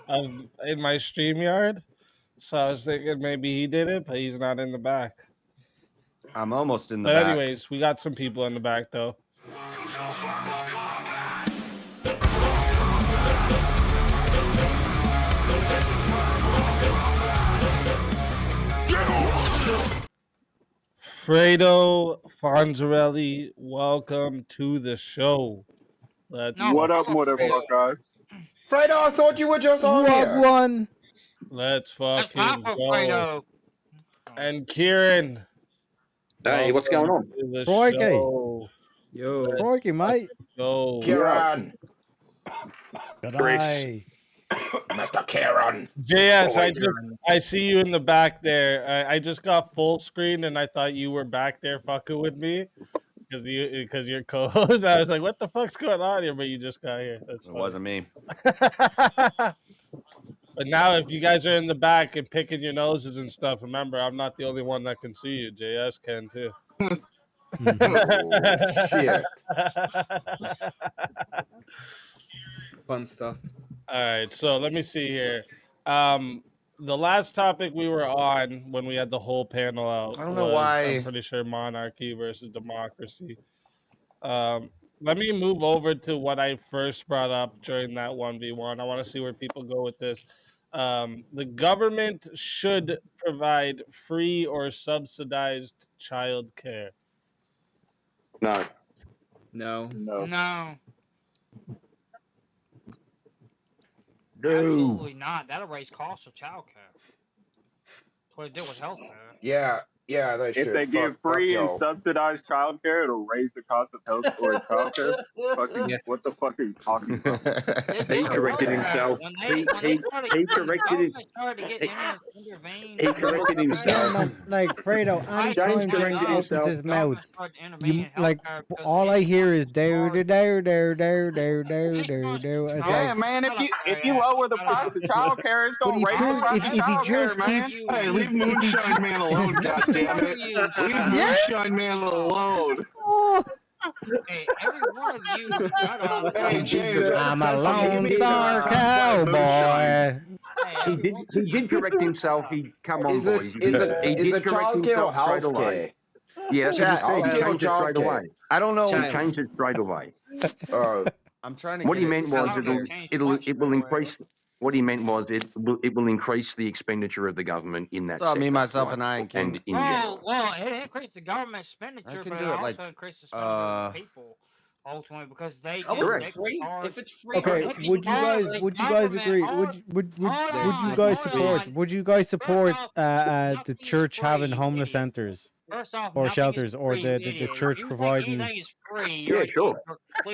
in my StreamYard. So I was thinking maybe he did it, but he's not in the back. I'm almost in the But back. anyways, we got some people in the back though. Fredo Fonzarelli, welcome to the show. What up, motherfuckers? Fredo, I thought you were just on here. One. Let's fucking go. Fredo. And Kieran. Hey, what's going on? Crikey. Yo. Crikey, mate. Go. Kieran. G'day. Mr. Kieran. JS, I see you in the back there. I just got full screen and I thought you were back there fucking with me because you're co-host. I was like, what the fuck's going on here? But you just got here. That's funny. It wasn't me. But now if you guys are in the back and picking your noses and stuff, remember, I'm not the only one that can see you. JS can too. Oh, shit. Fun stuff. All right, so let me see here. The last topic we were on when we had the whole panel out, I don't know why. I'm pretty sure monarchy versus democracy. Let me move over to what I first brought up during that 1v1. I want to see where people go with this. The government should provide free or subsidized childcare. No. No. No. No. Absolutely not. That'll raise costs of childcare. That's what it did with healthcare. Yeah, that's If true. they give free and subsidized childcare, it'll raise the cost of health or childcare. Fucking, Yes. what the fuck are you talking about? He corrected himself. He corrected him. He corrected himself. Like Fredo, anytime James James corrected opens himself. his mouth, you, like all I hear is do. It's Yeah, like, man. If you lower the price of childcare, it's but gonna he raise the proves price of if he childcare, just man. keeps, Hey, leave Moonshine Man alone, goddammit. Leave Moonshine Man alone. Hey, every one of you, shut up. Hey, James, I'm a Lone Star Cowboy. He did correct himself. Come on, Is it boys. He is did it correct childcare or himself straight health away. care? Yeah, that's what he said. He Childcare or changed it straight childcare? away. I don't know. He changed it straight away. I'm trying to. What get he it meant set was up. it will increase. What he meant was it will increase the expenditure of the government in that. It's all me, sector, myself, right? and I, and King. And in general. Well, it increased the government expenditure, can but do it it also like, increased the expenditure of the people. Ultimately, because they Correct. If it's free, Okay, would you guys agree? Would you guys support the church having homeless centers or shelters, or the church providing? Yeah, sure.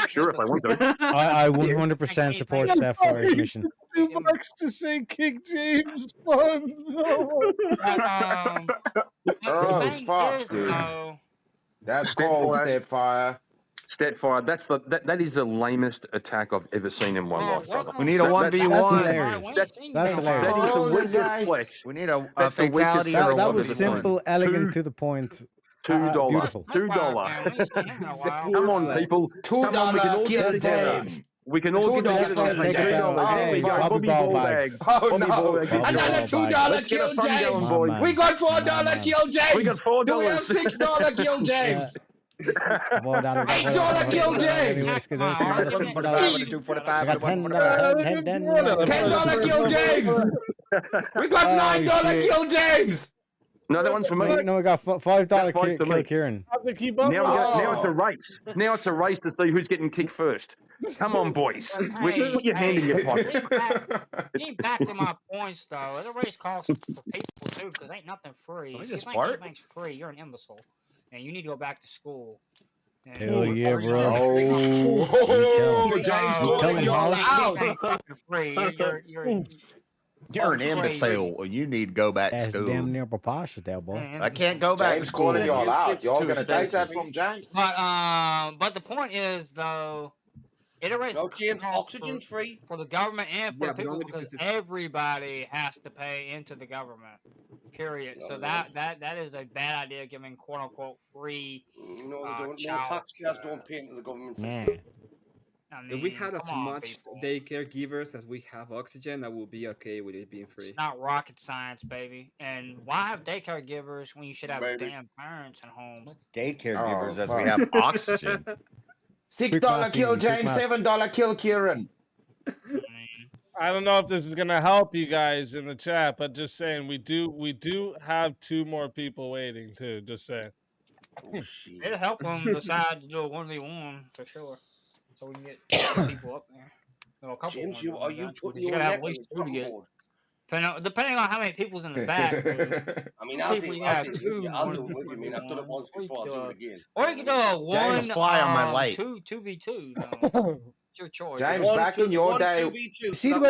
Sure, if I want to. I 100% support Steph Fire's mission. $2 to say King James funds. Oh, fuck, dude. That's called Stepfire. Stepfire, that is the lamest attack I've ever seen in my life, brother. We need a 1v1. That's hilarious. That is the weakest flex. We need a That's the fatality weakest or a That was 1v1. simple, elegant, to the point. $2. Beautiful. $2. Come on, people. $2 kill James. We can all get together and pay $2. There we go. Bobby ball bags. Oh no! Bobby ball bags. Another $2 kill James. We got $4 kill James. We got $4. Do we have $6 kill James? $8 kill James. $10 kill James. We got $9 kill James. No, that one's for me. No, we got $5 kill Kieran. Now it's a race. Now it's a race to see who's getting kicked first. Come on, boys. Put your hand in your pocket. Getting back to my points, though, it raise costs for people too, because ain't nothing free. I If you just think fart? anything's free, you're an imbecile, and you need to go back to school. And Hell yeah, bro. Oh, James calling y'all out. You're an imbecile. You need to go back to That's school. damn near preposterous, there, boy. I can't go back to James school. calling y'all out. Y'all Too gonna take that expensive. from James? But the point is, though, it raises no, James, oxygen's free for the government and for Yeah, the people, but only because because it's- everybody has to pay into the government. Period. No, So no. that is a bad idea, giving quote unquote free. No, they don't. No, child taxpayers care. don't pay into the government Yeah. system. I If we mean, had as come on, much people. daycare givers as we have oxygen, I will be okay with it being free. It's not rocket science, baby. And why have daycare givers when you should have Baby. damn parents at home? Daycare Oh, givers as we fuck. have oxygen. Quick $6 maths, kill easy, quick James, maths. $7 kill Kieran. I mean, I don't know if this is gonna help you guys in the chat, but just saying we do have 2 more people waiting too. Just saying. Oh, shit. it'll help them decide to do a 1v1 for sure, so we can get people up there. Well, a couple James, ones you, on are the you bench, putting because you your gotta have neck at on least the 2 to cutting get. board? Depending on how many people's in the back. I mean, I'll do People it. you I'll have do it with 2 you. I'll do it one with you. I mean, I've done it once or you before. could I'll do do it again. or you could do a James, 1 fly on my light. 2v2 though. It's your choice. James, back in your day. 2v2. See the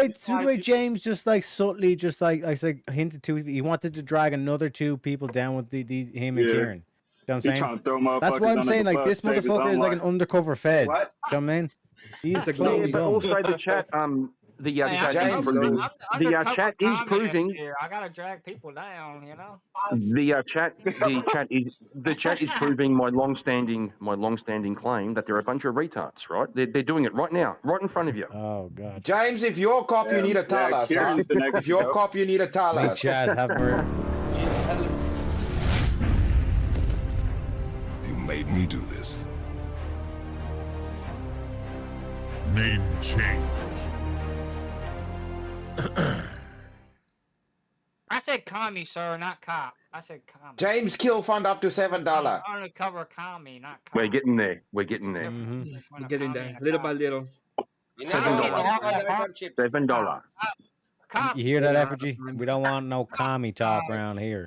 way James just like subtly just like I said hinted to he wanted to drag another 2 people down with the him and Yeah. Kieran. You know what I'm He's saying? trying to throw motherfuckers That's why I'm under saying the like bus, this save his motherfucker own is like an life. undercover fed. What? You know what I mean? He's It's a playing global- But dumb. also the chat, the Hey, chat is James, proving. The chat is proving. Here. I gotta drag people down, you know. The chat is proving my long-standing claim that they're a bunch of retards, right? They're doing it right now, right in front of you. Oh god. James, if you're a cop, you need to tell us, huh? Kieran's the next If you're a joke. cop, you need to tell Hey us. Chad, have mercy. James, tell him. You made me do this. Name change. I said commie, sir, not cop. I said commie. James, kill fund up to $7. Undercover commie, not cop. We're getting there. We're getting there. Mhm. We're getting there, little by little. You know, $7. $7. You hear that, Effigy? We don't want no commie talk around here.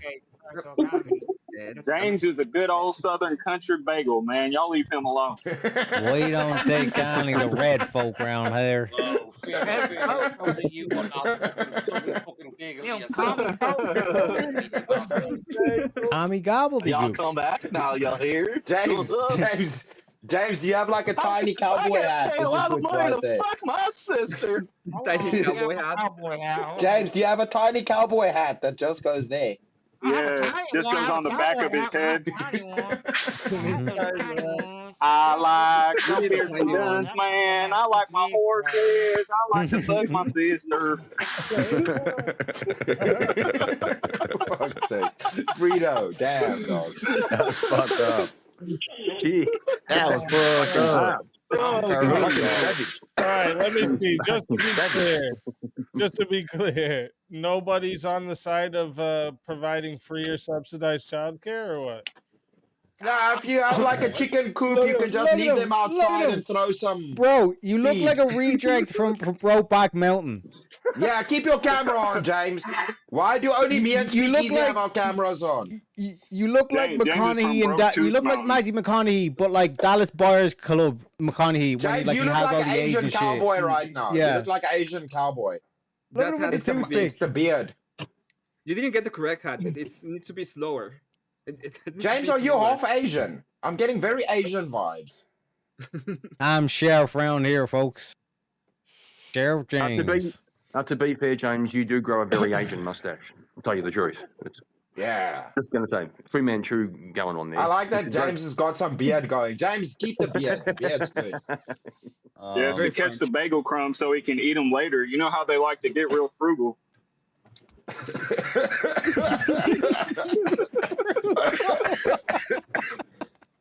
James is a good old southern country bagel, man. Y'all leave him alone. We don't take kindly to red folk around here. Oh, fear comes at you, what southern fucking bagel yourself. Commie Y'all gobbledygook. come back now. Y'all here? James, do you have like a tiny cowboy hat Pay a that lot you of put money right to there? fuck my sister. Tiny cowboy hat. James, do you have a tiny cowboy hat that just goes there? Yeah, just goes on the back of his head. I like my beers and guns, man. I like my horses. I like to fuck my sister. Fuck's sake. Frito, damn, dog. That was fucked up. Shit. That was fucked up. All right, let me see. Just to be clear, nobody's on the side of providing free or subsidized childcare, or what? Nah, if you have like a chicken coop, you can just leave them outside and throw some. Bro, you look feed. like a reject from Brokeback Mountain. Yeah, keep your camera on, James. Why do only me and You look Speakeasy have like- our cameras on? You look like James is from McConaughey and Broke you Tooth look like Mountain. Matty McConaughey, but like Dallas Buyers Club McConaughey when James, he you look has like all an the Asian shit. cowboy right now. Yeah. You look like an Asian cowboy. Look at That him hat with is the too toothpick. It's the beard. You didn't get the correct hat. It needs to be slower. It needs to James, be are you slower. half Asian? I'm getting very Asian vibes. I'm sheriff around here, folks. Sheriff James. To be fair, James, you do grow a very Asian mustache. I'll tell you the truth. Yeah. Just going to say, Fu Manchu going on there. I like that This is James has got some beard going. James, keep the beard. The beard's good. Yeah, it's to catch the bagel crumbs so he can eat them later. You know how they like to get real frugal.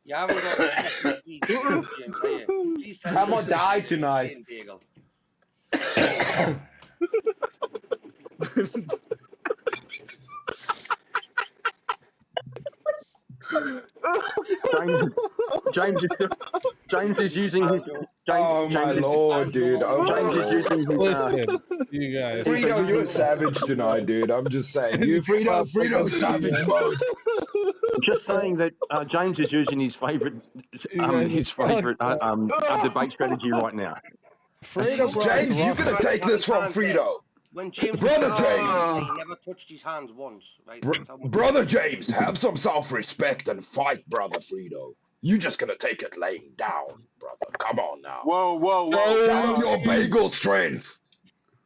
You haven't got the consistency, James, have you? Please tell I'm me gonna die tonight. bagel. James is using his. Oh my lord, dude. Oh my James is lord. using his. Listen, you guys. Frito, you're savage tonight, dude. I'm just saying. You Frito savage mode. Just saying that James is using his favorite debate strategy right now. James, you gonna take this from Frito. When James Brother was James. he never touched his hands once, right? Brother James, have some self-respect and fight, brother Frito. You just gonna take it laying down, brother. Come on now. Whoa. Show your bagel strength.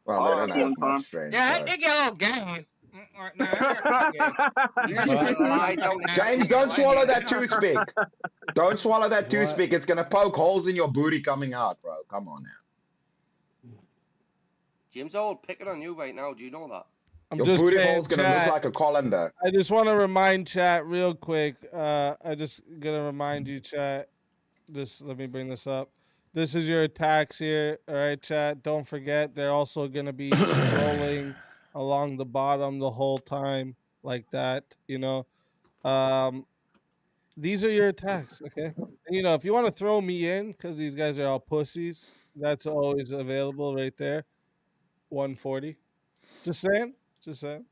Well, they don't have much strength. Yeah, so. that nigga all game. Right now, James, don't swallow that toothpick. Don't swallow that What? toothpick. It's gonna poke holes in your booty coming out, bro. Come on now. Jim's all picking on you right now. Do you know that? I'm Your just booty saying, hole's gonna look chat, like a colander. I just want to remind chat real quick. I just gonna remind you, chat. Just let me bring this up. This is your attacks here. All right, chat. Don't forget, they're also gonna be scrolling along the bottom the whole time, like that. You know, these are your attacks. Okay, and, you know, if you want to throw me in, because these guys are all pussies, that's always available right there. 140. Just saying. Just saying.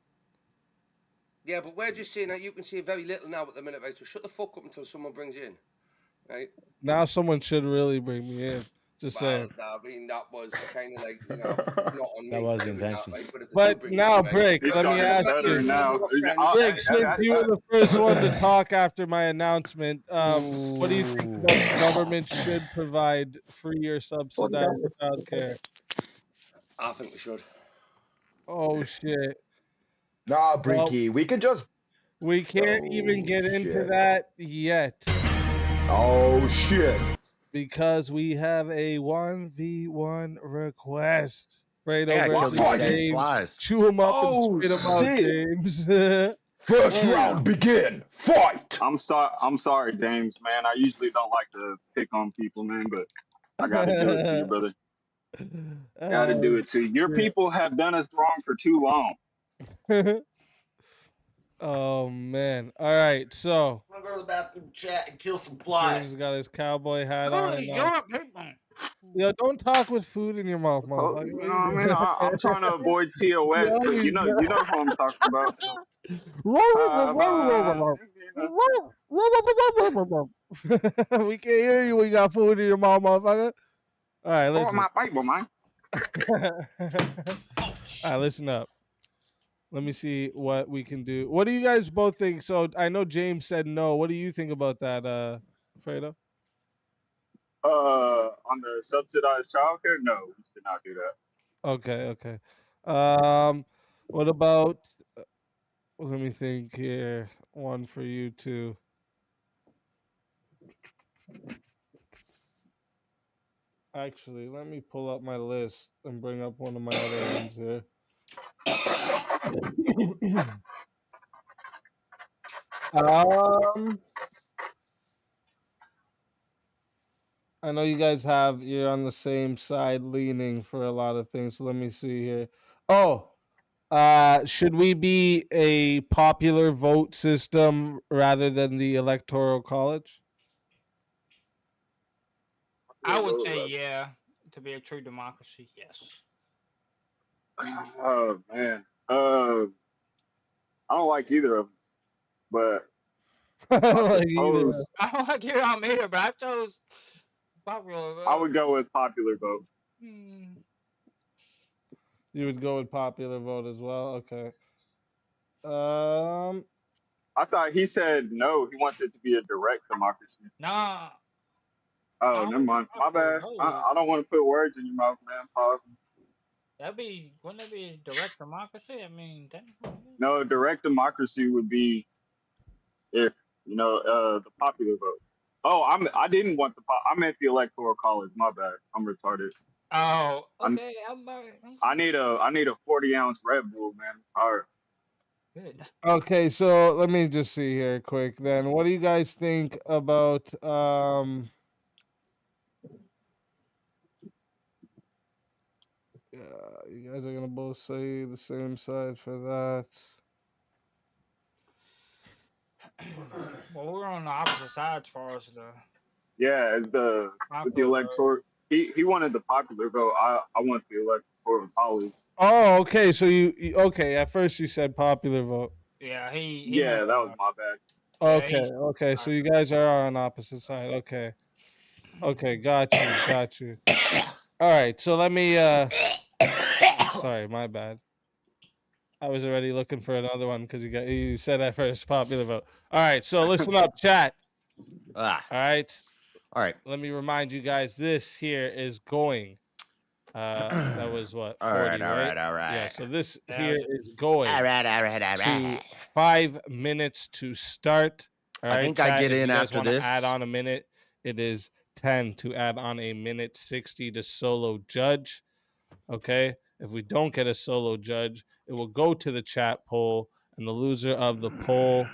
Yeah, but we're just saying that you can say very little now at the minute, right? So shut the fuck up until someone brings you in, right? Now someone should really bring me in. Just saying. I mean, that was kind of like, you know, not on me. That was the for doing intention. Right? But, if they do But bring you now, in, right, Brick, He's let me starting ask stuttering you. now. Brick, since you were the first one to talk after my announcement, what do you think about the government should provide free or subsidized childcare? I think we should. Oh shit! Nah, Well, Brinky, we could just. we can't even Oh get into shit. that yet Oh shit. because we have a 1v1 request. Right I gotta over kill to these dang James. flies. Chew him up Oh, and spit him out, shit. James. First Damn. round, begin. Fight. I'm sorry, James, man. I usually don't like to pick on people, man, but I gotta do it to you, brother. Gotta do it to you. Your people have done us wrong for too long. Oh man! All right, so I'm gonna go to the bathroom, chat, and kill some James flies. has got his cowboy hat on. Holy, And you're all. a people. Yo, don't talk with food in your mouth, You motherfucker. know what I mean? I'm trying to avoid TOS, but you know who I'm talking about. We can't hear you when you got food in your mouth, motherfucker. All right, Oh, listen. my Bible, man. All right, listen up. Let me see what we can do. What do you guys both think? So I know James said no. What do you think about that, Fredo? On the subsidized childcare, no, we should not do that. Okay. What about? Let me think here. One for you too. Actually, let me pull up my list and bring up one of my other ones here. I know you guys you're on the same side leaning for a lot of things. So let me see here. Oh, should we be a popular vote system rather than the electoral college? I would say yeah. To be a true democracy, yes. Oh man, I don't like either of them, but I don't like suppose I don't like it on either, but I chose popular vote. I would go with popular vote. You would go with popular vote as well. Okay. I thought he said no. He wants it to be a direct democracy. Nah. Oh, never mind. My bad. I don't want to put words in your mouth, man. Pause. Wouldn't that be direct democracy? I mean, No, direct democracy would be if the popular vote. Oh, I didn't want I meant the electoral college. My bad. I'm retarded. Oh, okay. I need a 40-ounce Red Bull, man. All right. Good. Okay, so let me just see here quick then. What do you guys think about you guys are gonna both say the same side for that. Well, we're on the opposite sides for us though. Yeah, with the electoral. He wanted the popular vote. I want the electoral college. Oh, okay. So okay. At first you said popular vote. Yeah, Yeah, that was my bad. Okay. So you guys are on opposite side. Okay. Got you. All right. So let me. Sorry, my bad. I was already looking for another one because you said at first popular vote. All right. So listen up, chat. All right. Let me remind you guys. This here is going That was what, All 40, right. right? Yeah, so this Yeah. here is going All to right. 5 minutes to start. All I right, think I chat, get if in you guys after want to this. add on a minute, it is 10 to add on a minute 60 to solo judge. Okay, if we don't get a solo judge, it will go to the chat poll, and the loser of the poll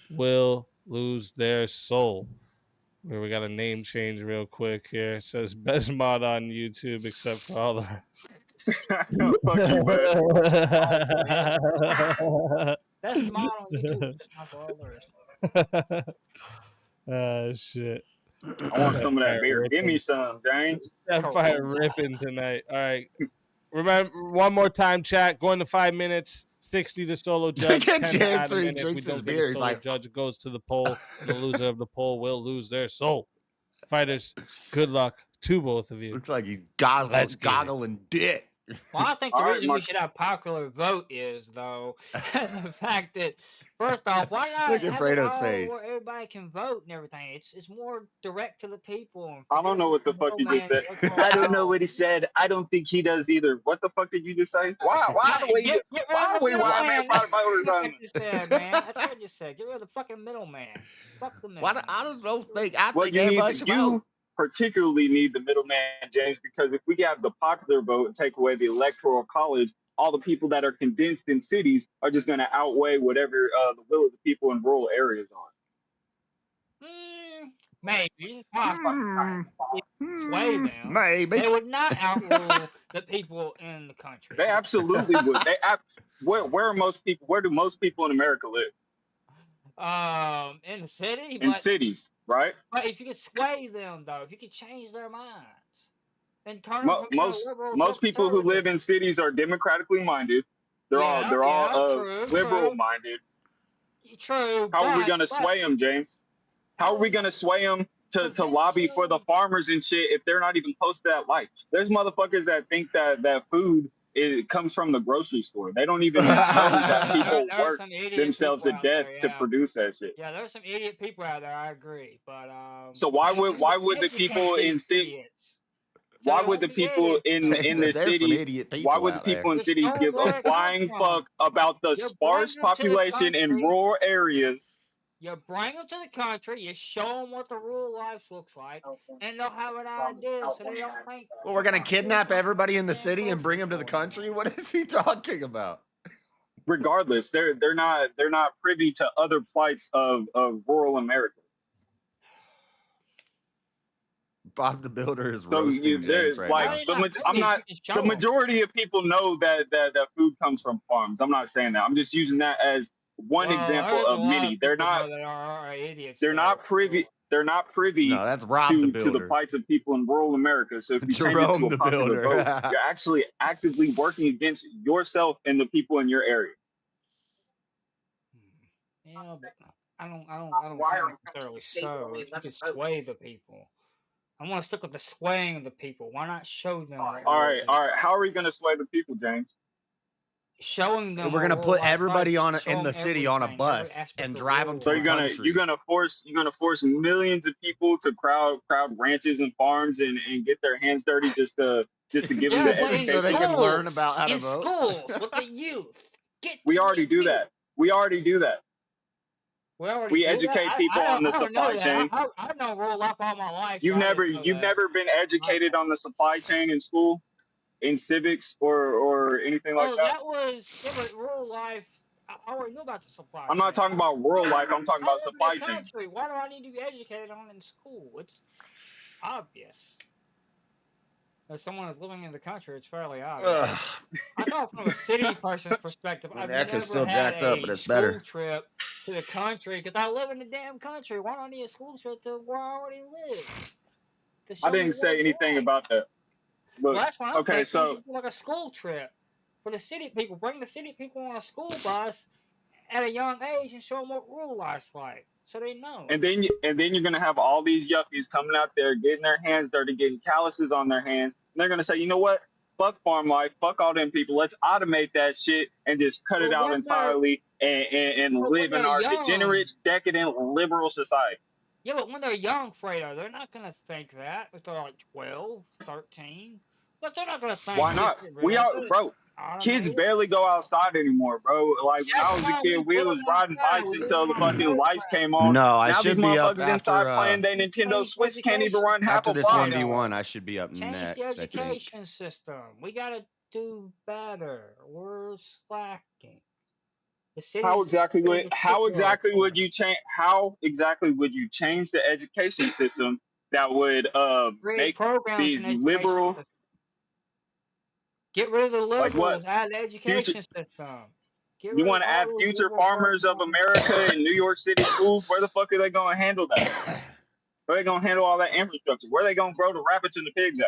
will lose their soul. Where we got a name change real quick here. It says best mod on YouTube except for all the Fuck you, bud. That's the mod on YouTube, just not for others. Shit. I want some of that beer. Give me some, James. That fire ripping tonight. All right. Remember, one more time, chat. Going to 5 minutes. 60 to solo judge. 10 to add a minute. If we don't get a solo judge, it goes to the poll. And the loser of the poll will lose their soul. Fighters, good luck to both of you. Looks like he's goggling dick. Well, I think the reason we should have popular vote is, though, the fact that, first off, why not Look at have Fredo's it all face. where everybody can vote and everything? It's more direct to the people. And I don't know what the fuck you just said. I don't know what he said. I don't think he does either. What the fuck did you just say? Why do we? Why do we? Why That's what you said, man. That's what you said. Get rid of the fucking middleman. Fuck the middleman. I don't think. I Well, think you everybody should vote. particularly need the middleman, James, because if we have the popular vote and take away the electoral college, all the people that are condensed in cities are just going to outweigh whatever the will of the people in rural areas are. Maybe. Sway them. Maybe. They would not outrule the people in the country. They absolutely would. Where are most people? Where do most people in America live? In the city. In cities, right? But if you could sway them, though, if you could change their minds, and turn them from most people who live in cities are democratically minded. They're all liberal minded. True. How are we gonna sway them, James? How are we gonna sway them to lobby for the farmers and shit if they're not even close to that life? There's motherfuckers that think that food comes from the grocery store. They don't even know that people work themselves to death to produce that shit. Yeah, there's some idiot people out there. I agree, but so why would the people in cities? Why would the people in the cities? Why would the people in cities give a flying fuck about the sparse population in rural areas? You bring them to the country, you show them what the rural life looks like, and they'll have an idea so they don't think. Well, we're gonna kidnap everybody in the city and bring them to the country? What is he talking about? Regardless, they're not privy to other plights of rural America. Bob the Builder is roasting James right now. The majority of people know that food comes from farms. I'm not saying that. I'm just using that as one example of many. They're not privy. They're not privy no, that's Rob to the the plights of people in rural America. So if you change it to a popular vote, you're actually actively working against yourself and the people in your area. Yeah, but I don't necessarily so. You can sway the people. I want to stick with the swaying of the people. Why not show them? All right. How are we going to sway the people, James? Showing them. We're gonna put everybody in the city on a bus and drive them to the country. You're gonna force millions of people to crowd ranches and farms and get their hands dirty just to give them the education so they can learn about how to vote. Schools with the youth. We already do that. We educate people on the supply chain. I've known rural life all my life. You've never been educated on the supply chain in school, in civics or anything like that. But rural life. I already knew about the supply chain. I'm not talking about rural life. I'm talking about supply chain. Why do I need to be educated on it in school? It's obvious. As someone who's living in the country, it's fairly obvious. I talk from a city person's perspective. I've never still had jacked up, but it's better. School trip to the country because I live in the damn country. Why do I need a school trip to where I already live? I didn't say anything about that. But, well, that's why okay, so like a school trip for the city people. Bring the city people on a school bus at a young age and show them what rural life's like, so they know. And then you're gonna have all these yuppies coming out there, getting their hands dirty, getting calluses on their hands. And they're gonna say, you know what? Fuck farm life. Fuck all them people. Let's automate that shit and just cut it out entirely and live in our degenerate, decadent, liberal society. Yeah, but when they're young, Fredo, they're not going to think that if they're like 12, 13. But they're not gonna think. Why not? We are, bro. Kids Automated. barely go outside anymore, bro. Like when That's I was a why kid, we we put was them riding outside. bikes We leave until them the on fucking lights playground. came on. No, I Now these should be up motherfuckers inside playing their Nintendo Change the Switch can't even run half after a this block. 1v1. I should be up Change next. the I think. education system. We gotta do better. We're slacking. The city's How exactly would you change? How exactly would you change the education system that would make programs these in liberal? education. Get rid of the Like liberals what? out of the education system. Get You rid want of to all add those future liberal farmers of programs. America in New York City schools? Where the fuck are they going to handle that? Where are they going to handle all that infrastructure? Where are they going to grow the rabbits and the pigs at?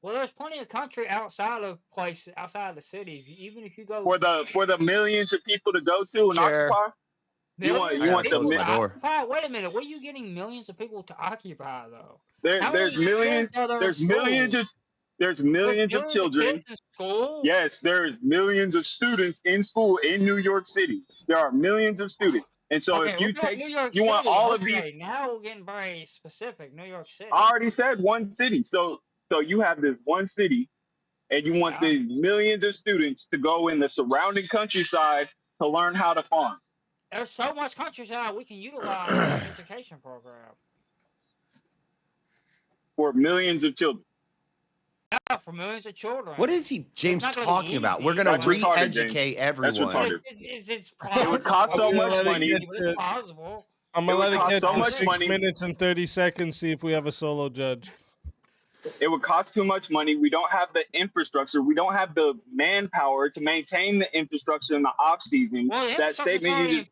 Well, there's plenty of country outside of places, outside of the cities. Even if you go For the millions of people to go to and Sure. occupy. You want the my door. occupy? Wait a minute. Where are you getting millions of people to occupy though? There's millions of children. In school? Yes, there's millions of students in school in New York City. There are millions of students. And so if you take New York you want City. all of these. Now we're getting very specific. New York City. I already said one city. So you have this one city and you want the millions of students to go in the surrounding countryside to learn how to farm. There's so much countryside we can utilize an education program. For millions of children. Yeah, for millions of children. What is James talking about? We're gonna re-educate everyone. That's retarded. It's it would cost so much money. It's possible. I'm gonna let it get so to much 6 money. minutes and 30 seconds. See if we have a solo judge. It would cost too much money. We don't have the infrastructure. We don't have the manpower to maintain the infrastructure in the off season. Well, that statement you just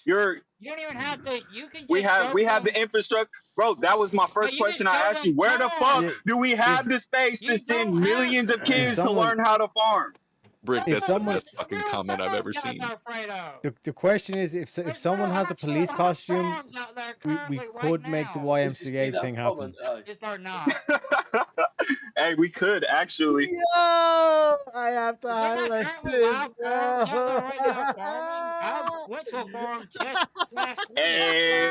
you don't even have to. You can. We have the infrastructure, bro. That was my first question I asked you. Where the fuck do we have the space to send millions of kids to learn how to farm? Brick, that's the best fucking comment I've ever seen. The question is, if someone has a police costume, we could make the YMCA thing happen. Not. Hey, we could actually. Yo, I have to highlight this. I went to a farm just last week. Hey.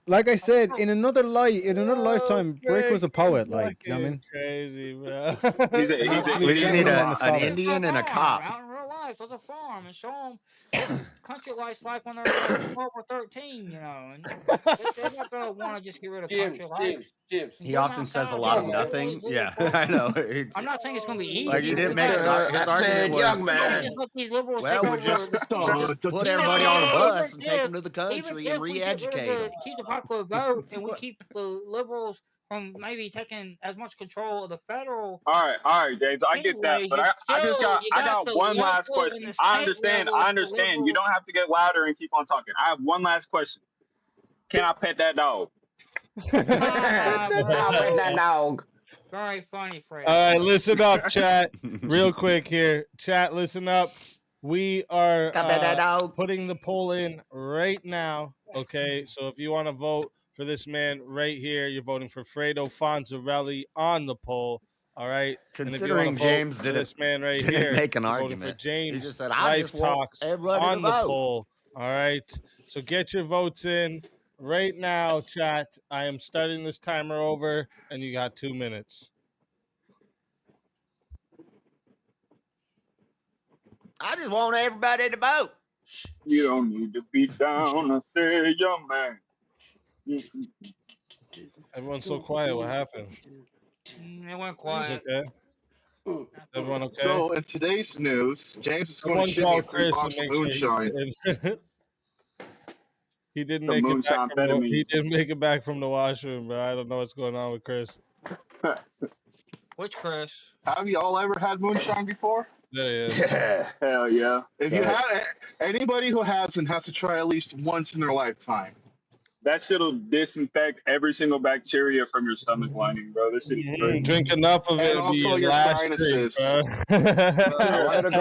Like I said, in another lifetime, Brick was a poet. Like, you know what I mean? Crazy, bro. We just need an Indian and a cop. Out in real life, there's a farm, and show them what country life's like when they're like 12 or 13, you know. And they're not gonna want to just get rid of country life. James. He often says a lot of nothing. Yeah, I know. I'm not saying it's gonna be easy. Like he didn't make his argument was, young man. Well, we just put everybody on a bus and take them to the country and re-educate them. Keep the popular vote, and we keep the liberals from maybe taking as much control of the federal. All right, James. I get that, but I got one last question. I understand. You don't have to get louder and keep on talking. I have one last question. Can I pet that dog? That dog. Very funny, Fred. All right, listen up, chat. Real quick here. Chat, listen up. We are putting the poll in right now. Okay, so if you want to vote for this man right here, you're voting for Fredo Fonzarelli on the poll. All right. Considering James didn't make an argument, James, he just said, "I just want everybody on to the vote." poll. All right. So get your votes in right now, chat. I am starting this timer over, and you got 2 minutes. I just want everybody to vote. You don't need to be down. I say, young man. Everyone's so quiet. What happened? It went quiet. Okay. Everyone okay? So in today's news, James is going to ship me a free box of moonshine. He didn't make it back. He didn't make it back from the washroom, but I don't know what's going on with Chris. Which Chris? Have you all ever had moonshine before? There he is. Yeah. Hell yeah. If you have, anybody who hasn't has to try at least once in their lifetime. That shit'll disinfect every single bacteria from your stomach lining, bro. This shit is crazy. Drink enough of it. And also your sinuses. I wanted to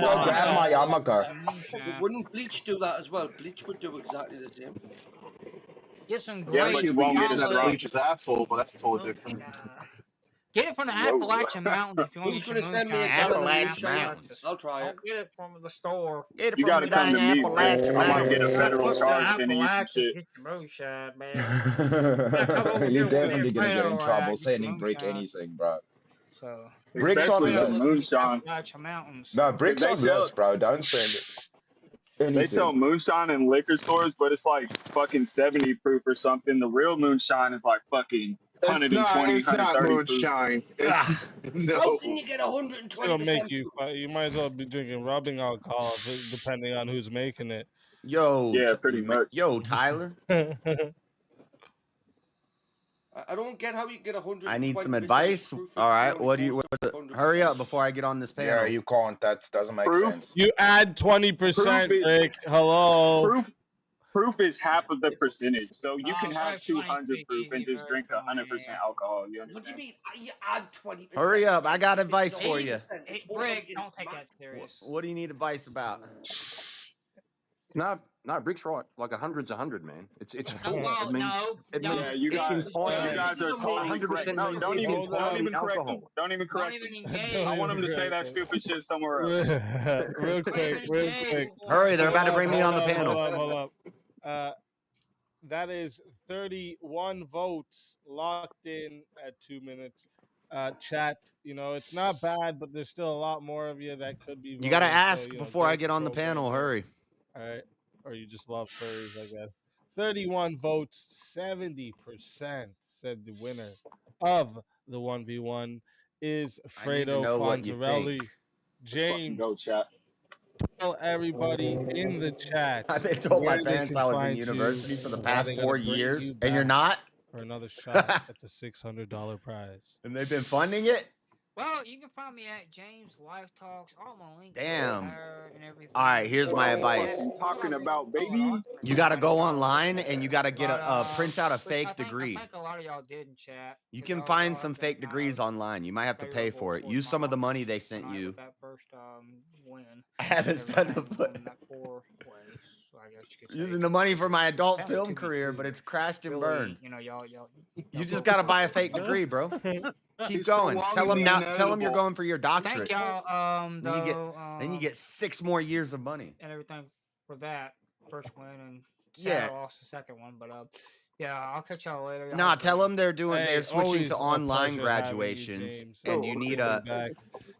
go grab my yarmulke. Wouldn't bleach do that as well? Bleach would do exactly the same. Get some Yeah, great but you won't get bleach's asshole, but that's totally different. Get it from the Appalachian Mountains if you want Who's some going to send me a moonshine. gallon of Appalachian moonshine? Mountains. I'll try it. Don't get it from the store. Get it You from gotta the come dang to me, Vic. Appalachian I might get a Mountains. federal Come to charge sending you some Appalachians, shit. get your moonshine, man. Come over You're here where definitely that gonna get in rail trouble at, get your sending Brick moonshine. anything, bro. So, Brick's on Especially straight up some list. from the moonshine. Appalachian Mountains. No, Cause Brick's on list, bro. Don't send it. they sell Anything. moonshine in liquor stores, but it's like fucking 70 proof or something. The real moonshine is like fucking It's 120, not 130 proof. moonshine. It's How no. can you get It's gonna make 120% you. proof? You might as well be drinking rubbing alcohol depending on who's making it. Yeah, pretty much. Yo, Tyler. I don't get how you get 120%. I need some advice. All right, what do you? Hurry up before I get on this panel. Yeah, you can't. That doesn't make Proof? sense. You add 20%, Rick. Hello. Proof is half of the percentage, so you can it's have like 200 20, proof and just drink 100% alcohol. You What do you understand? mean? You add 20%. Hurry up! I got advice for you. Rick, don't take that serious. What do you need advice about? No, Brick's right. Like 100's 100, man. It's Oh, well, it means, no, it no. means Yeah, you it's guys, entirely. you guys are totally 100% correct. No, means don't it's even entirely correct alcohol. him. Don't even correct Don't him. even engage. I want him to say that stupid shit somewhere else. real quick. Hurry! They're about to bring me on the panel. Hold up. That is 31 votes locked in at 2 minutes. Chat, it's not bad, but there's still a lot more of you that could be voting. You got to So, ask before I don't get on the vote right panel. now. Hurry! All right. Or you just love furries, I guess. 31 votes, 70% said the winner of the 1v1 is I need to Fredo know what you Fonzarelli. think. James, Go chat. tell everybody in the chat. I've been told my where they parents can I was in find university you, for the and past they 4 gotta bring years, you and you're back not. for another shot at the $600 prize. And they've been funding it. Well, you can find me at James Life Talks. All my links. Damn. And everything. All right, here's my advice. Talking about, baby. You got to go online and you got to get print out a which fake degree. I think a lot of y'all did in chat. You can find some fake degrees online. You might have to pay for it. Use some of the money they sent you. That first win. I haven't started to put using the money for my adult film career, but it's crashed and burned. Y'all. You just got to buy a fake degree, bro. Keep going. Tell them now. Tell them you're going for your doctorate. Thank y'all. Then you get 6 more years of money and everything for that first win, and yeah, lost the second one. But yeah, I'll catch y'all later. Nah, tell them they're switching to online graduations, and you need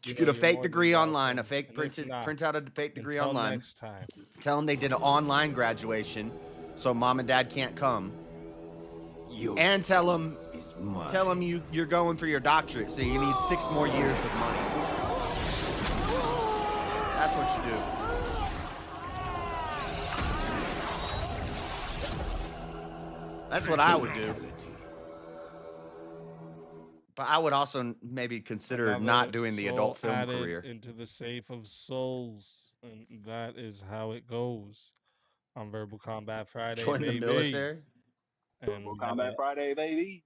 you get a fake degree online, a fake print out a fake degree online. Next time. Tell them they did an online graduation, so mom and dad can't come. And tell them you're going for your doctorate, so you need 6 more years of money. That's what you do. That's what I would do. But I would also maybe consider not doing the adult film career. Into the safe of souls, and that is how it goes on Verbal Combat Friday. Join the military. And Combat Friday, baby.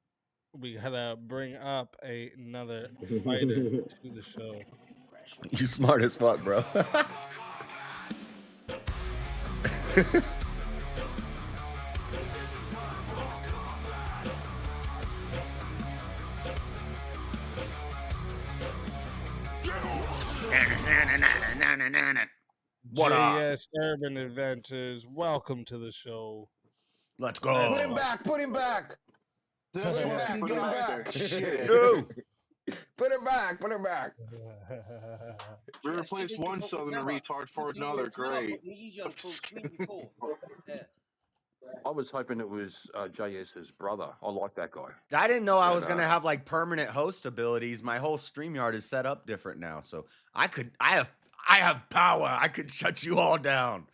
We gotta bring up another fighter to the show. You smart as fuck, bro. What Urban Adventures, welcome to the show. Let's go. Put him back. Put him back. Put him back. Put him back. No. Put him back. Put him back. We replaced one southern retard for another. Great. I was hoping it was JS's brother. I like that guy. I didn't know I was gonna have like permanent host abilities. My whole StreamYard is set up different now, so I have power. I could shut you all down.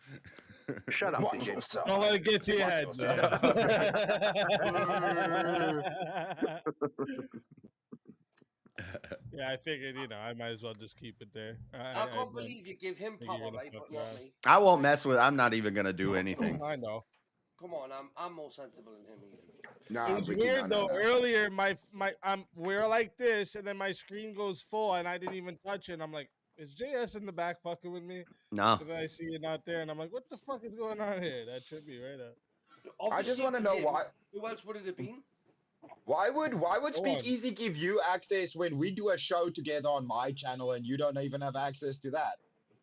Shut up, Watch yourself. Don't let it get to your head, Yeah, I figured, I might as well just keep it there. I can't believe you give him power, right, but not me. I won't mess with. I'm not even gonna do anything. I know. Come on, I'm more sensible than him. Easy. Nah, It was Ricky, weird no, though. no. Earlier, we're like this, and then my screen goes full, and I didn't even touch it. And I'm like, is JS in the back fucking with me? No. And then I see you not there, and I'm like, what the fuck is going on here? That should be right up. I just want to know why. Who else would it have been? Why would Go on. Speakeasy give you access when we do a show together on my channel and you don't even have access to that?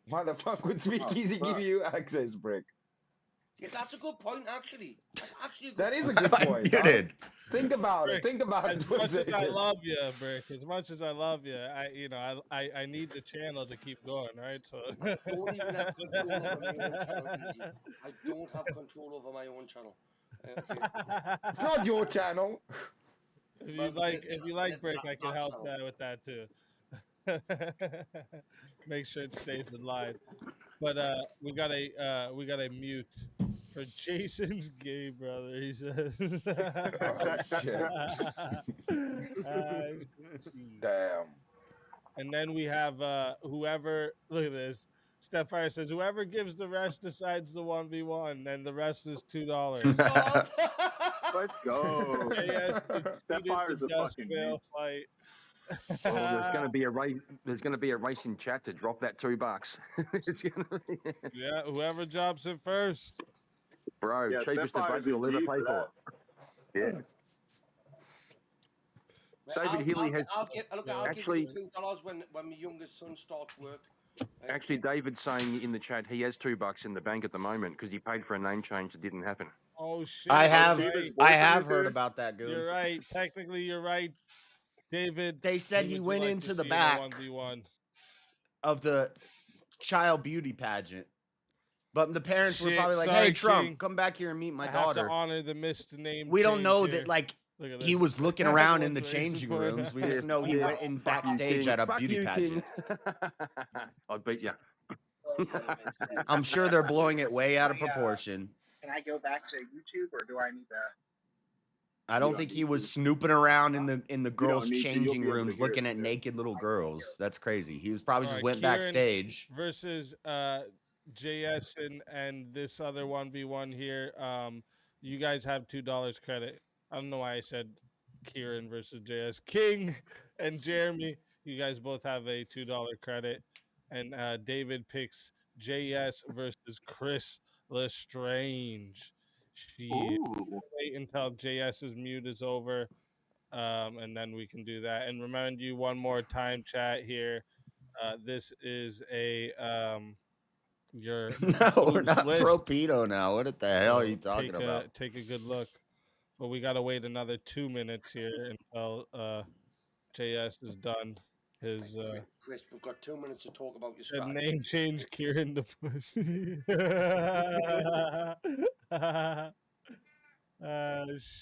Why the fuck would Speakeasy give you access, Brick? Yeah, that's a good point, actually. That's actually a good That is a point. good point. Huh? Muted. Think about it. Brick, Think about as it for a much as I second. love you, Brick, as much as I love you, I need the channel to keep going, right? So I don't even have control over my own channel, Easy. I don't have control over my own channel. Okay. It's not your channel. if you like Brick, I can help with that too. Make sure it stays in line. But we got a mute for Jason's gay brother. He says. Oh shit. Damn. And then we have whoever. Look at this. Steph Fire says whoever gives the rest decides the 1v1, and the rest is $2. Let's go. That fire is a fucking man. Fight. Well, there's going to be a race. There's going to be a race in chat to drop that $2. It's gonna be... Yeah, whoever drops it first. Bro, Yeah, cheapest Steph debate you'll Fire's a ever G pay for for. Yeah. David Healy has I'll give actually you $2 when my youngest son starts work. actually David's saying in the chat he has $2 in the bank at the moment because he paid for a name change that didn't happen. Oh shit! I have Right. heard about that, Goon. You're right. Technically, you're right, David. They said he went into the back of the child beauty pageant. But the parents were probably like, "Hey, Trump, King. come back here and meet my I daughter." have to honor the missed name. We don't know here. that, like, Look at he this. was looking around in the What's Jason changing for? rooms. We just know he went in backstage at a beauty pageant. I beat you. I'm sure they're blowing it way out of proportion. Can I go back to YouTube, or do I need to? I don't think he was snooping around in the girls' need to. You'll changing be able to rooms hear looking it, at yeah. naked little girls. That's crazy. He was probably just Alright, went Kieran backstage. versus JS and this other 1v1 here. You guys have $2 credit. I don't know why I said Kieran versus JS. King and Jeremy, you guys both have a $2 credit. And David picks JS versus Chris Lestrange. Wait until JS's mute is over, and then we can do that. And remind you one more time, chat here. This is a your No, we're not list. pro pedo now. What the hell are you talking about? Take a good look. But we gotta wait another 2 minutes here until JS is done. His Chris, we've got 2 minutes to talk about your said strategy. name change Kieran to pussy.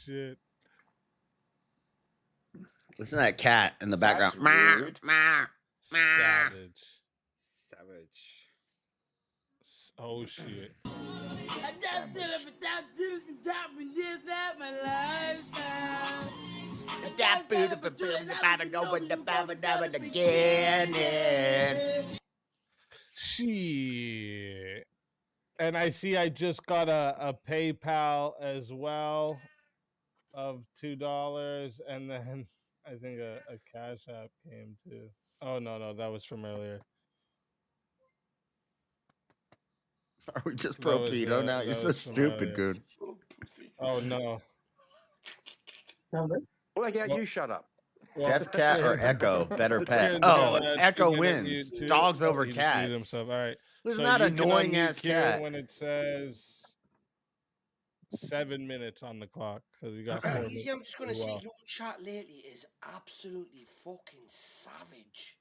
Shit. Listen to that cat in the background. Savage. Oh shit. Shit. And I see I just got a PayPal as well of $2, and then I think a Cashapp came too. Oh no, that was from earlier. Are we just pro pedo now? You're so stupid, dude. Oh no. Well, yeah, you shut up. Deaf cat or Echo? Better pet. Oh, Echo wins. Dogs over cats. All right. Listen to that annoying ass cat. When it says 7 minutes on the clock, because you got 4 minutes. I'm just gonna say your chat lately is absolutely fucking savage.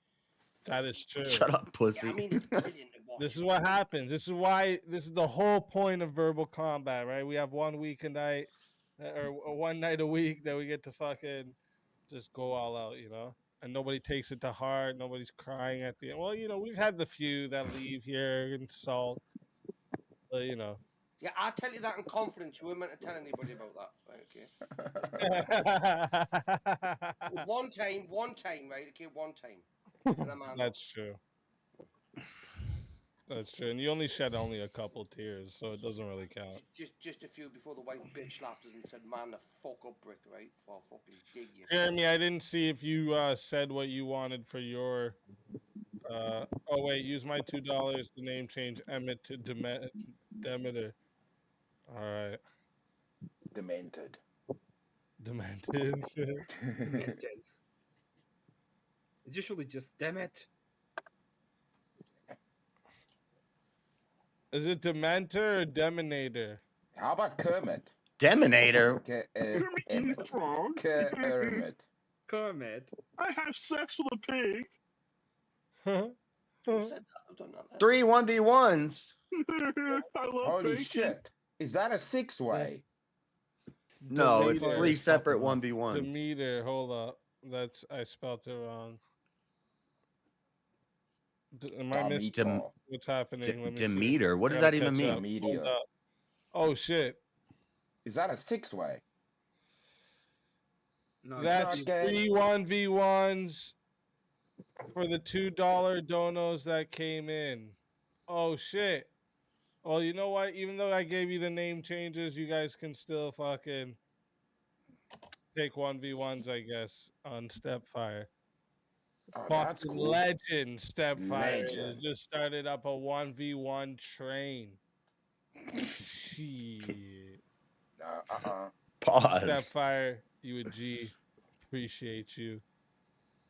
That is true. Shut up, pussy. Yeah, I mean, it's brilliant to watch. This is what happens. This is the whole point of verbal combat, right? We have 1 week a night, or 1 night a week that we get to fucking just go all out, you know? And nobody takes it to heart. Nobody's crying at the end. Well, you know, we've had the few that leave here and sulk. But, you know. Yeah, I'll tell you that in confidence. You weren't meant to tell anybody about that. Right, okay. It was one time, right? Okay, one time. And I'm That's true. That's true. And you only shed a couple tears, so it doesn't really count. Just a few before the wife bitch slapped us and said, "Man, the fuck up, Brick, right? I'll fucking dig you." Jeremy, I didn't see if you said what you wanted for your. Oh wait, use my $2 to name change Emmett to Demeter. All right. Demented. Demented. Demented. It's usually just damn it. Is it Dementer or Deminator? How about Kermit? Deminator. Kermit. Kermit. Kermit. I have sex with a pig. Who said that? I've done that. 3 1v1s. I love Holy bacon. shit. Is that a 6-way? No, it's Demeter. 3 separate 1v1s. Demeter. Hold up. I spelled it wrong. Am I missing? What's happening? Let me see. Demeter? What does Gotta that even catch up. mean? Hold up. Oh shit. Is that a 6-way? No, That's 3 1v1s for the $2 donos that came in. Oh shit. Well, you know what? Even though I gave you the name changes, you guys can still fucking take 1v1s, I guess, on Stepfire. Oh, that's Fucking cool. legend, Stepfire. Legend. Just started up a 1v1 train. Shit. Pause. Stepfire, you a G. Appreciate you.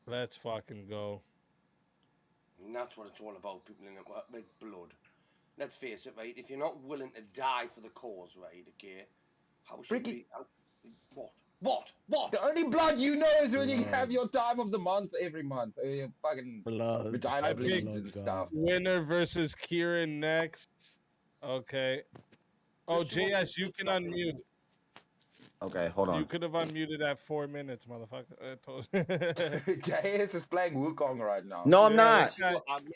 Let's fucking go. And that's what it's all about, people in it with blood. Let's face it, right? If you're not willing to die for the cause, right, okay, how should we... What? The only blood you know is when you have your time of the month every month. Your fucking vagina bleeds and stuff. Winner versus Kieran next. Okay. Oh, JS, you can unmute. Okay, hold You on. could have unmuted at 4 minutes, motherfucker. JS is playing Wukong right now. No, I'm not.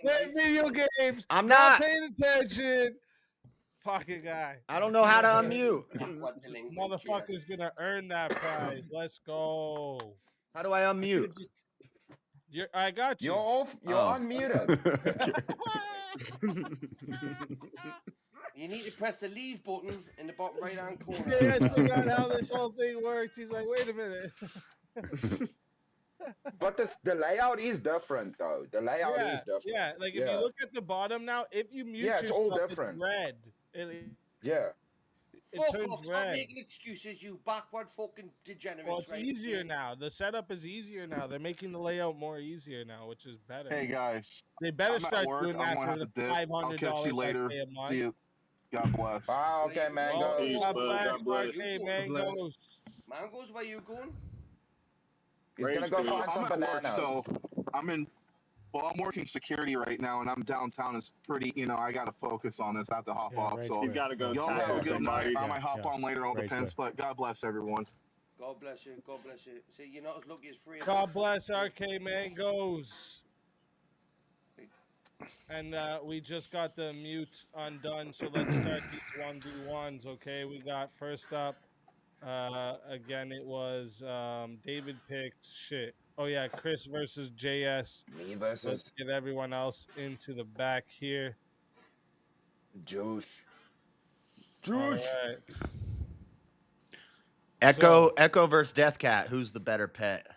Play video games. I'm not. paying attention. Pocket guy. I don't know how to unmute. Motherfucker's gonna earn that prize. Let's go. How do I unmute? I got you. You're off. You're unmuted. You need to press the leave button in the bottom right hand corner. Yeah, I forgot how this whole thing works. He's like, wait a minute. But the layout is different, though. The layout is different. Yeah, like if you look at the bottom now, if you mute it's yourself, all different. it's red. Yeah. Fuck turns off, stop red. making excuses, you backward fucking degenerates. Well, it's right? easier now. The setup is easier now. They're making the layout more easier now, which is better. Hey guys, They better I'm at start work. doing I'm that gonna for have the to dip. I'll $500 catch you later. I pay a month. See you. God bless. Wow, okay, Mango. Oh, God bless. God bless. Okay, Mangoes. Mangoes, where you going? He's gonna go find some I'm at work, bananas. so I'm working security right now, and I'm downtown. It's pretty, I got to focus on this. I have to hop off. right, So You gotta go y'all tackle have a good somebody. night. I might hop on later. All Right, depends. But God bless everyone. God bless you. God bless you. See, you're not as lucky as free. God bless RK Mangoes. And we just got the mutes undone, so let's start these 1v1s, okay? We got first up, again, it was David picked shit. Oh, yeah, Chris versus JS. Me versus Let's get everyone else into the back here. Juice. All right. Echo versus Death Cat. Who's the better pet?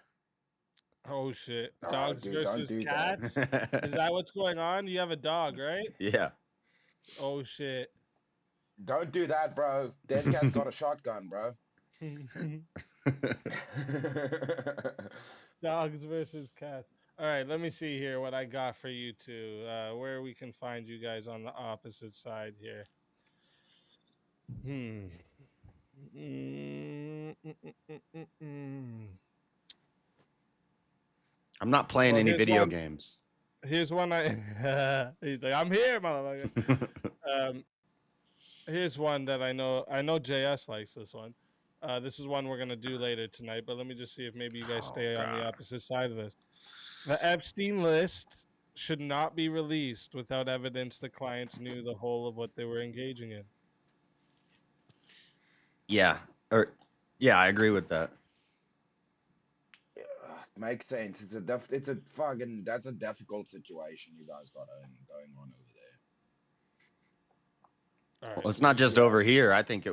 Oh, shit. Oh, Dogs dude, don't versus do cats? that. Is that what's going on? You have a dog, right? Yeah. Oh, shit. Don't do that, bro. Dead Cat's got a shotgun, bro. Dogs versus cats. All right, let me see here what I got for you two. Where we can find you guys on the opposite side here. I'm not playing any here's video one. games. Here's one he's like, I'm here, motherfucker. Here's one that I know JS likes this one. This is one we're gonna do later tonight, but let me just see if maybe you guys stay on the opposite side of this. The Epstein list should not be released without evidence the clients knew the whole of what they were engaging in. Yeah. I agree with that. Makes sense. That's a difficult situation you guys got going on over there. All right, Well, it's not just over here. I think there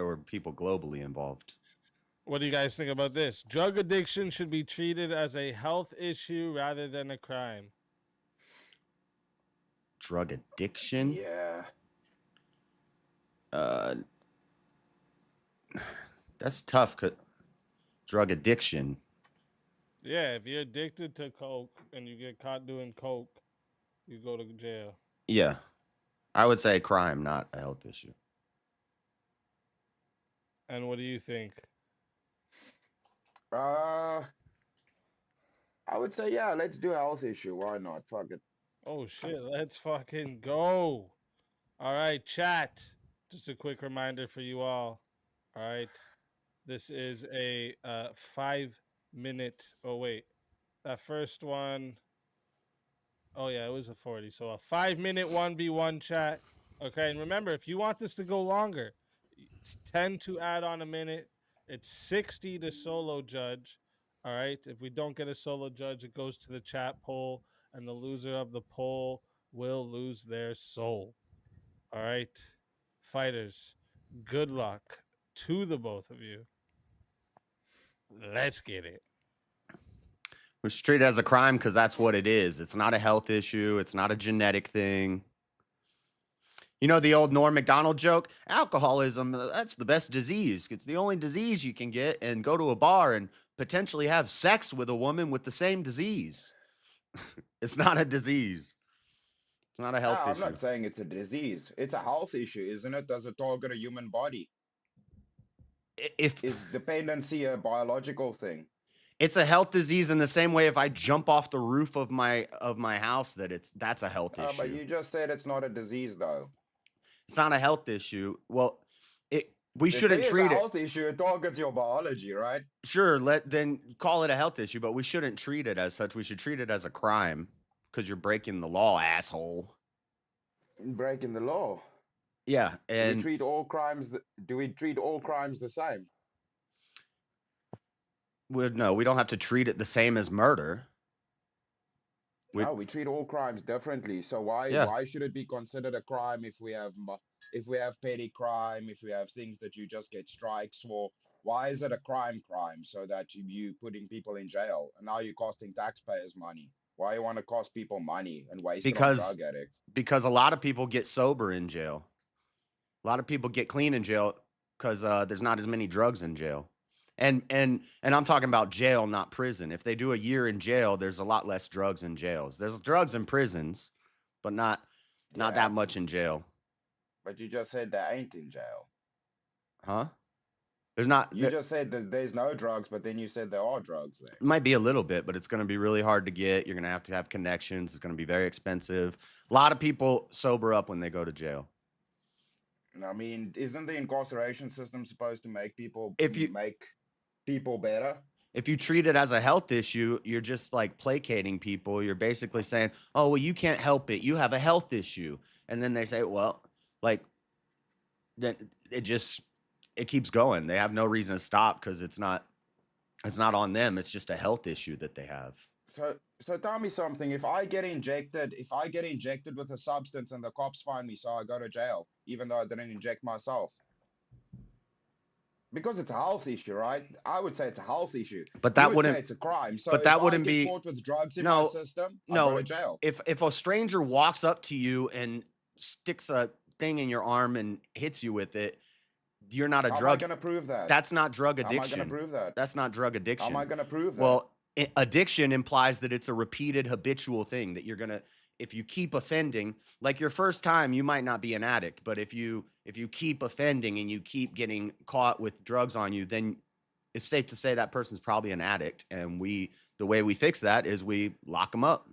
were people globally involved. what do you guys think about this? Drug addiction should be treated as a health issue rather than a crime. Drug addiction? Yeah. That's tough. Drug addiction. Yeah, if you're addicted to coke and you get caught doing coke, you go to jail. Yeah. I would say crime, not a health issue. And what do you think? I would say, yeah, let's do a health issue. Why not? Fuck it. Oh shit, let's fucking go. All right, chat. Just a quick reminder for you all. All right. This is a 5-minute. Oh wait. That first one. Oh yeah, it was a 40. So a 5-minute 1v1 chat. Okay, and remember, if you want this to go longer, it's 10 to add on a minute. It's 60 to solo judge. All right. If we don't get a solo judge, it goes to the chat poll, and the loser of the poll will lose their soul. All right. Fighters, good luck to the both of you. Let's get it. We should treat it as a crime because that's what it is. It's not a health issue. It's not a genetic thing. You know the old Norm Macdonald joke? Alcoholism, that's the best disease. It's the only disease you can get and go to a bar and potentially have sex with a woman with the same disease. It's not a disease. It's not a health I'm issue. not saying it's a disease. It's a health issue, isn't it? Does it target a human body? Is dependency a biological thing? It's a health disease in the same way if I jump off the roof of my house that's a health issue. But you just said it's not a disease, though. It's not a health issue. Well, we shouldn't treat it. It's a it. health issue. It targets your biology, right? Sure, then call it a health issue, but we shouldn't treat it as such. We should treat it as a crime because you're breaking the law, asshole. Breaking the law. Yeah, and do we treat all crimes the same? No, we don't have to treat it the same as murder. No, we treat all crimes differently. So why should it be considered a crime if we have petty crime, if we have things that you just get strikes for? Why is it a crime so that you putting people in jail and now you're costing taxpayers money? Why you want to cost people money and waste it on drug addicts? Because a lot of people get sober in jail. A lot of people get clean in jail because there's not as many drugs in jail. And I'm talking about jail, not prison. If they do a year in jail, there's a lot less drugs in jails. There's drugs in prisons, but not that much in jail. But you just said they ain't in jail. Huh? There's not. You just said that there's no drugs, but then you said there are drugs there. It might be a little bit, but it's going to be really hard to get. You're going to have connections. It's going to be very expensive. A lot of people sober up when they go to jail. I mean, isn't the incarceration system supposed to make people better? If you treat it as a health issue, you're just like placating people. You're basically saying, "Oh, well, you can't help it. You have a health issue." And then they say, "Well, like then it keeps going. They have no reason to stop because it's not on them. It's just a health issue that they have." So tell me something. If I get injected with a substance and the cops find me, so I go to jail, even though I didn't inject myself. Because it's a health issue, right? I would say it's a health issue. But that wouldn't say it's a crime. So but that if wouldn't I get be caught with drugs in my system, I go to jail. If a stranger walks up to you and sticks a thing in your arm and hits you with it, you're not a drug. How am I going to prove that? That's not drug addiction. How am I going to prove that? That's not drug addiction. How am I going to prove that? Well, addiction implies that it's a repeated habitual thing that you're going to, if you keep offending, like your first time, you might not be an addict, but if you keep offending and you keep getting caught with drugs on you, then it's safe to say that person's probably an addict. And the way we fix that is we lock them up.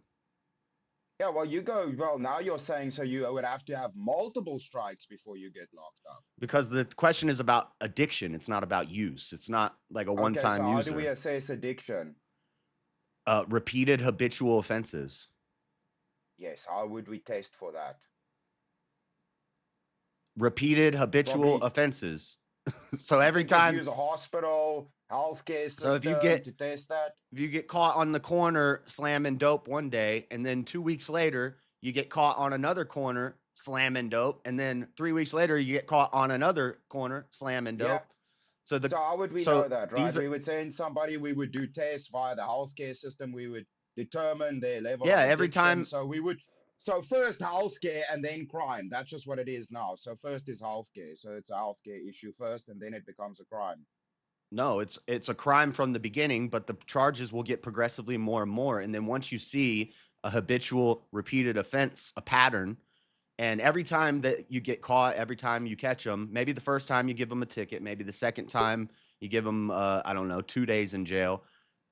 Yeah, well, now you're saying so you would have to have multiple strikes before you get locked up. Because the question is about addiction. It's not about use. It's not like a one-time so user. How do we assess addiction? Repeated habitual offenses. Yes, how would we test for that? Repeated habitual offenses. So every time use a hospital, healthcare system to test that. If you get caught on the corner slamming dope one day, and then 2 weeks later you get caught on another corner slamming dope, and then 3 weeks later you get caught on another corner slamming dope. Yeah. So how would we know that, right? We would send somebody, we would do tests via the healthcare system, we would determine their level of addiction. Every time. So first healthcare and then crime. That's just what it is now. So first is healthcare. So it's a healthcare issue first, and then it becomes a crime. No, it's a crime from the beginning, but the charges will get progressively more and more. And then once you see a habitual, repeated offense, a pattern, and every time that you get caught, every time you catch them, maybe the first time you give them a ticket, maybe the second time you give them, I don't know, 2 days in jail.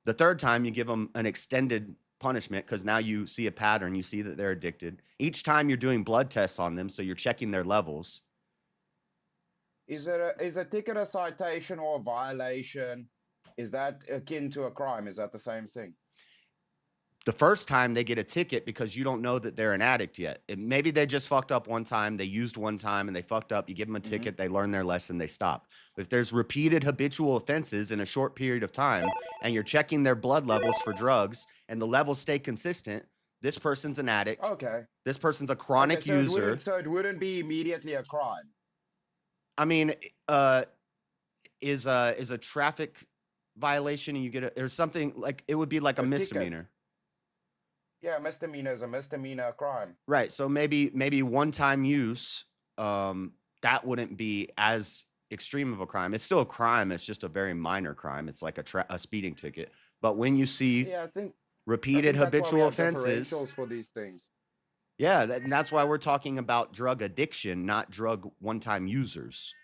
The third time you give them an extended punishment because now you see a pattern, you see that they're addicted. Each time you're doing blood tests on them, so you're checking their levels. Is a ticket a citation or a violation? Is that akin to a crime? Is that the same thing? The first time they get a ticket because you don't know that they're an addict yet. Maybe they just fucked up one time, they used one time and they fucked up. You give them a ticket, they learn their lesson, they stop. But if there's repeated habitual offenses in a short period of time and you're checking their blood levels for drugs and the levels stay consistent, this person's an addict. Okay. This person's a chronic user. So it wouldn't be immediately a crime. I mean, is a traffic violation and you get there's something like it would be like a misdemeanor. Ticket. Yeah, misdemeanor is a misdemeanor crime. Right. So maybe one-time use, that wouldn't be as extreme of a crime. It's still a crime. It's just a very minor crime. It's like a speeding ticket. But when you see repeated habitual offenses for these things. Yeah, and that's why we're talking about drug addiction, not drug one-time users.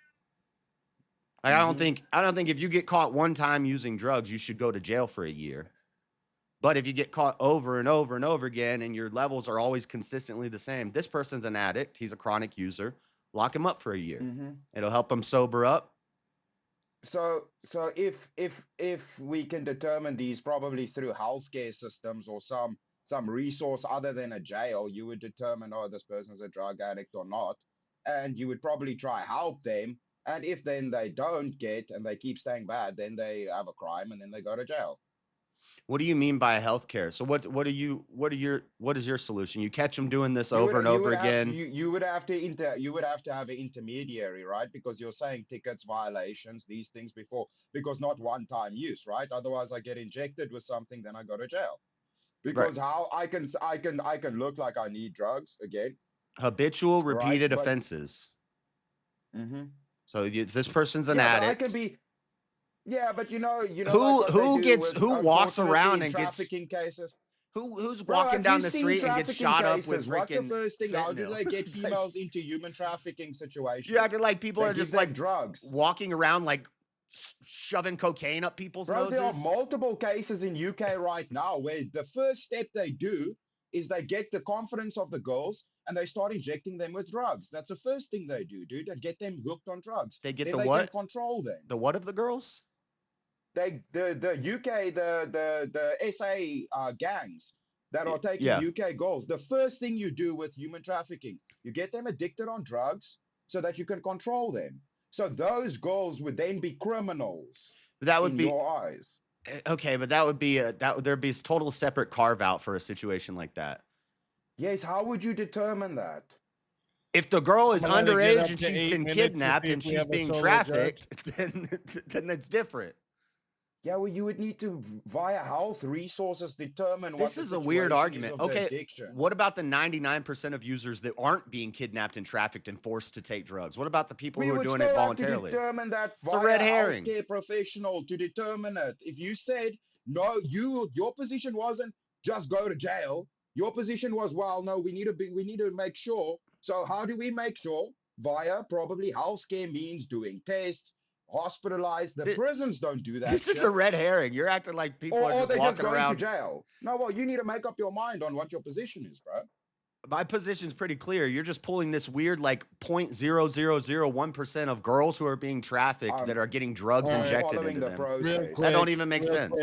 Like, I don't think if you get caught one time using drugs, you should go to jail for a year. But if you get caught over and over and over again and your levels are always consistently the same, this person's an addict, he's a chronic user, lock him up for a year. It'll help him sober up. So if we can determine these probably through healthcare systems or some resource other than a jail, you would determine, oh, this person's a drug addict or not. And you would probably try help them. And if then they don't get and they keep staying bad, then they have a crime and then they go to jail. What do you mean by healthcare? So what is your solution? You catch them doing this over and over again. You would have to have an intermediary, right? Because you're saying tickets, violations, these things before, because not one time use, right? Otherwise I get injected with something, then I go to jail. Because how I can look like I need drugs again. Habitual, repeated offenses. So this person's an addict. I can be. Yeah, but you know who walks around and gets trafficking cases. Who's walking down the street and gets shot up with freaking What's the first thing? How do fentanyl? they get females into human trafficking situations? You acting like people are just like drugs walking around like shoving cocaine up people's noses. There are multiple cases in UK right now where the first step they do is they get the confidence of the girls and they start injecting them with drugs. That's the first thing they do, dude. They get them hooked on drugs. They get then the what? Can control them. The what of the girls? The UK, the SA gangs that are taking UK girls. The first thing you do with human trafficking, you get them addicted on drugs so that you can control them. So those girls would then be criminals. That would be your eyes. Okay, but that would be there'd be a total separate carve out for a situation like that. Yes, how would you determine that? If the girl is underage and she's been kidnapped and she's being trafficked, then that's different. Yeah, well, you would need to, via health resources, determine this is a weird argument. Okay, what about the 99% of users that aren't being kidnapped and trafficked and forced to take drugs? What about the people who are doing it voluntarily? To determine that it's a red herring. Healthcare professional to determine it. If you said no, your position wasn't just go to jail. Your position was, well, no, we need to make sure. So how do we make sure? Via probably healthcare means doing tests. Hospitalized. The prisons don't do that. This is a red herring. You're acting like people are just walking around to jail. No, well, you need to make up your mind on what your position is, bro. My position's pretty clear. You're just pulling this weird like 0.0001% of girls who are being trafficked that are getting drugs injected into them. That don't even make sense.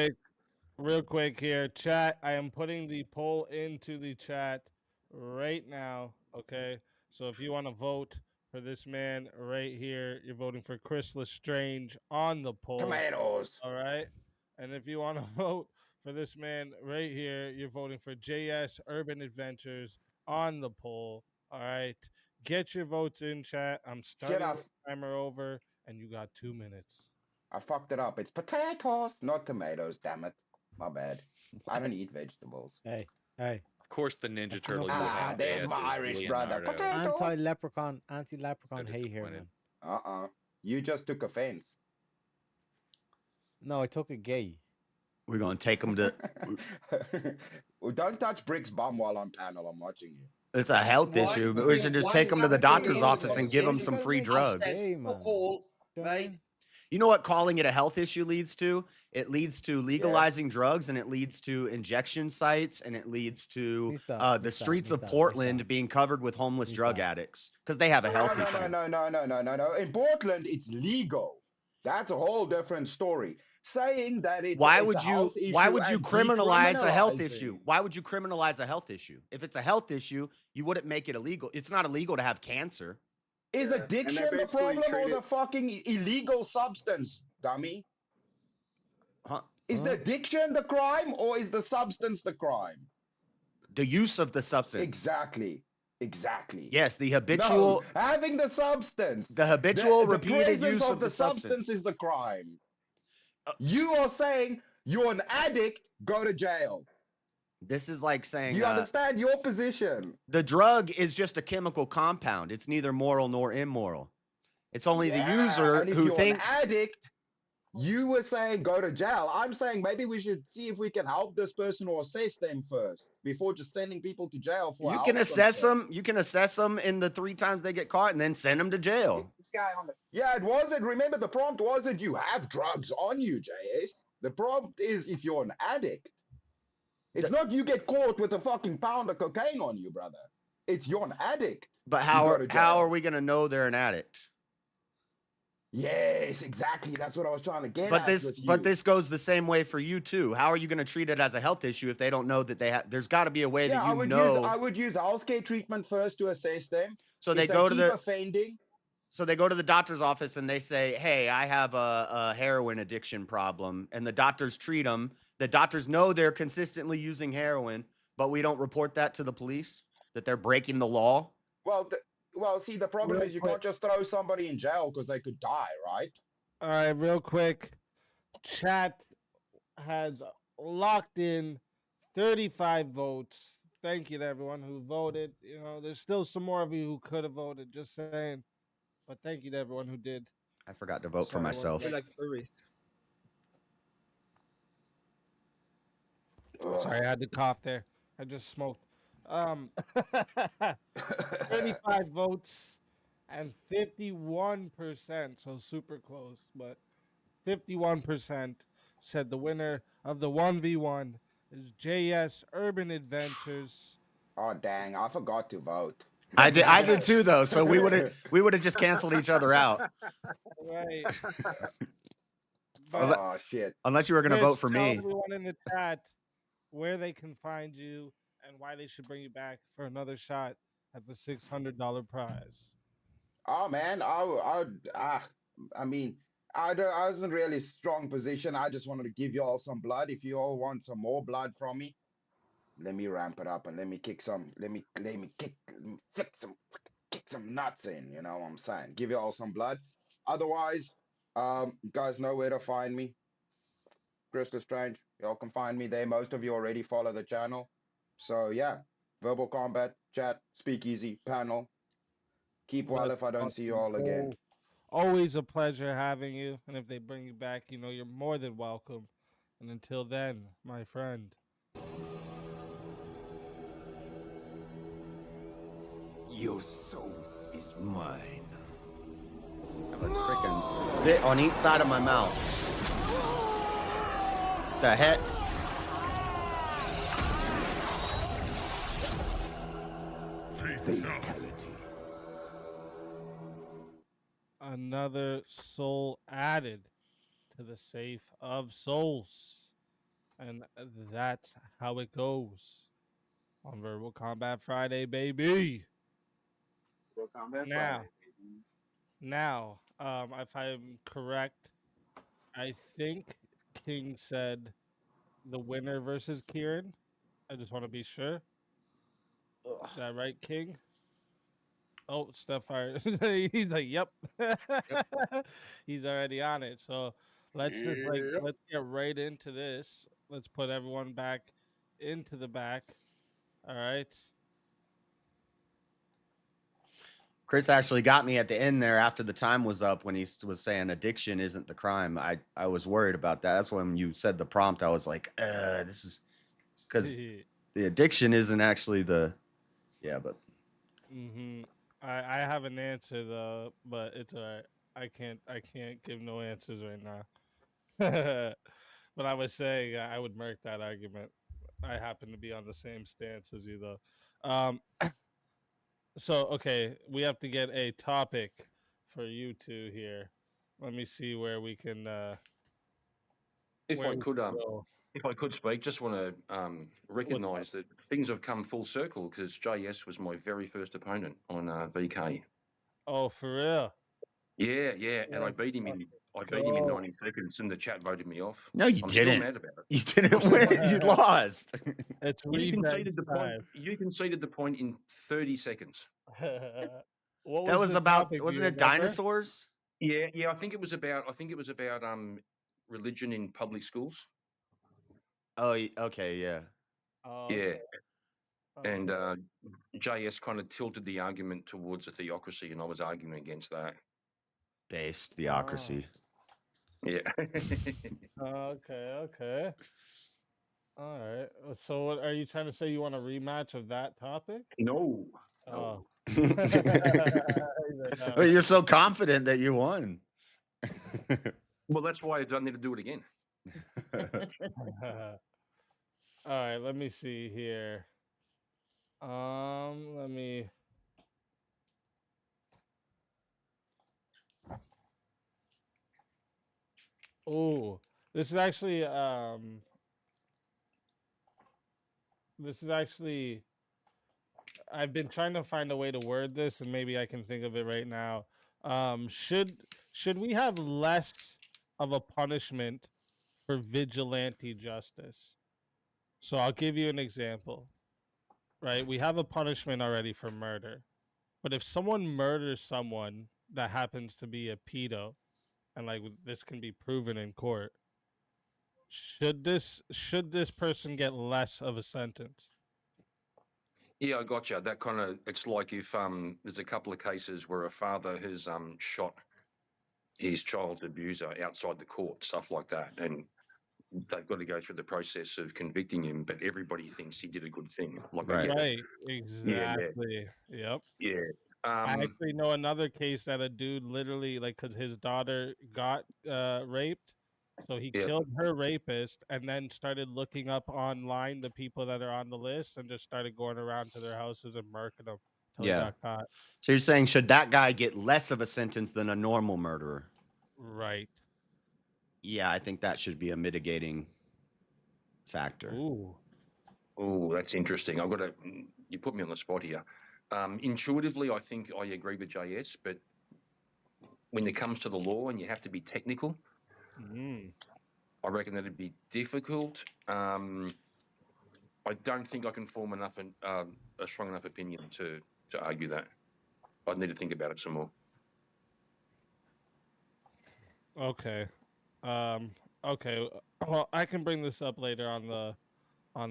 Real quick here, chat. I am putting the poll into the chat right now. Okay, so if you want to vote for this man right here, you're voting for Chris Lestrange on the poll. Tomatoes. All right. And if you want to vote for this man right here, you're voting for jsurbanadventures on the poll. All right. Get your votes in, chat. I'm starting the timer over, and you got 2 minutes. I fucked it up. It's potatoes, not tomatoes, damn it. My bad. I don't eat vegetables. Hey. Of course, the Ninja Turtles. There's my Irish brother. Anti-leprechaun, hey here, man. You just took offense. No, I took a gay. We're gonna take him to. Well, don't touch Brick's bum while on panel. I'm watching you. It's a health issue, but we should just take him to the doctor's office and give him some free drugs. Right? You know what calling it a health issue leads to? It leads to legalizing drugs, and it leads to injection sites, and it leads to the streets of Portland being covered with homeless drug addicts because they have a health issue. No. In Portland, it's legal. That's a whole different story. Saying that it's Why it's would a health you issue criminalize a health decriminalizing. issue? Why would you criminalize a health issue? If it's a health issue, you wouldn't make it illegal. It's not illegal to have cancer. Is addiction the problem or the fucking illegal substance, dummy? Is the addiction the crime or is the substance the crime? The use of the substance. Exactly. Yes, the habitual having the substance. The habitual the repeated presence use of the substance is the crime. You are saying you're an addict, go to jail. This is like saying you understand your position. The drug is just a chemical compound. It's neither moral nor immoral. It's only the user who thinks. An addict, you were saying go to jail. I'm saying maybe we should see if we can help this person or assess them first before just sending people to jail for. You can assess them. You can assess them in the 3 times they get caught, and then send them to jail. This guy on the. Yeah, it wasn't. Remember, the prompt wasn't you have drugs on you, JS. The prompt is if you're an addict. It's not you get caught with a fucking pound of cocaine on you, brother. It's you're an addict. But how are we gonna know they're an addict? Yes, exactly. That's what I was trying to get But at. this goes the same way for you too. How are you going to treat it as a health issue if they don't know that they have? There's got to be a way that you know. I would use healthcare treatment first to assess them. So they go to the offending. So they go to the doctor's office and they say, "Hey, I have a heroin addiction problem," and the doctors treat them. The doctors know they're consistently using heroin, but we don't report that to the police that they're breaking the law. Well, see, the problem is you can't just throw somebody in jail because they could die, right? All right, real quick. Chat has locked in 35 votes. Thank you to everyone who voted. You know, there's still some more of you who could have voted, just saying. But thank you to everyone who did. I forgot to vote for myself. Sorry, I had to cough there. I just smoked. 35 votes and 51%, so super close, but 51% said the winner of the 1v1 is JS Urban Adventures. Oh dang, I forgot to vote. I did too though, so we would have just canceled each other out. Right. Oh shit. Unless you were going to vote for tell me. everyone in the chat where they can find you and why they should bring you back for another shot at the $600 prize. Oh man, I mean, I wasn't really a strong position. I just wanted to give you all some blood. If you all want some more blood from me, let me ramp it up and let me kick some nuts in. You know what I'm saying? Give you all some blood. Otherwise, you guys know where to find me. Crystal Strange, y'all can find me there. Most of you already follow the channel. So yeah, verbal combat, chat, speakeasy, panel. Keep well if I don't see you all again. Always a pleasure having you. And if they bring you back, you know you're more than welcome. And until then, my friend. Your soul is mine. I'm gonna freaking sit on each side of my mouth. The heck? Fatality. Another soul added to the safe of souls. And that's how it goes on Verbal Combat Friday, baby. Verbal Combat Friday. Now, if I'm correct, I think King said the winner versus Kieran. I just want to be sure. Is that right, King? Oh, Steph fired. He's like, yep. He's already on it. So let's just let's get right into this. Let's put everyone back into the back. All right. Chris actually got me at the end there after the time was up when he was saying addiction isn't the crime. I was worried about that. That's when you said the prompt. I was like, this is because the addiction isn't actually the, but. Mm-hmm. I have an answer though, but it's alright. I can't give no answers right now. But I was saying I would mark that argument. I happen to be on the same stance as you though. So okay, we have to get a topic for you two here. Let me see where we can. If I could speak, just want to recognise that things have come full circle because JS was my very first opponent on VK. Oh, for real? Yeah, and I beat him in 90 seconds, and the chat voted me off. No, you I'm didn't. Still mad about it. You didn't win. You lost. It's you conceded the point. You conceded the point in 30 seconds. What that was about? Topic, wasn't it dinosaurs? Yeah. I think it was about. Religion in public schools. Oh, okay, yeah. Yeah. And JS kind of tilted the argument towards a theocracy, and I was arguing against that. Based theocracy. Yeah. Okay. All right. So, what are you trying to say? You want a rematch of that topic? No. Oh. Well, you're so confident that you won. Well, that's why I don't need to do it again. All right. Let me see here. Let me. Oh, this is actually I've been trying to find a way to word this, and maybe I can think of it right now. Should we have less of a punishment for vigilante justice? So I'll give you an example. Right? We have a punishment already for murder. But if someone murders someone that happens to be a pedo, and like this can be proven in court, should this person get less of a sentence? Yeah, I got you. That kind of, it's like if there's a couple of cases where a father has shot his child's abuser outside the court, stuff like that, and they've got to go through the process of convicting him, but everybody thinks he did a good thing. Like Right, exactly. Yeah. I actually know another case that a dude literally, like, because his daughter got raped, so he killed her rapist and then started looking up online the people that are on the list and just started going around to their houses and murking them until he got caught. So you're saying should that guy get less of a sentence than a normal murderer? Right. Yeah, I think that should be a mitigating factor. Ooh, that's interesting. You put me on the spot here. Intuitively, I think I agree with JS, but when it comes to the law and you have to be technical, I reckon that'd be difficult. I don't think I can form a strong enough opinion to argue that. I'd need to think about it some more. Okay. Okay. Well, I can bring this up later on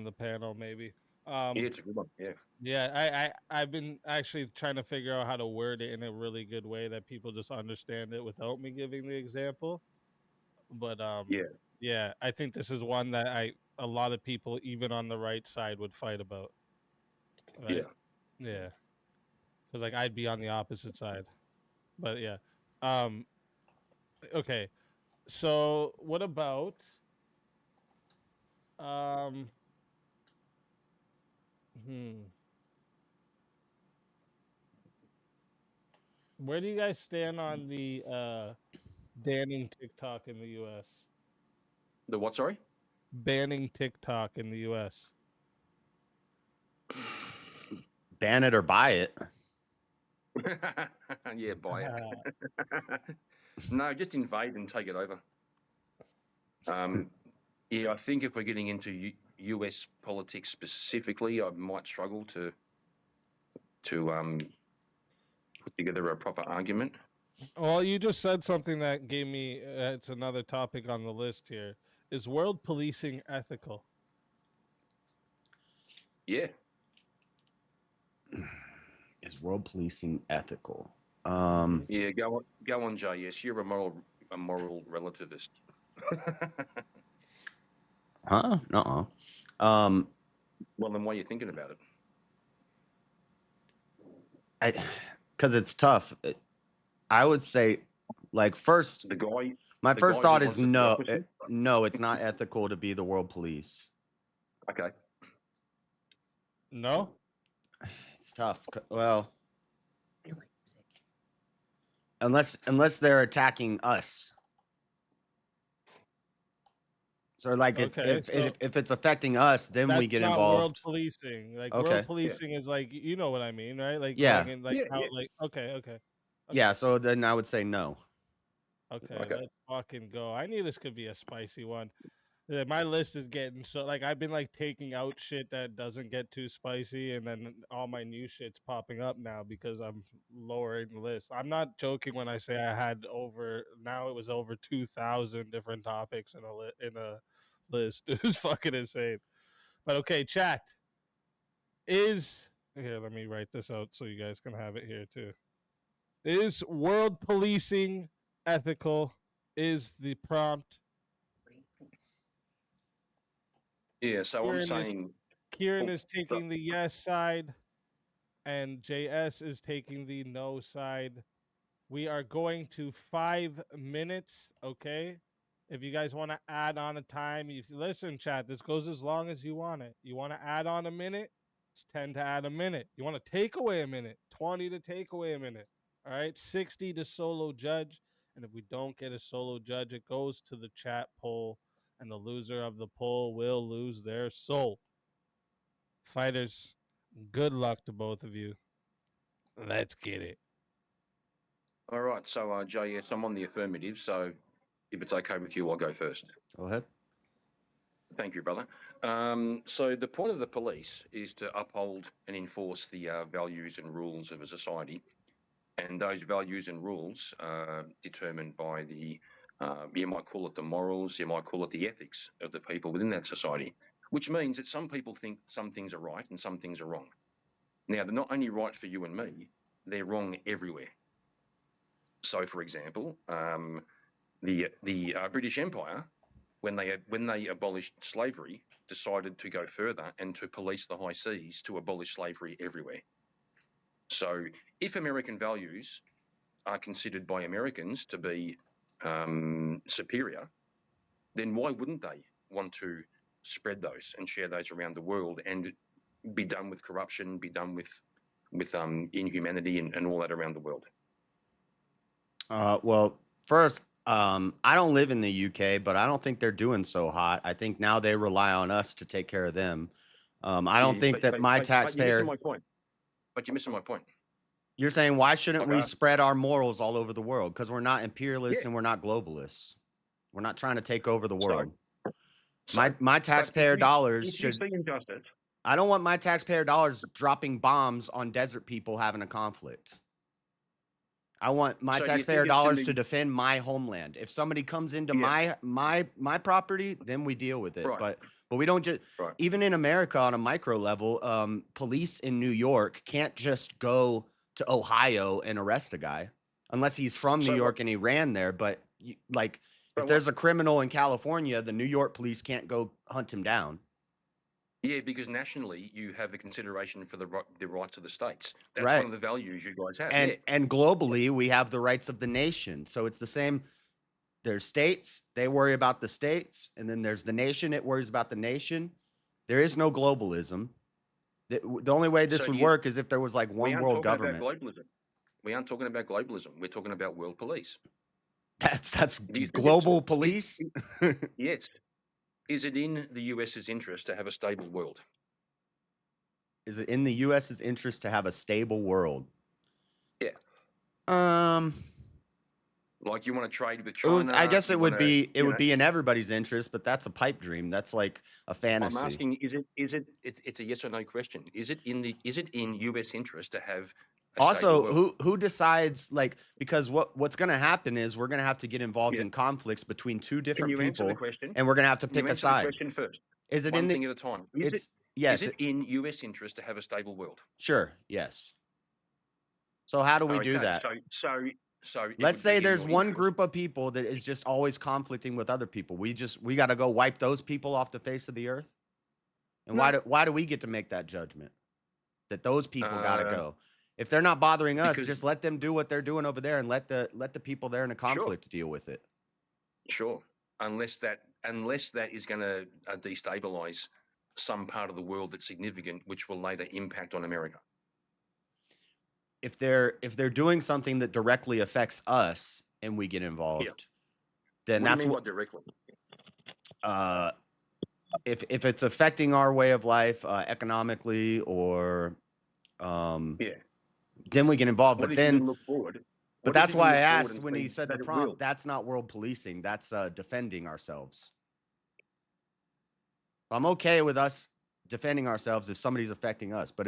the panel, maybe. Yeah, it's a good one. Yeah. Yeah, I've been actually trying to figure out how to word it in a really good way that people just understand it without me giving the example. But yeah, I think this is one that a lot of people, even on the right side, would fight about. Right? Yeah. Because like I'd be on the opposite side. But yeah. Okay. So what about where do you guys stand on the banning TikTok in the US? The what, sorry? Banning TikTok in the US. Ban it or buy it. Yeah, buy it. No, just invade and take it over. Yeah, I think if we're getting into US politics specifically, I might struggle to put together a proper argument. Well, you just said something that gave me. It's another topic on the list here. Is world policing ethical? Yeah. Is world policing ethical? Yeah, go on, JS. You're a moral relativist. Huh? Nuh-uh. Well, then why are you thinking about it? Because it's tough. I would say, like, first, my first thought is no. No, it's not ethical to be the world police. Okay. No? It's tough. Well, unless they're attacking us. So, like, if it's affecting us, then we get not involved. World policing. Like, world policing is like, you know what I mean, right? Like, yeah. going in, like, how, like, okay. Yeah. So then I would say no. Okay, let's fucking go. I knew this could be a spicy one. Yeah, my list is getting so, like, I've been like taking out shit that doesn't get too spicy, and then all my new shit's popping up now because I'm lowering the list. I'm not joking when I say I had it was over 2,000 different topics in a list. It was fucking insane. But okay, chat. Here, let me write this out so you guys can have it here too. Is world policing ethical? Is the prompt. Yeah, so I'm saying Kieran is taking the yes side, and JS is taking the no side. We are going to 5 minutes, okay? If you guys want to add on a time, listen, chat, this goes as long as you want it. You want to add on a minute? It's 10 to add a minute. You want to take away a minute? 20 to take away a minute. All right, 60 to solo judge. And if we don't get a solo judge, it goes to the chat poll, and the loser of the poll will lose their soul. Fighters, good luck to both of you. Let's get it. All right, so JS, I'm on the affirmative, so if it's okay with you, I'll go first. Go ahead. Thank you, brother. So the point of the police is to uphold and enforce the values and rules of a society. And those values and rules are determined by you might call it the morals, you might call it the ethics of the people within that society, which means that some people think some things are right and some things are wrong. Now, they're not only right for you and me, they're wrong everywhere. So, for example, the British Empire, when they abolished slavery, decided to go further and to police the high seas to abolish slavery everywhere. So if American values are considered by Americans to be superior, then why wouldn't they want to spread those and share those around the world and be done with corruption, be done with inhumanity and all that around the world? Well, first, I don't live in the UK, but I don't think they're doing so hot. I think now they rely on us to take care of them. I don't think that my taxpayer. But you're missing my point. You're saying why shouldn't we spread our morals all over the world? Because we're not imperialists and we're not globalists. We're not trying to take over the world. My taxpayer dollars should. I don't want my taxpayer dollars dropping bombs on desert people having a conflict. I want my taxpayer dollars to defend my homeland. If somebody comes into my property, then we deal with it. But we don't just even in America on a micro level, police in New York can't just go to Ohio and arrest a guy unless he's from New York and he ran there. But if there's a criminal in California, the New York police can't go hunt him down. Yeah, because nationally you have the consideration for the rights of the states. That's one of the values you guys have. And globally, we have the rights of the nation. So it's the same. There's states, they worry about the states, and then there's the nation, it worries about the nation. There is no globalism. The only way this would work is if there was like one world government. We aren't talking about globalism. We're talking about world police. That's global police? Yes. Is it in the US's interest to have a stable world? Is it in the US's interest to have a stable world? Yeah. Like you want to trade with China? I guess it would be in everybody's interest, but that's a pipe dream. That's like a fantasy. I'm asking, it's a yes or no question. Is it in US interest to have also who decides, like, because what's going to happen is we're going to have to get involved in conflicts between two different people, and we're going to have to pick a side. Question first. Is it one thing at a time? Yes. Is it in US interest to have a stable world? Sure. Yes. So how do we do that? So it let's would say be in there's your one interest. group of people that is just always conflicting with other people. We got to go wipe those people off the face of the earth. And why do we get to make that judgment that those people got to go? If they're not bothering us, just let them do what they're doing over there and let the people there in a conflict deal with it. Sure, unless that is going to destabilize some part of the world that's significant, which will later impact on America. If they're doing something that directly affects us and we get involved, then what that's do you mean by directly. If it's affecting our way of life economically or then we get involved. But then look forward. But that's why I asked when he said the prompt. That's not world policing. That's defending ourselves. I'm okay with us defending ourselves if somebody's affecting us. But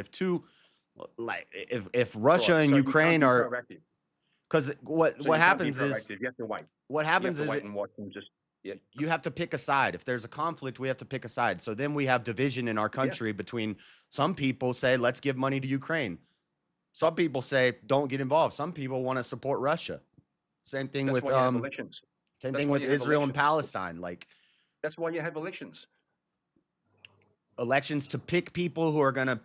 if Russia and Ukraine are, because what happens is you have to wait. What happens is wait and watch and just you have to pick a side. If there's a conflict, we have to pick a side. So then we have division in our country between some people say let's give money to Ukraine. Some people say don't get involved. Some people want to support Russia. Same thing with elections. Same thing with Israel and Palestine. Like that's why you have elections. Elections to pick people who are going to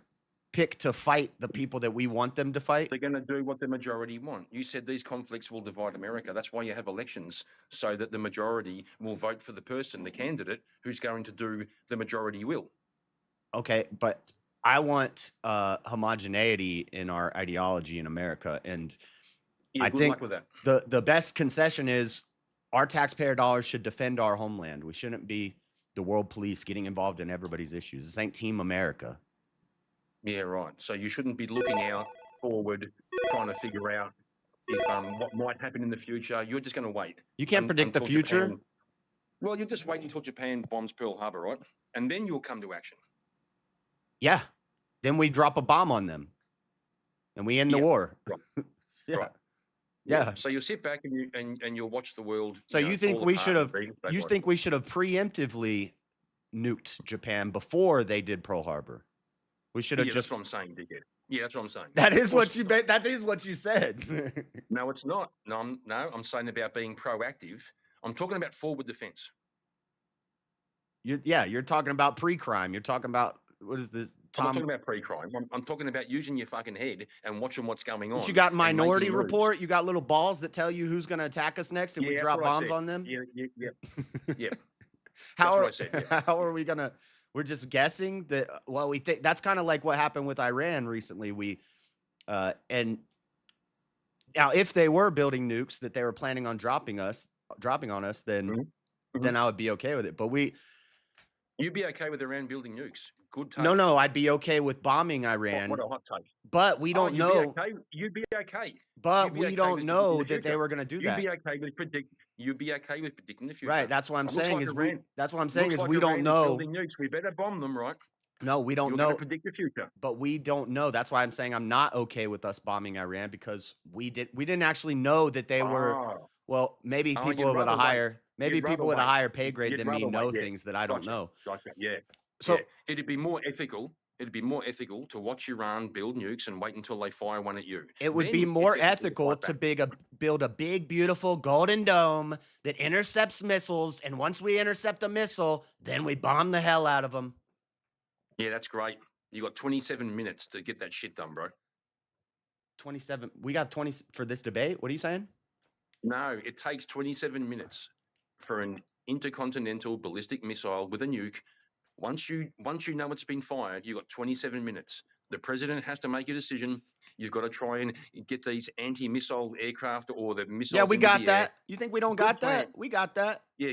pick to fight the people that we want them to fight. They're going to do what the majority want. You said these conflicts will divide America. That's why you have elections, so that the majority will vote for the person, the candidate, who's going to do the majority will. Okay, but I want homogeneity in our ideology in America, and I good think luck with that. the best concession is our taxpayer dollars should defend our homeland. We shouldn't be the world police getting involved in everybody's issues. This ain't Team America. Yeah, right. So you shouldn't be looking out forward, trying to figure out if what might happen in the future. You're just going to wait. You can't predict the future. Well, you just wait until Japan bombs Pearl Harbor, right? And then you'll come to action. Yeah. Then we drop a bomb on them, and we end the war. Right. Yeah. Right. Yeah. So you'll sit back and you'll watch the world. So you think we should have? You think we should have preemptively nuked Japan before they did Pearl Harbor? We should have just. That's what I'm saying, dickhead. Yeah, that's what I'm saying. That is what you. That is what you said. No, it's not. No, I'm saying about being proactive. I'm talking about forward defense. You're talking about pre-crime. You're talking about what is this? I'm not talking about pre-crime. I'm talking about using your fucking head and watching what's going on. But you got Minority Report. You got little balls that tell you who's going to attack us next, and we drop bombs on them. Yeah. How are we gonna? We're just guessing that. Well, we think that's kind of like what happened with Iran recently. And now if they were building nukes that they were planning on dropping on us, then I would be okay with it. But you'd be okay with Iran building nukes. Good take. No, I'd be okay with bombing Iran. What a hot take. But we don't know. You'd be okay. But we don't know that they were going to do that. You'd be okay with predicting the future. Right. That's what I'm saying. That's what I'm saying is we Iran's don't know. Building nukes. We better bomb them, right? No, we don't know. Predict the future. But we don't know. That's why I'm saying I'm not okay with us bombing Iran, because we didn't actually know that they were. Well, maybe people with a higher pay grade than me know things that I don't know. Gotcha. Yeah. So it'd be more ethical. It'd be more ethical to watch Iran build nukes and wait until they fire one at you. It would be more ethical to build a big, beautiful golden dome that intercepts missiles. And once we intercept a missile, then we bomb the hell out of them. Yeah, that's great. You got 27 minutes to get that shit done, bro. 27. We got 20 for this debate. What are you saying? No, it takes 27 minutes for an intercontinental ballistic missile with a nuke. Once you know it's been fired, you got 27 minutes. The president has to make a decision. You've got to try and get these anti-missile aircraft or the missiles. Yeah, we got that. You think we don't got that? We got that. Yeah,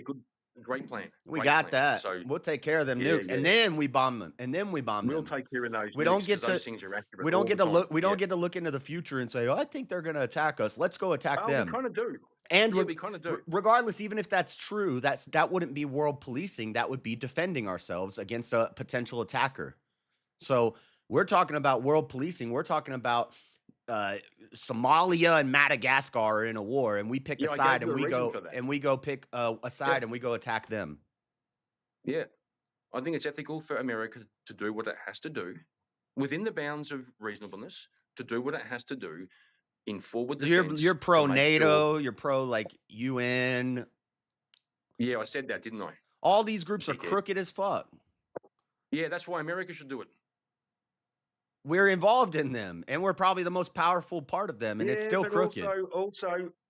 great plan. We got that. So we'll take care of them nukes, and then we bomb them, We'll take care of those. We don't get to. We don't get to look. We don't get to look into the future and say, "Oh, I think they're going to attack us. Let's go attack them." We kind of do. And we kind of do. Regardless, even if that's true, that wouldn't be world policing. That would be defending ourselves against a potential attacker. So we're talking about world policing. We're talking about Somalia and Madagascar are in a war, and we pick a side, and we go pick a side, and we go attack them. Yeah, I think it's ethical for America to do what it has to do within the bounds of reasonableness, to do what it has to do in forward defense. You're pro to make NATO. sure- You're pro like UN. Yeah, I said that, didn't I? All these groups are Dickhead. crooked as fuck. Yeah, that's why America should do it. We're involved in them, and we're probably the most powerful part of them, and it's still but crooked.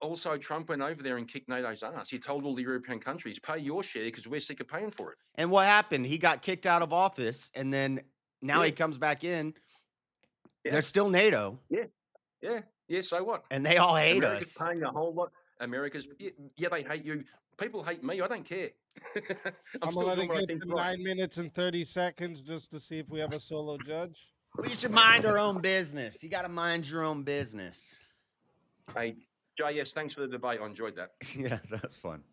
Also, Trump went over there and kicked NATO's ass. He told all the European countries, pay your share because we're sick of paying for it. And what happened? He got kicked out of office, and then now he comes back in. Yeah. They're still NATO. Yeah. So what? And they all hate America's us. paying a whole lot. America's they hate you. People hate me. I don't care. I'm still gonna doing what I get think to right. 9 minutes and 30 seconds just to see if we have a solo judge. We should mind our own business. You got to mind your own business. Hey, JS, thanks for the debate. I enjoyed that. Yeah, that's fun.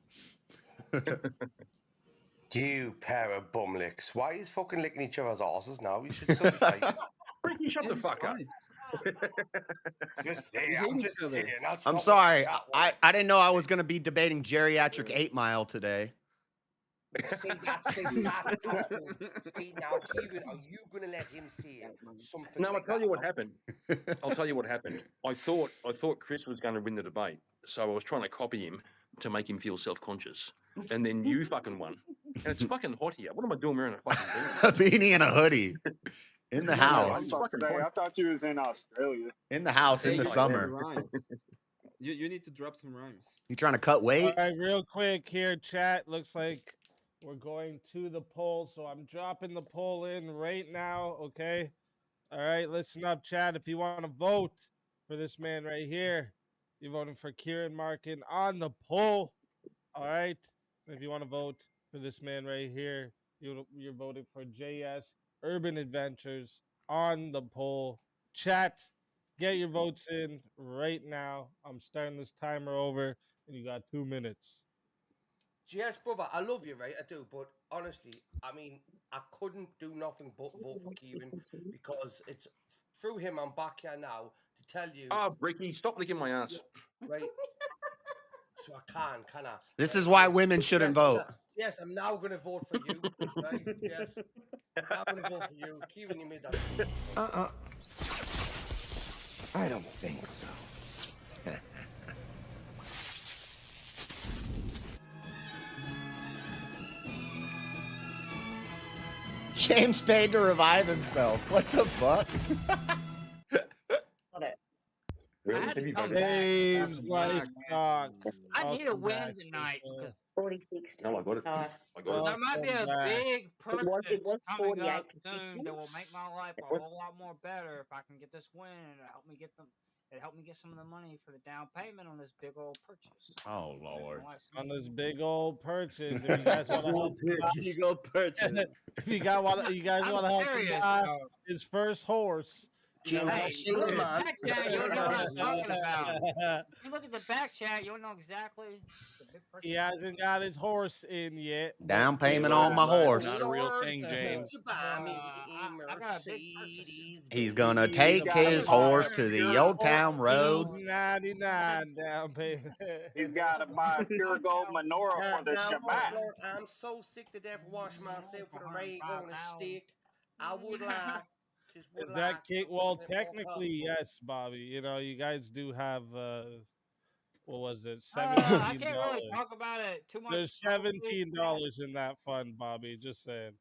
You pair of bumlicks. Why are you fucking licking each other's asses now? You should still be fighting. Ricky, shut the fuck up. Just saying, I'm just saying. I'm sorry. I didn't know I was going to be debating geriatric 8 Mile today. See, that's See, now, Kieran, are you going to let him say something? No, like I'll tell you what happened. I'll tell you what happened. I thought Chris was going to win the debate, so I was trying to copy him to make him feel self-conscious. And then you fucking won. And it's fucking hot here. What am I doing wearing a fucking beanie? A beanie and a hoodie. In the house. I thought you was in Australia. In the house in the summer. You need to drop some rhymes. You trying to cut weight? All right, real quick here, chat. Looks like we're going to the poll, so I'm dropping the poll in right now, okay? All right, listen up, chat. If you want to vote for this man right here, you're voting for Kieran Markin on the poll, all right? If you want to vote for this man right here, you're voting for jsurbanadventures on the poll. Chat, get your votes in right now. I'm starting this timer over, and you got 2 minutes. Yes, brother, I love you, right? I do, but honestly, I mean, I couldn't do nothing but vote for Kieran because it's through him I'm back here now to tell you. Oh, Ricky, stop licking my ass. Right. So I can I? This is why women shouldn't vote. Yes, I'm now going to vote for you. Right? Yes. I'm going to vote for you. Kieran, you made that. I don't think so. James paid to revive himself. What the fuck? James like sucks. I need a win tonight because 46 No, I got it. I got there might be a big purchase It was coming 48 up to soon 50. that will make my life a whole lot more better if I can get this win and help me get them. It helped me get some of the money for the down payment on this big old purchase. Oh Lord! On this big old purchase, if you guys want to help, Big old purchase. if you guys want to help him serious, buy though. his first horse. Jim, Hey, hey, you look at the man. back chat, you'll know what I'm talking about. You look at the back chat, you'll know exactly the big purchase. He hasn't got his horse in yet. Down payment on my horse. Not a real thing, James. I got a big purchase. He's gonna take his horse to the Old Town Road. 99 down payment. He's got to buy a pure gold menorah for the Shabbat. Lord, I'm so sick to death of washing myself with a rag on a stick. I would like. Is that Kate? Well, technically, yes, Bobby. You know, you guys do have what was it? $17. I can't really talk about it too much. There's $17 in that fund, Bobby. Just saying.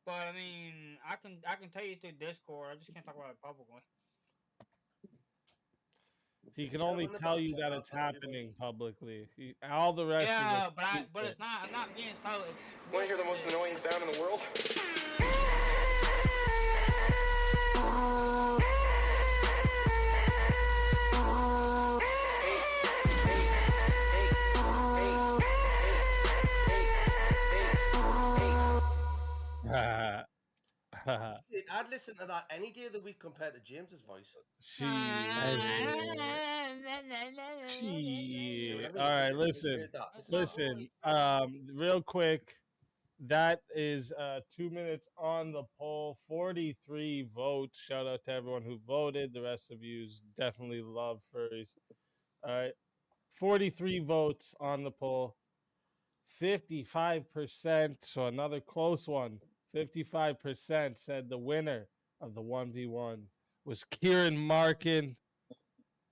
But I mean, I can tell you through Discord. I just can't talk about it publicly. He can only tell you that it's happening publicly. All the rest. Yeah, but it's not. I'm not being so. Want to hear the most annoying sound in the world? I'd listen to that any day of the week compared to James's voice. All right, listen. Real quick. That is 2 minutes on the poll. 43 votes. Shout out to everyone who voted. The rest of you definitely love furries. All right. 43 votes on the poll. 55%. So another close one. 55% said the winner of the 1v1 was Kieran Markin.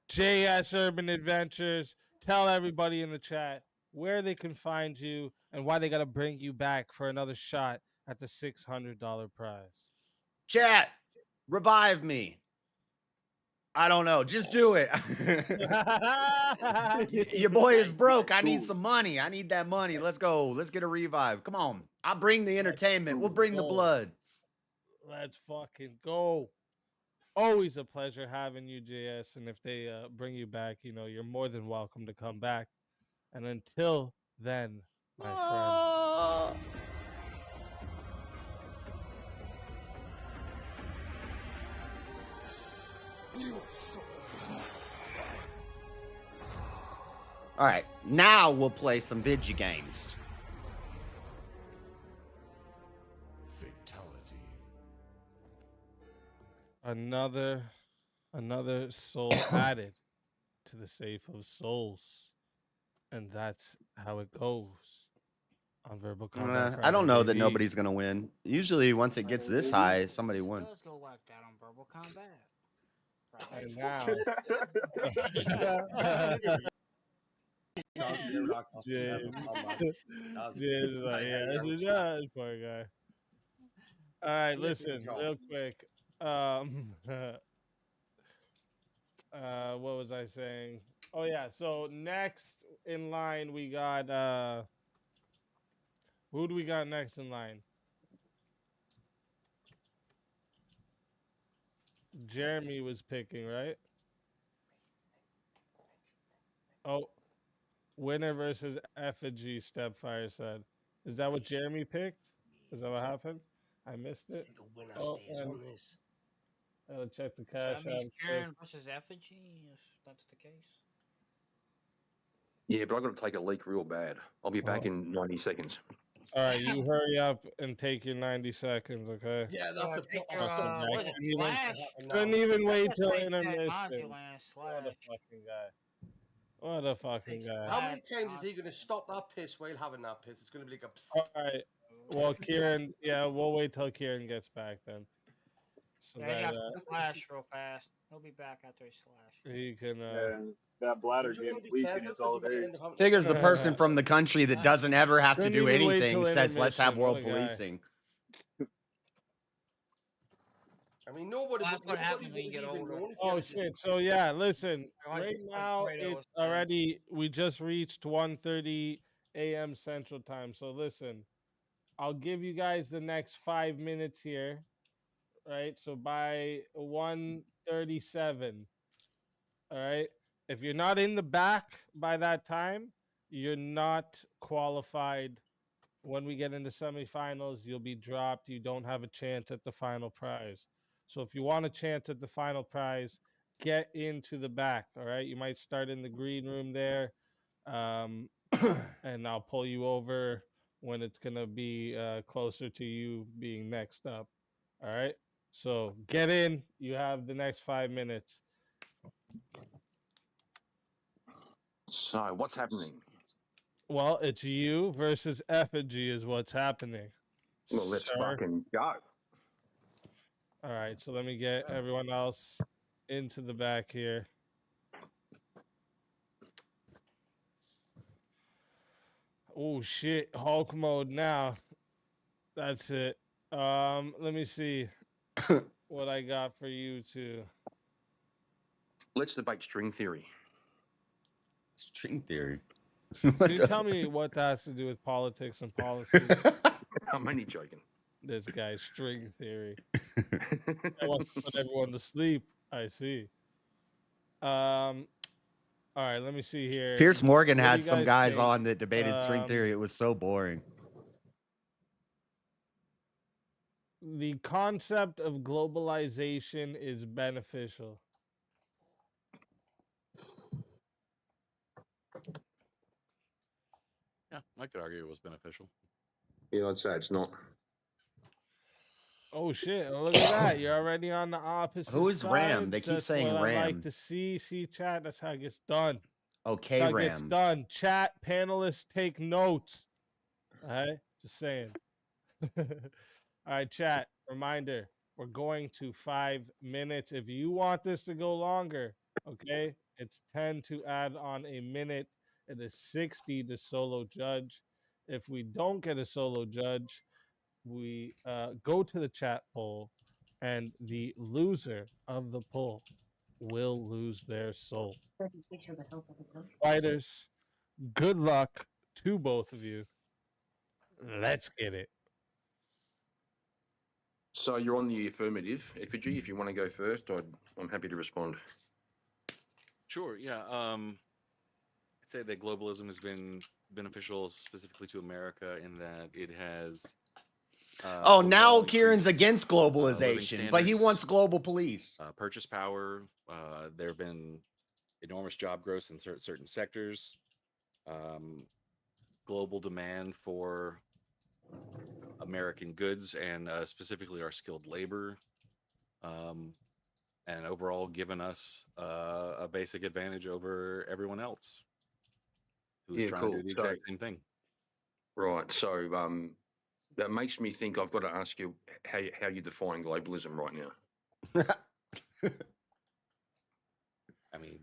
JS Urban Adventures. Tell everybody in the chat where they can find you and why they got to bring you back for another shot at the $600 prize. Chat, revive me. I don't know. Just do it. Your boy is broke. I need some money. I need that money. Let's go. Let's get a revive. Come on. I'll bring the entertainment. We'll bring the blood. Let's fucking go. Always a pleasure having you, JS. And if they bring you back, you know, you're more than welcome to come back. And until then, my friend. All right, now we'll play some Vigi games. Fatality. Another soul added to the safe of souls. And that's how it goes on Verbal Combat. I don't know that nobody's going to win. Usually, once it gets this high, somebody wins. Let's go like that on Verbal Combat. And now, poor guy. All right, listen, real quick. What was I saying? Oh yeah, so next in line we got who do we got next in line? Jeremy was picking, right? Oh, winner versus effigy, Stepfire said. Is that what Jeremy picked? Is that what happened? I missed it. I'll check the cash. So that means Karen versus effigy, if that's the case. Yeah, but I've got to take a leak real bad. I'll be back in 90 seconds. All right, you hurry up and take your 90 seconds, okay? Yeah, that's a couldn't even wait till intermission. What a fucking guy. What a fucking guy. How many times is he going to stop that piss while having that piss? It's going to be like a... All right. Well, Kieran, yeah, we'll wait till Kieran gets back then. So yeah, that, slash real fast. He'll be back after he slash. He can... that bladder getting leaking is all it is. Figures the person from the country that doesn't ever have to do anything says, let's have world policing. I mean, nobody what happens when you get older. Oh, shit. So, yeah, listen. Right now, it's already... We just reached 1:30 a.m. Central Time. So, listen. I'll give you guys the next 5 minutes here. Right? So, by 1:37... All right. If you're not in the back by that time, you're not qualified. When we get into semifinals, you'll be dropped. You don't have a chance at the final prize. So if you want a chance at the final prize, get into the back. All right. You might start in the green room there. And I'll pull you over when it's going to be closer to you being next up. All right. So get in. You have the next 5 minutes. So, what's happening? Well, it's you versus effigy is what's happening. Well, let's fucking go. All right, so let me get everyone else into the back here. Oh, shit. Hulk mode now. That's it. Let me see what I got for you two. Let's debate string theory. String theory. Can you tell me what that has to do with politics and policy? I'm only joking. This guy's string theory. I want to put everyone to sleep. I see. All right, let me see here. Pierce Morgan had some guys on that debated string theory. It was so boring. The concept of globalization is beneficial. Yeah, I could argue it was beneficial. Yeah, I'd say it's not. Oh shit! Look at that! You're already on the opposite. Who is side. Ram? They keep saying what Ram. I like to see chat. That's how it gets done. Okay, That's how it Ram. gets done. Chat panelists take notes. All right, just saying. All right, chat. Reminder: we're going to 5 minutes. If you want this to go longer, Okay, it's 10 to add on a minute. It is 60 to solo judge. If we don't get a solo judge, we go to the chat poll, and the loser of the poll will lose their soul. Fighters, good luck to both of you. Let's get it. So you're on the affirmative, Effigy. If you want to go first, I'm happy to respond. Sure. Yeah. I'd say that globalism has been beneficial specifically to America in that it has. Oh, now Kieran's against globalization, but he wants global police. Purchase power. There have been enormous job growth in certain sectors. Global demand for American goods and specifically our skilled labor. And overall given us a basic advantage over everyone else who's trying to do the exact same thing. Right. So that makes me think I've got to ask you how you define globalism right now. I mean,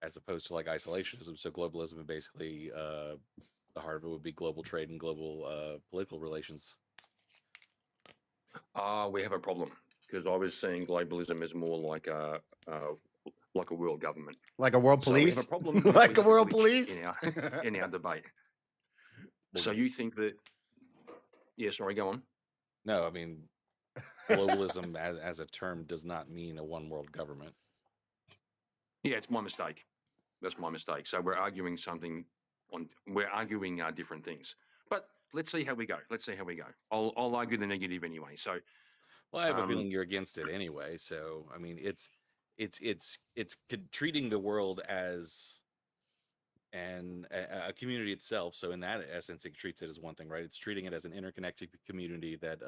as opposed to like isolationism. So globalism is basically the heart of it would be global trade and global political relations. We have a problem because I was seeing globalism as more like a world government, like a world police. So we have a problem like a world police in our debate. So you think that? Yeah, sorry, go on. No, I mean, globalism as a term does not mean a one world government. Yeah, it's my mistake. That's my mistake. So we're arguing different things. But let's see how we go. I'll argue the negative anyway. So, well, I have a feeling you're against it anyway. So, I mean, it's treating the world as a community itself. So in that essence, it treats it as one thing, right? It's treating it as an interconnected community that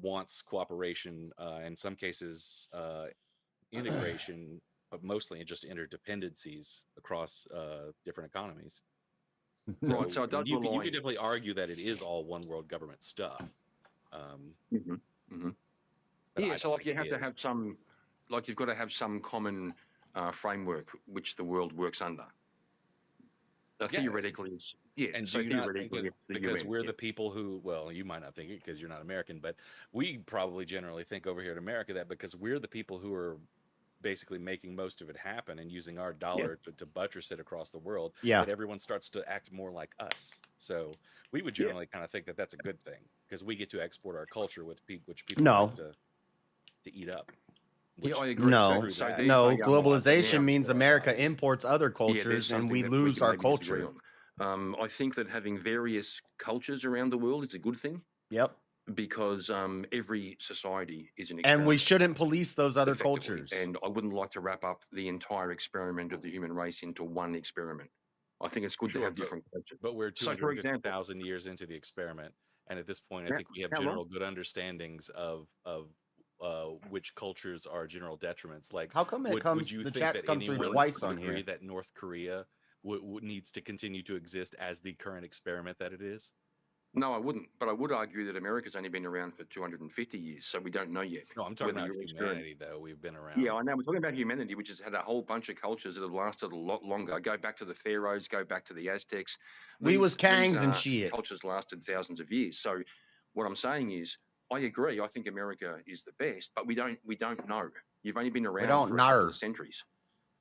wants cooperation, in some cases, integration, but mostly just interdependencies across different economies. Right. So it does you could definitely argue that it is all one world government stuff. Yeah. So like you have to have some, like you've got to have some common framework which the world works under. Theoretically, it's And so theoretically, because we're the people who, well, you might not think it because you're not American, but we probably generally think over here in America that because we're the people who are basically making most of it happen and using our dollar to buttress it across the world, that everyone starts to act more like us. So we would generally kind of think that that's a good thing because we get to export our culture which people like to eat up. Yeah, I agree. No, globalization means America imports other cultures and we lose our culture. I think that having various cultures around the world is a good thing. Yep. Because every society is an experiment. And we shouldn't police those other cultures. And I wouldn't like to wrap up the entire experiment of the human race into one experiment. I think it's good to have different cultures. But we're 250,000 years into the experiment. And at this point, I think we have general good understandings of which cultures are general detriments. Like, how come the chat's come through twice on here? That North Korea needs to continue to exist as the current experiment that it is? No, I wouldn't. But I would argue that America's only been around for 250 years, so we don't know yet. No, I'm talking about humanity, though. We've been around. Yeah, I know. We're talking about humanity, which has had a whole bunch of cultures that have lasted a lot longer. Go back to the pharaohs, go back to the Aztecs. We was Kangs and shit. Cultures lasted thousands of years. So what I'm saying is, I agree. I think America is the best, but we don't know. You've only been around for a couple of centuries.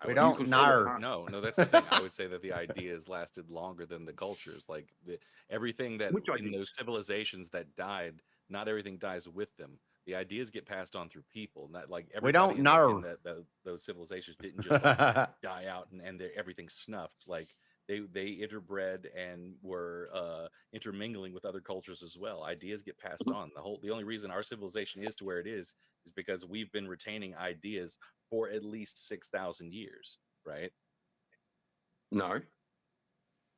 We don't know. No, that's the thing. I would say that the ideas lasted longer than the cultures. Like everything that in those civilizations that died, not everything dies with them. The ideas get passed on through people. Not like we don't know those civilizations didn't just like, die out and everything's snuffed. Like they interbred and were intermingling with other cultures as well. Ideas get passed on. The only reason our civilization is to where it is because we've been retaining ideas for at least 6,000 years, right? No.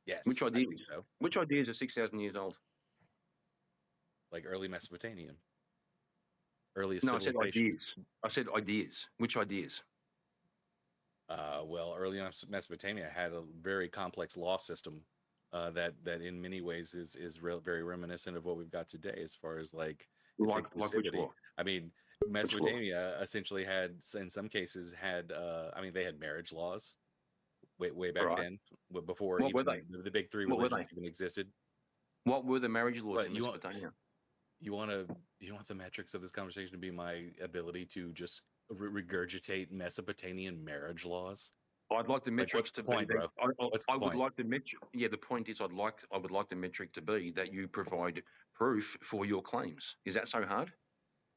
Yes. Which ideas? So. Which ideas are 6,000 years old? Like early Mesopotamian. Earliest No, I said ideas. I said ideas. Which ideas? Well, early Mesopotamia had a very complex law system that in many ways is very reminiscent of what we've got today as far as like which law? I mean, Mesopotamia essentially had, in some cases, I mean, they had marriage laws way back then, before What were even they? the big three What were religions they? even existed. What were the marriage laws But in Mesopotamia? You want the metrics of this conversation to be my ability to just regurgitate Mesopotamian marriage laws? I'd like the metrics to point, be bro? I would like the metric. Yeah, the point is, I would like the metric to be that you provide proof for your claims. Is that so hard?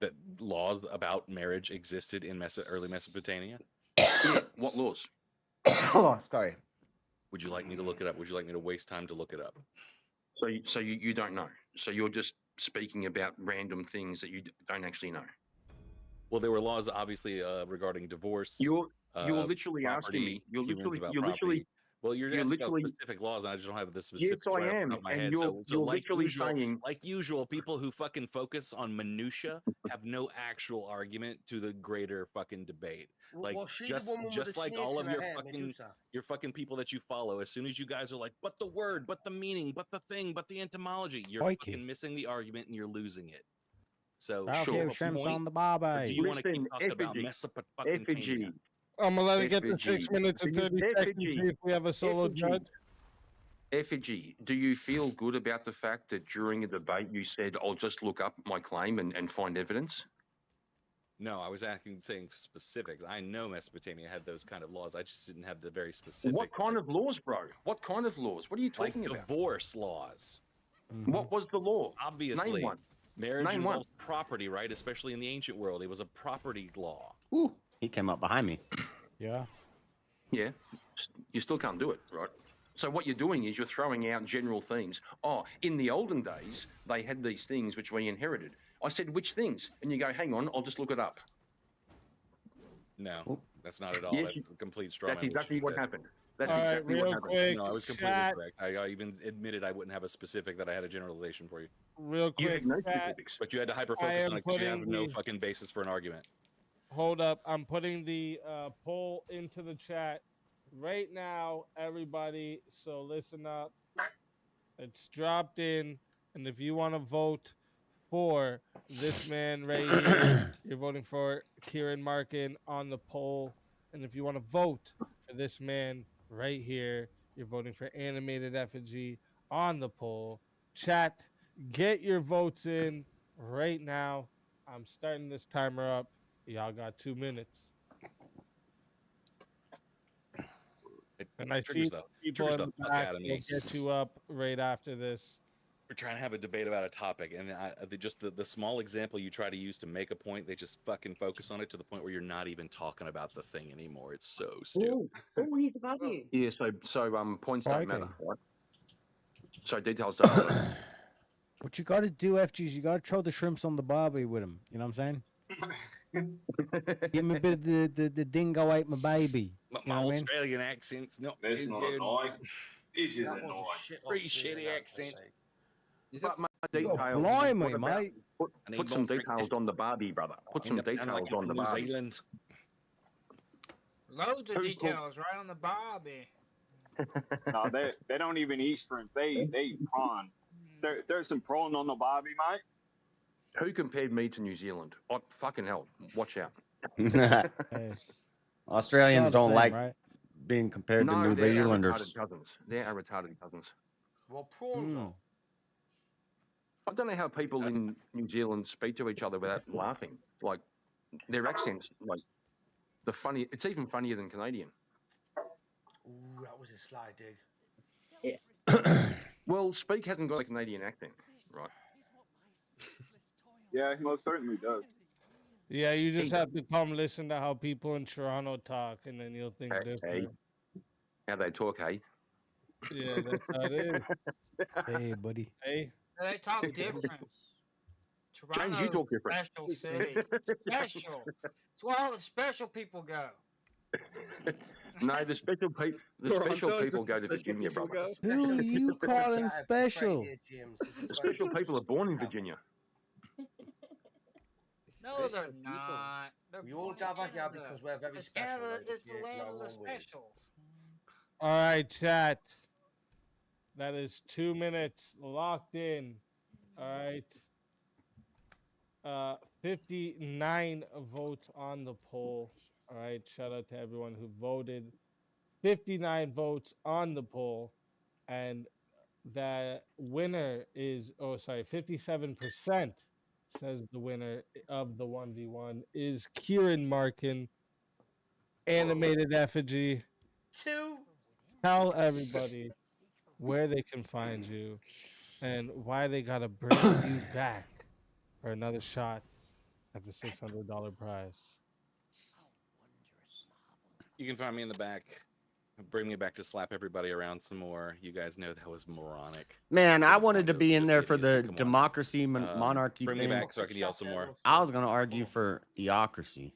That laws about marriage existed in early Mesopotamia? Yeah. What laws? Oh, sorry. Would you like me to look it up? Would you like me to waste time to look it up? So you don't know. So you're just speaking about random things that you don't actually know. Well, there were laws, obviously, regarding divorce. You're literally property, asking me. You're humans literally. about You're property. literally. Well, you're You're asking about literally. specific laws, and I just don't have the specifics Yes, I right off the am. top of my And head. you're like literally usual, saying. like usual, people who fucking focus on minutia have no actual argument to the greater fucking debate. Like just like all of your fucking people that you follow, as soon as you guys are like, but the word, but the meaning, but the thing, but the etymology, you're fucking missing the argument and you're losing it. So Barbecue shrimps on the barbie. Do you want to keep talking about Mesopotamia? I'm gonna let it get to 6 minutes and 30 seconds. See if we have a solo judge. Effigy, do you feel good about the fact that during a debate you said, I'll just look up my claim and find evidence? No, I was saying specifics. I know Mesopotamia had those kind of laws. I just didn't have the very specific. What kind of laws, bro? What kind of laws? What are you talking about? Divorce laws. What was the law? Obviously, Name one. Marriage Name involves property, right? Especially in the ancient world, it was a property law. Ooh, he came up behind me. Yeah. Yeah, you still can't do it, right? So what you're doing is you're throwing out general themes. Oh, in the olden days, they had these things which we inherited. I said, which things? And you go, hang on, I'll just look it up. No, that's not at all. Yes, That's a complete straw That's man, exactly what happened. That's All right, exactly real what happened. quick, No, I was completely chat. correct. I even admitted I wouldn't have a specific, that I had a generalization for you. Real You quick, had no chat. specifics. But you had to hyper I focus am on it because you have putting no the- fucking basis for an argument. Hold up. I'm putting the poll into the chat right now, everybody. So listen up. It's dropped in. And if you want to vote for this man right here, you're voting for Kieran Markin on the poll. And if you want to vote for this man right here, you're voting for Animated Effigy on the poll. Chat, get your votes in right now. I'm starting this timer up. Y'all got 2 minutes. And I see people in the back will get you up right after this. We're trying to have a debate about a topic, and just the small example you try to use to make a point, they just fucking focus on it to the point where you're not even talking about the thing anymore. It's so stupid. Oh, he's above you. Yeah, so points don't Crikey. matter, right? So details don't matter. What you got to do, FGs, you got to throw the shrimps on the barbie with him. You know what I'm saying? Give me a bit of the dingo ate my baby. My You know what I mean? Australian accent's not That's too not good. annoying. This is annoying. Pretty shitty accent. But my Oh, details. blimey, what about- mate. Put some details on the Barbie, brother. Put some details on the New Barbie. Zealand. Loads of details right on the Barbie. No, they don't even eat shrimp. They eat prawn. There's some prawn on the Barbie, mate. Who compared me to New Zealand? Oh, fucking hell. Watch out. Hey, Australians Not the don't same, like right? being compared to No, New they're our Zealanders. retarded cousins. They're our retarded cousins. Well, prawns are. I don't know how people in New Zealand speak to each other without laughing. Like, their accents, like, it's even funnier than Canadian. Ooh, that was a sly dig. Well, Speak hasn't got a Canadian accent, right? Yeah, he most certainly does. Yeah, you just have to come listen to how people in Toronto talk, and then you'll think Hey, different. how they talk, hey? Yeah, that's how it is. Hey, buddy. Hey, They talk different. James, you talk different. Special city. Special. It's where all the special people go. No, the special people go to Virginia, brother. Who are you calling special? The special people are born in Virginia. No, they're not. We all gather here because we're very special. Canada right? is If the you land know of the one way. specials. all right, chat. That is 2 minutes locked in. All right. 59 votes on the poll. All right. Shout out to everyone who voted. 59 votes on the poll. And the winner is, 57% says the winner of the 1v1 is Kieran Markin, animated effigy. Tell everybody where they can find you and why they gotta bring you back for another shot at the $600 prize. You can find me in the back. Bring me back to slap everybody around some more. You guys know that was moronic. Man, To I the wanted point to of be in just there for idiocy. the Come on. democracy monarchy Bring me thing. back so I can yell some more. I was gonna argue for theocracy.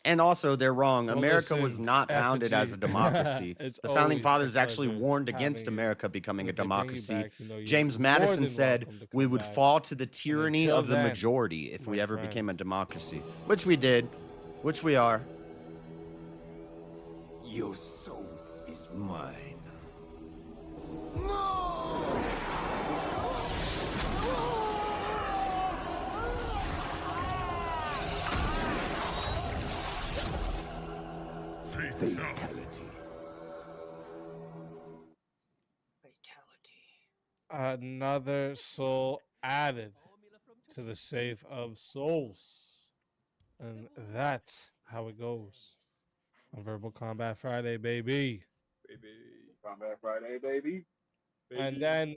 And also, they're wrong. Well, America was listen, not founded as a effigy. democracy. It's The founding always a fathers actually pleasure warned against having you. America becoming a If they bring you democracy. back, you know you're James more Madison than said welcome to we come would back. fall to the And tyranny until of the then, majority if we my ever friend, became a democracy, which we did, which we are. Your soul is mine. Fatality. another soul added to the safe of souls. And that's how it goes on Verbal Combat Friday, baby. Combat Friday, baby. And then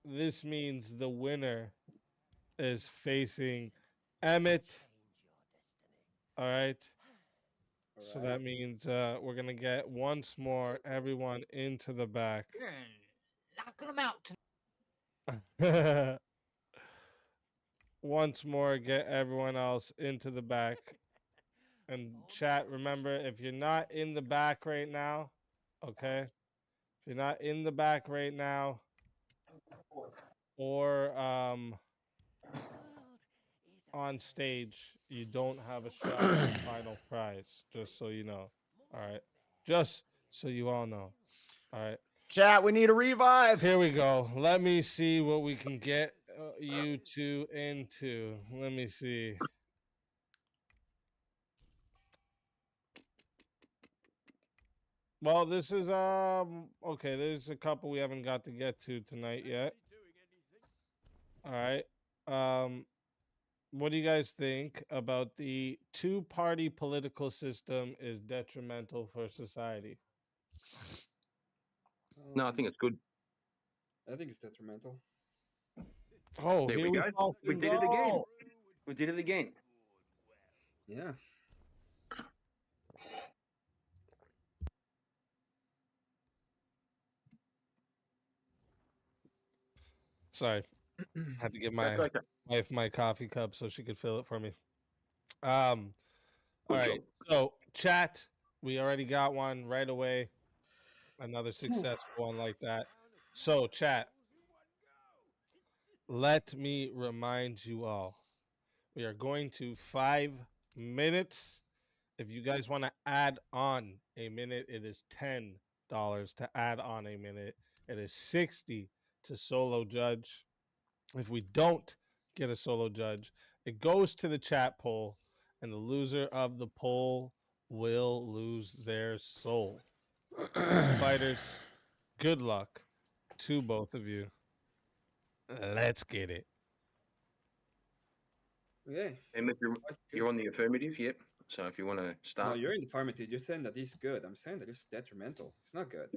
this means the winner is facing Emmett. All right. So that means we're gonna get once more everyone into the back. Knocking them out. Once more, get everyone else into the back. And chat, remember, if you're not in the back right now, okay? If you're not in the back right now, or on stage, you don't have a shot at the final prize, just so you know. All right. Just so you all know. All right. Chat, we need a revive. Here we go. Let me see what we can get you two into. Let me see. Well, this is okay, there's a couple we haven't got to get to tonight yet. All right. What do you guys think about the two-party political system is detrimental for society? No, I think it's good. I think it's detrimental. Oh, There here we we go. fucking We did it again. go. We did it again. Yeah. Sorry. Had to get my That's okay. wife my coffee cup so she could fill it for me. All Good right. job. So, chat, we already got one right away. Another successful one like that. So, chat, let me remind you all. We are going to 5 minutes. If you guys want to add on a minute, it is $10 to add on a minute. It is $60 to solo judge. If we don't get a solo judge, it goes to the chat poll, and the loser of the poll will lose their soul. Fighters, good luck to both of you. Let's get it. Okay. Emmett, you're on the affirmative, yep. So if you want to No, start. you're in the affirmative. You're saying that it's good. I'm saying that it's detrimental. It's not good.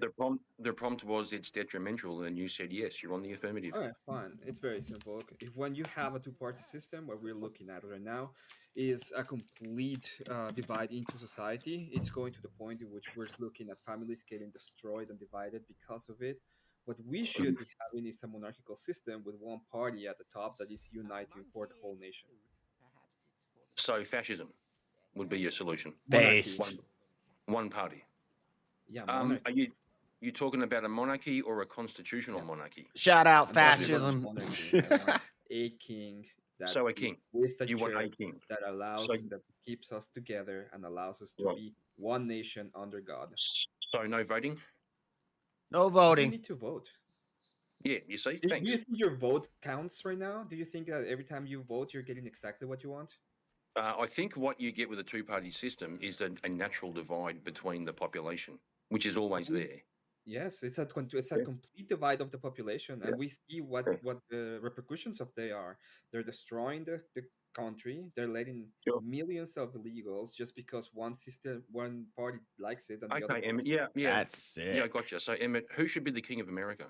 The prompt was it's detrimental, and you said yes, you're on the affirmative. All right, fine. It's very simple. Okay. If when you have a two-party system, what we're looking at right now is a complete divide into society. It's going to the point in which we're looking at families getting destroyed and divided because of it. What we should be having is a monarchical system with one party at the top that is uniting for the whole nation. So fascism would be your solution. Based. One party. Yeah. Are you talking about a monarchy or a constitutional monarchy? Shout out I'm fascism. monarchy. I want a king that So a king. with a You want a church king. that allows So- that keeps us together and allows us to Right. be one nation under God. So no voting? No You voting. need to vote. Yeah, you see? Do Thanks. you think your vote counts right now? Do you think that every time you vote, you're getting exactly what you want? I think what you get with a two-party system is a natural divide between the population, which is always there. Yes, it's a complete divide of the population, and we see what the repercussions of they are. They're destroying the country. They're letting millions of illegals just because one party likes it, and the other. Okay, Emmett. Yeah. That's sick. Yeah, I got you. So, Emmett, who should be the king of America?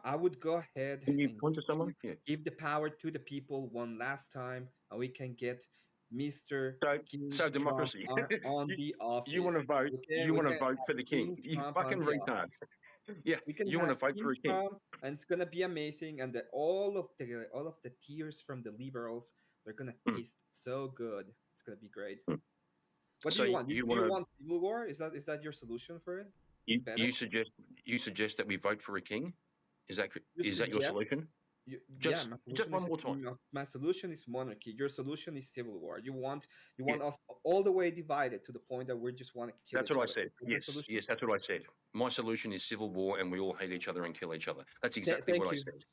I would go ahead Can you and point to someone? Yeah. give the power to the people one last time, and we can get Mr. King So democracy. Trump on the office. You want to vote? Okay? You We want to can vote have for the king? You Trump fucking on the retard. office. Yeah. We can You want to have vote for a king? Trump, and it's gonna be amazing. And all of the tears from the liberals, they're gonna taste so good. It's gonna be great. What do you want? Do you want civil war? Is that your solution for it? You suggest that we vote for a king? Is that your solution? Just one more time. My solution is monarchy. Your solution is civil war. You want us all the way divided to the point that we just want to kill That's each what I other. said. Yes, that's what I said. My solution is civil war, and we all hate each other and kill each other. That's exactly what I said.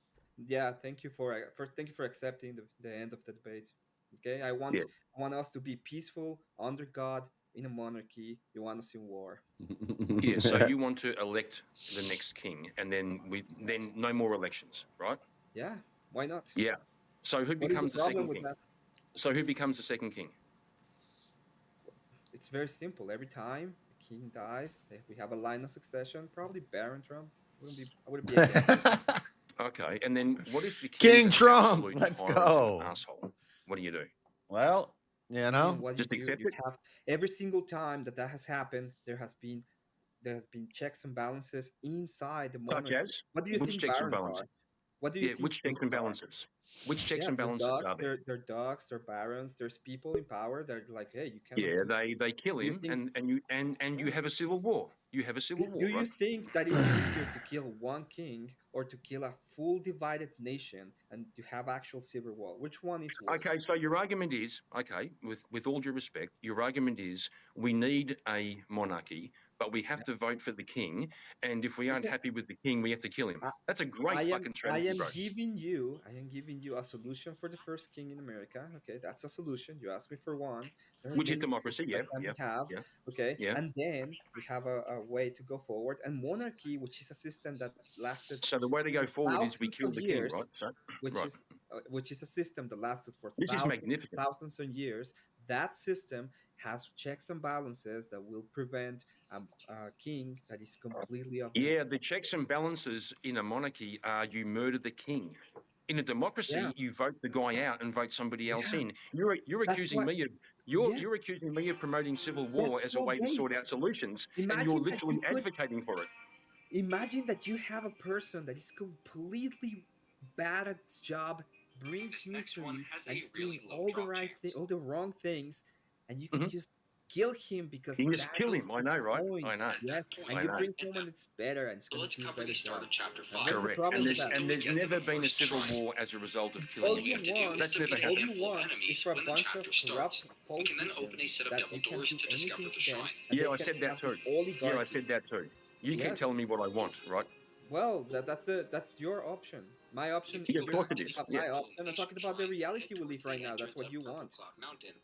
Yeah, thank you for accepting the end of the debate. Okay, I want us to be peaceful under God in a monarchy. You want us in war. Yeah, so you want to elect the next king, and then no more elections, right? Yeah, why not? Yeah. So who becomes the second king? So who becomes the second king? It's very simple. Every time the king dies, we have a line of succession. Probably Baron Trump. I wouldn't be against it. Okay, and then what if the King Trump? Let's go. Asshole. What do you do? Well, you know, just accept it. Every single time that has happened, there has been checks and balances inside the monarchy. Such as? What do you think checks and barons balances? are? What do you think? Which checks and balances? Which checks and balances are there? They're dogs, they're barons. There's people in power that are like, hey, you can't. Yeah, they kill him, and you have a civil war. You have a civil war. Do you think that it's easier to kill one king or to kill a full divided nation and to have actual civil war? Which one is worse? Okay, so your argument is, with all due respect, your argument is we need a monarchy, but we have to vote for the king, and if we aren't happy with the king, we have to kill him. That's a great fucking strategy, bro. I am giving you a solution for the first king in America. Okay, that's a solution. You asked me for one. Which is democracy, Okay, and then we have a way to go forward. And monarchy, which is a system that lasted. So the way to go forward is we kill the king, right? So, which is a system that lasted for thousands of years. That system has checks and balances that will prevent a king that is completely off. Yeah, the checks and balances in a monarchy are you murder the king. In a democracy, you vote the guy out and vote somebody else in. You're accusing me of you're accusing me of promoting civil war as a way to sort out solutions, and you're literally advocating for it. Imagine that you have a person that is completely bad at his job, brings misery, and is doing all the wrong things, and you can just kill him because you just kill him. I know, right? I know. Yes, and you bring someone that's better and it's going to do a better job. Correct. And there's never been a civil war as a result of killing him. That's never happened. All you want is for a bunch of corrupt politicians that you can do anything to them. Yeah, I said that too. Yeah, I said that too. You keep telling me what I want, right? Well, that's your option. My option. Yeah, of course it is. My option. I'm talking about the reality we live right now. That's what you want.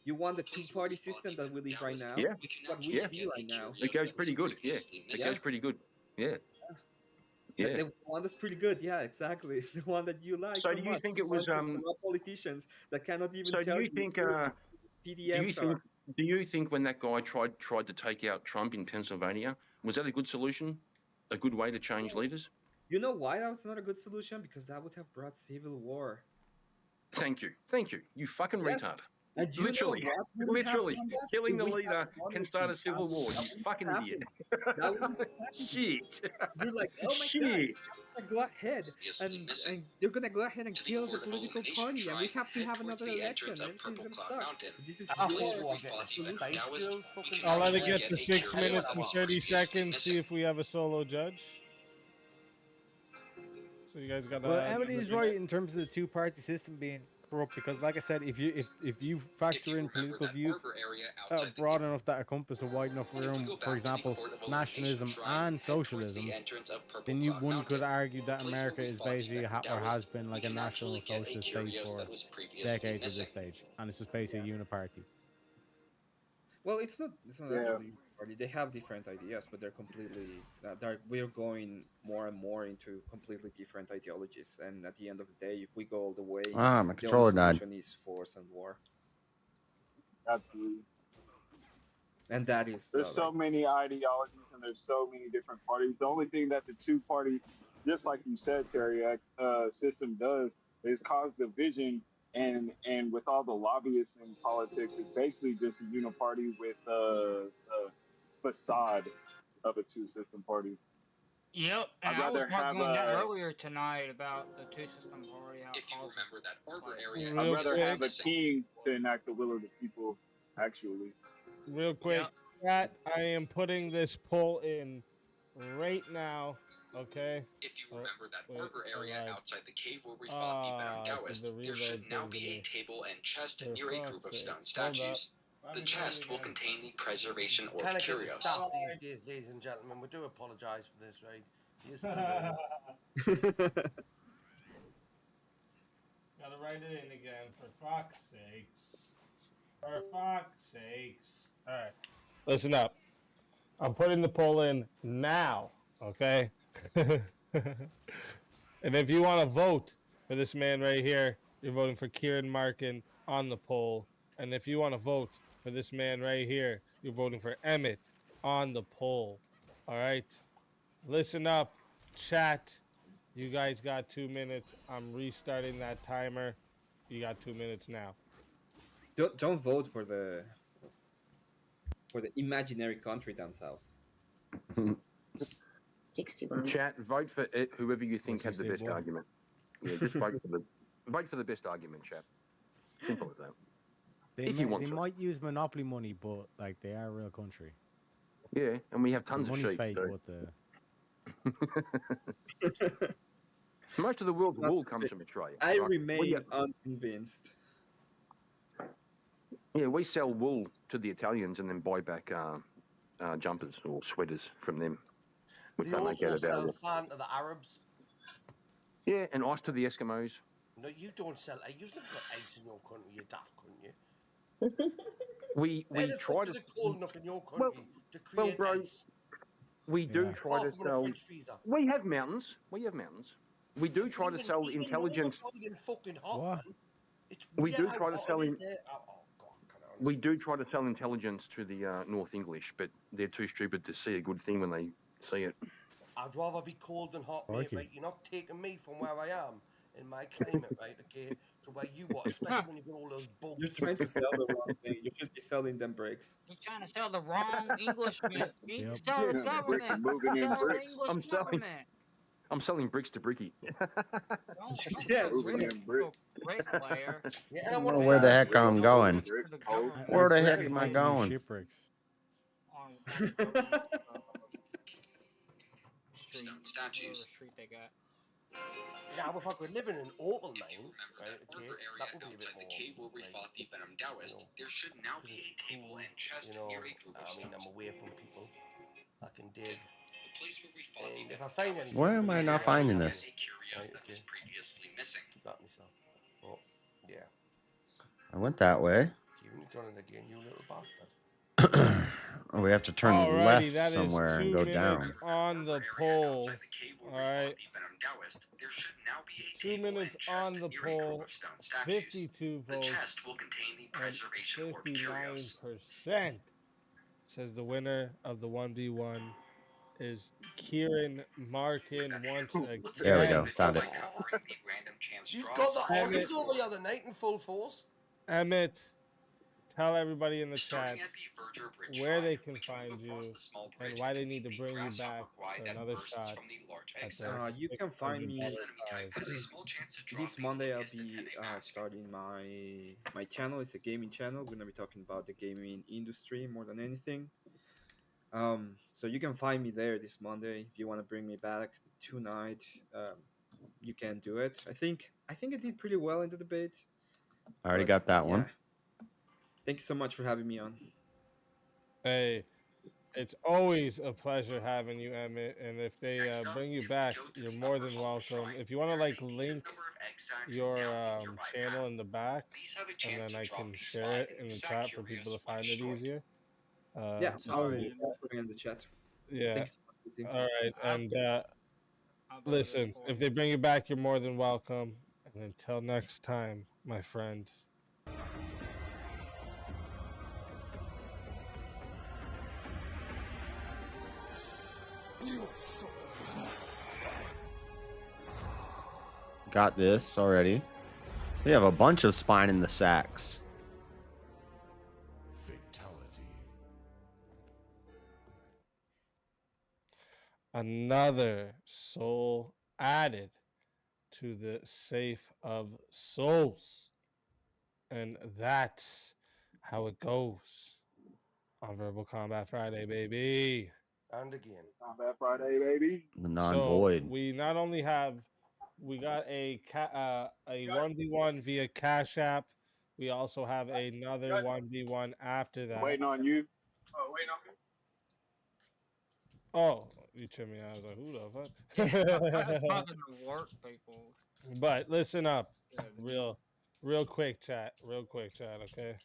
You want the two-party system that we live right now. Yeah. What we see right now. It goes pretty good. Yeah. It goes pretty good. Yeah. Yeah. The one that's pretty good. Yeah, exactly. The one that you like. So do you think it was politicians that cannot even so tell do you think PDFs do you think when that guy tried to take out Trump in Pennsylvania, was that a good solution? A good way to change leaders? You know why that was not a good solution? Because that would have brought civil war. Thank you. You fucking retard. And literally, killing the leader can start a civil war. You fucking idiot. Shit. You're like, oh my God, go ahead, and they're gonna go ahead and kill the political party, and we have to have another election. Everything's gonna suck. This is I'll let it get to 6 minutes and 30 seconds. See if we have a solo judge. So you guys got. Well, Emily's right in terms of the two-party system being corrupt because, like I said, if you factor in political views broad enough that encompass a wide enough room, for example, nationalism and socialism, then one could argue that America is basically or has been like a national socialist state for decades at this stage, and it's just basically a uniparty. Well, it's not actually party. They have different ideas, but they're completely we're going more and more into completely different ideologies. And at the end of the day, if we go all the way, My the controller only died. solution is force and war. Absolutely. And that is there's so many ideologies and there's so many different parties. The only thing that the two-party, just like you said, Terry, system does is cause division. And with all the lobbyists in politics, it's basically just a uniparty with a facade of a two-system party. Yep, and I was talking that earlier tonight about the two-system party. How if you remember that Arbor area, I'd rather have a king to enact the will of the people. Actually, real quick, chat. I am putting this poll in right now. Okay. If you remember that Arbor area outside the cave where we fought the Venom Taoist, there should now be a table and chest near a group of stone statues. The chest will contain the preservation or curios. Stop these days, ladies and gentlemen. We do apologise for this, right? Gotta write it in again, for fuck's sakes. For fuck's sakes. Alright. Listen up. I'm putting the poll in now, okay? And if you want to vote for this man right here, you're voting for Kieran Markin on the poll. And if you want to vote for this man right here, you're voting for Emmett on the poll. All right? Listen up, chat. You guys got 2 minutes. I'm restarting that timer. You got 2 minutes now. Don't vote for the imaginary country down south. 61. Chat, vote for it, whoever you think had the best argument. Yeah, just vote for the best argument, chat. Simple as that. They might use monopoly money, but like they are a real country. Yeah, and we have tons of money's sheep. fake, So. but Most of the world's wool comes from Australia. I remain unconvinced. Yeah, we sell wool to the Italians and then buy back jumpers or sweaters from them. Which They they make out also of sell our fan to the Arabs. Yeah, and ice to the Eskimos. No, you don't sell eggs. You've got eggs in your country, you daft, couldn't you? We try to. Cold enough in your country to create bro, eggs. we do try to Apart from a sell. fridge freezer. We have mountains. We have mountains. We do try to sell intelligence. Fucking hot, man. We do try to sell in. We do try to sell intelligence to the North English, but they're too stupid to see a good thing when they see it. I'd rather be cold than hot, mate. Right? You're not taking me from where I am in my climate, right? Okay, to where you are, especially when you've got all those bugs. You're trying to sell the wrong thing. You should be selling them bricks. You're trying to sell the wrong Englishman. You sell the government. I'm selling bricks to Bricky. Yes. I don't know where the heck I'm going. Where the heck am I going? Shipwrecks. Stone statues. Yeah, if I could live in an opal mine, right, okay, that would be a bit outside the cave where we fought the Venom Taoist, there should now be a table and chest near a group of stones. I'm away from people. I can dig. The place where we fought And if I find anything, Where am I not finding this? curios that was previously missing. Keep that myself. Oh, yeah. I went that way. You've done it again, you little bastard. Oh, we have to turn Alrighty, left somewhere and go down. On the poll. All right. 2 minutes on the poll. 52 votes. The chest will contain the preservation or curios. 59% says the winner of the 1v1 is Kieran Markin once again. There we go. Found it. You've got the horses over the other night in full force. Emmett, tell everybody in the chat where they can find you and why they need to bring you back for another shot. You can find me this Monday. I'll be starting my channel. It's a gaming channel. We're gonna be talking about the gaming industry more than anything. So you can find me there this Monday. If you want to bring me back tonight, you can do it. I think I did pretty well in the debate. I already got that one. Thank you so much for having me on. Hey, it's always a pleasure having you, Emmett. And if they bring you back, you're more than welcome. If you want to like link your channel in the back, and then I can share it in the chat for people to find it easier. Yeah, So I'll do that. put it in the chat. Yeah. Thanks so much, Izzy. All right. And listen, if they bring you back, you're more than welcome. And until next time, my friend. Got this already. We have a bunch of spine in the sacks. Another soul added to the safe of souls. And that's how it goes on Verbal Combat Friday, baby. And again. Combat Friday, baby. The non-void. So we not only have, we got a 1v1 via Cash App. We also have another 1v1 after that. Waiting on you. Oh, waiting on me. Oh, you tripped me out. I was like, who the fuck? I'm talking to work people. But listen up, real quick chat, okay?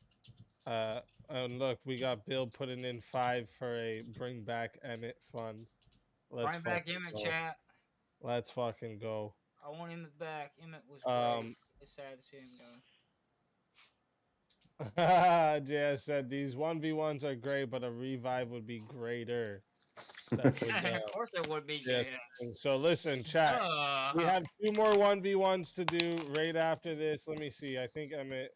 And look, we got Bill putting in 5 for a bring back Emmett fund. Bring back Emmett, chat. Let's fucking go. I want Emmett back. Emmett was great. It's sad to see him go. JS said these 1v1s are great, but a revive would be greater. That's what, of course it would be, yes. JS. So listen, chat. We have 2 more 1v1s to do right after this. Let me see. I think Emmett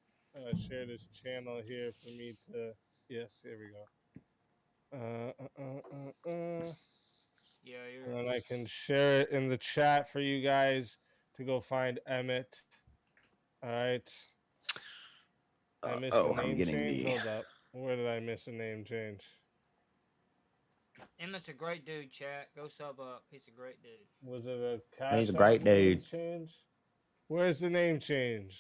shared his channel here for me to. Yes, here we go. Yeah, and then I can share it in the chat for you guys to go find Emmett. All right. I missed the name change. Hold up. Where did I miss a name change? Emmett's a great dude, chat. Go sub up. He's a great dude. Was it a Cash He's a great dude. Change? Where's the name change?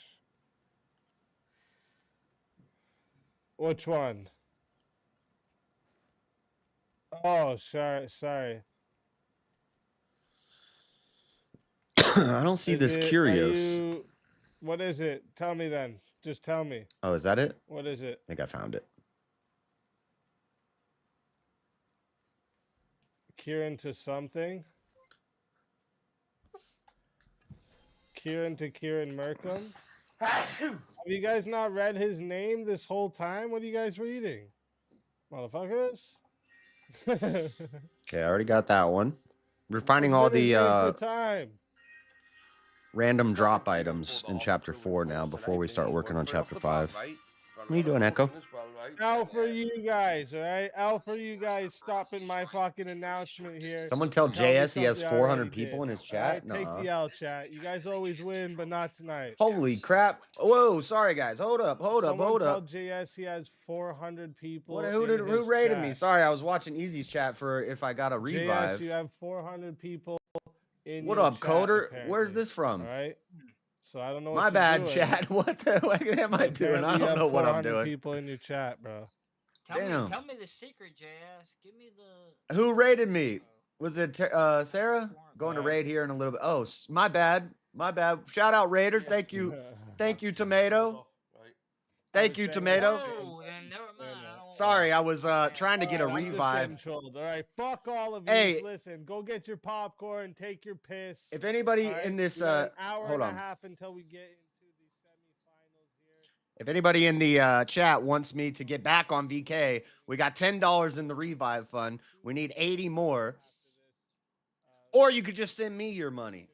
Which one? Oh, sorry. I don't see this Curios. What is it? Tell me then. Just tell me. Oh, is that it? What is it? I think I found it. Kieran to something? Kieran to Kieran Merkham? Have you guys not read his name this whole time? What are you guys reading? Motherfuckers? Okay, I already got that one. We're finding all the random drop items in chapter 4 now before we start working on chapter 5. What are you doing, Echo? L for you guys, all right? L for you guys stopping my fucking announcement here. Someone tell JS he has 400 people in his chat? Right, take the L, chat. You guys always win, but not tonight. Holy crap. Whoa, sorry, guys. Hold up. Someone tell JS he has 400 people. Who rated me? Sorry, I was watching Easy's chat for if I got a revive. JS, you have 400 people in What your up, chat, Coder? apparently. Where's this from? All right. So I don't know. My bad, chat. What the heck am I doing? I don't know what I'm doing. People in your chat, bro. Damn. Tell me the secret, JS. Give me the. Who rated me? Was it Sarah? Going to raid here in a little bit. Oh, my bad. My bad. Shout out Raiders. Thank you. Thank you, Tomato. Thank you, Tomato. Oh, then never mind. Sorry, I was trying to get a revive. All right, fuck all of you. Hey, listen, go get your popcorn, take your piss. If anybody right? in this, we got an hour hold and on. a half until we get into the semifinals here. If anybody in the chat wants me to get back on VK, we got $10 in the revive fund. We need 80 more. Or you could just send me your money.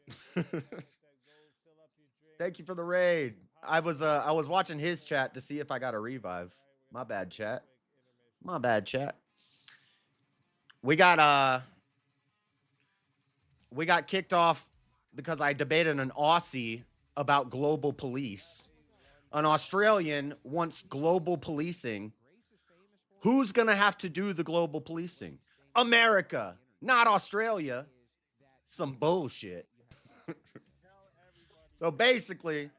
Thank you for the raid. I was watching his chat to see if I got a revive. My bad, chat. My bad, chat. We got kicked off because I debated an Aussie about global police. An Australian wants global policing. Who's going to have to do the global policing? America, not Australia. Some bullshit. So basically,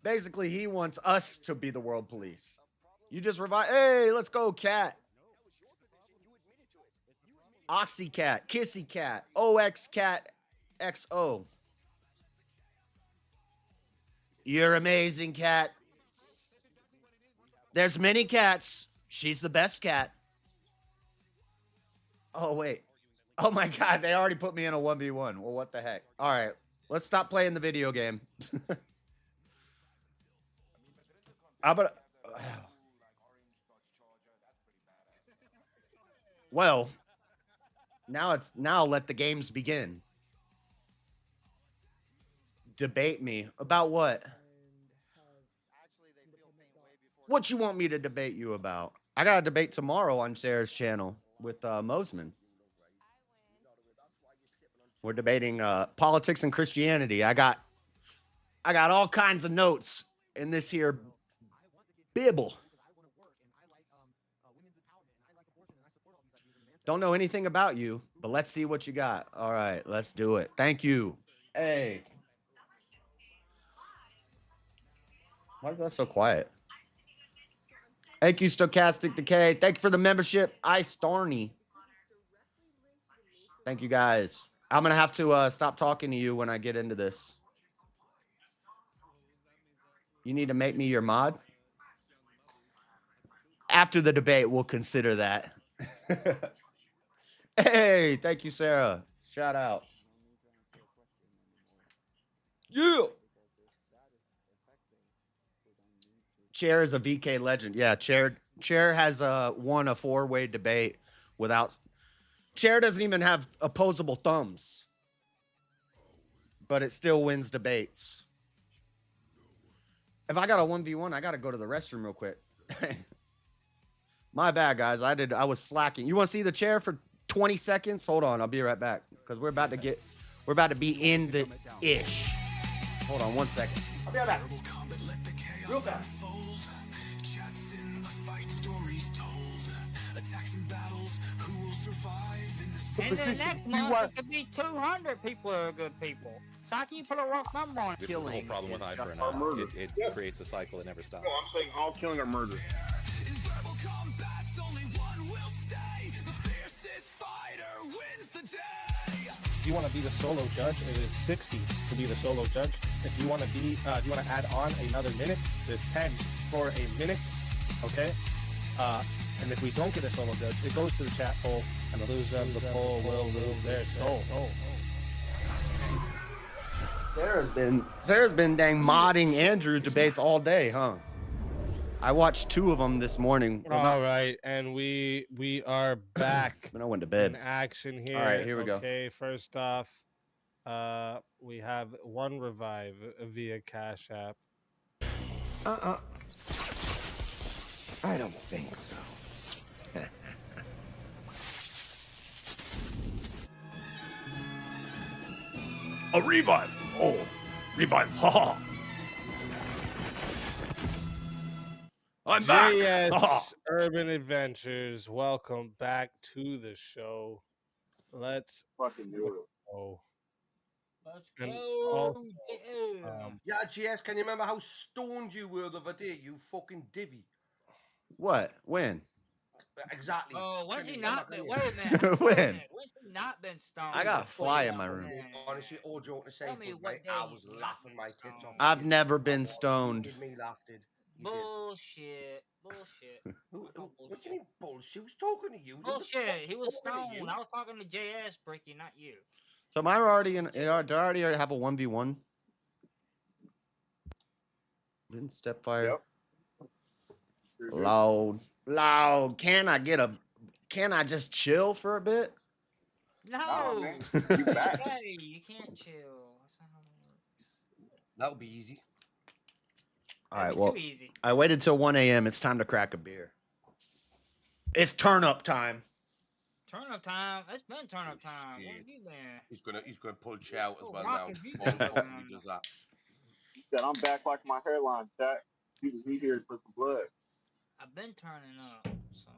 Basically, he wants us to be the world police. You just revive. Hey, let's go, cat. Oxy cat, Kissy cat, OX cat, XO. You're amazing, cat. There's many cats. She's the best cat. Oh, wait. Oh, my God. They already put me in a 1v1. Well, what the heck? All right. Let's stop playing the video game. Well, now let the games begin. Debate me. About what? What you want me to debate you about? I got a debate tomorrow on Sarah's channel with Mosman. We're debating politics and Christianity. I got all kinds of notes in this here Bible. Don't know anything about you, but let's see what you got. All right, let's do it. Thank you. Hey. Why is that so quiet? Thank you, Stochastic Decay. Thank you for the membership, Ice Starny. Thank you, guys. I'm going to have to stop talking to you when I get into this. You need to make me your mod? After the debate, we'll consider that. Hey, thank you, Sarah. Shout out. Yeah. Chair is a VK legend. Yeah, Chair has won a 4-way debate without... Chair doesn't even have opposable thumbs, but it still wins debates. If I got a 1v1, I got to go to the restroom real quick. My bad, guys. I was slacking. You want to see the chair for 20 seconds? Hold on. I'll be right back because we're about to be in the ish. Hold on 1 second. I'll be right back. Real fast. And then next month, it could be 200 people who are good people. So how can you put a rough number on it? This is the whole problem with eye for an eye. It creates a cycle that never stops. No, I'm saying all killing or murder. If you want to be the solo judge, it is 60 to be the solo judge. If you want to be, if you want to add on another minute, there's 10 for a minute. Okay. And if we don't get a solo judge, it goes to the chat poll, and the loser of the poll will lose their soul. Sarah's been dang modding Andrew debates all day, huh? I watched 2 of them this morning. All right, and we are back. Then I went to bed. In action here. All right, here we go. Okay, first off, we have one revive via Cashapp. I don't think so. A revive! Oh, revive! Ha ha! I'm back! JS Urban Adventures, welcome back to the show. Let's fucking do it. Oh. Let's And go. also, Yeah, GS, can you remember how stoned you were the other day, you fucking divvy? What? When? Exactly. Oh, when's Can he you not remember, been? can you? Wait a minute. When? When's he not been stoned? I got a fly in my room. Honestly, all joke aside, Tell me but, what right, day I you was not laughing been my tits off. stoned. I've never been stoned. You did, me laughed it. You did. Bullshit. Bullshit. What do you mean bullshit? He was talking to you. Bullshit. He was talking to stoned. you. I was talking to JS, Bricky, not you. So am I already in? Do I already have a 1v1? Didn't Stepfire? Yep. Loud. Can I just chill for a bit? No. man. You back. Hey, you can't chill. That's not how it works. That would be easy. All right, That'd be well, too easy. I waited till 1 a.m. It's time to crack a beer. It's turn up time. Turn up time. It's been turn up time. Where Shit. have you been? He's gonna pull Chow as well Rock now. is you Oh, been fuck, doing? he does that. Said I'm back like my hairline, chat. He here for some blood. I've been turning up. So.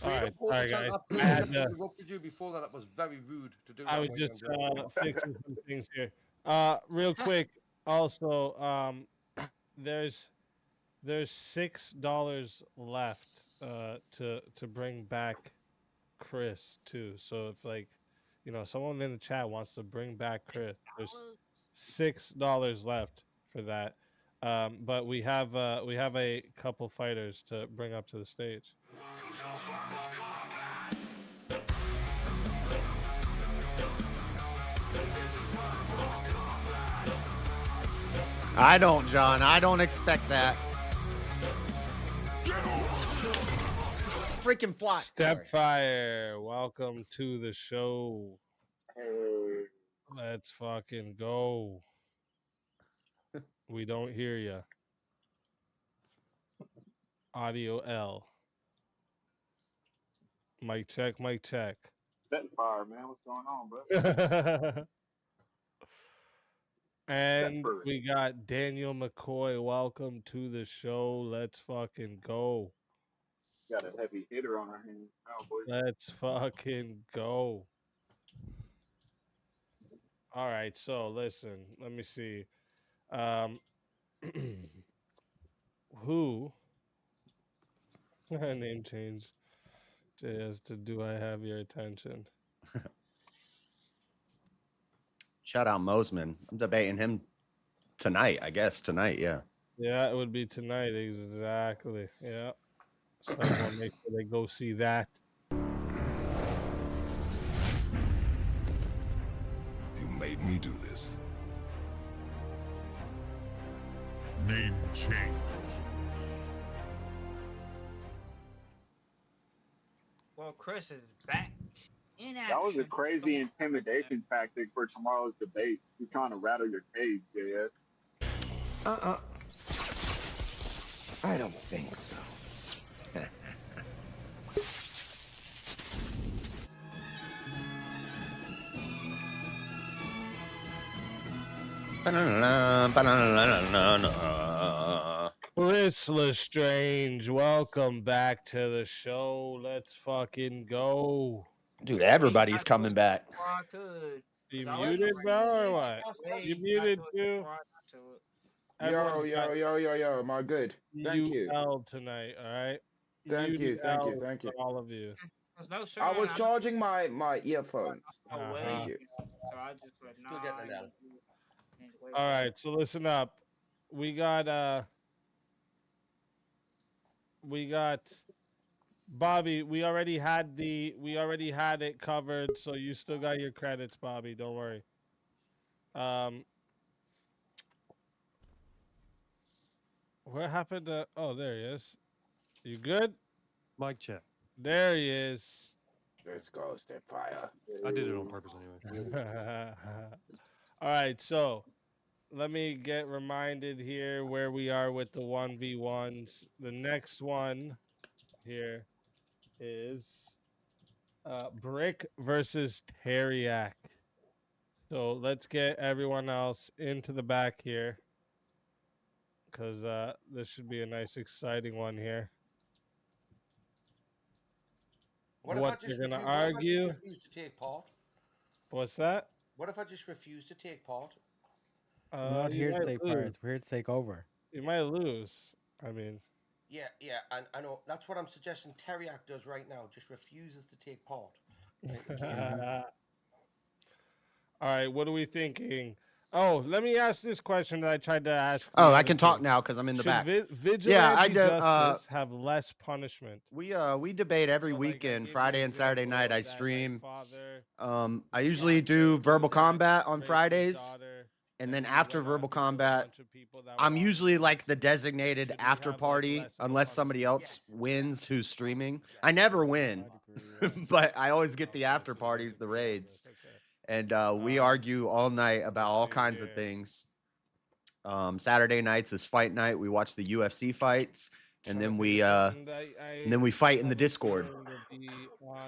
all right, guys. I I had to, interrupted you before that. That was very rude to do. I that was way, just Andrew. fixing some things here. Real quick. Also, there's $6 left to bring back Chris too. So if someone in the chat wants to bring back Chris, there's $6 left for that. But we have a couple fighters to bring up to the stage. I don't, John. I don't expect that. Freaking fly. Stepfire, welcome to the show. Let's fucking go. We don't hear you. Audio L. Mic check, mic check. Stepfire, man. What's going on, bro? And we got Daniel McCoy. Welcome to the show. Let's fucking go. Got a heavy hitter on our hands now, boys. Let's fucking go. All right, so listen, let me see. Who name change JS to Do I Have Your Attention? Shout out Mosman. I'm debating him tonight, I guess. Tonight, yeah. Yeah, it would be tonight, exactly. Yeah. So I want to make sure they go see that. You made me do this. Name change. Well, Chris is back in action. That was a crazy intimidation tactic for tomorrow's debate. You're trying to rattle your cage, JS. I don't think so. Chris Lestrange, welcome back to the show. Let's fucking go. Dude, everybody's coming back. You muted, bro, or what? You muted too? Yo, am I good? Thank you. Tonight, all right? Thank you. For all of you. I was charging my earphones. Thank you. Still getting it down. All right, so listen up. We got Bobby. We already had it covered, so you still got your credits, Bobby. Don't worry. What happened to? Oh, there he is. You good? Mic check. There he is. Let's go, Stepfire. I did it on purpose anyway. All right, so let me get reminded here where we are with the 1v1s. The next one here is Brick versus Teriak. So let's get everyone else into the back here, because this should be a nice, exciting one here. What they're gonna argue? What if I just refuse to take part? What's that? What if I just refuse to take part? We're not here to take part. We're here to take over. You might lose. I mean. Yeah, and I know that's what I'm suggesting. Teriak does right now. Just refuses to take part. All right, what are we thinking? Oh, let me ask this question that I tried to ask. Oh, I can talk now because I'm in the back. Vigilante justice have less punishment? We debate every weekend, Friday and Saturday night. I stream. I usually do verbal combat on Fridays, and then after verbal combat, I'm usually like the designated after party, unless somebody else wins who's streaming. I never win, but I always get the after parties, the raids. And we argue all night about all kinds of things. Saturday nights is fight night. We watch the UFC fights, and then we fight in the Discord.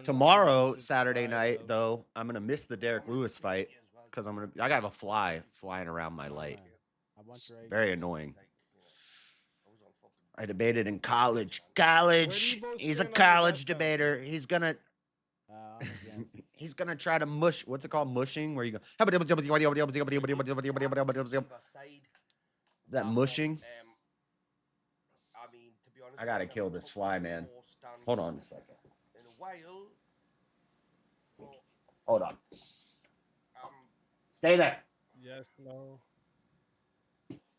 Tomorrow, Saturday night, though, I'm gonna miss the Derek Lewis fight because I got a fly flying around my light. It's very annoying. I debated in college. He's a college debater. He's gonna. He's gonna try to mush. What's it called? Mushing, where you go. That mushing. I mean, to be honest, I gotta kill this fly, man. Hold on a second. In a while, Hold on. Stay there. Yes, no.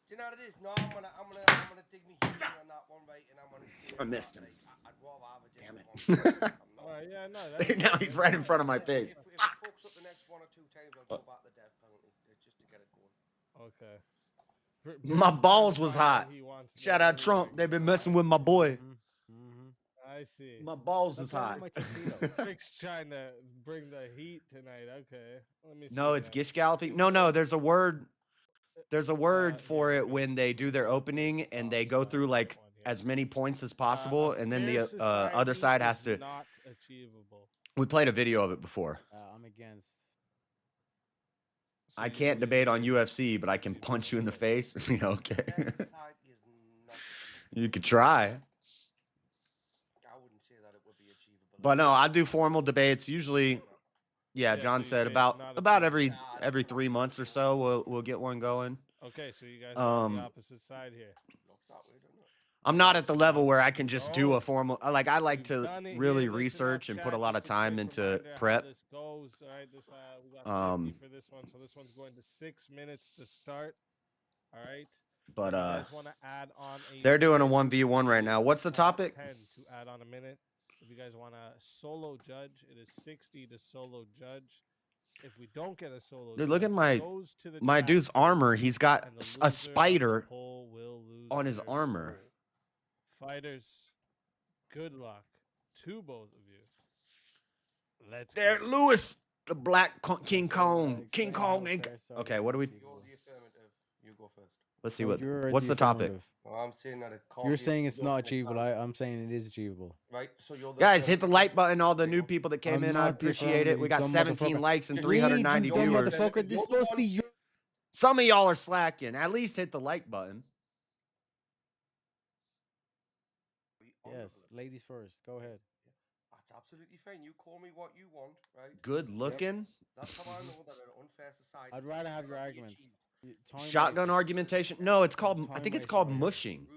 do you know what it is? No, I'm gonna dig me heels in on that one, right? And I'm gonna say I missed him. like, I'd rather have a different Damn it. one. Yeah, no. Now he's right in front of my face. If it fucks up the next 1 or 2 times, I'll go back to the death penalty just to get it going. Okay. My balls was hot. Shout out Trump. They've been messing with my boy. I see. My balls is hot. Rick's trying to bring the heat tonight. Okay. Let me. No, it's gish galloping. No. There's a word. There's a word for it when they do their opening and they go through like as many points as possible, and then the other side has to. Not achievable. We played a video of it before. I'm against. I can't debate on UFC, but I can punch you in the face. Okay. You could try. I wouldn't say that it would be achievable. But no, I do formal debates. Usually, yeah, John said about every 3 months or so we'll get one going. Okay, so you guys are on the opposite side here. I'm not at the level where I can just do a formal. I like to really research and put a lot of time into prep. This goes. All right, we got 50 for this one, so this one's going to 6 minutes to start. All right. But you guys want to add on they're doing a 1v1 right now. What's the topic? 10 to add on a minute. If you guys want a solo judge, it is 60 to solo judge. If we don't get a solo, dude, look at my dude's armor. He's got a spider on his armor. Fighters, good luck to both of you. Let's there, Lewis, the Black King Kong, King Kong. Okay, what do we? You go first. Let's see what's the topic. Well, I'm saying that You're saying it's not achievable. I'm saying it is achievable. Right. So you're guys, hit the like button. All the new people that came in, I appreciate it. We got 17 likes and 390 viewers. This is supposed to be your. Some of y'all are slacking. At least hit the like button. Yes, ladies first. Go ahead. That's absolutely fine. You call me what you want, right? Good looking. That's how I know that an unfair society. I'd rather have your arguments. Shotgun argumentation? No, it's called. I think it's called mushing.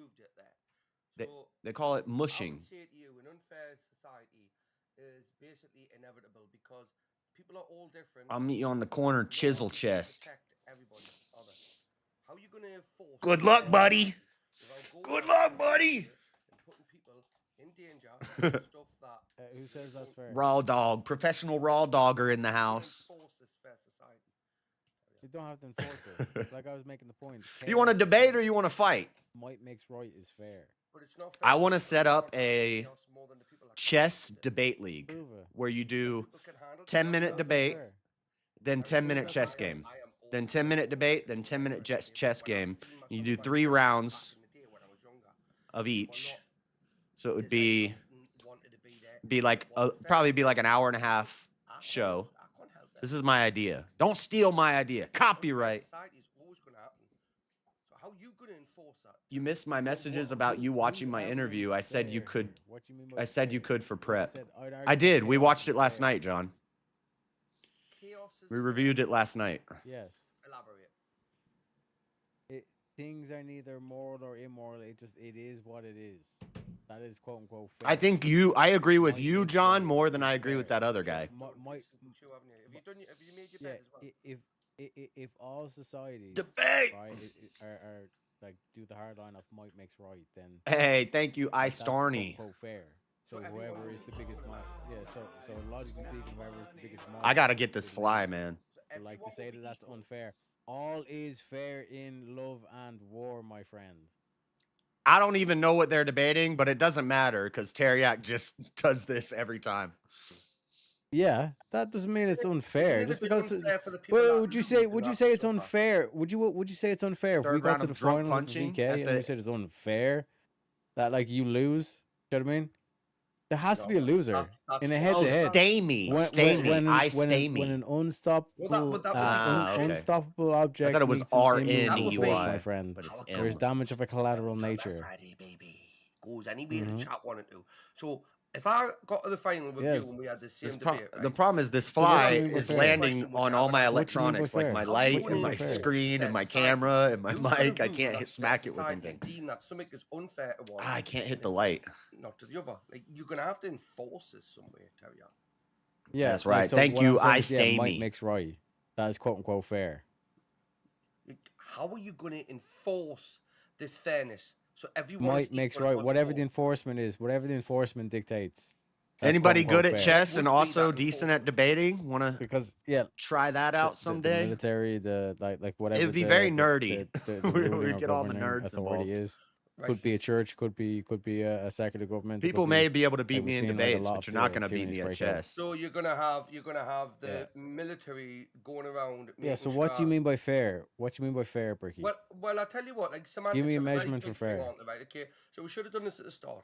They call it mushing. I would say to you, an unfair society is basically inevitable because people are all different. I'll meet you on the corner, chisel chest. How are you going to enforce? Good luck, buddy. Good luck, buddy. Putting people in danger. Stuff that. Who says that's fair? Raw dog, professional raw dogger in the house. You don't have to enforce it. Like I was making the point. You want to debate or you want to fight? Might makes right is fair. But it's not fair. I want to set up a chess debate league where you do 10-minute debate, then 10-minute chess game, then 10-minute debate, then 10-minute chess game. You do 3 rounds of each, so it would be like probably be like an hour and a half show. This is my idea. Don't steal my idea. Copyright. You missed my messages about you watching my interview. I said you could. I said you could for prep. I did. We watched it last night, John. We reviewed it last night. Yes. Things are neither moral or immoral. It is what it is. That is quote unquote fair. I think I agree with you, John, more than I agree with that other guy. If all societies debate right, are like do the hard line of might makes right, then hey, thank you, Starny. Fair. So whoever is the biggest mod, so logically speaking, whoever is the biggest mod. I gotta get this fly, man. Like to say that that's unfair. All is fair in love and war, my friend. I don't even know what they're debating, but it doesn't matter because Teriak just does this every time. Yeah, that doesn't mean it's unfair. Just because. Well, would you say it's unfair? Would you say it's unfair if we got to the finals of the VK and you said it's unfair that like you lose? You know what I mean? There has to be a loser in a head-to-head. Stay me. When an unstoppable, unstoppable object. I thought it was RNEY, my friend. But it's there's damage of a collateral nature. Friday, baby. Goes anywhere the chat wanted to. So If I got to the final with you Yes. and we had the same This debate, right? the problem is this So what do fly you mean by is fair? landing Question, which on I all would my ask- What do you mean by electronics, like fair? my How light would and you my enforce screen fair and my society? camera and my Who's gonna mic. I rule can't that hit fair smack it with society anything. and deem that something is unfair to one? I can't hit and the it's light. Not to the other. Like you're gonna have to enforce this somewhere, Terry. Yeah, That's like, right. so Thank what I'm you. saying I is, yeah, stay might me. makes right. That is quote unquote fair. How are you going to enforce this fairness so everyone is Might makes equal right. across Whatever the the board? enforcement is, whatever the enforcement dictates. That's Anybody quote good unquote at fair. chess and Would be also that decent at debating? Want to Because yeah, try that out the someday? military, the like whatever. It would be the, very the, nerdy. the We ruling would or get all the governing nerds authority involved. is. Right. Could be a church, could be a secular government. it People could may be able to beat like me we've in seen, like, a debates, lot but of you're not going to beat tyrannies me at break out. chess. So you're gonna have the Yeah. military going around. Yeah. So making what do you sure- mean by fair? What do you mean by fair, Bricky? Well, I tell you what. Like semantics Give me a are very measurement big for fair. thing, aren't they, right? Okay. So we should have done this at the start.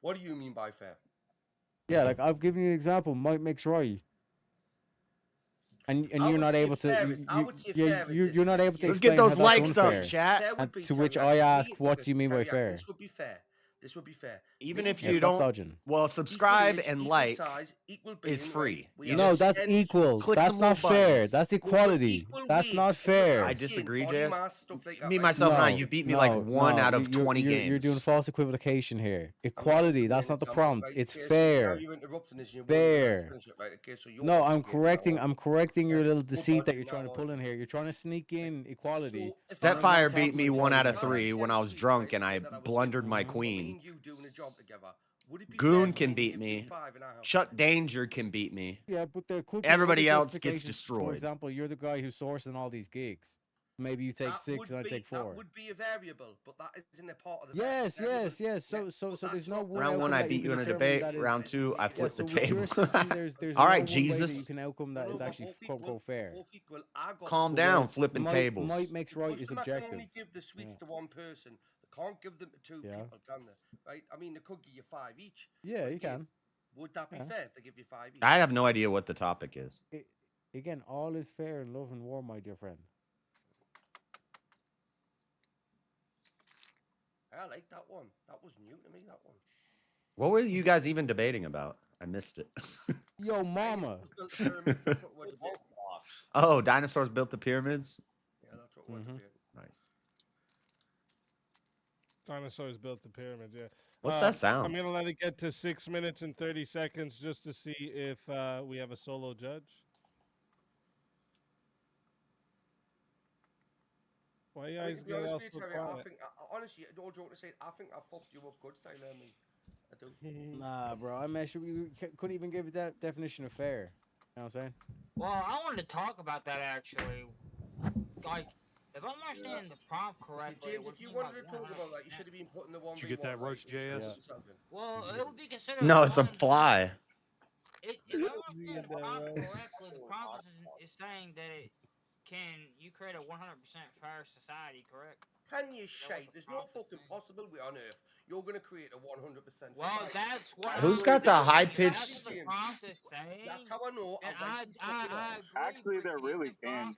What do you mean by fair? Yeah, like I've given you an example. Might makes right. And I you're would not say able to. fair is- I would say fair is you're not able to Let's get explain those how that's likes up, unfair. chat. Fair would And be, to which Terry, I me- ask, what do you mean by Terry, fair? This would be fair. This would be fair. Even Me if and you stop don't, dodging. well, subscribe age, and equal like size, equal is being, free. right? We You have No, just that's 10 equal. click That's some not little fair. buttons. That's We've got equality. equal That's weight, not equal fair. I skin, disagree, body JS. mass, stuff like that, Me, right? myself, and I, No, you beat me like one out of 20 games. You're doing false equivocation here. I'm not Equality. That's giving not the an example, prompt. right? It's Okay, so now fair. you're interrupting this and you're Fair. finish it, right? Okay, so you're No, I'm giving me correcting. now. I'm correcting your Okay, little go deceit on, that you're now trying to on. pull in here. You're trying to sneak in equality. So, if Stepfire I'm beat me talking 1 out about of equality. 3 when I was drunk and I blundered my queen. Me and you doing a job together. Would it be Goon fair for can me to beat give you me. 5 and I have Chuck Danger can beat me. Yeah, but there could be Everybody other else gets justifications. For destroyed. example, you're the guy who's sourcing all these gigs. Maybe you take That 6 would and I be- take 4. That would be a variable, but that isn't a part of the Yes, variable. yes. So there's no one Round 1, outcome I that beat you in a can debate. determine that is- Round 2, I Yeah, flipped so the with table. your system, there's All no right, one way that you Jesus. can outcome that No, is but actually both quote equal, unquote fair. both equal. I got Calm the down, lowest. flipping tables. Might makes right is Customer can objective. only give the sweets Yeah. to one person. They can't give them to 2 Yeah. people, can they? Right? I mean, they could give you 5 each. Yeah, but you again, can. Would that be Yeah. fair if they give you 5 each? I have no idea what the topic is. Again, all is fair in love and war, my dear friend. I like that one. That was new to me, that one. What were you guys even debating about? I missed it. Yo, mama. Oh, dinosaurs built the pyramids? Yeah, that's what we're debating. Nice. Dinosaurs built the pyramids, yeah. What's that sound? I'm going to let it get to 6 minutes and 30 seconds just to see if we have a solo judge. Why you guys To be get honest all with so you, Terry, I quiet? think, honestly, no joke to say, I think I fucked you up good style, me. I do. Nah, bro. I mean, we couldn't even give it that definition of fair. You know what I'm saying? Well, I wanted to talk about that actually. Like, if I'm understanding the prompt correctly, James, if you wanted to talk about that, you should have been putting the 1v1. Did you get that, Roach JS? Well, it would be considered. No, it's a fly. If I'm understanding the prompt correctly, the prompt is saying that you create a 100% fair society, correct? Can you shite? There's no fucking possible way on earth you're going to create a 100%. Well, that's what. Who's got the high-pitched- The prompt is saying. That's how I know. I agree Actually, there really can.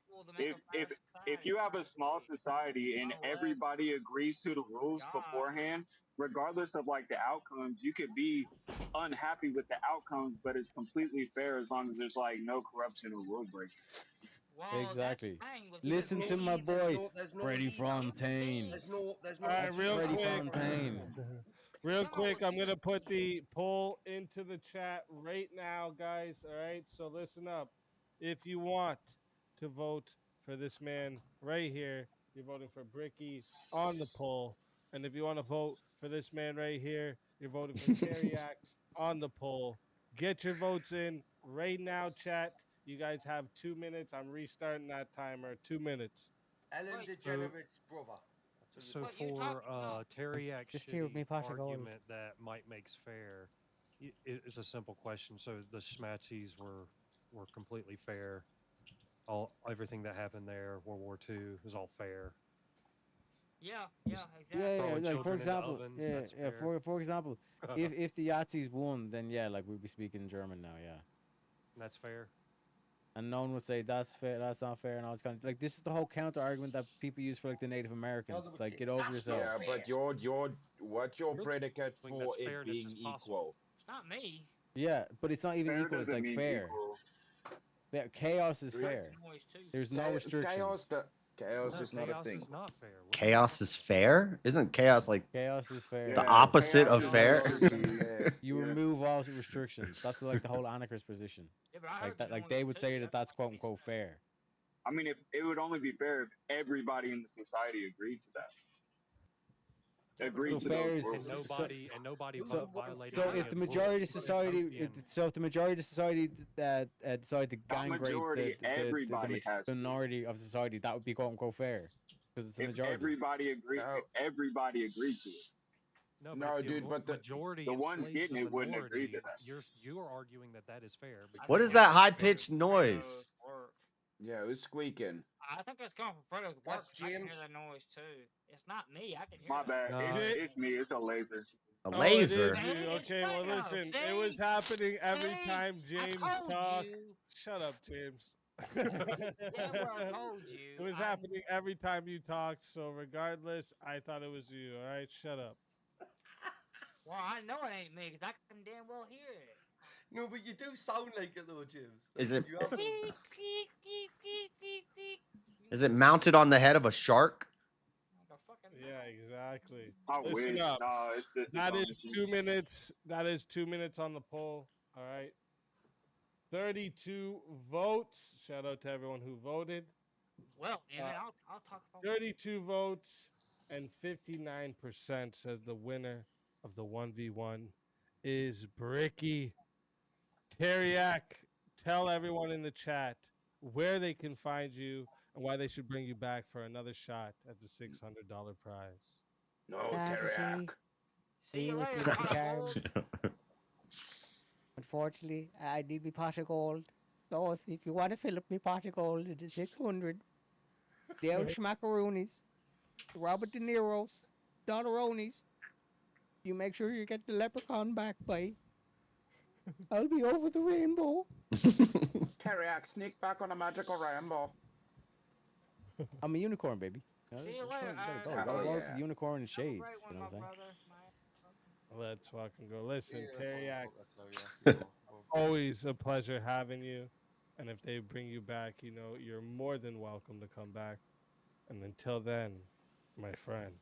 If you have a small society and everybody agrees to the rules beforehand, regardless of like the outcomes, you could be unhappy with the outcomes, but it's completely fair as long as there's like no corruption or rule breaking. Exactly. Listen to my boy, Freddie Fontaine. All right, real Freddie quick. Fontaine. Real quick, I'm going to put the poll into the chat right now, guys. All right, so listen up. If you want to vote for this man right here, you're voting for Bricky on the poll. And if you want to vote for this man right here, you're voting for Teriak on the poll. Get your votes in right now, chat. You guys have 2 minutes. I'm restarting that timer. 2 minutes. Ellen DeGenerate's brother. So for Teriak's Just hear me, Patrick, argument that might makes fair, it's a simple question. So the Schmatzes were completely fair. Everything that happened there, World War II, was all fair. Yeah, exactly. Yeah, like for children into example, ovens, yeah, that's yeah. fair. For example, if the Yazis won, then yeah, like we'd be speaking German now, yeah. That's fair. And no one would say that's fair, that's not fair, and all this kind of like this is the whole counter argument that people use for like the Native Americans. It's like get over yourself. Yeah, but what your predicate think for that's it fairness being is equal? possible. not me. Yeah, but it's not even Fair equal. It's doesn't like mean fair. equal. Chaos is Three- fair. Noise too. There's no restrictions. Chaos No, is not a chaos thing. is not fair. What are you Chaos talking is about? fair? Isn't chaos like Chaos is fair. the Yeah, opposite chaos of is fair? supposed to be You yeah. remove all restrictions. That's like the whole anarchist position. Yeah, but I Like heard that, the like noise they would too. say that that's quote unquote fair. I mean, if it would only be fair if everybody in the society agreed to that. Agreed to fair those is rules. And nobody So, violated so any if of the the majority of rules. society, so if the majority of society decide to gang rape majority, the everybody has to. minority of society, that would be quote unquote fair because it's the If majority. everybody agreed, if everybody agreed to it. No, dude, but majority the one enslaves getting the it wouldn't agree to minority. that. You're arguing that is fair. What is that high pitched noise? Yeah, who's squeaking? I think that's coming from Fredo's work. I can hear that noise too. It's not me. I can hear My that. bad. It's me. It's a laser. A Oh, laser? it is you. Okay, well, listen. It was happening every time James talked. Shut up, James. It was happening every time you talked, so regardless, I thought it was you. All right, shut up. Well, I know it ain't me because I can damn well hear it. No, but you do sound like it though, James. Is it- You have Is it mounted on the head of a shark? Yeah, exactly. I Listen wish. up. Nah, it's just That is 2 minutes. That is 2 minutes on the poll. All right. 32 votes. Shout out to everyone who voted. Well, damn it, I'll talk about 32 votes and 59% says the winner of the 1v1 is Bricky. Teriak, tell everyone in the chat where they can find you and why they should bring you back for another shot at the $600 prize. No, Teriak. See you later, Lucky pot of Charms. gold. Unfortunately, I need me pot of gold. So if you want to fill up me pot of gold, it is 600. The El Schmackaroonies, the Robert De Niro's, Donaronis. You make sure you get the leprechaun back, bye. I'll be over the rainbow. Teriak, sneak back on a magical rainbow. I'm a unicorn, baby. See you later. Gotta roll with the unicorn and shades. You know what I'm saying? Let's fucking go. Listen, Teriak, always a pleasure having you. And if they bring you back, you know, you're more than welcome to come back. And until then, my friend.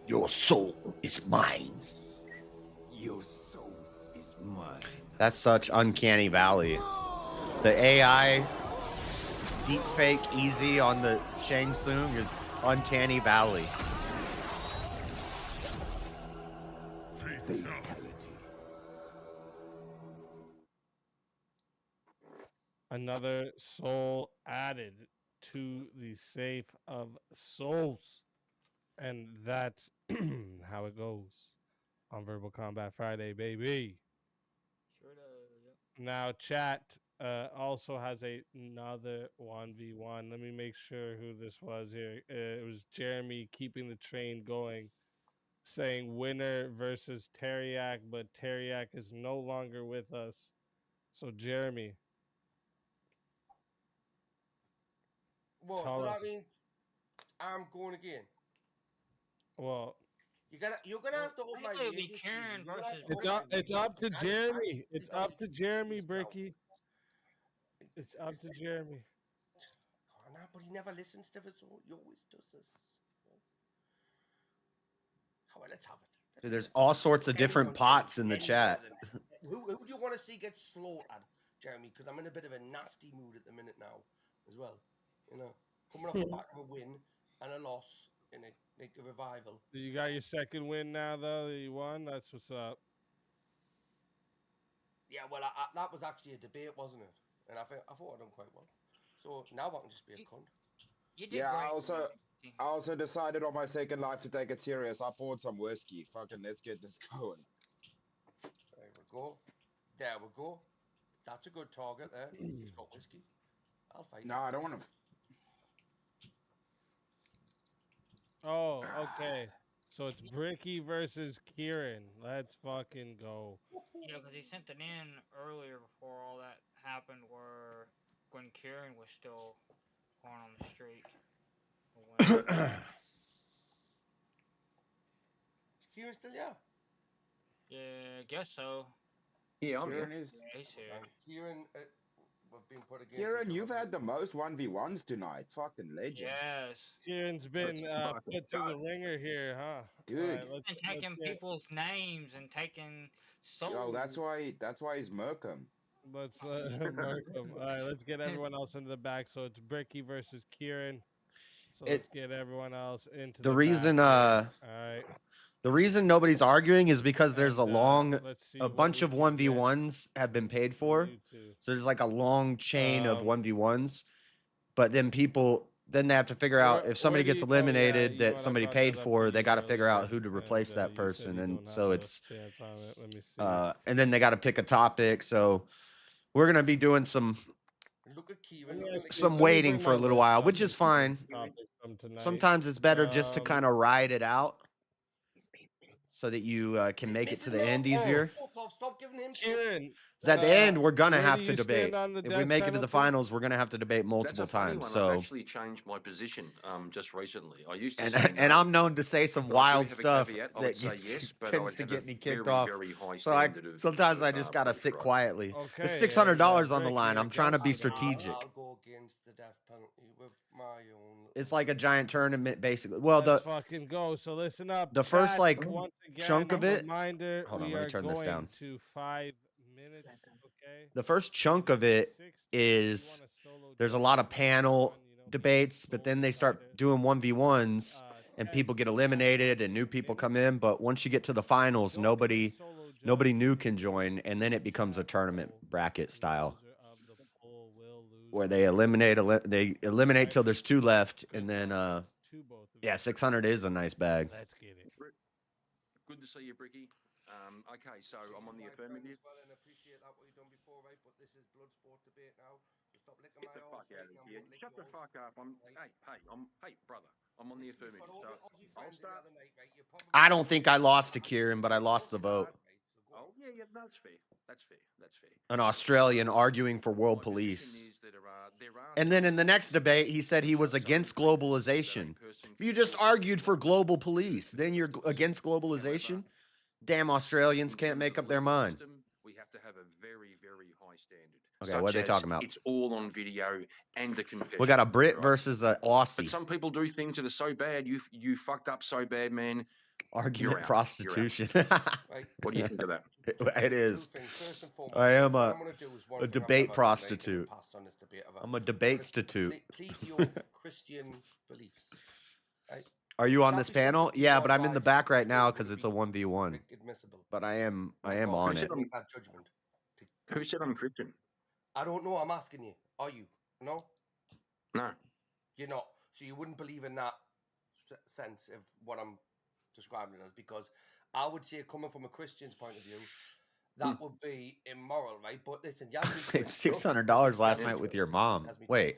Your soul is mine. Your soul is mine. That's such uncanny valley. The AI deepfake easy on the Shang Tsung is uncanny valley. Fatality. Another soul added to the safe of souls. And that's how it goes on Verbal Combat Friday, baby. Sure does. Now, chat also has another 1v1. Let me make sure who this was here. It was Jeremy keeping the train going, saying winner versus Teriak, but Teriak is no longer with us. So, Jeremy. What? Tell So that us. means I'm going again. Well, you're gonna have to hold my It'll be wages. Karen You're gonna have versus. to hold my it's wages. up to Jeremy. It's up to Jeremy, He's Bricky. It's up to Jeremy. Oh, no, but he never listens to us. He always does this. Oh, well, let's have it. Dude, there's all sorts of different pots in the chat. Who do you want to see get slaughtered, Jeremy? Because I'm in a bit of a nasty mood at the minute now, as well. You know, coming off the back of a win and a loss in a revival. You got your second win now, though. You won. That's what's up. Yeah, well, that was actually a debate, wasn't it? And I thought I done quite well. So now I can just be a cunt. Yeah, I also decided on my second life to take it serious. I poured some whiskey. Fucking let's get this going. There we go. There we go. That's a good target there. He's got whiskey. I'll fight. No, I don't want to. Oh, okay. So it's Bricky versus Kieran. Let's fucking go. Yeah, because he sent it in earlier before all that happened, where when Kieran was still going on the streak. Kieran still, yeah. Yeah, I guess so. Yeah, I'm Kieran here. is. Yeah, he's here. Kieran, we've been put against. Kieran, you've had the most 1v1s tonight. Fucking legend. Yes. Kieran's been put through the ringer here, huh? Dude. All right, let's taking get, people's names and taking souls. Yo, that's why he's Merkham. let's mark them. All right, let's get everyone else into the back. So it's Bricky versus Kieran. So let's get everyone else into The the reason, back here. All right. the reason nobody's arguing is because there's And, a what bunch we of can get 1v1s have been paid for. YouTube. So there's like a long chain of Um, 1v1s, but then they have to figure out if somebody gets eliminated that somebody paid for, they got to figure out who to replace that person. And so it's, stance on it. Let me see. and then they got to pick a topic. So we're going to be doing some waiting for a little while, which is fine. Sometimes it's better just to kind of ride it out so that you can make it to the end easier. Stop giving him Kieran. Because at the end, we're going to where have do to you debate. stand on the If we death make it to the penalty? finals, we're going to have to debate That's multiple a funny times. one. So I've actually changed my position just recently. I used to and say and no, I'm known to say some but I do wild have a stuff caveat. I that would say gets, yes, but I tends would to have get a me kicked very, off. very high So I standard of sometimes I just gotta proof, sit right? quietly. Okay, It's yeah, $600 on the Bricky line. I'm trying to be against you. strategic. I'll go against the death penalty with my own. It's like a giant tournament, basically. Well, Let's fucking go. So listen up. the first chat. like Once again, chunk of it. Reminder: Hold on, we let me are turn this going down. to 5 minutes. Okay. The first chunk of it is there's a lot of panel debates, but then they start doing 1v1s and people get eliminated and new people come in. But once you get to the finals, nobody new can join, and then it becomes a tournament bracket style where they eliminate till there's 2 left, and then yeah, 600 is a nice bag. Let's get it. Good to see you, Bricky. Okay, so I'm on the affirmative. Well, and appreciate that what you've done before, right? But this is blood sport debate now. So stop licking Get my the arse, fuck out right? of here. Shut the fuck up. Hey, brother. I'm on the affirmative. So I'll start. I don't think I lost to Kieran, but I lost the vote. Oh, yeah, that's fair. That's fair. An Australian arguing for world police. And then in the next debate, he said he was against globalization. You just argued for global police. Then you're against globalization? Damn Australians can't make up their mind. We have to have a very, very high standard. Okay, what are they talking about? It's all on video and the confession. We got a Brit right? versus an Aussie. But some people do things that are so bad. You fucked up so bad, man. Argument prostitution. What do you think of that? It is. I am a debate prostitute. I'm a debate-stitute. Plead your Christian beliefs. Right? Are you on this panel? Yeah, but I'm in the back right now because it's a 1v1. But I am on it. Who said I'm Christian? I don't know. I'm asking you. Are you? No? No. You're not. So you wouldn't believe in that sense of what I'm describing as, because I would say, coming from a Christian's point of view, that would be immoral, right? But listen, Paid $600 last night with your mom. Wait.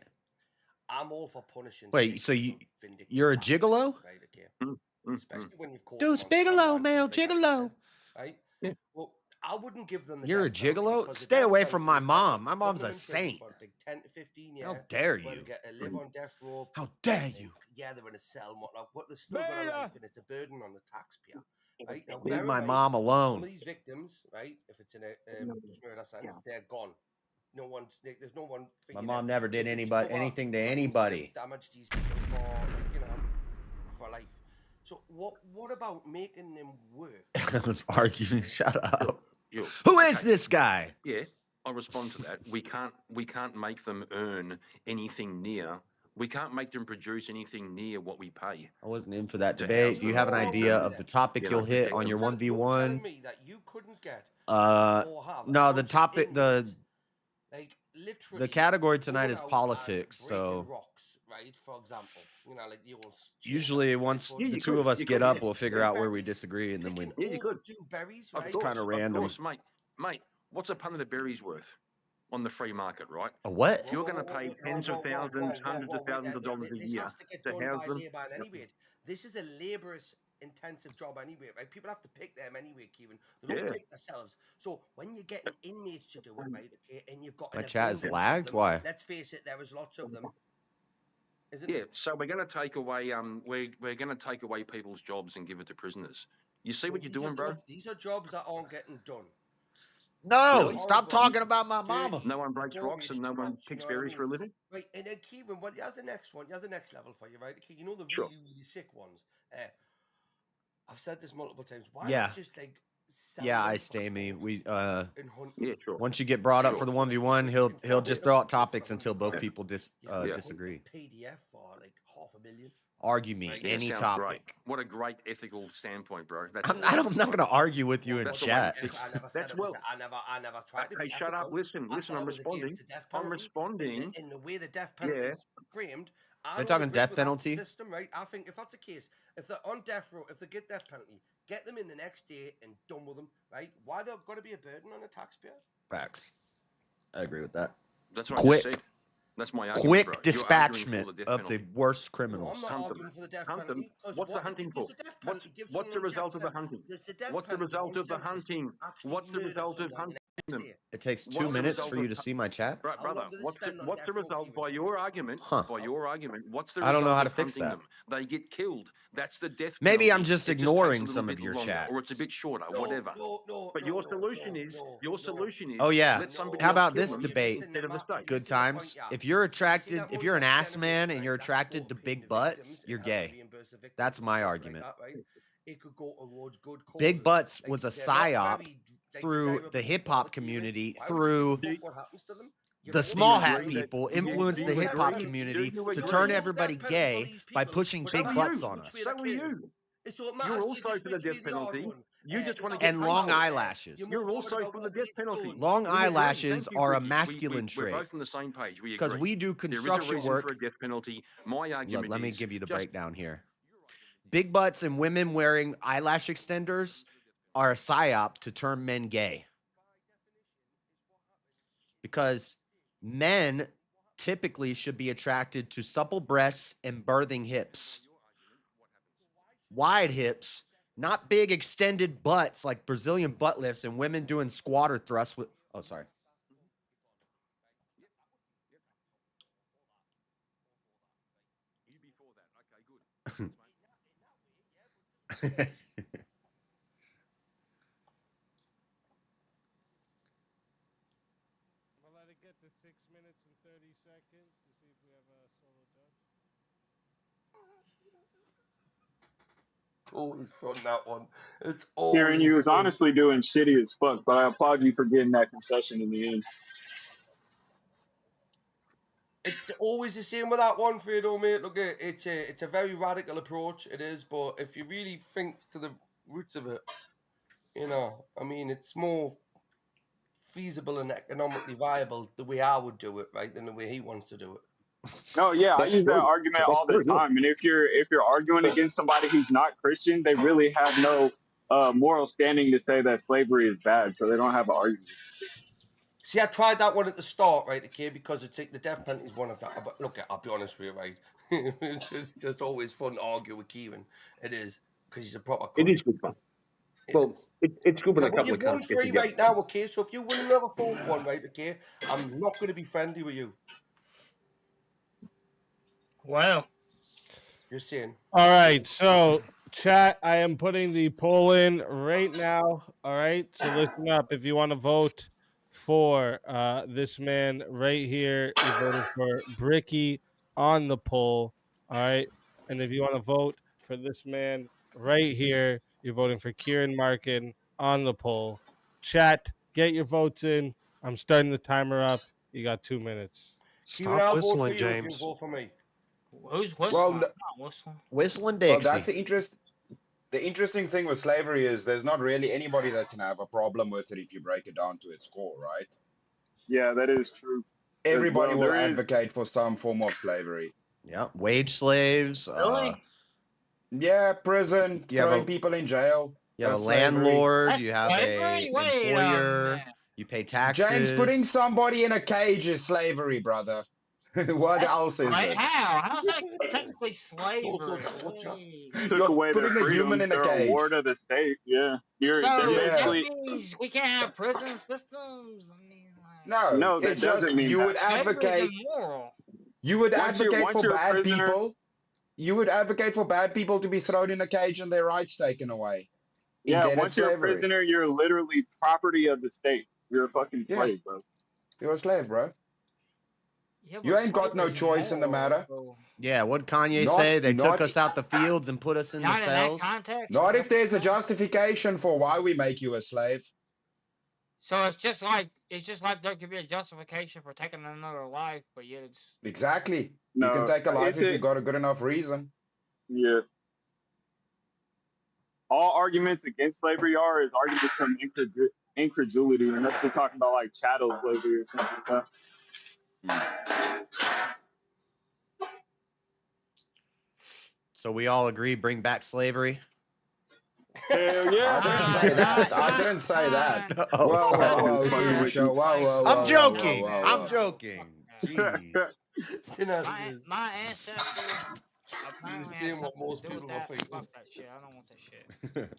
I'm all for punishing. Wait, so you're a gigolo? Right, okay. Especially when you've called Dude's Bigelow, male gigolo. Right? Yeah. Well, I wouldn't give them the. You're a gigolo? Stay away from my mom. My mom's a saint. 10 to 15 years. How dare you? Live on death row. How dare you? Yeah, they're in a cell and whatnot, but they're still got a life, and it's a burden on the taxpayer. Right? Now, Leave my mom alone. Some of these victims, right? If it's in a murder sense, they're gone. No one's. There's no one. My mom never did anything to anybody. Damage these people for, for life. So what about making them work? I was arguing. Shut up. Who is this guy? Yeah, I'll respond to that. We can't make them earn anything near. We can't make them produce anything near what we pay. I wasn't in for that debate. Do you have an idea of the topic you'll hit on your 1v1? Me that you couldn't get. No, the topic, the category tonight is out politics. and So breaking rocks, right? For example, like the old. usually, once the two of us get up, we'll figure out where we disagree, and then we. Yeah, you could. Berries, Of right? course, kind of random. Of course, mate. What's a punnet of berries worth on the free market, right? A what? You're going to pay tens of thousands, hundreds of thousands of dollars a year has to get to done house by them. labor anyway. This is a labourous intensive job anyway, right? People have to pick them anyway, Kieran. They don't pick themselves. So when you're getting inmates to do it, right, okay, and you've got My chat is lagged? Why? Let's face it, there is lots of them. isn't Yeah, it? so we're going to take away we're going to take away people's jobs and give it to prisoners. You see what you're doing, bro? These are jobs that aren't getting done. No, stop talking about my mama. No one breaks rocks and no one picks berries for a living. Right, and then Kieran, well, here's the next one. Here's the next level for you, right? Okay, you know the Sure. really sick ones. I've said this multiple times. Why Yeah. not just like sell Yeah, them I for stay me. sport We and hunt? Yeah, sure. once you get brought up Sure. for the 1v1, he'll just throw out topics until both people disagree. PDF for like $500,000. Argue me Yeah, any sounds topic. great. What a great ethical standpoint, bro. I'm not going to argue with you in That's the chat. way- I never said That's it was. well. I never tried to Hey, be shut up. ethical. Listen, I listen. thought I'm it was against responding. the death I'm penalty, responding. in the way the death penalty is framed. I They're don't talking agree death with that penalty? system, right? I think if that's the case, if they're on death row, if they get death penalty, get them in the next day and done with them, right? Why they've got to be a burden on the taxpayer? Facts. I agree with that. That's what I Quick. just said. That's my argument, Quick bro. You're arguing for dispatchment the death of the penalty. worst No, criminals. I'm not Hunt them. arguing for the death Hunt them. penalty. 'cause What's the what- hunting because for? the death What's penalty gives what's the someone result of the death hunting? sentence. The death What's the penalty, result one of the sentence, hunting? actually What's the murder result of someone the hunting next them? day. It takes 2 What's the minutes result for you of to see my chat. Right, How brother. long do they What's the, spend on what's the death row, result Kieran? by your argument? Huh. By your argument, what's the I don't result know how to of fix hunting that. them? They get killed. That's the death penalty. Maybe I'm just It takes ignoring a little some of bit your longer, or it's a chats. bit shorter, No, whatever. no, But no, your no, solution no, is no, your no, solution is Oh yeah. let somebody How else about kill this them debate? instead of the state. Good times. If you're attracted, if you're an ass man and you're attracted to big butts, you're gay. That's my argument. It could go towards good causes. Big butts Like, was a they're not psyop very, like, through desirable the to hip spot hop the Kieran. community, Why would you through give a fuck what happens to them? You're the fucking small idiots. hat people influenced the you hip hop agree? community Do you to agree? turn The everybody death penalty for gay these by people pushing was big not butts actually on which us. way So they are came. you. So it You're matters to also just for the which way death they are penalty. going. You just want to It's get And not long paid. eyelashes. You're You're more also bothered for about the what death it's penalty. doing. Long We agree. eyelashes Thank you, are a Ricky. masculine We're trait both on the same page. We because agree. we do There is a construction reason work. for a death penalty. My argument Let me is give you the just breakdown here. Big butts and women wearing eyelash extenders are a psyop to turn men gay. Because men typically should be attracted to supple breasts and birthing hips. Wide hips, not big extended butts like Brazilian butt lifts and women doing squatter thrusts with. Oh, sorry. I'll let it get to 6 minutes and 30 seconds to see if we have a solo judge. Always fun, that one. It's Kieran, always you was fun. honestly doing shitty as fuck, but I applaud you for getting that concession in the end. It's always the same with that one, Fredo, mate. Look, it's a very radical approach. It is, but if you really think to the roots of it, you know, I mean, it's more feasible and economically viable the way I would do it, right, than the way he wants to do it. No, yeah, I use that argument all the time. And if you're arguing against somebody who's not Christian, they really have no moral standing to say that slavery is bad, so they don't have an argument. See, I tried that one at the start, right, okay, because the death penalty is one of that. But look, I'll be honest with you, right? It's just always fun to argue with Kieran. It is, because he's a proper cunt. It is good fun. Well, it's good when a Well, couple you've of won cunts get 3 together. right now, okay? So if you win another 4th one, right, okay, I'm not going to be friendly with you. Wow. Just saying. All right, so chat, I am putting the poll in right now. All right, so listen up. If you want to vote for this man right here, you're voting for Bricky on the poll. All right, and if you want to vote for this man right here, you're voting for Kieran Markin on the poll. Chat, get your votes in. I'm starting the timer up. You got 2 minutes. Kieran, I'll vote for whistling, you if you James. vote for me. Who's whistling? Well, I'm not whistling. Whistling Well, Dixie. that's the interesting thing with slavery is there's not really anybody that can have a problem with it if you break it down to its core, right? Yeah, that is true. Everybody Well, will there is- advocate for some form of slavery. Yeah, wage slaves. Really? Yeah, prison, You have throwing a- people in jail. You have a that's slavery. landlord. That's You have slavery? a Wait a employer. minute. You pay taxes. James, putting somebody in a cage is slavery, brother. What else is Right? it? How's that technically also slavery? torture. took You're away their putting a freedom. human in a They're a cage. ward of the state. Yeah, So they're that basically. means we can't have prison systems. I mean, like, No, No, that it's just doesn't mean you that. would slavery is advocate. immoral. You would Once you're advocate for a bad prisoner, people. You would advocate for bad people to be thrown in a cage and their rights taken away. yeah, Indented once you're a slavery. prisoner, you're literally property of the state. You're a fucking Yeah. slave, bro. You're a slave, bro. Yeah, You but ain't got no slavery's choice in the immoral, matter. so Yeah, what Kanye Not- say? They took not- us out the fields and put us in the not in that cells. context. Not if there's a that's- justification for why we make you a slave. So it's just like there could be a justification for taking another life, but yet it's Exactly. No, you can take a life it's if you got a good enough reason. Yeah. All arguments against slavery is arguments from incredulity, unless we're talking about like chattel slavery or something like that. So we all agree, bring back slavery. Hell yeah! I didn't say that. I didn't say that. Oh, Whoa, sorry. whoa, whoa, Keisha. Whoa, whoa, I'm whoa, joking. whoa, whoa, I'm whoa. joking. Jeez. my ancestors apparently had seeing what something most to do with people are that. thinking. Fuck that shit. I don't want that shit.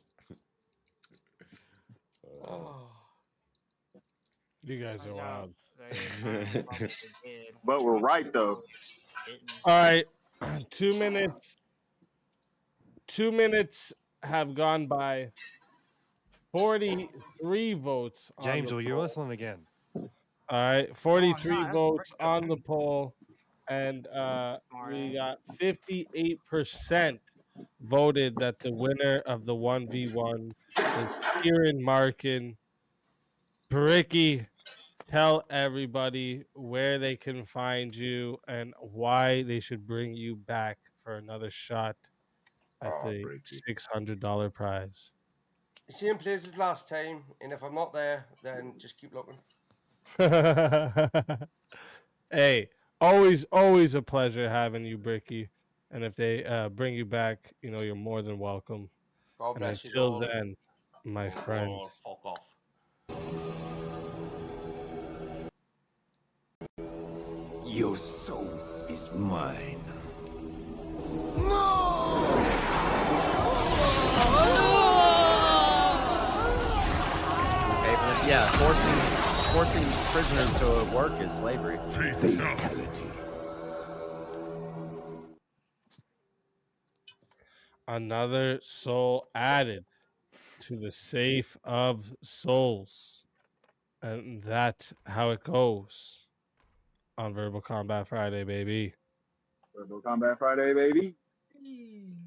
Oh. You guys are wild. But we're right though. All right, 2 minutes. 2 minutes have gone by. 43 votes. On James, the will you poll. listen again? All right, 43 that's votes pretty on the poll, and we got 58% voted that the winner of the 1v1 is Kieran Markin. Bricky, tell everybody where they can find you and why they should bring you back for another shot at the $600 prize. Same place as last time, and if I'm not there, then just keep looking. Hey, always a pleasure having you, Bricky. And if they bring you back, you're more than welcome. God And bless you until all. then, my friends. Fuck off. Your soul is mine. Yeah, forcing prisoners to work is slavery. Fatality. Another soul added to the safe of souls. And that's how it goes on Verbal Combat Friday, baby. Verbal Combat Friday, baby.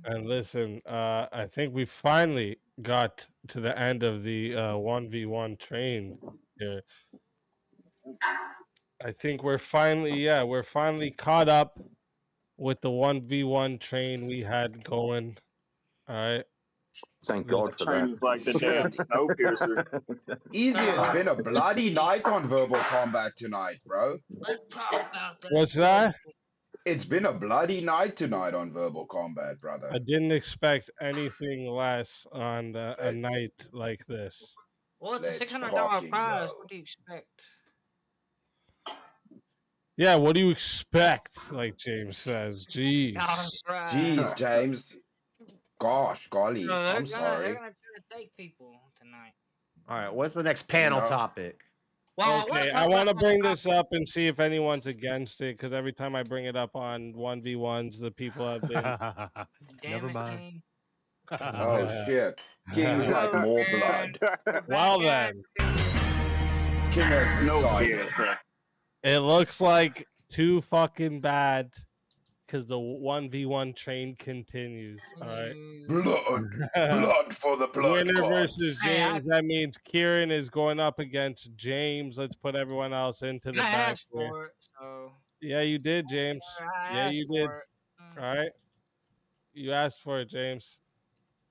And listen, I think we finally got to the end of the 1v1 train here. I think we're finally caught up with the 1v1 train we had going. All right. Thank God for Train that. is like the damn Snowpiercer. Easy, it's been a bloody night on Verbal Combat tonight, bro. Let's talk about that. What's that? It's been a bloody night tonight on Verbal Combat, brother. I didn't expect anything less on a night like this. Well, it's a Let's $600 fucking prize. go. What do you expect? Yeah, what do you expect? Like James says. Jeez. Jeez, James. Gosh, golly. No, I'm sorry. They're gonna try to take people tonight. All right, what's the next panel topic? Well, Okay, I want to bring this up and see if anyone's against it, because every time I bring it up on 1v1s, the people have been. Never mind. Oh, shit. King's like more blood. Well then, King has No decided. BS. it looks like too fucking bad, because the 1v1 train continues. All right. Blood. Blood for the blood Winner gods. versus James. That means Kieran is going up against James. Let's put everyone else into the I back asked here. for it, so Yeah, you did, James. I Yeah, asked you did. for it. All right. You asked for it, James.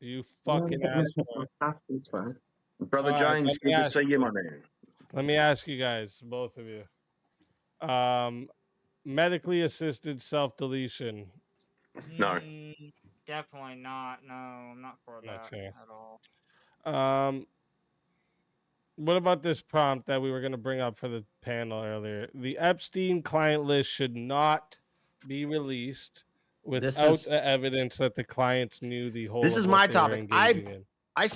You fucking asked for it. Brother All right, James, let me good to ask see you, my man. Let me ask you guys, both of you. Medically assisted self-deletion. No. Definitely not. No, I'm not for that Okay. at all. What about this prompt that we were going to bring up for the panel earlier? The Epstein client list should not be released without the evidence that the clients knew the whole. This of is what my they were topic. engaging in. I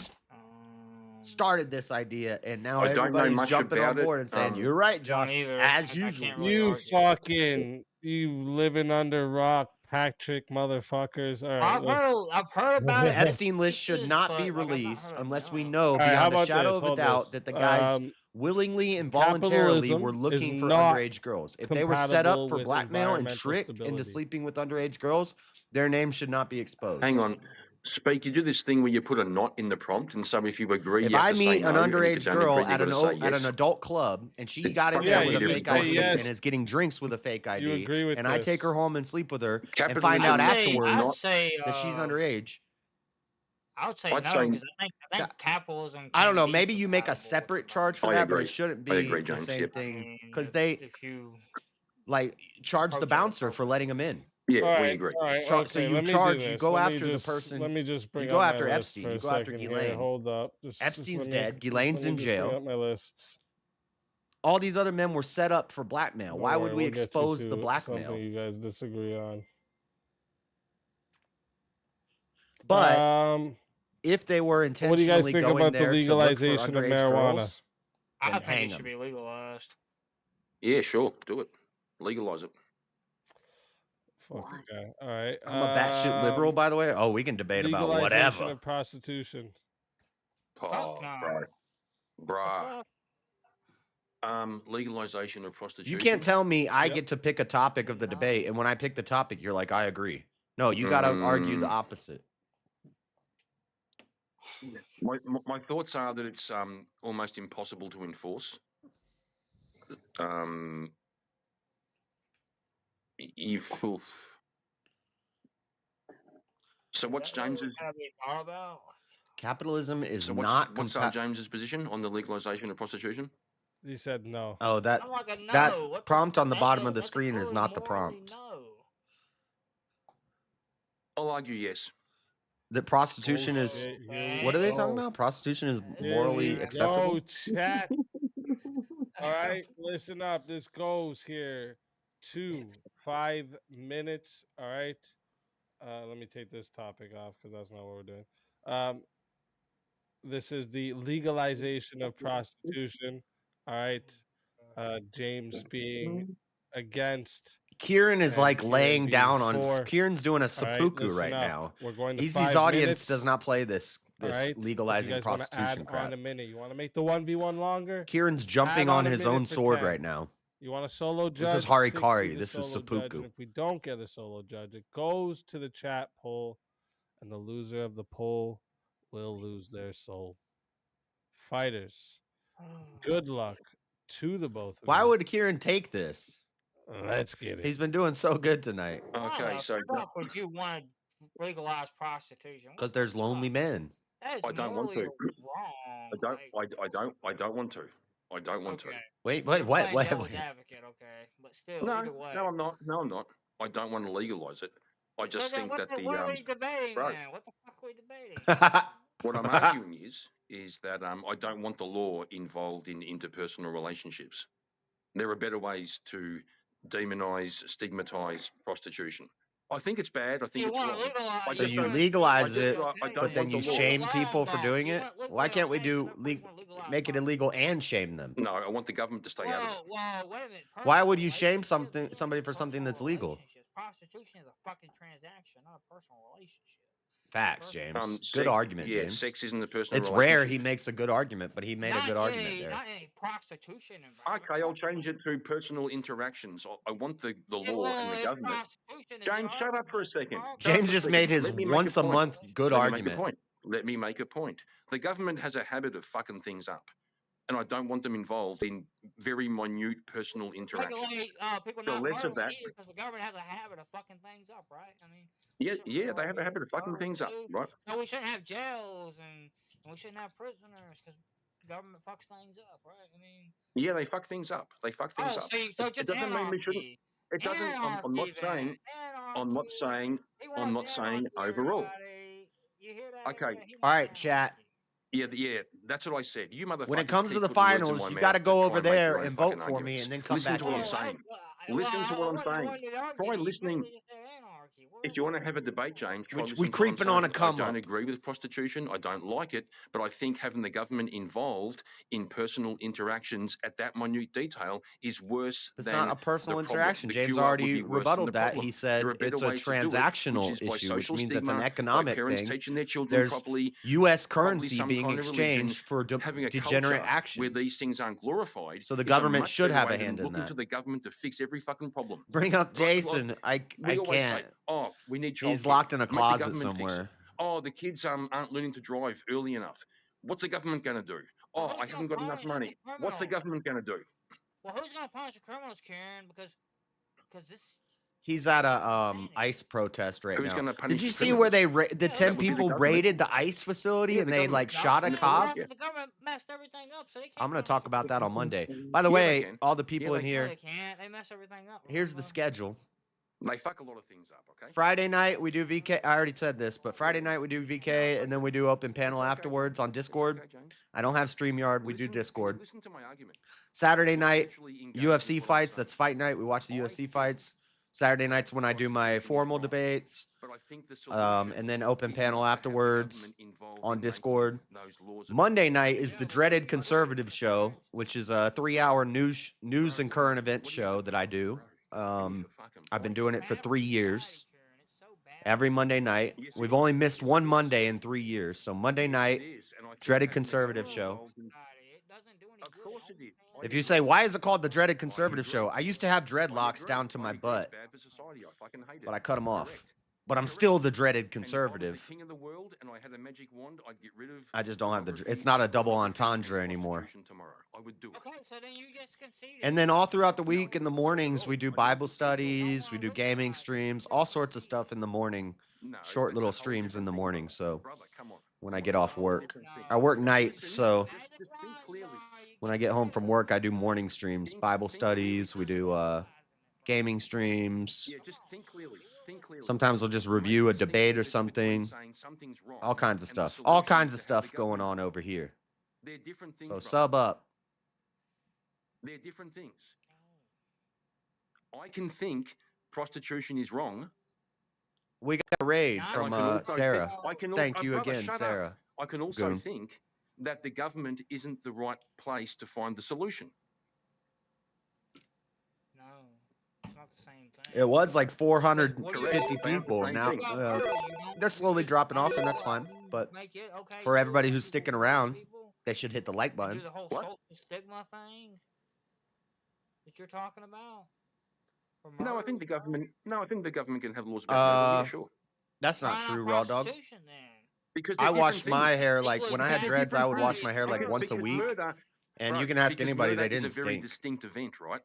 started this idea, and now I don't know everybody's much jumping on about it. board and saying, "You're right, Josh." As usual. You fucking You living under rock, Patrick motherfuckers. All right. I've heard about The it. Epstein list should pieces, not but, be like, I've not released heard unless we enough. know All right, how beyond a about shadow this? of a Hold doubt this. that the guys willingly and voluntarily were Capitalism looking is for not underage girls. If they were set up compatible for with blackmail and environmental tricked into stability. sleeping with underage girls, their names should not be exposed. Hang on. Speak, you do this thing where you put a not in the prompt, and so if you agree, If you have I to say meet no, an and if you underage don't girl agree, at you've an got to say at yes. an adult club and she got in Yeah, there you with a do. fake Say ID yes. and is getting drinks with a fake ID, You agree with and I take this? her home and sleep with her and Capitalism find out is afterwards I'd say that she's underage, I would say I'd no, say- because I think capitalism. I don't can know. be Maybe you make a compatible. separate charge for I that, but agree. it shouldn't I be agree, the James. same Yep. thing because they If you like charge the approach it bouncer for letting them in. Yeah, All we right, agree. all right, So okay, you let me charge, do you this. go Let me after the just- person. Let me just bring You go up after my list Epstein. for You a go after second here. Ghislaine. Hold up. Epstein's let me- dead. Ghislaine's let me in just bring jail. up my lists. All these other men were set up for blackmail. Don't Why would worry, we we'll get you expose the to blackmail? Something you guys disagree on. But if they were intentionally what do you guys think going about the there legalization to of look for underage marijuana? girls, I then think hang it should them. be legalized. Yeah, sure. Do it. Legalize it. Fucking guy. All right. I'm a batshit liberal, by the way. Oh, we can debate about legalization whatever. of prostitution. Oh, bruh. Legalization of prostitution. You can't tell me I get to pick a topic of the debate, and when I pick the topic, you're like, I agree. No, you got to argue the opposite. My thoughts are that it's almost impossible to enforce. So what's James's? Capitalism is So not what's James's position on the legalization of prostitution? He said no. Oh, that I'm like a no. that What the prompt on the fuck? bottom of the That's a screen is clearly not the morally prompt. No. I'll argue yes. That prostitution is. Shit, here we What are they go. talking about? Prostitution is Here morally we acceptable. go, chat. All right, listen up. This goes here 5 minutes. All right. Let me take this topic off because that's not what we're doing. This is the legalization of prostitution. All right. James being against. Kieran is and like Kieran laying being down on. for. Kieran's doing a All right, seppuku listen right up. now. We're going to Easy's 5 audience minutes. does not play this All right? If legalizing you guys wanna prostitution add crap. on a minute. You want to make the 1v1 longer? Kieran's jumping Add on a his minute own for sword 10. right now. You want a solo judge? This is Harikari. 60 the This is solo judge, seppuku. and if we don't get a solo judge, it goes to the chat poll, and the loser of the poll will lose their soul. Fighters, good luck to the both of Why you. would Kieran take this? Let's get it. He's been doing so good tonight. Okay, so would you want to legalize prostitution? Because there's lonely men. That is I don't want to. morally wrong. I don't want to. I don't want to. Wait, You're what? playing devil's advocate, okay? But still, No, either way. no, I'm not. No, I'm not. I don't want to legalize it. I just So then think that what are we debating bro. then? What the fuck are we debating? What I'm arguing is that I don't want the law involved in interpersonal relationships. There are better ways to demonize, stigmatize prostitution. I think it's bad. I think it's wrong. So you legalize it, but then you shame people for doing it? Why can't we make it illegal and shame them? No, I want the government to stay out of it. Well, wait a minute. Why would you shame somebody for something that's legal? Prostitution is a fucking transaction, not a personal relationship. Facts, James. Good Sex- argument, yeah, James. sex isn't a personal It's rare relationship. he makes a good argument, but he made a good argument there. Not in a prostitution environment. Okay, I'll change it to personal interactions. I want the law and the government. James, shut up for a second. James just made his once a month good argument. Let me make a point. The government has a habit of fucking things up, and I don't want them involved in very minute personal interactions. People The not less of that. because the government has a habit of fucking things up, right? I mean, Yeah, they have a habit of fucking things up, right? no, we shouldn't have jails and we shouldn't have prisoners because government fucks things up, right? I mean, Yeah, they fuck things up. They fuck things up. So It doesn't mean we shouldn't. It doesn't. I'm not saying. I'm not saying. I'm not saying overall. Okay. All right, chat. Yeah, that's what I said. You motherfuckers. When it comes to keep the putting words in finals, my you mouth got to to go try over and make there your own and vote fucking for me, arguments. and then come Listen back to what I'm here. saying. Listen to what I'm saying. Troy, listening. If you want to have a debate, James, try Which listen we to what I'm creeping on a saying. come I don't up. agree with prostitution. I don't like it, but I think having the government involved in personal interactions at that minute detail is worse It's than not a personal the problem. interaction. The James cure would already be worse than the rebutted that. problem. He There said are better it's a ways to do it, which transactional is by issue, which social means it's an stigma, by economic parents thing. teaching their children There's properly, U.S. probably currency some being kind of religion, exchanged for having a degenerate culture where actions. these things aren't glorified. So the is a government much should better have way a than hand in looking that. to the government to fix every fucking problem. Bring up Like Jason. I we always say, can't. oh, we need childcare. He's locked in a Make the closet government fix it. somewhere. Oh, the kids aren't learning to drive early enough. What's the government going to do? Oh, I haven't got enough money. What's the government going to do? Well, who's gonna punish the criminals, Karen? Because this. He's at a ICE protest right Who's now. gonna punish Did you the see where criminals? they the 10 would be the people government. raided the ICE facility Yeah, and the they government. like shot a Yeah, cop? The government messed everything up, so they can't. I'm going to talk about that on Monday. By Yeah, the they way, can. all the Yeah, people in they No, here, they can't. They mess everything up. here's the schedule. They fuck a lot of things up, okay? Friday night we do VK. I already said this, but Friday night we do VK and then we do open panel afterwards on Discord. Okay, James. I don't have StreamYard. We do Listen- can you Discord. Listen to my argument. Saturday night Literally engage UFC with what I'm fights. saying. That's fight night. We watch the UFC fights. Saturday nights when I do my formal debates. But I think the solution And then open is panel not to have the afterwards government involved on in making Discord. those laws Monday night is the Dreaded Conservative show, which is a 3-hour news and current events show that I do. I've been doing it for 3 years. Every Monday night. We've only missed one Monday in 3 years. So Monday night, Dreaded Conservative show. Of course it is. If you say, why is it called the Dreaded Conservative show? I used to have dreadlocks down to my butt, Bad for society. I fucking hate it. but I cut them off. Correct. But I'm still the Dreaded And if I was Conservative. the king of the world and I had a magic wand, I'd get rid of. I just don't have the. pornography It's not a double and entendre anymore. prostitution tomorrow. I would do it. Okay, so then you just conceded. And then all throughout the week in the mornings, we do Bible studies, we do gaming streams, all sorts of stuff in the morning. No, Short that's little a whole streams in different the thing, morning. brother. So Brother, come on. when I get off work, Different thing. I work nights. Listen, So just think clearly. when I get home from work, I do morning streams, Bible studies. We do gaming streams. Yeah, just think clearly. Think clearly. Sometimes we'll just Make review a distinction debate or between something. saying something's wrong All kinds of and the stuff. All solution kinds is of to have the stuff going government. on over here. They're different things. So brother. sub up. They're different things. I can think prostitution is wrong. We got a raid And I from can also Sarah. think- I can al- Thank you brother, again, shut up. Sarah. I can also Goon. think that the government isn't the right place to find the solution. No, it's not the same thing. It was like What do 450 you- people. Same Now thing. they're slowly dropping off, and that's fine. But Make it okay. for everybody who's people, sticking white around, people, they should hit the like do button. the whole What? social stigma thing that you're talking about. For No, I murder think the and stuff? government. No, I think the government can have laws about murder. Yeah, sure. That's not Why true, Raw Dog. prostitution then? Because I they're washed different my things. hair like when I had Because dreads. I would different wash my hair like things. once a Because week. murder, And bro, you can ask because anybody; murder they didn't is a very stink. distinct event, right?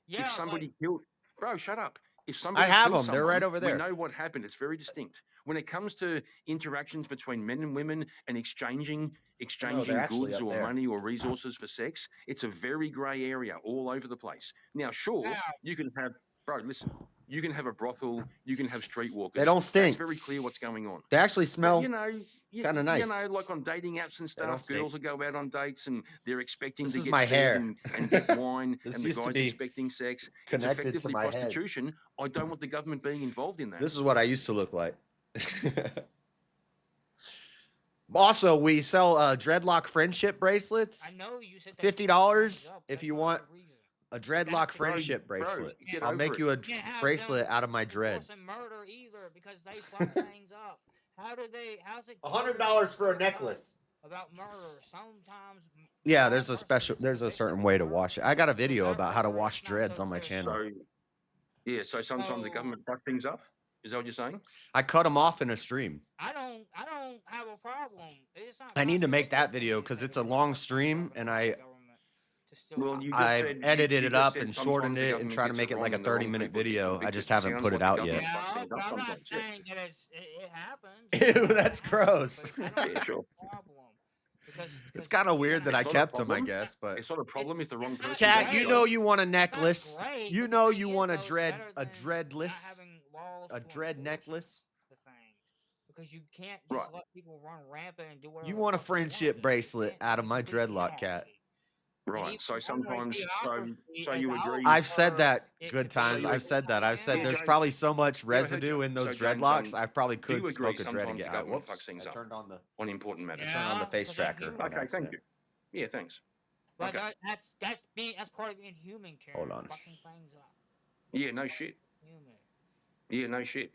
Yeah, If somebody killed, bro, shut up. If I somebody have killed them. They're right someone, over there. We know what happened. It's very distinct. When it comes to interactions between men and women and exchanging actually goods up or there. money or resources for sex, it's a very grey area all over the place. Now, sure, Now- you can have, bro, listen, you can have a brothel, you can have streetwalkers. They don't stink. It's very clear what's going on. They actually But, smell you know, kinda nice. You know, like on dating apps and They don't stuff, stink. girls will go out on dates and they're expecting This to is get my fed hair. and get wine, This and the used to guy's be expecting sex. It's connected to effectively my head. prostitution. I don't want the government being involved in that. This is what I used to look like. Also, we sell dreadlock friendship bracelets. I know you said that $50 up, if that's you not want the reason. a dreadlock Bro, friendship bro, bracelet. get I'll over make it. you a Can't have bracelet them out of my dread. divorce and murder either because they fuck things up. How do they? How's it? $100 for a necklace. About murder, sometimes. Yeah, there's a certain way to wash it. I got a video about how to wash dreads on my channel. So, yeah, so sometimes the So- government fucks things up. Is that what you're saying? I cut them off in a stream. I don't have a problem. It's not I need to make that controversial video to because say it's a that long it's stream and I government to still Well, you just I've said, edited you it just up said and sometimes shortened the it and government tried to gets make it wrong like a and the wrong 30-minute people get video. I convicted. just It haven't sounds put like it the out government yet. fucks Yeah, things up I'm not sometimes, yeah. saying that it happens. Ew, that's gross. But I don't Yeah, have sure. a problem because It's kind of weird that I It's not a kept them, I problem. guess, but It's not a problem if the wrong person. Cat, does you it. know you want a necklace. great, You but know the you thing want is, though, it's better than dreadless, not having laws a to dread enforce necklace. the thing. Because you can't just Right. let people run rampant and do whatever. You the want a fuck they want friendship to. bracelet You can't out of do my it dreadlock, Cat. criminally. Right. So sometimes, so you agree. I've said that It- good if times. you I've said that. I've said Yeah, there's James. probably so much Yeah, hey, residue in those so James, dreadlocks. I probably do you could agree smoke a dread sometimes again. the government Whoops, fucks things I up turned on the on important matters? turned on the face because they're tracker. human. on Okay, thank accident. you. Yeah, thanks. But Okay. that's part of being human, Karen. Hold on. Fucking things up. Yeah, no shit. Human. Yeah, no shit.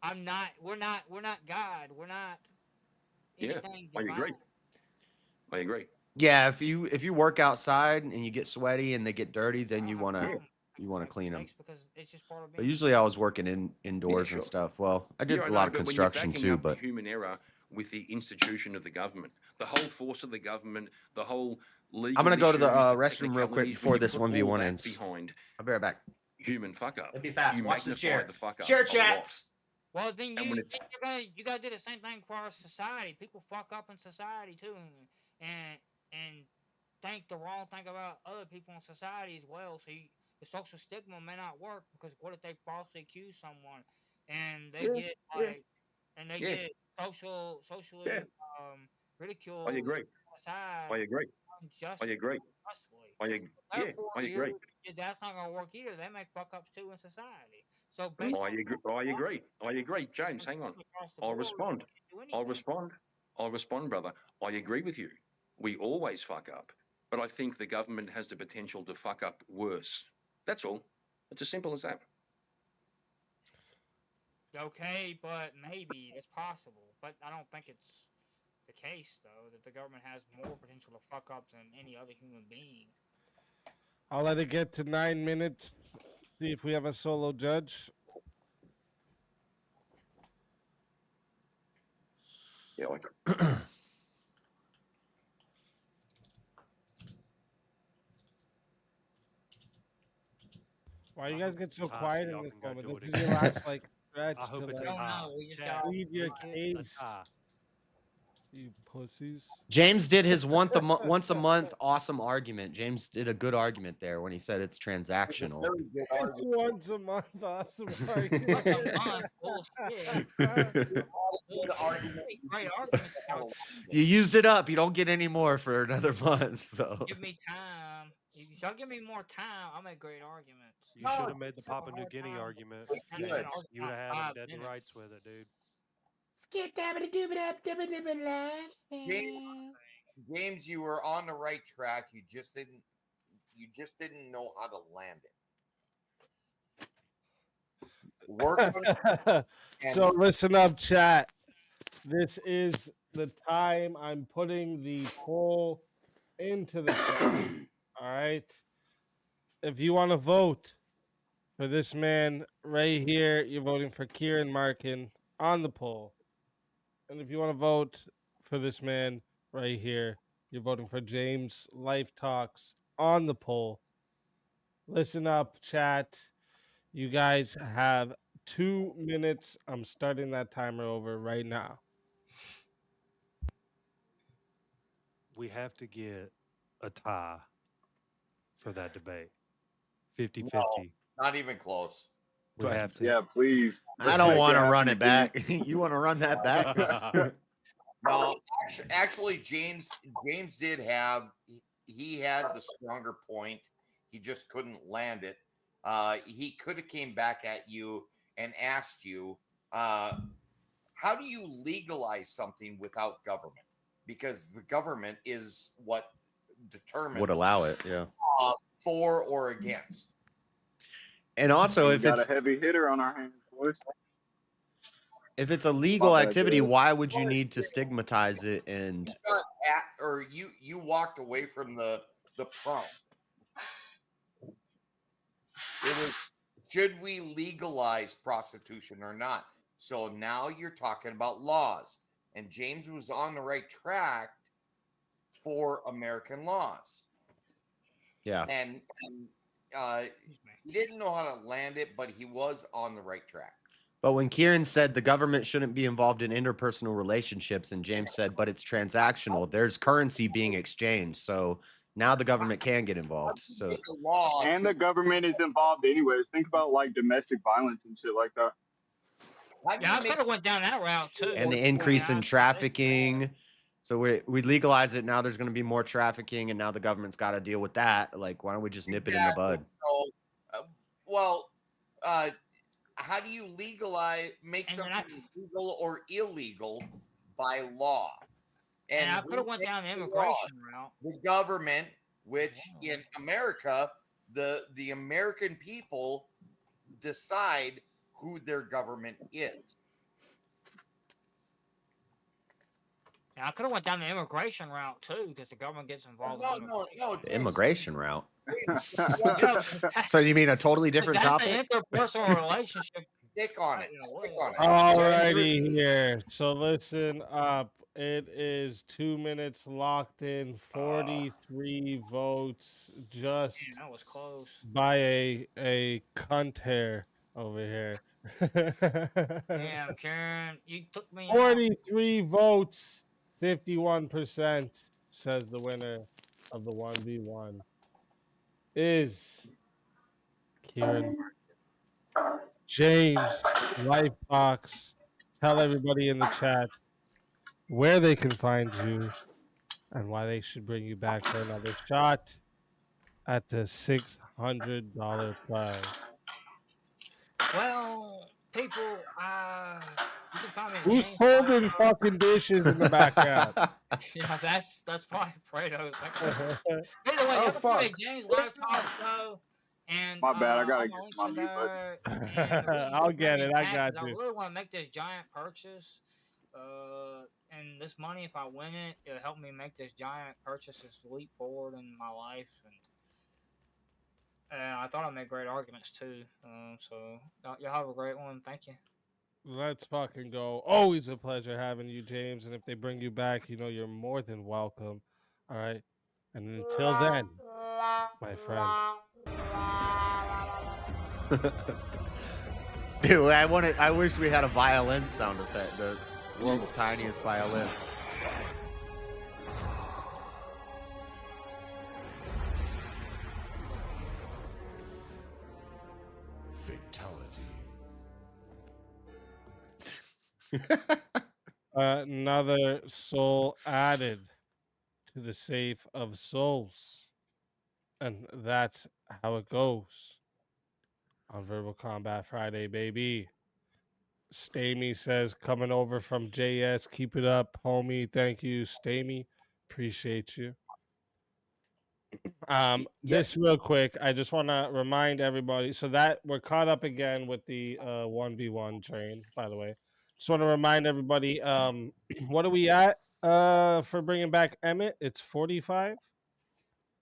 I'm not. We're not God. We're not. Yeah, Anything I divine. agree. I agree. Yeah, if you work outside and you get sweaty and they get dirty, then you wanna clean them. Because it's just part of But being. usually I was working indoors sure. and stuff. Well, I did Yeah, a I lot know, of but when construction you're backing too. up But the human error with the institution of the government, the whole force of the government, the whole legal I'm gonna go to the issues, restroom real quick technicalities, before when you this put all 1v1 that ends. behind I'll be right back. human fuck up. It'll be fast. You Watch this magnify chair. the fuck up Chair a lot. chats. Well, then And when it's you gotta do the same thing for our society. People fuck up in society too, and think the wrong thing about other people in society as well. So the social stigma may not work because what if they falsely accuse someone and they get get socially ridiculed I agree. aside I agree. unjustly. I agree. Therefore, I agree. that's not gonna work either. They make fuck ups too in society. So I agree. I agree. James, hang on. I'll respond. I'll respond, brother. I agree with you. We always fuck up, but I think the government has the potential to fuck up worse. That's all. It's as simple as that. Okay, but maybe it's possible. But I don't think it's the case, though, that the government has more potential to fuck up than any other human being. I'll let it get to 9 minutes. See if we have a solo judge. Yeah, like Why you guys get so tie, quiet y'all in this can go moment? do This it is your again. last like stretch I hope to it's a like tie. plead your case. A tie. You pussies. James did his once a month awesome argument. James did a good argument there when he said it's transactional. Once a month, awesome argument. Great argument. You used it up. You don't get any more for another month. So Give me time. If y'all give me more time, I'll make great arguments. You should have made the Papua New Guinea argument. James. You would have had dead to rights with it, dude. James, you were on the right track. You just didn't know how to land it. Work on So listen up, chat. This is the time I'm putting the poll into the chat. All right. If you want to vote for this man right here, you're voting for Kieran Markin on the poll. And if you want to vote for this man right here, you're voting for James Life Talks on the poll. Listen up, chat. You guys have 2 minutes. I'm starting that timer over right now. We have to get a tie for that debate. 50-50. No, not even close. We have to. Yeah, please. I don't want to run it back. You want to run that back? No, actually, James did have he had the stronger point. He just couldn't land it. He could have came back at you and asked you, how do you legalize something without government? Because the government is what determines Would allow it, yeah. For or against. And also, We if got it's a heavy hitter on our hands, boys. if it's a legal activity, why would you need to stigmatize it? And You walked away from the prom. It was, should we legalize prostitution or not? So now you're talking about laws, and James was on the right track for American laws. Yeah. And he didn't know how to land it, but he was on the right track. But when Kieran said the government shouldn't be involved in interpersonal relationships, and James said, but it's transactional, there's currency being exchanged. So now the government can get involved. So And the government is involved anyways. Think about like domestic violence and shit like that. Yeah, I could have went down that route too. and the increase in trafficking. So we legalize it. Now there's going to be more trafficking, and now the government's got to deal with that. Like, why don't we just nip it in the bud? So, how do you make something legal or illegal by law? And I could have went down the immigration route. The government, which in America, the American people decide who their government is. And I could have went down the immigration route too, because the government gets involved. No, The immigration route. So you mean a totally different topic? An interpersonal relationship. Stick on it. Alrighty here. So listen up. It is 2 minutes locked in. 43 votes just that was close. by a cunt hair over here. Damn, Karen, you took me. 43 votes. 51% says the winner of the 1v1 is Kieran. James, Life Talks. Tell everybody in the chat where they can find you and why they should bring you back for another shot at the $600 prize. Well, people, you can find me. Who's holding fucking dishes in the background? Yeah, that's probably Fredo's. Either way, you can find me James Life Talks though. And my bad, I gotta get my mute button. I'll get it. I got you. I really want to make this giant purchase. And this money, if I win it, it'll help me make this giant purchase, this leap forward in my life. And I thought I made great arguments too. So y'all have a great one. Thank you. Let's fucking go. Always a pleasure having you, James. And if they bring you back, you know you're more than welcome. All right. And until then, my friend. Dude, I wish we had a violin sound effect. The world's tiniest violin. Another soul added to the safe of souls. And that's how it goes on Verbal Combat Friday, baby. Stamy says, coming over from JS, keep it up, homie. Thank you, Stamy. Appreciate you. This real quick, I just want to remind everybody, so that we're caught up again with the 1v1 train, by the way. Just want to remind everybody, what are we at for bringing back Emmett? It's 45?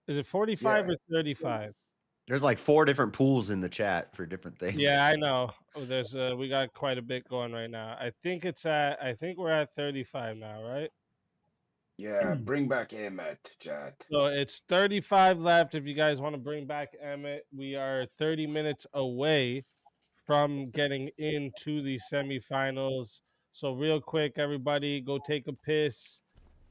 Is it 45 or 35? There's like 4 different pools in the chat for different things. Yeah, I know. There's we got quite a bit going right now. I think we're at 35 now, right? Yeah, bring back Emmett, chat. So it's 35 left. If you guys want to bring back Emmett, we are 30 minutes away from getting into the semifinals. So real quick, everybody, go take a piss.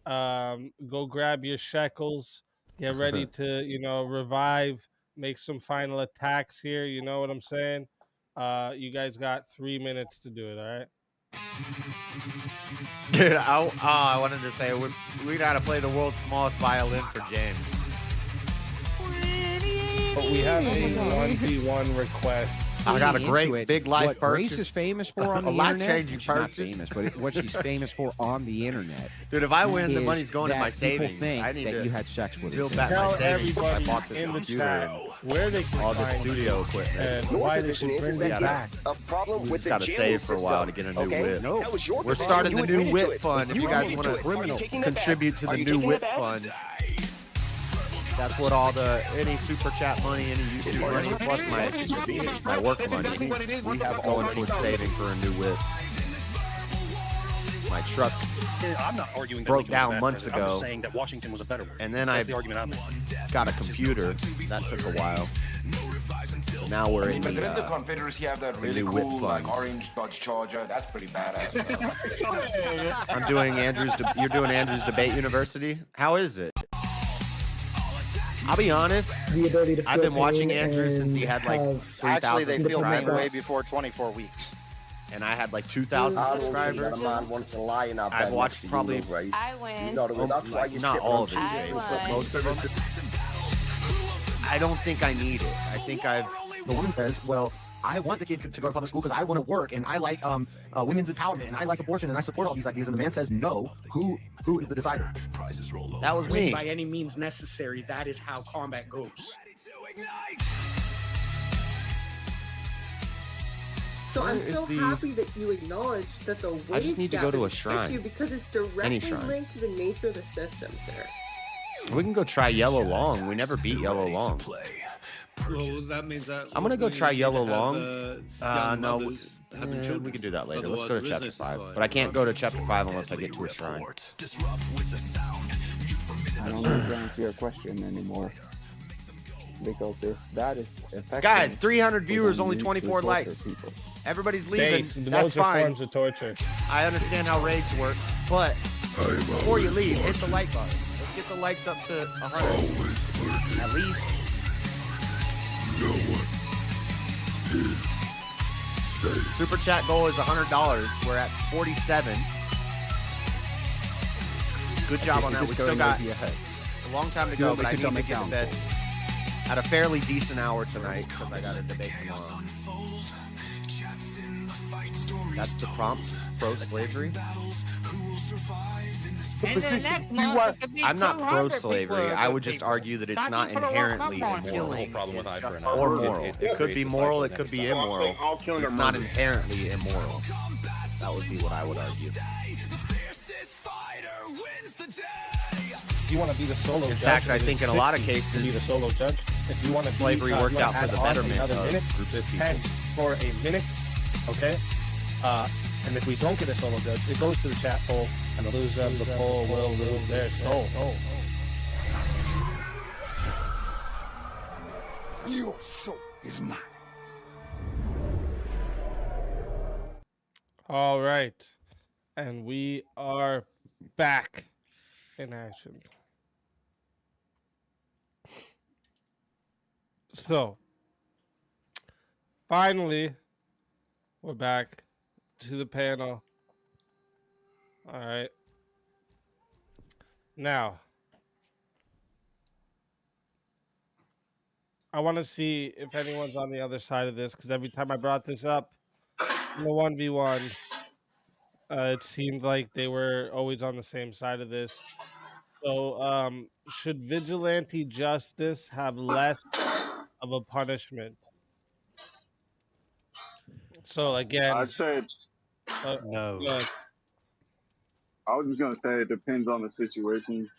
Go grab your shekels. Get ready to, revive. Make some final attacks here. You know what I'm saying? You guys got 3 minutes to do it, all right? Dude, I wanted to say we got to play the world's smallest violin for James. But we have a 1v1 request. I got a great big life what purchase. Grace is famous for on the a internet. life-changing She's not purchase. famous, but what she's famous for on the internet. Dude, if I win, the is money's going to my that people savings. think I need that to you had sex with build her. back my Tell savings. I everybody bought this in the computer chat and where they can all the find studio you equipment. and Your why they position should is bring that you you back. have a problem We with just the got to jail save for a system. while to get a new Okay? whip. No. That was your We're problem. starting You the new admitted to whip it. fund. If you guys want to contribute to the new whip fund, that's what all any super chat money, any YouTube money, plus my work money we have going towards saving for a new whip. My truck I'm not arguing that broke Lincoln was a down bad months president. I'm ago, just saying that Washington was a better one. and then That's I the argument I'm making. got a computer. That took a while. Now we're in But didn't the the Confederacy have that really new whip cool, like, funds. orange Dodge Charger? That's pretty badass. I'm doing you're doing Andrew's Debate University. How is it? I'll be honest. I've been watching Andrew since he had like 3,000 Actually, they feel pain way subscribers. before 24 weeks. and I had like 2,000 subscribers. I've watched probably I win. not all of his videos, but most of them. I don't think I need it. I think I've. The woman says, well, I want the kid to go to public school because I want to work and I like women's empowerment and I like abortion and I support all these ideas. And the man says, no, who is the decider? That was me. By any means necessary, that is how combat goes. So I'm so happy that you acknowledge that the wage I just need to go to a gap is an shrine. issue because it's Any directly shrine. linked to the nature of the system, sir. We can go try Yellow Long. We never beat Yellow Long. Well, that means that I'm gonna go try Yellow Long. No, we can do that later. Let's Otherwise, go to there is chapter no 5. society. But I can't go to chapter 5 unless I get to a shrine. I don't want to answer your question anymore. Because if that is effective, Guys, 300 we viewers, don't only need to 24 torture likes. people. Everybody's leaving. Base, That's those are fine. forms of torture. I understand how raids work, but before you leave, hit the like button. Let's get the likes up to 100. At least. Super chat goal is $100. We're at 47. Good job on that. We still got a long time to go, but I need to get to bed at a fairly decent hour tonight because I got a debate tomorrow. That's the prompt, pro-slavery. And then next month, it could be I'm not 200 pro-slavery. people I are would good just people. argue that it's Stop not you put a rock inherently up on immoral. The whole problem with eye for an eye. Or moral. It could be creates a moral, cycle it could be never stops. immoral. All killing It's are not murder. inherently immoral. That would be what I would argue. If you want to be the solo In judge, fact, I it is think in a lot of 60 to cases, be the solo judge. If you want to slavery be, worked you out wanna for the add on betterment another of minute, groups of it's people. 10 for a minute, okay? And if we don't get a solo judge, it goes to the chat poll, and the loser of the poll will lose their soul. Your soul is mine. All right, and we are back in action. So, finally, we're back to the panel. All right. Now, I want to see if anyone's on the other side of this, because every time I brought this up in the 1v1, it seemed like they were always on the same side of this. So, should vigilante justice have less of a punishment? So again, I'd say No. I was just gonna say it depends on the situation.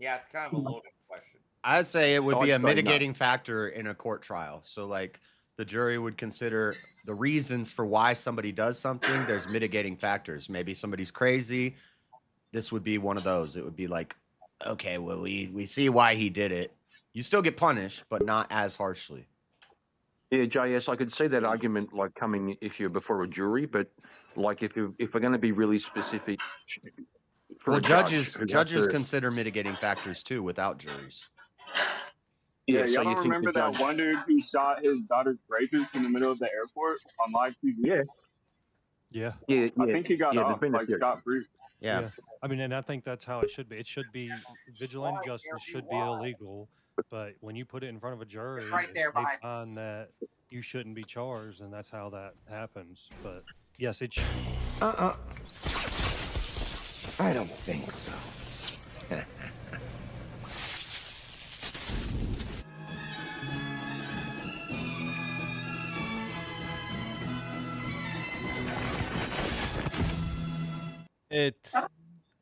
Yeah, it's kind of a loaded question. I'd say it would So be I'd a say no. mitigating factor in a court trial. So, like, the jury would consider the reasons for why somebody does something. There's mitigating factors. Maybe somebody's crazy. This would be one of those. It would be like, okay, well, we see why he did it. You still get punished, but not as harshly. Yeah, JS, I could see that argument like coming if you're before a jury, but like if we're going to be really specific, for Well, a judge judges who has judges to- consider mitigating factors too without juries. Yeah, so y'all you think remember the that judge- one dude who shot his daughter's rapist in the middle of the airport on live TV? Yeah. Yeah. Yeah, I think he got yeah, there's off been a like few. scot free. Yeah. I mean, and I think that's how it should be. It should be vigilante justice should be illegal, but when you put it in front of a jury, It's right there if they behind- find that you shouldn't be charged, and that's how that happens. But yes, it should. I don't think so. It's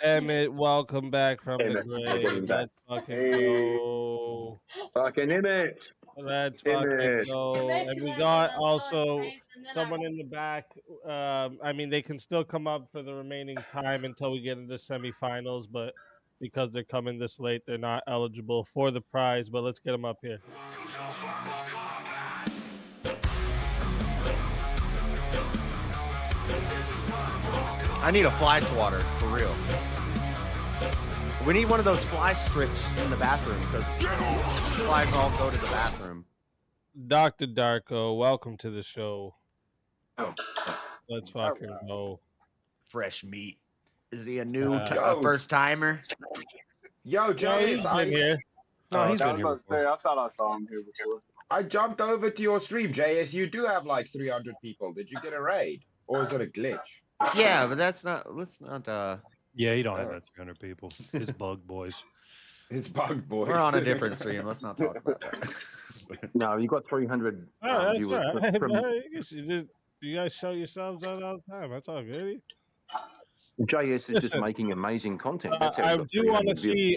Emmett. Welcome back from the Emmett, grave. welcome back. Let's fucking go. Fucking Emmett. Let's fucking Emmett. go. And we got also someone in the back. I mean, they can still come up for the remaining time until we get into semifinals, but because they're coming this late, they're not eligible for the prize. But let's get them up here. I need a fly swatter, for real. We need one of those fly strips in the bathroom because flies all go to the bathroom. Dr. Darko, welcome to the show. Let's fucking go. Fresh meat. Is he a new first timer? Yo, he's been here. No, he's been here before. I thought I saw him here before. I jumped over to your stream, JS. You do have like 300 people. Did you get a raid, or is it a glitch? Yeah, but that's not. Let's not. Yeah, you don't have that 300 people. It's bug boys. It's bug boys. We're on a different stream. Let's not talk about that. No, you got 300 that's viewers. right. You guys show yourselves out all the time. That's all good. JS is just making amazing content. That's how I do want to see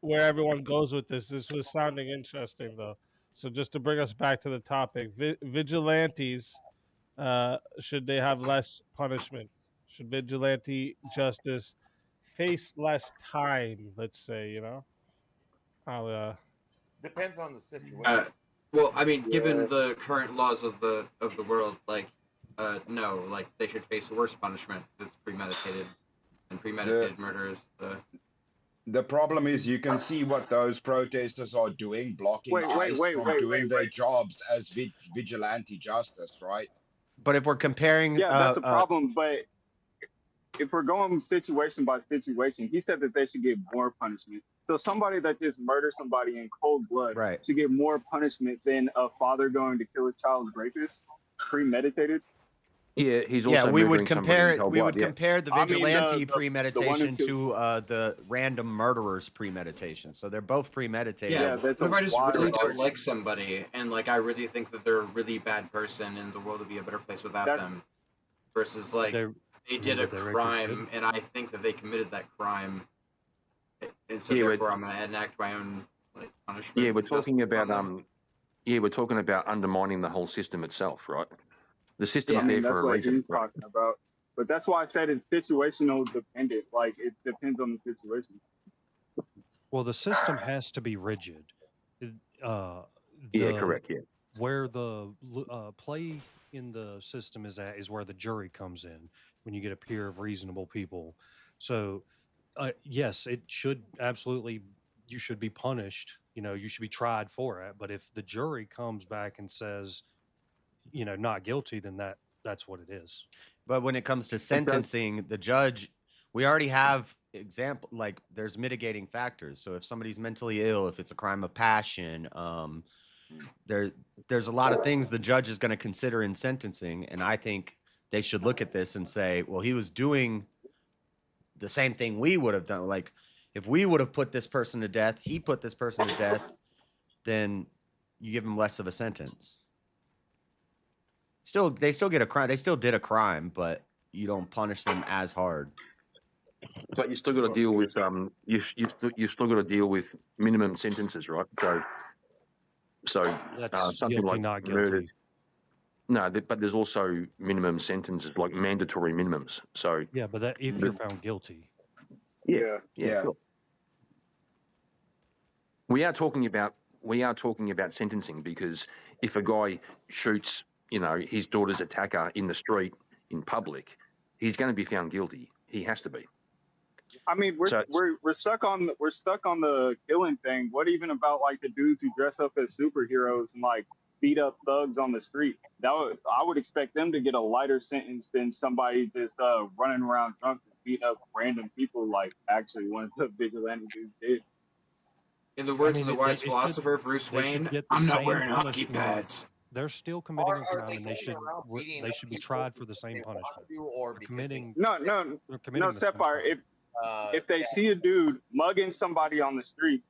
where everyone goes with this. This was sounding interesting, though. So just to bring us back to the topic, vigilantes, should they have less punishment? Should vigilante justice face less time? Let's say, Depends on the situation. Well, I mean, given the current laws of the world, no, they should face worse punishment. It's premeditated, and premeditated murder is The problem is you can see what those protesters are doing, blocking ICE from doing their jobs as vigilante justice, right? But if we're comparing, that's a problem. But if we're going situation by situation, he said that they should get more punishment. So somebody that just murders somebody in cold blood should get more punishment than a father going to kill his child's rapist, premeditated. Yeah, he's also we would compare it. We would compare the vigilante premeditation to the random murderer's premeditation. So they're both premeditated. Yeah, what if I just really don't like somebody and I really think that they're a really bad person and the world would be a better place without them, versus they did a crime and I think that they committed that crime, and so therefore I'm going to enact my own punishment. Yeah, we're talking about undermining the whole system itself, right? The system's there for a reason. That's what he's talking about. But that's why I said it's situational dependent. It depends on the situation. Well, the system has to be rigid. Correct. Yeah. Where the play in the system is at is where the jury comes in when you get a peer of reasonable people. So, yes, it should absolutely. You should be punished. You should be tried for it. But if the jury comes back and says, not guilty, then that's what it is. But when it comes to sentencing, the judge, we already have there's mitigating factors. So if somebody's mentally ill, if it's a crime of passion, there's a lot of things the judge is going to consider in sentencing. And I think they should look at this and say, well, he was doing the same thing we would have done. If we would have put this person to death, he put this person to death, then you give him less of a sentence. They still get a crime. They still did a crime, but you don't punish them as hard. But you still got to deal with you still got to deal with minimum sentences, right? So something like not murder. No, but there's also minimum sentences, like mandatory minimums. So yeah, but if you're found guilty. Yeah. Sure. We are talking about sentencing, because if a guy shoots his daughter's attacker in the street in public, he's going to be found guilty. He has to be. I mean, we're stuck on the killing thing. What even about the dudes who dress up as superheroes and beat up thugs on the street? I would expect them to get a lighter sentence than somebody just running around drunk and beat up random people like actually one of the vigilante dudes did. In the words of the wise philosopher Bruce Wayne, I'm not wearing hockey pads. They're still committing a crime, and they should be tried for the same punishment. No, Stepfire. If they see a dude mugging somebody on the street,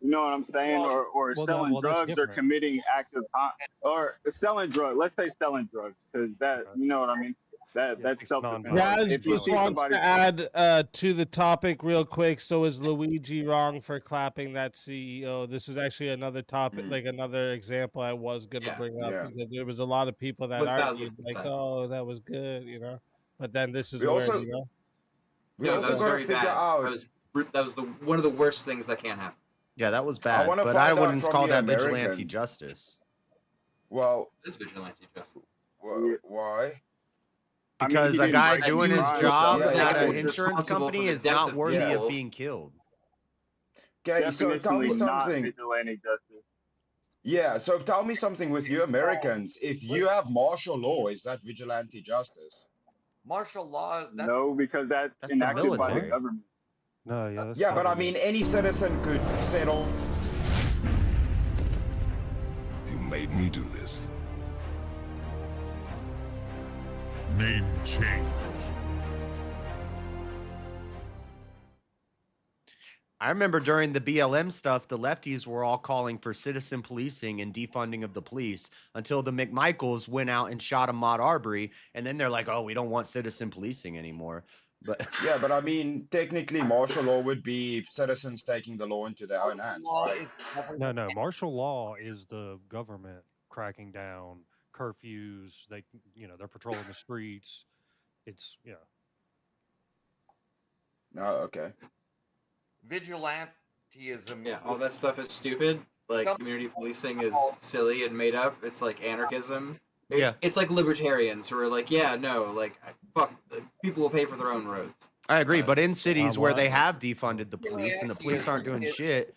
you know what I'm saying, or selling drugs or committing active crime, or selling drugs. Let's say selling drugs, because you know what I mean. That's self-defense. Jazz just wants to add to the topic real quick. So is Luigi wrong for clapping that CEO? This is actually another topic, another example I was going to bring up, because there was a lot of people that argued oh, that was good, But then this is we also got to figure out. That was one of the worst things that can happen. Yeah, that was bad. But I wouldn't call that vigilante justice. Well, it is vigilante justice. Why? Because a guy doing his job at an insurance company is not worthy of being killed. Okay, so tell me something. Yeah, so tell me something with you Americans. If you have martial law, is that vigilante justice? Martial law. No, because that's the enacted by the military. government. No, yeah, that's Yeah, but I government. mean, any citizen could settle. You made me do this. Name change. I remember during the BLM stuff, the lefties were all calling for citizen policing and defunding of the police until the McMichaels went out and shot Ahmaud Arbery, and then they're like, "Oh, we don't want citizen policing anymore." But Yeah, but I mean, technically, martial law would be citizens taking the law into their own hands, right? No. Martial law is the government cracking down, curfews. They're patrolling the streets. It's Oh, okay. Vigilantism. Yeah, all that stuff is stupid. Like community policing is silly and made up. It's like anarchism. It's like libertarians who are like, yeah, no, like fuck, people will pay for their own roads. I agree, but in cities where they have defunded the police and the police aren't doing shit,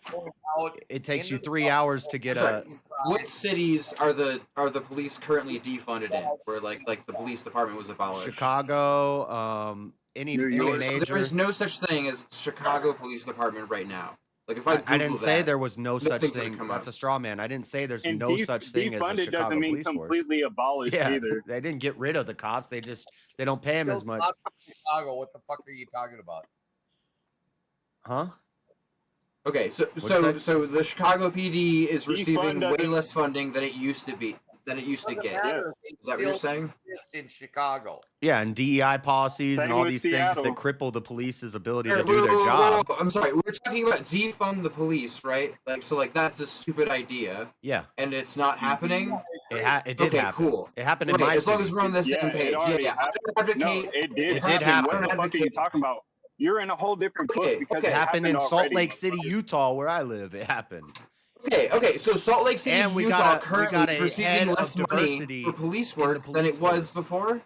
it takes you 3 hours to get a. What cities are the police currently defunded in? Where like the police department was abolished? Chicago, any major. So there is no such thing as Chicago Police Department right now. Like if I didn't say there was no such thing. That's a straw man. I didn't say there's no such thing as a Chicago doesn't mean police force. completely abolished either. They didn't get rid of the cops. They don't pay them as much. Chicago, what the fuck are you talking about? Huh? Okay, so the Chicago PD is receiving way less funding than it used to be. Than it used to get. Is that what you're saying? In Chicago. Yeah, and DEI policies and all these things that cripple the police's ability to do their job. I'm sorry, we're talking about defund the police, right? Like that's a stupid idea. Yeah. And it's not happening. It did happen. Cool. It happened in my as long city. as we're on the same page. Yeah. No, it did happen. What the fuck are you talking about? You're in a whole different book because it happened in Salt already. Lake City, Utah, where I live. It happened. Okay, so Salt Lake City, And we Utah got currently is a receiving head of less money diversity for police in the work than police it was force. before.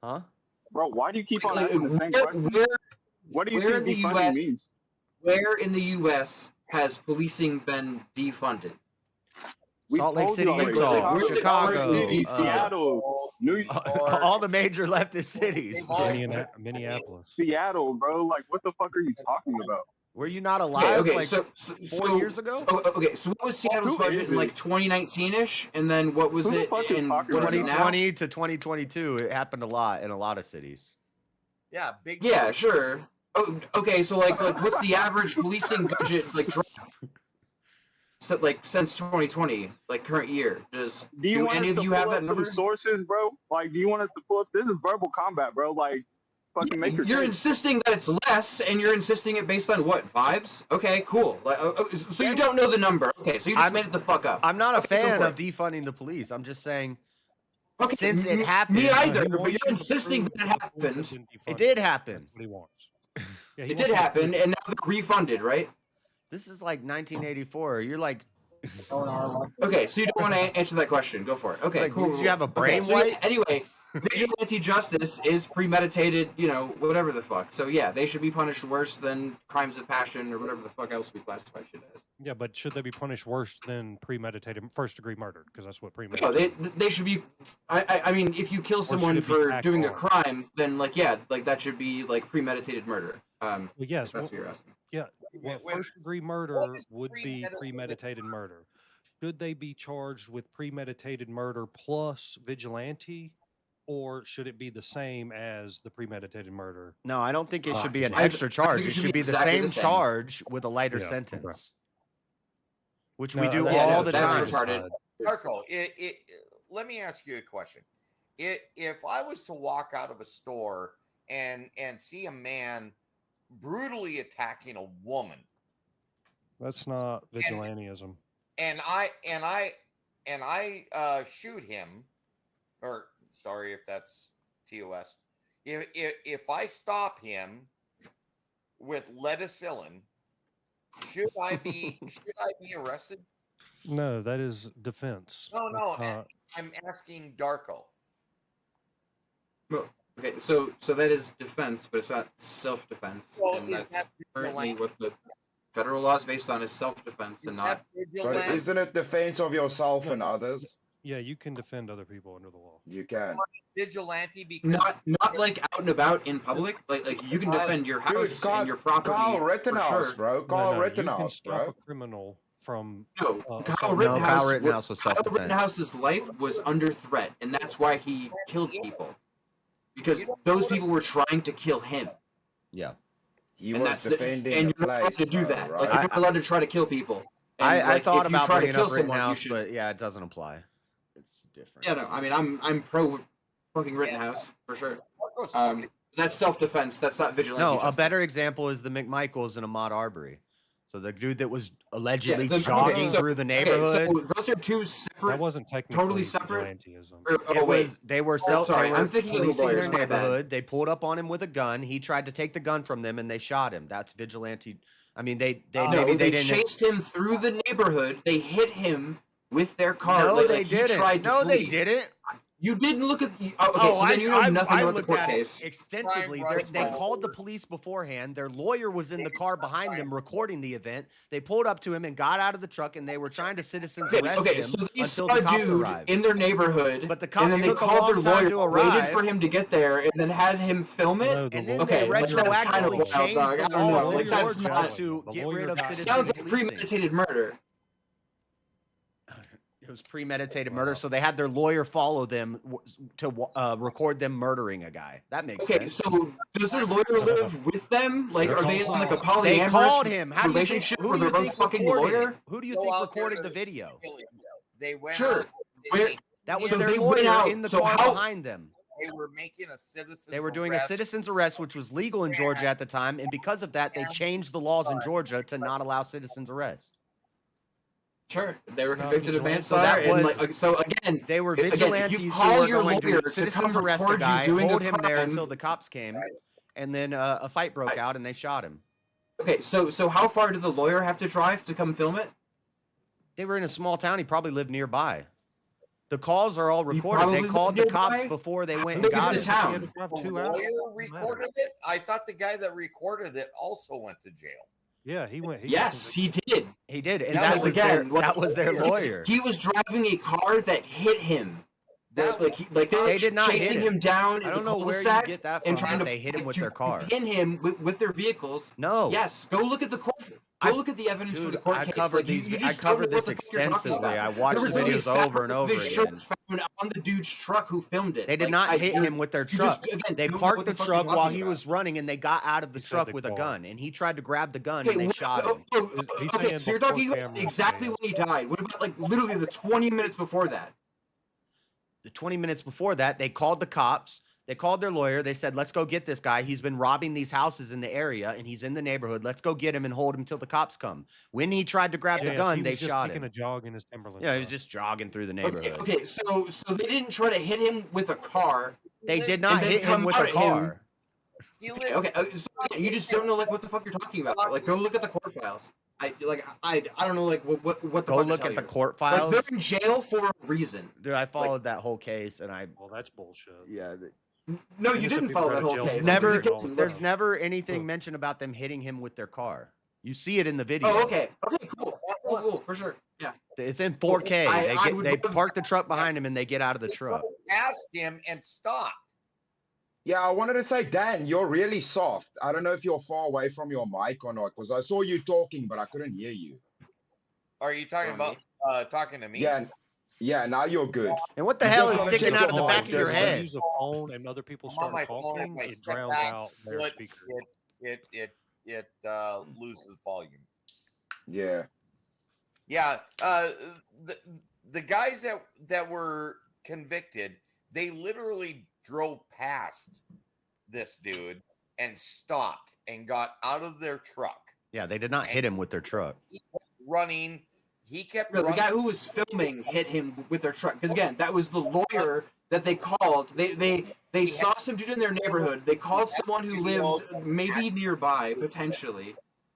Huh? Bro, why do you keep on asking the same question? What do you think defunding means? Where in the U.S. has policing been defunded? Salt Lake City, Utah, Chicago, Seattle, New York, all the major leftist cities. Minneapolis, Seattle, bro. Like, what the fuck are you talking about? Were you not alive Okay, like so 4 years ago? Okay, so what was Seattle's budget in like 2019-ish, and then what was it in 2020 to 2022? It happened a lot in a lot of cities. Yeah, big. Yeah, sure. Oh, okay, so like what's the average policing budget like drop? So, like since 2020, like current year, do any of you have that number? Some sources, bro? Like, do you want us to pull up? This is verbal combat, bro. Like, fucking make your. You're case. insisting that it's less, and you're insisting it based on what vibes? Okay, cool. Like, so you don't know the number. Okay, so you just made it the fuck up. I'm not a Okay, fan go for of defunding the police. I'm just saying. Okay, Since it happened, me either. But you're insisting that it happened. It did happen. What he wants. It did happen, and now they're refunded, right? This is like 1984. You're like. Okay, so you don't want to answer that question. Go for it. Okay, Like, cool. did you have a brain so wipe? anyway, vigilante justice is premeditated, whatever the fuck. So yeah, they should be punished worse than crimes of passion or whatever the fuck else we classify shit as. Yeah, but should they be punished worse than premeditated first-degree murder? Because that's what No, premeditated. they should be. I mean, if you kill should someone it be for act doing a on? crime, then that should be like premeditated murder. Well, yes, if that's what you're asking. Yeah, well, first-degree murder would be premeditated murder. Should they be charged with premeditated murder plus vigilante, or should it be the same as the premeditated murder? No, I don't think it should be an I extra charge. think It should be the exactly same the same. charge with a lighter Yeah, okay. sentence, which No, we do that- all the that's time. retarded. Marco, let me ask you a question. If I was to walk out of a store and see a man brutally attacking a woman, That's not vigilantism. and I shoot him, or sorry if that's TOS. If I stop him with leticillin, should I be arrested? No, that is defense. No, That's not- I'm asking Darko. Well, okay, so that is defense, but it's not self-defense, Well, and is that's that currently vigilante? what the. Federal law is based on his self-defense and not. But isn't it defense of yourself and others? Yeah, you can defend other people under the law. You can. Vigilante because Not like out and about in public. Like you can defend your house and your property. Kyle Rittenhouse, sure. bro. Kyle You can Rittenhouse, stop bro. a criminal from No, Kyle Rittenhouse was Kyle self-defense. Rittenhouse's life was under threat, and that's why he killed people. Because those people were trying to kill him. Yeah. He and was defending and the you're not allowed place, to do bro, that. right? Like you're not allowed to try to kill people. And, I like, thought if you about try to bringing kill up someone, Rittenhouse, you should. but yeah, it doesn't apply. It's different. Yeah, no. I mean, I'm pro fucking Rittenhouse for sure. That's self-defense. That's not vigilante. No, justice. a better example is the McMichaels and Ahmaud Arbery. So the dude that was allegedly Yeah, jogging through the neighborhood. so those are two separate. That wasn't technically totally separate. They were sorry, I'm thinking of the policing their lawyers, my bad. neighborhood. They pulled up on him with a gun. He tried to take the gun from them, and they shot him. That's vigilante. I mean, they they didn't chased him through the neighborhood. They hit him with their car. No, like, they he didn't. tried to No, they flee. didn't. You didn't look at. Okay, so then you know nothing I about the looked court at it case. extensively. They called the police beforehand. Their lawyer was in the car behind them recording the event. They pulled up to him and got out of the truck, and they were trying to citizens arrest him So they until saw the a cops dude arrived. in their neighborhood, But the cops and then they took a called their long time lawyer, to waited arrive. for him to get there, and then had him film it. No, the And then lawyer- they Okay, like, that's kind of retroactively wild, changed dog. the I don't know. laws Like in that's Georgia not. to The get lawyer rid of got- citizen Sounds like policing. premeditated murder. It was premeditated murder, so they had their lawyer follow them to record them murdering a guy. That makes Okay, sense. so does their lawyer live with them? Like, are they in like a They polyamorous called him. How do you think, relationship who where do you they're both think fucking the recorded lawyer? it? Who do you think recorded the video? They went Sure. out, Where, That was so their they went lawyer out. in the So car how? behind them. They were making a citizen. They were doing a citizen's arrest, which was legal in Georgia at the time, and because of that, they changed the laws in Georgia to not allow citizens arrest. Sure, they were It's not convicted of vigilante. So manslaughter. that And was- like, so again, They were again, if vigilantes you who call were your going lawyer to to citizens come arrest a record you guy, doing hold a him there crime. until the cops came, and then a fight broke out, and they shot him. Okay, so how far did the lawyer have to drive to come film it? They were in a small town. He probably lived nearby. The calls are all He recorded. They probably called the lived cops nearby? before they went and Big is got the him. town? The lawyer recorded it. I thought the guy that recorded it also went to jail. Yeah, he went. He Yes, he did. He did, and That that was was again. their, that was their lawyer. He was driving a car that hit him. Like they They were did not hit chasing him. him down I in don't the know where you cul-de-sac get that and from, trying that to they hit him with to their car. pin him with their vehicles. No. Yes, go look at the court. Go look at the evidence for Dude, the court I case. covered Like, these. you I just don't covered know what this the fuck you're talking extensively. about. I watched There the was videos only a over and fabric of over his shirt again. found on the dude's truck who filmed it. They did Like, not hit him with their you truck. just, again, They don't know parked what the fuck truck you're while talking he about. was running, and they got out of the said truck the with a car. gun, and he tried to grab the gun, Okay, and they what- shot him. He's okay, saying so you're before talking about cameras exactly failed. when he died. What about like literally the 20 minutes before that? The 20 minutes before that, they called the cops. They called their lawyer. They said, let's go get this guy. He's been robbing these houses in the area, and he's in the neighborhood. Let's go get him and hold him till the cops come. When he tried to grab the Yes, gun, he they was just shot taking him. a jog in his Timberland. Yeah, he truck. was just jogging through the Okay, neighborhood. okay, so they didn't try to hit him with a car. They did and not then hit him come with out a at him. car. Okay, so you just don't know like what the fuck you're talking about. Like, go look at the court files. I don't know like what the Go fuck to look tell at the you. court Like, files. they're in jail for a reason. Dude, I followed that whole case, and I Well, that's bullshit. yeah. No, you Innocent didn't people follow go that to whole jail case. for Never, nothing all the there's time. never anything mentioned about them hitting him with their car. You see it in the video. Oh, okay, cool, for sure. Yeah, It's in 4K. They park the truck behind him, and they get out of the truck. Asked him and stopped. Yeah, I wanted to say, Dan, you're really soft. I don't know if you're far away from your mic or not, because I saw you talking, but I couldn't hear you. Are you talking about talking to me? Yeah, now you're good. And what the You hell just is gotta sticking check out of the your back mic of your distance. head? Use a phone and other people I'm on start my phone. talking, If I it step drowns back, out their speaker. it loses volume. Yeah. Yeah, the guys that were convicted, they literally drove past this dude and stopped and got out of their truck. Yeah, they did not hit him with their truck. He kept running. He kept no, the running. guy who was filming hit him with their truck. Because again, that was the lawyer that they called. They saw some dude in their neighborhood. They called someone who lived maybe nearby, potentially,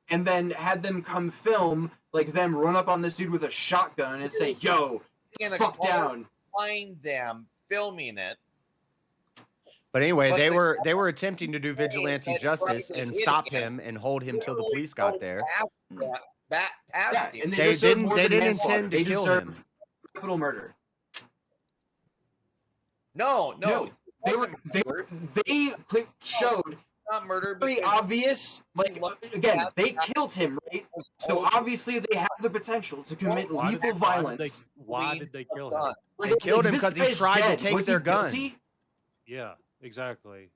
and then had them come film, like them run up on this dude with a shotgun and say, "Yo, in a fuck car, down." Find them filming it. But anyway, But they were attempting to do vigilante justice and stop him and hold him till the police got there. Past him. And They deserve more didn't than manslaughter. intend to They kill deserve him. capital murder. No. They showed not murder. Very obvious. Like again, they killed him, right? So obviously they have the potential to commit lethal violence. Why did they kill him? They killed him because he tried to take their gun. Yeah, exactly.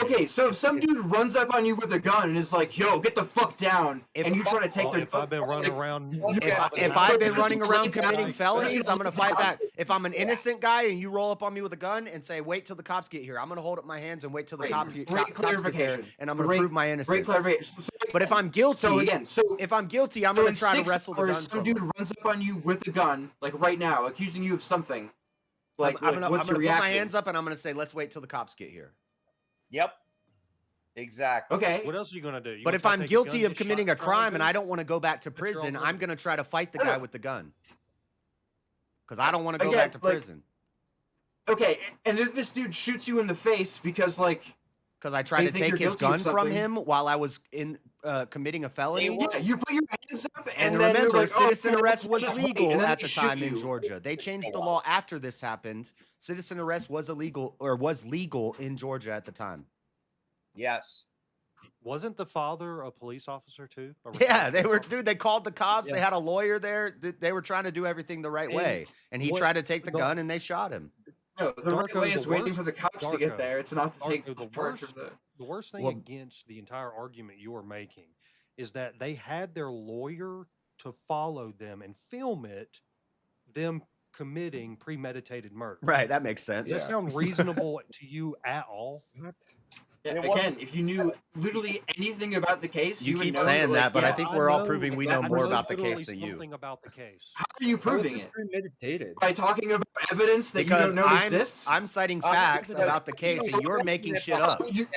Okay, so if some dude runs up on you with a gun and is like, "Yo, get the fuck down," and you try to take their if I've been running around, if I've been running around committing felonies, I'm gonna fight back. If I'm an innocent guy and you roll up on me with a gun and say, "Wait till the cops get here," I'm gonna hold up my hands and wait till the cops get there, and I'm gonna prove my innocence. Great clarification. But if I'm guilty, if I'm guilty, I'm gonna try to wrestle the gun. Some dude runs up on you with a gun, like right now, accusing you of something. I'm gonna what's your put reaction? my hands up and I'm gonna say, "Let's wait till the cops get here." Yep. Exactly. Okay. What else are you gonna do? But if I'm guilty of committing a crime and I don't want to go back to prison, I'm gonna try to fight the guy with the gun. Because I don't want to go back to prison. Okay, and if this dude shoots you in the face because I tried to take his gun from him while I was in committing a felony. Yeah, you put your hands up And then remember, you're like, citizen oh, arrest was just wait, legal and then at they the shoot time in you. Georgia. They changed the law after this happened. Citizen arrest was illegal in Georgia at the time. Yes. Wasn't the father a police officer too? Yeah, they called the cops. Yeah. They had a lawyer there. They were trying to do everything the right way. And he tried to take the gun and they shot him. No, the right way is waiting for the cops to get there. It's not to take charge of the... The worst thing against the entire argument you are making is that they had their lawyer to follow them and film them committing premeditated murder. Right, that makes sense. Does that sound reasonable to you at all? Yeah, again, if you knew literally anything about the case, you would keep know saying that, but I yeah, think we're all proving we know more about the case than you. About the case. How are you proving it? Premeditated. By talking about evidence that because you don't know exists? I'm citing facts about the case, and you're making shit up. You're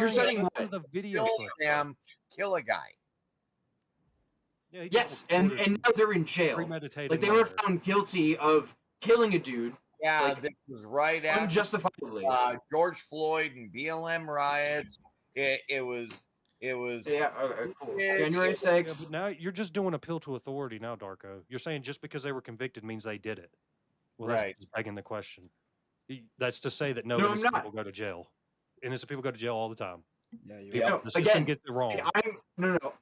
citing the video clip. Kill a guy. Yeah, yes, and now they're in jail. Like they were found guilty of killing a dude. Yeah, this was right after unjustifiably George Floyd and BLM riots. It was. Yeah. Okay, cool. January 6th. But now you're just doing appeal to authority now, Darko. You're saying just because they were convicted means they did it. Well, right. That's begging the question. That's to say that no innocent people go to jail. Innocent people go to jail all the time. Yeah, the system gets it wrong.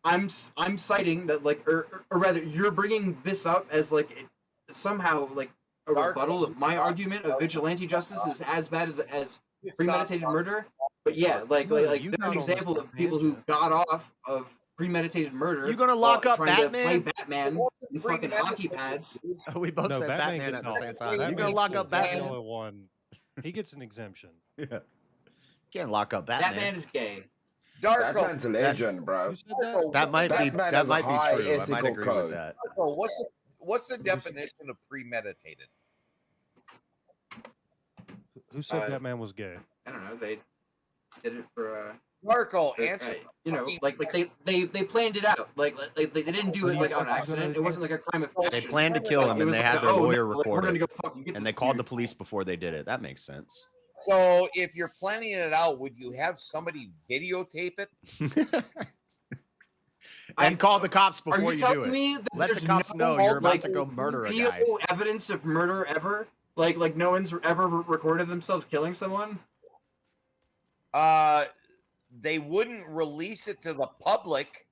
I'm citing that or rather you're bringing this up as somehow a rebuttal of my argument of vigilante justice is as bad as premeditated murder. But yeah, there's an example of people who got off of premeditated murder. You're gonna lock up trying to Batman? play Batman in fucking hockey pads. We both said Batman at the same time. You're gonna lock up Batman? One. He gets an exemption. Yeah. Can't lock up Batman. Batman is gay. Batman's a legend, bro. That might be true. I might agree with that. What's the definition of premeditated? Who said Batman was gay? I don't know. They did it for Marco, answer. They planned it out. They didn't do it on accident. It wasn't a crime of passion. They planned to kill him, and they had their lawyer record it. And they called the police before they did it. That makes sense. So, if you're planning it out, would you have somebody videotape it? And call the cops before you do it. Are you telling me that Let the cops know you're about to go murder a guy. No evidence of murder ever? Like no one's ever recorded themselves killing someone? They wouldn't release it to the public.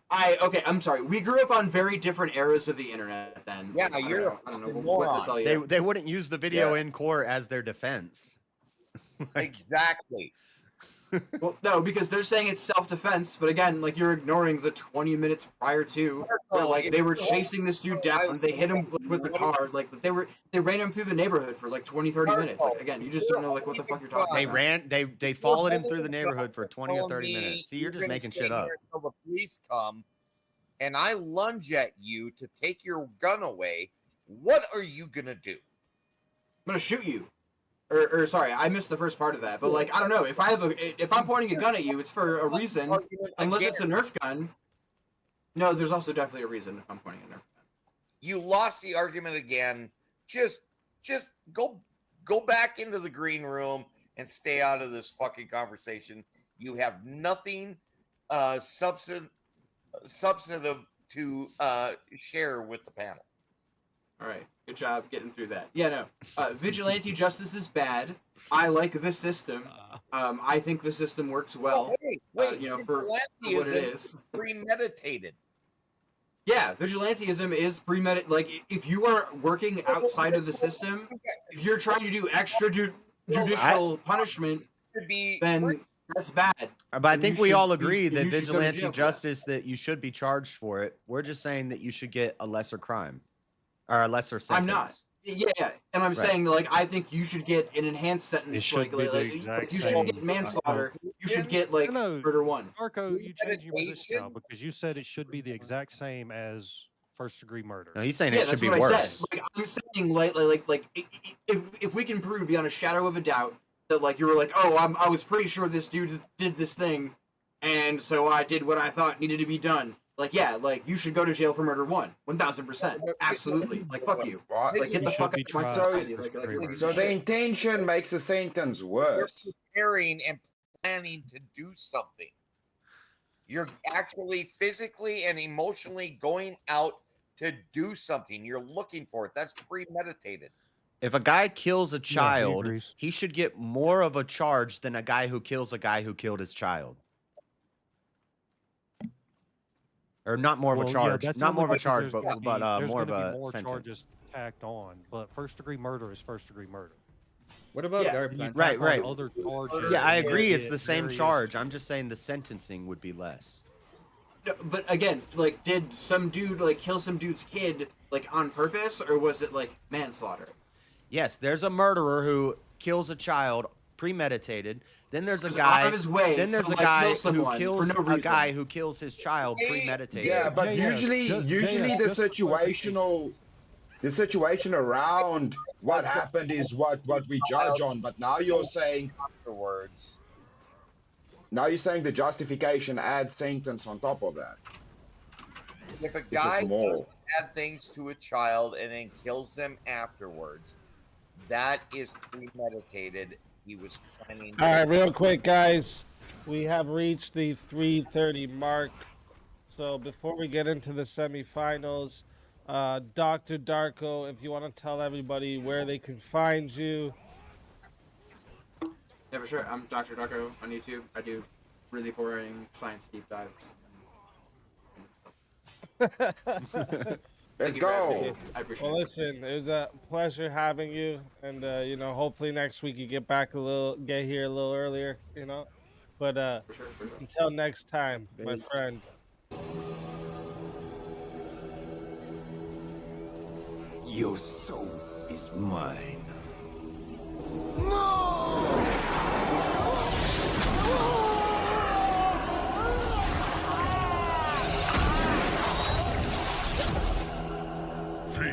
I'm sorry. We grew up on very different eras of the internet then. Yeah, I don't know what to tell you. They wouldn't use the video in court as their defense. Exactly. Well, no, because they're saying it's self-defense, but again, you're ignoring the 20 minutes prior to where they were chasing this dude down, they hit him with the car, they ran him through the neighborhood for 20, 30 minutes. Again, you just don't know what the fuck you're talking about. They followed him through the neighborhood for 20 or 30 minutes. See, you're just making shit up. Until the police come and I lunge at you to take your gun away, what are you gonna do? I'm gonna shoot you. Or sorry, I missed the first part of that. But I don't know. If I'm pointing a gun at you, it's for a reason. Unless it's a Nerf gun. No, there's also definitely a reason if I'm pointing a Nerf gun. You lost the argument again. Just go Go back into the green room and stay out of this fucking conversation. You have nothing substantive to share with the panel. All right, good job getting through that. Yeah, no, vigilante justice is bad. I like this system. I think the system works well. Wait, you know, for what it is. Premeditated. Yeah, vigilantism is premeditated. Like, if you are working outside of the system, if you're trying to do judicial punishment, then that's bad. But I think we all agree that vigilante justice, that you should be charged for it. We're just saying that you should get a lesser crime or a lesser sentence. I'm not. Yeah, and I'm saying, like, I think you should get an enhanced sentence. Like you should get manslaughter. You should get, like, murder 1. Marco, you changed your position now because you said it should be the exact same as first-degree murder. No, he's saying it should be worse. Like, I'm saying, like, if we can prove beyond a shadow of a doubt that, like, you were like, oh, I was pretty sure this dude did this thing, and so I did what I thought needed to be done. Like, yeah, like, you should go to jail for murder 1, 1000%, absolutely. Like, fuck you. Like, get the fuck out of my society. So the intention makes the sentence worse. You're preparing and planning to do something. You're actually physically and emotionally going out to do something. You're looking for it. That's premeditated. If a guy kills a child, he should get more of a charge than a guy who kills a guy who killed his child. Or not more of a charge, not more of a charge, but more of a sentence. Charges tacked on, but first-degree murder is first-degree murder. What about right? Other charges? Yeah, I agree. It's the same charge. I'm just saying the sentencing would be less. No, but again, like, did some dude, like, kill some dude's kid, like, on purpose, or was it, like, manslaughter? Yes, there's a murderer who kills a child, premeditated. Then there's a guy. Then there's a guy who kills a guy who kills his child, premeditated. Yeah, but usually the situation around what happened is what we judge on. But now you're saying afterwards. Now you're saying the justification adds sentence on top of that. If a guy does bad things to a child and then kills them afterwards, that is premeditated. He was planning. All right, real quick, guys. We have reached the 3:30 mark. So before we get into the semifinals, Dr. Darko, if you want to tell everybody where they can find you. Yeah, for sure. I'm Dr. Darko on YouTube. I do really boring science deep dives. Let's go. I appreciate Well, listen, it was a pleasure having you, and you know, hopefully next week you get here a little earlier, you know. But for sure. Until next time, my friend. Your soul is mine.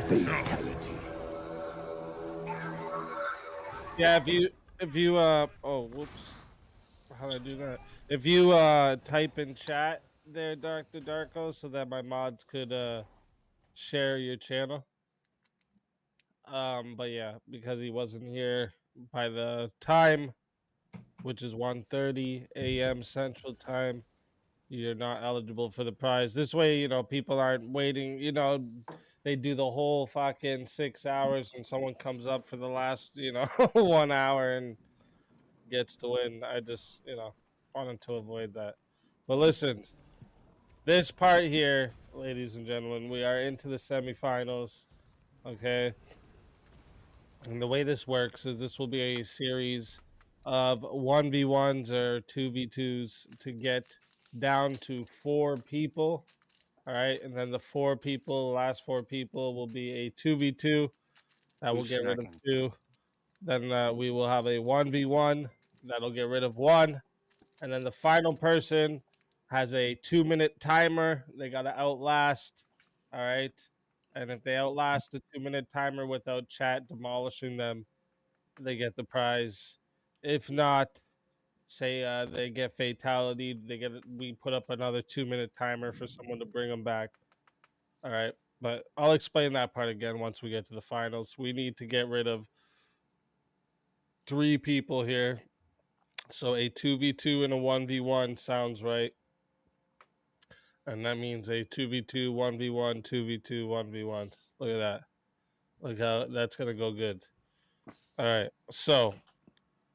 Fatality. Yeah, if you oh whoops, how did I do that? If you type in chat there, Dr. Darko, so that my mods could share your channel. But yeah, because he wasn't here by the time, which is 1:30 a.m. Central Time, you're not eligible for the prize. This way, you know, people aren't waiting, you know, they do the whole fucking 6 hours and someone comes up for the last, you know, 1 hour and gets to win. I just, you know, wanted to avoid that. But listen, this part here, ladies and gentlemen, we are into the semifinals, okay? And the way this works is this will be a series of 1v1s or 2v2s to get down to 4 people. All right, and then the 4 people, the last 4 people will be a 2v2 that will get rid of 2. Then we will have a 1v1 that'll get rid of 1. And then the final person has a 2-minute timer. They got to outlast. All right. And if they outlast the 2-minute timer without chat demolishing them, they get the prize. If not, say they get fatality, we put up another 2-minute timer for someone to bring them back. All right, but I'll explain that part again once we get to the finals. We need to get rid of 3 people here. So a 2v2 and a 1v1 sounds right. And that means a 2v2, 1v1, 2v2, 1v1. Look at that. Look how that's going to go good. All right. So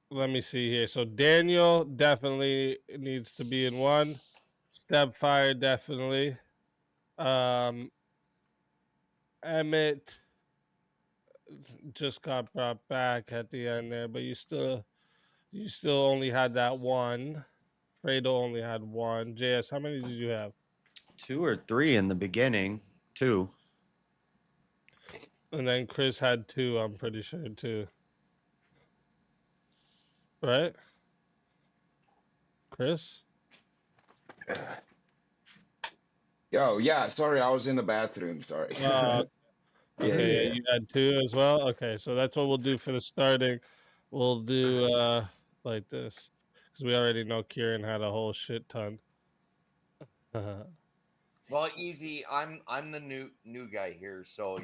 let me see here. So Daniel definitely needs to be in 1. Stepfire definitely. Emmett just got brought back at the end there, but you still only had that 1. Fredo only had 1. JS, how many did you have? 2 or 3 in the beginning. 2. And then Chris had 2, I'm pretty sure, too. Right? Chris? Yo, yeah, sorry, I was in the bathroom. Sorry. Okay, yeah, you had 2 as well. Okay, so that's what we'll do for the starting. We'll do like this, because we already know Kieran had a whole shit ton. Well, easy. I'm the new guy here, so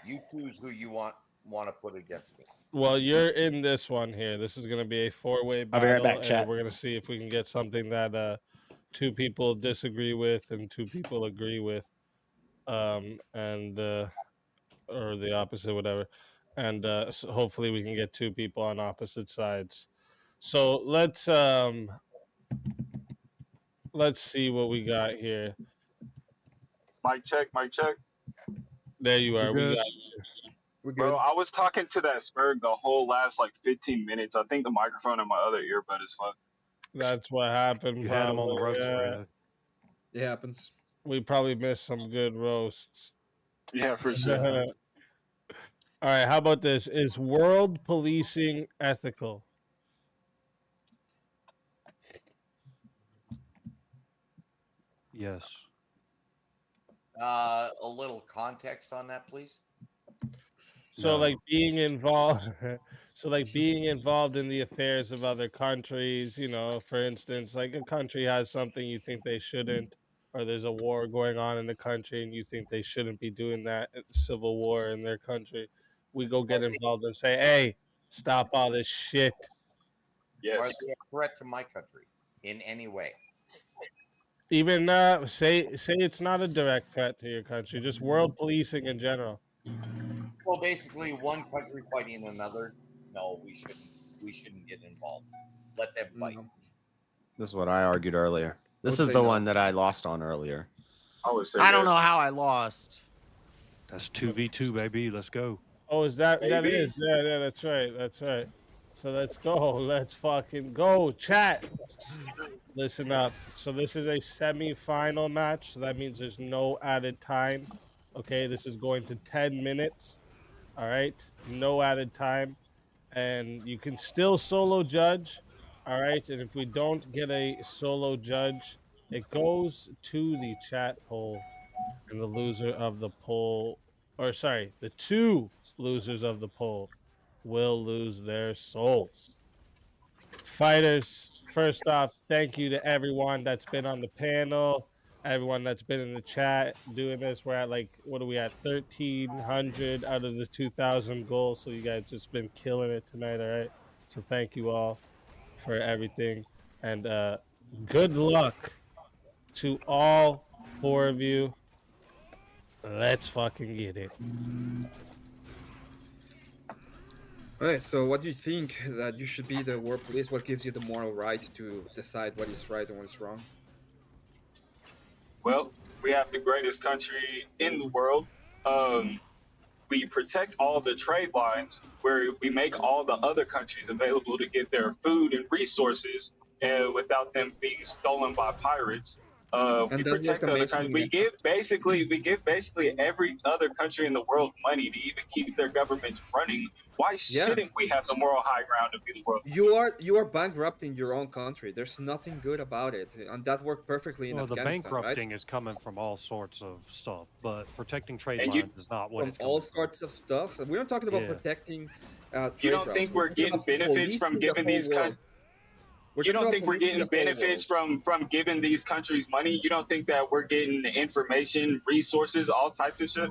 you choose who you want to put against me. Well, you're in this one here. This is going to be a 4-way I'll be battle, right back, and chat. we're going to see if we can get something that 2 people disagree with and 2 people agree with, and or the opposite, whatever. And so hopefully we can get 2 people on opposite sides. So let's see what we got here. Mic check, mic check. There you are. We got you. Bro, I was talking to that Spurg the whole last like 15 minutes. I think the microphone in my other earbud is fucked. That's what happened. You had him on the roast, Fredo. It happens. We probably missed some good roasts. Yeah, for sure. All right, how about this? Is world policing ethical? Yes. A little context on that, please. So like being involved being involved in the affairs of other countries, you know, for instance, like a country has something you think they shouldn't, or there's a war going on in the country and you think they shouldn't be doing that civil war in their country. We go get involved and say, "Hey, stop all this shit." Yes. Are they a threat to my country in any way? Even say it's not a direct threat to your country, just world policing in general. Well, basically, one country fighting another. No, we shouldn't get involved. Let them fight. This is what I argued earlier. This is the one that I lost on earlier. I don't know how I lost. That's 2v2, baby. Let's go. Oh, is that is? Yeah, that's right. That's right. So let's go. Let's fucking go. Chat. Listen up. So this is a semi-final match. So that means there's no added time. Okay, this is going to 10 minutes. All right, no added time. And you can still solo judge. All right, and if we don't get a solo judge, it goes to the chat poll. And the loser of the poll, or sorry, the 2 losers of the poll will lose their souls. Fighters, first off, thank you to everyone that's been on the panel, everyone that's been in the chat doing this. We're at like, what are we at? 1,300 out of the 2,000 goals. So you guys just been killing it tonight, all right? So thank you all for everything. And good luck to all 4 of you. Let's fucking get it. Alright, so what do you think that you should be the world police? What gives you the moral right to decide what is right and what is wrong? Well, we have the greatest country in the world. We protect all the trade lines where we make all the other countries available to get their food and resources without them being stolen by pirates. We protect other countries. We give basically every other country in the world money to even keep their governments running. Why shouldn't we have the moral high ground to be the world? You are bankrupting your own country. There's nothing good about it, and that worked perfectly in Afghanistan. The bankrupting is coming from all sorts of stuff, but protecting trade lines is not what it's from all sorts of stuff. We're not talking about protecting. You don't think we're getting benefits from giving these countries? You don't think we're getting benefits from giving these countries money? You don't think that we're getting information, resources, all types of shit?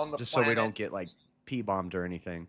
on the just planet. so we don't get like P-bombed or anything.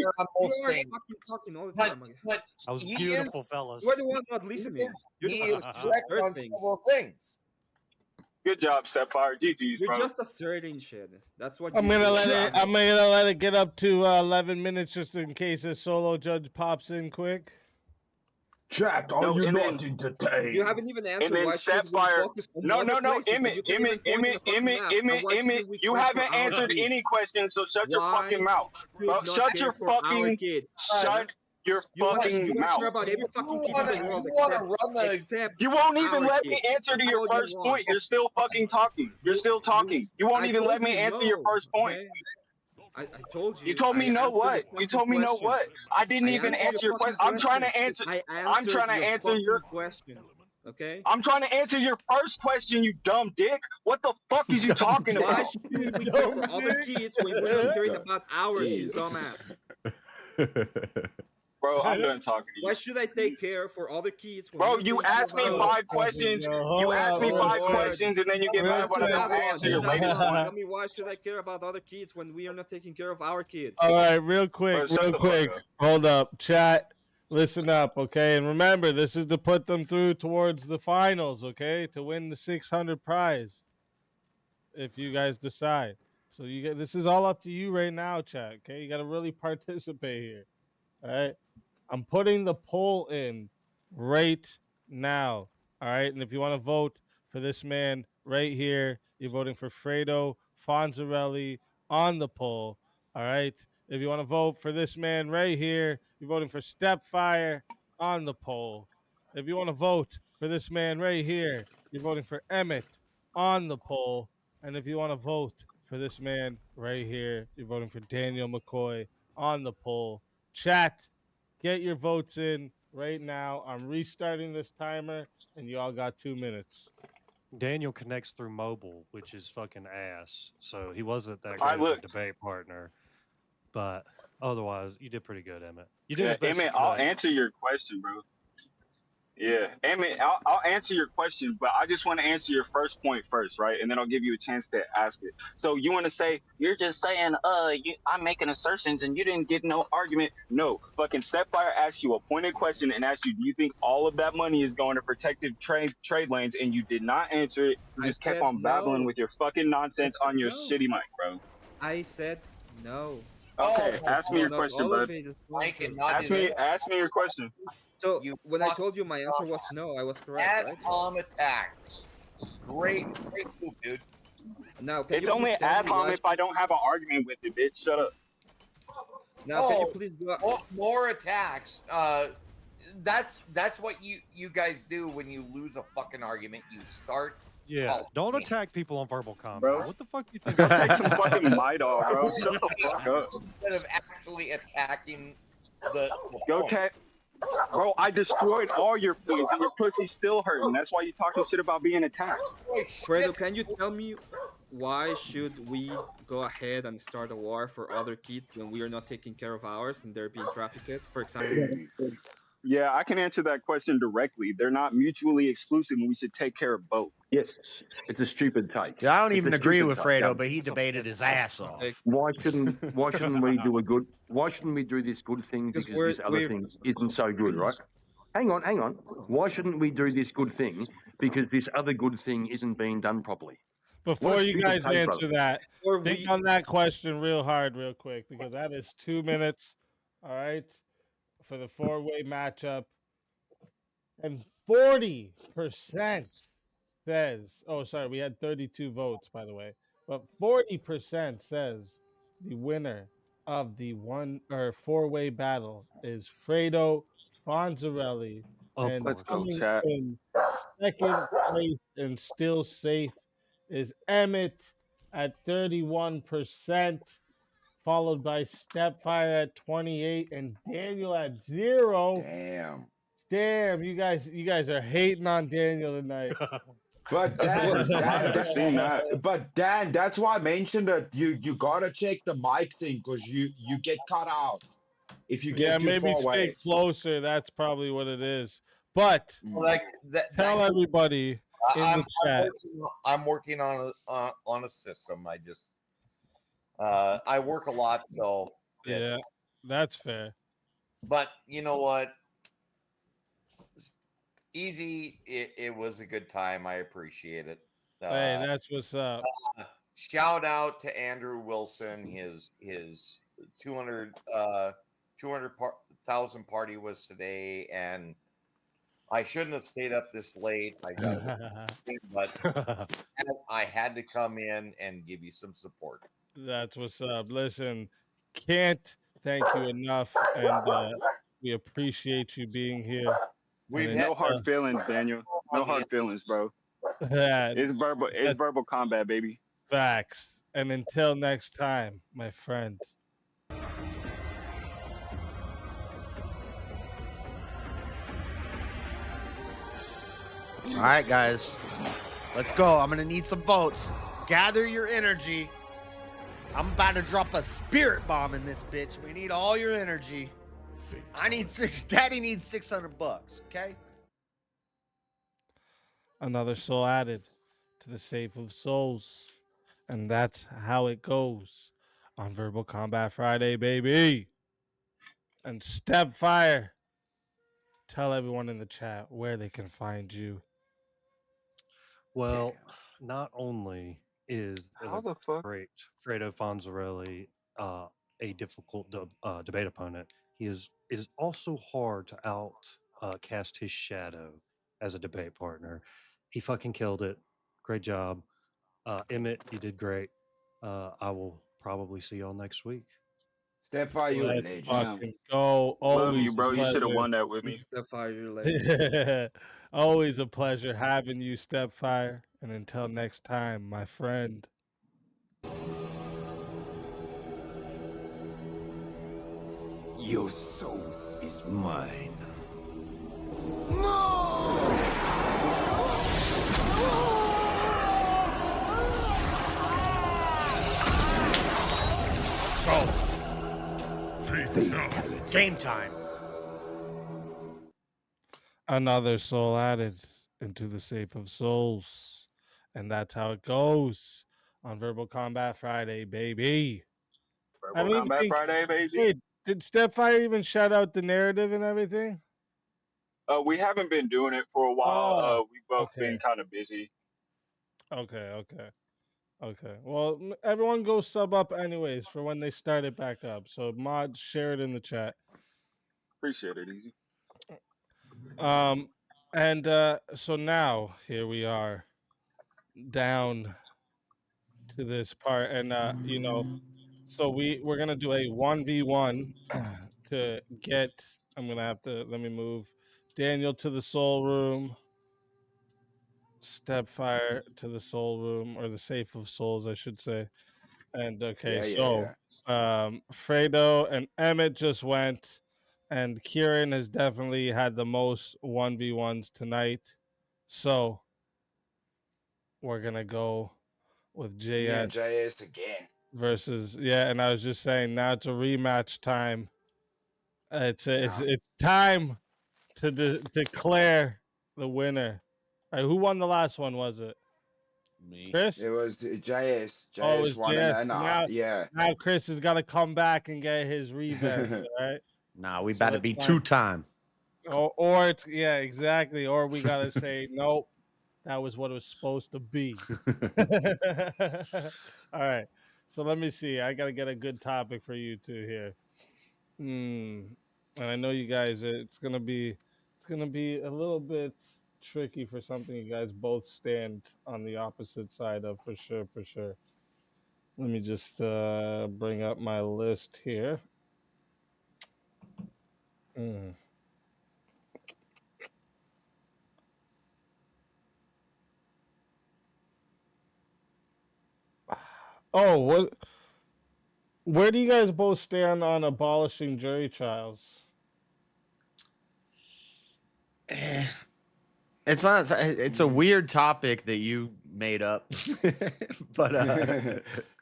fair on most You are things. talking all the But, time. but That was he beautiful, is, fellas. You're the one not he listening. is, You're he the is one correct that on things. several things. Good job, Stepfire. GG's, You're bro. just asserting shit. That's what I'm you gonna do. let it. I'm gonna let it get up to 11 minutes just in case a solo judge pops in quick. Chat, are you not entertained? You haven't even answered And then why should we Sapphire. focus on No, other no, no, places, but you can't even point in the fucking map. And why shouldn't we You care for haven't our answered kids? any questions, so shut your Why fucking mouth. should Bro, not shut care your for our fucking kids? shut your You want to fucking care mouth. about every fucking kid in the world except You won't even our let me kids. answer to That's your all you first want. point. You're still fucking talking. You're still talking. You won't I even let told me you answer your no, first point. okay? I told you. You told me I no answered what? your You fucking told me no question. what? I didn't I even answered answer your fucking question. I'm trying to answer. I I'm trying to answered your answer your. fucking question. Okay? I'm trying to answer your first question, you dumb dick. What the fuck is you talking Why about? should we care for other kids when we're not caring about ours, you dumbass? Bro, I'm done talking to you. Why should I take care for other kids when Bro, we're you taking care asked of me ours? 5 questions. You asked me 5 questions, and then you get mad when I don't answer your latest one. Tell me why should I care about other kids when we are not taking care of our kids? All right, real quick, Bro, shut the fuck up. Hold up, chat. Listen up, okay? And remember, this is to put them through towards the finals, okay? To win the 600 prize. If you guys decide. So you get this is all up to you right now, chat. Okay, you got to really participate here. All right, I'm putting the poll in right now. All right, and if you want to vote for this man right here, you're voting for Fredo Fonzarelli on the poll. All right, if you want to vote for this man right here, you're voting for Stepfire on the poll. If you want to vote for this man right here, you're voting for Emmett on the poll. And if you want to vote for this man right here, you're voting for Daniel McCoy on the poll. Chat, get your votes in right now. I'm restarting this timer, and you all got 2 minutes. Daniel connects through mobile, which is fucking ass. So he wasn't that I great of a look. debate partner. But otherwise, you did pretty good, Emmett. You did as best Emmett, you I'll could. answer your question, bro. Yeah, Emmett, I'll answer your question, but I just want to answer your first point first, right? And then I'll give you a chance to ask it. So you want to say you're just saying, I'm making assertions and you didn't get no argument. No, fucking Stepfire asked you a pointed question and asked you, do you think all of that money is going to protective trade lanes? And you did not answer it. You just kept on babbling with your fucking nonsense on your shitty mic, bro. I said no. Okay, ask me your question, bud. Ask me your question. So when I told you my answer was no, I was correct, right? Ad-hom attacks. Great move, dude. Now, It's only ad-hom if I don't have an argument with it, bitch. Shut up. Now, can you please go? More attacks. That's what you guys do when you lose a fucking argument. You start. Yeah, don't attack people on verbal combat. Bro. What the fuck do you think? I'll take some fucking Midol, bro. Shut the fuck up. Instead of actually attacking the Go cat. Bro, I destroyed all your points and your pussy still hurting. That's why you talking shit about being attacked. Fredo, can you tell me why should we go ahead and start a war for other kids when we are not taking care of ours and they're being trafficked, for example? Yeah, I can answer that question directly. They're not mutually exclusive and we should take care of both. Yes, it's a stupid take. Dude, I don't It's even a agree stupid with take. Fredo, but he debated his ass off. Why shouldn't we do a good? Why shouldn't we do this good thing because this other thing isn't so good, right? Hang on. Why shouldn't we do this good thing because this other good thing isn't being done properly? Before you guys take, answer brother. that, think on that question real hard, real quick, because that is 2 minutes. All right, for the four-way matchup, and 40% says, oh, sorry, we had 32 votes, by the way, but 40% says the winner of the four-way battle is Fredo Fonzarelli. And let's go, coming chat. in second place and still safe is Emmett at 31%, followed by Stepfire at 28 and Daniel at 0. Damn, you guys are hating on Daniel tonight. But Dan, that's why I mentioned that you gotta check the mic thing because you get cut out if you get too maybe far stay away. closer. That's probably what it is. But tell everybody in the chat. I'm working on a system. I just I work a lot, so yeah, that's fair. But you know what? Easy. It was a good time. I appreciate it. Hey, that's what's up. Shout out to Andrew Wilson. His 200,000 party was today, and I shouldn't have stayed up this late. I got it, but I had to come in and give you some support. That's what's up. Listen, can't thank you enough, and we appreciate you being here. No hard feelings, Daniel. No hard feelings, bro. It's verbal combat, baby. Facts. And until next time, my friend. All right, guys. Let's go. I'm going to need some votes. Gather your energy. I'm about to drop a spirit bomb in this bitch. We need all your energy. Daddy needs $600, okay? Another soul added to the Safe of Souls. And that's how it goes on Verbal Combat Friday, baby. And Step Fire, tell everyone in the chat where they can find you. Well, not only is the great Fredo Fonzarelli a difficult debate opponent, he is also hard to cast his shadow as a debate partner. He fucking killed it. Great job. Emmett, you did great. I will probably see y'all next week. Stepfire, you a Let's legend. fucking go. Love you, Always bro. a You should have pleasure. won that with me. Stepfire, you're legend. Always a pleasure having you, Stepfire. And until next time, my friend. Your soul is mine. Let's go. Fatality. Game time. Another soul added into the Safe of Souls. And that's how it goes on Verbal Combat Friday, baby. Verbal Combat Friday, baby. Wait, did Stepfire even shout out the narrative and everything? We haven't been doing it for a while. Oh, We've both been kind of busy. Okay. Well, everyone go sub up anyways for when they start it back up. So mod, share it in the chat. Appreciate it, Easy. And so now here we are down to this part, and so we're gonna do a 1v1 to get. I'm gonna have to let me move Daniel to the soul room. Stepfire to the soul room, or the Safe of Souls, I should say. And Fredo and Emmett just went, and Kieran has definitely had the most 1v1s tonight. So we're gonna go with JS. Yeah, JS again. Versus and I was just saying now it's a rematch time. It's time to declare the winner. All right, who won the last one? Was it me? Chris? It was JS. Oh, it was won, JS. and Now Chris has got to come back and get his revenge. Right? Nah, we better be two-time. Or it's exactly. Or we gotta say nope. That was what it was supposed to be. All right. So let me see. I gotta get a good topic for you two here. And I know you guys. It's gonna be a little bit tricky for something you guys both stand on the opposite side of, for sure. Let me just bring up my list here. Oh, what? Where do you guys both stand on abolishing jury trials? It's not. It's a weird topic that you made up, but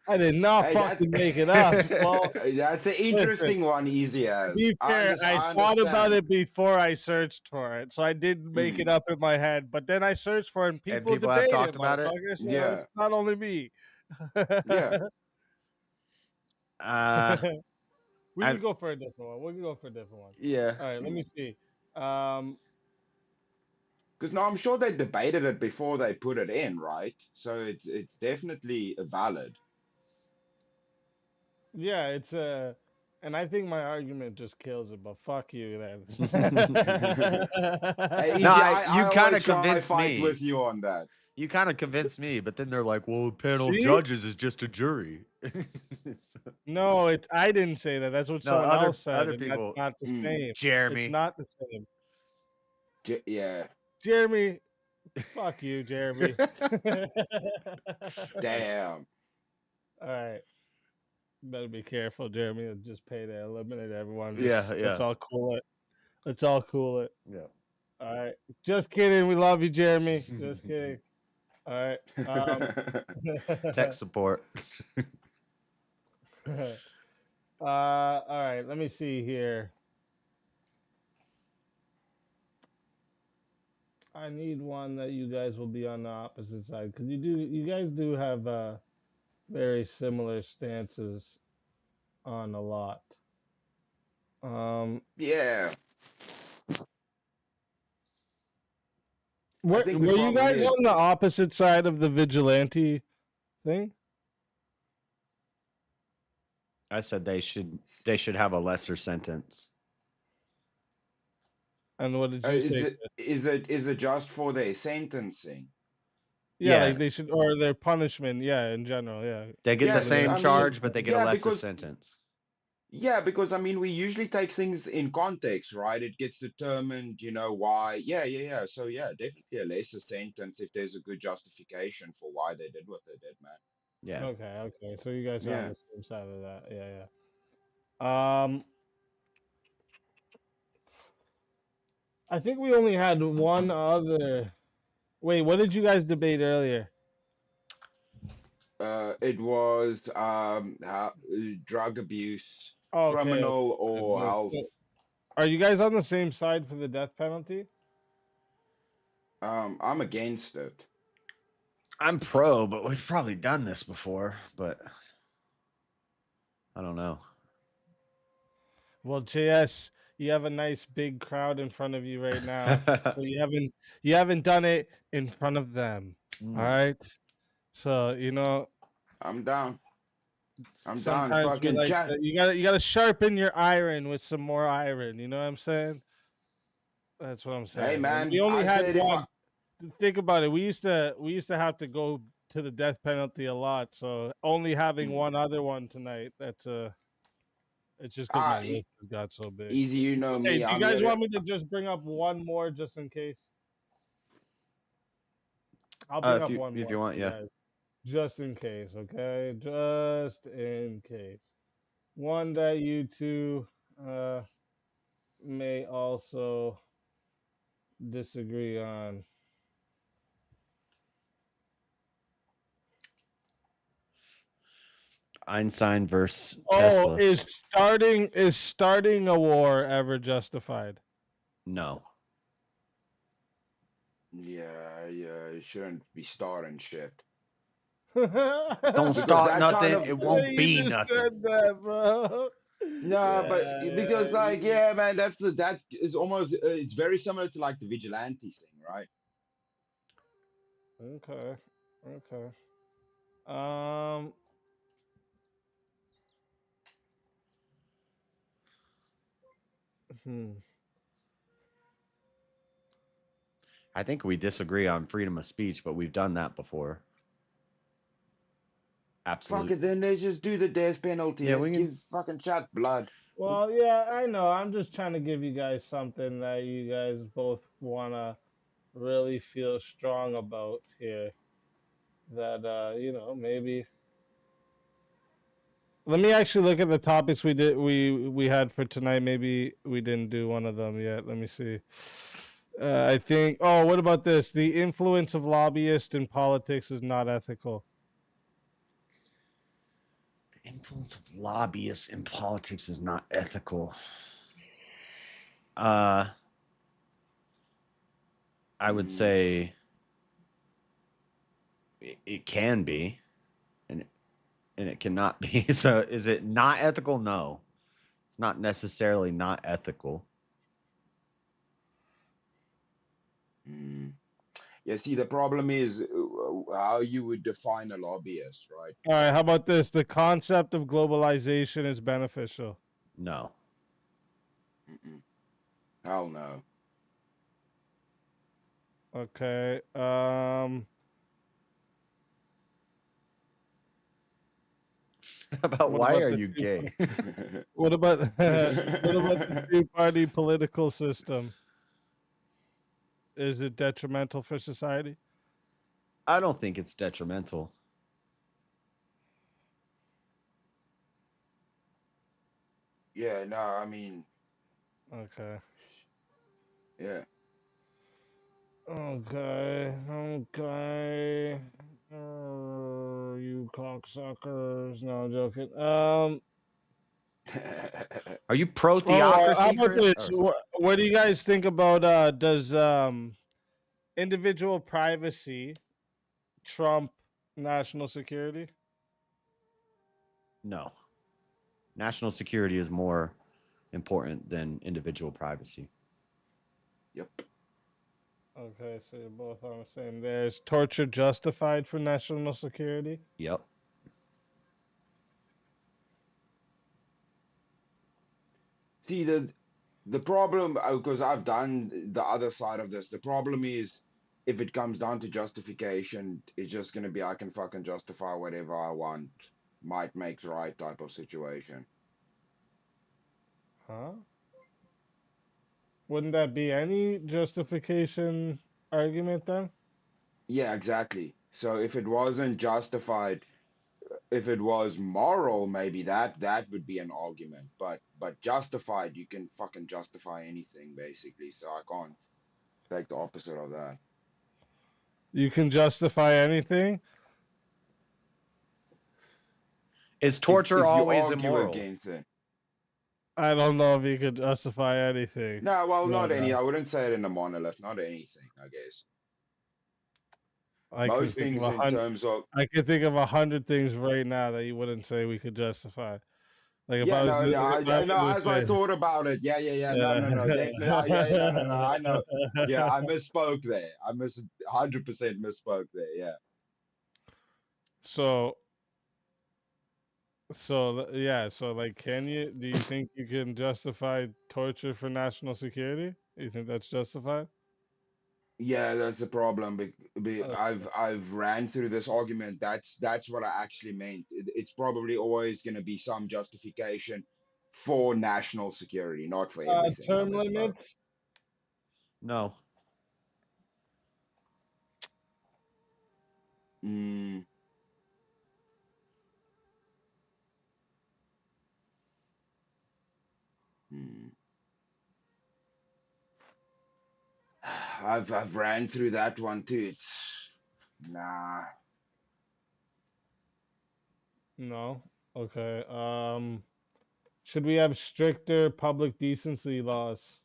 I did not fucking make it up. Well, that's an interesting one. Easy as. Be fair, I thought about it before I searched for it, so I did make it up in my head. But then I searched for it, and people have debated talked about it. So it's not only me. Yeah. We can go for a different one. Yeah. All right. Let me see. Because I'm sure they debated it before they put it in, right? So it's definitely valid. Yeah, it's And I think my argument just kills it, but fuck you then. Hey, No, Easy, you I kind always of try convinced fight me. with you on that. You kind of convinced me, but then they're like, "Well, a panel of See? judges is just a jury." No, I didn't say that. That's what No, someone other else said. other And people. that's not the same. Jeremy. It's not the same. Yeah. Jeremy, fuck you, Jeremy. Damn. All right. Better be careful, Jeremy. It'll just pay to eliminate everyone. Yeah, Let's yeah. all cool it. Let's all cool it. Yeah. All right. Just kidding. We love you, Jeremy. Just kidding. All right. Tech support. All right. Let me see here. I need one that you guys will be on the opposite side because you guys do have very similar stances on a lot. Yeah. Were think we you guys probably- on the opposite side of the vigilante thing? I said they should have a lesser sentence. And what did you say? Is it just for their sentencing? Yeah, like they should, or their punishment. Yeah, in general. Yeah, They get Yeah, the same I mean, charge, but they get a yeah, lesser because- sentence. Yeah, because I mean, we usually take things in context, right? It gets determined, why. Yeah. So yeah, definitely a lesser sentence if there's a good justification for why they did what they did, man. Yeah. Okay. So you guys are Yeah. on the same side of that. Yeah. I think we only had one other. Wait, what did you guys debate earlier? It was drug abuse, Okay, criminal okay. or health. Are you guys on the same side for the death penalty? I'm against it. I'm pro, but we've probably done this before, but I don't know. Well, JS, you have a nice big crowd in front of you right now, so you haven't done it in front of them. All right, so I'm down. I'm down. sometimes we Fucking like chat. you gotta sharpen your iron with some more iron. You know what I'm saying? That's what I'm saying. Hey, And man, we only I had said if one. Think about it. We used to have to go to the death penalty a lot. So only having one other one tonight. It's just because my list has got so big. Easy, you know Hey, me. do you I'm guys ready. want me to just bring up one more just in case? I'll bring up one more. If you want, yeah. guys. Just in case, okay? Just in case. One that you two may also disagree on. Einstein versus Tesla. Oh, is starting a war ever justified? No. Yeah, you shouldn't be starting shit. Don't Because start that nothing. kind of- It won't You be just nothing. said that, bro. No, but Yeah, because yeah. man, that is almost it's very similar to like the vigilante thing, right? Okay. I think we disagree on freedom of speech, but we've done that before. Fuck Absolutely. it, then they just do the death penalty. Yeah, Let's we can- give fucking chat blood. Well, yeah, I know. I'm just trying to give you guys something that you guys both want to really feel strong about here. That maybe. Let me actually look at the topics we had for tonight. Maybe we didn't do one of them yet. Let me see. I think. Oh, what about this? The influence of lobbyists in politics is not ethical. The influence of lobbyists in politics is not ethical. I would say it can be, and it cannot be. So, is it not ethical? No, it's not necessarily not ethical. Yeah, see, the problem is how you would define a lobbyist, right? All right. How about this? The concept of globalization is beneficial. No. Hell no. Okay. About What why about are the you gay? what about the two-party political system? Is it detrimental for society? I don't think it's detrimental. Yeah, no, I mean, Okay. yeah. Okay. You cocksuckers. No, I'm joking. Are you pro How theocracy, about Chris? this? What do you guys think about does individual privacy trump national security? No. National security is more important than individual privacy. Yep. Okay, so you're both on the same. There's torture justified for national security? Yep. See, the problem, because I've done the other side of this, the problem is if it comes down to justification, it's just going to be I can fucking justify whatever I want, might makes right type of situation. Huh? Wouldn't that be any justification argument then? Yeah, exactly. So if it wasn't justified, if it was moral, maybe that would be an argument. But justified, you can fucking justify anything basically. So I can't take the opposite of that. You can justify anything? Is torture If you always argue immoral? against it. I don't know if you could justify anything. No, well, not any. No. I wouldn't say it in a monolith. Not anything, I guess. I Most could think things of in terms of. I could think of 100 things right now that you wouldn't say we could justify. Like if Yeah, I was, no, if I no. was As to I say, thought about it, yeah, no, definitely, no. I know. Yeah, I misspoke there. I 100% misspoke there. Yeah. So yeah, so like, do you think you can justify torture for national security? You think that's justified? Yeah, that's the problem. Okay. I've ran through this argument. That's what I actually meant. It's probably always going to be some justification for national security, not for everything. I Term misspoke. limits? No. Mm. Hmm. I've ran through that one too. It's nah. No. Okay. Should we have stricter public decency laws?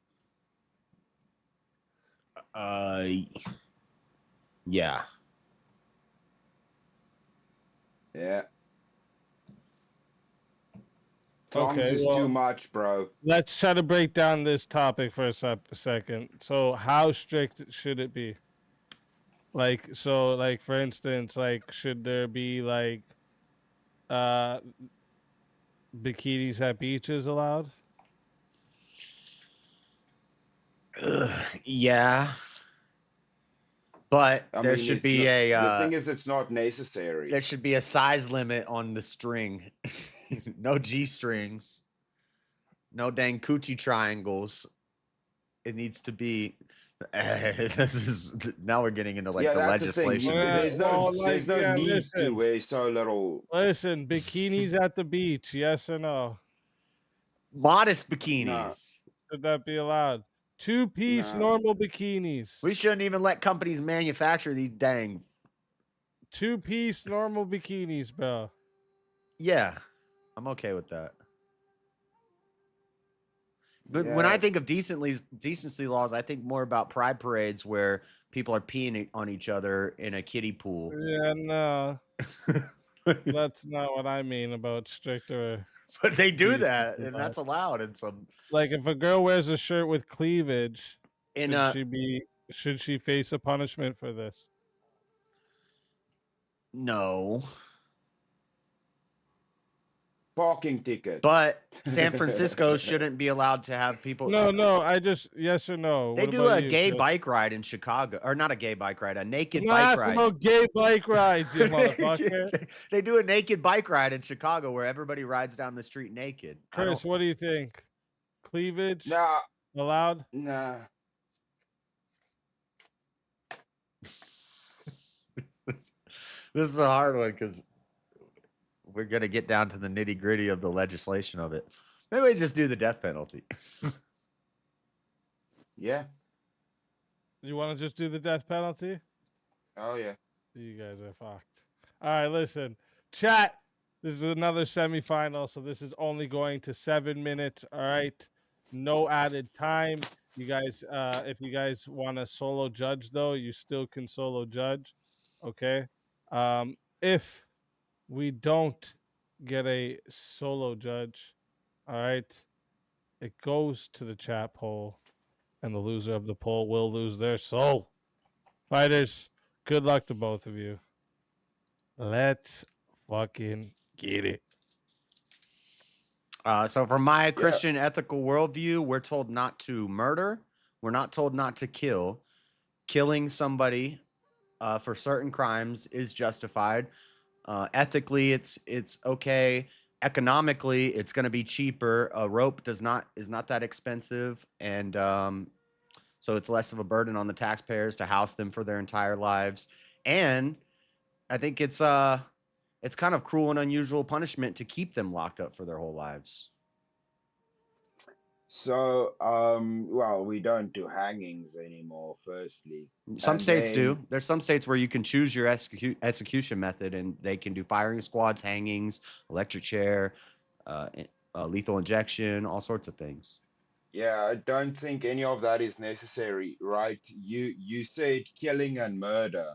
Yeah. Yeah. As long as it's too much, bro. Let's try to break down this topic for a second. So, how strict should it be? Like, for instance, like, should there be like bikinis at beaches allowed? Yeah. But I there mean, should it's be not, a the thing is, it's not necessary. there should be a size limit on the string. No G strings. No dang coochie triangles. It needs to be. Now we're getting into like Yeah, the that's the thing. legislation. There's no need to listen. wear so little. Listen, bikinis at the beach, yes or no? Modest bikinis. Should that be allowed? Two-piece No. normal bikinis. We shouldn't even let companies manufacture these dang. Two-piece normal bikinis, bro. Yeah, I'm okay with that. But when I think of decency laws, I think more about pride parades where people are peeing on each other in a kiddie pool. Yeah, no. That's not what I mean about stricter. But they do that, and that's allowed in some. Like if a girl wears a shirt with cleavage, should she face a punishment for this? No. Parking ticket. But San Francisco shouldn't be allowed to have people. No. I just yes or no. They What do about a you, gay Chris? bike ride in Chicago, or not a gay bike ride, a naked I'm not bike asking ride. about gay bike rides, you motherfucker. They do a naked bike ride in Chicago where everybody rides down the street naked. Chris, what do you think? Cleavage? Nah. Allowed? Nah. This is a hard one because we're gonna get down to the nitty gritty of the legislation of it. Maybe we just do the death penalty. Yeah. You want to just do the death penalty? Oh yeah. You guys are fucked. All right, listen. Chat. This is another semifinal, so this is only going to 7 minutes. All right. No added time. You guys, if you guys want to solo judge, though, you still can solo judge. Okay. If we don't get a solo judge, all right, it goes to the chat poll, and the loser of the poll will lose their soul. Fighters, good luck to both of you. Let's fucking get it. So from my Christian ethical worldview, we're told not to murder. We're not told not to kill. Killing somebody for certain crimes is justified. Ethically, it's okay. Economically, it's going to be cheaper. A rope is not that expensive, and so it's less of a burden on the taxpayers to house them for their entire lives. And I think it's kind of cruel and unusual punishment to keep them locked up for their whole lives. So, well, we don't do hangings anymore, firstly. Some And states do. then- There's some states where you can choose your execution method, and they can do firing squads, hangings, electric chair, lethal injection, all sorts of things. Yeah, I don't think any of that is necessary, right? You said killing and murder,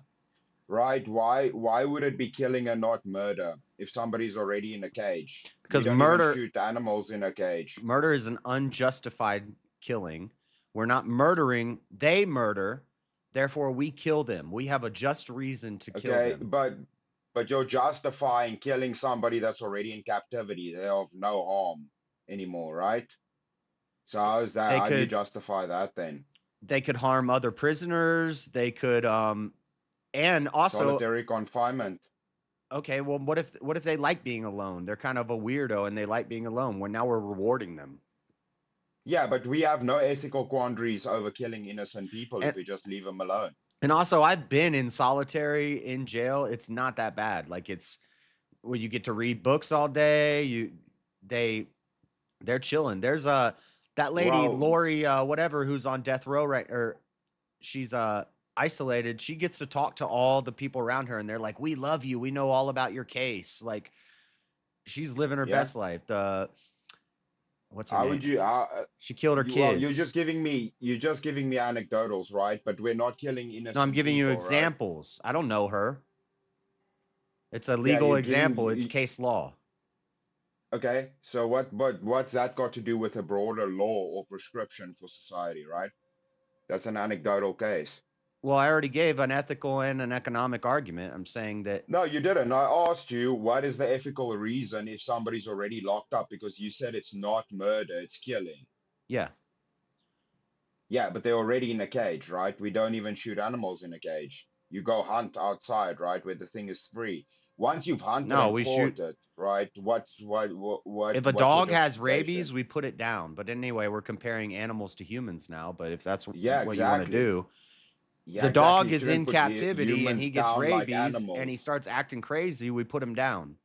right? Why would it be killing and not murder if somebody's already in a cage? Because you don't murder- even shoot animals in a cage. Murder is an unjustified killing. We're not murdering. They murder. Therefore, we kill them. We have a just reason to kill Okay, them. but you're justifying killing somebody that's already in captivity. They're of no harm anymore, right? So how's that? They How do you could- justify that then? They could harm other prisoners. They could, and also, Solitary confinement. okay, well, what if they like being alone? They're kind of a weirdo and they like being alone. Now we're rewarding them. Yeah, but we have no ethical quandaries over killing innocent people if And- we just leave them alone. And also, I've been in solitary in jail. It's not that bad. Like, it's where you get to read books all day. They're chilling. There's that lady Wow. Lori whatever, who's on death row, right? Or she's isolated. She gets to talk to all the people around her, and they're like, "We love you. We know all about your case." Like, she's living her Yeah. best life. What's her How name? would you? She killed her Well, kids. you're just giving me anecdotals, right? But we're not killing innocent. No, I'm giving you people, right? examples. I don't know her. It's a Yeah, legal you're giving- example. It's case law. Okay, so what's that got to do with a broader law or prescription for society, right? That's an anecdotal case. Well, I already gave an ethical and an economic argument. I'm saying that No, you didn't. I asked you what is the ethical reason if somebody's already locked up, because you said it's not murder, it's killing. yeah. Yeah, but they're already in a cage, right? We don't even shoot animals in a cage. You go hunt outside, right, where the thing is free. Once you've hunted No, and we caught shoot- it, right? What? If a what's your dog has justification? rabies, we put it down. But anyway, we're comparing animals to humans now. But if that's Yeah, what you want to exactly. do, Yeah, the dog exactly. is in Shouldn't put captivity and humans he gets down like rabies and animals. he starts acting crazy, we put him down.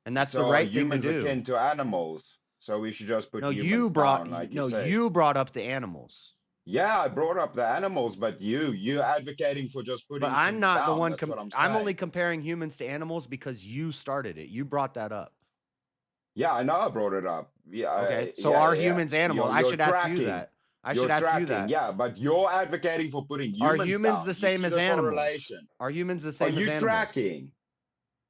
And that's So the are right thing to humans do. akin to animals? So we should just put No, humans you brought down, like no, you said. you brought up the animals. Yeah, I brought up the animals, but you advocating for just putting. But I'm things not the down, one. that's what I'm I'm only saying. comparing humans to animals because you started it. You brought that up. Yeah, I know I brought it up. Yeah. Okay, so yeah, are yeah. humans animals? I You're should ask you tracking. that. I You're should ask you tracking, that. Yeah, but you're advocating for putting Are humans humans down. the You same see as the animals? correlation? Are humans the Are same as you animals? tracking?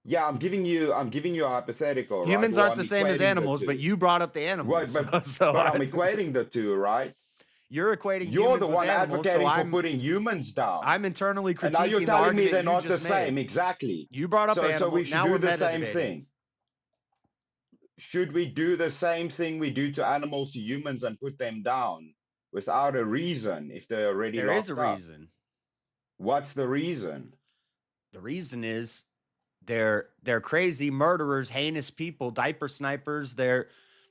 Yeah, I'm giving you a hypothetical. Humans right? Or aren't the I'm same as equating the animals, but two. you brought up the animals. But so I'm equating the two, right? You're equating. You're humans the with one animals, advocating so for I'm, putting humans down. I'm internally critiquing And now you're the telling me argument they're you not the just same. made. Exactly. You brought up So animals. we should now do we're the same metadebating. thing. should we do the same thing we do to animals to humans and put them down without a reason if they're already There is locked a up? reason. What's the reason? The reason is they're crazy murderers, heinous people, diaper snipers. They're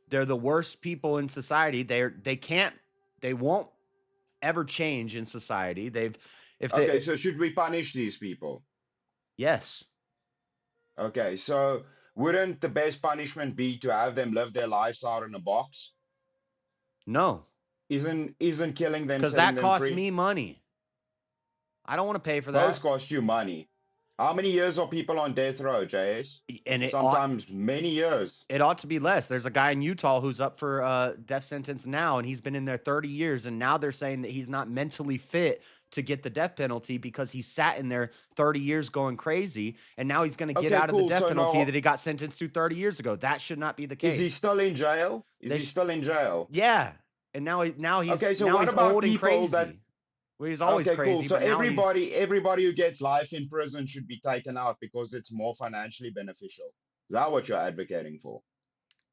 the worst people in society. They won't ever change in society. Okay, so should we punish these people? Yes. Okay, so wouldn't the best punishment be to have them live their lives out in a box? No. Isn't killing them, Because setting that them costs free? me money. I don't want to pay for that. Both cost you money. How many years are people on death row, JS? And sometimes many years. It ought to be less. There's a guy in Utah who's up for death sentence now, and he's been in there 30 years, and now they're saying that he's not mentally fit to get the death penalty because he sat in there 30 years going crazy, and now he's going to get out of the death penalty that he got sentenced to 30 years ago. That should not be the case. Is he still in jail? Is he still in jail? Yeah, and now he's okay. So now what he's about old and people crazy. that? Well, he's always crazy. Cool. So but now everybody who gets life in prison should be taken out because it's more financially beneficial. Is that what you're advocating for?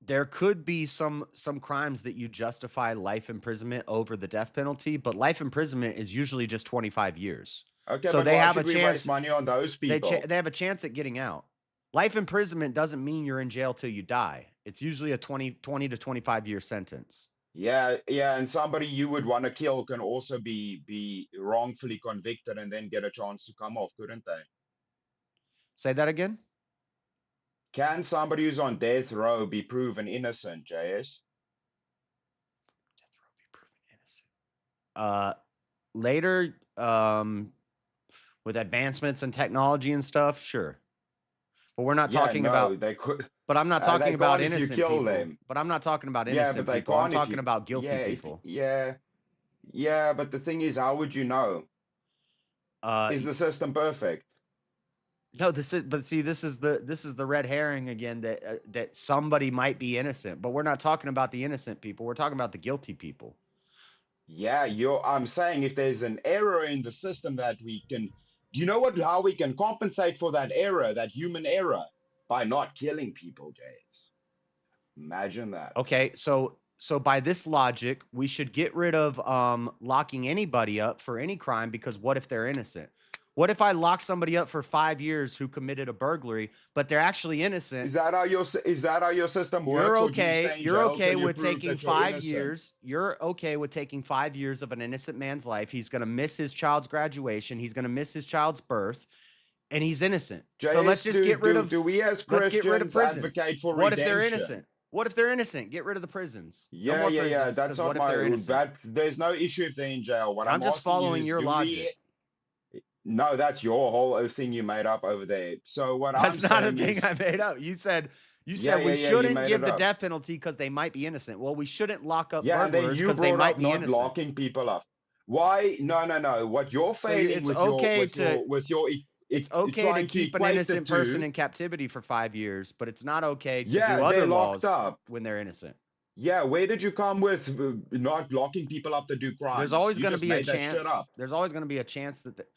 There could be some crimes that you justify life imprisonment over the death penalty, but life imprisonment is usually just 25 years. Okay, so but they why have should a we chance. waste money on those people? They have a chance at getting out. Life imprisonment doesn't mean you're in jail till you die. It's usually a 20 to 25 year sentence. Yeah, and somebody you would want to kill can also be wrongfully convicted and then get a chance to come off, couldn't they? Say that again? Can somebody who's on death row be proven innocent, JS? Later, with advancements in technology and stuff, sure. But we're not talking about. They could. But I'm not talking about if you innocent kill people. them. But I'm not talking about innocent people. I'm talking about guilty people. Yeah, but the thing is, how would you know? Is the system perfect? No, this is the red herring again that somebody might be innocent, but we're not talking about the innocent people. We're talking about the guilty people. Yeah, I'm saying if there's an error in the system that we can, do you know how we can compensate for that error, that human error, by not killing people, James? Imagine that. Okay, so by this logic, we should get rid of locking anybody up for any crime, because what if they're innocent? What if I lock somebody up for 5 years who committed a burglary, but they're actually innocent? Is that how your system works? You're okay. You're okay with taking 5 years. You're okay with taking 5 years of an innocent man's life. He's going to miss his child's graduation. He's going to miss his child's birth, and he's innocent. So let's just get rid of. Do we as Christians advocate for redemption? What if they're innocent? What if they're innocent? Get rid of the prisons. Yeah. That's not my. There's no issue if they're in jail. What I'm just following your logic. No, that's your whole thing you made up over there. So that's not a thing I made up. You said we shouldn't give the death penalty because they might be innocent. Well, we shouldn't lock up burglars because they might be innocent. Locking people up. Why? No. What you're failing with your it's okay to keep an innocent person in captivity for 5 years, but it's not okay to do other laws when they're innocent. Yeah, where did you come with not locking people up to do crimes? There's always going to be a chance. There's always going to be a chance that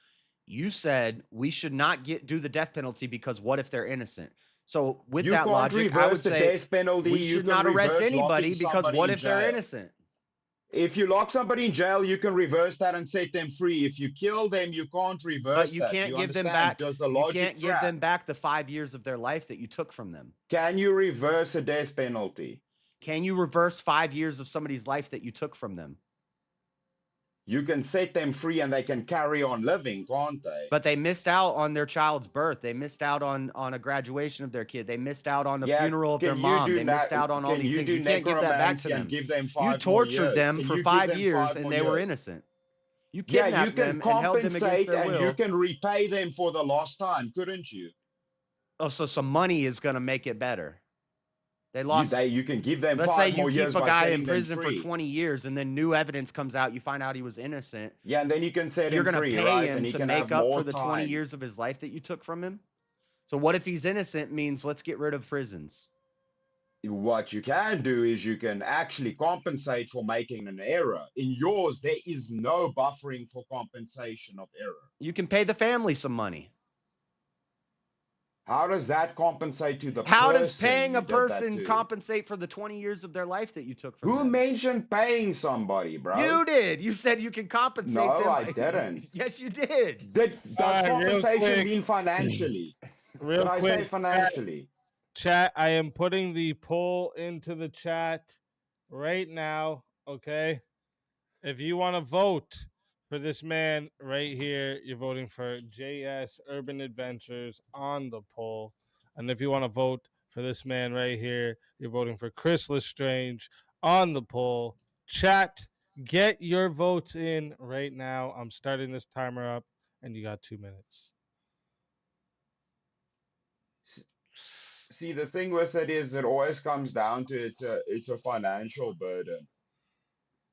you said we should not do the death penalty because what if they're innocent? So with that logic, I would say death penalty, we should not arrest anybody because what if they're innocent? If you lock somebody in jail, you can reverse that and set them free. If you kill them, you can't reverse that. But you can't give them back. You can't give them back the 5 years of their life that you took from them. Can you reverse a death penalty? Can you reverse 5 years of somebody's life that you took from them? You can set them free and they can carry on living, can't they? But they missed out on their child's birth. They missed out on a graduation of their kid. They missed out on the funeral of their mom. They missed out on all these things. You can't give that back to them. You tortured them for 5 years and they were innocent. You kidnapped them and held them against their will. And you can repay them for the lost time, couldn't you? Oh, so some money is going to make it better. They lost. You can give them. Let's say you keep a guy in prison for 20 years, and then new evidence comes out. You find out he was innocent. Yeah, and then you can set him free. You're going to pay him to make up for the 20 years of his life that you took from him. So what if he's innocent? Means let's get rid of prisons. What you can do is you can actually compensate for making an error. In yours, there is no buffering for compensation of error. You can pay the family some money. How does that compensate to the How person? does paying a you did that person to? compensate for the 20 years of their life that you took from Who them? mentioned paying somebody, bro? You did. You said you can compensate No, them. I didn't. Yes, you did. Does real compensation quick. mean financially? Real Did I quick, say financially? Chat, I am putting the poll into the chat right now, okay? If you want to vote for this man right here, you're voting for JS Urban Adventures on the poll. And if you want to vote for this man right here, you're voting for Chris Lestrange on the poll. Chat, get your votes in right now. I'm starting this timer up, and you got 2 minutes. See, the thing with it is, it always comes down to it's a financial burden.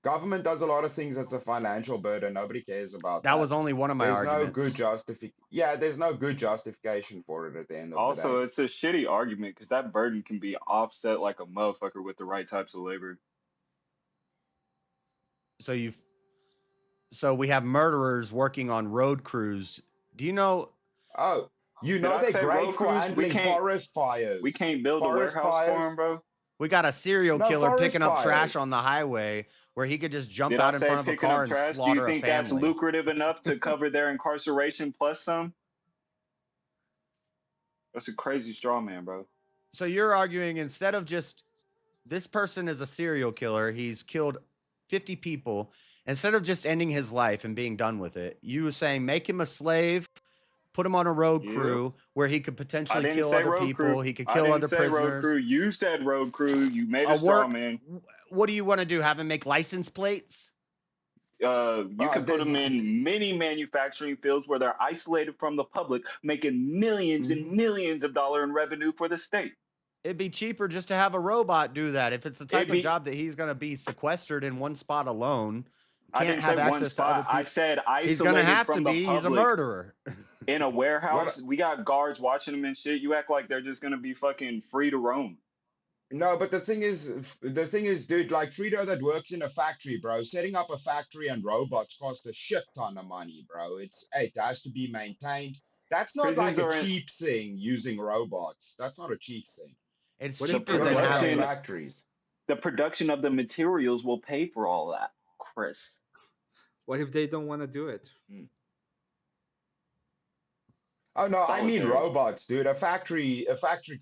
Government does a lot of things that's a financial burden. Nobody cares about that. That was only one of my There's arguments. no good there's no good justification for it at the end of the day. Also, it's a shitty argument because that burden can be offset like a motherfucker with the right types of labor. So we have murderers working on road crews. Do you know? Oh, you know they're great for handling forest fires. We can't build a Forest warehouse fires. for him, bro. We got a serial No, killer forest picking up fires. trash on the highway where he could just jump Did out I in say front of a picking car up and trash? Do slaughter you think a that's family. lucrative enough to cover their incarceration plus some? That's a crazy straw man, bro. So you're arguing instead of just this person is a serial killer, he's killed 50 people. Instead of just ending his life and being done with it, you were saying make him a slave, put him on a road crew where he could I potentially didn't kill say other road people. crew. He could I kill didn't other say prisoners. road crew. You said road crew. You made A a straw work- man. What do you want to do? Have him make license plates? You can put them in many manufacturing fields where they're isolated from the public, making millions and millions of dollars in revenue for the state. It'd be cheaper just to have a robot do that. If it's the type It'd be- of job that he's going to be sequestered in one spot alone, I can't didn't have say one access to other spot. I people. said He's going to isolated have from to the be. public. He's a murderer. In a warehouse, we got guards watching them and shit. You act like they're just gonna be fucking free to roam. No, but the thing is, dude, like Frito that works in a factory, bro. Setting up a factory and robots cost a shit ton of money, bro. It has to be maintained. That's not Prisons like a are in- cheap thing using robots. That's not a cheap thing. It's The cheaper than production- having factories. The production of the materials will pay for all that, Chris. What if they don't want to do it? Oh no, I mean Solitary. robots, dude. A factory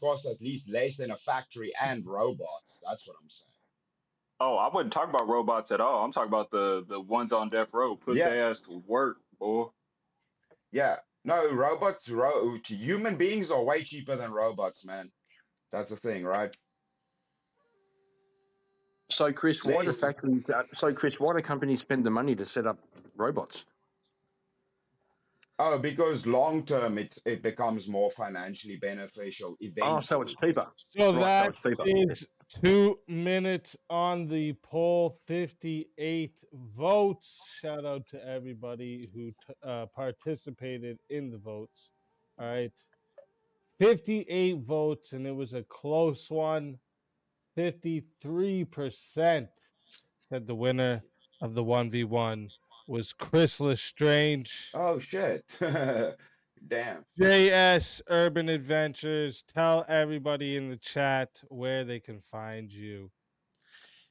costs at least less than a factory and robots. That's what I'm saying. Oh, I wouldn't talk about robots at all. I'm talking about the ones on death row. Put Yeah. their ass to work, boy. Yeah. No, human beings are way cheaper than robots, man. That's the thing, right? So, Chris, why do companies spend the money to set up robots? Oh, because long term it becomes more financially beneficial eventually. Oh, so it's cheaper. So Right, that it's cheaper. is 2 minutes on the poll, 58 votes. Shout out to everybody who participated in the votes. All right. 58 votes, and it was a close one. 53% said the winner of the 1v1 was Chris Lestrange. Oh, shit. Damn. JS Urban Adventures. Tell everybody in the chat where they can find you.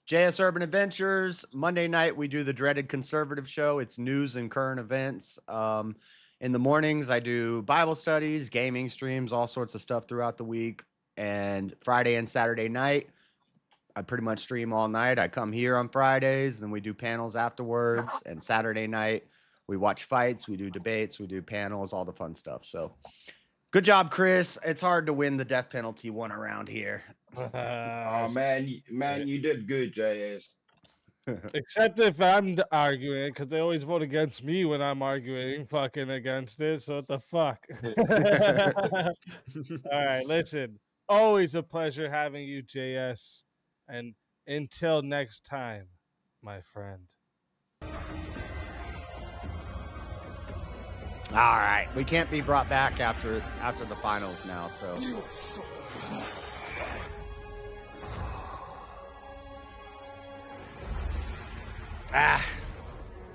JS Urban Adventures. Monday night, we do the Dreaded Conservative show. It's news and current events. In the mornings, I do Bible studies, gaming streams, all sorts of stuff throughout the week. And Friday and Saturday night, I pretty much stream all night. I come here on Fridays, then we do panels afterwards. And Saturday night, we watch fights, we do debates, we do panels, all the fun stuff. So good job, Chris. It's hard to win the death penalty one around here. Oh man, you did good, JS. Except if I'm arguing, because they always vote against me when I'm arguing fucking against it. So what the fuck? All right, listen. Always a pleasure having you, JS. And until next time, my friend. All right, we can't be brought back after the finals now. So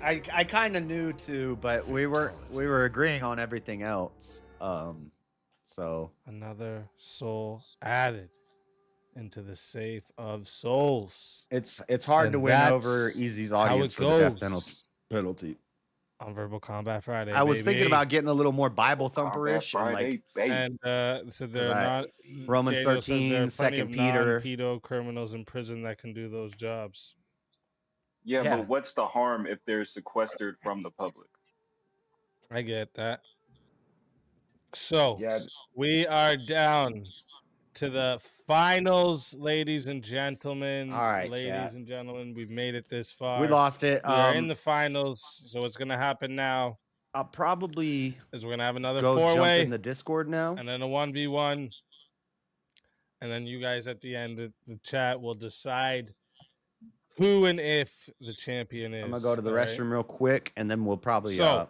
I kind of knew too, but we were agreeing on everything else. So another soul added into the safe of souls. It's hard And to win that's over Easy's how audience it for the death goes penalty. on Verbal Combat Friday. I was thinking baby. about getting a little more Bible Combat thumperish and Friday, like, baby. And so there are not Romans Daniel says there 13, are plenty 2 of Peter. non-pedo criminals in prison that can do those jobs. Yeah, Yeah. but what's the harm if they're sequestered from the public? I get that. So Yeah. we are down to the finals, ladies and gentlemen. All right, ladies chat. and gentlemen, we've made it this far. We lost it. We are in the finals. So what's gonna happen now? I'll probably is we're gonna have another go jump four-way in the Discord now. and then a 1v1. And then you guys at the end of the chat will decide who and if the champion is. I'm gonna go to the all right? restroom real quick, and then we'll probably So,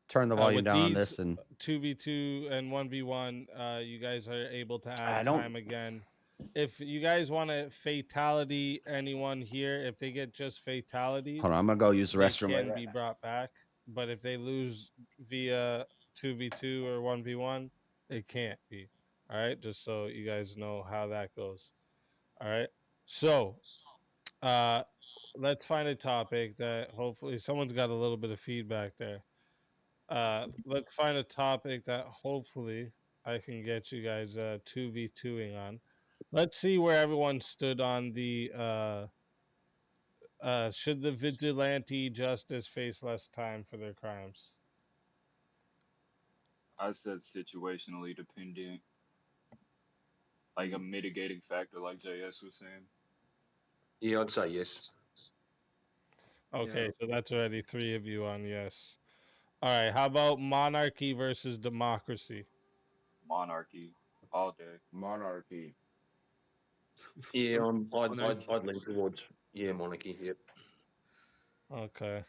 turn the volume with down on these this. And 2v2 and 1v1, you guys are able to I add don't- time again. If you guys want to fatality anyone here, if they get just fatalities, hold on, I'm gonna go use the they restroom. can Right be brought back. But if they lose via 2v2 or 1v1, it can't be. All right, just so you guys know how that goes. All right, so let's find a topic that hopefully someone's got a little bit of feedback there. Let's find a topic that hopefully I can get you guys 2v2ing on. Let's see where everyone stood on the should the vigilante justice face less time for their crimes? I said situationally dependent, like a mitigating factor, like JS was saying. Yeah, I'd say yes. Okay, so that's already 3 of you on yes. All right, how about monarchy versus democracy? Monarchy, all day. Monarchy. Yeah, I'd lean towards monarchy. Yep. Okay.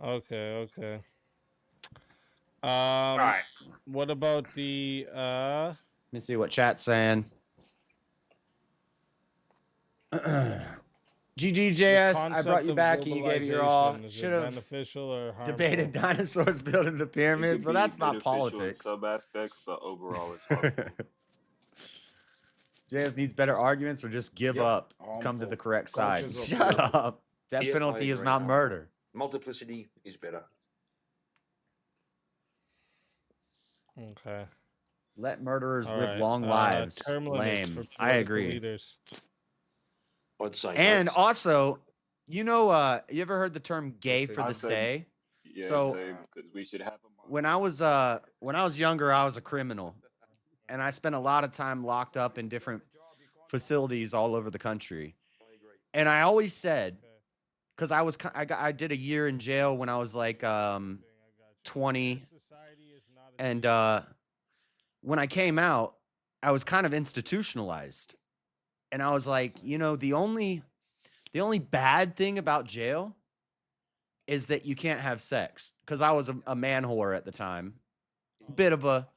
Okay. All right. What about the Let me see what chat's saying. GGJS, I brought you back and you gave it your all. Should have beneficial or harmful? debated dinosaurs building the pyramids, but that's not politics. Sub aspects, but overall it's harmful. JS needs better arguments or just give up. Come to the correct side. Shut up. Death penalty is not murder. Multiplicity is better. Okay. Let murderers All live right, long lives. term limits for Lame. I political agree. leaders. I'd say And no. also, you know, you ever heard the term "gay for the I'd say- stay"? Yeah, So same, because we should have a when I was younger, I was a criminal, and I spent a lot of time locked up in different facilities all over the country. And I always said, because I did a year in jail when I was like 20, and when I came out, I was kind of institutionalized, and I was like, you know, the only bad thing about jail is that you can't have sex, because I was a man whore at the time, a bit of a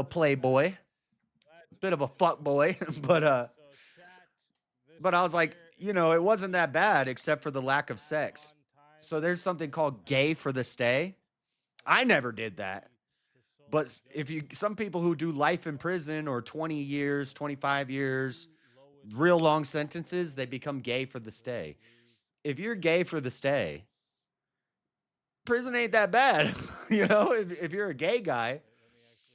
playboy, a bit of a fuck boy, but I was like, you know, it wasn't that bad except for the lack of sex. So there's something called gay for the stay. I never did that. But some people who do life in prison or 20 years, 25 years, real long sentences, they become gay for the stay. If you're gay for the stay, prison ain't that bad. You know, if you're a gay guy,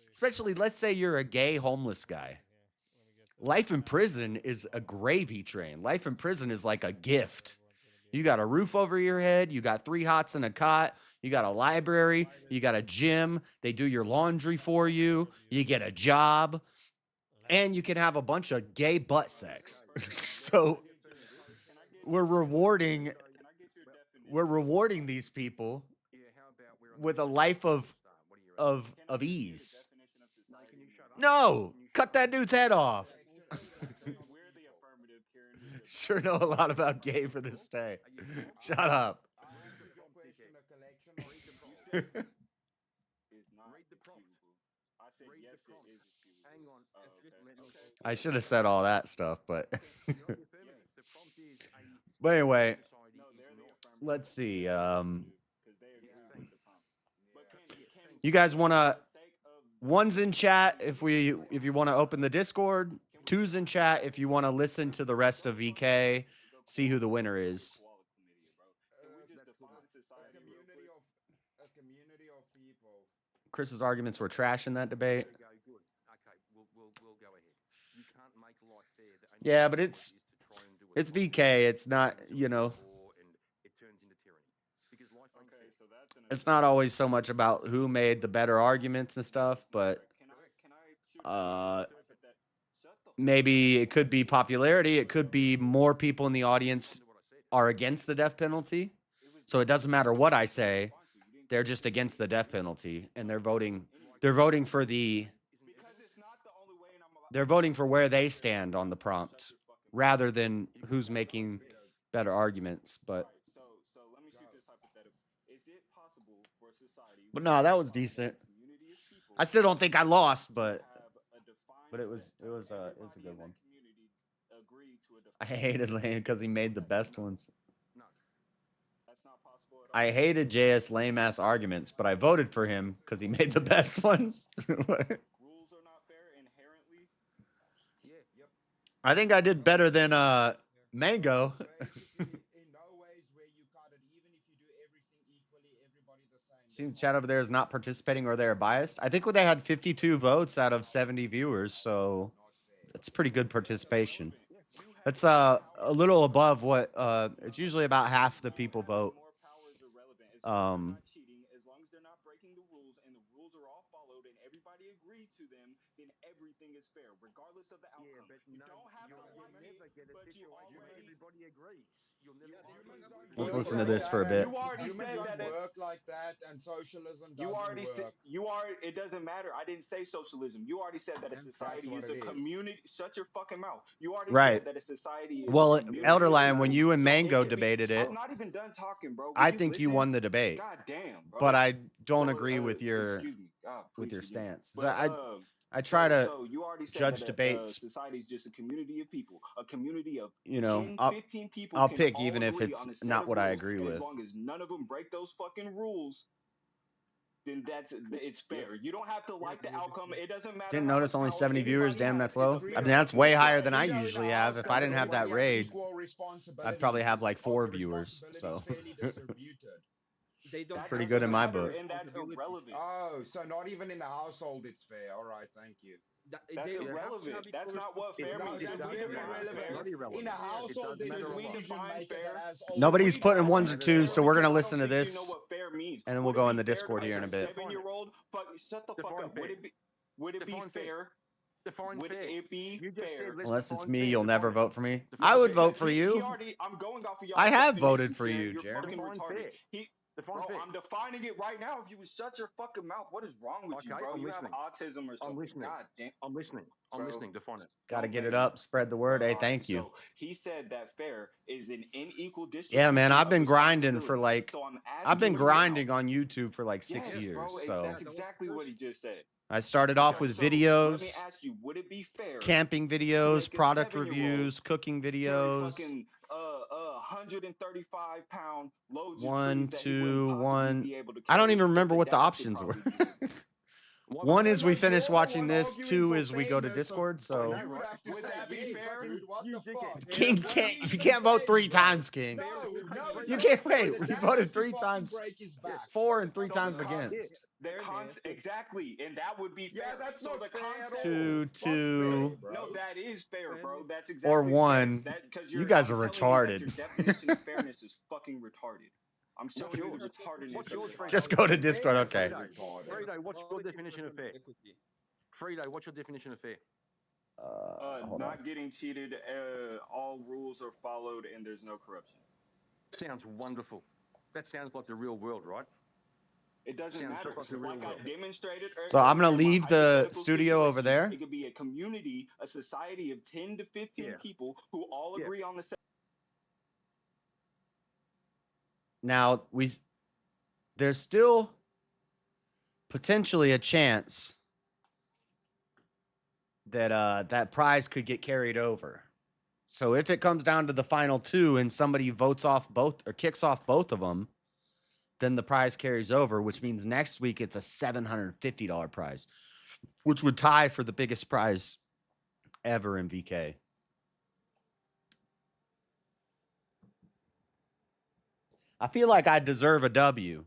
especially let's say you're a gay homeless guy, life in prison is a gravy train. Life in prison is like a gift. You got a roof over your head. You got 3 hots and a cot. You got a library. You got a gym. They do your laundry for you. You get a job. And you can have a bunch of gay butt sex. So we're rewarding these people with a life of ease. No, cut that dude's head off. Sure know a lot about gay for this day. Shut up. I should have said all that stuff, but but anyway, let's see. You guys want to One's in chat if you want to open the Discord. Two's in chat if you want to listen to the rest of VK, see who the winner is. A community of people. Chris's arguments were trash in that debate. We'll go ahead. You can't make life fair. Yeah, but it's VK. It's not, you know. It's not always so much about who made the better arguments and stuff, but maybe it could be popularity. It could be more people in the audience are against the death penalty. So it doesn't matter what I say. They're just against the death penalty, and they're voting for where they stand on the prompt rather than who's making better arguments. But no, that was decent. I still don't think I lost, but it was a good one. I hated Lane because he made the best ones. I hated JS lame ass arguments, but I voted for him because he made the best ones. I think I did better than Mango. Seems chat over there is not participating or they're biased. I think they had 52 votes out of 70 viewers, so that's pretty good participation. That's a little above what it's usually about half the people vote. Let's listen to this for a bit. You already said that it work like that, and socialism doesn't work. It doesn't matter. I didn't say socialism. You already said that a society is a community. Shut your fucking mouth. You already said that a society is. Well, Elderline, when you and Mango debated it, I'm not even done talking, bro. I think you won the debate. God damn, bro. But I don't agree with your stance. I try to judge debates. Society is just a community of people, a community of 15 people. I'll pick even if it's not what I agree with. As long as none of them break those fucking rules, then it's fair. You don't have to like the outcome. It doesn't matter. Didn't notice only 70 viewers. Damn, that's low. I mean, that's way higher than I usually have. If I didn't have that raid, I'd probably have like 4 viewers. So that's pretty good in my book. And that's irrelevant. Oh, so not even in the household it's fair. All right, thank you. That's irrelevant. That's not what fair means. In a household, there's a decision-maker. Nobody's putting ones or twos, so we're gonna listen to this, and then we'll go in the Discord here in a bit. 7-year-old, shut the fuck up. Would it be fair? Would it be fair? Unless it's me, you'll never vote for me. I would vote for you. I'm going off of y'all. I have voted for you, Jeremy. Bro, I'm defining it right now. If you would shut your fucking mouth, what is wrong with you, bro? You have autism or something. I'm listening. God damn. I'm listening. I'm listening. Define it. Got to get it up, spread the word. Hey, thank you. So he said that fair is an unequal distribution. Yeah, man, I've been grinding for like, I've been grinding on YouTube for like 6 years. Bro, so that's exactly what he just said. I started off with videos, Let me ask you, would it be fair? Camping videos, product reviews, cooking videos. 135-pound loads. 1, 2, 1. I don't even remember what the options were. 1 is we finish watching this. 2 is we go to Discord. So would that be fair? King can't. You can't vote 3 times, King. You can't wait. We voted 3 times. 4 and 3 times against. Exactly, and that would be fair. Yeah, that's so not the fair. concept. 2. No, that is fair, bro. That's exactly. Or 1. You guys are retarded. Your definition of fairness is fucking retarded. I'm showing you the retardedness. Just go to Discord, okay. Friday, what's your definition of fair? Friday, what's your definition of fair? Not getting cheated. All rules are followed, and there's no corruption. Sounds wonderful. That sounds like the real world, right? It doesn't matter. Like I demonstrated. So I'm gonna leave the studio over there. It could be a community, a society of 10 to 15 people who all agree on the same. Now there's still potentially a chance that that prize could get carried over. So if it comes down to the final 2 and somebody votes off both or kicks off both of them, then the prize carries over, which means next week it's a $750 prize. which would tie for the biggest prize ever in VK. I feel like I deserve a W.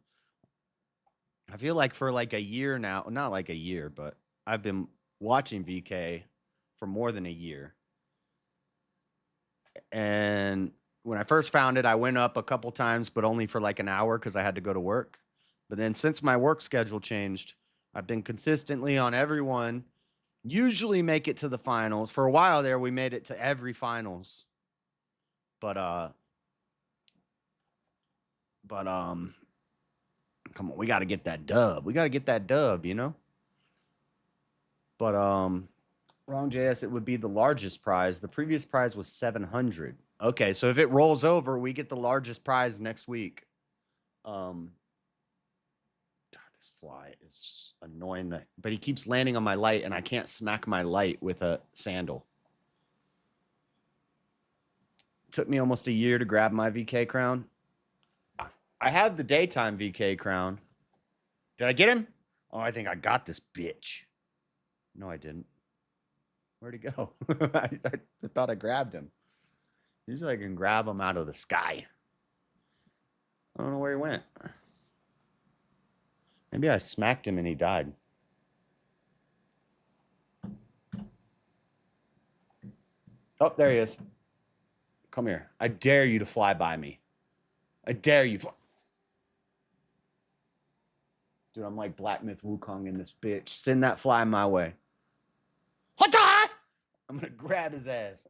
I feel like for like a year now, not like a year, but I've been watching VK for more than a year. And when I first found it, I went up a couple times, but only for like an hour because I had to go to work. But then since my work schedule changed, I've been consistently on every one, usually make it to the finals. For a while there, we made it to every finals. But come on, we got to get that dub. We got to get that dub, you know? But Wrong JS, it would be the largest prize. The previous prize was 700. Okay, so if it rolls over, we get the largest prize next week. God, this fly is annoying. But he keeps landing on my light, and I can't smack my light with a sandal. Took me almost a year to grab my VK crown. I have the daytime VK crown. Did I get him? Oh, I think I got this bitch. No, I didn't. Where'd he go? I thought I grabbed him. Usually I can grab him out of the sky. I don't know where he went. Maybe I smacked him and he died. Oh, there he is. Come here. I dare you to fly by me. I dare you. Dude, I'm like Black Myth Wukong in this bitch. Send that fly my way. I'm going to grab his ass.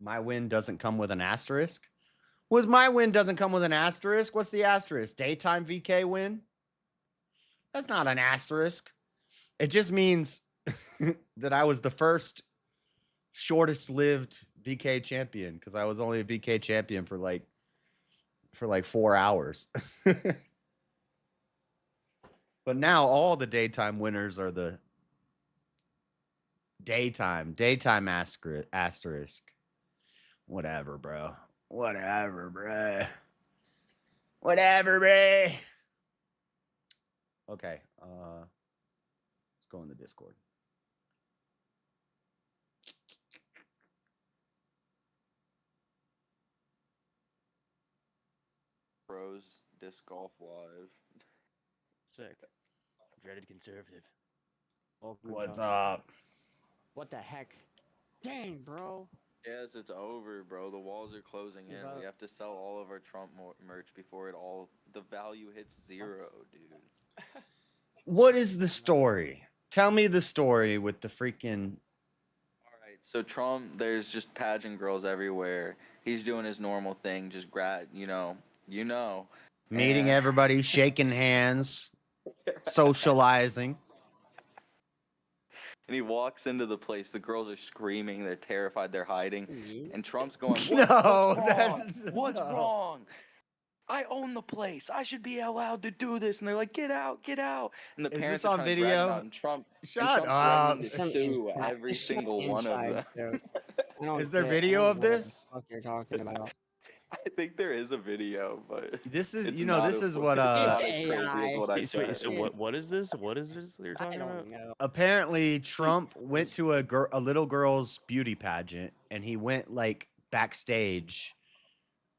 My win doesn't come with an asterisk? Was my win doesn't come with an asterisk? What's the asterisk? Daytime VK win? That's not an asterisk. It just means that I was the first shortest lived VK champion because I was only a VK champion for like 4 hours. But now all the daytime winners are the daytime asterisk. Whatever, bro. Whatever, bro. Okay, let's go in the Discord. Bros Disc Golf Live. Sick. Dreaded Conservative. What's up? What the heck? Dang, bro. Yes, it's over, bro. The walls are closing in. We have to sell all of our Trump merch before the value hits 0, dude. What is the story? Tell me the story with the freaking... Alright, so Trump, there's just pageant girls everywhere. He's doing his normal thing, just meeting everybody, shaking hands, socializing. And he walks into the place. The girls are screaming. They're terrified. They're hiding. And Trump's going, What's wrong? I own the place. I should be allowed to do this. And they're like, get out, get out. And the parents are trying to drag him out. And Trump's threatening to sue every single one of them. Is there video of this? What you're talking about? I think there is a video, but this is, this is what So what is this? What is this that you're talking about? Apparently Trump went to a little girl's beauty pageant and he went like backstage.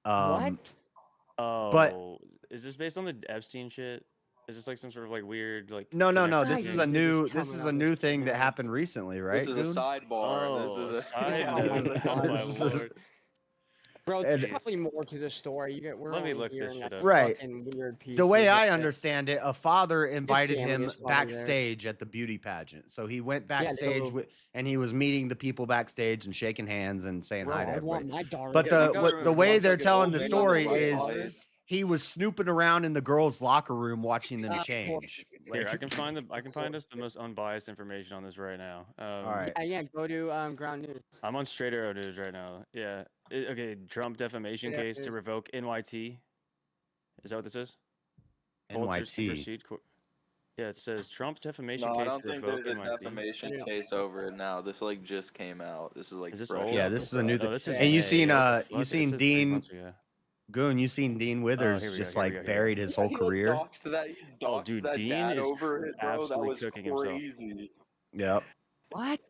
What? Oh, but is this based on the Epstein shit? Is this like some sort of like weird like? No. This is a new thing that happened recently, right? This is a sidebar. Oh, this is a sidebar. Oh my lord. Bro, there's probably more to the story. Let me look this shit up. Right. Weird the way I understand it, a father invited him backstage at the beauty pageant. So he went backstage and he was meeting the people backstage and shaking hands and saying hi to everybody. But the way they're telling the story is he was snooping around in the girls' locker room watching them change. Here, I can find us the most unbiased information on this right now. All right. Yeah, go to Ground News. I'm on Straight Arrow News right now. Yeah. Okay, Trump defamation case to revoke NYT. Is that what this is? NYT. Yeah, it says Trump defamation No, case I don't to think revoke there's a NYT. defamation case over it now. This just came out. This is like Is this fresh. old? Yeah, this is a new thing. This is And you May. seen What the fuck? you seen This is 3 Dean months ago. Goon, you seen Dean Withers just like buried his whole career? Oh, dude, that Dean dad is over it, bro. That absolutely was cooking himself. crazy. Yep. What?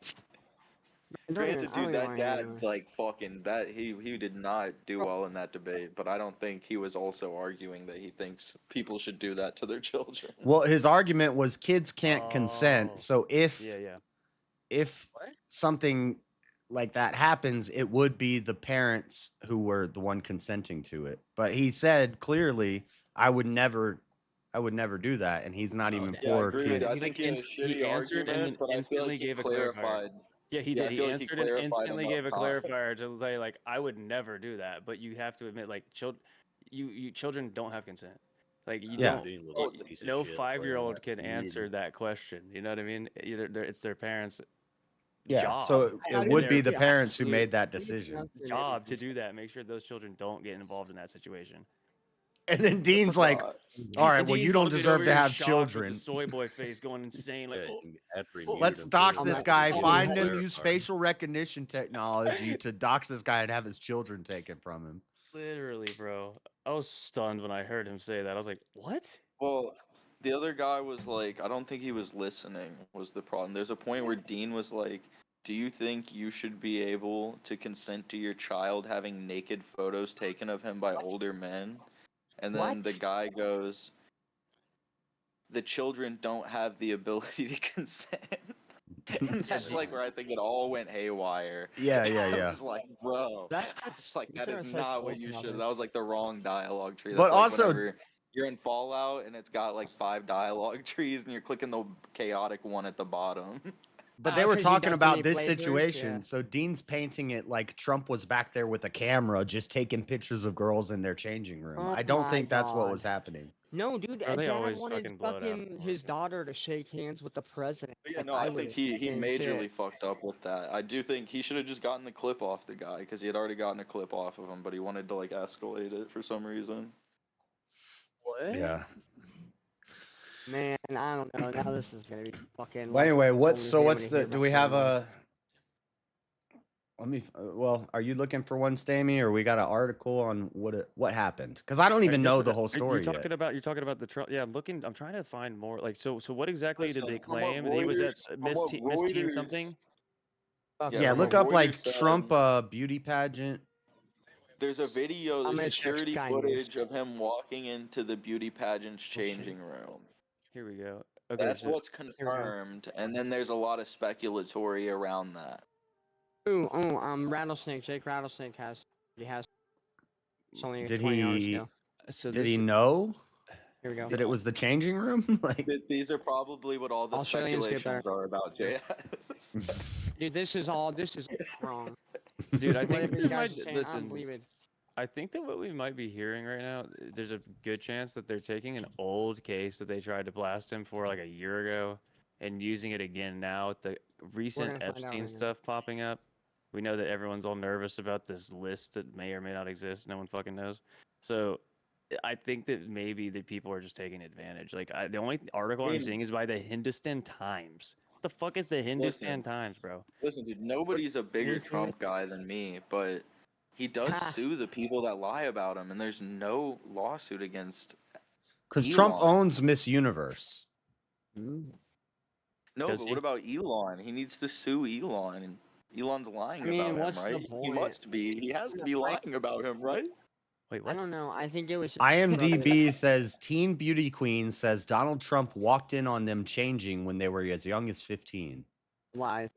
Granted, dude, that dad, like, fucking, that, he did not do well in that debate, but I don't think he was also arguing that he thinks people should do that to their children. Well, his argument was kids can't consent. So if something like that happens, it would be the parents who were the one consenting to it. But he said clearly, I would never do that, and he's not even for kids. I think he had a shitty argument, but I feel like he clarified. Yeah, he Yeah, I did. He feel like he answered and clarified instantly gave a enough time. clarifier to say like, I would never do that. But you have to admit, like, children don't have consent. Like you Yeah. don't. No 5-year-old can answer that question. You know what I mean? Either it's their parents' Yeah. job. So it would be the their parents who absolute made that decision. job to do that. Make sure those children don't get involved in that situation. And then Dean's like, all right, well, you don't deserve to have children. The soy boy face going insane. Like, Let's dox this guy, find him, use facial recognition technology to dox this guy and have his children taken from him. Literally, bro. I was stunned when I heard him say that. I was like, what? Well, the other guy was like, I don't think he was listening, was the problem. There's a point where Dean was like, do you think you should be able to consent to your child having naked photos taken of him by older men? And then the guy goes, the children don't have the ability to consent. And that's like where I think it all went haywire. Yeah. I was like, bro, that's like, that is not what you should. That was like the wrong dialogue tree. That's But like also- whenever you're in Fallout and it's got like 5 dialogue trees and you're clicking the chaotic one at the bottom. But they were talking about this situation. So Dean's painting it like Trump was back there with a camera just taking pictures of girls in their changing room. Oh I don't my think that's what God. was happening. No, dude, Bro, they Dad always wanted fucking blow it out. his daughter to shake hands with the president. But yeah, like no, I think was he and majorly shit. fucked up with that. I do think he should have just gotten the clip off the guy because he had already gotten a clip off of him, but he wanted to like escalate it for some reason. What? Yeah. Man, I don't know. Now this is gonna be fucking. Well, anyway, what's I'm the gonna do we have a? Let me. Well, are you looking for one, Stamey, or we got an article on what happened? Because I don't even know the whole story You're yet. talking about the Trump. Yeah, I'm looking. I'm trying to find more. Like, so what exactly did Listen, they from what claim? He was at Reuters- Miss from what Teen Reuters- something. Yeah, from look what up like Reuters said, Trump beauty pageant. There's a video, I'm there's gonna check security Sky News. footage of him walking into the beauty pageant's changing room. Here we go. Okay, That's so what's confirmed, and then there's a lot of speculatory around that. Rattlesnake. Jake Rattlesnake he has. It's only Did 20 hours he? ago. So Did he know Here we go. that it was the changing room? Like, These are probably what all the Australians get speculations better. are about JS. Dude, this is wrong. dude, I think Whatever you this guys might are saying, I don't listen. believe it. I think that what we might be hearing right now, there's a good chance that they're taking an old case that they tried to blast him for like a year ago and using it again now with the recent gonna find out Epstein right now. stuff popping up. We know that everyone's all nervous about this list that may or may not exist. No one fucking knows. So I think that maybe the people are just taking advantage. Like the only article I'm seeing is by the Hindustan Times. What the fuck is the Hindustan Times, bro? Listen, dude, nobody's a bigger Trump guy than me, but he does sue the people that lie about him, and there's no lawsuit against. because Trump owns Miss Universe. No, Does but he? what about Elon? He needs to sue Elon, and Elon's lying about what's him, the right? He point? must be. He has to be lying about him, right? Wait, I what? don't know. I think it was. IMDb says teen beauty queen says Donald Trump walked in on them changing when they were as young as 15. Lies.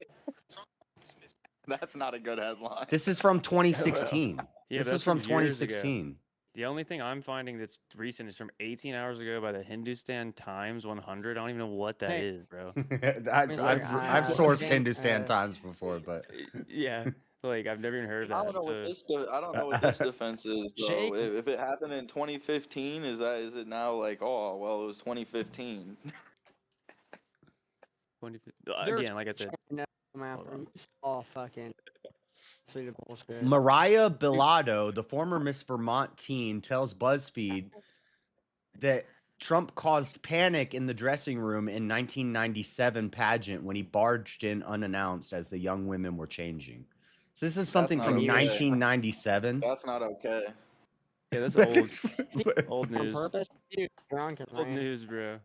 That's not a good headline. This is from 2016. Yeah, This that's is from years ago. 2016. The only thing I'm finding that's recent is from 18 hours ago by the Hindustan Times 100. I don't even know what that Hey. is, bro. I've sourced Hindustan Times before, but Yeah, like I've never even heard of that. I don't know what this. I don't know what this defense is though. Jake- If it happened in 2015, is it now like, oh well, it was 2015? 20, They're again, like I said, No, it's all fucking. Sweet bullshit. Mariah Bilodeau, the former Miss Vermont teen, tells BuzzFeed that Trump caused panic in the dressing room in 1997 pageant when he barged in unannounced as the young women were changing. So this is something not from okay. 1997. That's not okay. Yeah, that's old. Old On news. purpose, dude. Drunk, Old right? news, bro.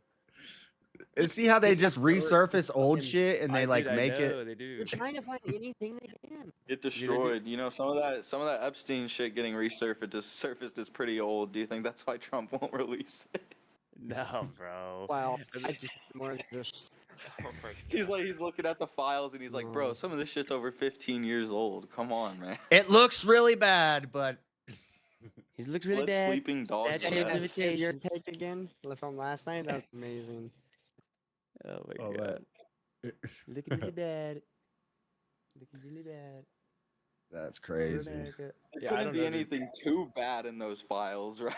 See how they just resurface old shit and they like I make know, it. they do. They're trying to find anything they can. Get destroyed. You know, some of that Epstein shit getting surfaced is pretty old. Do you think that's why Trump won't release it? No, bro. Well, I just more than just. He's looking at the files and he's like, bro, some of this shit's over 15 years old. Come on, man. It looks really bad, but he's looked really Let bad. sleeping dogs Hey, rest. your take again from last night? That was amazing. Oh my god. Looking really bad. Looking really bad. That's crazy. There Yeah, I couldn't don't be know. anything too bad in those files, right?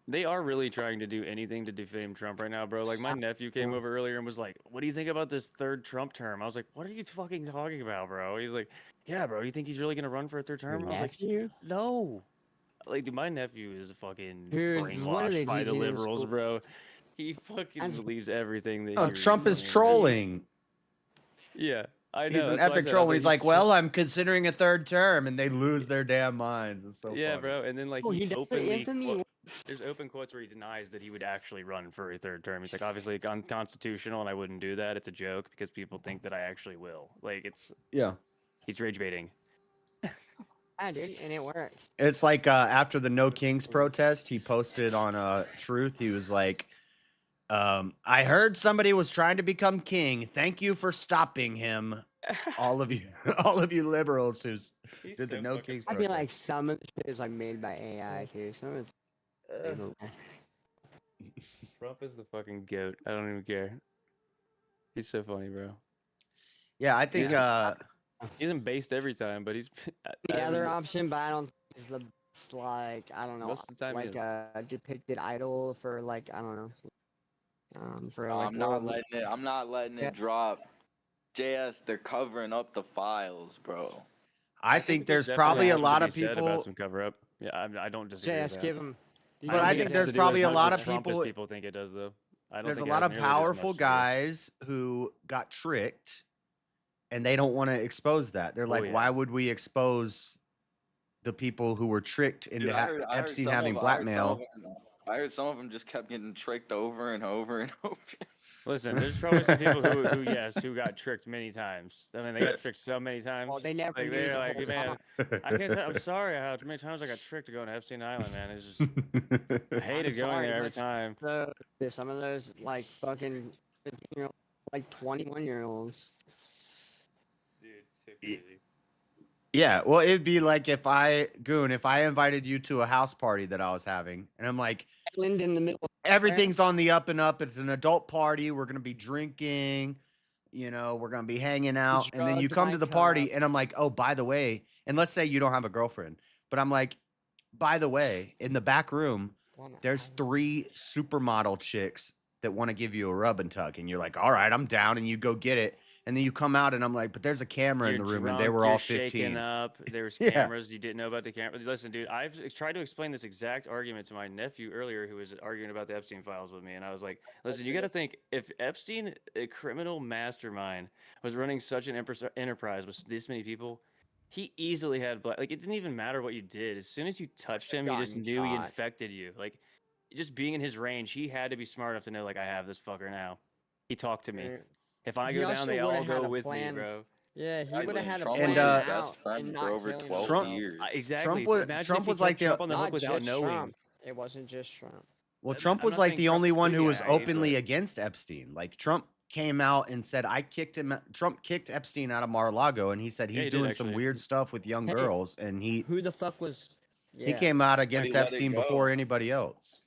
They are really trying to do anything to defame Trump right now, bro. Like, my nephew came over earlier and was like, what do you think about this third Trump term? I was like, what are you fucking talking about, bro? He's like, yeah, bro, you think he's really going to run for a third term? I was like, no. Like, dude, my nephew is fucking brainwashed by the liberals, bro. He fucking believes everything that oh, Trump is trolling. Yeah, I know. He's an that's why I epic said, I troll. was He's like, well, I'm considering a third term, and they lose their damn minds. It's so yeah, funny. bro. And then like Oh, he he openly, definitely- there's open quotes where he denies that he would actually run for a third term. He's like, obviously unconstitutional, and I wouldn't do that. It's a joke because people think that I actually will. Like it's he's rage baiting. Yeah, dude, and it works. It's like after the No Kings protest, he posted on Truth. He was like, I heard somebody was trying to become king. Thank you for stopping him. all of you liberals who did the No Kings I protest. feel like some of the shit is like made by AI too. Some of it's. Trump is the fucking goat. I don't even care. He's so funny, bro. Yeah, I think he isn't based every time, but he's The other option, but I don't think is the best, like I don't know, Most of the time he like is. a depicted idol for like I don't know. For like I'm not letting it drop. JS, they're covering up the files, bro. I think there's probably a lot of people. about some cover up. Yeah, I don't disagree. with JS, that. give him. But I think there's probably a lot of people. People think it does though. I don't There's a think it lot has of nearly as powerful much to do. guys who got tricked, and they don't want to expose that. They're like, yeah. why would we expose the people who were tricked into Dude, I heard Epstein some having of- blackmail? I heard some of them just kept getting tricked over and over and over. Listen, there's probably some people who got tricked many times. I mean, they got tricked so many times. Well, they never like, knew they're the like, whole man, I can't say, I'm sorry how many times I got tricked to go to Epstein Island, man. It's just, I hated going there every time. Some of those like fucking 15-year-olds, like 21-year-olds. Dude, it's so crazy. Yeah, well, it'd be like if I invited you to a house party that I was having, and I'm like, Island in the middle. everything's on the up and up. It's an adult party. We're gonna be drinking, we're gonna be hanging out, and then you come to the party, and I'm like, oh, by the way, and let's say you don't have a girlfriend, but I'm like, by the way, in the back room, there's 3 supermodel chicks that want to give you a rub and tug, and you're like, all right, I'm down, and you go get it. And then you come out, and I'm like, but there's a camera in the room, and they were all 15. Shaking up. There was Yeah. cameras. You didn't know about the camera. Listen, dude, I've tried to explain this exact argument to my nephew earlier, who was arguing about the Epstein files with me, and I was like, listen, you got to think, if Epstein, a criminal mastermind, was running such an enterprise with this many people, he easily had like it didn't even matter what you did. As soon as you touched him, he just Gotten knew he shot. infected you. Like just being in his range, he had to be smart enough to know, like, I have this fucker now. He talked to me. If I He go also down, they all would've had go a with me, plan. bro. Yeah, he Guys, would have had a Trump plan was his out best friend and for not over killing 12 Trump- years. Exactly. Trump Trump was like Trump on the Not hook without just knowing. Trump. It wasn't just Trump. Well, I'm Trump was not like saying the Trump's only one who was guy, openly but- against Epstein. Like Trump came out and said, I kicked him. Trump kicked Epstein out of Mar-a-Lago, and he said Yeah, he's he did, doing some actually. weird stuff with young Hey, girls, and he Who the fuck was? he came out against let it Epstein go. before anybody else.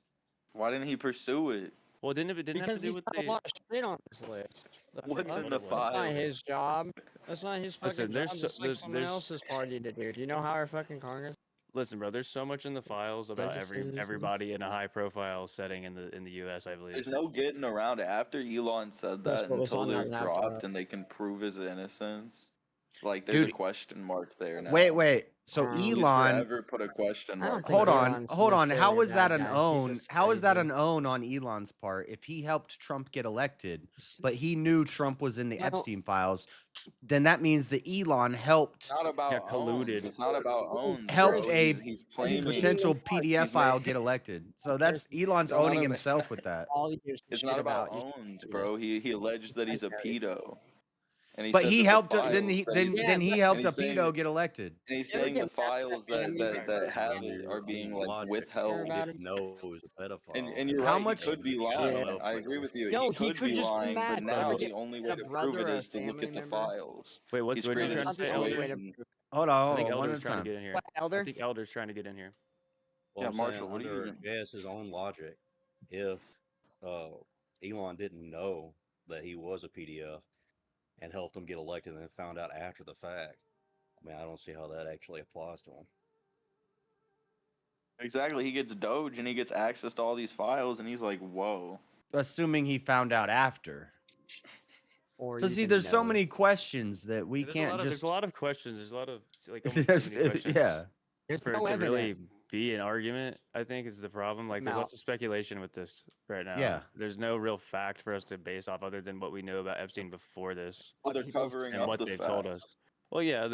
Why didn't he pursue it? Well, didn't have Because to do he's with got a the. lot of shit on his list. What's in the That's not files? his job. That's not his fucking Listen, job. there's That's so- like someone there's- else's party to do. Do you know how our fucking Congress? Listen, bro. There's so much in the files about Legislators. everybody in a high-profile setting in the U.S. I believe. There's no getting around it. After Elon said That's that what was until on they're that laptop. dropped and they can prove his innocence. Like, there's a Dude, question mark there now. wait. So He's Elon, forever put a question mark. hold on. How necessarily is a that bad an guy. own? He's just How is that crazy. an own on Elon's part? If he helped Trump get elected, but he knew Trump was in the Epstein files, then that means that Elon helped. It's not about owns. It's not about owns, Helped bro. a He's claiming potential PDF he's file made- get elected. So that's Elon's It's not owning about- himself with that. All he gives a It's shit not about about. owns, bro. He alleged that he's a pedo. And he But said he that the helped. files Then he that then he's- then he and helped a he's saying pedo that- get elected. And he's saying the files that have it are being like withheld. No, it was a pedophile. And you're How right. much- He could be lying. I agree with you. No, he could be just be lying, mad, but bro. now Like, the only way a to prove brother it or a is to look family at the member. files. Wait, what's He's what are you created trying a to say, That's the only Elder? way to situation- Hold I on, think one Elder's at a trying to time. get in here. What, Elder? I think Elder's trying to get in here. Well, Yeah, I'm Marshall, saying what do you under even- JS's own logic, if Elon didn't know that he was a PDF and helped him get elected and then found out after the fact, I mean, I don't see how that actually applies to him. Exactly. He gets Doge and he gets access to all these files, and he's like, "Whoa." Assuming he found out after. Or So see, even there's so knows. many questions that we There's can't there's just. a lot of questions. There's a lot of like almost There's- too many questions yeah. There's for no it to really evidence. be an argument. I think is the problem. Like there's No. lots of speculation with this right now. Yeah. There's no real fact for us to base off other than what we know about Epstein before this Well, they're covering and up what the they've facts. told us. Well, yeah,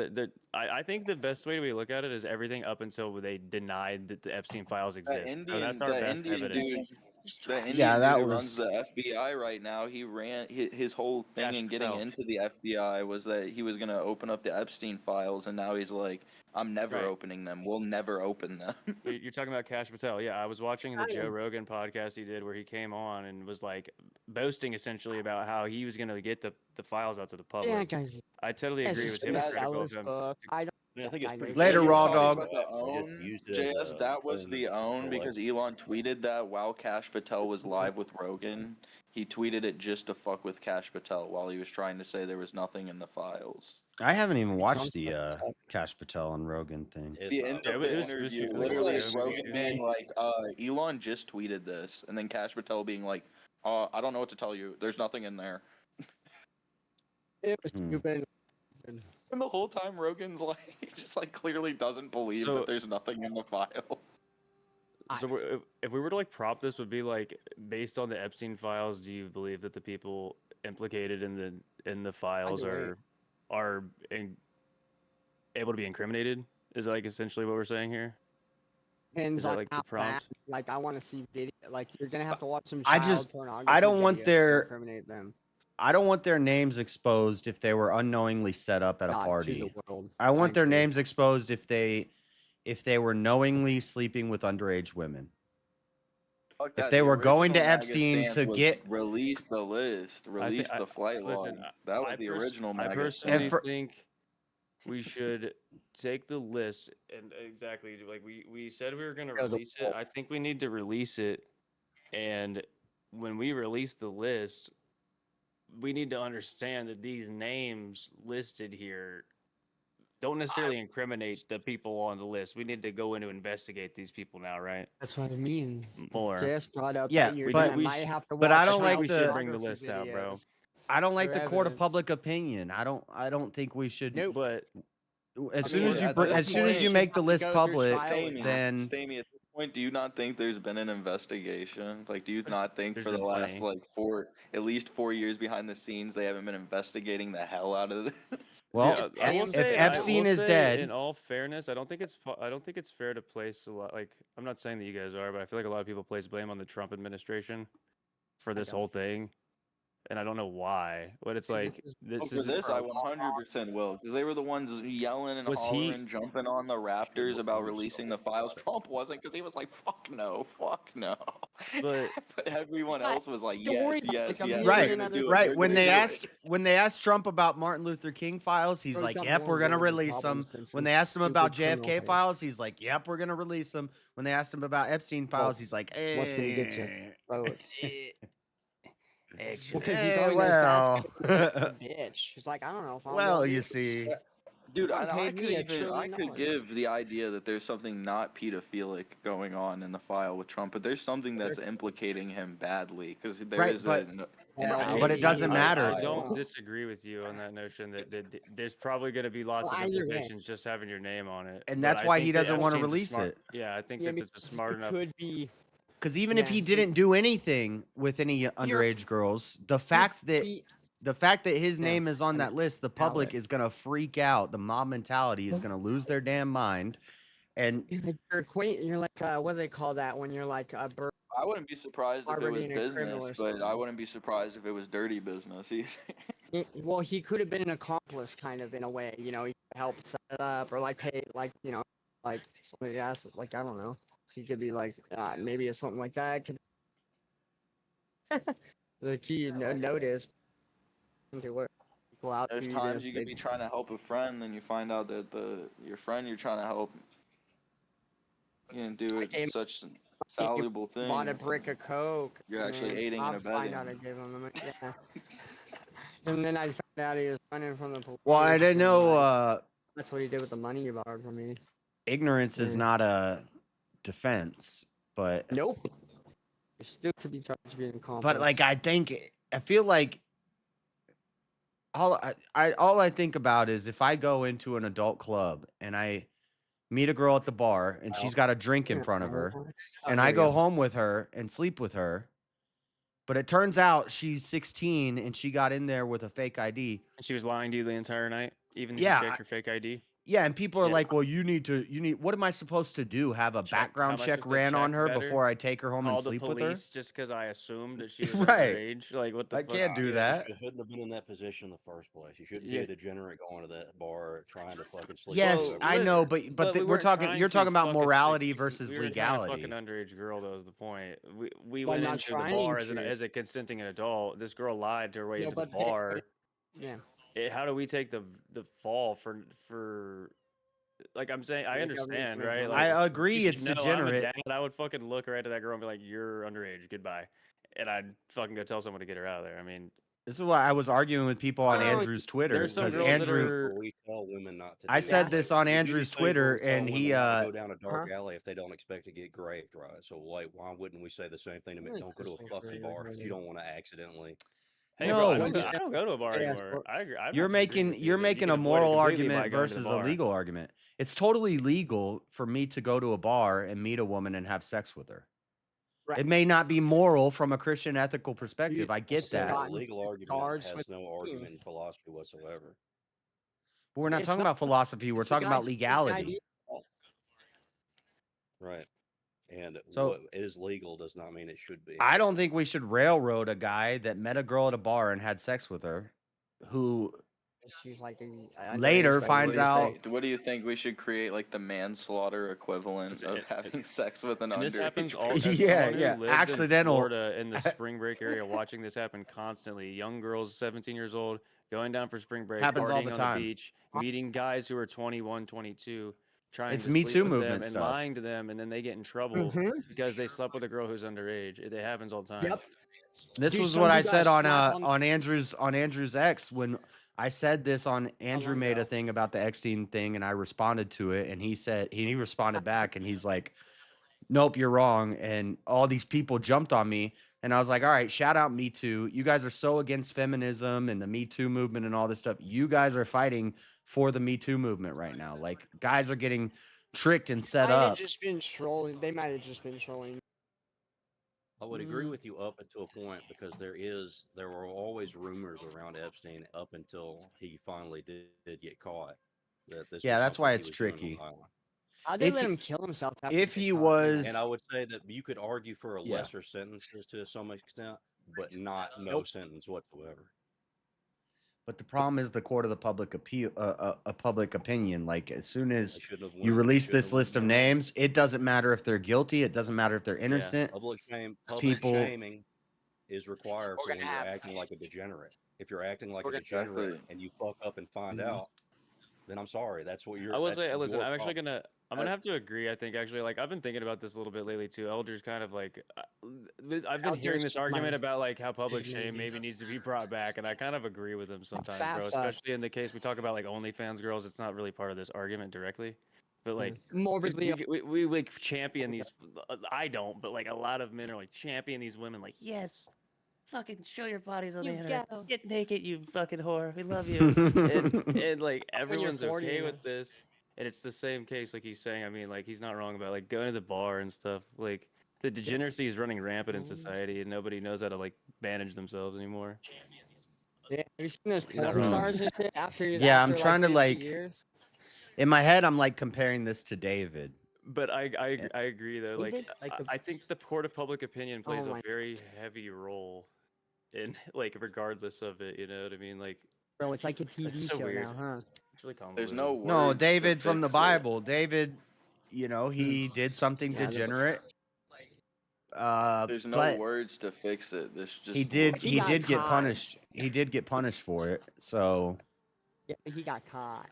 I think the best way we look at it is everything up until they denied that the Epstein files exist. So that's our best evidence. The Indian Yeah, that dude who runs was- the FBI right now. He ran his whole thing Cash in getting Patel. into the FBI was that he was gonna open up the Epstein files, and now he's like, "I'm never Right. opening them. We'll never open them." You're talking about Cash Patel. Yeah, I was watching the I Joe am. Rogan podcast he did where he came on and was like boasting essentially about how he was going to get the files out to the public. Yeah, guys. I totally Yeah, agree it's with just him. gonna and sell critical his of him. book. I don't. I think it's I pretty know. Later, You're Raw talking Dog. about the own, used it as JS, a that was thing the own because collection. Elon tweeted that while Cash Patel was live with Rogan. He tweeted it just to fuck with Cash Patel while he was trying to say there was nothing in the files. I haven't even watched the Cash Patel and Rogan thing. The end of it the was interview, super literally good. Rogan being like, Elon just tweeted this, and then Cash Patel being like, I don't know what to tell you. There's nothing in there. It was stupid. And the whole time Rogan's like, he just like clearly doesn't believe So- that there's nothing in the file. So if we were to like prop this, would be like based on the Epstein files. Do you believe that the people implicated in the files do. are able to be incriminated? Is like essentially what we're saying here? Depends Is that on like the how bad. prompt? Like I want to see video. Like you're gonna have to watch some I child just- pornography. I don't want videos to their- incriminate them. I don't want their names exposed if they were unknowingly set up at a God, to party. the world. I want their agree. names exposed if they were knowingly sleeping with underage women. Fuck If that, they the were going to original MAGA Epstein stance to was get- release the list, release the flight listen, log. That was I the pers- original I MAGA personally stance. think we should take the list and exactly like we said we were going to Yeah, the release it. I think we need to release it, and when we release the list, we need to understand that these names listed here don't necessarily incriminate the people on the list. We need to go in to investigate these people now, right? That's what I mean. More. Just brought up. Yeah, that you're but- gonna might have to but I watch don't like child the- bring the pornography list out, bro. videos. I don't like For the court of evidence. public opinion. I don't think we should. Nope. But As I soon mean, as you at br- this as soon as point- you make the list Go through public, trial Stamy, then Stamy, at this point, do you not think there's been an investigation? Like, do you not think there's for the been last plenty. like at least 4 years behind the scenes, they haven't been investigating the hell out of this? well, I will if say- I Epstein will is say, dead, in all fairness, I don't think it's fair to place a lot. Like, I'm not saying that you guys are, but I feel like a lot of people place blame on the Trump administration for this don't. whole thing, and I don't know why. But it's like this For is this, I 100% will, because they were the ones yelling and Was he- hollering, jumping on the Raptors about releasing the files. Trump wasn't, because he was like, "Fuck no, fuck no." But But everyone not- else was like, don't worry "Yes, yes, about it, yes." I'm right, we're gonna do it, right. we're When gonna they do it." asked Trump about Martin Luther King files, he's Bro's like, got "Yep, more we're gonna relevant release them." problems than When some they asked him about stupid criminal JFK case. files, he's like, "Yep, we're gonna release them." When they asked him about Epstein files, he's like, What's gonna get you? "Eh." Votes. actually, Because he Eh, probably knows well. that's a bitch. He's like, I don't know if I'll Well, go you do see, Dude, Someone I paid could me $1 even I trillion. could give the idea that there's something not pedophilic going on in the file with Trump, but there's something that's implicating him badly because there Right, is but an but it doesn't matter. I don't disagree with you on that notion that there's probably going to be lots of either way. implications just having your name on it. And but that's I why think he that doesn't want to Epstein's a release smart- it. Yeah, I think Yeah, that it's a because smart it enough. could be. Because even if he didn't do anything with any underage girls, the fact that his name is on that list, the public is gonna freak out. The mob mentality is gonna lose their damn mind. And You're like what do they call that when you're like a bird? I wouldn't be surprised if it was Harboring a criminal business, or but I something. wouldn't be surprised if it was dirty business either. Well, he could have been an accomplice, kind of in a way. You know, he could help set it up, or like pay, like like somebody asked, like I don't know. He could be like maybe it's something like that. The key notice. There's times you could be trying to help a friend, and you find out that your friend you're trying to help, you didn't do it such valuable things. Bought a brick of coke. You're actually aiding and Find out I abetting. gave him the money. Yeah. And then I found out he was running from the police. well, I didn't know That's what he did with the money he borrowed from me. ignorance is not a defense, but Nope. You still could be charged with being an accomplice. but like I feel like all I think about is if I go into an adult club and I meet a girl at the bar and she's got a drink in front of her and I go home with her and sleep with her, but it turns out she's 16 and she got in there with a fake ID. And she was lying to you the entire night, even if Yeah, you checked your fake ID. Yeah, and people are like, well, you need what am I supposed to do? Have a background How am I check supposed to ran on check her better? before I take her home Call and the sleep with her? police just because I assumed that she was Right. underage. Like what the I fuck? can't do that. You shouldn't have been in that position in the first place. You shouldn't Yeah. be a degeneriate going to that bar trying to fucking sleep. Yes, with I whoever. know, but we we're weren't talking. trying You're to talking about fuck a morality six- versus we were trying to fuck legality. an underage girl. That was the point. We Well, went not into the trying bar to. as a consenting adult. This girl lied to her way Yeah, into the but they- bar. Yeah. How do we take the fall for? Like I'm saying, I The understand, government right? for- Like, I agree, you it's should know degenerate. I'm a dad. I would fucking look right at that girl and be like, "You're underage. Goodbye," and I'd fucking go tell someone to get her out of there. I mean, This is why I was arguing with people on Well, Andrew's Twitter there's some because girls that Andrew. are- We tell women not to. I do said that. this on We do Andrew's these things where Twitter, we tell and women he not to go down a dark alley if they don't expect to get raped, right? So like, why wouldn't we say the same thing to men? Don't go to a fucking bar if you don't want to accidentally. hey, No. bro, I don't go to a bar Yeah, anymore. I agree. I'm You're not disagreeing making with you you're that you making can a avoid it moral completely by argument going to the versus a bar. legal argument. It's totally legal for me to go to a bar and meet a woman and have sex with her. Right. It may not be moral from a Christian ethical perspective. I get So that. a legal argument charged has with no argument in philosophy whatsoever. But we're not It's talking not- about philosophy. We're it's the talking about guy's legality. Right. And So- what is legal does not mean it should be. I don't think we should railroad a guy that met a girl at a bar and had sex with her, who She's like later finds out. What do you think? We should create like the manslaughter equivalent of having sex with an And this happens underage all. person? As Yeah, someone who yeah, lived accidental. In Florida in the spring break area, watching this happen constantly. Young girls, 17 years old, going down for spring break, Happens all partying the on time. the beach, meeting guys who are 21, 22, trying It's to Me sleep Too with movement them and stuff. lying to them, and then they get in trouble Mhm. because they slept with a girl who's underage. It happens all the time. Yep. This Dude, was some what I dude got said on slapped on- Andrew's X when I said this on Andrew made a thing about the Epstein thing and I responded to it and he responded back and he's like, nope, you're wrong. And all these people jumped on me and I was like, all right, shout out Me Too. You guys are so against feminism and the Me Too movement and all this stuff. You guys are fighting for the Me Too movement right now. Like guys are getting tricked and set Might have up. just been trolling. They might have just been trolling. I would agree with you up until a point because there were always rumors around Epstein up until he finally did get caught. That this Yeah, was that's why something he it's was doing on tricky. the island. How'd they If let he- him kill himself? after If he he got caught? was And I would say that you could argue for a Yeah. lesser sentences to some extent, but not no sentence whatsoever. But the problem is the court of the public appeal, a public opinion. Like as soon as shouldn't have you went- release shouldn't this have list of went down. names, it doesn't matter if they're guilty. It doesn't matter if they're innocent. Public People- shaming is required for when you're acting like a degenerate. If you're acting like a degenerate and you fuck up and find out, then I'm sorry. That's what you're. I will That's say, listen, your I'm actually problem. I'm gonna have to agree. I think actually, like I've been thinking about this a little bit lately too. Elder's kind of like I've been hearing this argument about like how public shame maybe needs to be brought back, and I kind of agree with him sometimes, bro. Especially in the case we talk about like OnlyFans girls. It's not really part of this argument directly, but like morbidly, we like champion these. I don't, but like a lot of men are like champion these women. Like yes, fucking show your bodies on the internet. Get naked, you fucking whore. We love you. and like everyone's okay with this. And it's the same case, like he's saying. I mean, like he's not wrong about like going to the bar and stuff. Like the degeneracy is running rampant in society, and nobody knows how to like manage themselves anymore. Yeah, have you seen those porn stars and shit after? Yeah, I'm trying to 50 like. years? In my head, I'm like comparing this to David. But I agree though. Like I think the court of public opinion plays a very heavy role in like regardless of it. You know what I mean? Like bro, it's like a TV so show weird. now, huh? It's really There's no words No, to David from the fix it. Bible. David, you know, he did something degenerate. There's no But words to fix it. This just he did get caught. punished. He did get punished for it. So Yeah, he got caught.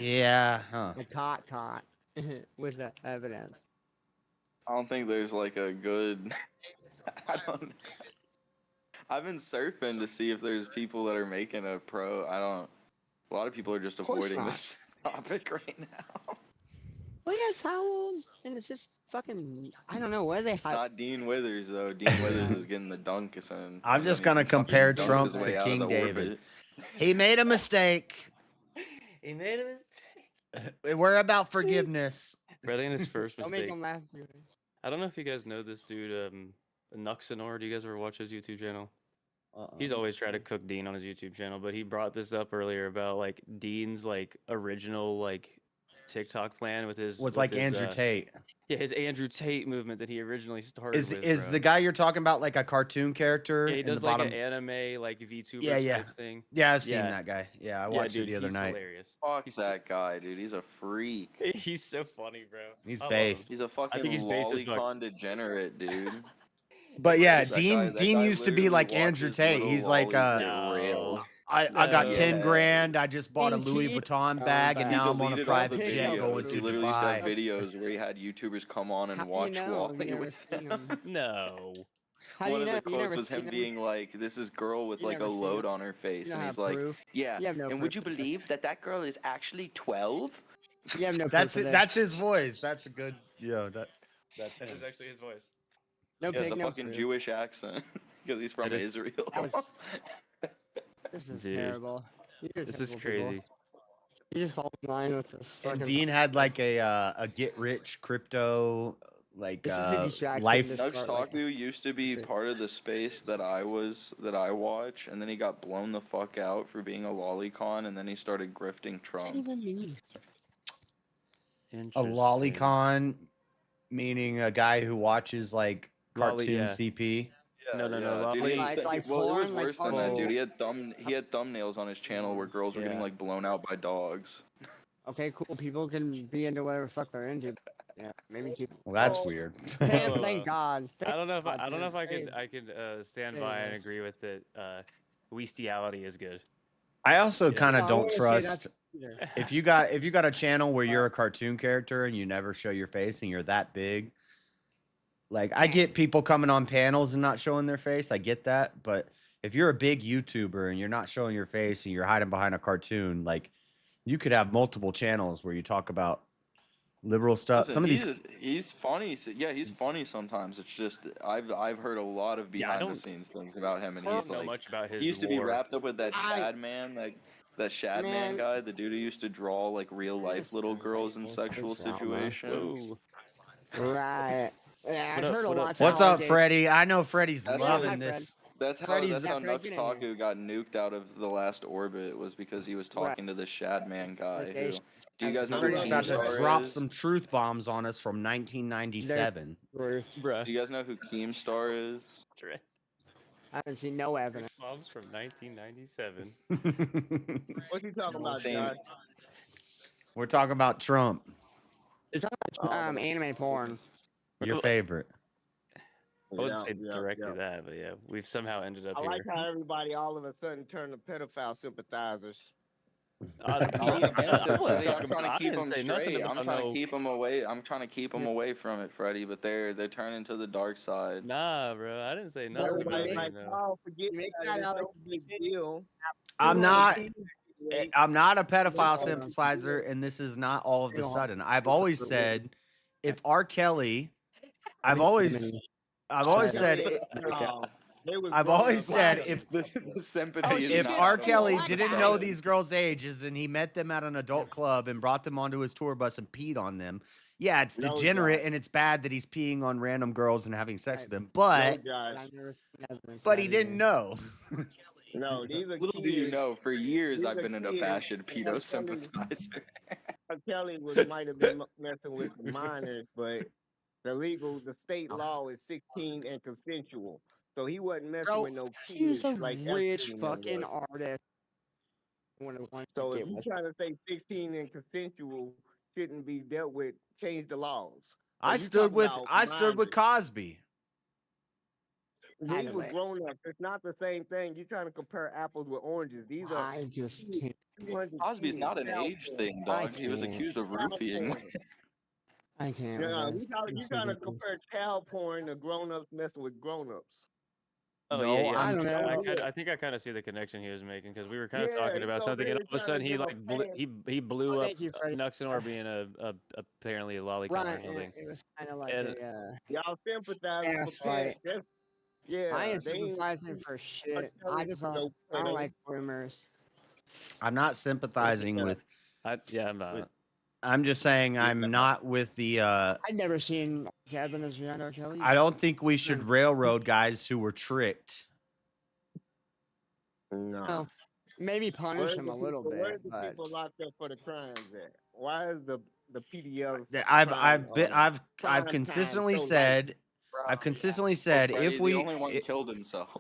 yeah, huh. Caught with the evidence. I don't think there's like a good. I've been surfing to see if there's people that are making a pro. A lot of people are just avoiding this topic right now. We got towels, and it's just fucking. I don't know where they hide. Not Dean Withers though. Dean Withers is getting the dunk. And I'm just gonna compare Trump to King David. He made a mistake. He made a mistake. We're about forgiveness. Brother, in his first Don't make mistake. him laugh. I don't know if you guys know this dude, Nuxanor. Do you guys ever watch his YouTube channel? He's always tried to cook Dean on his YouTube channel, but he brought this up earlier about like Dean's like original like TikTok plan with his Andrew Tate. Yeah, his Andrew Tate movement that he originally started. Is the guy you're talking about like a cartoon character? Yeah, he in does the like bottom? an anime like VTuber type thing. Yeah, I've seen that guy. Yeah, I watched dude, it the other he's night. Hilarious. Fuck that guy, dude. He's a freak. He's so funny, bro. He's I love based. him. He's a fucking lolicon degenerate, dude. But yeah, That Dean guy used to be like literally Andrew watches Tate. little He's like lollies get railed. I got 10 Yeah. grand. I just bought a Louis Vuitton bag, and He now I'm on a deleted all the private jet videos. going to He literally used to have Dubai. videos where he had YouTubers come on and How do you watch know? Wally You with never seen him. him. No. How do One you of know? the You never quotes was seen him him? being like, "This is girl with You like a never seen load him? on her face," You don't and have he's like, proof? "Yeah." You have no And would you proof. believe that that girl is actually 12? You have no That's proof of it. That's this. his voice. That's a good. That's him. That's actually his voice. No Yeah, it's pig, a no fucking proof. Jewish accent because he's from It is. Israel. This is Dude. terrible. You're This is terrible people. crazy. You just fall in line with this. And fucking- Dean had like a get rich crypto like This is a distraction life. to Nux start, like- Taku used to be part of the space that I watch, and then he got blown the fuck out for being a lolicon, and then he started grifting What does that Trump. even mean? A lolicon, meaning a guy who watches like cartoon yeah. CP. No, Dude, lolly. It's like well, it was porn, like worse than that, dude. porn. He had thumbnails on his channel where girls were getting Yeah. like blown out by dogs. Okay, cool. People can be into whatever the fuck they're into. Yeah, maybe keep. Well, that's weird. Thank God. I don't know if I don't know if I Save. could stand Save by and us. agree with it. Bestiality is good. I also Yeah. kind No, of I don't wouldn't say trust that's either. if you got a channel where you're a cartoon character and you never show your face and you're that big. Like I get people coming on panels and not showing their face. I get that, but if you're a big YouTuber and you're not showing your face and you're hiding behind a cartoon, like you could have multiple channels where you talk about liberal stuff. Listen, Some of these he's funny. Yeah, he's funny sometimes. It's just I've heard a lot of Yeah, I behind the don't- scenes things about him, and I he's don't know like much about his he used to be lore. wrapped up with that I- Shad man, like that Shad man Man. guy, the dude who used to draw like real life This little guy's girls in like sexual drama. situations. Whoa. Right. Yeah, What I've up, heard a what up, lot. What's up, Freddie? I know Freddie's That's loving hi, this. That's how Freddie's- Nux Fred, get in here. Taku got nuked out of the last orbit was because he was talking to the Shad man guy. Okay, Who, do you guys know who Freddie's about to Keemstar drop is? some truth bombs on us from 1997. Bruh. Do you guys know who Keemstar is? I haven't seen no evidence. Moms from 1997. What's he talking about, Same. Josh? We're talking about Trump, They're talking about anime porn. your favorite. I wouldn't Yeah, say yeah, directly yeah. that, but yeah, we've somehow ended up I here. like how everybody all of a sudden turned to pedophile sympathizers. I'm not against it, Freddie. I'm talking trying about- to I keep didn't them say nothing straight. I'm about trying no- to keep them away. I'm trying to keep them away from it, Freddie. But they're turning to the dark side. Nah, bro. I didn't say nothing about Everybody's it. like, oh, forget that. It's no big deal. I'm not a pedophile Oh, sympathizer, and this is not all of a sudden. I've always said, if R. Kelly, I've always said, They was I've grown always up. said if the sympathy is if not R. out of Kelly all didn't the know sudden. these girls' ages and he met them at an adult club and brought them onto his tour bus and peed on them, yeah, it's No, degenerate Josh. and it's bad that he's peeing on random girls and having sex with them. No, But Josh. he didn't know. No, these are Little do you kids. know, for years These I've are been an kids. abashed pedo R. sympathizer. Kelly might have been messing with the minors, but the state law is 16 and consensual. So he wasn't messing Bro, with no he's kids a like rich Epstein fucking was. artist. So if you're trying to say 16 and consensual shouldn't be dealt with, change the laws. I stood with Cosby. These were grown ups. It's not the same thing. You're trying to compare apples with oranges. These are. I just can't. Cosby's not an age thing, dog. He was accused of roofing. I can't. Yeah, you're trying to compare child porn to grown ups messing with grown ups. Oh No, yeah, I'm- I think I kind of see the connection he was making because we were kind of Yeah, talking about so something, they and were all of a trying to sudden he give a like pass. he blew Oh, up thank you, Freddie. Nuxnor being a apparently a lolicon or Right, something. it was kind of like And- Y'all sympathize Yeah, with right. parents. Yeah, I ain't they ain't- sympathizing for shit. I just no don't pedo. like rumors. I'm not sympathizing with. I'm not. I'm just saying I'm not with the. I've never seen evidence behind R. Kelly. I don't think we should railroad guys who were tricked. No. Maybe punish Where's him the a little people- Where's bit, the but people locked up for the crimes at? Why is the PDF? I've consistently said. I've consistently said Freddie, if we the only one killed himself.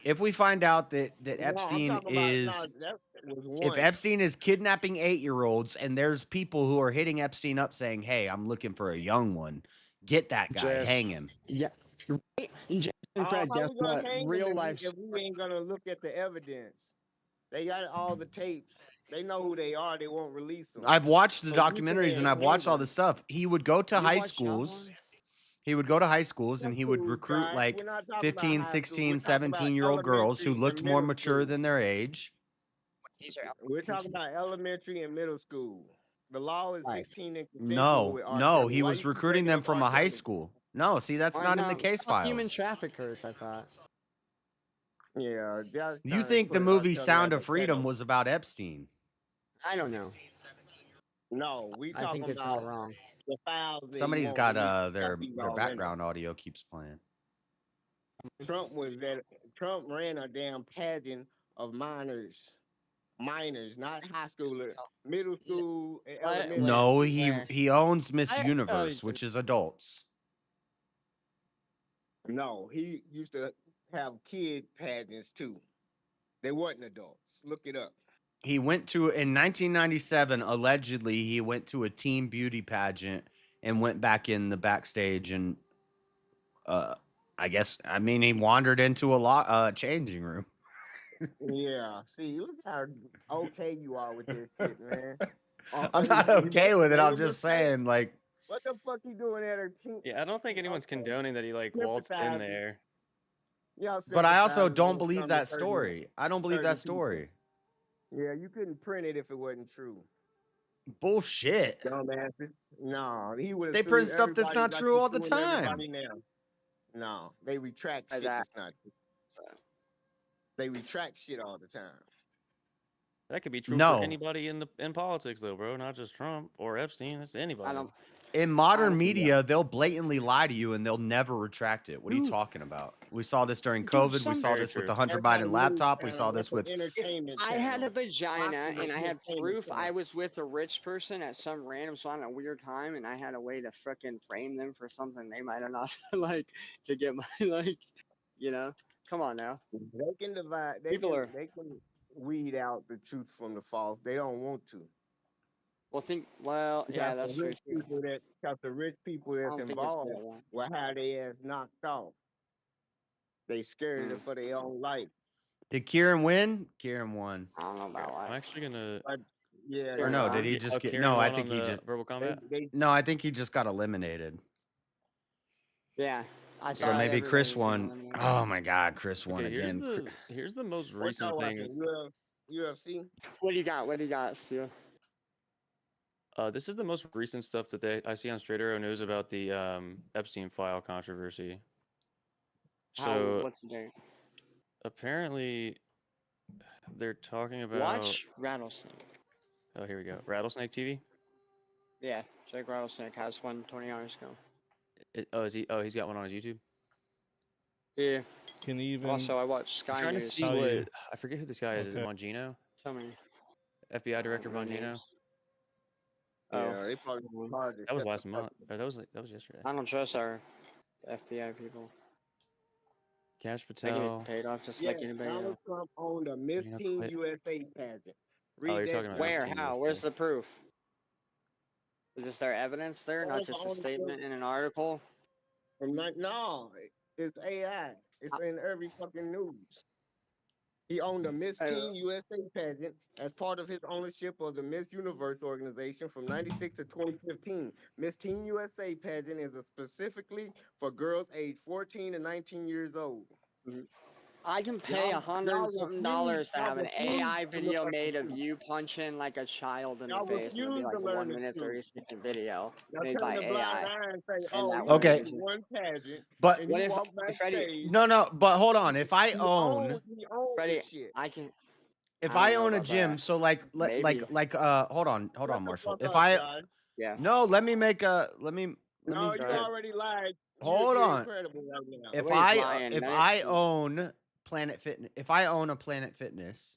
if we find out that No, I'm Epstein talking about- is that was if one. Epstein is kidnapping 8-year-olds and there's people who are hitting Epstein up saying, "Hey, I'm looking for a young one," get that guy, Just- hang him. yeah. Jason How Fred, guess we gonna what? hang them Real if life. we ain't gonna look at the evidence? They got all the tapes. They know who they are. They won't release them. I've watched the So you documentaries saying and I've watched all hang the stuff. He would go to You high watch Child schools. He would go to high schools and he would recruit guys. like We're not talking about 15, high school. 16, We're talking about 17-year-old girls who elementary looked and more middle mature school. than their age. We're talking about elementary and middle school. The law is 16 and consensual No, with R. no, Kelly. he Why was you keep recruiting bringing them up from R. a high Kelly? school. No, see, that's not in the case files. Human traffickers, I thought. Yeah. You think the movie Sound of Freedom was about Epstein? I don't know. No, we I talking think it's about all wrong. the files. that he Somebody's won't got release. their He's all in it. background audio keeps playing. Trump ran a damn pageant of minors, not high schoolers, middle school, and elementary. No, he owns Miss I- Universe, which is adults. No, he used to have kid pageants too. They wasn't adults. Look it up. He went to in 1997. Allegedly, he went to a teen beauty pageant and went back in the backstage and, I mean, he wandered into a changing room. Yeah. See, look how okay you are with this shit, man. I'm not okay with it. I'm just saying, like, what the fuck you doing at her team? Yeah, I don't think anyone's condoning that he like waltzed in Sympathize. there. Y'all but I also sympathize don't with believe some that 30 story. I don't believe 30 that people. story. Yeah, you couldn't print it if it wasn't true. Bullshit. Dumbasses. No, he would. They print stuff that's not true all the time. No, they retract shit that's not true. They retract shit all the time. That could be true No. for anybody in politics, though, bro. Not just Trump or Epstein. It's anybody. In modern media, they'll blatantly lie to you and they'll never retract it. What are you talking about? We saw this during COVID. We saw this with the Hunter Biden laptop. We saw this with. I had a vagina and I had proof I was with a rich person at some random spot at a weird time, and I had a way to frickin' frame them for something they might have not like to get my Come on now. They can divide. They can weed out the truth from the false. They don't want to. Yeah, that's true. Because the rich people I that's don't think it's involved that one. will have their ass knocked off. They scared for their own life. Did Kieran win? Kieran won. I don't know about I'm actually gonna. Yeah. Or no, did he just get? No, I think he just. verbal combat. No, I think he just got eliminated. Yeah. I So thought maybe Chris everybody was won. gonna eliminate. Oh my God, Chris won Okay, again. here's the most What's y'all recent thing. watching? UFC? What do you got? What do you got, Stu? This is the most recent stuff that I see on Straight Arrow News about the Epstein file controversy. So What's the date? apparently they're talking about Watch Rattlesnake. Oh, here we go. Rattlesnake TV. Yeah, Jake Rattlesnake has one 20 hours ago. He's got one on his YouTube. Yeah. Can even Also, I watch I'm Sky trying to News. see what I forget who this guy is. Is it Okay. Bongino? Tell me. FBI Director No Bongino. names. Yeah, they probably was hard to That was shut last the month. fuck Or that was yesterday. I don't trust our FBI people. Cash They Patel. get paid off just Yeah, like anybody Donald else. Trump owned a Miss You know, Teen quit. USA pageant. Oh, Read you're that talking about shit. Where? Miss Teen How? USA. Where's the proof? Is there evidence there, not Donald just a owned the- statement in an article? No, it's AI. It's in every fucking news. He owned a Miss Teen USA pageant as part of his ownership of the Miss Universe organization from 96 to 2015. Miss Teen USA pageant is specifically for girls aged 14 to 19 years old. I can pay $100-something to have an AI video made of you punching like a child in the face, and it'll be like a 1 minute 30-second video made by AI. Okay. One pageant, But and what you if, walk Freddie? backstage. no, but hold on. If I own, He owns Freddie, this shit. I can. if I I don't know own a about gym, that. so like Maybe. hold on, Shut the Marshall. fuck If up, I guys. Yeah. no, let me No, you already lied. hold You're on. incredible right now. If Nobody's lying. if I own Planet Fitness, if I own a Planet Fitness,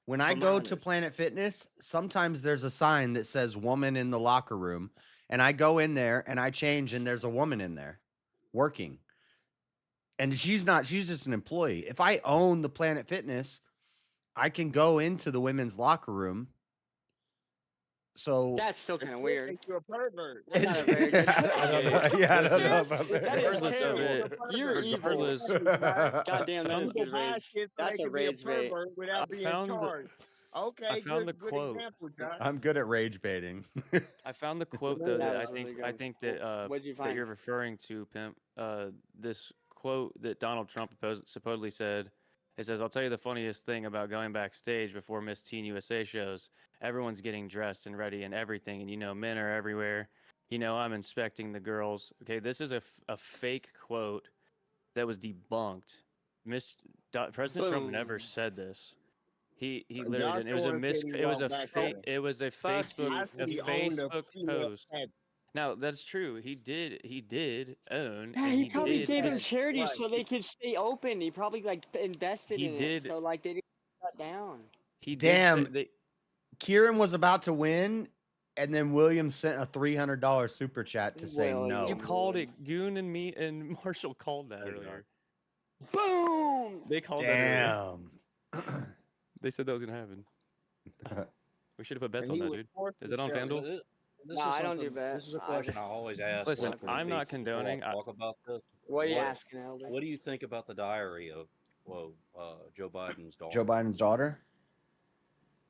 when I go to Planet Fitness, sometimes there's a sign that says "woman in the locker room," and I go in there and I change, and there's a woman in there working, and she's just an employee. If I own the Planet Fitness, I can go into the women's locker room. So that's still kind of weird. You're a pervert. That's not a very good yeah, I don't know about that that. is terrible. You're evil. Goddamn, that is good rage. That's a rage bait. Without being charged. Okay, I found the good quote. example, Josh. I'm good at rage baiting. I found the quote though that really I think that What'd you that find? you're referring to, Pimp. This quote that Donald Trump supposedly said. It says, "I'll tell you the funniest thing about going backstage before Miss Teen USA shows. Everyone's getting dressed and ready and everything, and men are everywhere. I'm inspecting the girls." Okay, this is a fake quote that was debunked. President Trump never said this. He literally didn't. It was a Facebook post. Now that's true. He did own. Yeah, and he probably gave it his- to charity so they could stay open. He probably invested in did. it so they didn't shut down. Damn. Kieran was about to win, and then William sent a $300 super chat to say no. You called it. Goon and me and Marshall called that earlier. Boom! They called that earlier. They said that was gonna happen. We should have put bets on that, dude. Is that on FanDuel? No, I don't do bets. This is a question I always ask. Listen, I'm not condoning. Talk about this. What are you asking, Elder? What do you think about the diary of Joe Biden's daughter? Joe Biden's daughter?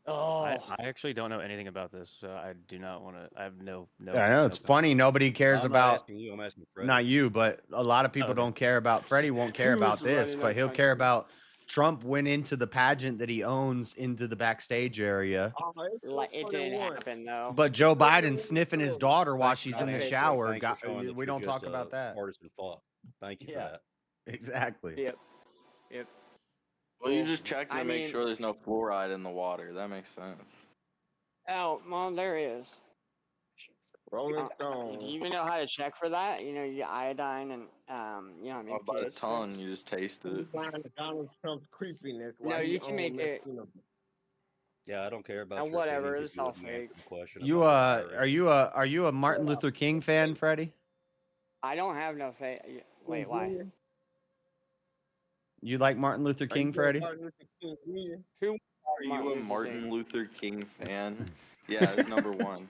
Oh, I actually don't know anything about this, so I do not want to. I have no. I know it's funny. Nobody cares I'm not about. asking you, I'm asking Freddie. Not you, but a lot of people don't care about. Freddie won't care about this, but he'll care about. Trump went into the pageant that he owns into the backstage area. Like it didn't happen though. But Joe Biden sniffing his daughter while she's in the Thanks, shower. thanks for showing that We you're don't talk just about that. Partisan thought. Thank you for that. Exactly. Yep. Well, you just checking to make sure there's no fluoride in the water. That makes sense. Oh, Mom, there is. Rolling Stone. Do you even know how to check for that? You get iodine and By the tongue, you just taste it. Donald Trump's creepiness. No, you can make it. Yeah, I don't care about And your whatever, opinion, it's just you all let me answer fake. the question You about the diary. are you a Martin Luther King fan, Freddie? I don't have no faith. Wait, why? You like Martin Luther King, Freddie? Who? Are you a Martin Luther King fan? Yeah, it's number one.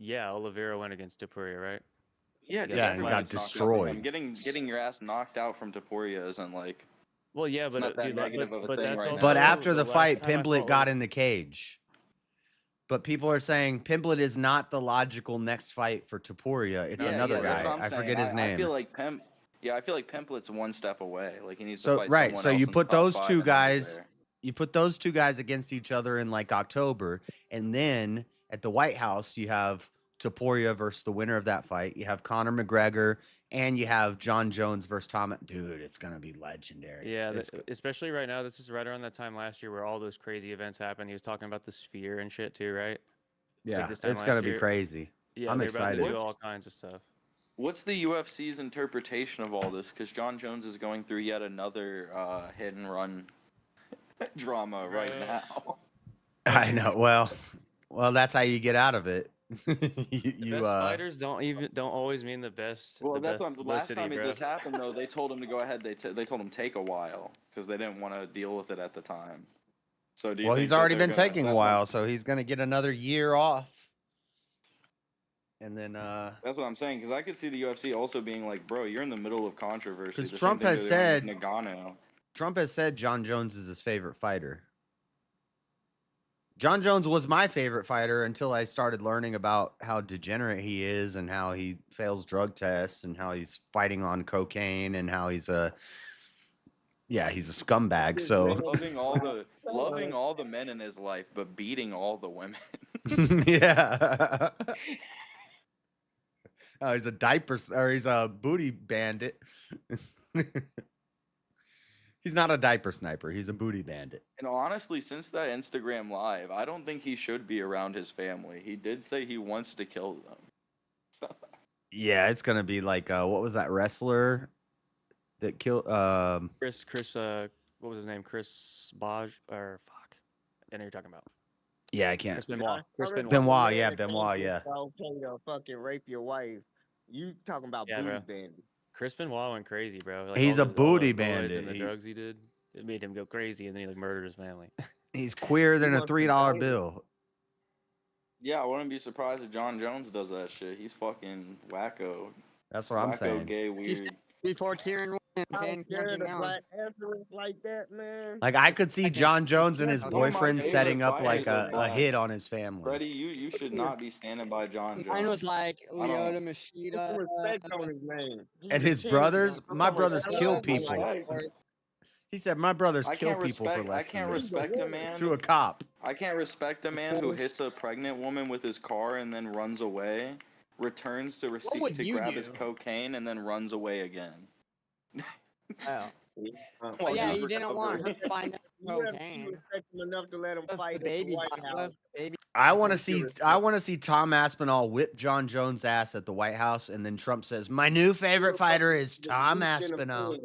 Yeah, Oliveira went against Topuria, right? Yeah, Yeah, and got destroyed. Getting your ass knocked out from Topuria isn't like. Well, yeah, it's but not that negative of a thing that's right also But now. after the last fight, time I Pimblett fought got in the cage. But people are saying Pimblett is not the logical next fight for Topuria. It's another That's what guy. I'm I saying. forget his name. I feel like Pimplett's one step away. Like he needs to So fight right, someone so else you in the put top those 5 two and then he's guys, there. you put those two guys against each other in like October, and then at the White House you have Topuria versus the winner of that fight. You have Conor McGregor, and you have John Jones versus Tom. Dude, it's gonna be legendary. Yeah, especially right now. This is right around that time last year where all those crazy events happened. He was talking about the Sphere and shit too, right? Yeah, Like this time it's last gonna be year. crazy. Yeah, I'm they're about excited. to do all kinds of stuff. What's the UFC's interpretation of all this? Because John Jones is going through yet another hit and run drama right now. I know. Well, that's how you get out of it. Best fighters don't always mean the best. Well, the that's best what last time bro. this happened though. They told him to go ahead. They told him take a while because they didn't want to deal with it at the time. So do you Well, think he's that already they're been gonna- taking a that's what I'm- while, so he's gonna get another year off. And then That's what I'm saying, because I could see the UFC also being like, bro, you're in the middle of controversy. because The same Trump thing has they're doing said with Nagano. Trump has said John Jones is his favorite fighter. John Jones was my favorite fighter until I started learning about how degenerate he is and how he fails drug tests and how he's fighting on cocaine and how he's a scumbag. So loving all the men in his life, but beating all the women. yeah. Oh, he's he's a booty bandit. He's not a diaper sniper. He's a booty bandit. And honestly, since that Instagram live, I don't think he should be around his family. He did say he wants to kill them. So. Yeah, it's gonna be like what was that wrestler that killed Chris what was his name? Chris Baj or fuck. I know you're talking about. Yeah, I can't. Chris Benoit. Benoit, yeah, Benoit, yeah. Okay, to fucking rape your wife. You talking about Yeah, booty bro. bandit. Chris Benoit went crazy, bro. Like, He's all a those booty boys bandit. And the drugs he did, it made him go crazy, and then he like murdered his family. He's queerer than a $3 bill. Yeah, I wouldn't be surprised if John Jones does that shit. He's fucking wacko. That's what I'm saying. Gay, weird. Before Kieran wins and scared of black answers like that, man. Like I could see John Jones and his One of my boyfriend favorite setting up like fighters a hit on his family. Freddie, you should not be standing by John Jones. Mine was like I don't- Leota Machida. Respect on his name. And his brothers, my brothers kill people. Respect. He said my brothers I kill can't people for respect. I less can't than this. respect a man. To a cop. I can't respect a man who hits a pregnant woman with his car and then runs away, returns to would you grab his do? cocaine and then runs away again. Oh. While But yeah, he's you didn't want her recovering. to find out You cocaine. respect him enough to let him That's fight the baby. at the White That's House. the baby. I want to see Tom Aspinall whip John Jones' ass at the White House, and then Trump says, "My new favorite fighter is Tom Aspinall."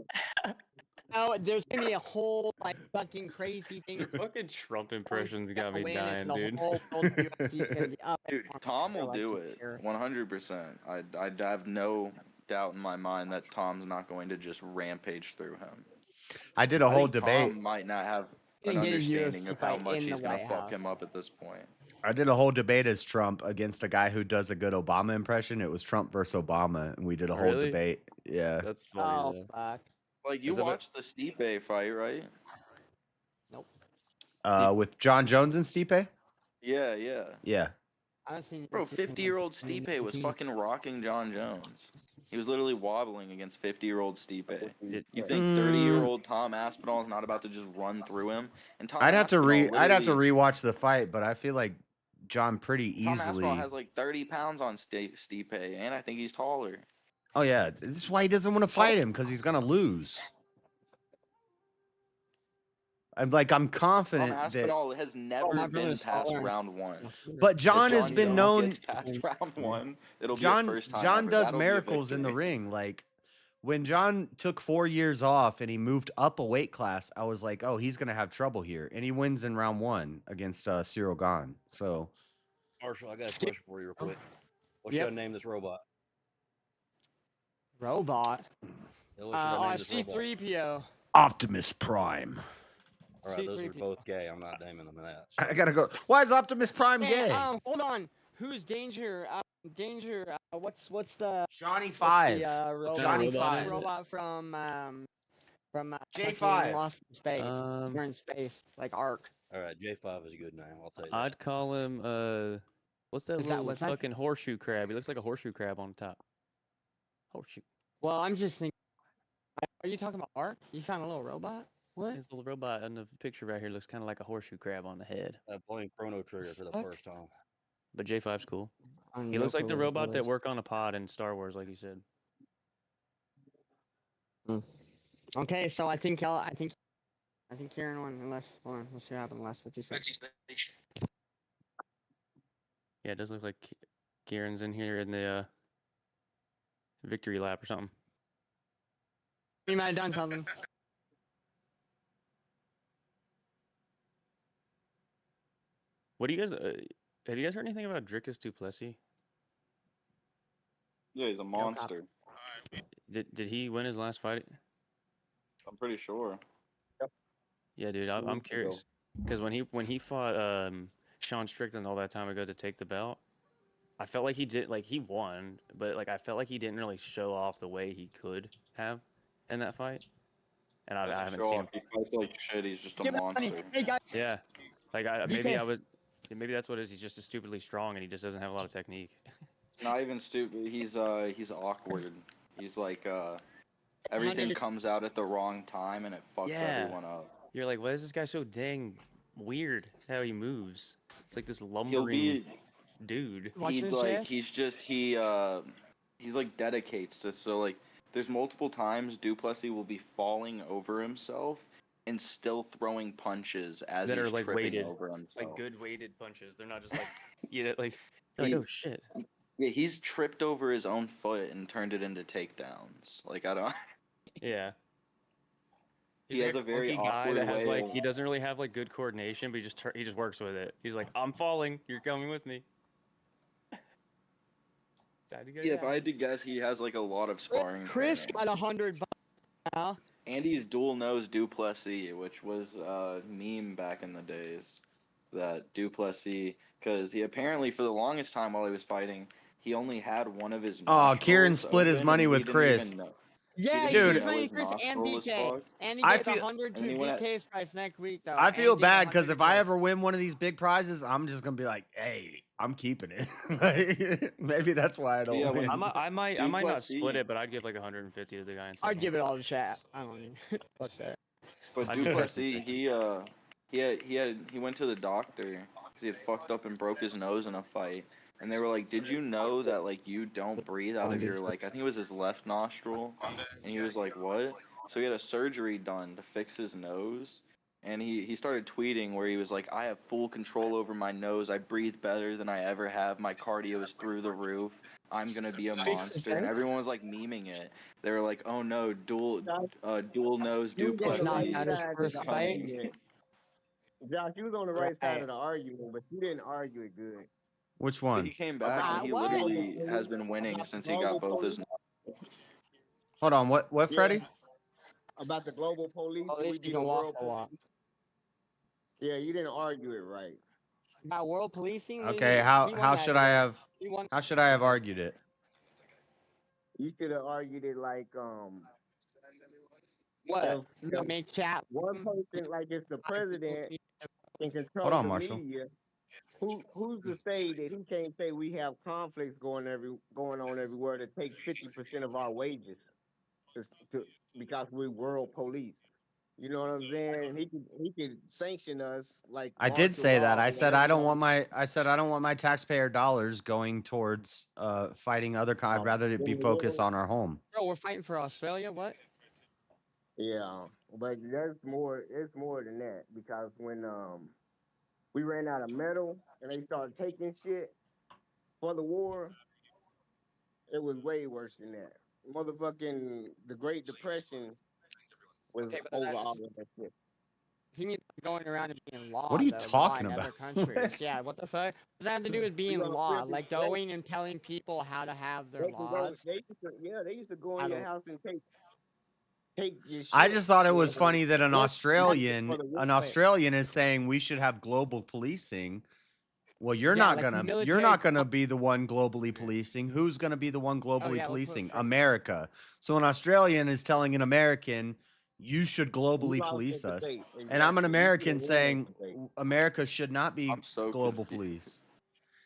No, there's gonna be a whole like fucking crazy thing. His fucking Trump impressions got me Win and dying, the dude. whole UFC is gonna be up. Dude, Tom will do it 100%. I have no doubt in my mind that Tom's not going to just rampage through him. I did a whole think debate. Tom might not have He an didn't get a understanding UFC of how fight much in he's the gonna White fuck House. him up at this point. I did a whole debate as Trump against a guy who does a good Obama impression. It was Trump versus Obama, and we did a whole Really? debate. Yeah. That's funny. Oh fuck. Like you Is that what- watched the Stipe fight, right? Nope. With John Jones and Stipe? Yeah, yeah. Yeah. I was thinking. Bro, 50-year-old Stipe was fucking rocking John Jones. He was literally wobbling against 50-year-old Stipe. You think 30-year-old Tom Aspinall is not about to just run through him? And Tom I'd have to literally- rewatch the fight, but I feel like John pretty Tom easily. Aspinall has like 30 pounds on Stipe, and I think he's taller. Oh yeah, this is why he doesn't want to fight him, because he's gonna lose. I'm Tom confident that. Aspinall has never my been brother's past taller. round one. But John If has been Jones known. gets past round one, it'll John be a first time John ever. does That'll be a miracles in the victory. ring. Like when John took 4 years off and he moved up a weight class, I was like, oh, he's gonna have trouble here, and he wins in round 1 against Cyril Gahn. So Marshall, I got a question for you real quick. What Yep. should I name this robot? Robot. Yeah, what should I name this robot? C3PO. Optimus Prime. All right, those are C3PO. both gay. I'm not naming them that. I gotta go. Why is Optimus Prime Hey, gay? hold on. Who's danger? Danger. What's the Johnny what's Five? robot, Johnny Five. Five. Robot from fucking J5. Lost in Space. We're in space, like Ark. All right, J5 is a good name. I'll take that. I'd call him what's that little fucking horseshoe crab? He looks like a horseshoe crab on top. Horseshoe. Well, I'm just thinking. Are you talking about Ark? You found a little robot? What? His little robot in the picture right here looks kind of like a horseshoe crab on the head. Playing Chrono Trigger for the first time. But J5's cool. I'm He no looks like the clue what robot it that is. worked on a pod in Star Wars, like you said. Okay, so I think Kieran won. Unless, hold on, let's see what happened. Last 50 seconds. Yeah, it does look like Kieran's in here in the victory lap or something. You might have done something. What do you guys have you guys heard anything about Dricus Duplessis? Yeah, he's a monster. Did he win his last fight? I'm pretty sure. Yeah, dude, I'm curious because when he fought Sean Strickland all that time ago to take the belt, I felt like he won, but like I felt like he didn't really show off the way he could have in that fight, and I haven't seen him. He fights like shit. He's just a monster. Hey guys. Yeah, like DK. maybe that's what it is. He's just stupidly strong and he just doesn't have a lot of technique. It's not even stupid. He's awkward. He's like everything comes out at the wrong time and it fucks everyone up. You're like, why is this guy so dang weird how he moves? It's like this lumbering dude. He's like dedicates to, so like there's multiple times Duplessis will be falling over himself and still throwing punches as that he's are like tripping weighted, over himself. like good weighted punches. They're not just like you're like oh shit. Yeah, he's tripped over his own foot and turned it into takedowns. Like I don't. Yeah. He has a very awkward that has way like he doesn't really have like good coordination, but he just works with it. He's like, I'm falling, you're coming with me. Yeah, if I had to guess, he has like a lot of sparring. Chris got $100 now. Andy's dual nose Duplessis, which was a meme back in the days. That Duplessis, because he apparently for the longest time while he was fighting, he only had one of his. Oh, Kieran split his money with Chris. Yeah, dude. he's money Chris and DK. And he gave 100 to DK's price next week, though. I feel bad because if I ever win one of these big prizes, I'm just gonna be like, hey, I'm keeping it. Like, maybe that's why I don't win. I might not split it, but I'd give like 150 to the guy. I'd give it all to chat. I don't even. Fuck that. But Duplessis, he went to the doctor because he had fucked up and broke his nose in a fight. And they were like, did you know that, like, you don't breathe out of your, like, I think it was his left nostril? And he was like, what? So he had a surgery done to fix his nose. And he started tweeting where he was like, I have full control over my nose. I breathe better than I ever have. My cardio is through the roof. I'm going to be a monster. And everyone was, like, memeing it. They were like, oh, no, dual nose Duplessis. Josh, you was on the right side of the argument, but you didn't argue it good. Which one? He came back and he literally has been winning since he got both his. Hold on, what, Freddie? About the global police. Yeah, you didn't argue it right. About world policing. Okay, how should I have argued it? You should have argued it like what? Make chat. One person, like if the president can control Hold on, the Marshall. media. Who's to say that he can't say we have conflicts going on everywhere to take 50% of our wages because we're world police? You know what I'm saying? He could sanction us like. I did say that. I said I don't want my taxpayer dollars going towards fighting other. I'd rather it be focused on our home. Bro, we're fighting for Australia. What? Yeah, but there's more. It's more than that because when we ran out of metal and they started taking shit for the war, it was way worse than that. Motherfucking the Great Depression was over all of that shit. He means going around and being law. What are you though, talking law in about? Other countries. Yeah, what the fuck? What does that have to do with being law? Like going and telling people how to have their laws? They used to go in your house and take your shit. I just thought it was funny that an Australian is saying we should have global policing, Well, you're Yeah, not like gonna military be the one globally policing. Who's gonna be the one globally yeah, let's vote policing? for- America. So an Australian is telling an American, you should We globally lost police the us. debate. And I'm an Exactly. You American can't win saying that debate. America should not be I'm so global confused. police.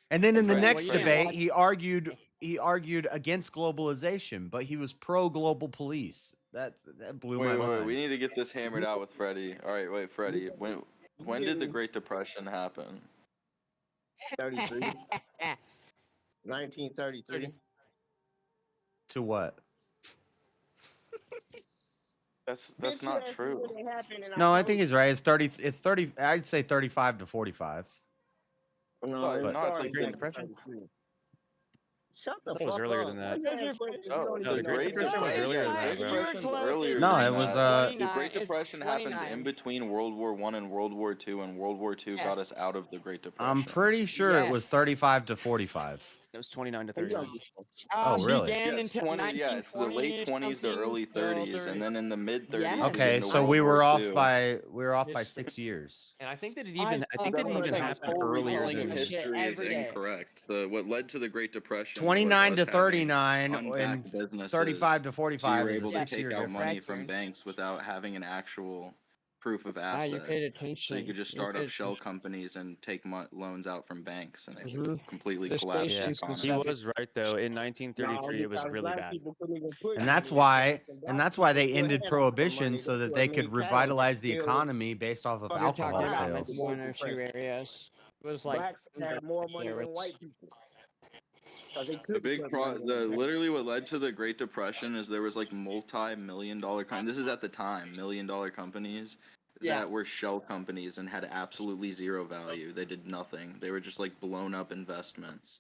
And then in the Freddie, next you didn't debate, watch- he argued against globalization, but he was pro global police. That blew my mind. Wait. We need to get this hammered out with Freddie. All right, wait, Freddie. When did the Great Depression happen? 33. 1933. To what? That's Bitch, you not asked me true. when it happened, and No, I told think you. he's right. It's 30. It's 30. I'd say 35 to 45. No, But it no, it's started like Great in Depression? 1933. Shut the I thought it was fuck earlier up. than Why that. you ask questions you Oh, don't No, even the know? Great Depression was earlier than that, Great bro. Depression's earlier No, than it was, that. The 29, Great Depression happens 29. in between World War I and World War II, and World War II Yes. got us out of the Great Depression. I'm pretty sure it was Yes. 35 to 45. It was 29 to 39. Oh, really? Began Yeah, it's into 20. Yeah, it's the late 20s to early 30s, and then in the mid 30s. Yes. Okay, so we were off by 6 years. And I think that it even happened whole earlier retelling of than history is incorrect. What led to the Great Depression? 29 was to us having 39 unbacked and businesses, 35 to so 45 you were is a able to 6-year take out money difference. from banks without having an actual proof of you asset. paid So attention. you could just You start paid up shell attention. companies and take loans out from banks, and it Mhm. completely The collapsed the stations and economy. he stuff. was right though. In No, 1933, it was because really black bad. people couldn't even put And money that's in why banks, and black they people still ended had a lot of prohibition money. so that That's they what could made cattle revitalize the still economy based off of You're talking alcohol about like the sales. one or two areas. It was like blacks had more money than white people. Because they The couldn't big put money in the bank. literally what led to the Great Depression is there was like multi-million-dollar this is at the time, million-dollar companies Yeah. that were shell companies and had absolutely zero value. They did nothing. They were just like blown up investments.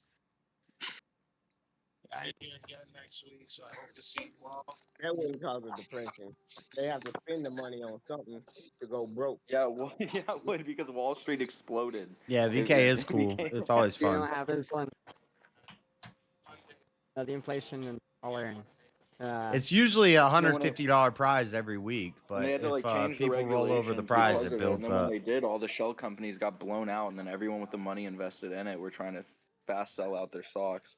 That wouldn't cause a depression. They have to spend the money on something to go broke. Yeah, well, yeah, it would because Wall Street exploded. Yeah, VK is cool. It's always you know fun. what happens when the inflation and dollar and It's usually a $150 prize every week, And but they had to like if change the people roll over the regulations prize, because it of builds And then up. when they did, all the shell companies got blown out, and then everyone with the money invested in it were trying to fast sell out their stocks.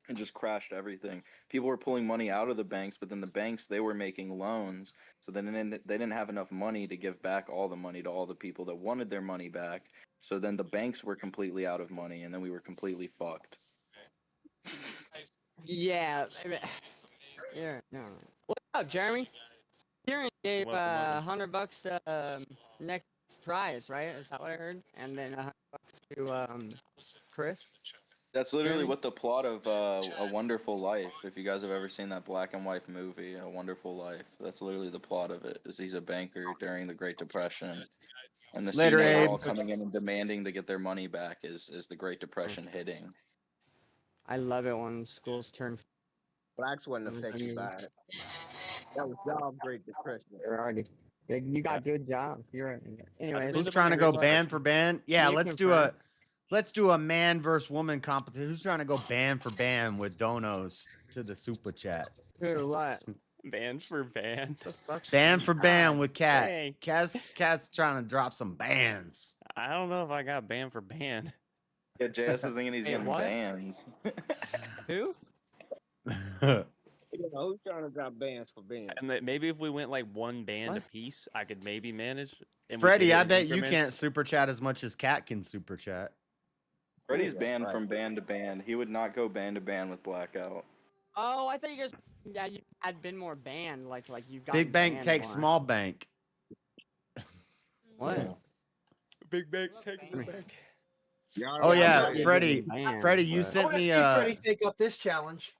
It just crashed everything. People were pulling money out of the banks, but then the banks, they were making loans, so then they didn't have enough money to give back all the money to all the people that wanted their money back. So then the banks were completely out of money, and then we were completely fucked. yeah. Yeah. No. What's up, Jeremy? Kieran gave $100 to next prize, right? Is that what I heard? And then $100 to Chris. That's literally what the plot of A Wonderful Life. If you guys have ever seen that black and white movie, A Wonderful Life, that's literally the plot of it. Is he's a banker during the Great Depression, and the Later, scene where they're Abe. all coming in and demanding to get their money back is the Great Depression hitting. I love it when schools turn. Blacks wasn't affected by it. That was y'all Great Depression. Already. You got good job. You're anyways. Who's trying to go band for band? Yeah, let's do a man versus woman competition. Who's trying to go band for band with donos to the super chats? Dude, what? Band for band. Band for band with Cat. Dang. Cat's trying to drop some bands. I don't know if I got band for band. Yeah, JS is thinking he's getting what? bans. Who? You know, who's trying to drop bands for bands? And maybe if we went like one band apiece, I could maybe manage. And we Freddie, did it I in bet you increments. can't super chat as much as Cat can super chat. Freddie's banned from band to band. He would not go band to band with Blackout. Oh, I thought you guys. Yeah, you had been more banned. Like you got. Big bank takes more. small bank. What? Big bank taking the bank. Oh yeah, Freddie. Freddie, you sent me Freddie take up this challenge.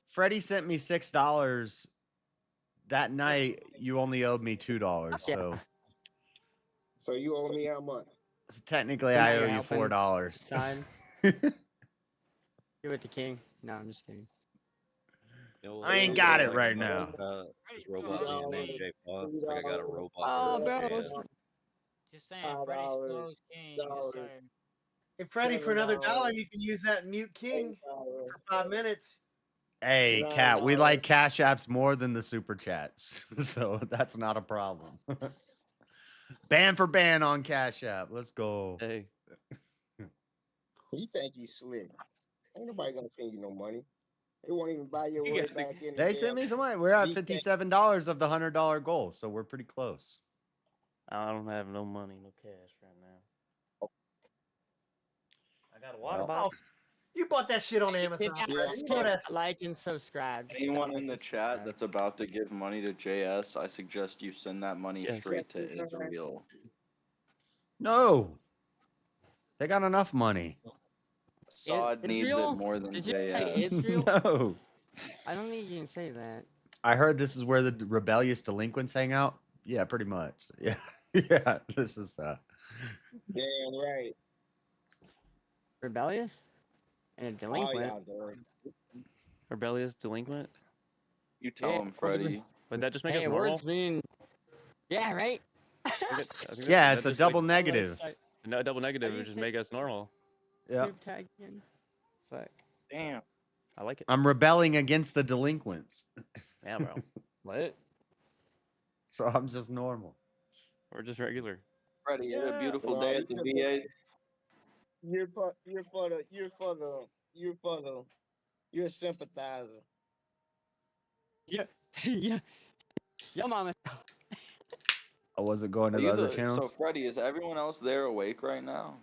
Freddie sent me $6 that night. You only owed me $2, so. So you owe me how much? So technically, I owe you $4. Time. Give it to King. No, I'm just kidding. I ain't got it right now. This robot being named J Pop. Like I got a robot. Oh, bro. Just saying, Freddie Stolz King. Just saying. Hey, Freddie, for another $1, you can use that mute King for 5 minutes. Hey, Cat, we like Cash Apps more than the super chats, so that's not a problem. Ban for ban on Cash App. Let's go. Hey. He think he's slick. Ain't nobody gonna send you no money. They won't even buy your way back in the They sent me some money. We're at $57 of the $100 goal, so we're pretty close. I don't have no money, no cash right now. I got a water Oh, bottle. you bought that shit on Amazon. Yeah, You know that's like and subscribe. Anyone in the chat that's about to give money to JS, I suggest you send that money straight to Israel. No. They got enough money. Assad needs it more than Did you JS. say Israel? No. I don't think you can say that. I heard this is where the rebellious delinquents hang out. Yeah, pretty much. Yeah. Yeah, this is Damn right. Rebellious? And a delinquent? Rebellious delinquent? You tell him, Freddie. Would that just make us Hey, normal? words mean... Yeah, right? Yeah, it's a double negative. No, double negative would just make us normal. Yeah. Group tag in. Fuck. Damn. I like it. I'm rebelling against the delinquents. Yeah, bro. What? So I'm just normal. We're just regular. Freddie, you had a beautiful day at the VA. You're a sympathizer. Yeah. Yeah. Yo, mama. I wasn't going to Are the you other channels. So, Freddie, is everyone else there awake right now?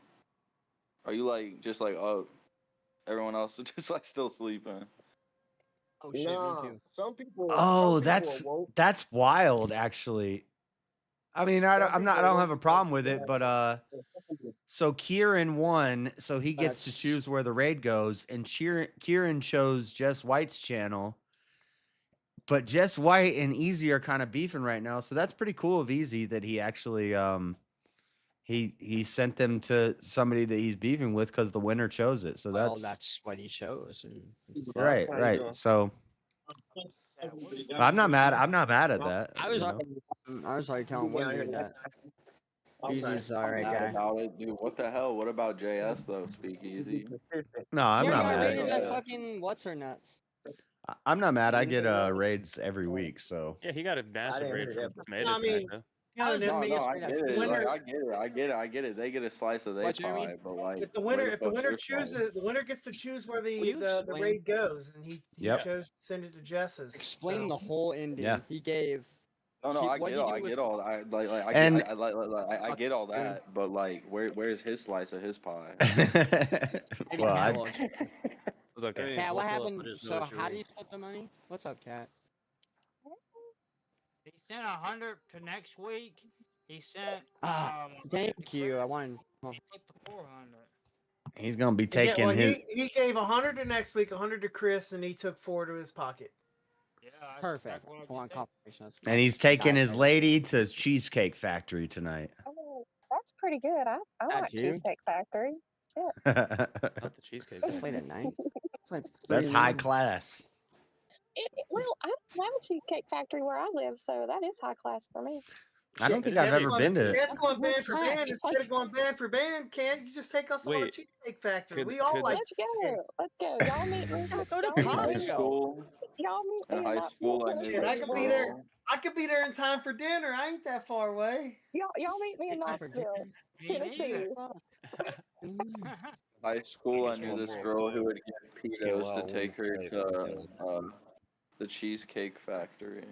Are you just oh, everyone else is just still sleeping? Oh shit, me too. Some people. Oh, some people are woke. that's wild, actually. I mean, I don't have a problem with it, but so Kieran won, so he gets to choose where the raid goes, and Kieran chose Jess White's channel, but Jess White and Easy are kind of beefing right now, so that's pretty cool of Easy that he actually he sent them to somebody that he's beefing with because the winner chose it. So that's what he chose. Right. So I'm not mad. I'm not mad at that. I was already telling Wizard that. Easy's alright guy. Dude, what the hell? What about JS though? Speak easy. No, I'm not mad. Raided by fucking what's her nuts. I'm not mad. I get raids every week, so yeah, he got a massive raid from Tomato I tonight, though. I get it. I get it. They get a slice of their pie, but if the winner chooses, the winner gets to choose where the raid goes, and he chose to send it to Jess's. Explain the whole ending. Yeah. He gave. No, I get all I get all that, but where's his slice of his pie? Well, It's okay. Cat, what happened? So how do you split the money? What's up, Cat? He sent 100 to next week. He sent. Thank you. I wanted. He took the 400. he's gonna be taking his. He gave 100 to next week, 100 to Chris, and he took 4 to his pocket. Yeah. Perfect. I want confirmation. And he's taking his lady to Cheesecake Factory tonight. Oh, that's pretty good. I like Cheesecake Factory. Yeah. Not the cheesecake. It's late at night. That's high class. Well, I don't have a Cheesecake Factory where I live, so that is high class for me. I don't think I've ever been to. That's going band for band. Instead of going band for band, can't you just take us on a Cheesecake Factory? We all like. Let's go. Y'all meet me. Go to Costco. Y'all meet me. In high school, I could be there. I could be there in time for dinner. I ain't that far away. Y'all meet me in Knoxville, Tennessee. High school, I knew this girl who would get pedos to take her to the Cheesecake Factory.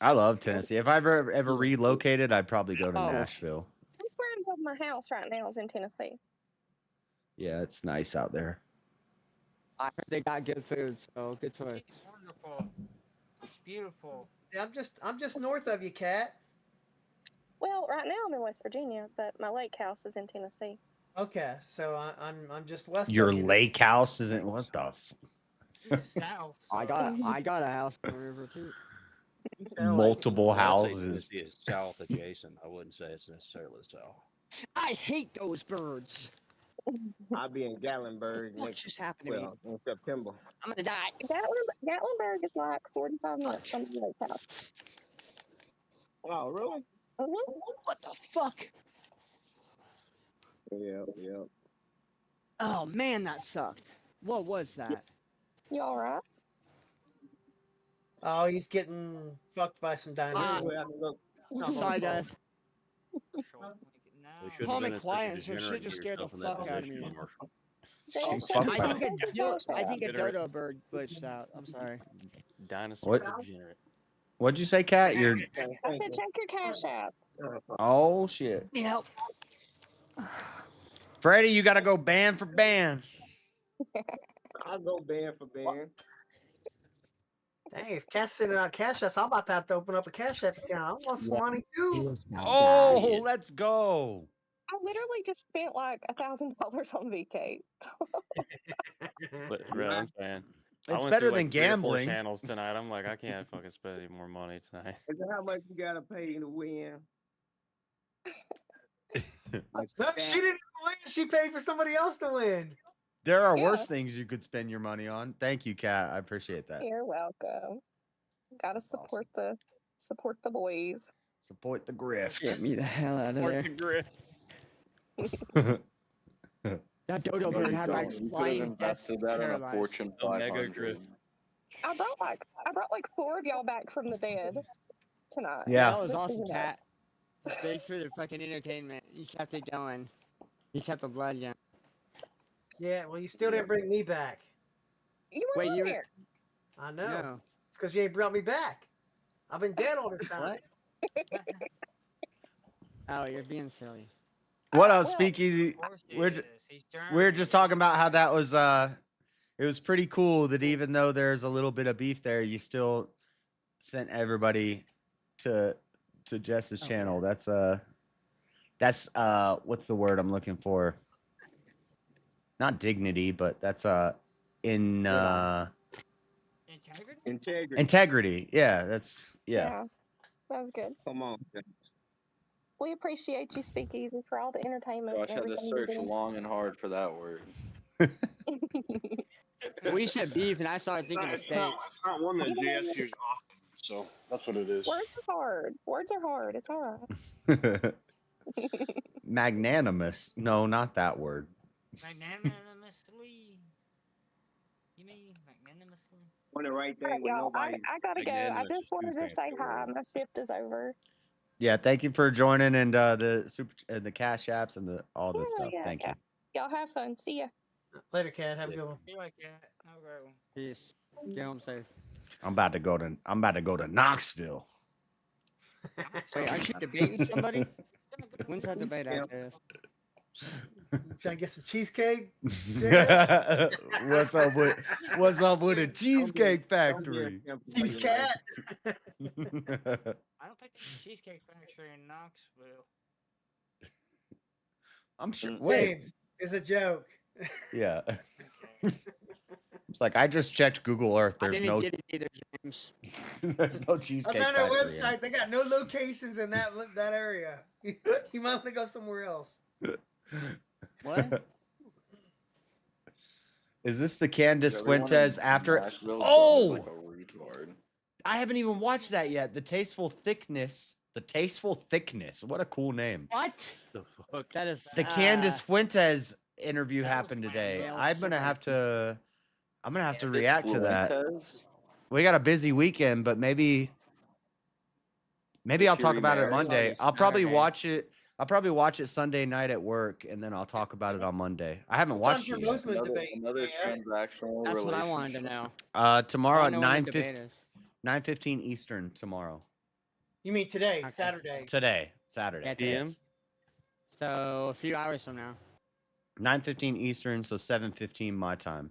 I love Tennessee. If I ever relocated, I'd probably go to Nashville. That's where I'm building my house right now. Is in Tennessee. Yeah, it's nice out there. I heard they got good food, so good choice. It's wonderful. It's beautiful. Yeah, I'm just north of you, Kat. Well, right now I'm in West Virginia, but my lake house is in Tennessee. Okay, so I'm just west. Your of you. lake house isn't what the. South. I got a house on the river too. Multiple houses. Tennessee is south adjacent. I wouldn't say it's necessarily south. I hate those birds. I'll be in Gatlinburg What just happened to me? in September. I'm gonna die. Gatlinburg is like 45 minutes from the lake house. Oh, really? What the fuck? Yeah. Oh man, that sucked. What was that? You all right? Oh, he's getting fucked by some dinosaurs. Sorry, guys. Call me clients, her shit just scared the fuck out of me. I think a dodo bird glitched out. I'm sorry. Dinosaur What? degenerate. What'd you say, Kat? You're. I said check your Cash App. Oh shit. Help. Freddie, you gotta go band for band. I'll go band for band. Dang, if Cat's sending out Cash Apps, I'm about to have to open up a Cash App account. I want some money too. Oh, let's go. I literally just spent like $1,000 on VK. But bro, I'm saying. I It's went better through, than like, 3 or 4 gambling. channels tonight. I'm like, I can't fucking spend any more money tonight. Is that how much you gotta pay to win? No, she didn't win. She paid for somebody else to win. There are worse things you could spend your money on. Thank you, Kat. I appreciate that. You're welcome. Gotta support the boys. Support the grift. Get me the hell out of Support there. the grift. That dodo bird had my flying invested that in a Fortune 500. I brought like 4 of y'all back from the dead tonight. Yeah. That was Just so awesome, you know. Cat. Thanks for the fucking entertainment. You kept it going. You kept the blood going. Yeah, well, you still didn't bring me back. You were Wait, you were... here. I know. No. It's because you ain't brought me back. I've been dead all this time. Oh, you're being silly. What else, Speakeasy? We're just talking about how that was it was pretty cool that even though there's a little bit of beef there, you still sent everybody to Jess's channel. That's what's the word I'm looking for? Not dignity, but that's integrity. Yeah, that's Yeah, that was good. Come on. We appreciate you, Speakeasy, for all the entertainment. Gosh, I had to search long and hard for that word. We said beef, and I started thinking of steak. It's not one that JS used often, so that's what it is. Words are hard. Words are hard. It's all right. Magnanimous. No, not that word. Magnanimously. You mean magnanimously? On the right All thing right, when y'all. nobody. I gotta go. I just wanted to say hi. My shift is over. Yeah, thank you for joining and the super and the Cash Apps and all this stuff. Yeah, Thank you. Y'all have fun. See ya. Later, Cat. Have a good one. See you like that. Have a great one. Peace. Get home safe. I'm about to go to Knoxville. Wait, aren't you debating somebody? When's that debate after this? Trying to get some cheesecake? What's up with a cheesecake factory? Cheese Cat. I don't think there's a cheesecake factory in Knoxville. I'm sure. Wait. James, it's a joke. Yeah. It's like I just checked Google Earth. There's no. Get it either, James. There's no cheesecake I found our factory. website. They got no locations in that area. You might want to go somewhere else. What? Is this the Candace Everyone in Fuentes after? Nashville Oh, sounds like a retard. I haven't even watched that yet. The Tasteful Thickness. The Tasteful Thickness. What a cool name. What? The fuck? That is The Candace Fuentes interview happened today. I'm gonna have to react to that. Fuentes? We got a busy weekend, but maybe I'll talk about it Monday. I'll probably watch it. I'll probably watch it Sunday night at work, and then I'll talk about it on Monday. I haven't watched it yet. Another transactional That's relationship. what I wanted to know. Tomorrow I at don't know when the debate is. 9:15 Eastern tomorrow. You mean today, Saturday? Today, Saturday. Yeah, PM? Yes. So a few hours from now. 9:15 Eastern, so 7:15 my time.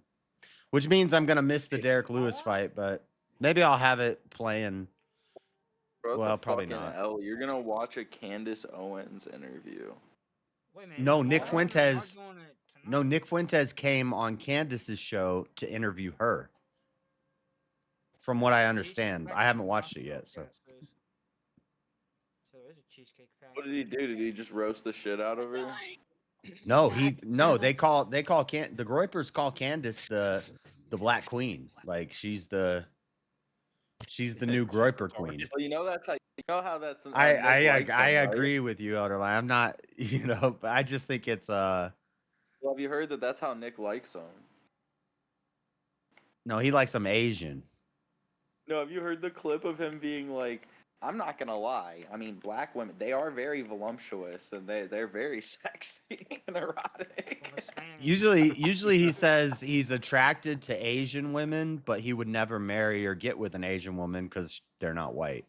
Which means I'm gonna miss the Derek Lewis fight, but maybe I'll have it playing. Bro, Well, probably fucking not. L. You're gonna watch a Candace Owens interview. Wait a minute. No, Nick Hold on, Fuentes. I'm going to- No, Nick Fuentes came on Candace's show to interview her. From what I understand, I haven't watched it yet, so. So there's a cheesecake factory. What did he do? Did he just roast the shit out of her? No, they call the Groypers call Candace the Black Queen. Like she's the new Groyper Queen. Well, you know how that's. I agree with you, Elderline. I'm not, but I just think it's Well, have you heard that that's how Nick likes him? no, he likes some Asian. No, have you heard the clip of him being like, I'm not gonna lie. I mean, black women, they are very voluptuous and they're very sexy and erotic. Usually he says he's attracted to Asian women, but he would never marry or get with an Asian woman because they're not white.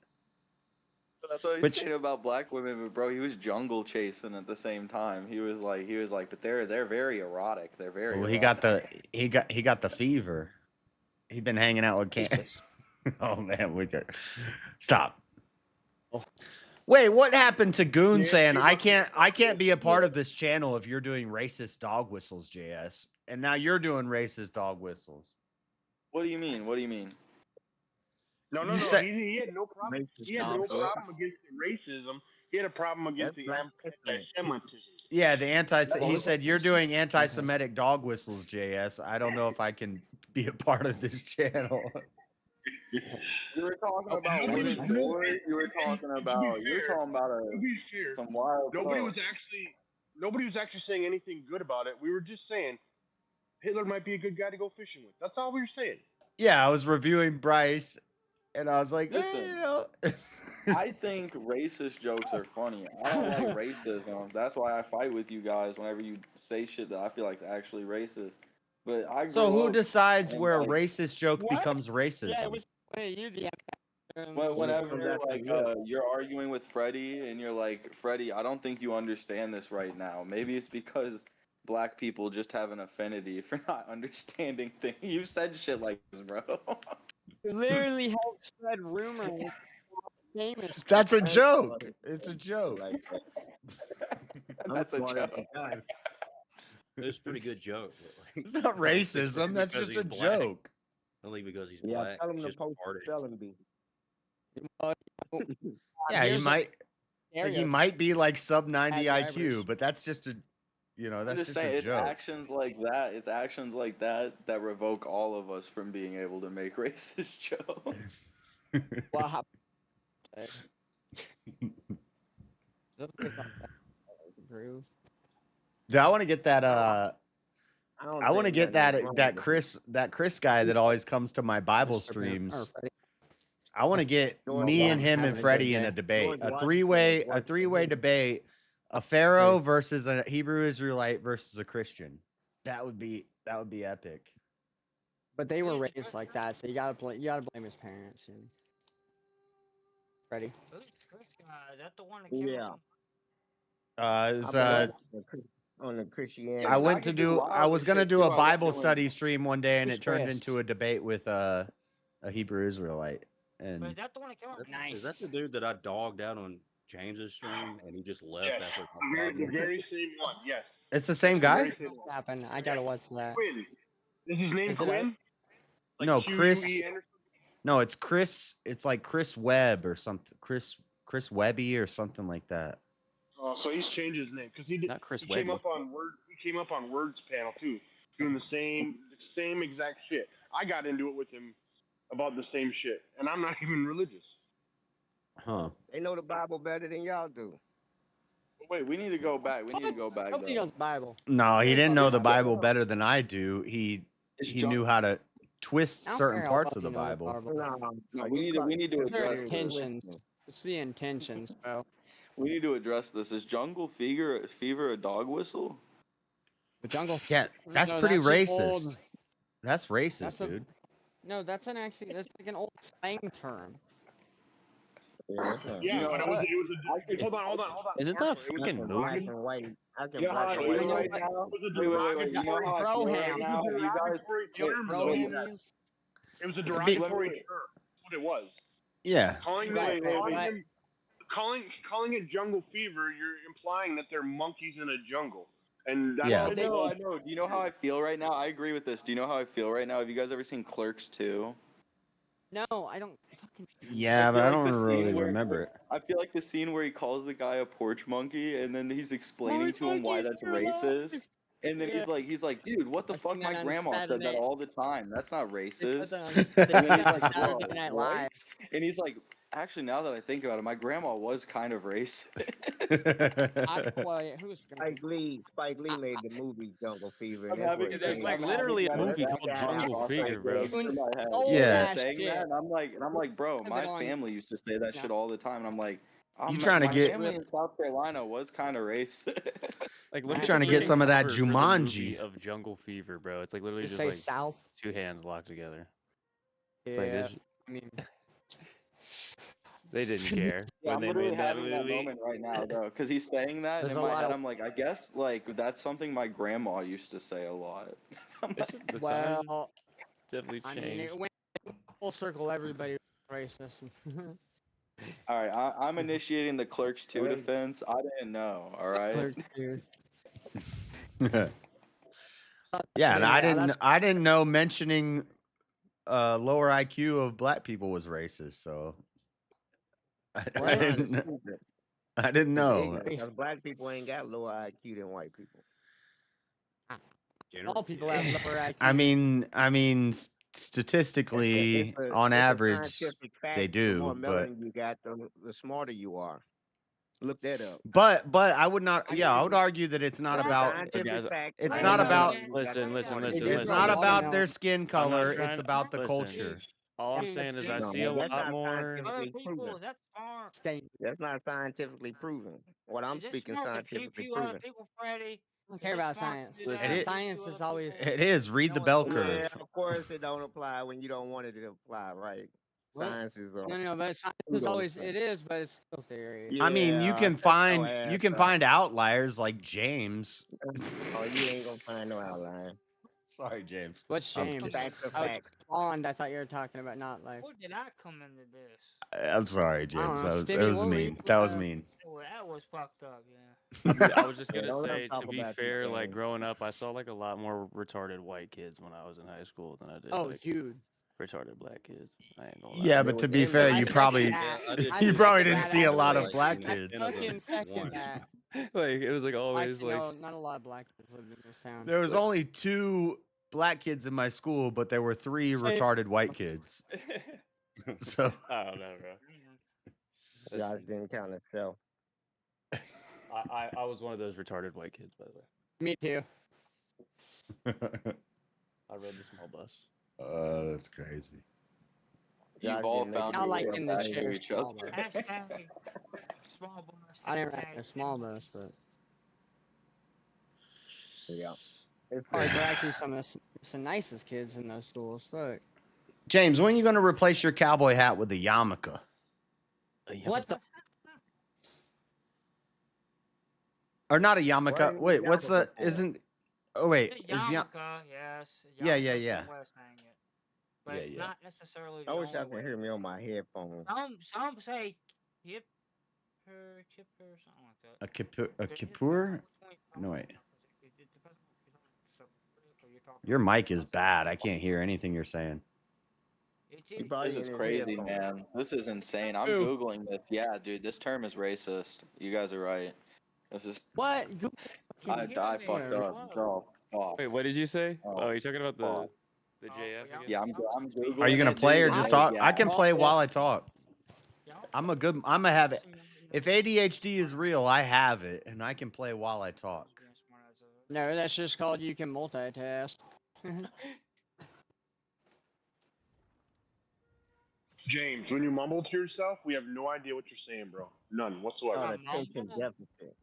That's what he's saying about black women, but bro, he was jungle chasing at the same time. He was like, but they're very erotic. They're very. Well, erotic. he got the fever. He'd been hanging out with Oh man, we could stop. Wait, what happened to Goon saying I can't be a part of this channel if you're doing racist dog whistles, JS? And now you're doing racist dog whistles. What do you mean? What do you mean? No. He had no problem. He had no problem against the racism. He had a problem against the anti-Semitism. Yeah, he said you're doing anti-Semitic dog whistles, JS. I don't know if I can be a part of this channel. You were talking about you were talking about some wild. Nobody was actually saying anything good about it. We were just saying Hitler might be a good guy to go fishing with. That's all we were saying. Yeah, I was reviewing Bryce, and I was like, listen, I think racist jokes are funny. I don't like racism. That's why I fight with you guys whenever you say shit that I feel like is actually racist. But so who decides where a racist joke becomes racism? Yeah, it was whenever you're arguing with Freddie and you're like, Freddie, I don't think you understand this right now. Maybe it's because black people just have an affinity for not understanding things. You've said shit like this, bro. It literally helps spread rumors. That's a joke. It's a joke. That's a joke. It's a pretty good joke. It's not racism. That's just a joke. Only because he's black. Tell him It's to just post artist. spelling bee. Yeah, he might be like sub 90 IQ, but that's just a that's just a joke. It's actions like that. It's actions like that that revoke all of us from being able to make racist jokes. Wow. Dude, I want to get that I want to get that Chris guy that always comes to my Bible streams. I want to get me and him and Freddie in a debate, a three-way debate, a Pharaoh versus a Hebrew Israelite versus a Christian. That would be epic. But they were raised like that, so you gotta blame his parents. And... Freddie. Is that the one that killed him? On the Christianity. I was gonna do a Bible study stream one day, and it turned into a debate with a Hebrew Israelite. And But is that the one that killed him? Is that the dude that I dogged out on James's stream and he just left after the very same one? Yes. It's the same guy? What's happened? I gotta watch that. Quinn. Is his name Quinn? No, Chris. No, it's Chris. It's like Chris Webb or something. Chris Webby or something like that. Oh, so he's changed his name because he did. Not Chris he came Webby. up on Word. He came up on Words panel too, doing the same exact shit. I got into it with him about the same shit, and I'm not even religious. Huh. They know the Bible better than y'all do. Wait, we need to go back. Nobody knows the Bible. No, he didn't know the Bible better than I do. He knew how to twist certain parts of the Bible. No, we need to address intentions. It's the intentions, bro. We need to address this. Is jungle fever a dog whistle? The jungle. Yeah, that's pretty racist. That's racist, dude. No, that's like an old slang term. Yeah, but it was hold on. Isn't that a freaking movie? You know how I feel right now? Wait. You know how I feel right now? It was a derogatory term. That's what it was. Yeah. Calling it jungle fever, you're implying that they're monkeys in a jungle. And that's I know. Do you know how I feel right now? I agree with this. Do you know how I feel right now? Have you guys ever seen Clerks 2? No, I don't fucking. Yeah, but I don't really remember it. I feel like the scene where he calls the guy a porch monkey, and then he's explaining to him why that's racist. And then he's like, dude, what the fuck? My grandma said that all the time. That's not racist. And then he's like, bro, what? And he's like, Actually, now that I think about it, my grandma was kind of racist. Who's Spike Lee made the movie Jungle Fever, and I'm that's having, what There's changed. like literally a movie called Jungle Fever, bro. Yeah. Saying that, and I'm like, bro, my family used to say that shit all the time, and I'm like, You trying to my get- family in South Carolina was kind of racist. Like, You trying to get some of that Jumanji of Jungle Fever, bro? It's like literally Just just say like South. two hands locked together. It's Yeah, like this. I mean, They didn't care Yeah, when I'm they literally made that having that movie. moment right now, though, because he's saying that, and There's in a my lot head, of- I'm like, I guess like that's something my grandma used to say a lot. It's just the well, time definitely I changed. mean, it went full circle. Everybody was racist. All right, I'm initiating the Clerks 2 defense. I didn't know. All right. Clerks 2. Yeah, and Yeah, that's- I didn't know mentioning lower IQ of black people was racist, so I didn't know. Because black people ain't got lower IQ than white people. All people have lower IQ. I mean, statistically, It's a on average, scientific fact. they The more do, but melanin you got, the smarter you are. Look that up. but I would not. Yeah, I would argue that it's not about. Scientific fact. It's not about. Listen. It's not about their skin color. It's about the culture. All I'm saying is I see a that's lot not more. scientifically proven. That's not scientifically proven. What I'm speaking scientifically proven. I don't care about science. Listen, Science is always. It is. Read the bell curve. Yeah, of course it don't apply when you don't want it to apply, right? What? Science is No, but science is always. It is, but it's still theory. I mean, you can find outliers like James. Oh, you ain't gonna find no outlier. Sorry, James. What's James? Bond. I thought you were talking about not life. What did I come into this? I'm sorry, James. know, That Stevie, was what were mean. you- That was mean. Oh, that was fucked up, yeah. I was just gonna don't say, talk to be about fair, these like things. growing up, I saw like a lot more retarded white kids when I was in high school than I did. Oh, like, dude. retarded black kids. I ain't gonna lie. Yeah, but to be fair, you probably didn't see a lot of black kids. Fucking second that. Like it was like always Actually, like no, not a lot of black kids lived in this town. There was only 2 black kids in my school, but there were 3 retarded white kids. So I don't know, bro. Josh didn't count himself. I was one of those retarded white kids, by the way. Me too. I rode the small bus. That's crazy. You've all found Not like in the to chair. each other. Hashtag small bus. I didn't ride a small bus, but. Yeah. Or it's actually some of the nicest kids in those schools. Fuck. James, when are you going to replace your cowboy hat with a yarmulke? What the? Or not a yarmulke. What are Wait, you what's the? yarmulke for? Isn't? Oh wait, The is yarmulke, yes. Yeah. West hang it. But Yeah, it's yeah. not necessarily the I wish only I could way. hear me on my headphones. Some say kipper, something like that. a kippur? A kippur? No wait. It depends on if you're talking Your mic is bad. I can't hear anything you're saying. This is crazy, man. This is insane. I'm Googling this. Yeah, dude, this term is racist. You guys are right. This is. What? I fucked up. Oh. Wait, what did you say? Oh. Oh, you're talking about the JF again? Yeah, I'm Googling. Are you gonna it, play or dude. just talk? Yeah. I can play while I talk. I'm gonna have it. If ADHD is real, I have it, and I can play while I talk. No, that's just called you can multitask. James, when you mumble to yourself, we have no idea what you're saying, bro. None whatsoever. Attention deficit.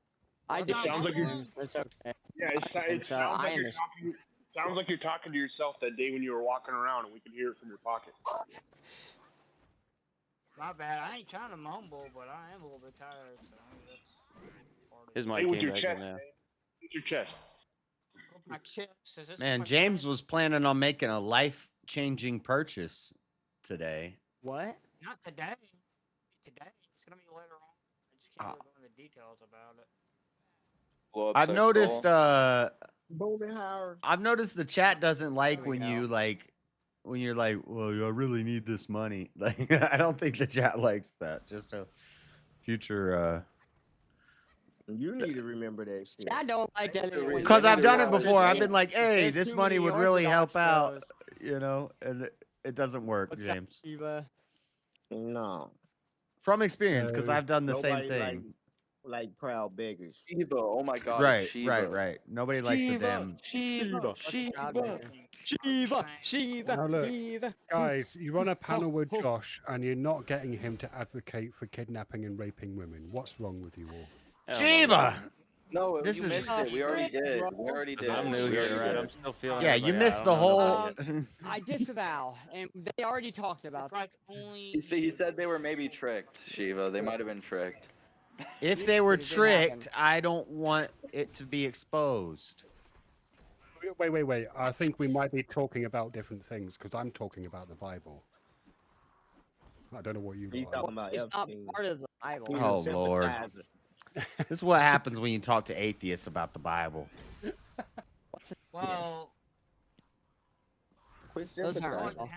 I do. Sounds like you're. It's okay. Yeah, it sounds like you're talking. Sounds like you're talking to yourself that day when you were walking around, and we could hear it from your pocket. My bad. I ain't trying to mumble, but I am a little bit tired. So that's part of His it. mic Hey, with came your back chest, in now. man. With your chest. My chest. Is this Man, my James was planning on making a life-changing purchase today. What? Not today. Today. It's gonna be later on. I just can't really go into details about it. I've noticed. Bobenhauer. I've noticed the chat doesn't like when you when you're like, well, I really need this money. Like, I don't think the chat likes that. Just a future. You need to remember that shit. I don't like that. Because I've done it before. I've been like, hey, this money would really help out, you know, and it doesn't work, James. No. From experience, because I've done the same thing. Like proud beggars. Shiva, oh my God, Right, Shiva. right. Nobody likes a damn. Shiva. Now look, Shiva. guys, you're on a panel with Josh, and you're not getting him to advocate for kidnapping and raping women. What's wrong with you all? Shiva! No, This you is- missed it. We already did. We already did. I'm new We here, already right? did. I'm still feeling. Yeah, it, you like, missed I the don't know whole. about it. I disavow, and they already talked about. It's like only. You see, he said they were maybe tricked, Shiva. They might have been tricked. If they were tricked, I don't want it to be exposed. Wait. I think we might be talking about different things because I'm talking about the Bible. I don't know what you He's are. talking about It's not Epstein. part of the Bible. He's a Oh, Lord. sympathizer. This is what happens when you talk to atheists about the Bible. Well, Quit Those aren't sympathizing. right.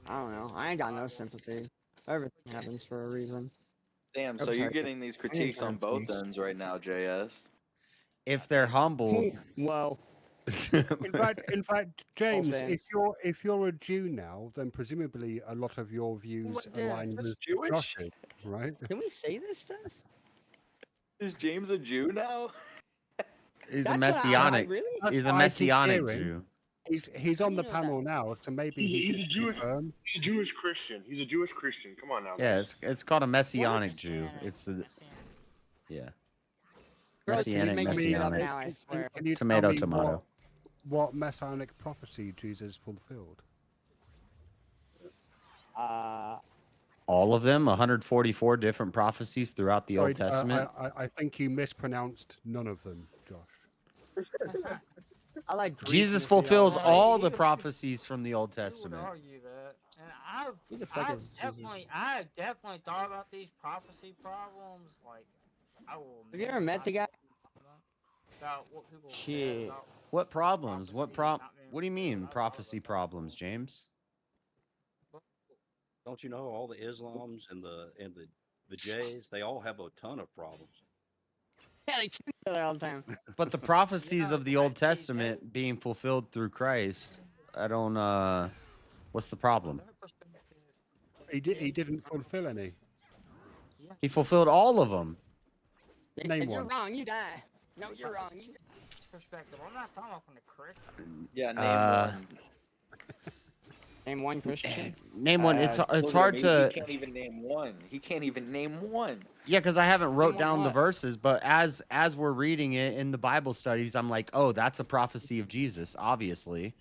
I don't know. I ain't got no sympathy. Everything happens for a reason. Damn, so Okay. you're getting these critiques on both ends right now, JS. If they're humble. Well, In fact, James, Offense. if you're a Jew now, then presumably a lot of your views What, align that's with Jewish? Josh's, right? Can we say this stuff? Is James a Jew now? He's a That's what I- messianic. really? He's a I keep messianic hearing. Jew. He's on the know panel now, so maybe He's he a can Jewish. confirm. He's a Jewish Christian. He's a Jewish Christian. Come on now. Yeah, guys. it's called a messianic Jew. It's a, yeah. Messianic, Make me up messianic. now, I swear. Can you tell Tomato, me tomato. What messianic prophecy Jesus fulfilled? All of them, 144 different prophecies throughout the Old Sorry, Testament. I think you mispronounced none of them, Josh. I like Jesus Greek fulfills mythology. all the prophecies from the Old I would Testament. argue that, and Who the fuck I've is Jesus? definitely thought about these prophecy problems. Like, I will. Have you ever met the guy? About what people said Shit. about What problems? What prophecy not being What do you mean fulfilled. prophecy problems, James? Don't you know all the Islams and the Jays? They all have a ton of problems. Yeah, they kill each other all the time. But the prophecies of the Old Testament being fulfilled through Christ, I don't. What's the problem? He didn't fulfill any. He fulfilled all of them. They Name said, you're one. wrong, you die. No, you're wrong. You die. Perspective. I'm not talking about from the Christian. Yeah, name one. Name one Christian. Name one. It's Look at hard him, to. He can't even name one. He can't even name one. Yeah, because I haven't wrote Name down the what? verses, but as we're reading it in the Bible studies, I'm like, oh, that's a prophecy of Jesus, obviously,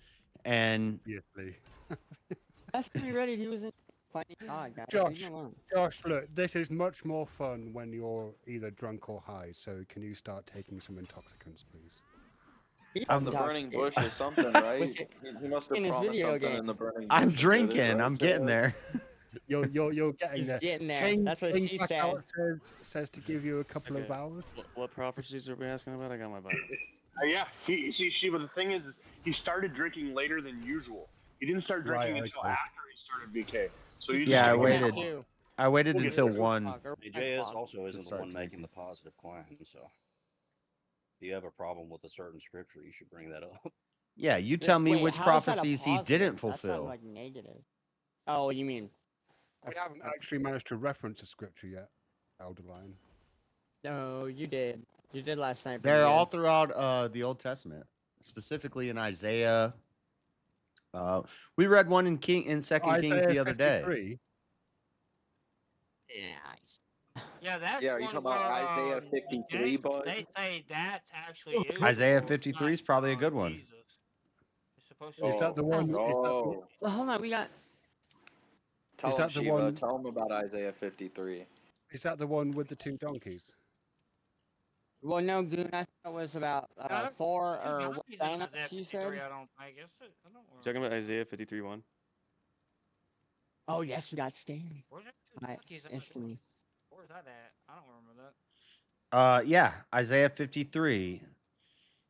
and Obviously. That's me ready. He was in fighting God, guys. Josh, Leave me alone. Josh, look, this is much more fun when you're either drunk or high. So can you start taking some intoxicants, please? On the burning bush or something, right? He must have in his promised video something game. in the burning bush. I'm and did it, drinking. right, I'm getting Chad? there. You're getting He's there. getting there. King, That's what King she Blackout said. says to give you a couple of Okay. hours. What prophecies are we asking about? I got my Bible. Yeah. See, Shiva. The thing is, he started drinking later than usual. He didn't start drinking Right, until okay. after he started BK. So you Yeah, I just waited. Too. I waited We'll get until there. 1. Hey, JS also isn't the start one making the positive claim. So if you have a problem with a certain scripture, you should bring that up. Yeah, you tell me Wait, which how is that a prophecies he positive? didn't That sounds fulfill. like negative. Oh, you mean? We haven't actually managed to reference a scripture yet, Elderline. No, you did. You did last night. They're pretty all good. throughout the Old Testament, specifically in Isaiah. We read one in Second Kings the other day. 53. Nice. Yeah, that's Yeah, are you one talking about where, Isaiah 53, bud? They say that's actually Isaiah Israel, 53 is not, probably a good one. Jesus. It's supposed to Is that the one? Oh, Well, hold on. We got. tell Is him, that the Shiva. one- Tell him about Isaiah 53. Is that the one with the 2 donkeys? Well, no, Goon. I thought it was about Thor Two or donkeys what in Thanos. Isaiah You 53, said. I don't think. I don't remember. Talking about Isaiah 53:1. Oh yes, we got Stan. Where's that two Right, donkeys in instantly. Where's that at? I don't remember that. Yeah, Isaiah 53.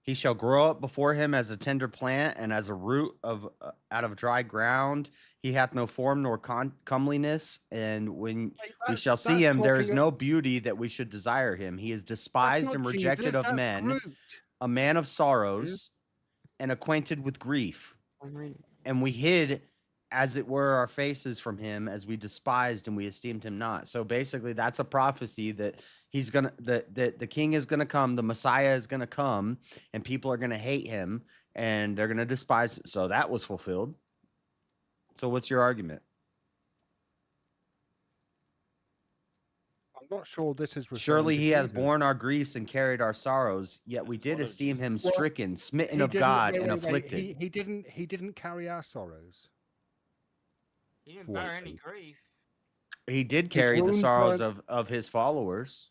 He shall grow up before him as a tender plant and as a root of out of dry ground. He hath no form nor comeliness, and when we shall see him, there is no beauty that we should desire him. He is despised not and rejected Jesus, of that's men, Groot. a man of sorrows, and acquainted with grief. And we hid as it were our faces from him, as we despised and we esteemed him not. So basically, that's a prophecy that the king is gonna come, the Messiah is gonna come, and people are gonna hate him and they're gonna despise him. So that was fulfilled. So what's your argument? I'm not sure this is. Surely he hath borne our griefs and carried our sorrows, yet we did esteem him stricken, smitten of God, and afflicted. He didn't carry our sorrows. He didn't bear any grief. He did carry the sorrows of his followers.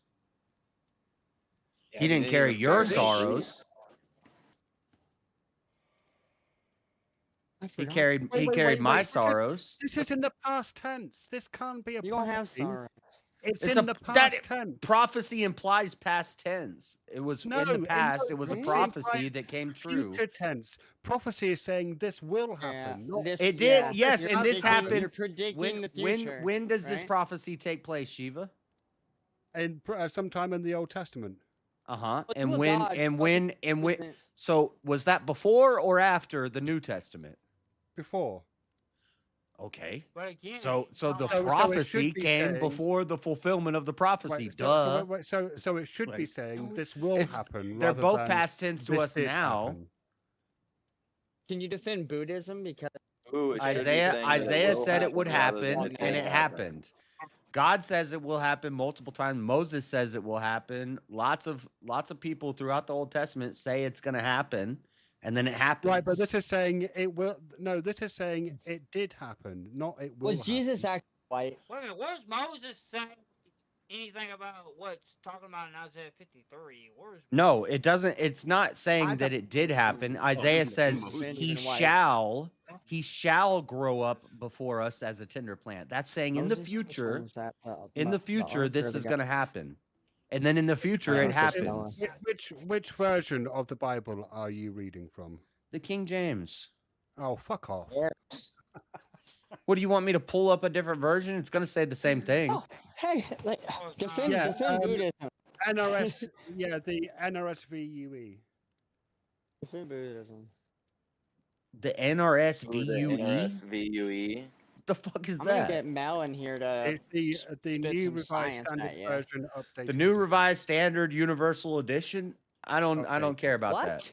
He didn't carry your sorrows. He carried my sorrows. This is in the past tense. This can't be a. You don't have sorrow. It's in the past tense. Prophecy implies past tense. It was in the past. It was a prophecy that came true. Future tense. Prophecy is saying this will happen. It did, yes, and this happened. You're predicting the future. When does this prophecy take place, Shiva? And sometime in the Old Testament. And when? So was that before or after the New Testament? Before. Okay. But again, so the prophecy came before the fulfillment of the prophecy. Duh. So it should be saying this will happen. They're both past tense to us now. Happen. Can you defend Buddhism? Because Isaiah said it would happen, and it happened. God says it will happen multiple times. Moses says it will happen. Lots of people throughout the Old Testament say it's going to happen. And then it happens. Right, but this is saying it will. No, this is saying it did happen, not it will. Was Jesus actually white? Wait a minute, where's Moses saying anything about what's talking about in Isaiah 53? No, it doesn't. It's not saying that it did happen. Isaiah says he shall grow up before us as a tender plant. That's saying in the future, this is going to happen. And then in the future, it happens. Which version of the Bible are you reading from? The King James. Oh, fuck off. Yes. What do you want me to pull up a different version? It's going to say the same thing. Oh, hey, defend Buddhism. NRS, the NRSVUE. Defend Buddhism. The NRSVUE? NRSVUE. The fuck is I'm that? gonna get Mel in here to. It's the new revised standard version updated. The new revised standard universal edition. I don't care about that.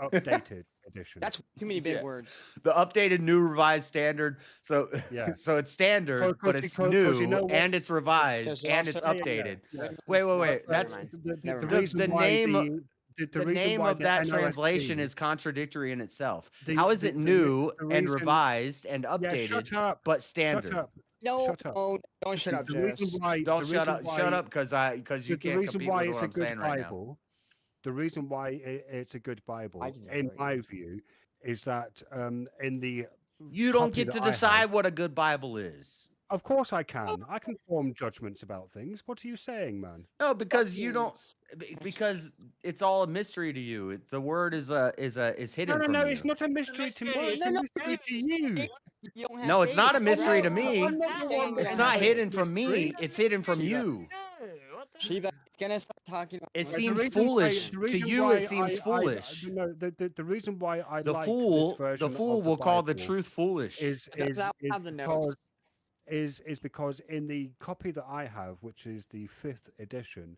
Updated edition. That's too many big words. The updated new revised standard. So so it's standard, but it's new and it's revised and it's updated. Wait. That's the name. The name of that translation is contradictory in itself. How is it new and revised and updated, but standard? No, don't shut up, Jess. Don't shut up. Shut up, because you can't compete with what I'm saying right now. The reason why it's a good Bible, in my view, is that in the you don't get to decide what a good Bible is. Of course I can. I can form judgments about things. What are you saying, man? No, because you don't. Because it's all a mystery to you. The word is hidden. No, from you. It's not a mystery to me. It's a mystery to you. No, it's not a mystery to me. It's not hidden from me. It's hidden from you. Shiva, gonna start talking. It seems foolish to you. It seems foolish. The reason why I the like fool this version the fool of will call the Bible truth foolish. is because in the copy that I have, which is the 5th edition,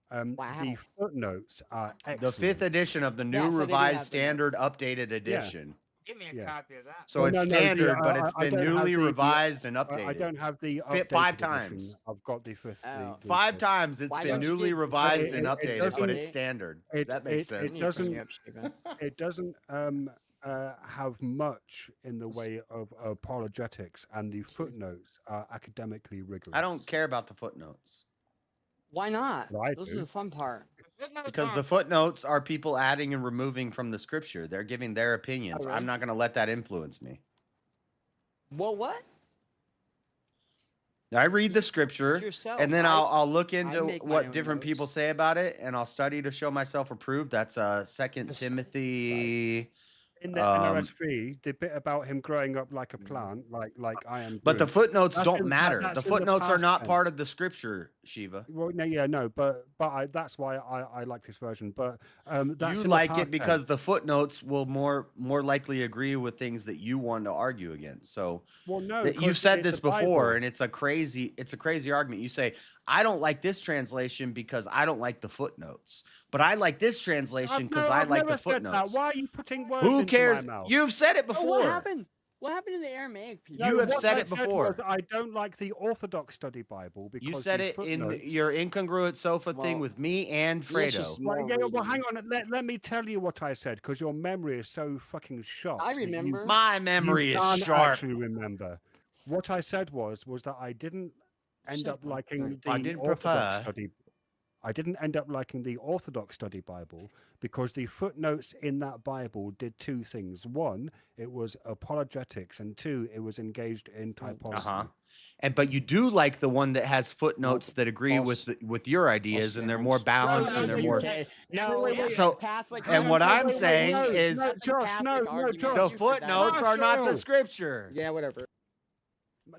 the footnotes are excellent. The 5th edition of the new revised standard updated edition. Give me a copy of that. So it's standard, but it's been newly revised and updated. I don't have the Fit 5 times. Edition. I've got the 5th. 5 times it's been newly revised and updated, but it's standard. That makes sense. It doesn't have much in the way of apologetics, and the footnotes are academically rigorous. I don't care about the footnotes. Why not? Those are the fun part. Because the footnotes are people adding and removing from the scripture. They're giving their opinions. I'm not going to let that influence me. Well, what? I read the scripture, and then I'll look into what different people say about it, and I'll study to show myself approved. That's 2 Timothy In the NRSV, the bit about him growing up like a plant, like I am. But the Groot, footnotes that's don't in- matter. that's The in footnotes are past not tense. part of the scripture, Shiva. Well, no, but that's why I like this version. But that's You in the like past it because tense. the footnotes will more likely agree with things that you want to argue against. So Well, no, you've because said it's this the before, Bible. and it's a crazy argument. You say, I don't like this translation because I don't like the footnotes, but I like this translation because I I've like the never said that. footnotes. Why are you putting words Who into cares? my mouth? You've said it Oh, before. what happened? What happened to the Aramaic people? You have what said I it before. was, I don't like the Orthodox Study Bible because You said the it in footnotes- your incongruent sofa thing Well, with me and Fredo. Well, hang on. Let me tell you what I said because your memory is so fucking shot. I that you- remember. My memory you is can't sharp. actually remember. What I said was that I didn't end up liking I the didn't Orthodox prefer. Study. I didn't end up liking the Orthodox Study Bible because the footnotes in that Bible did two things. One, it was apologetics, and two, it was engaged in typology. But you do like the one that has footnotes that agree with your ideas, and they're more balanced and they're more. So, and what I'm saying is, Josh, the footnotes are not the scripture. Yeah, whatever.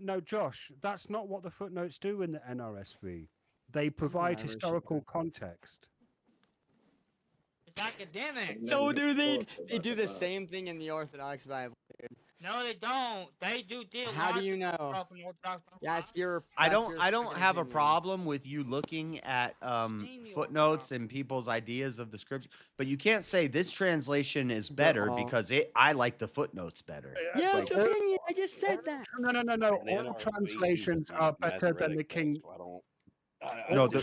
No, Josh, that's not what the footnotes do in the NRSV. They provide historical context. It's academic. So do they? They do the same thing in the Orthodox Bible, dude. No, they don't. They do How do you know? That's your. I don't have a problem with you looking at footnotes and people's ideas of the scripture, but you can't say this translation is better because I like the footnotes better. Yeah, Like, it's opinion. I just said that. No. All translations are better than the King. No, the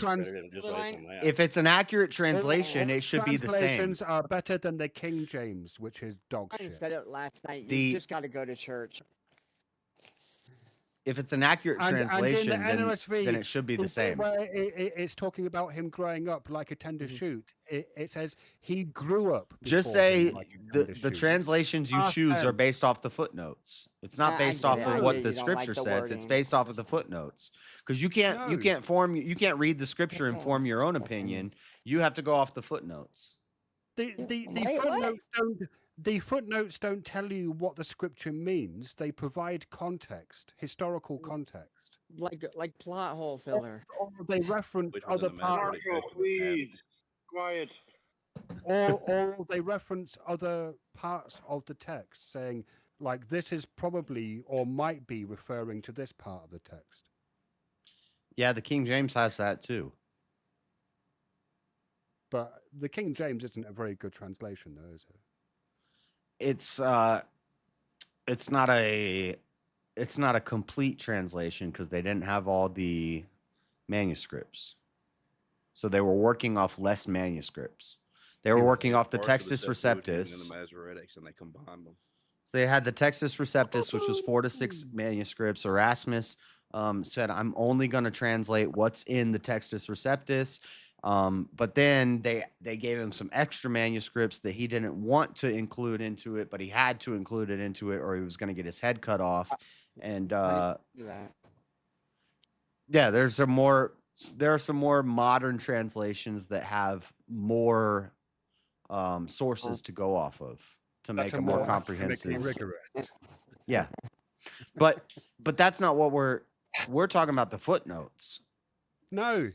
if it's an accurate translation, it should be the same. Translations are better than the King James, which is dog I shit. said it last night. You just got to go to church. If it's an accurate translation, and in the NRSV, then it should be the same. Where it's talking about him growing up like a tender shoot. It says he grew up. Just say the translations you choose are based off the footnotes. It's not based off of what the scripture says. It's based off of the footnotes. Because you can't read the scripture and form your own opinion. You have to go off the footnotes. The footnotes don't tell you what the scripture means. They provide context, historical context. Like plot hole filler. Or they reference other parts. Please, quiet. Or they reference other parts of the text, saying like this is probably or might be referring to this part of the text. Yeah, the King James has that too. But the King James isn't a very good translation, though, is it? It's not a complete translation because they didn't have all the manuscripts. So they were working off less manuscripts. They were working off the Textus Receptus. And the Masoretics, and they combined them. So they had the Textus Receptus, which was 4 to 6 manuscripts. Erasmus said, I'm only going to translate what's in the Textus Receptus. But then they gave him some extra manuscripts that he didn't want to include into it, but he had to include it into it or he was going to get his head cut off. And yeah, there are some more modern translations that have more sources to go off of to make a more comprehensive. Yeah, but that's not what we're talking about. The footnotes. No.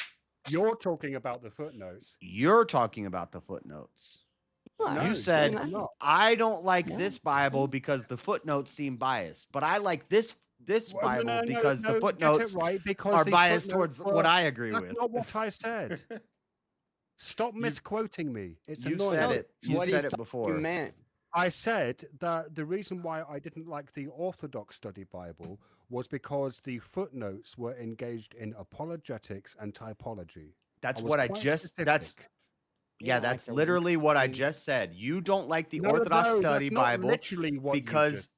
You're talking about the footnotes. You're talking about the footnotes. No, you said, I don't like this Bible because the footnotes seem biased, but I like this Bible because the footnotes are biased towards what I agree with. That's not what I said. Stop misquoting me. It's you annoying. said it. You said it before. I said that the reason why I didn't like the Orthodox Study Bible was because the footnotes were engaged in apologetics and typology. That's what I just. That's literally what I just said. You don't like the Orthodox Study Bible because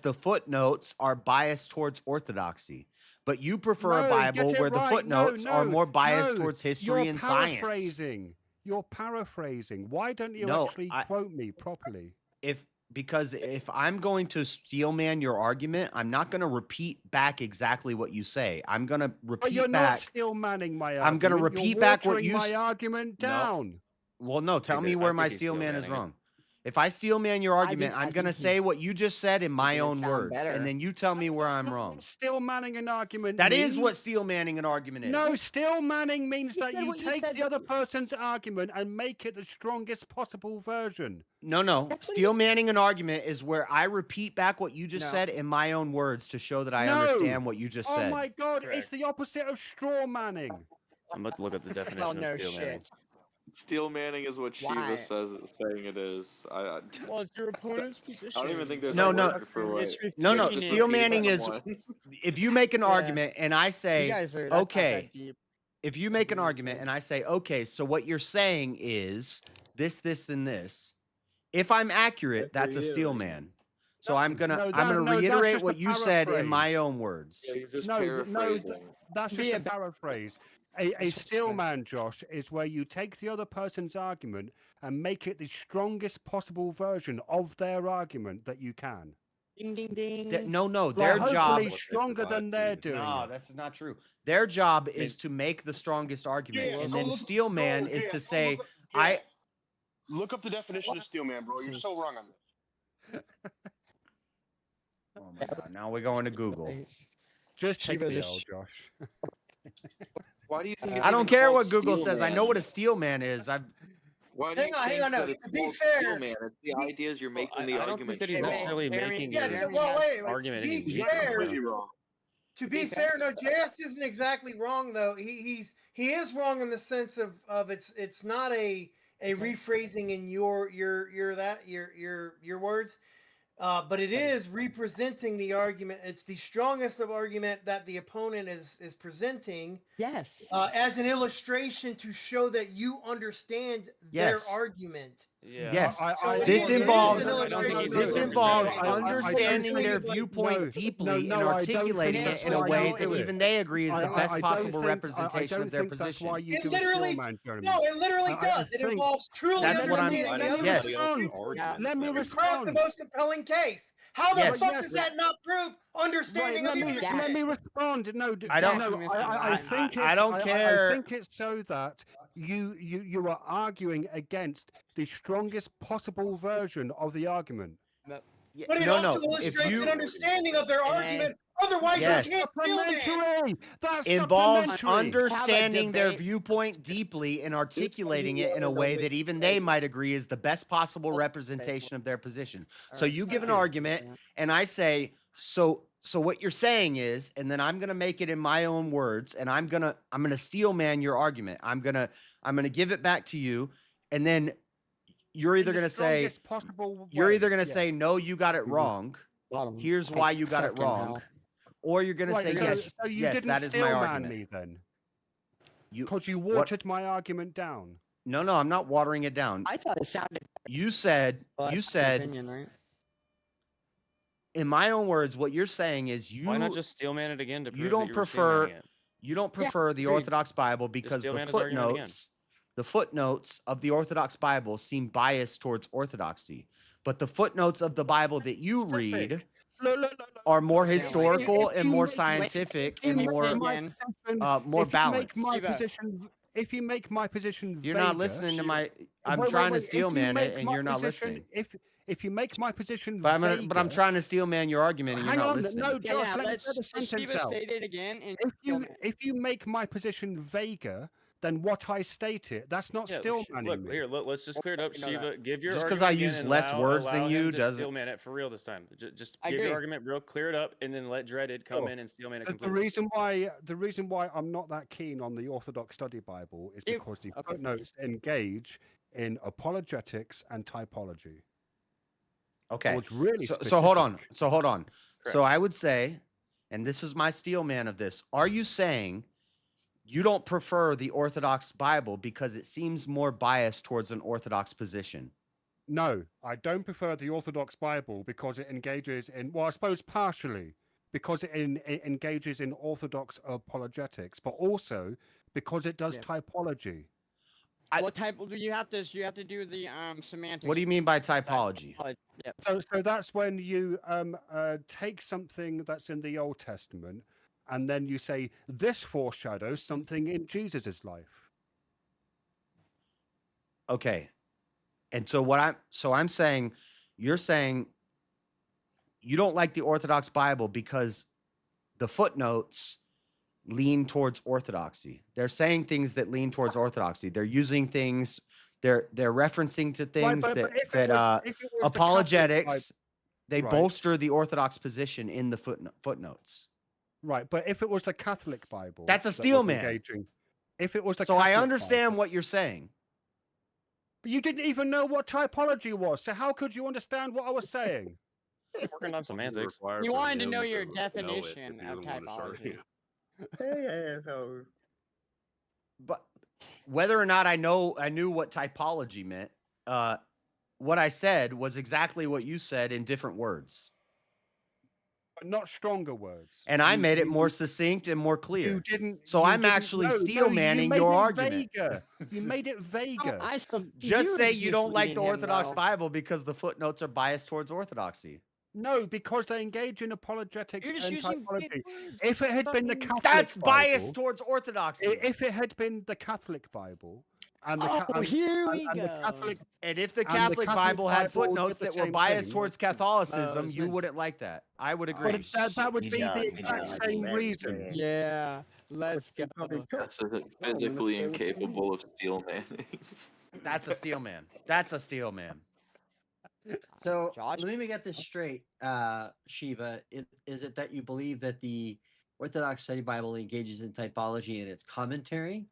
the footnotes are biased towards orthodoxy. But you prefer a Bible where the footnotes are more biased towards history and science. You're paraphrasing. Why don't you actually quote me properly? Because if I'm going to steelman your argument, I'm not going to repeat back exactly what you say. I'm going to repeat but you're back. Not steelmanning my argument. I'm going to repeat back what you my argument down. No. Well, no. Tell me where my steelman is wrong. If I steel man your argument, I'm going to say what you just said in my own words, and then you tell me where I'm wrong. Steel manning an argument. That is what steel manning an argument is. No, steel manning means that you take the other person's argument and make it the strongest possible version. No. Steel manning an argument is where I repeat back what you just said in my own words to show that I understand what you just said. Oh my God, it's the opposite of straw manning. I'm about to look up the definition of steel manning. Steel manning is what Shiva saying it is. Well, it's your opponent's position. I don't even think there's no. no. Steel manning is if you make an argument and I say, okay, if you make an argument and I say, okay, so what you're saying is this, and this. If I'm accurate, that's a steel man. So I'm gonna reiterate what you said in my own words. Yeah, he's just that's just a paraphrase. A steel man, Josh, is where you take the other person's argument and make it the strongest possible version of their argument that you can. Ding, ding, ding. No, their job is stronger than they're doing. No, that's not true. Their job is to make the strongest argument, and then steel man is to say, Look up the definition of steel man, bro. You're so wrong on this. Oh my God! Now we're going to Google. Just take the L, Josh. Why do you think? I don't care what Google says. I know what a steel man is. Why do you think that it's called steel man? It's the ideas you're making the argument. I don't think that he's necessarily making wait. argument. To be fair, to be fair, no, JS isn't exactly wrong though. He is wrong in the sense of it's not a rephrasing in your words. But it is representing the argument. It's the strongest of argument that the opponent is presenting. Yes. As an illustration to show that you understand their argument. Yeah. Yes. This involves understanding their viewpoint deeply and articulating it in a way that even they agree is the best possible representation of their position. It literally does. It involves truly understanding the other person. Let me respond. The most compelling case. How the fuck does that not prove understanding of the other? Let me respond. No, I don't care. I think it's so that you are arguing against the strongest possible version of the argument. But it also illustrates an understanding of their argument. Otherwise, you can't feel it. Involves understanding their viewpoint deeply and articulating it in a way that even they might agree is the best possible representation of their position. So you give an argument, and I say, so what you're saying is, and then I'm gonna make it in my own words, and I'm gonna steel man your argument. I'm gonna give it back to you, and then you're either gonna say no, you got it wrong. Here's why you got it wrong. Or you're going to say, yes, that is my argument. Me then. Because you watered my argument down. No, I'm not watering it down. I thought it sounded. You said, opinion, right? In my own words, what you're saying is you. Why not just steel man it again to prove you don't that prefer the Orthodox Bible because the footnotes of the Orthodox Bible seem biased towards orthodoxy, but the footnotes of the Bible that you read are more historical and more scientific and more balanced. If you make my position, you're not listening to my. I'm trying to steel man it, and you're not listening. If you make my position, but I'm trying to steel man your argument, and you're not listening. No, Josh, let me get the sentence out. If you make my position vaguer than what I stated, that's not steel manning. Look, let's just clear it up, Shiva. Give your just because I use less words than you doesn't steel man it for real this time. Just give your argument real, clear it up, and then let Dreaded come in and steel man it completely. The reason why I'm not that keen on the Orthodox Study Bible is because the footnotes engage in apologetics and typology. Okay. Really so hold on. Correct. So I would say, and this is my steel man of this. Are you saying you don't prefer the Orthodox Bible because it seems more biased towards an Orthodox position? No, I don't prefer the Orthodox Bible because it engages in, well, I suppose partially because it engages in Orthodox apologetics, but also because it does typology. What type? You have to do the semantics. What do you mean by typology? So that's when you take something that's in the Old Testament, and then you say this foreshadows something in Jesus's life. Okay. And so I'm saying, you're saying you don't like the Orthodox Bible because the footnotes lean towards orthodoxy. They're saying things that lean towards orthodoxy. They're using things, they're referencing to things but that if it was the Catholic apologetics, they Right. bolster the Orthodox position in the footnotes. Right, but if it was the Catholic Bible, That's a that was steel man. engaging- If it was the So I Catholic understand Bible, what you're saying. but you didn't even know what typology was. So how could you understand what I was saying? Working on semantics. You wanted to know your definition of typology. Hey, asshole. But whether or not I knew what typology meant, what I said was exactly what you said in different words. But not stronger words. And I made it more succinct and more clear. You didn't. So you I'm didn't- actually no, steel no, you manning made your it argument. Vaguer. You made it vaguer. Just say you don't like the Orthodox Bible because the footnotes are biased towards orthodoxy. No, because they engage in apologetics You're just and using big typology. words. If it had been the Catholic That's Bible, biased towards orthodoxy. If it had been the Catholic Bible and the, the Catholic, And if the and the Catholic Bible had did footnotes the that were same biased thing, towards Catholicism, you wouldn't like that. I would agree. But that would be the exact same reason. Yeah, let's go. That's physically incapable of steel manning. That's a steel man. That's a steel man. So let me get this straight, Shiva. Is it that you believe that the Orthodox Study Bible engages in typology in its commentary,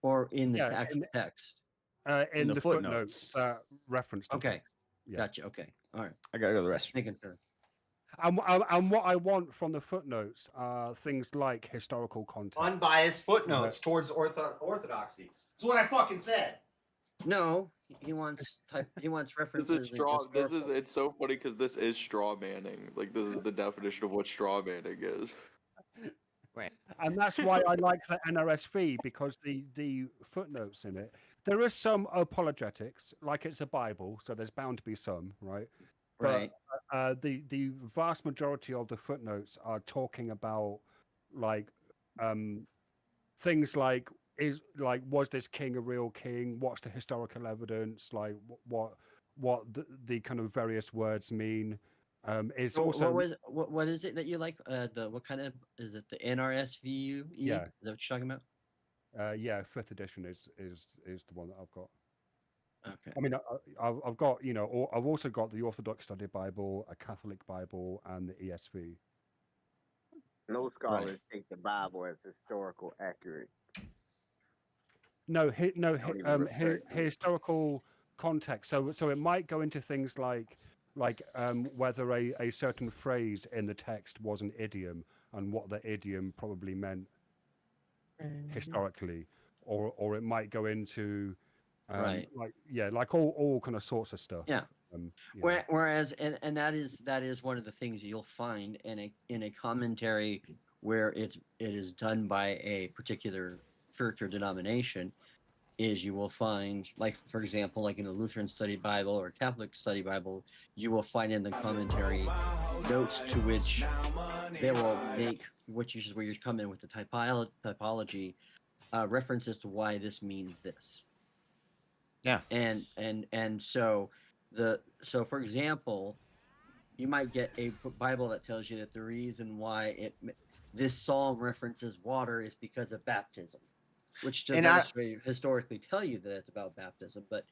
or in the actual text? In the footnotes reference. Okay, gotcha. Okay, all right. I gotta go to the restroom. Making sure. And what I want from the footnotes are things like historical context, Unbiased footnotes towards orthodoxy. That's what I fucking said. No, he wants references. This is straw. It's so funny because this is straw manning. Like this is the definition of what straw manning is. Right. And that's why I like the NRSV, because the footnotes in it, there is some apologetics, like it's a Bible, so there's bound to be some, right? Right. But the vast majority of the footnotes are talking about like things like was this king a real king? What's the historical evidence? Like what the kind of various words mean? Is So also what is it that you like? What kind of is it? The NRSV? Yeah. Is that what you're talking about? Yeah, 5th edition is the one that I've got. Okay. I mean, I've got I've also got the Orthodox Study Bible, a Catholic Bible, and the ESV. No scholars take the Bible as historical accurate. No, Don't even refer to it. historical context. So it might go into things like whether a certain phrase in the text was an idiom and what the idiom probably meant historically, or it might go into Right. like all kind of sorts of stuff. Yeah. Yeah. Whereas, and that is one of the things you'll find in a commentary where it is done by a particular church or denomination, is you will find, like for example, like in a Lutheran Study Bible or Catholic Study Bible, you will find in the commentary notes to which they will make, which is where you come in with the typology references to why this means this. Yeah. And so for example, you might get a Bible that tells you that the reason why this psalm references water is because of baptism, which doesn't necessarily historically tell you that it's about baptism, but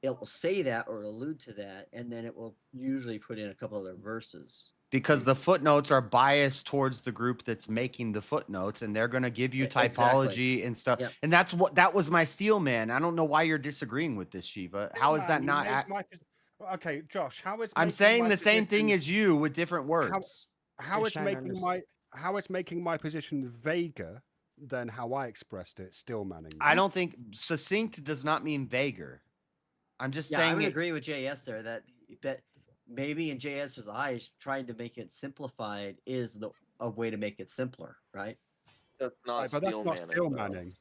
it will say that or allude to that, and then it will usually put in a couple other verses. Because the footnotes are biased towards the group that's making the footnotes, and they're going to give you typology and stuff. Yep. And that was my steel man. I don't know why you're disagreeing with this, Shiva. How is that not? Okay, Josh. How is I'm saying the same thing as you with different words. How is making my position vaguer than how I expressed it? Steel manning. I don't think succinct does not mean vaguer. I'm just saying. I would agree with JS there that maybe in JS's eyes, trying to make it simplified is a way to make it simpler, right? That's not steel manning.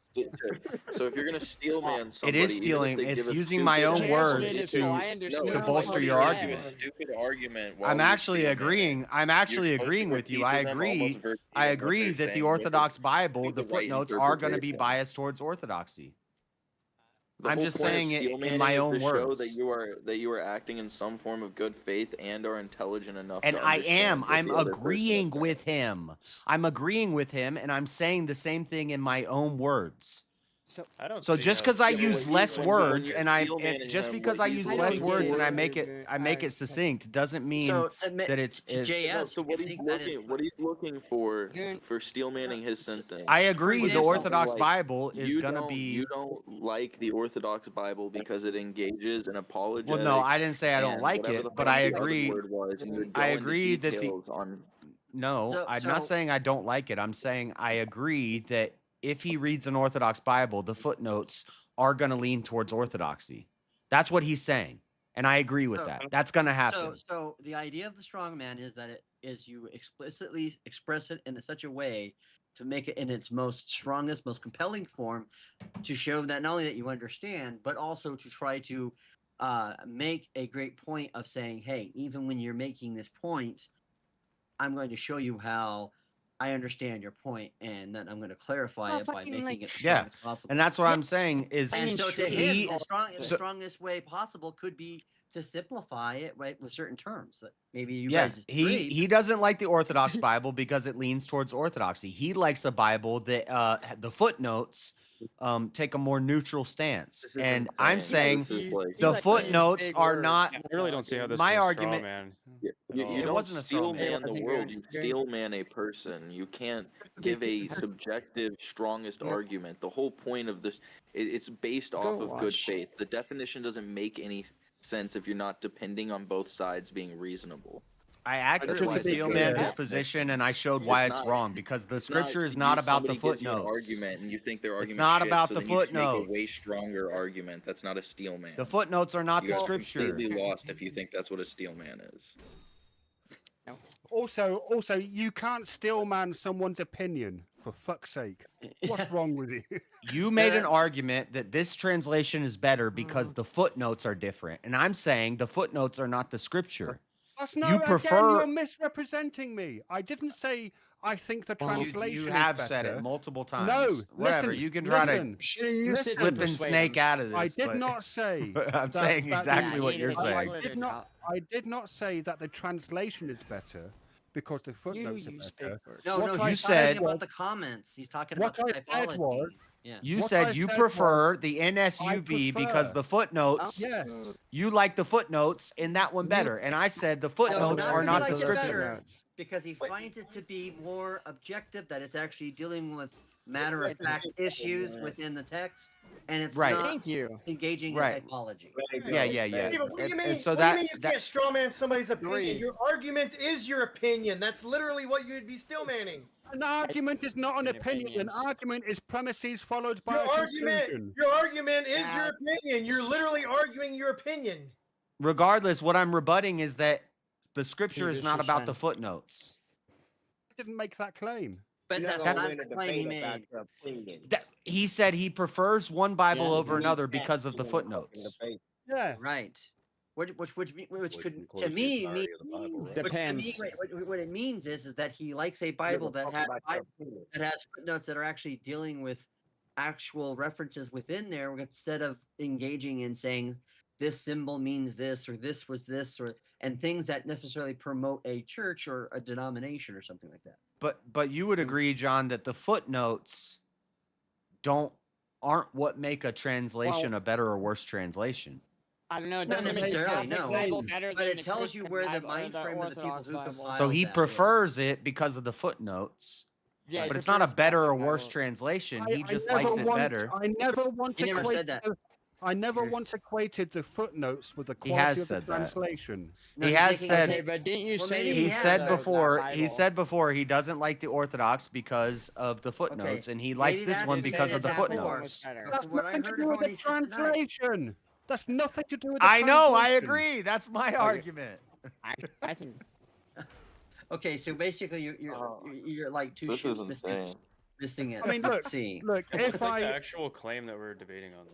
So if you're gonna steel man somebody, it is stealing. It's using my own words to bolster your argument. Stupid argument. I'm actually agreeing. I'm actually agreeing with you. I agree that the Orthodox Bible, the footnotes are going to be biased towards orthodoxy. I'm whole just point saying of it steel in manning my is own to show words. that you are acting in some form of good faith and are intelligent enough And to I understand am. what I'm the other person is agreeing saying. with him. I'm agreeing with him, and I'm saying the same thing in my own words. I don't So see just how because I Yeah, but use when less when words you're and I steel manning just him, because what I he's use I less don't looking words and for I get make it. it succinct doesn't mean So that it's to it, JS, no, so you can think that it's what he's looking for steel manning his sentence. I agree. would The be something Orthodox like, Bible is you gonna don't like the Orthodox Bible because it engages in apologetics. Well, no, I didn't say I don't and like whatever it, the but fuck I the other agree. word was, and you would I go into agree that the details on. no, I'm not saying I don't like it. I'm saying I agree that if he reads an Orthodox Bible, the footnotes are going to lean towards orthodoxy. That's what he's saying, and I agree with that. That's going to happen. So the idea of the strong man is that it is you explicitly express it in such a way to make it in its most strongest, most compelling form, to show that not only that you understand, but also to try to make a great point of saying, hey, even when you're making this point, I'm going to show you how I understand your point, and then I'm going to clarify it by making it the strongest possible. And that's what I'm saying is, and so to him, the strongest way possible could be to simplify it, right, with certain terms that maybe you guys disagree. he doesn't like the Orthodox Bible because it leans towards orthodoxy. He likes a Bible that the footnotes take a more neutral stance. And I'm saying the footnotes are not. I really don't see how this my was a argument. straw man. You It don't wasn't a straw steel man man. the world. You steel man a person. You can't give a subjective strongest argument. The whole point of this, it's based off of good faith. The definition doesn't make any sense if you're not depending on both sides being reasonable. I accurately steel man his position, and I showed why it's wrong because the scripture is not about the footnotes. Argument, and you think their argument. It's not about so the then you just make footnotes. a way stronger argument. That's not a steel man. The footnotes are not the You're scripture. completely lost if you think that's what a steel man is. Also, you can't steel man someone's opinion, for fuck's sake. What's wrong with you? You made an argument that this translation is better because the footnotes are different. And I'm saying the footnotes are not the scripture. That's not, you again, prefer. you're misrepresenting me. I didn't say I think the translation You is have better. said it multiple times. No, Whatever. listen, You can try listen, to slip and snake out of this. I did but not say. I'm saying exactly what you're saying. I did not say that the translation is better because the footnotes are better. No, he's talking about the comments. He's talking about the typology. You said you prefer the NSUV because the footnotes. You like the footnotes in that one better, and I said the footnotes are not the scripture. Because he finds it to be more objective, that it's actually dealing with matter-of-fact issues within the text, and it's not engaging in typology. Yeah. What do you mean? So what do you mean you can't strawman somebody's opinion? Your argument is your opinion. That's literally what you'd be stillmanning. An argument is not an opinion. An argument is premises followed by a conclusion. Your argument is your opinion. You're literally arguing your opinion. Regardless, what I'm rebutting is that the scripture is not about the footnotes. I didn't make that claim. But that's not the claim he made. He said he prefers one Bible over another because of the footnotes. Yeah. Right. Which could to me mean Depends. What it means is that he likes a Bible that has footnotes that are actually dealing with actual references within there instead of engaging in saying this symbol means this or this was this and things that necessarily promote a church or a denomination or something like that. But you would agree, John, that the footnotes aren't what make a translation a better or worse translation. I don't know. Not necessarily, no. But it tells you where the mind frame of the people who compiled So he that prefers it because of the footnotes. Yeah, but it's not a better or worse translation. He just likes it better. I never once He never said that. I never once equated the footnotes with the quality of the translation. He has said. But didn't you say He said before. He said before he doesn't like the Orthodox because of the footnotes, and he likes this one because of the footnotes. That's nothing to do with the translation. That's nothing to do with. I know. I agree. That's my argument. I think. Okay, so basically you're like two shits missing it. I mean, look. It's like the actual claim that we're debating on.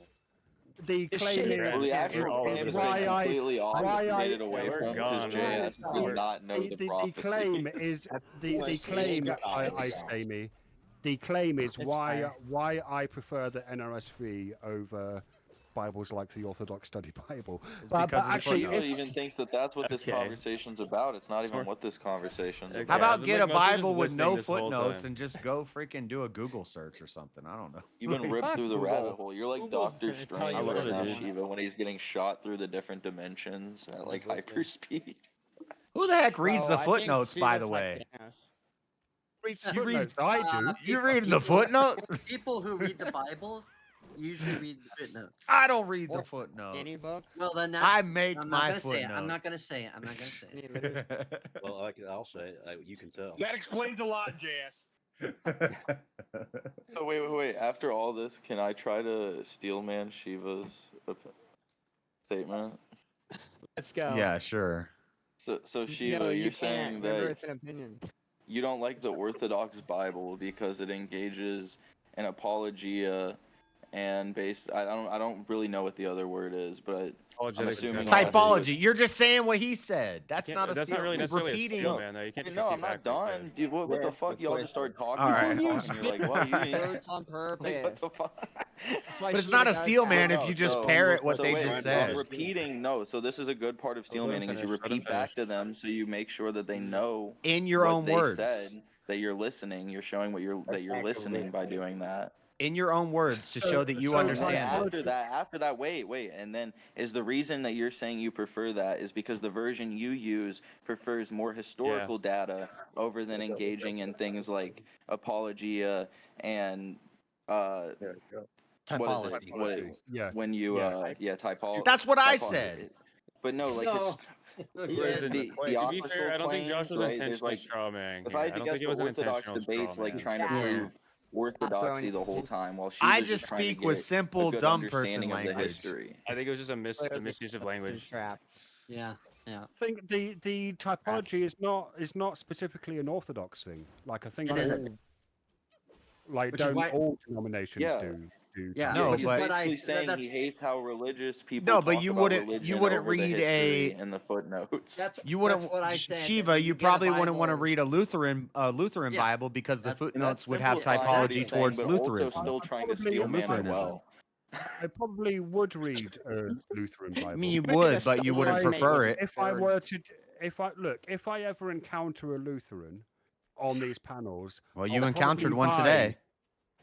The claim is the actual claim is completely off. Made it away from because JS did not know the prophecy. The claim is the claim. I say me. The claim is why I prefer the NRSV over Bibles like the Orthodox Study Bible. It's But because of the actually, Shiva footnotes. even thinks that that's what this Okay. conversation's about. It's not even what this conversation's Okay, How about. I've about been, get like, a mostly just Bible with listening no this whole footnotes time. and just go freaking do a Google search or something? I don't know. You've been ripped through the rabbit hole. You're like Google's Doctor gonna tell Strange you right whatever, now, dude. Shiva, when he's getting shot through the different dimensions at like listening. hyperspeed. Who the heck reads Bro, the I think footnotes, by Shiva's the like way? Thanos. reads the You read- footnotes. I do. You reading the footnote? People who read the Bible usually read the footnotes. I don't read the Or footnotes. any book. Well, then that's, I make I'm my not gonna say it. I'm not footnotes. gonna say it. I'm not gonna say it. Well, I'll say it. You can tell. That explains a lot, JS. So wait. After all this, can I try to steelman Shiva's statement? Let's go. Yeah, sure. So Shiva, No, you're you saying can't. Remember, that it's an opinion. you don't like the Orthodox Bible because it engages in apologia and I don't really know what the other word is, but I'm Apologetics and assuming Typology. You're just saying what he said. That's not a That's not steel. really necessarily repeating. a steel man, though. You can't just No, repeat I'm not backwards, done, man. dude. What the Yeah, fuck? Y'all just start talking. All right. And you're like, well, you need. Words on purpose. Like, what the fuck? That's why But it's Shiva not a does steel that. man if No, you just so- parrot what so they wait, just I'm said. repeating. No, so this is a good part of steel let him manning is you finish, let him repeat back finish. to them, so you make sure that they know In your what own they words. said, that you're listening. You're showing that you're listening by doing that. In your own words to show that you understand it. After that, wait, and then is the reason that you're saying you prefer that is because the version you use prefers more historical data over than engaging in things like apologia and what is it? Typology. Yeah. When you typology. That's what I said. But no, like Listen, the to be apostolic fair, I don't think Josh claims, was right? There's intentionally like straw man. if I had I to don't guess think it the was an Orthodox intentional debates straw like man. trying to prove orthodoxy the whole time, while she I was just trying to speak with get simple a good dumb person understanding of the language. history. I think it was just a misuse of language. Trap. Yeah. I think the typology is not specifically an Orthodox thing. Like I think It all- isn't. like Which is don't why- all denominations Yeah. do. Yeah, No, but he's but- basically saying that's- he hates how religious people No, but talk you about wouldn't religion read over the history a in the footnotes. you wouldn't that's what I said. Shiva, you get a probably wouldn't want to Bible- read a Lutheran Yeah. Bible because the That's- footnotes would That's have simplifying what typology he's saying, towards but also Lutheranism. still trying to Probably steelman it Lutheranism. well. I probably would read a Lutheran Bible. I mean, you would, but you wouldn't prefer it. If I were to, if I ever encounter a Lutheran on these panels, Well, you I'll encountered probably one buy- today.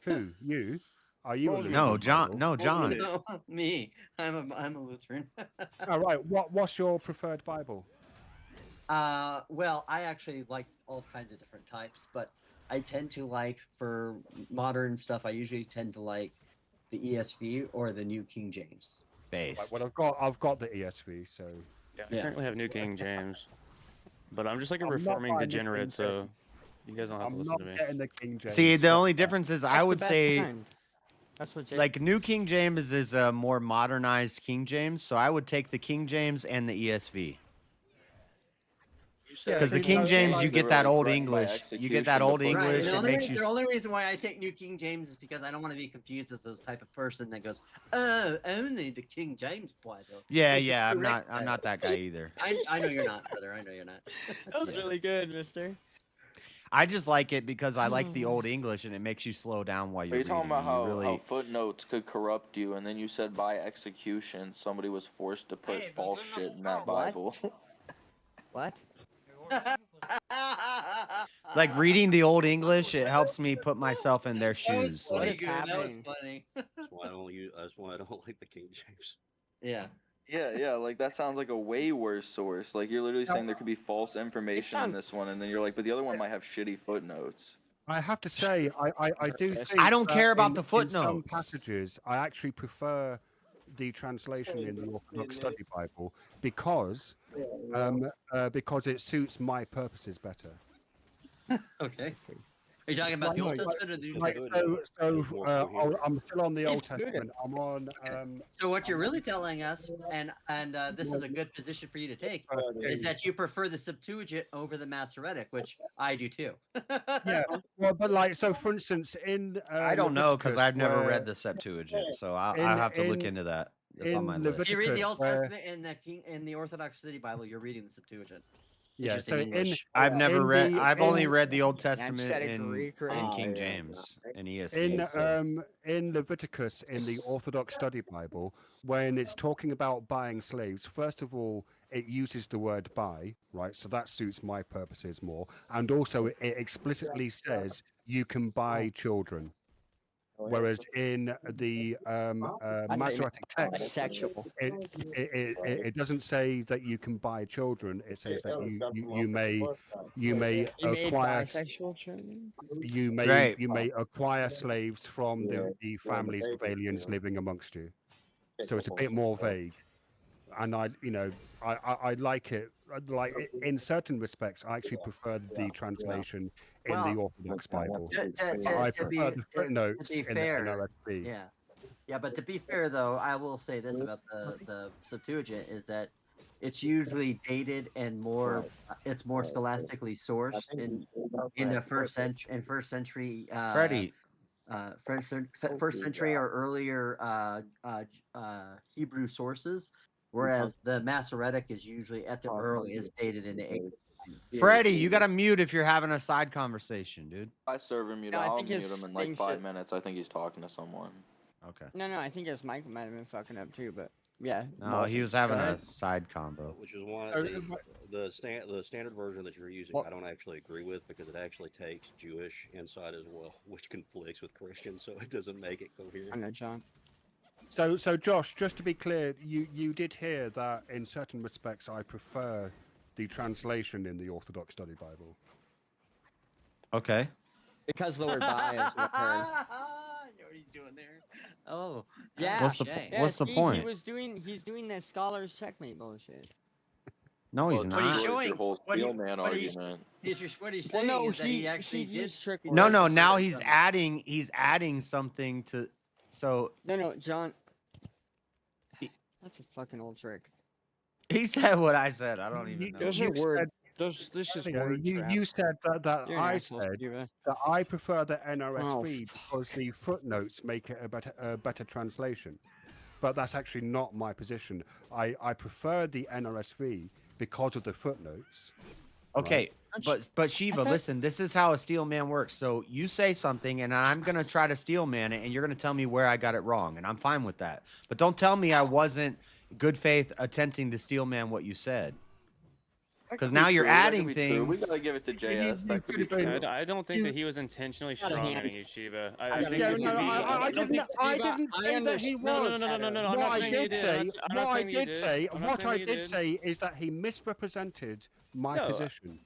Who? You? Are you a Lutheran? No, John. Bible? No, John. No, me. I'm a Lutheran. All right. What's your preferred Bible? Well, I actually like all kinds of different types, but I tend to like, for modern stuff, I usually tend to like the ESV or the New King James. Right, well, I've got the ESV, so Yeah, I currently have New King James, but I'm just like a I'm not reforming buying the King degenerate, so James. you guys don't have to I'm listen not to me. getting the King James. See, the Fuck only that. difference is I That's would the best say kind. That's what Jake like New King James is a more modernized King James, so I would take the King James and the ESV. Because the King James, you get that old English. You get that old English. It makes you. The only reason why I take New King James is because I don't want to be confused as those type of person that goes, "Oh, only the King James Bible." Yeah, It's the yeah. I'm correct not that guy either. I know you're not, brother. I know you're not. That was really good, Mister. I just like it because I like the old English and it makes you slow down while Are you're you reading. talking about how, You really. how footnotes could corrupt you, and then you said by execution somebody was forced to put false shit in that What? Bible? What? Like reading the old English, it helps me put myself in their shoes. Funny, Like, good. That was happening? funny. That's why I don't like the King James. Yeah. Yeah, like that sounds like a way worse source. Like you're literally saying there could be false information in this one, and then you're like, but the other one might have shitty footnotes. I have to say, I do think I don't that care about in- the In some footnotes. passages, I actually prefer the translation in the Orthodox Study Bible because it suits my purposes better. Okay. Are you talking about the Old Testament or the New Testament? I'm still on the Old It's good. Testament. I'm on. So what you're really telling us, and this is a good position for you to take, is that you prefer the Septuagint over the Masoretic, which I do too. Yeah, well, but like, so for instance, in I don't know because Leviticus, I've never where- read the Septuagint, so I'll in- have to look in- into that. That's on in my If list. you read the Old where- Testament in the Orthodox Study Bible, you're reading the Septuagint. Yeah, just so in in English. I've never in read. the I've only in read the Old Yeah, Testament instead of Greek, in right? King yeah, James and ESV. in Leviticus in the Orthodox Study Bible, when it's talking about buying slaves, first of all, it uses the word buy, right? So that suits my purposes more, and also it explicitly says you can buy children. Whereas in the I thought you meant Masoretic text, bisexual. it doesn't say that you can buy children. It says that you may You made acquire bisexual children? Right. you may acquire slaves from the families of aliens living amongst you. So it's a bit more vague, and I like it. Like in certain respects, I actually prefer the translation in the Orthodox Bible. I prefer the footnotes be in the fair, NRSV. yeah, but to be fair though, I will say this about the Septuagint is that it's usually dated and it's more scholastically sourced in the first century Freddie. first century or earlier Hebrew sources, whereas the Masoretic is usually at the earliest dated in the 8th. Freddie, you got to mute if you're having a side conversation, dude. I serve him mute. No, I I'll think mute his him in like thing's 5 minutes. I think he's talking to someone. Okay. No, I think his mic might have been fucking up too, but yeah. No, he was having a side combo. Which is why the standard version that you're using, I don't actually agree with, because it actually takes Jewish inside as well, which conflicts with Christian, so it doesn't make it coherent. I know, John. So Josh, just to be clear, you did hear that in certain respects I prefer the translation in the Orthodox Study Bible. Okay. Because the word buy is the term. I know what he's doing there. Oh, Yeah. What's the point? He's doing that scholars checkmate bullshit. No, he's Well, not. what he's showing, your whole what he- Steelman what he's- argument. What he's saying is that he actually did. No. Now he's adding something to. So No, John. That's a fucking old trick. he said what I said. I don't even know. Those are word. This is word trap. You said that You're an I asshole, said Steve. that I prefer the NRSV because the footnotes make it a better translation. But that's actually not my position. I prefer the NRSV because of the footnotes. Okay, but Shiva, listen, this is how a steel man works. So you say something, and I'm gonna try to steel man it, and you're gonna tell me where I got it wrong, and I'm fine with that. But don't tell me I wasn't good faith attempting to steel man what you said. Because now you're adding things. We gotta give it to JS. That could be true. I don't think that he was intentionally strong-arming you, Shiva. I think Yeah, it no, could be. I didn't say that he was. No. I'm What not I saying you did did. say, I'm not what I saying you did did. say, I'm not what saying I you did did. say is that he misrepresented my No, position.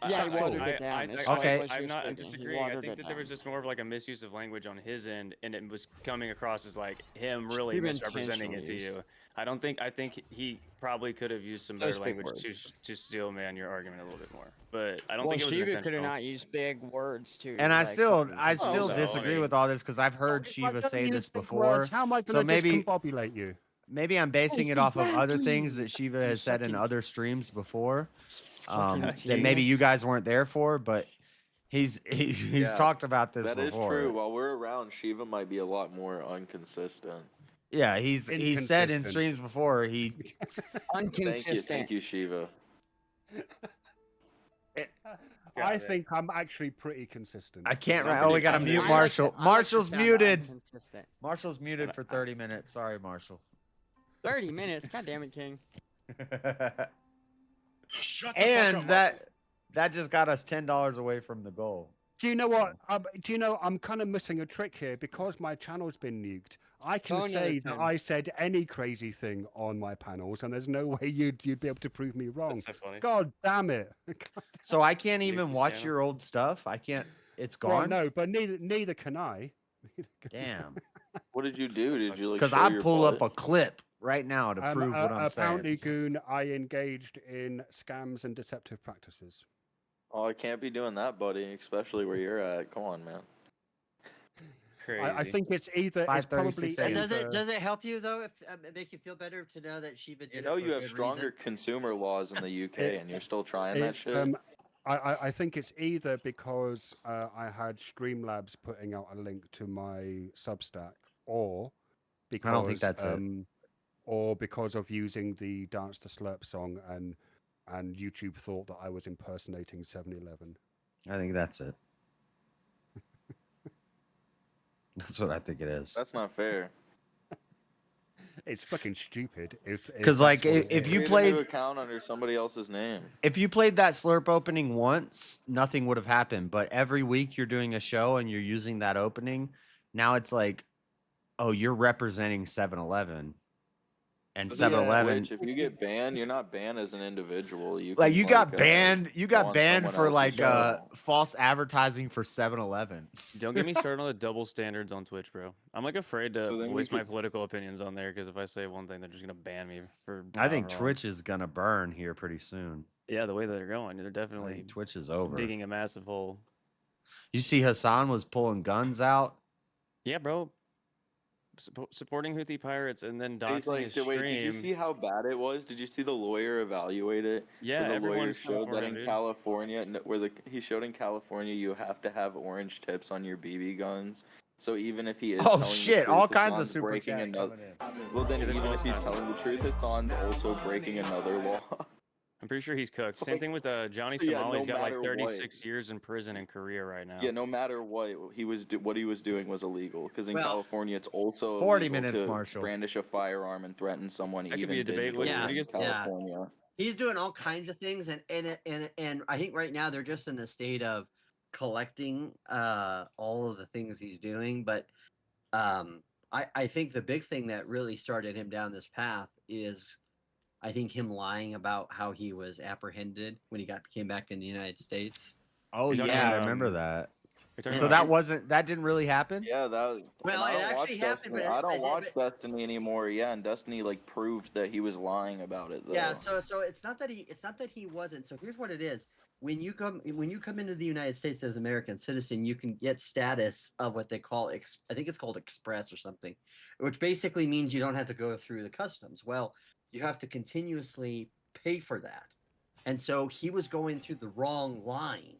Yeah, he watered it down. I'm not disagreeing. I think that there was just more of like a misuse of language on his end, and it was coming across as like him really You've misrepresenting it to intentionally you. I think he probably could have used some better language to steel man your argument a little bit more. But I don't think it was Steve could intentional. have not used big words too. And I like, still disagree with all this because I've heard Shiva say this before. How am I So going to maybe discombobulate you? maybe I'm basing it off of other things that Shiva has said in other streams before. That maybe you guys weren't there for, but he's Yeah, talked about this That before. is true. While we're around, Shiva might be a lot more inconsistent. Yeah, he's said in Inconsistent. streams before he Thank you, Shiva. I think I'm actually pretty consistent. I can't. We got to mute Marshall. Marshall's muted. Marshall's muted for 30 minutes. Sorry, Marshall. 30 minutes. God damn it, King. And that just got us $10 away from the goal. Do you know what? I'm kind of missing a trick here because my channel's been nuked. I can Phone say your that phone. I said any crazy thing on my panels, and there's no way you'd be able to prove me wrong. That's so funny. God damn it! So I can't even watch your old stuff. I can't. It's Well, gone. no, but neither can I. Damn. What did you do? Did you like? Because show I your pull up butt? a clip right now to prove what I'm apparently, saying. Goon, I engaged in scams and deceptive practices. Oh, I can't be doing that, buddy. Especially where you're at. Come on, man. I think it's either. It's probably. And does it help you though? If it make you feel better to know that Shiva did You it know for you a have good stronger reason? consumer laws in the UK, and you're still trying that shit. I think it's either because I had Streamlabs putting out a link to my Substack, or because I don't think that's it. or because of using the Dance to Slurp song and and YouTube thought that I was impersonating 7-Eleven. I think that's it. That's what I think it is. That's not fair. It's fucking stupid. Because like if you Create a played new account under somebody else's name. if you played that Slurp opening once, nothing would have happened. But every week you're doing a show and you're using that opening, now it's like, oh, you're representing 7-Eleven. And 7-Eleven, Which, if you get banned, you're not banned as an individual. You like can, you got go banned, on someone for else's like show. false advertising for 7-Eleven. Don't get me started on the double standards on Twitch, bro. I'm like afraid to So then voice we my could- political opinions on there because if I say one thing, they're just gonna ban me for. I think however long. Twitch is gonna burn here pretty soon. Yeah, the way that they're going, they're I definitely think Twitch is over. digging a massive hole. You see, Hassan was pulling guns out. Yeah, bro. Supporting Houthi pirates and then He's doxing like, his stream. wait, did you see how bad it was? Did you see the lawyer evaluate it? Yeah, Where the everyone lawyer is coming showed for that him, in dude. California, he showed in California you have to have orange tips on your BB guns. So even if he is Oh, telling shit, the truth, all kinds of Hassan's super breaking chats another. coming in. Well, then Yeah, there's even all if he's kinds. telling the truth, Hassan's also breaking another law. I'm pretty sure he's cooked. It's Same like- thing with Johnny yeah, Somali. no He's got like matter 36 years in prison in Korea right now. Yeah, no matter what what he was doing was illegal. Because in Well, California, it's also 40 illegal minutes, to Marshall. brandish a firearm and threaten someone That could even be a debate. What digitally do you in guys- California. He's doing all kinds of things, and I think right now they're just in a state of collecting all of the things he's doing. But I think the big thing that really started him down this path is, I think, him lying about how he was apprehended when he came back in the United States. Oh You're talking yeah, I about, remember that. you're talking So about- that didn't really happen. Yeah, that. Well, and I it don't actually watch happened, Destiny. but I don't but- watch Destiny anymore. Yeah, and Destiny like proved that he was lying about it. Though. Yeah, so it's not that he wasn't. So here's what it is: when you come into the United States as an American citizen, you can get status of what they call I think it's called Express or something, which basically means you don't have to go through the customs. Well, you have to continuously pay for that, and so he was going through the wrong line,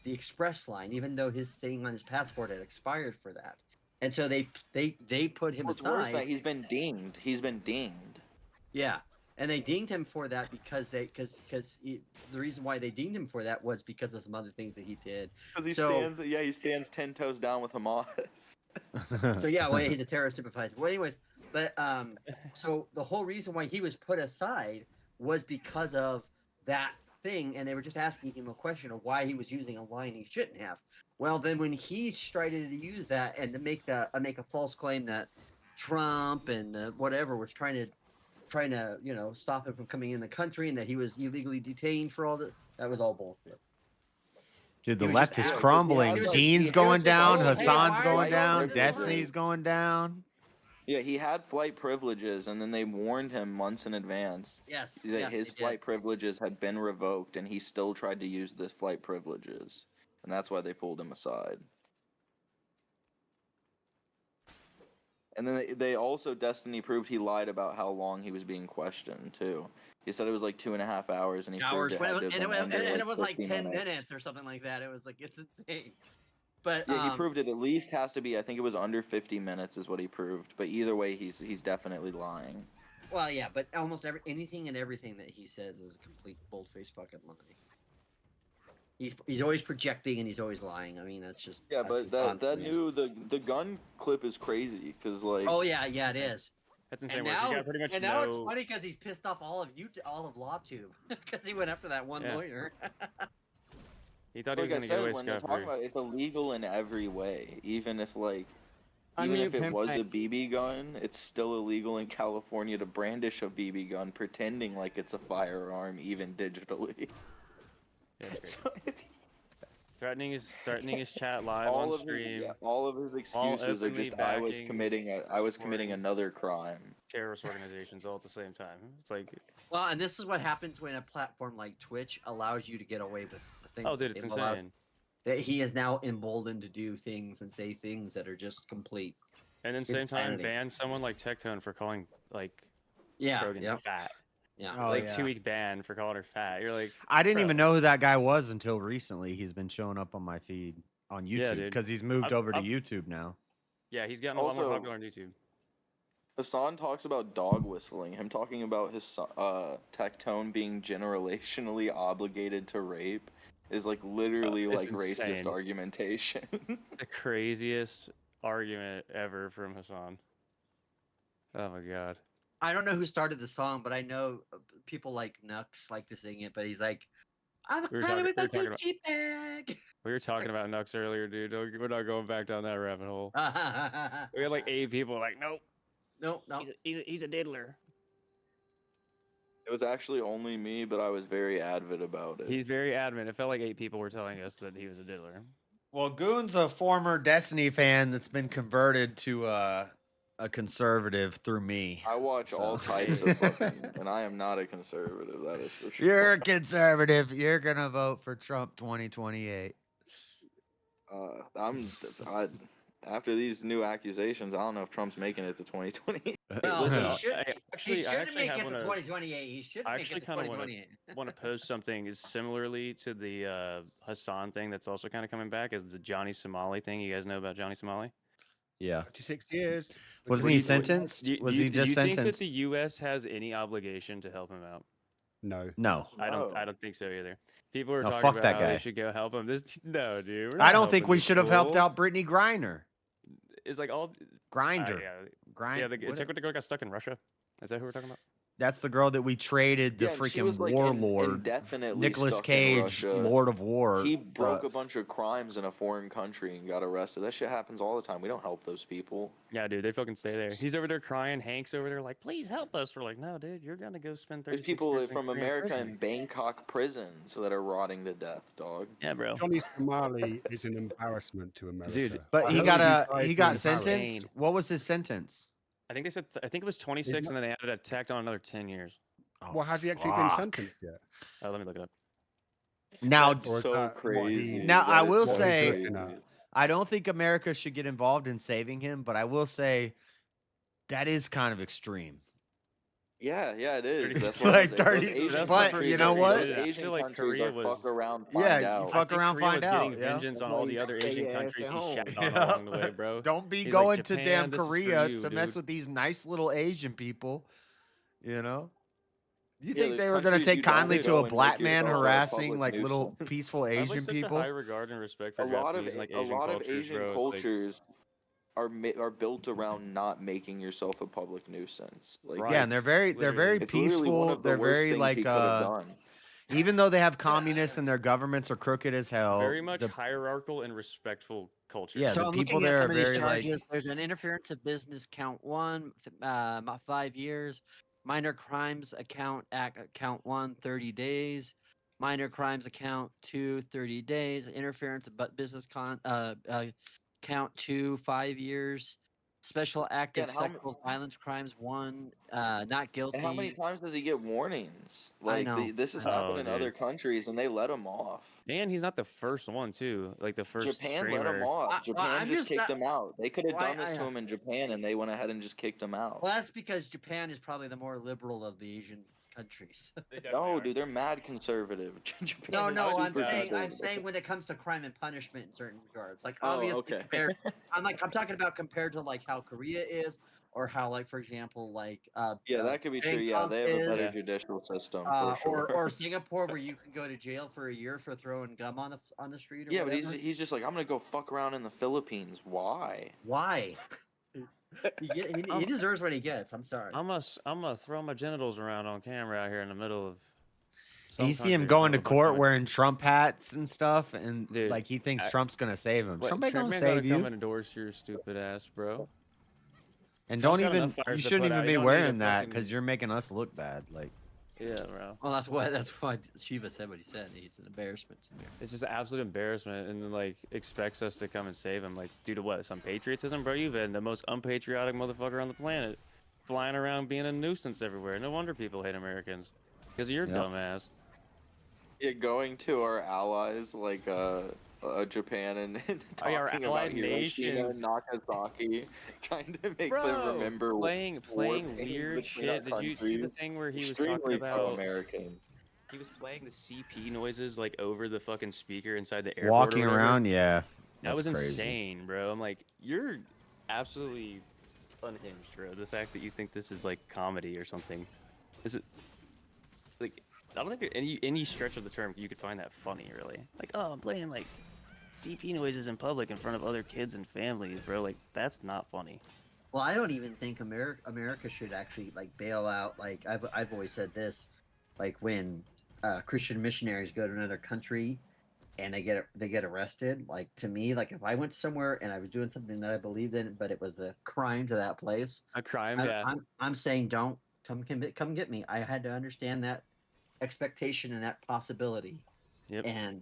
the Express line, even though his thing on his passport had expired for that. And so they put him What's worse aside. that he's been dinged. He's been dinged. Yeah, and they dinged him for that because the reason why they dinged him for that was because of some other things that he did. Because he So- stands 10 toes down with Hamas. So yeah, well, he's a terrorist sympathizer. Well, anyways, but so the whole reason why he was put aside was because of that thing, and they were just asking him a question of why he was using a line he shouldn't have. Well, then when he tried to use that and to make a false claim that Trump and whatever was trying to stop him from coming in the country and that he was illegally detained for all that was all bullshit. Dude, the He was left just is out- crumbling. he was just- Dean's he was going just down. like, hey, Hassan's why are going you down. doing this? Destiny's going down. Yeah, he had flight privileges, and then they warned him months in advance. Yes, that yes, his they did. flight privileges had been revoked, and he still tried to use the flight privileges, and that's why they pulled him aside. And then they also, Destiny proved he lied about how long he was being questioned too. He said it was like 2.5 hours, and he Hours, proved it had to have been under, and it was like 50 10 minutes. minutes or something like that. It was like, it's insane. But Yeah, he proved it at least has to be. I think it was under 50 minutes is what he proved. But either way, he's definitely lying. Well, yeah, but almost anything and everything that he says is a complete bold-faced fucking lie. He's always projecting and he's always lying. I mean, that's just Yeah, that's but what's on that for me. new the gun clip is crazy because like. Oh yeah, it is. That's insane. And work. now, You got pretty much now it's no- funny because he's pissed off all of LawTube because he went after that one Yeah. lawyer. He thought he Like I was gonna get said, away when they're scot-free. talking about it, it's illegal in every way. Even if I even mean, if it pimp, was a BB gun, it's still illegal in California to brandish a BB gun, pretending like it's a firearm, even digitally. Yeah, it's So great. Threatening his chat live all on of stream. all of his excuses are openly just I was backing, committing another crime. terrorist organizations all at the same time. It's like, Well, and this is what happens when a platform like Twitch allows you to get away with the things. oh, dude, that it's they've allowed- insane. That he is now emboldened to do things and say things that are just complete. And then same time insanity. ban someone like Tectone for calling like Yeah, Krogan yep. fat. Yeah. Oh, like yeah. 2-week ban for calling her fat. You're like, I didn't bro. even know who that guy was until recently. He's been showing up on my feed on Yeah, YouTube dude. because he's moved I've- over to I've- YouTube now. Yeah, he's gotten a lot more Also- popular on YouTube. Hassan talks about dog whistling. Him talking about his Tectone being generationally obligated to rape is like literally It's like racist insane. argumentation. The craziest argument ever from Hassan. Oh my god. I don't know who started the song, but I know people like Nux like to sing it. But he's like, "I'm a crying with my Gucci bag." We were talking about Nux earlier, dude. We're not going back down that rabbit hole. We had like 8 people like, nope. No. He's a diddler. It was actually only me, but I was very adamant about it. He's very adamant. It felt like 8 people were telling us that he was a diddler. Well, Goon's a former Destiny fan that's been converted to a conservative through me. I watch all types of fucking, and I am not a conservative. That is for sure. You're a conservative. You're gonna vote for Trump 2028. After these new accusations, I don't know if Trump's making it to 2020. Well, Listen, he should. actually, he I should actually make it have to one of- 2028. He should I make actually it to kind of 2028. want to post something is similarly to the Hassan thing that's also kind of coming back is the Johnny Somali thing. You guys know about Johnny Somali? Yeah. 26 years. Wasn't he sentenced? Was he just do you think that sentenced? the U.S. has any obligation to help him out? No. No. I don't think so either. People are No, talking fuck about that how guy. they should go help him. No, dude. we're I not don't think helping we this should have helped fool. out Brittany Griner. It's like all Grinder. Yeah, the chick with the girl got stuck in Russia. Is that who we're talking about? That's the girl that we traded the Yeah, and she freaking was, like, warlord, indefinitely Nicolas stuck in Cage, Russia. Lord of War. He broke a bunch of crimes in a foreign country and got arrested. That shit happens all the time. We don't help those people. Yeah, dude, they fucking stay there. He's over there crying. Hank's over there like, please help us. We're like, no, dude, you're gonna go spend 36 There's people years from in Korean America prison. in Bangkok prisons that are rotting to death, dog. Yeah, bro. Johnny Somali is an embarrassment to America. Dude, But I he hope got dies he in got Paris. sentenced. What was his sentence? I think they said I think it was 26, and then they added a tacked on another 10 years. Well, has he actually been sentenced yet? Let me look it up. Now, Or is so that what crazy. now That I is will so say, crazy. I don't think America should get involved in saving him, but I will say that is kind of extreme. Yeah, it is. That's Like what 30 but you know what? I Asian feel like countries Korea are was fuck around, find Yeah, you out. fuck around, Korea find was out. getting Yeah. vengeance on all the other Stay Asian your ass countries at he home. shat on along the way, bro. Don't be He's going like, to Japan, damn this is for Korea you, to mess dude. with these nice little Asian people. You know? You Yeah, think there's they were going to countries take you don't kindly go to a and black make man yourself a harassing public like little nuisance. peaceful I have Asian like such people? a high regard and respect for A lot of Japanese and like Asian Asian bro. It's like, cultures are built around not making yourself a public nuisance. Like, Yeah, and they're very It's really one peaceful. of the They're worst very things he like could have done. even though they have communists and their governments are crooked as hell. very much the- hierarchical and respectful culture. Yeah, So the I'm people looking at there some are of these very like charges. There's an interference of business count 1, 5 years. Minor crimes count 1, 30 days. Minor crimes account 2, 30 days. Interference of business count 2, 5 years. Special act Yeah, of and how sexual violence crimes 1, not guilty. And how many times does he get warnings? I Like know. this has Oh, happened in dude. other countries, and they let him off. And he's not the first one too. Like the first Japan streamer. let him off. Japan I'm just kicked not- him out. They could have Why- done this to him in Japan, and they went ahead and just kicked him out. Well, that's because Japan is probably the more liberal of the Asian countries. No, dude, they're mad conservative. Japan No, is I'm super saying conservative. when it comes to crime and punishment in certain regards, like Oh, obviously okay. compared, I'm talking about compared to like how Korea is, or how like for example like Yeah, that could be true. Yeah, Bangkok they have a is, better judicial system for sure. or Singapore where you can go to jail for a year for throwing gum on the street. Or Yeah, but whatever. he's just like, I'm gonna go fuck around in the Philippines. Why? Why? he deserves what he gets. I'm sorry. I'm gonna throw my genitals around on camera out here in the middle of. you some see him country going to with a bunch court of- wearing Trump hats and stuff, and Dude, like he thinks I- Trump's gonna save him. What, Trump ain't gonna Trump save come you. and endorse your stupid ass, bro. And Trump's don't got even enough fires you to shouldn't put even out. be You don't need wearing a that fucking- because you're making us look bad. Like, Yeah, bro. Well, that's why Shiva said what he said. He's an embarrassment to me. It's just an absolute embarrassment, and then like expects us to come and save him. Like, due to what? Some patriotism, bro? You've been the most unpatriotic motherfucker on the planet, flying around being a nuisance everywhere. No wonder people hate Americans, because of your Yep. dumbass. Yeah, going to our allies like Japan and Oh, yeah, our talking allied about Hiroshima nations. and Nagasaki, trying to make them Bro, remember playing war pains weird between our shit. Did you see the countries. thing where he was Extremely talking about? pro-American. He was playing the CP noises like over the fucking speaker inside the airport. or walking whatever. around, yeah, That that's was crazy. insane, bro. I'm like, you're absolutely unhinged, bro. The fact that you think this is like comedy or something. Is it like I don't think any stretch of the term you could find that funny, really. Like, oh, I'm playing like CP noises in public in front of other kids and families, bro. Like, that's not funny. Well, I don't even think America should actually like bail out. Like I've always said this, like when Christian missionaries go to another country and they get arrested. Like to me, like if I went somewhere and I was doing something that I believed in, but it was a crime to that place, a crime. I'm saying don't come get me. I had to understand that expectation and that possibility. Yep. And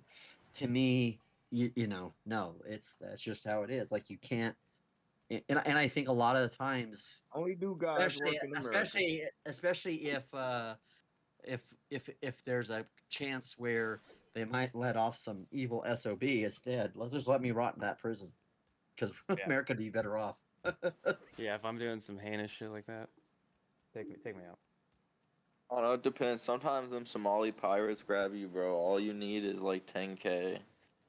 to me, you know, no, that's just how it is. Like you can't. And I think a lot of the times, only do God's work in America. Especially if there's a chance where they might let off some evil SOB instead. Let me rot in that prison, because America would be better off. Yeah, if I'm doing some heinous shit like that, take me out. I don't know, it depends. Sometimes them Somali pirates grab you, bro. All you need is like 10K,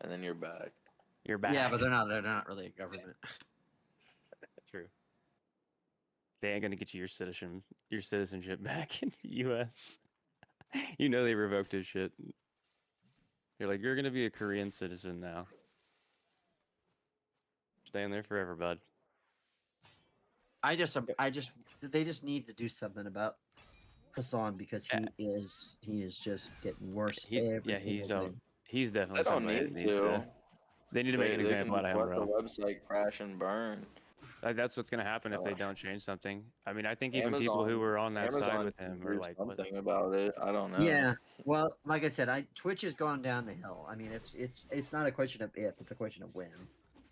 and then you're back. You're back. Yeah, but they're not really a government. True. They ain't gonna get you your citizenship back in the U.S. You know they revoked his shit. You're like, you're gonna be a Korean citizen now. Staying there forever, bud. They just need to do something about Hassan, because he is just getting worse. He's definitely They don't somebody that need needs to. to. They need to make an example out of him, let the bro. website crash and burn. That's what's gonna happen if they don't change something. I mean, I think even people who were on that side with him are like, something about it. I don't know. Yeah. Well, like I said, Twitch has gone down the hill. I mean, it's not a question of if, it's a question of when.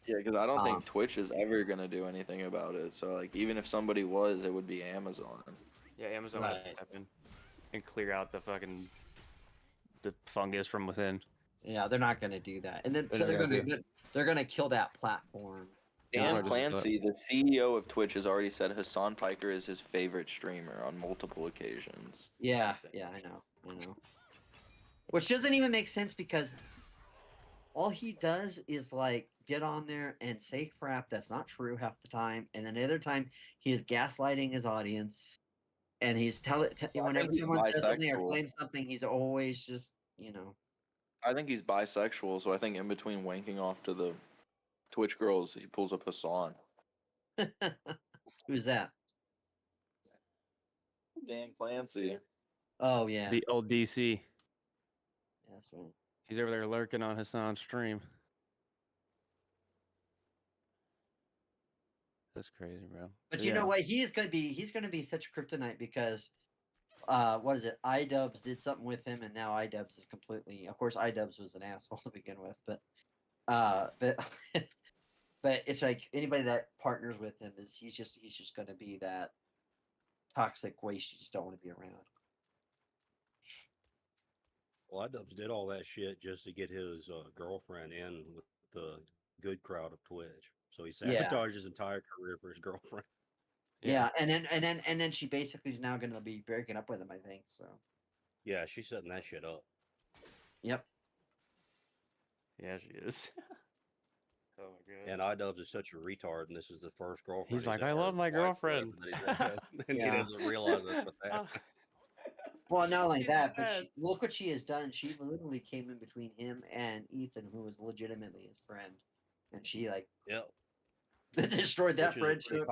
Yeah, because I don't think Twitch is ever gonna do anything about it. So like, even if somebody was, it would be Amazon. Yeah, Amazon would have to step in and clear out the fungus from within. Yeah, they're not gonna do that, and then they're gonna kill that platform. Dan Clancy, the CEO of Twitch, has already said Hassan Piker is his favorite streamer on multiple occasions. Yeah, I know. Which doesn't even make sense, because all he does is like get on there and say crap that's not true half the time, and then the other time he is gaslighting his audience, and he's whenever someone says something or claims something, he's always just, I think he's bisexual, so I think in between wanking off to the Twitch girls, he pulls up Hassan. Who's that? Dan Clancy. Oh yeah, the old DC. That's right. He's over there lurking on Hassan's stream. That's crazy, bro. But you know what? He's gonna be such a kryptonite, because what is it? iDubbbz did something with him, and now iDubbbz is completely. Of course, iDubbbz was an asshole to begin with, but but it's like anybody that partners with him he's just gonna be that toxic waste you just don't want to be around. Well, iDubbbz did all that shit just to get his girlfriend in with the good crowd of Twitch. So he sabotaged his entire career for his girlfriend. Yeah, and then she basically is now going to be breaking up with him, I think. So. Yeah, she's setting that shit up. Yep. Yeah, she is. Oh my god. And iDubbbz is such a retard, and this is the first girlfriend. He's like, I love my girlfriend. And he doesn't realize that's what that. Well, not like that, but look what she has done. She literally came in between him and Ethan, who was legitimately his friend, and she destroyed that friendship.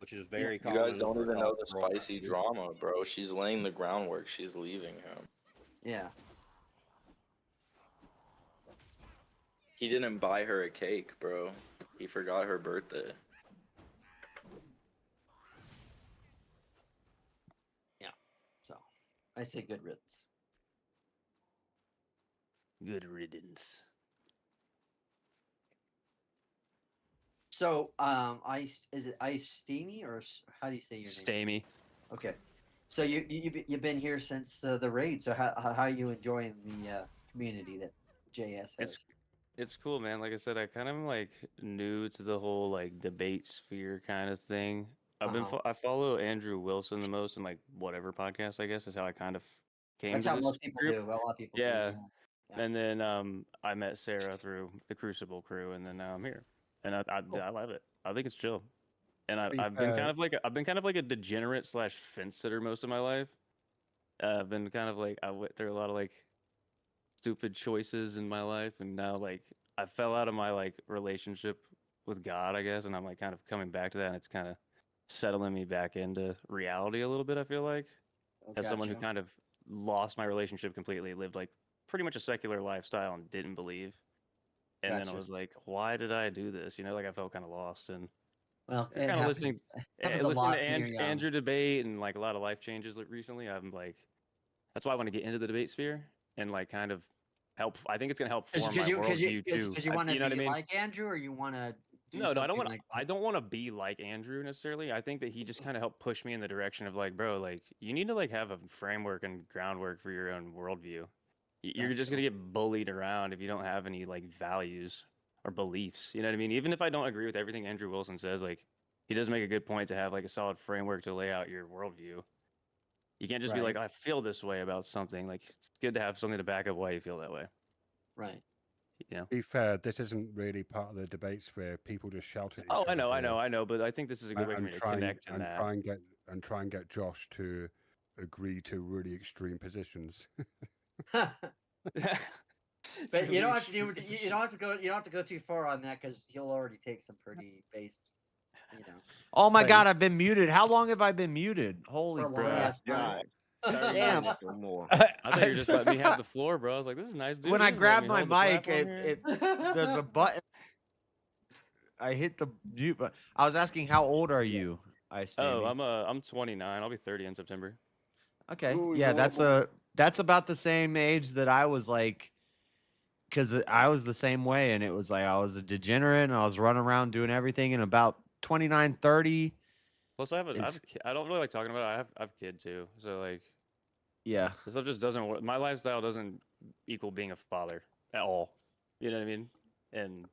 Which is very common. You guys don't even know the spicy drama, bro. She's laying the groundwork. She's leaving him. Yeah. He didn't buy her a cake, bro. He forgot her birthday. Yeah. So, I say good riddance. Good riddance. So, is it Steamy, or how do you say your name? Stamy. Okay. So you've been here since the raid. So how are you enjoying the community that JS has? It's cool, man. Like I said, I kind of am like new to the whole like debate sphere kind of thing. I follow Andrew Wilson the most in like whatever podcast, I guess, is how I kind of came That's to how this most people group. do. A lot of people Yeah. do. And then I met Sarah through the Crucible crew, and then now I'm here, and I love it. I think it's chill, and I've been kind of like a degenerate / fence sitter most of my life. I've been kind of like I went through a lot of like stupid choices in my life, and now like I fell out of my like relationship with God, I guess, and I'm like kind of coming back to that, and it's kind of settling me back into reality a little bit. I feel like as someone who Gotcha. kind of lost my relationship completely, lived like pretty much a secular lifestyle and didn't believe, and then I Gotcha. was like, why did I do this? You know, like I felt kind of lost, and Well, it kind of happens. listening Happens a listening to lot when you're young. Andrew debate and like a lot of life changes recently. I'm like, that's why I want to get into the debate sphere and like kind of help. I think it's gonna help form my worldview too. Because you want to You know what I be mean? like Andrew, or you want to do No, I don't something want. like I don't want to be like Andrew necessarily. I think that he just kind of helped push me in the direction of like, bro, like you need to like have a framework and groundwork for your own worldview. You're just gonna get bullied around if you don't have any like values or beliefs. You know what I mean? Even if I don't agree with everything Andrew Wilson says, like he does make a good point to have like a solid framework to lay out your worldview. You can't just be like, Right. I feel this way about something. Like it's good to have something to back up why you feel that way. Right. You know? To be fair, this isn't really part of the debate sphere. People just shout at each Oh, other. I know, but I think this is a good way for me to connect in that. Try and get Josh to agree to really extreme positions. But you don't have to do. You don't have to go. You don't have to go too far on that because he'll already take some pretty based. You know. Oh my God, I've been muted. How long have I been muted? Holy crap! God. Damn. Or more. I thought you were just letting me have the floor, bro. I was like, this is nice, dude. When I Just let grabbed me my hold the mic, platform here. there's a button. I hit the mute button. I was asking, how old are you? Oh, I'm 29. I'll be 30 in September. Okay. Ooh, Yeah, normal. that's about the same age that I was like, because I was the same way, and it was like I was a degenerate, and I was running around doing everything, and about 29, 30. Plus, I have a kid. I don't really like talking about it. I have a kid too, so like, Yeah. this stuff just doesn't work. My lifestyle doesn't equal being a father at all. You know what I mean? And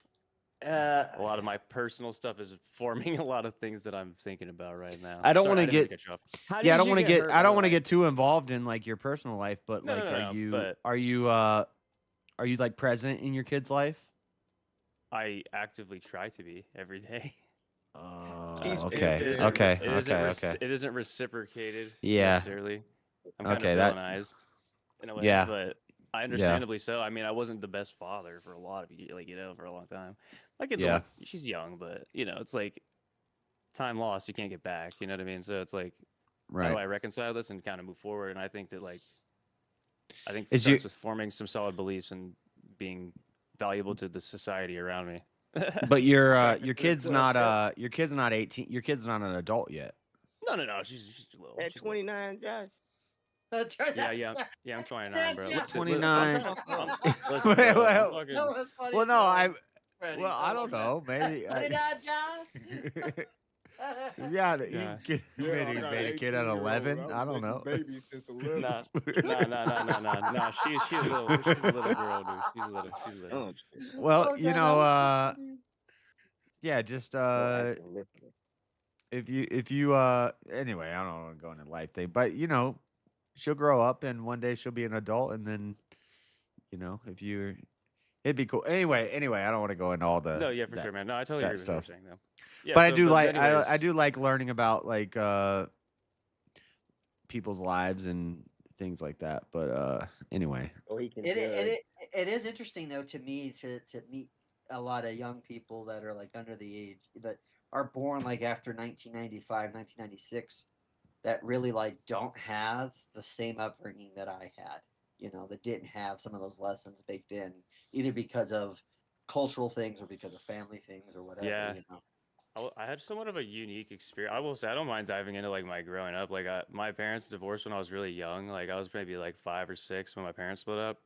a lot of my personal stuff is forming a lot of things that I'm thinking about right now. I don't Sorry, want to I didn't mean get. cut you off. Yeah, I don't want to get. I don't want to get too involved in like your personal life, but No, like, no, are you like present in your kid's life? I actively try to be every day. Okay. It isn't reciprocated Yeah. necessarily. I'm kind Okay, of that- villainized in a way, Yeah. but I understandably so. I mean, I wasn't the best father for a lot of for a long time. My kid's Yeah. only, she's young, but it's like time lost, you can't get back. You know what I mean? So it's like, how do Right. I reconcile this and kind of move forward? And I think that it Is starts you- with forming some solid beliefs and being valuable to the society around me. But your kid's not 18. Your kid's not an adult yet. No, she's little. At She's 29, Josh. Yeah, I'm 29, bro. That's 29. Listen, Wait, bro, wait, I'm fucking- That was funny. Well, no, Freddie, well, I don't know. Maybe. Yeah, you made a kid at 11. I don't know. Baby since 11. Nah. She's a little girl, dude. She's a little. Well, yeah, just if you anyway, I don't want to go into life thing, but she'll grow up and one day she'll be an adult, and then it'd be cool. Anyway, I don't want to go into all the No, yeah, for sure, man. No, I totally agree with what you're stuff. saying, though. Yeah, But I so, do like anyways, I do like learning about like people's lives and things like that. But anyway. It is interesting though to me to meet a lot of young people that are like under the age that are born like after 1995, 1996 that really like don't have the same upbringing that I had. That didn't have some of those lessons baked in either because of cultural things or because of family things or whatever. Yeah. I had somewhat of a unique experience. I will say I don't mind diving into like my growing up. Like my parents divorced when I was really young. Like I was maybe like 5 or 6 when my parents split up.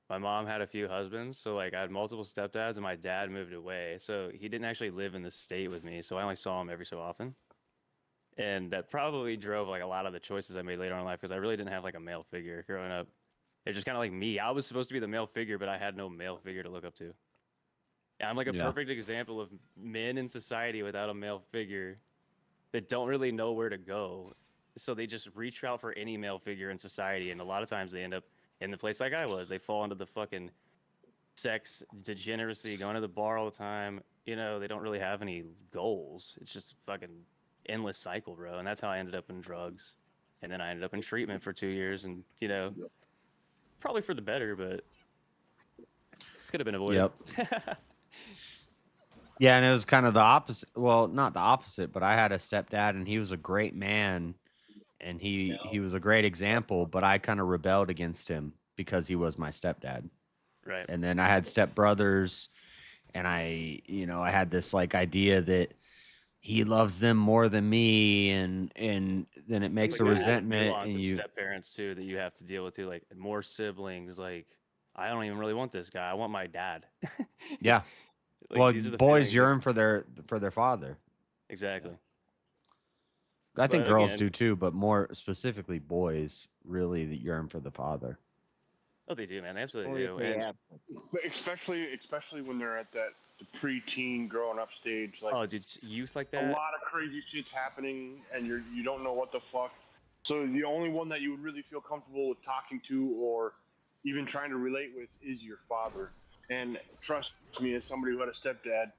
My mom had a few husbands, so like I had multiple stepdads, and my dad moved away, so he didn't actually live in the state with me. So I only saw him every so often, and that probably drove like a lot of the choices I made later on in life because I really didn't have like a male figure growing up. It's just kind of like me. I was supposed to be the male figure, but I had no male figure to look up to. I'm like a perfect example of men in society without a male figure that don't really know where to go. So they just reach out for any male figure in society. And a lot of times they end up in the place like I was. They fall into the fucking sex degeneracy, going to the bar all the time. They don't really have any goals. It's just fucking endless cycle, bro. And that's how I ended up in drugs. And then I ended up in treatment for 2 years, and probably for the better, but could have been avoided. Yep. Yeah, and it was kind of the opposite. Well, not the opposite, but I had a stepdad, and he was a great man, and he was a great example. But I kind of rebelled against him because he was my stepdad. Right. And then I had stepbrothers, and I had this like idea that he loves them more than me, and then it makes a resentment, and you step parents too that you have to deal with too, like more siblings. Like I don't even really want this guy. I want my dad. Yeah. Like, well, these are the boys feelings yearn for their father. Exactly. I think But girls again- do too, but more specifically boys really that yearn for the father. Oh, they do, man. They absolutely do. And especially when they're at the preteen growing up stage. Like, oh, dude, youth like a that. lot of crazy shit's happening, and you don't know what the fuck. So the only one that you would really feel comfortable with talking to or even trying to relate with is your father. And trust me, as somebody who had a stepdad,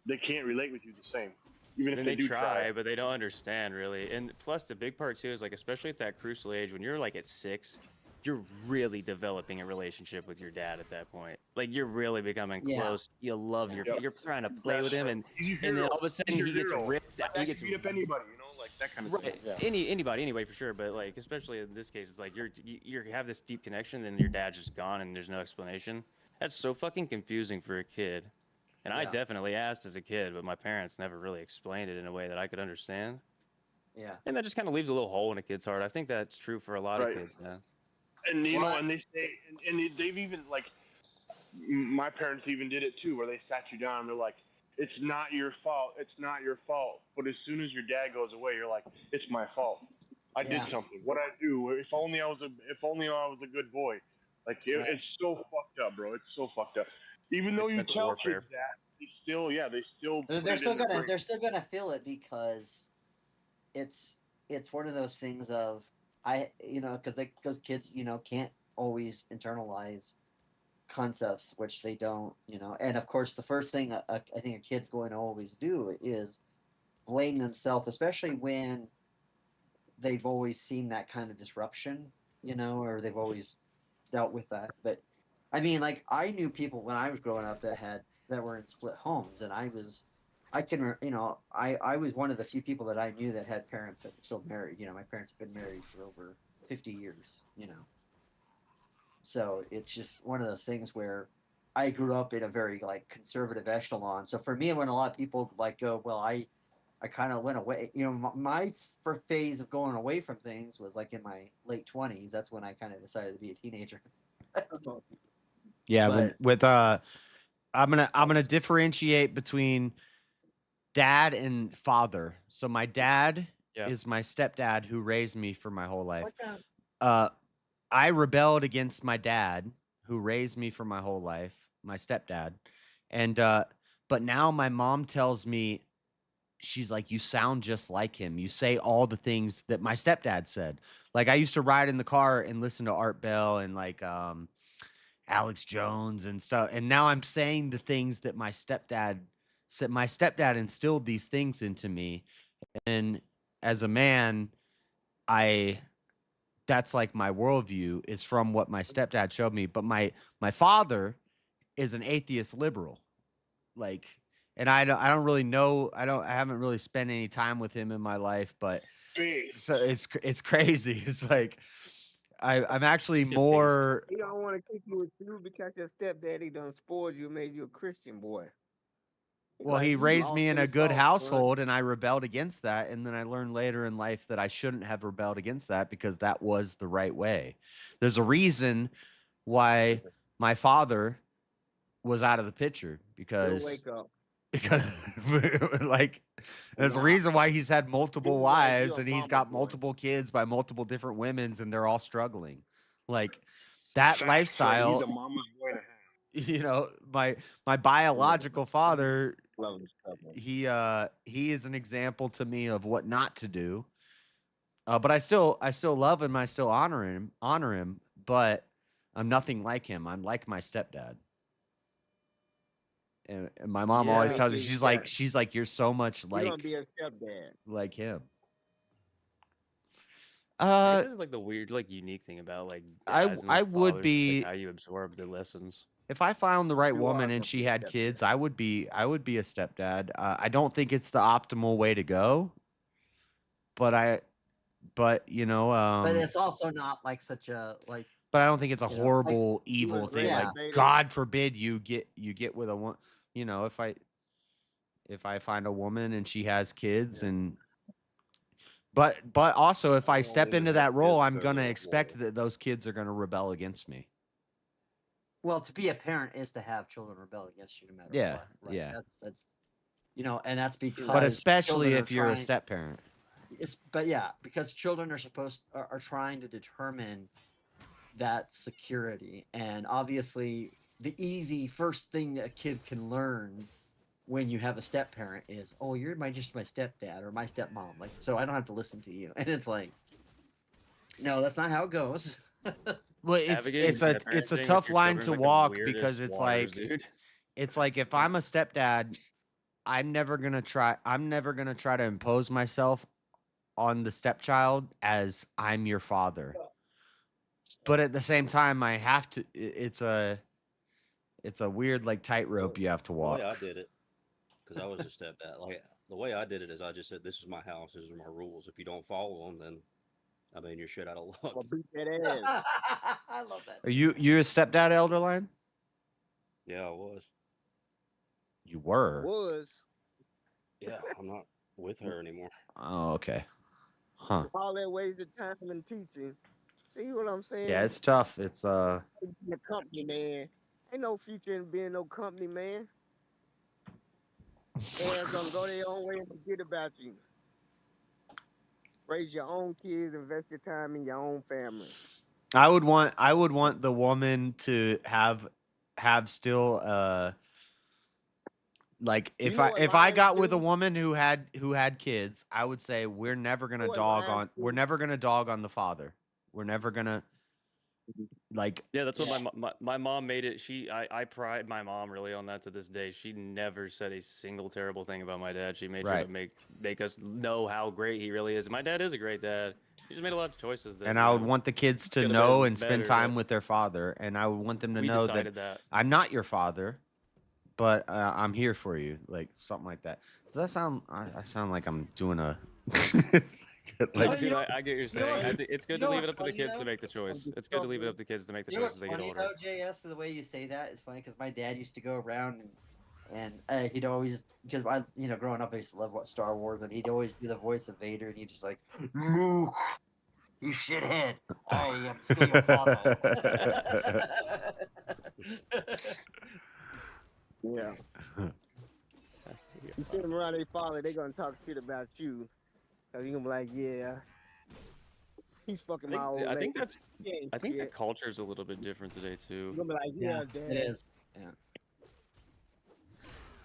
they can't relate with you the same. Even if And they do try, but they don't understand really. And plus, the big part too is like, especially at that crucial age when you're like at 6, you're really developing a relationship with your dad at that point. Like you're really becoming close. You love your. You're trying to play with him, and then all of a sudden he gets ripped. He gets beat up anybody, like that kind of thing. Yeah. Anybody for sure, but like especially in this case, it's like you have this deep connection, then your dad's just gone, and there's no explanation. That's so fucking confusing for a kid. And I definitely asked as a kid, but my parents never really explained it in a way that I could understand. Yeah. And that just kind of leaves a little hole in a kid's heart. I think that's true for a lot of kids, man. And and they say, and they've even like, my parents even did it too, where they sat you down and they're like, "It's not your fault. It's not your fault." But as soon as your dad goes away, you're like, "It's my fault. I did something. What I do? If only I was a good boy." Like it's so fucked up, bro. It's so fucked up. Even though you tell kids that, they still they're still gonna feel it because it's one of those things of because kids can't always internalize concepts which they don't, and of course the first thing I think a kid's going to always do is blame themselves, especially when they've always seen that kind of disruption, or they've always dealt with that. But I mean, like, I knew people when I was growing up that were in split homes, and I was one of the few people that I knew that had parents that were still married. My parents have been married for over 50 years, So it's just one of those things where I grew up in a very like conservative echelon. So for me, when a lot of people like go, well, I kind of went away. My first phase of going away from things was like in my late 20s. That's when I kind of decided to be a teenager. Yeah, I'm gonna differentiate between dad and father. So my dad is my stepdad who raised me for my whole life. I rebelled against my dad who raised me for my whole life, my stepdad. And but now my mom tells me, she's like, you sound just like him. You say all the things that my stepdad said. Like I used to ride in the car and listen to Art Bell and like Alex Jones and stuff. And now I'm saying the things that my stepdad said. My stepdad instilled these things into me. And as a man, that's like my worldview is from what my stepdad showed me. But my father is an atheist liberal. Like, and I don't really know. I haven't really spent any time with him in my life, but so it's crazy. It's like, I'm actually more. He don't want to keep you with you because your stepdaddy done spoiled you, made you a Christian boy. Well, he raised me in a good household, and I rebelled against that. And then I learned later in life that I shouldn't have rebelled against that because that was the right way. There's a reason why my father was out of the picture because like there's a reason why he's had multiple wives and he's got multiple kids by multiple different women, and they're all struggling. Like that lifestyle. He's a mama's boy to have. My biological father, he is an example to me of what not to do. But I still love him. I still honor him. But I'm nothing like him. I'm like my stepdad. And my mom always tells me, she's like, you're so much You're gonna be a stepdad. like him. This is like the weird, like unique thing about like dads and I like, would fathers, be like, how you absorb the lessons. if I found the right You woman are and gonna she be a had stepdad. kids, I would be a stepdad. I don't think it's the optimal way to go, but you know, but it's also not like such a like. but I don't think it's a you know, horrible, evil thing. yeah. Like, God forbid you get with a one. You know, if I find a woman and she has kids and. But also, if I step into that role, I'm gonna expect that those kids are gonna rebel against me. Well, to be a parent is to have children rebel against you no matter Yeah, what. Right? yeah. That's you know, and that's because. But especially children if are you're a trying- step parent. But yeah, because children are trying to determine that security, and obviously the easy first thing that a kid can learn when you have a step parent is, oh, you're just my stepdad or my stepmom, like, so I don't have to listen to you. And it's like, no, that's not how it goes. Well, it's a tough line to walk because it's like it's like if I'm a stepdad, I'm never gonna try to impose myself on the stepchild as I'm your father. But at the same time, I have to. It's a weird like tightrope you have to walk. The way I did it, because I was a stepdad. Like the way I did it is I just said, "This is my house. These are my rules. If you don't follow them, then I mean you're shit out of luck." Well, beat that ass. I love that. Are you a stepdad, Elderline? Yeah, I was. You were. Yeah, I'm not with her anymore. Oh, okay. Huh. All that waste of time and teaching. See what I'm saying? Yeah, it's tough. It's A company man. Ain't no future in being no company man. They're gonna go their own way and forget about you. Raise your own kids, invest your time in your own family. I would want the woman to have still like if I got with a woman who had kids, I would say we're never gonna dog on the father. We're never gonna like. Yeah, that's what my mom made it. I pride my mom really on that to this day. She never said a single terrible thing about my dad. She made sure to make us know how great he really is. My dad is a great dad. He just made a lot of choices. And I would want the kids to know and spend time with their father, and I would want them to know that I'm not your father, but I'm here for you, like something like that. Does that sound? I sound like I'm doing a. Like, dude, I get what you're saying. I think it's good to leave it up to the kids to make the choice. It's good to leave it up to kids to make the choice as they get older. Though, JS, the way you say that is funny because my dad used to go around and he'd always, because I, growing up, I used to love Star Wars, and he'd always do the voice of Vader, and he'd just like, Luke, you shithead, I am still your father. Yeah. You see them around their father, they gonna talk shit about you. Cause you gonna be like, yeah, he's fucking my old I think lady. I think the culture is a little bit different today too. You're gonna be like, yeah, Dad. It is. Yeah.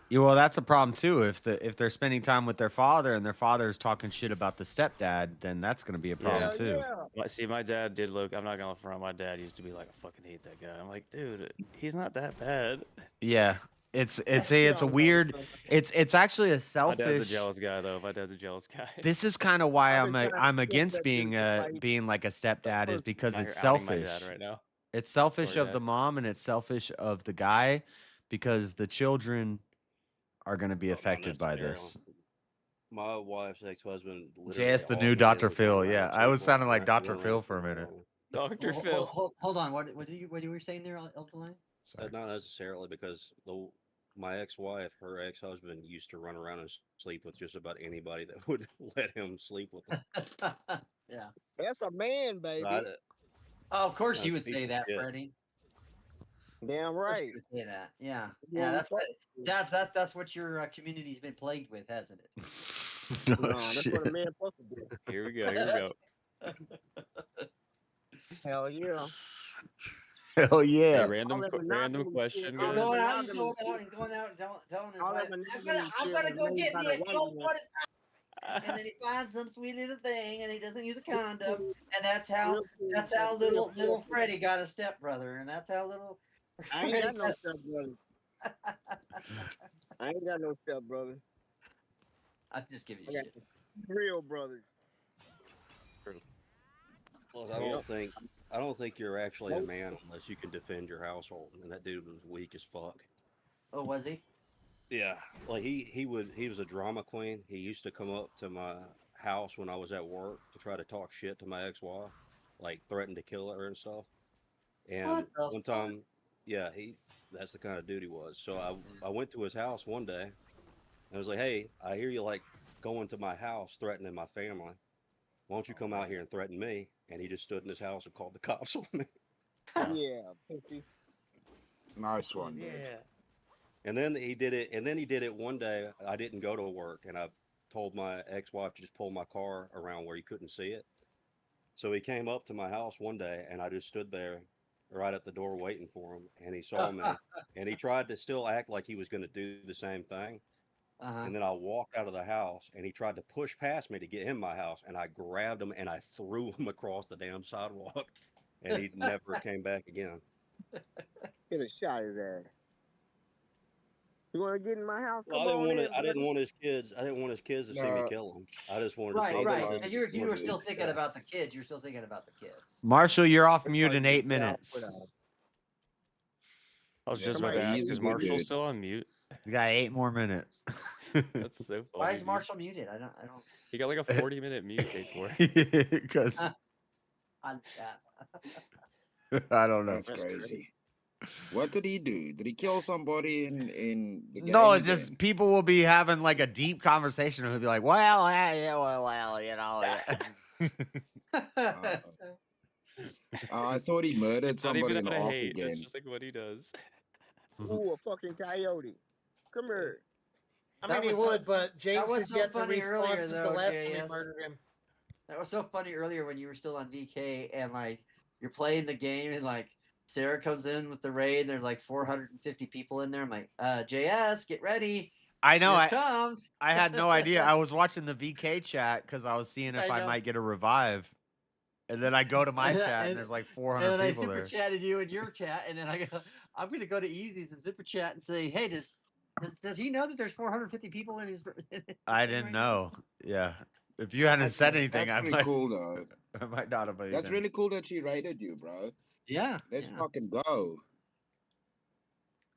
Yeah, well, that's a problem too. If they're spending time with their father and their father's talking shit about the stepdad, then that's gonna be a problem too. Yeah. See, my dad did look. I'm not gonna front. My dad used to be like, I fucking hate that guy. I'm like, dude, he's not that bad. Yeah, it's a weird. It's actually a selfish. My dad's a jealous guy, though. My dad's a jealous guy. This is kind of why I'm against being like a stepdad, is because Now it's you're outing selfish. my dad right now. It's selfish Sorry, of the mom and it's selfish of the guy, because the children are going to be affected by this. My wife's ex-husband. JS, the new Dr. Phil. Yeah, I was sounding like Dr. Phil for a minute. Dr. Phil. Hold on. What you were saying there, Elderline? Not necessarily, because my ex-wife, her ex-husband used to run around and sleep with just about anybody that would let him sleep with him. Yeah. That's a man, baby. Oh, of course you would say that, Freddie. Damn right. Say that. Yeah. Yeah. That's what your community's been plagued with, hasn't it? That's what a man supposed to do. Here we go. Hell yeah. Hell yeah. Hey, random question. He's going out and telling his wife, I'm gonna go get me a cold-blooded and then he finds some sweet little thing and he doesn't use a condom, and that's how little Freddie got a stepbrother, and that's how little I ain't got no stepbrother. I ain't got no step brother. I'm just giving you I got shit. real brothers. True. Well, I don't think you're actually a man unless you can defend your household. And that dude was weak as fuck. Oh, was he? Yeah, like he was a drama queen. He used to come up to my house when I was at work to try to talk shit to my ex-wife, like threaten to kill her and stuff. And one time, yeah, that's the kind of dude he was. So I went to his house one day and I was like, "Hey, I hear you like going to my house threatening my family. Why don't you come out here and threaten me?" And he just stood in his house and called the cops on me. Yeah, pussy. Nice one, dude. Yeah. And then he did it one day. I didn't go to work and I told my ex-wife to just pull my car around where he couldn't see it. So he came up to my house one day and I just stood there right at the door waiting for him. And he saw me and he tried to still act like he was going to do the same thing. And then I walked out of the house and he tried to push past me to get in my house. And I grabbed him and I threw him across the damn sidewalk and he never came back again. Get a shot at that. You want to get in my house? Well, I didn't want his kids to see me kill him. I just wanted to see Right. Because you were still thinking about the kids. You were still thinking about the kids. Marshall, you're off mute in 8 minutes. I was just about to ask, is Marshall still on mute? He's got 8 more minutes. That's so funny. Why is Marshall muted? I don't. He got like a 40-minute mute tape for it. Because On chat. I don't know. That's crazy. What did he do? Did he kill somebody in the game? No, it's just people will be having like a deep conversation and he'll be like, well, yeah, well, you know. I thought he murdered It's not somebody even in out the of arcade hate. game. It's just like what he does. Ooh, a fucking coyote. Come here. I mean, he would, but James has yet to funny respawn earlier, since though, the last time JS. he murdered him. That was so funny earlier when you were still on VK and like you're playing the game and like Sarah comes in with the raid. And there's like 450 people in there. I'm like, JS, get ready. I know. Here it comes. I had no idea. I was watching the VK chat because I was seeing if I I know. might get a revive. And then I go to my chat and there's like 400 and then people I super there. chatted you in your chat, and then I go, I'm going to go to Easy's and super chat and say, hey, does he know that there's 450 people in his? I didn't know. Yeah. If you hadn't said anything, That's I pretty might, cool, though. I might not have. That's really cool that she raided you, bro. Yeah. Let's fucking go.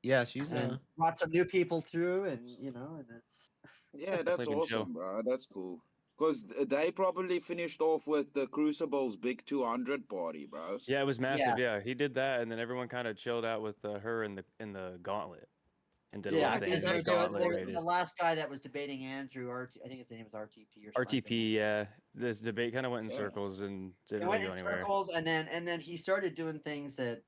Yeah, she's and brought some new people through, and and it's Yeah, that's awesome, bro. That's cool. Because they probably finished off with the Crucible's big 200 party, bro. Yeah, it was massive. Yeah, he did that, and then everyone kind of chilled out with her in the gauntlet, and did a lot of things in the gauntlet. There's the last guy that was debating Andrew. I think his name was RTP or something. RTP, yeah. This debate kind of went in circles and didn't really go anywhere. Circles, and then he started doing things that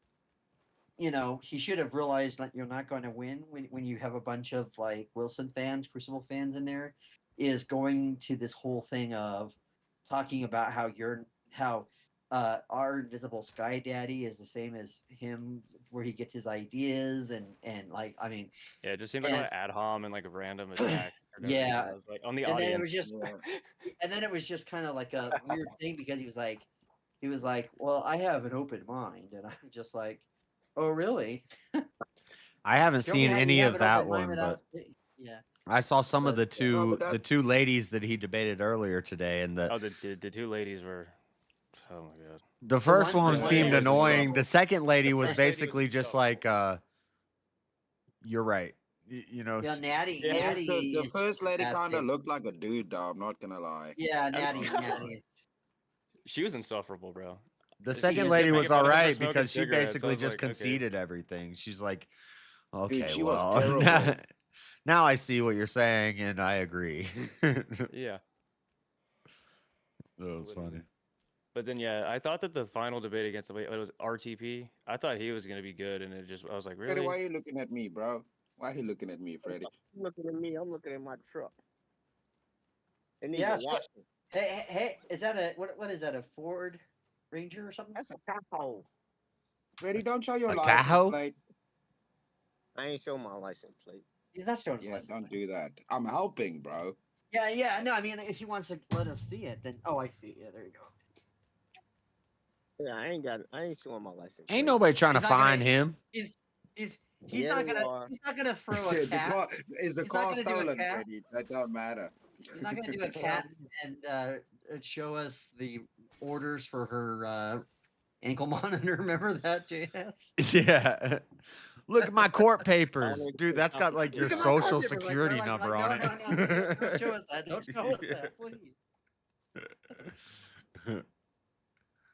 he should have realized that you're not going to win when you have a bunch of like Wilson fans, Crucible fans in there. Is going to this whole thing of talking about how our invisible Sky Daddy is the same as him, where he gets his ideas and like I mean, yeah, it just seemed like an ad hom and like a random attack. Yeah, I was like on the and audience. then it was just, and then it was just kind of like a weird thing because he was like, well, I have an open mind, and I'm just like, oh really? I haven't seen any of that one, without, but yeah. I saw some of the two ladies that he debated earlier today, and the two ladies were, oh my god. The first one seemed annoying. The second lady was basically just like, "You're right." Yeah, Natty. Yeah, Natty. the first lady kind of looked like a dude, though. I'm not gonna lie. Yeah, Natty. She was insufferable, bro. The second lady was all right because she basically just conceded everything. She's like, "Okay, dude, she well, was terrible. now I see what you're saying, and I agree." Yeah. That was funny. But then, yeah, I thought that the final debate against it was RTP. I thought he was going to be good, and I was like, really? Freddie, why are you looking at me, bro? Why are you looking at me, Freddie? You're looking at me. I'm looking at my truck. And yeah, hey, is that a what is that? A Ford Ranger or something? That's a Tahoe. Freddie, don't show your license Tahoe? plate. I ain't show my license plate. He's not showing his Yeah, license don't plate. do that. I'm helping, bro. Yeah. No, I mean, if he wants to let us see it, then I see it. Yeah, there you go. Yeah, I ain't showing my license. Ain't nobody trying to find him. He's He's Yeah, not you gonna. are. He's not gonna throw a The cat. car is the He's not car gonna do a stolen, cat. Freddy? That don't matter. He's not gonna do a cat and show us the orders for her ankle monitor. Remember that, JS? Yeah. Look at my court papers, Only dude. That's got like your Look at my social court papers, security number on no, it. don't show us that. Don't show us that, please.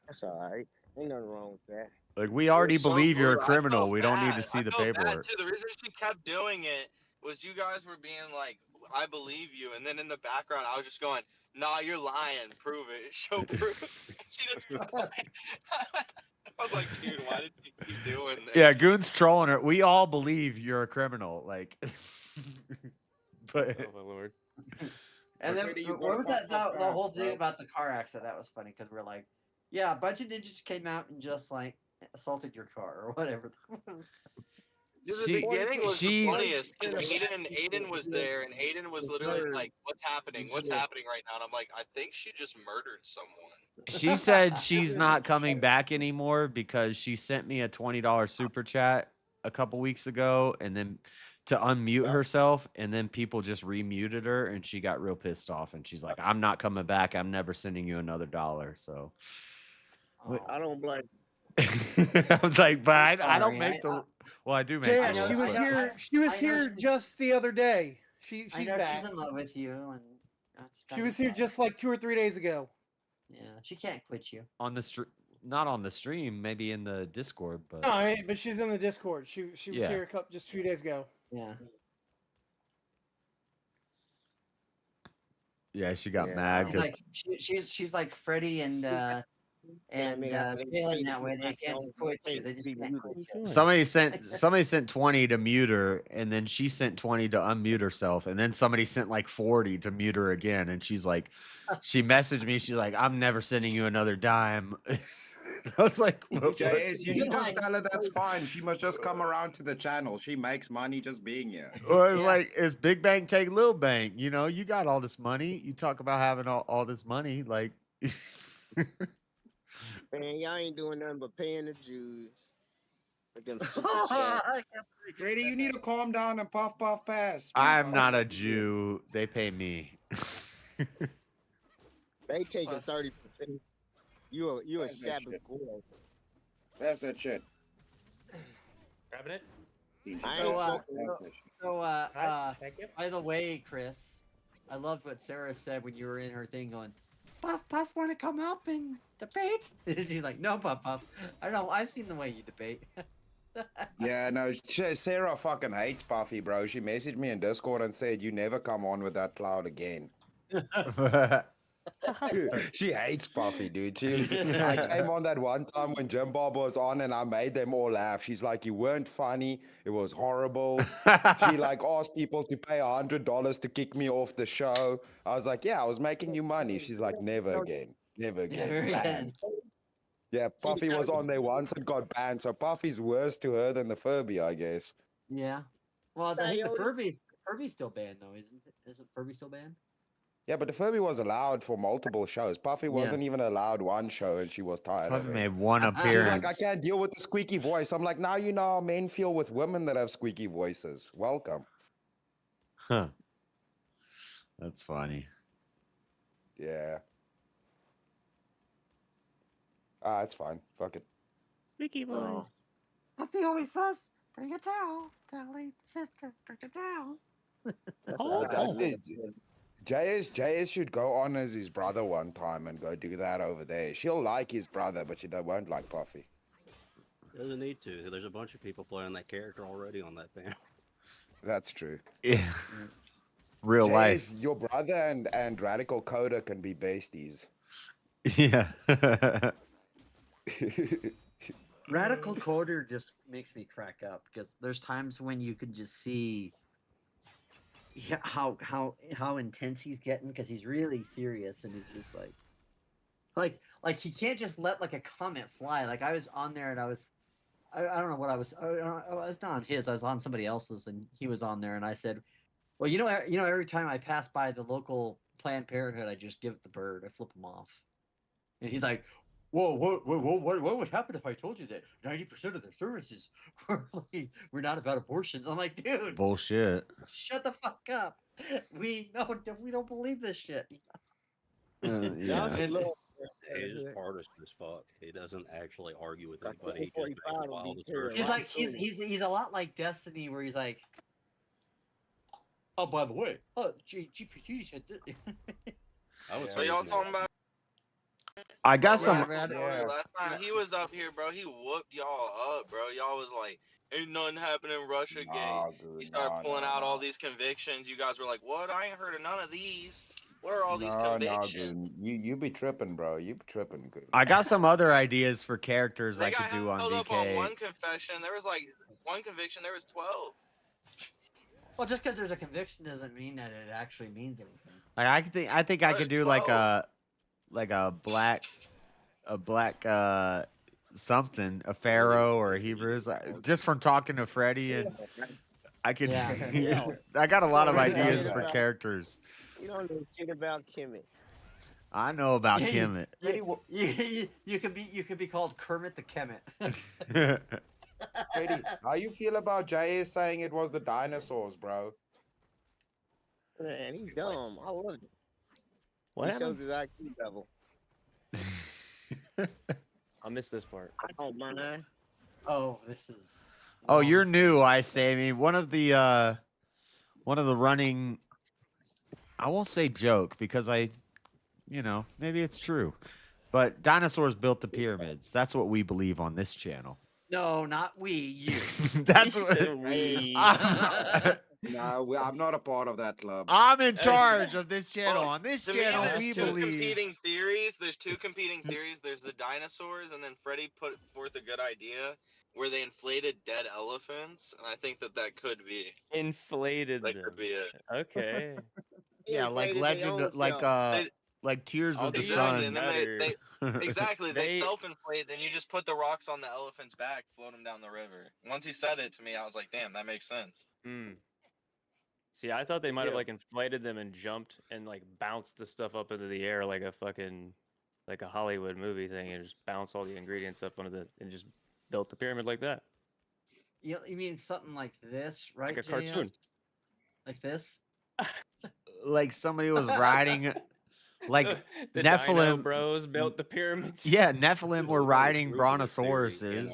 That's all right. Ain't nothing wrong with that. Like we already So believe you're a brutal. I criminal. felt We don't need bad. to see I the felt bad paperwork. too. The reason she kept doing it was you guys were being like, "I believe you," and then in the background, I was just going, "Nah, you're lying. Prove it. Show proof." She just kept going. I was like, "Dude, why did you keep doing this?" Yeah, Goon's trolling her. We all believe you're a criminal. Like, but Oh my lord. And then Freddy, you what was gotta that? pop The fast, whole thing bro. about the car accident that was funny because we're like, yeah, a bunch of ninjas came out and just like assaulted your car or whatever. Dude, the She- beginning was she- the funniest because Aiden was there, and Aiden was literally like, "What's happening? What's happening right now?" And I'm like, "I think she just murdered someone." she said she's not coming back anymore because she sent me a $20 super chat a couple weeks ago, and then to unmute herself, and then people just remuted her, and she got real pissed off, and she's like, "I'm not coming back. I'm never sending you another dollar." So I don't blame. I was like, but I don't Sorry, make the. Well, I do make JS, the she rules, was but- here. She was I know here she- just the other day. She's I know back. she's in love with you, and She was here just like 2 or 3 days ago. Yeah, she can't quit you. on the not on the stream, maybe in the Discord, but No, but she's in the Discord. She was Yeah. here just 2 days ago. Yeah. yeah, she got Yeah. mad She's because like she's like Freddie and Jalen that way. They can't just quit you. They just can't quit you. somebody sent 20 to mute her, and then she sent 20 to unmute herself, and then somebody sent like 40 to mute her again, and she's like, she messaged me, she's like, "I'm never sending you another dime." I was like, what? JS, you should just tell her that's fine. She must just come around to the channel. She makes money just being here. Or it's like, it's big bank take little bank. You know, you got all this money. You talk about having all this money, like. Man, y'all ain't doing nothing but paying the Jews. With them super I chats. can't believe Freddy, you need to calm down and puff pass. I'm not a Jew. They pay me. They taking 30%. You a That's that Sabbath shit. boy. That's that shit. Grabbing it? I So, ain't fucking with That's that shit. So, Thank you. by the way, Chris, I loved what Sarah said when you were in her thing going, Puff, want to come up and debate? She's like, no, Puff. I don't know. I've seen the way you debate. Yeah, no, Sarah fucking hates Puffy, bro. She messaged me in Discord and said, "You never come on with that cloud again." She hates Puffy, dude. I came on that one time when Jim Bob was on and I made them all laugh. She's like, "You weren't funny. It was horrible." She like asked people to pay $100 to kick me off the show. I was like, "Yeah, I was making you money." She's like, "Never again. Never again." Never again. Banned. Yeah, Puffy was on there once and got banned. So Puffy's worse to her than the Furby, I guess. Yeah. Well, I think the Furby's still banned though, isn't it? Isn't Furby still banned? Yeah, but the Furby was allowed for multiple shows. Puffy wasn't even allowed one show, and she was tired Puffy of it. made one She's appearance. like, "I can't deal with the squeaky voice." I'm like, "Now you know how men feel with women that have squeaky voices. Welcome." Huh. That's funny. Yeah. It's fine. Fuck it. Squeaky voice. Puppy always says, bring a towel, Tally, sister, bring a towel. JS should go on as his brother one time and go do that over there. She'll like his brother, but she won't like Puffy. Doesn't need to. There's a bunch of people playing that character already on that panel. That's true. Yeah. Real JS, life. your brother and Radical Coda can be besties. Yeah. Radical Coder just makes me crack up because there's times when you can just see how intense he's getting because he's really serious and it's just like he can't just let like a comment fly. Like I was on there and I don't know what I was not on his, I was on somebody else's and he was on there and I said, well, you know every time I pass by the local Planned Parenthood I just give it the bird, I flip him off. And he's like, Whoa, what would happen if I told you that 90% of the services were not about abortions? I'm like, dude, Bullshit. shut the fuck up. We don't believe this shit. Yeah. He's partisan as fuck. He doesn't actually argue with anybody. He just makes the wildest assertions. He's like he's a lot like Destiny, where he's like, oh, by the way, GPT said this. So y'all talking about? I got some. Last time he was up here, bro, he whooped y'all up, bro. Y'all was like, ain't nothing happening in Russia gate. He started pulling out all these convictions. You guys were like, what? I ain't heard of none of these. What are all these convictions? You be tripping, bro. You be tripping, good. I got some other ideas for characters They I got could do on held up on VK. one confession. There was like one conviction. There was 12. Well, just because there's a conviction doesn't mean that it actually means anything. Like I think I could do like a black something, a pharaoh or a Hebrews. Just from talking to Freddie, and I could. I got a lot of ideas for characters. You don't know shit about Kemet. I know about Kemet. You could be called Kermit the Kemet. Freddie, how you feel about JS saying it was the dinosaurs, bro? Man, he's dumb. I love it. What He shows his IQ level. I missed this part. I don't mind. Oh, this is. Oh, you're new, I say. I mean, one of the running. I won't say joke because maybe it's true, but dinosaurs built the pyramids. That's what we believe on this channel. No, not we. You. That's what we. No, I'm not a part of that club. I'm in charge of this channel. On this To channel, me, we there's two believe. competing theories. There's two competing theories. There's the dinosaurs, and then Freddie put forth a good idea where they inflated dead elephants, and I think that could be Inflated that them. could be it. Okay. Yeah, like Legend, like Tears of the Exactly, Sun. and then they self-inflate. Then you just put the rocks on the elephant's back, float them down the river. Once he said it to me, I was like, damn, that makes sense. See, I thought they might have like inflated them and jumped and like bounced the stuff up into the air like a Hollywood movie thing, and just bounced all the ingredients up and just built the pyramid like that. You mean something like this, right? Like a cartoon. JS? Like this? Like somebody was riding, like the Nephilim Dino Bros built the pyramids. Yeah, Nephilim were riding brontosauruses,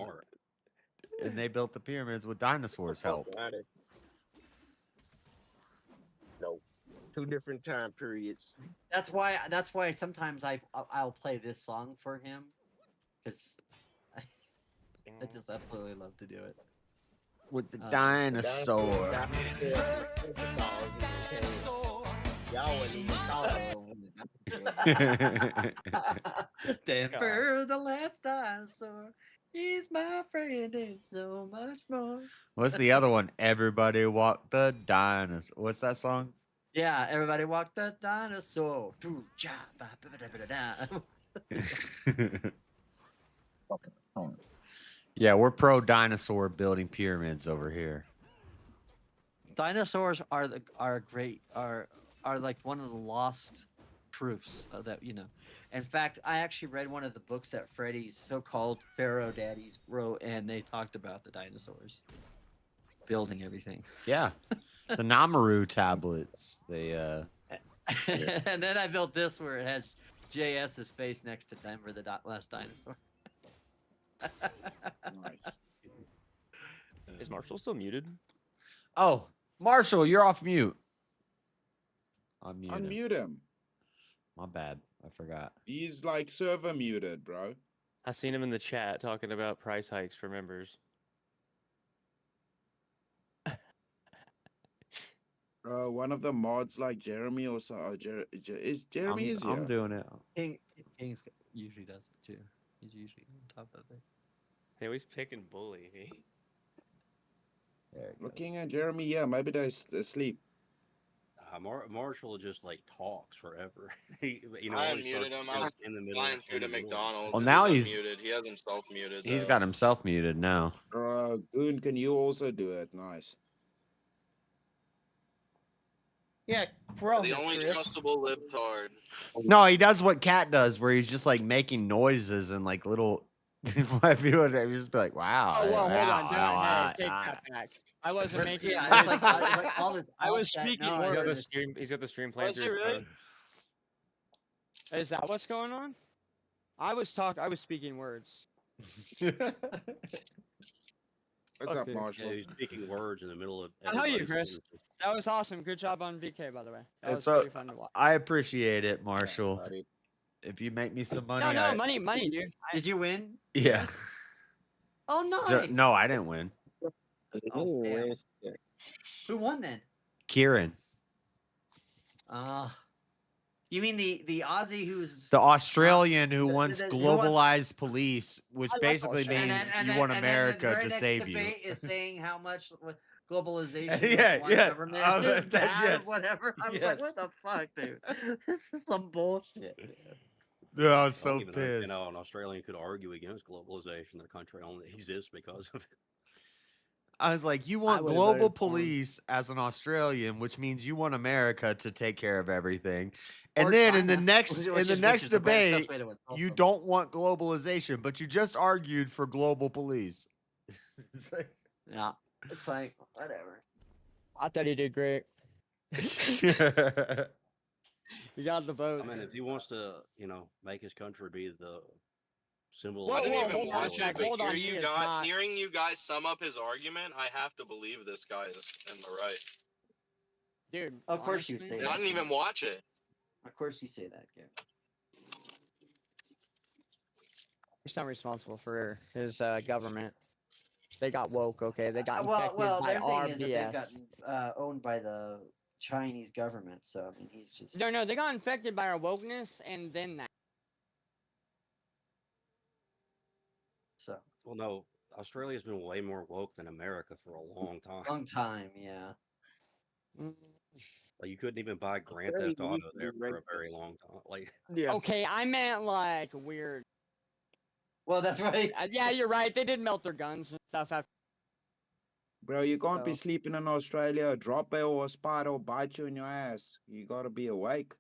and they built the pyramids with dinosaurs' help. No, 2 different time periods. That's why sometimes I'll play this song for him, because I just absolutely love to do it. With the dinosaur. Denver, the last dinosaur. He's my friend and so much more. What's the other one? Everybody walk the dinosaur. What's that song? Yeah, everybody walk the dinosaur. Yeah, we're pro dinosaur building pyramids over here. Dinosaurs are like one of the lost proofs of that, In fact, I actually read one of the books that Freddie's so-called Pharaoh daddies wrote, and they talked about the dinosaurs building everything. Yeah, the Namaru tablets. They And then I built this where it has JS's face next to Denver, the last dinosaur. Nice. Is Marshall still muted? Oh, Marshall, you're off mute. Unmute him. My bad. I forgot. He's like server muted, bro. I seen him in the chat talking about price hikes for members. One of the mods like Jeremy or so. Is Jeremy is here? I'm doing it. King usually does it too. He's usually on top of it. They always pick and bully. Looking at Jeremy, yeah, maybe they're asleep. Marshall just like talks forever. I unmuted him. I was flying through to McDonald's. Well, now he's he's muted. He has himself muted. He's though. got himself muted now. Goon, can you also do it? Nice. Yeah, we're all The here, only Chris. trustable libtard. No, he does what Cat does, where he's just like making noises and like little. If you would just be like, "Wow!" Oh well, hold wow, on, wow, hey, take that back. I wasn't making. Yeah, it's like all this. I was offset speaking noise. words. He's got the stream playing Was through it his really? phone. Is that what's going on? I was speaking words. What's up, Marshall? Yeah, he's speaking words in the middle of How are you, everybody's Chris? sentences. That was awesome. Good job on VK, by the way. That It's was pretty fun to watch. I appreciate it, Marshall. If you make me some money, No, I... money, dude. Did you win? Yeah. Oh, nice. No, I didn't win. Oh, damn. Who won then? Kieran, You mean the Aussie who's the Australian who wants who globalized police, which I like basically Australia. means And you then- want and then America the very to next save you. debate is saying how much globalization Yeah, is one yeah. government Oh, is bad yes. or whatever. I was like, what the fuck, dude? This is some bullshit. No, I was I so don't even understand pissed. how an Australian could argue against globalization. Their country only exists because of it. I was like, you I want would've global voted for him. police as an Australian, which means you want America to take care of everything. And Or then in the China, next which in is- the which next is the best debate, way to insult you them. don't want globalization, but you just argued for global police. It's like, Yeah, it's like whatever. I thought he did great. You got the vote. I mean, if he wants to, make his country be the symbol I of didn't globalization, even watch it, but hold on, he is not. hearing you guys sum up his argument, I have to believe this guy is in the right. Dude, Of course you'd honestly, say And that. I didn't even watch it. Of course you say that, Gary. he's not responsible for his government. They got woke, okay? They got Well, infected by their thing our is that they've BS. gotten owned by the Chinese government. So I mean, he's just No, they got infected by our wokeness, and then that. so well, no, Australia's been way more woke than America for a long time. long time, yeah. Like, you couldn't even buy Grand Theft Auto there for a very long time. Like, Okay, I meant like weird. Well, that's right. Yeah, you're right. They did melt their guns and stuff after. Bro, you can't be So- sleeping in Australia. A drop bear or a spider will bite you in your ass. You gotta be awake.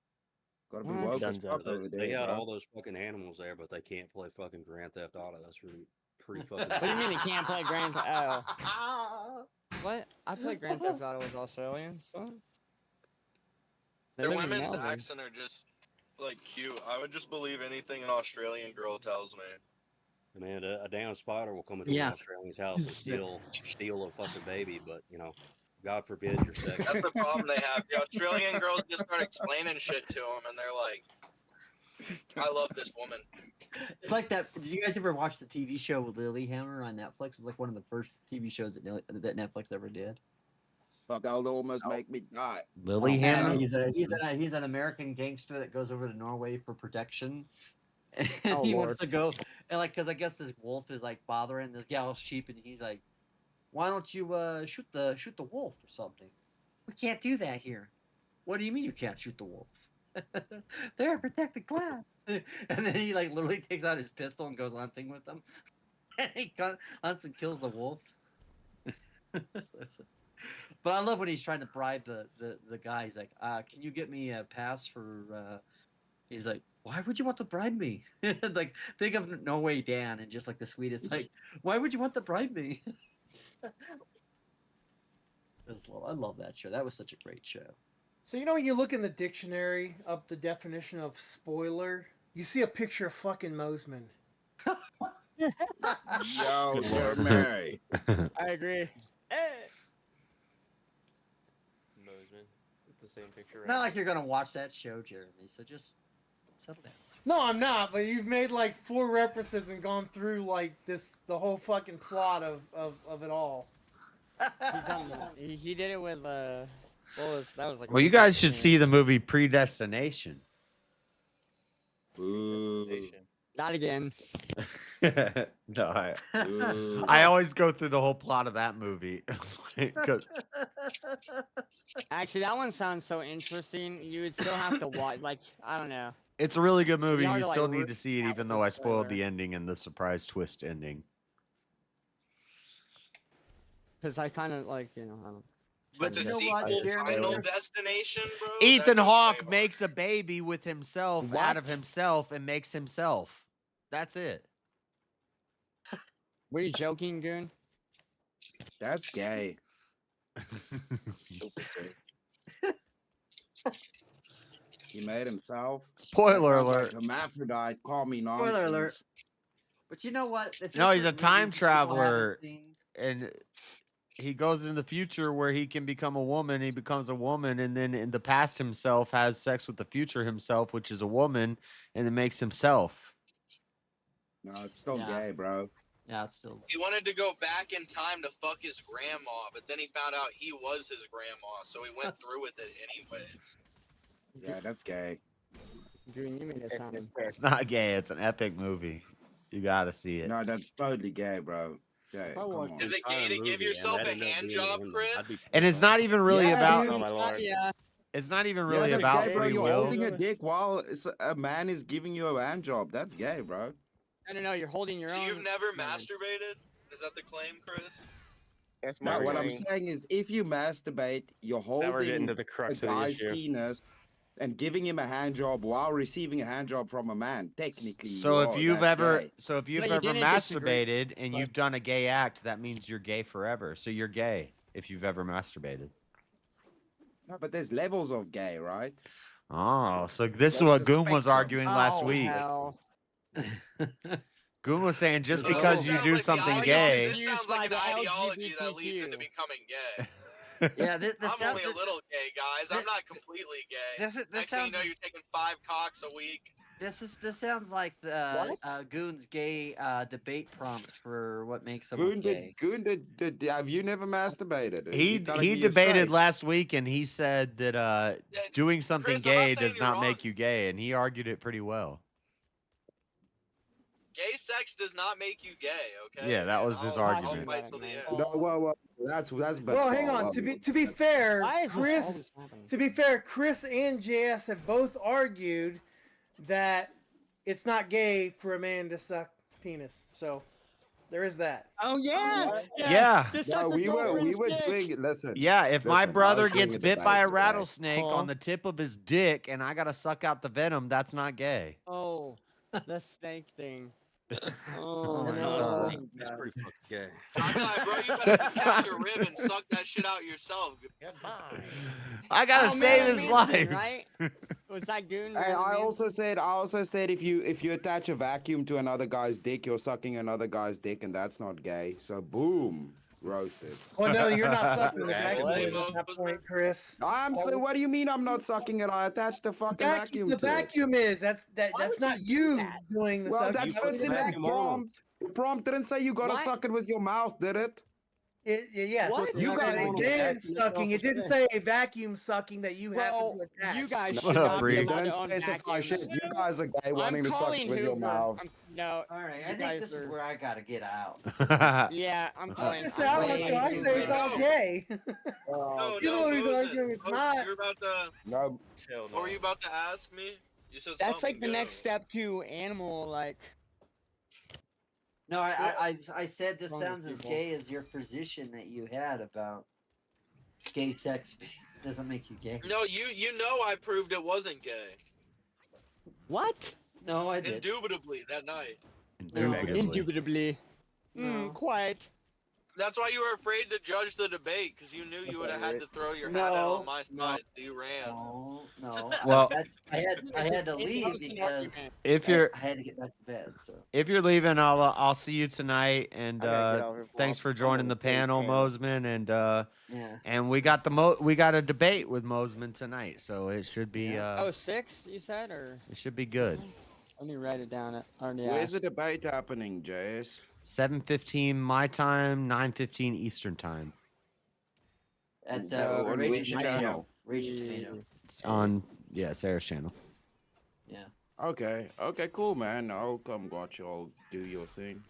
Gotta be woke as fuck over they there, got bro. all those fucking animals there, but they can't play fucking Grand Theft Auto. That's pretty fucking. What do you mean they can't play Grand Theft Auto? What? I played Grand Theft Auto with Australians. So. Their women's accent are just like cute. I would just believe anything an Australian girl tells me. Man, a damn spider will come into an Australian's house and steal a fucking baby, but God forbid you're sex. That's the problem they have. The Australian girls just start explaining shit to them, and they're like, "I love this woman." It's like that. Did you guys ever watch the TV show with Lilyhammer on Netflix? It was like one of the first TV shows that Netflix ever did. Fuck, that would almost make me die. Lilyhammer? He's an American gangster that goes over to Norway for protection. And Oh, he Lord. wants to go, and because I guess this wolf is like bothering this gal's sheep, and he's like, "Why don't you shoot the wolf or something?" We can't do that here. What do you mean you can't shoot the wolf? They're a protected class. And then he like literally takes out his pistol and goes hunting with them. And he hunts and kills the wolf. But I love when he's trying to bribe the guy. He's like, "Can you get me a pass for?" He's like, "Why would you want to bribe me?" Like, think of No Way Dan and just like the sweetest. Like, why would you want to bribe me? I love that show. That was such a great show. So when you look in the dictionary up the definition of spoiler, you see a picture of fucking Mosman. Yo, you're married. I agree. Mosman with the same picture. Not like you're gonna watch that show, Jeremy. So just settle down. No, I'm not. But you've made like 4 references and gone through like the whole fucking plot of it all. He did it with that was like. Well, you guys should see the movie Predestination. Not again. No, I always go through the whole plot of that movie. Actually, that one sounds so interesting. You would still have to watch. Like, I don't know. It's a really good movie. hard You to, like, still need root to see it, even though I spoiled the ending and the surprise twist ending. Because I kind of like, I don't. But the You know sequel, what, Jeremy? Final Destination, bro. Ethan Hawke makes a baby with himself out of What? himself and makes himself. That's it. Were you joking, Goon? That's gay. He made himself. Spoiler That sounds alert. Like hermaphrodite. Call me nonsense. Spoiler alert. But you know what? If No, there's he's a certain time movies that people haven't traveler, seen- and he goes in the future where he can become a woman. He becomes a woman, and then in the past himself has sex with the future himself, which is a woman, and it makes himself. No, it's still Yeah. gay, bro. Yeah, it's still. He wanted to go back in time to fuck his grandma, but then he found out he was his grandma, so he went through with it anyways. Yeah, that's gay. Goon, you made it sound. It's not gay. It's an epic movie. You gotta see it. No, that's totally gay, bro. Gay. Come on. Is it gay to give yourself a hand job, Chris? And it's not even really Yeah, about. dude. Yeah. It's not even really that's about gay, bro. free You're will. holding a dick while a man is giving you a hand job. That's gay, bro. No, you're holding your So own. you've never masturbated? Is that the claim, Chris? That's No, what I'm saying is, if you masturbate, you're Now we're getting holding to the crux a of the guy's issue. penis and giving him a hand job while receiving a hand job from a man. Technically, So if you've that's ever, gay. so if you've No, you ever didn't disagree, masturbated and you've done a gay act, that means you're gay forever. So you're gay if you've ever masturbated. No, but there's levels of gay, right? Oh, so this is That's what a Goon was spectrum. arguing last Oh, week. hell. Goon was saying just Bro, because this you sounds do like the something ideology- gay. This sounds like an by the ideology that leads into becoming gay. Yeah, this I'm sounds. only a little gay, guys. I'm not completely gay. This Next thing you sounds. know, you're taking 5 cocks a week. This sounds like the Goon's gay debate prompt for what makes someone gay. Have you never masturbated? He You're telling me you're debated straight. last week and he said that doing something Chris, I'm not gay saying does you're not wrong. make you gay, and he argued it pretty well. Gay sex does not make you gay, okay? Yeah, that was his I'll argument. fight till the end. No, well, that's Well, hang on. To be fair, Why is this Chris. always happening? To be fair, Chris and JS have both argued that it's not gay for a man to suck penis. So there is that. Oh yeah. Yeah. No, we were doing it. Listen. Yeah, if my listen, I brother was doing gets a bit by a debate today. rattlesnake on the tip of his dick and I gotta suck out the venom, that's not gay. Oh, the snake thing. Oh, Oh my no. God. That's pretty fucking gay. Nah, bro, you better catch a rib and suck that shit out yourself. Goodbye. I gotta Oh, save man, his Manson, life. Right? Was that Goon? Hey, Goon I Manson? also said if you attach a vacuum to another guy's dick, you're sucking another guy's dick, and that's not gay. So boom, roasted. Well, no, you're not sucking the Yeah, vacuum well, noise at that point, Chris. So what do you mean I'm not sucking it? I attached the fucking vacuum The to it. vacuum is that's not you doing the Well, sucking. that fits in that prompt. The prompt didn't say you gotta What? suck it with your mouth, did it? Yes. What? You guys are man sucking. It didn't say vacuum sucking that you have to attach. You guys No, should not be it allowed didn't to own specify vacuums. shit. You guys are gay wanting to suck it with your mouths. No. All right, I you think guys this is are- where I gotta get out. Yeah, I'm calling. That's why I say it's all gay. No, You're the one who's Moses. arguing it's Moses, not. You're about to. No. What were you about to ask me? You said That's like something the good. next step to animal like. No, I said this Wrong with sounds as people. gay as your position that you had about gay sex doesn't make you gay. No, you know I proved it wasn't gay. What? No, I did. Indubitably that night. Indubitably. No. Quiet. That's why you were afraid to judge the debate, because you knew you would have had to throw your hat out on my side, so you ran. No. Well- I had to leave because If you're I had to get back to bed. So if you're leaving, I'll see you tonight. And I gotta get out of here thanks before for joining the panel, Mosman. And yeah. and we got we got a debate with Mosman tonight, so it should be Oh, 6 you said, or it should be good. let me write it down. Where's the debate happening, JS? 7:15 my time, 9:15 Eastern time. At on Raging which Tomato. channel? Raging Tomato. It's on Sarah's channel. Yeah. Okay, cool, man. I'll come watch you all do your thing.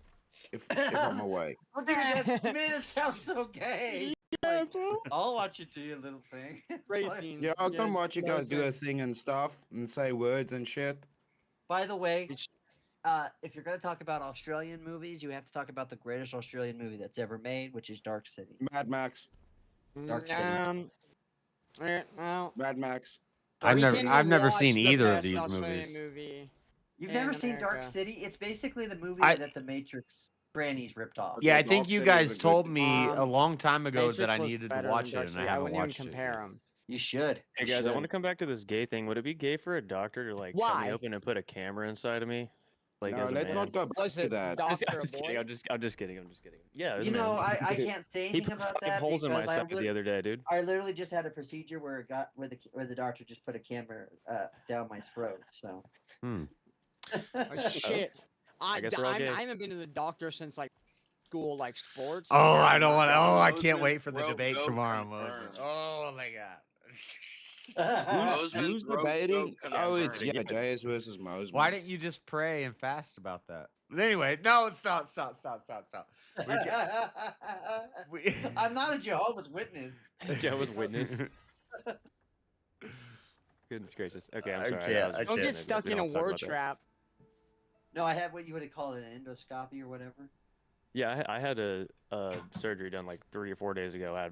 If I'm away. Oh, dude, that's, you made it sound so gay. Yeah, bro. I'll watch you do your little thing. Racing. Yeah, I'll come watch you guys do a thing and stuff and say words and shit. By the way, if you're going to talk about Australian movies, you have to talk about the greatest Australian movie that's ever made, which is Dark City. Mad Max. Dark City. Well, Mad Max. I've never watch seen the either of best these Australian movies. movie You've in never seen Dark America. City? It's basically the movie I- that the Matrix grannies ripped off. Yeah, I Dark think you City is guys a told good- me a long time ago that Matrix I was needed to better watch than it, Dark and I City. I haven't wouldn't even watched it. compare yet. them. You should. Hey You guys, I want to should. come back to this gay thing. Would it be gay for a doctor to like cut Why? me open and put a camera inside of me, like No, as a let's man? not go back Was to it that. I'm doctor just or kidding. boy? I'm just kidding. Yeah, it was You a man. know, I can't say He anything put about 5 that holes in my because side the other day, dude. I literally just had a procedure where it got where the doctor just put a camera down my throat. So. Shit. I guess we're all gay. I haven't been to the doctor since like school, like sports. Oh, I don't want. Oh, I Roseman can't wait for the broke debate goat tomorrow. confirmed. Oh my god. Roseman Who's broke debating? goat Oh, it's confirmed. JS versus Mosman. Why didn't you just pray and fast about that? Anyway, no, stop. I'm not a Jehovah's Witness. Jehovah's Witness. Goodness gracious. Okay, I'm sorry. can't. Don't get stuck in a word trap. No, I had what you would call it, an endoscopy or whatever. Yeah, I had a surgery done like 3 or 4 days ago.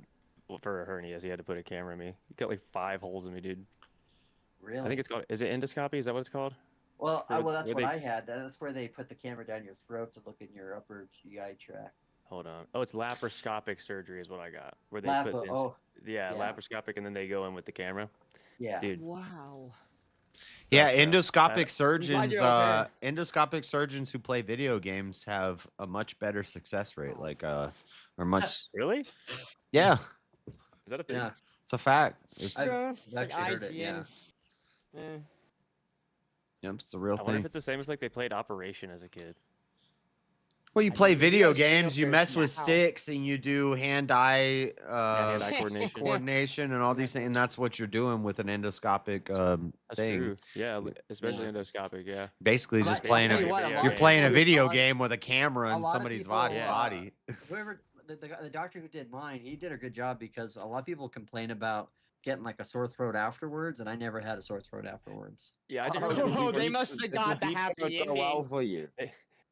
For a hernia, so he had to put a camera in me. He got like 5 holes in me, dude. Really? I think it's called. Is it endoscopy? Is that what it's called? Well, that's what I had. That's where they put the camera down your throat to look in your upper GI tract. Hold on. Oh, it's laparoscopic surgery is what I got. Where they put laparoscopic, and then they go in with the camera. Yeah. Dude. Wow. Yeah, I'm glad endoscopic surgeons. you're okay. Endoscopic surgeons who play video games have a much better success rate. Or much. Really? Yeah, Is that a thing? Yeah. it's a fact. It's, I've Like actually heard it. Yeah. IGN. it's a real I wonder if thing. it's the same as like they played Operation as a kid. Well, you play video videos games, you for mess with now. sticks, and you do hand-eye Hand-eye coordination. coordination and all these things, and that's what you're doing with an endoscopic That's thing. true. Yeah, especially endoscopic. Yeah. Basically, But just I'll playing tell you a what, a lot you're of playing a people- video a lot- game with a camera a in lot of somebody's people, body. Whoever the doctor who did mine, he did a good job because a lot of people complain about getting like a sore throat afterwards, and I never had a sore throat afterwards. Yeah, I didn't Oh, really. Oh, did they you- must have did got the you happy go ending. well for you.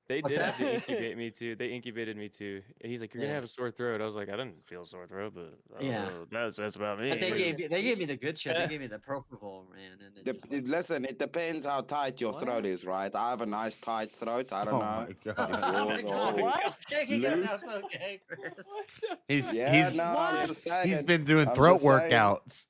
They What's did have to that? incubate me too. They incubated me too. And he's like, "You're gonna have a sore throat." I was like, "I didn't feel a sore throat, but I don't Yeah. know. That's about me." But they gave me the good shit. They gave me the propofol, man. And it just, like, Listen, it depends how tight your throat is, right? I have a nice tight throat. I don't Oh know. my god. Oh my Yours God, are what? Taking it loose. now, okay, Chris. He's I'm just saying. he's been doing I'm throat just saying. workouts.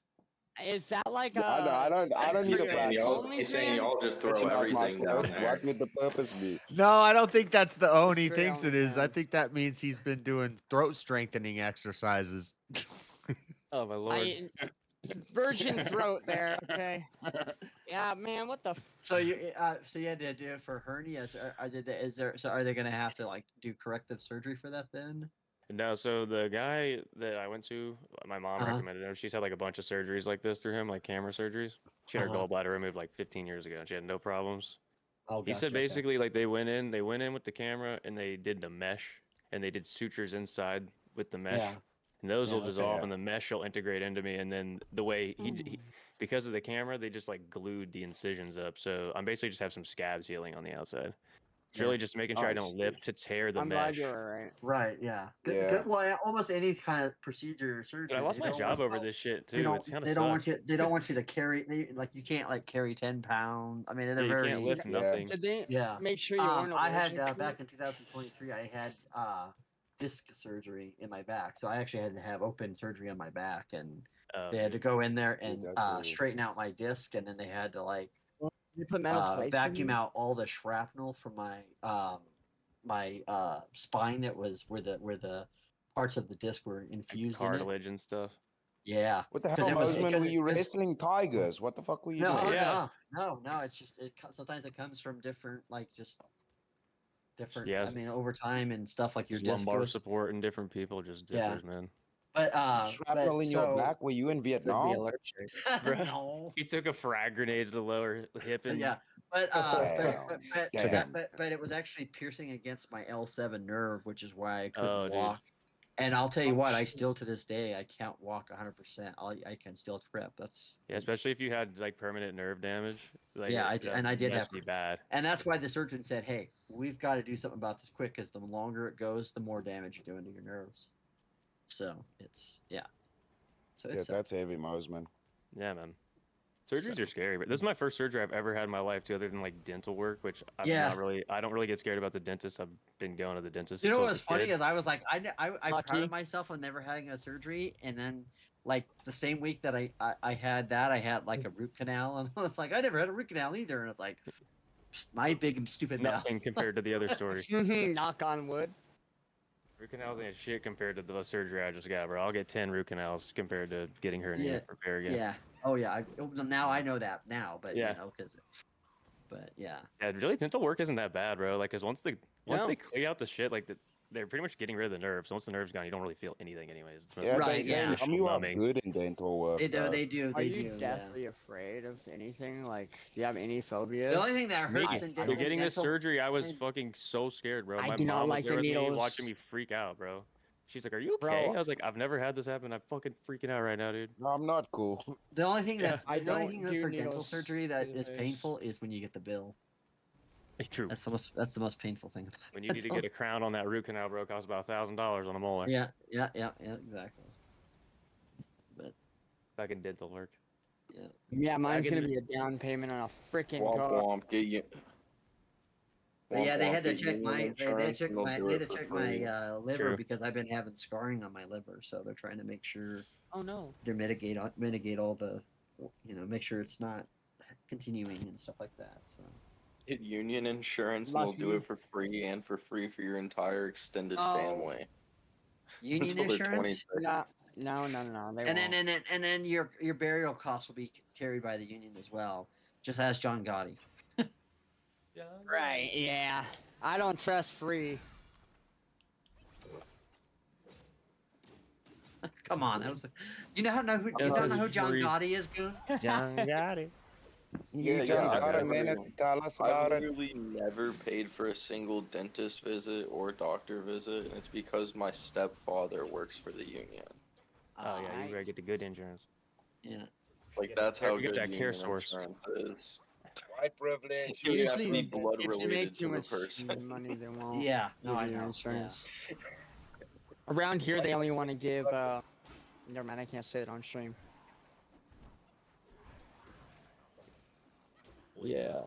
Is that like I don't need a black He's saying y'all just throw It's not my everything down throat. there. What would the purpose be? No, I don't think that's the own he Straight thinks on it is. I down. think that means he's been doing throat strengthening exercises. Oh my lord. Virgin throat there. Okay. Yeah, man. What the? So you had to do it for hernias. Are they gonna have to like do corrective surgery for that then? No, so the guy that I went to, my mom recommended him. She's had like a bunch of surgeries like this through him, like camera surgeries. She had her gallbladder removed like 15 years ago, and she had no problems. Oh, He said gotcha, okay. basically like they went in with the camera and they did the mesh and they did sutures inside with the mesh. Yeah. And those Yeah, will okay. dissolve and the mesh will integrate into me. And then the way he because of the camera, they just like glued the incisions up. So I'm basically just have some scabs healing on the outside. It's really just making sure I don't lip to tear the I'm mesh. glad you're right. Right. Yeah. Yeah. Good, well, almost any kind of procedure or surgery. Dude, I lost they my don't job want- over this shit They too. don't. It's kind of They don't want you. They don't want you to carry. You can't like carry 10 pounds. I mean, they're Yeah, you very. can't lift nothing. Did they Yeah. make sure you weren't I had allergic to back it? in 2023. I had disc surgery in my back, so I actually had to have open surgery on my back, and they had to go in there and straighten out my disc, and then they had to like You put metal plates in vacuum you? out all the shrapnel from my spine that was where the parts of the disc were infused in it. Cartilage and stuff. Yeah. What the 'Cause hell, it was- Mosman? because Were it- you 'cause- wrestling tigers? What the fuck were you No, doing? no. It's just sometimes it comes from different different. Yeah. I mean, over time and stuff like your Just disc lumbar goes. support in different people just Yeah. differs, man. But Shrapnel in your back? Were you in Vietnam? Bruh, No. He took a frag grenade to the lower hip and Yeah, but Damn. but it was actually piercing against my L7 nerve, which is why I couldn't Oh, dude. walk. And I'll tell you what, I still to this day I can't walk 100%. I can still trip. That's yeah, especially if you had like permanent nerve damage. Like, yeah, I did, and I did have to be bad. And that's why the surgeon said, "Hey, we've got to do something about this quick, because the longer it goes, the more damage you're doing to your nerves." So it's So Yeah, it's that's heavy, Mosman. Yeah, man. Surgeries are scary, but this is my first surgery I've ever had in my life too, other than like dental work, which I don't really get scared about the dentist. I've been going to the dentist. You know since I what's was a funny kid. is I was like, I prided myself on never having a surgery, and then like the same week that I had that, I had like a root canal, and I was like, I never had a root canal either, and it's like, my big and stupid mouth. Nothing compared to the other story. Knock on wood. Root canals ain't shit compared to the surgery I just got, bro. I'll get 10 root canals compared to getting her in here repair again. Yeah. Oh yeah. Now I know that now, but Yeah. you know, because it's. But yeah. Yeah, really, dental work isn't that bad, bro. Like, cause once they clean out the shit, like they're pretty much getting rid of the nerves. So once the nerve's gone, you don't really feel anything, anyways. It's Yeah, right. they you are good in dental work. They do. Are you deathly afraid of anything? Like, do you have any phobias? The only thing that hurts in You're getting this surgery. I was fucking so scared, bro. My do not mom was like there the with me, needles. watching me freak out, bro. She's like, "Are you okay?" Bro. I was like, "I've never had this happen. I'm fucking freaking out right now, dude." No, I'm not cool. The only thing Yeah. for dental surgery that is painful is when you get the bill. True. That's the most painful thing. When you need to get a crown on that root canal, bro, it costs about $1,000 on a molar. Yeah, exactly. But fucking dental work. Yeah. Yeah, mine's gonna be a down payment on a freaking car. Womp, get you. But yeah, they had to Get check union my insurance and they'll do it for free. liver True. because I've been having scarring on my liver, so they're trying to make sure Oh no. they mitigate all the, make sure it's not continuing and stuff like that. So. Get union insurance and they'll do it for free and for free for your entire extended family. Union Until they're insurance? 26. No. They And won't. then your burial costs will be carried by the union as well, just as John Gotti. Right. Yeah. I don't trust free. Come on, that was. You don't know who John Gotti is, Goon? John Gotti. You just got a minute to tell us about I've it. literally never paid for a single dentist visit or doctor visit, and it's because my stepfather works for the union. Oh yeah, you gotta get the good insurance. Yeah. Like that's how You get good that care union source. insurance is. White privilege. You have to be Usually, blood if you related make to too the much person. money, they won't. Yeah, no, I give you know. insurance. Around here, they only want to give. Never mind, I can't say it on stream. Yeah.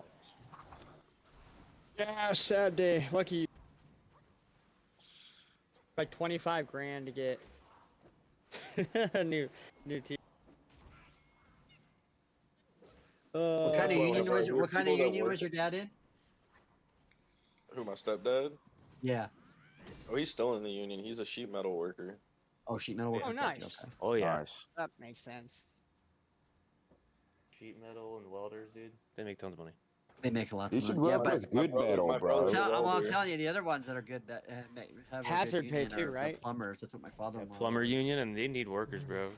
Yeah, sad day. Lucky you. Like 25 grand to get a new team. What kind of union was your dad in? Who, my stepdad? Yeah. Oh, he's still in the union. He's a sheet metal worker. Oh, sheet metal worker. Oh, nice. Okay. Oh yeah. Nice. That makes sense. Sheet metal and welders, dude. They make tons of money. They make a lot You of should money. work with good metal, bro. I'm telling you, the other ones that are good that have Hazard a good pay union too, are right? the plumbers. That's what my father-in-law. Plumber union, and they need workers, bro. If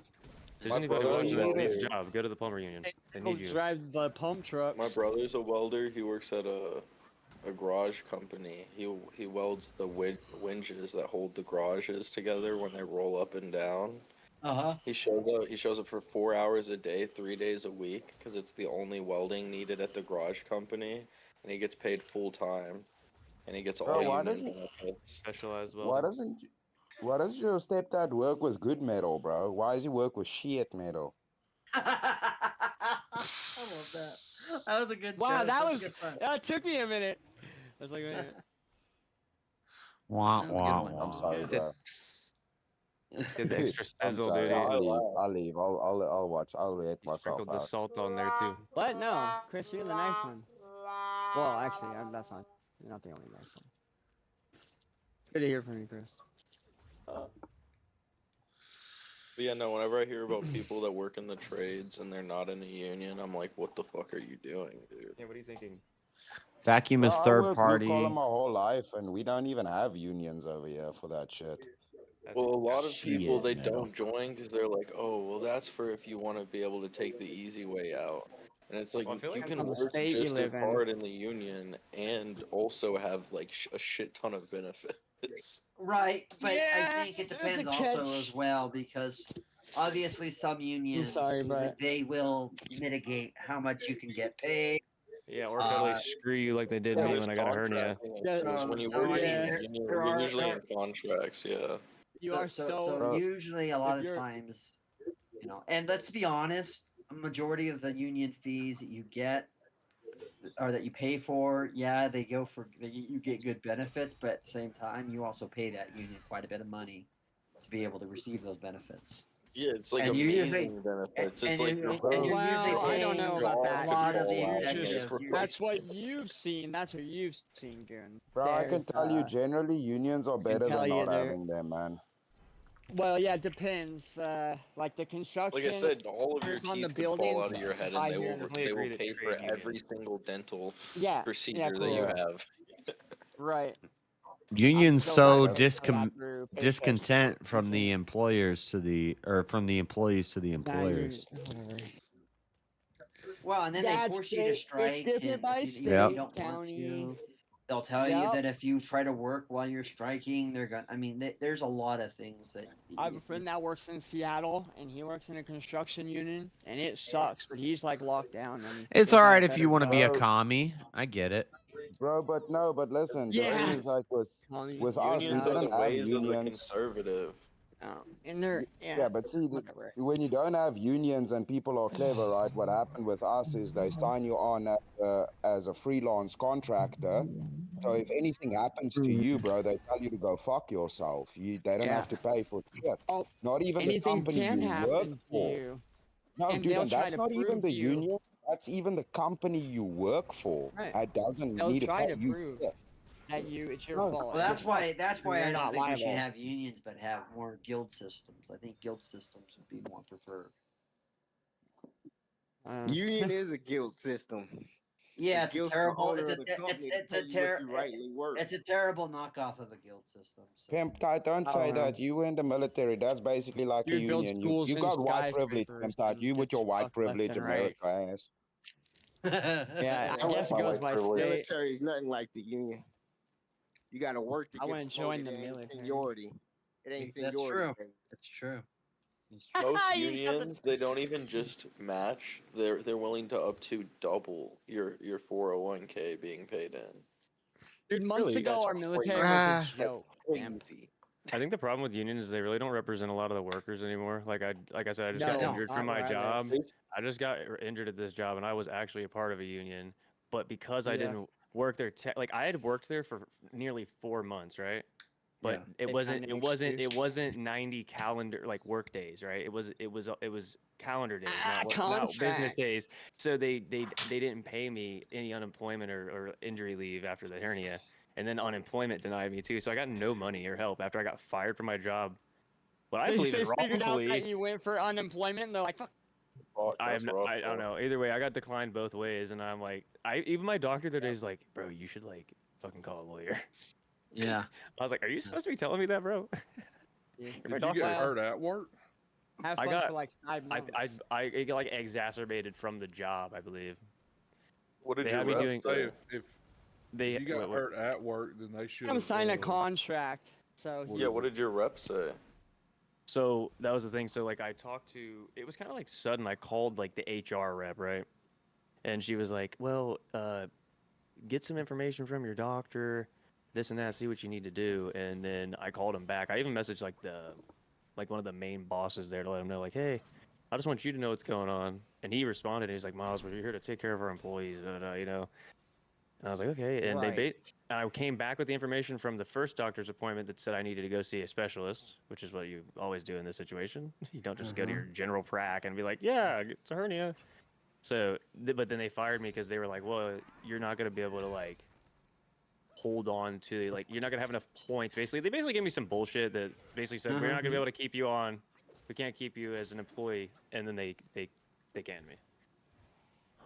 there's My anybody brother watching this is needs a- a job, go to the plumber union. They Go need you. drive the pump trucks. My brother's a welder. He works at a garage company. He welds the winches that hold the garages together when they roll up and down. He shows up for 4 hours a day, 3 days a week, because it's the only welding needed at the garage company, and he gets paid full time, and he gets all Bro, why union doesn't benefits. Specialized why welding. does your stepdad work with good metal, bro? Why does he work with shit metal? I love that. That was a good. Wow, joke. that That's was. good fun. That took me a minute. I was like, wait a minute. That was a good one. I'm sorry, bro. Get the extra I'm sizzle, sorry. dude. I'll leave. I'll watch. I'll let myself Sprinkled the out. salt on there too. What? No, Chris, you're the nice one. Well, actually, that's not. You're not the only nice one. It's good to hear from you, Chris. But yeah, no, whenever I hear about people that work in the trades and they're not in a union, I'm like, what the fuck are you doing, dude? Yeah, what are you thinking? Vacuum is Bro, I third worked party. blue collar my whole life, and we don't even have unions over here for that shit. Well, a lot of people, they man. don't join because they're like, oh, well, that's for if you want to be able to take the easy way out. And it's like, Well, I feel you like can on the work state you just as live in. hard in the union and also have like a shit ton of benefits. Right, but Yeah, I think it there's depends a also catch. as well because obviously some unions sorry, but- they will mitigate how much you can get paid. Yeah, or totally screw you like they did Yeah, me there's when I got a hernia. contracting Yeah, because when you so, work I in mean, a there- union, there you're are- usually there- in contracts, yeah. You are so so. usually a lot of you're- times, You know, and let's be honest, a majority of the union fees that you get or that you pay for, yeah, they go for you get good benefits, but at the same time, you also pay that union quite a bit of money to be able to receive those benefits. Yeah, it's like And you're amazing usually, benefits. and It's like you're, your and you're boat, usually your I don't paying know a about that. lot of the fall out, executives. That's what you've seen. That's what you've seen, Goon. Bro, I can There's, tell you generally unions are can better tell than you not there. having them, man. Well, yeah, it depends. Like the construction. like I said, all of your workers on the teeth could fall out buildings, of your head, and I they hear will in the they will agree that pay for trade unions. every single dental yeah, procedure that cool. you have. Right. Unions go so back and put that through paychecks. discontent from the employers to the or from the employees to the employers. Well, and then they force you to strike, It's different and by if you, state, if you don't county. want to, they'll tell you that if you try to work while you're striking, they're going. I mean, there's a lot of things that. I have a friend that works in Seattle, and he works in a construction union, and it sucks. But he's like locked down, and It's they all got right a if you better want to be a job. commie. I get it. Bro, but no, but listen, the thing Yeah. is like with us, we Unions are the didn't have ways of the unions. conservative. And they're Yeah, but see, when you don't have unions and people are clever, right? What happened with us is they sign you on as a freelance contractor. So if anything happens to you, bro, they tell you to go fuck yourself. They don't Yeah. have to pay for shit. Oh, not even the anything company can you work happen to for. you. No, And dude, they'll and try that's to not even prove the you. union. That's even the company you work for. Right. It doesn't They'll need try to to pay you prove shit. that it's your No. fault. Well, that's why. That's why You're I don't not think we should liable. have unions, but have more guild systems. I think guild systems would be more preferred. Union is a guild system. Yeah, The it's a guild's the terrible. owner It's of a the company to it's pay a you what you rightly work. it's a terrible knockoff of a guild system. So. Pimp, don't say that. You were in the military. That's basically like a You'd build union. schools You and got white privilege, skyscrapers Pimp. You with your white fucked left privilege, and right. America ass. Yeah, I guess it goes by state. Military is nothing like the union. You got to work to I get wouldn't join promoted. the It ain't military. seniority. It ain't That's seniority. true. Baby. That's true. Most You got the- unions, they don't even just match. They're willing to up to double your 401k being paid in. Dude, months Really? ago, That's our military crazy. was a That's joke. man. crazy. I think the problem with unions is they really don't represent a lot of the workers anymore. Like I said, I just got No, injured not from my where I job. live. I just got injured at this job, and I was actually a part of a union. But because I Yeah. didn't work there, like I had worked there for nearly 4 months, right? But Yeah. it They wasn't. found an It excuse. wasn't 90 calendar like work days, right? It was calendar days, not business Contract. days. So they didn't pay me any unemployment or injury leave after the hernia. And then unemployment denied me too, so I got no money or help after I got fired from my job. But I believe They it figured out that wrongfully. you went for unemployment, and they're like, "Fuck." I don't know. Either way, I got declined both ways, and I'm like, even my doctor the other day is like, bro, you should like fucking call a lawyer. Yeah. I was like, are you supposed to be telling me that, bro? Yeah. Your Did you get doctor- hurt at work? Have I fun got for like 5 months. it got like exacerbated from the job, I believe. What did They your had me rep doing. Say if They you got wait, hurt at work, then they should. I'm signing a contract. So Yeah, what did your rep say? So that was the thing. So like I talked to, it was kind of like sudden. I called like the HR rep, right? And she was like, well, get some information from your doctor, this and that, see what you need to do. And then I called him back. I even messaged like one of the main bosses there to let him know, like, hey, I just want you to know what's going on. And he responded. He's like, Miles, we're here to take care of our employees, you know. And I was like, okay. And I came back with the information from the first doctor's appointment that said I needed to go see a specialist, which is what you always do in this situation. You don't just go to your general prac and be like, yeah, it's a hernia. So, but then they fired me because they were like, well, you're not going to be able to like hold on to, like, you're not going to have enough points. Basically, they basically gave me some bullshit that basically said, we're not going to be able to keep you on. We can't keep you as an employee. And then they canned me.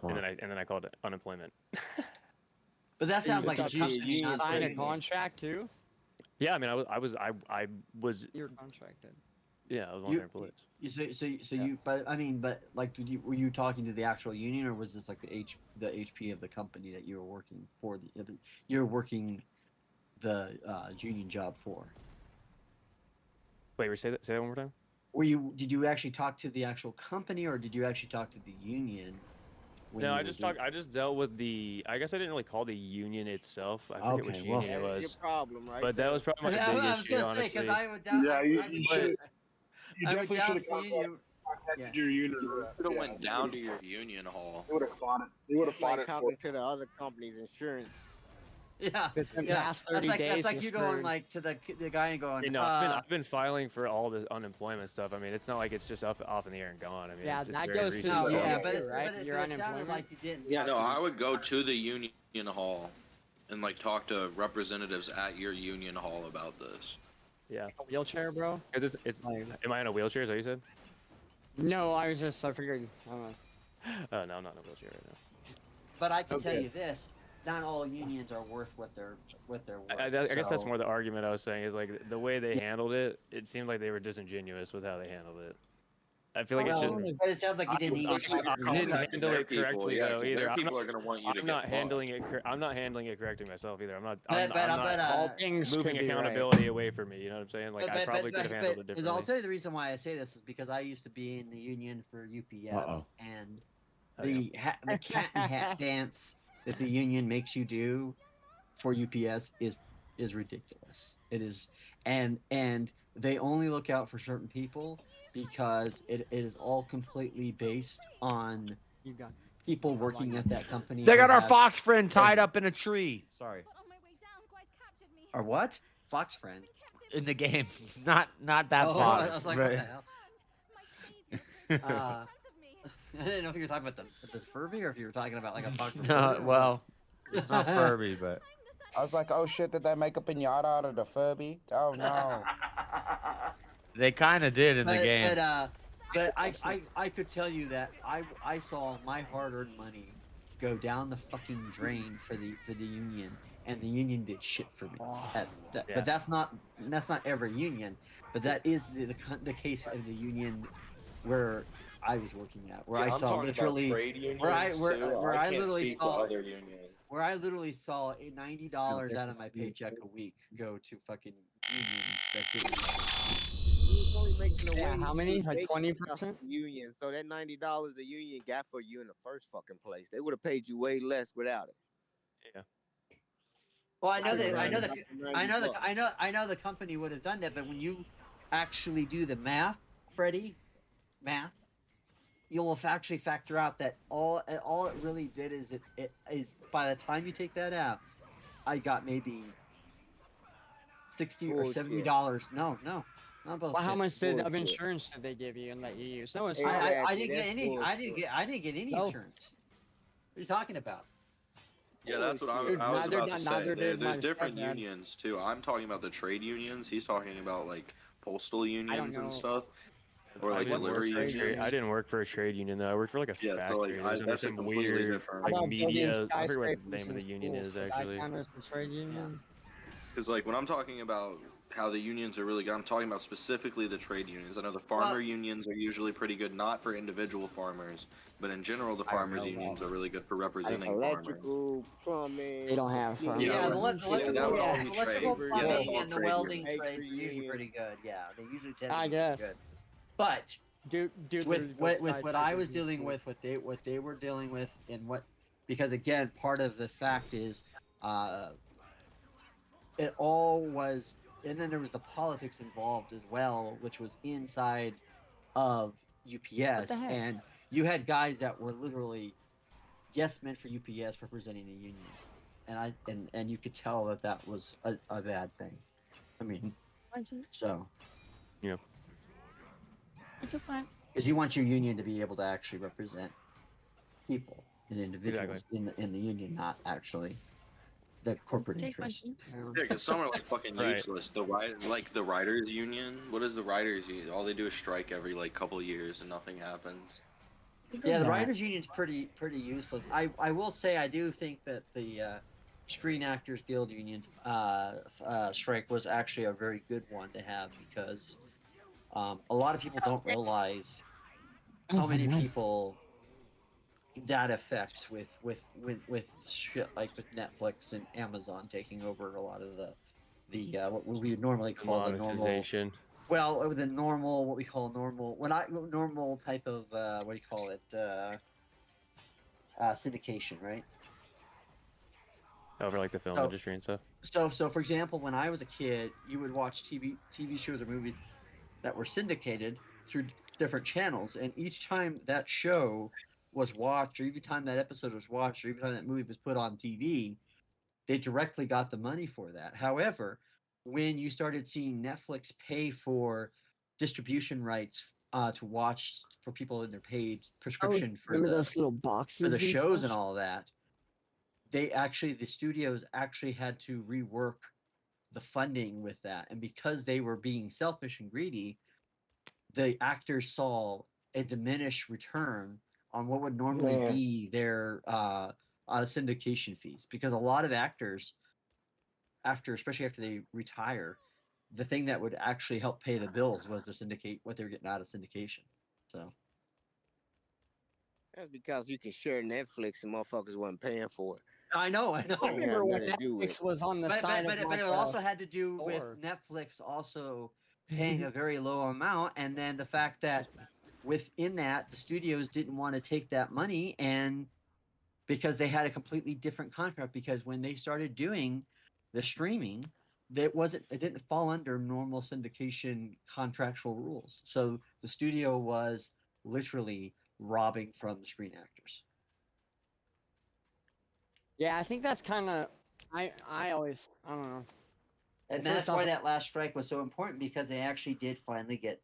And then I called it unemployment. But that sounds like a company. Did you sign a contract too? Yeah, I mean, I was. You're contracted. Yeah, I was one of their employees. But like, were you talking to the actual union, or was this like the HP of the company that you were working for? You're working the union job for. Wait, say that one more time. Did you actually talk to the actual company, or did you actually talk to the union? No, I just dealt with the. I guess I didn't really call the union itself. I forget which union it was. Your problem, right? But that was probably my big issue, honestly. I would doubt. Yeah, you I would definitely doubt should have the union. Contacted your union. You should have went down to your union hall. They would have fought it. They would have fought Like it for. talking to the other company's insurance. Yeah, It's been yeah. past 30 That's days. like you going like to the guy and going. You know, I've been filing for all the unemployment stuff. I mean, it's not like it's just off in the air and gone. I mean, Yeah, it's that very goes to recent the stuff. yeah, but but your it sounded unemployment. like you didn't. Yeah, no, talk to I would go to the union hall and like talk to representatives at your union hall about this. Yeah. A wheelchair, bro? Because it's like, am I in a wheelchair? Is that what you said? No, I figured. I don't know. Oh no, I'm not in a wheelchair right now. But I can tell you this: not all unions are worth what they're worth. I guess that's so- more the argument I was saying is like the way they handled it. It seemed like they were disingenuous with how they handled it. I feel like it should. But it sounds like you didn't even. I didn't handle it correctly though either. Their people are going to want you to I'm get not fucked. handling it. I'm not handling it correctly myself either. I'm not. But all things moving could be accountability away from me. You know what I'm saying? Like I probably could have handled it differently. I'll tell you the reason why I say this is because I used to be in the union for UPS, and the cat and hat dance that the union makes you do for UPS is ridiculous. It is, and they only look out for certain people because it is all completely based on people working at that company. They who got our have- fox friend tied up in a tree. Sorry. Or what? Fox friend. In the game. Not that Oh, fox. I was like, but- what the hell? I didn't know if you were talking about the Furby or if you were talking about like a fox. No, well, it's not Furby, but I was like, oh shit, did they make a pinata out of the Furby? Oh no. they kind of did in the game. But I could tell you that I saw my hard-earned money go down the fucking drain for the union, and the union did shit for me. But that's not every union, but that is the case of the union where I was working at, where I I'm saw talking literally about trade unions where I can't literally speak to saw other unions. where I literally saw $90 out of my paycheck a week go to fucking unions that didn't. Only making a Yeah, wage how many? to Like make 20%? union. So that $90 the union got for you in the first fucking place, they would have paid you way less without it. Yeah. Well, I know the company would have done that, but when you actually do the math, Freddie, you'll actually factor out that all it really did is it is by the time you take that out, I got maybe $60 or $70. No, not bullshit. Well, how much of insurance did they give you and let you use? No, it's I didn't get any. I didn't get any No. insurance. What are you talking about? Yeah, that's what I was Neither about did- to say. neither did There's my different stepdad. unions too. I'm talking about the trade unions. He's talking about like postal unions and know. stuff, or I like didn't work delivery for a trade- unions. I didn't work for a trade union though. I worked for like a Yeah, so, factory. like, It was under that's a some completely weird different- like How about building media. I forget what the skyscrapers name of the in union schools? is Did that actually. count as the trade union? Because like when I'm talking about how the unions are really good, I'm talking about specifically the trade unions. I know the farmer unions are usually pretty good, not for individual farmers, but in general the farmers unions are really good for representing farmers. Electrical, plumbing. They don't have farmers. Yeah, the that would electrical all be trade. plumbing Yeah, that's all and the trade welding unions. trades are usually pretty good. Yeah, they usually tend to I be guess. good. But Dude, with what I was dealing with, what they were dealing with, and what, because again, part of the fact is, it all was, and then there was the politics involved as well, which was inside of UPS, the heck? and you had guys that were literally yes men for UPS representing the union, and you could tell that was a bad thing. I mean, so yeah. because you want your union to be able to actually represent people and individuals in the union, not actually the corporate interest. Yeah, because some are like fucking Right. useless. The writers union. What is the writers union? All they do is strike every like couple of years and nothing happens. Yeah, the writers union's pretty useless. I will say I do think that the Screen Actors Guild union strike was actually a very good one to have, because a lot of people don't realize how many people that affects with shit like with Netflix and Amazon taking over a lot of the what we would normally call the normal. Monetization. Well, the normal, what we call normal, normal type of what do you call it? Syndication, right? Over like the film So- industry and stuff. So for example, when I was a kid, you would watch TV shows or movies that were syndicated through different channels, and each time that show was watched, or every time that episode was watched, or every time that movie was put on TV, they directly got the money for that. However, when you started seeing Netflix pay for distribution rights to watch for people in their paid prescription for remember the those little boxes and shows and stuff? all that, the studios actually had to rework the funding with that, and because they were being selfish and greedy, the actors saw a diminished return on what would normally Yeah. be their syndication fees, because a lot of actors, especially after they retire, the thing that would actually help pay the bills was the syndicate, what they were getting out of syndication. So That's because you can share Netflix and motherfuckers wasn't paying for it. I know. I remember when Netflix was on the side But of like it also had to do with store. Netflix also paying a very low amount, and then the fact that within that the studios didn't want to take that money, and because they had a completely different contract, because when they started doing the streaming, it didn't fall under normal syndication contractual rules. So the studio was literally robbing from the Screen Actors. Yeah, I think that's kind of I don't know. And that's why that last strike was so important, because they actually did finally get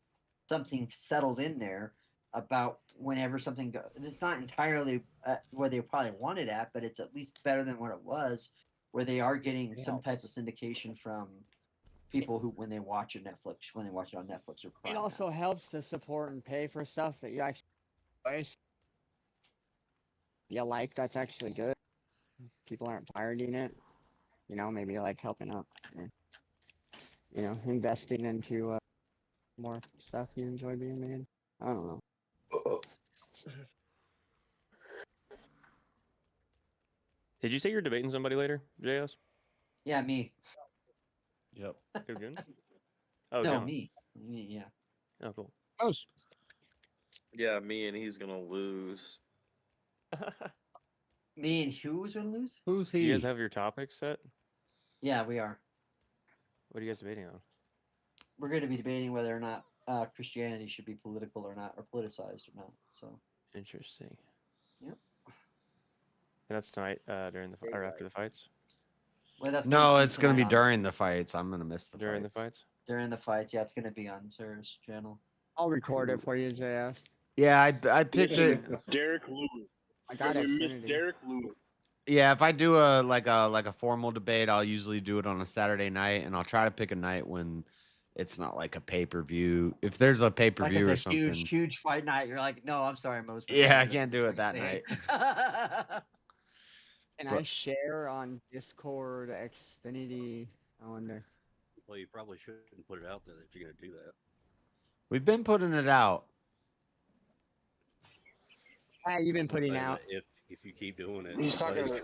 something settled in there about whenever something goes. It's not entirely where they probably wanted at, but it's at least better than what it was, where they are getting some type of syndication from people who, when they watch it on Netflix or Prime. It also helps to support and pay for stuff that you actually like. That's actually good. People aren't pirating it. You know, maybe like helping out. You know, investing into more stuff you enjoy being made. I don't know. Did you say you're debating somebody later, JS? Yeah, me. Yep. Who good? Oh, no, John. me. Yeah. Oh, cool. Oh. Yeah, me and he's gonna lose. Me and who's gonna lose? Who's Do you guys have your topics set? Yeah, we are. What are you guys debating on? We're going to be debating whether or not Christianity should be political or not, or politicized or not. So interesting. Yep. And that's tonight during the or after the fights. Well, that's No, it's going to be during the fights. I'm going to miss the during fights. the fights. During the fights, yeah, it's going to be on Sarah's channel. I'll record it for you, JS. Yeah, I picked it. Derek Lewis. I got Miss Xfinity. Derek Lewis. Yeah, if I do a formal debate, I'll usually do it on a Saturday night, and I'll try to pick a night when it's not like a pay-per-view. If there's a pay-per-view like or something. Huge fight night. You're like, no, I'm sorry, most. Yeah, I can't do it that night. Can I share on Discord, Xfinity? I wonder. Well, you probably shouldn't put it out there that you're going to do that. We've been putting it out. You've been putting out. If you keep doing it, He's talking about.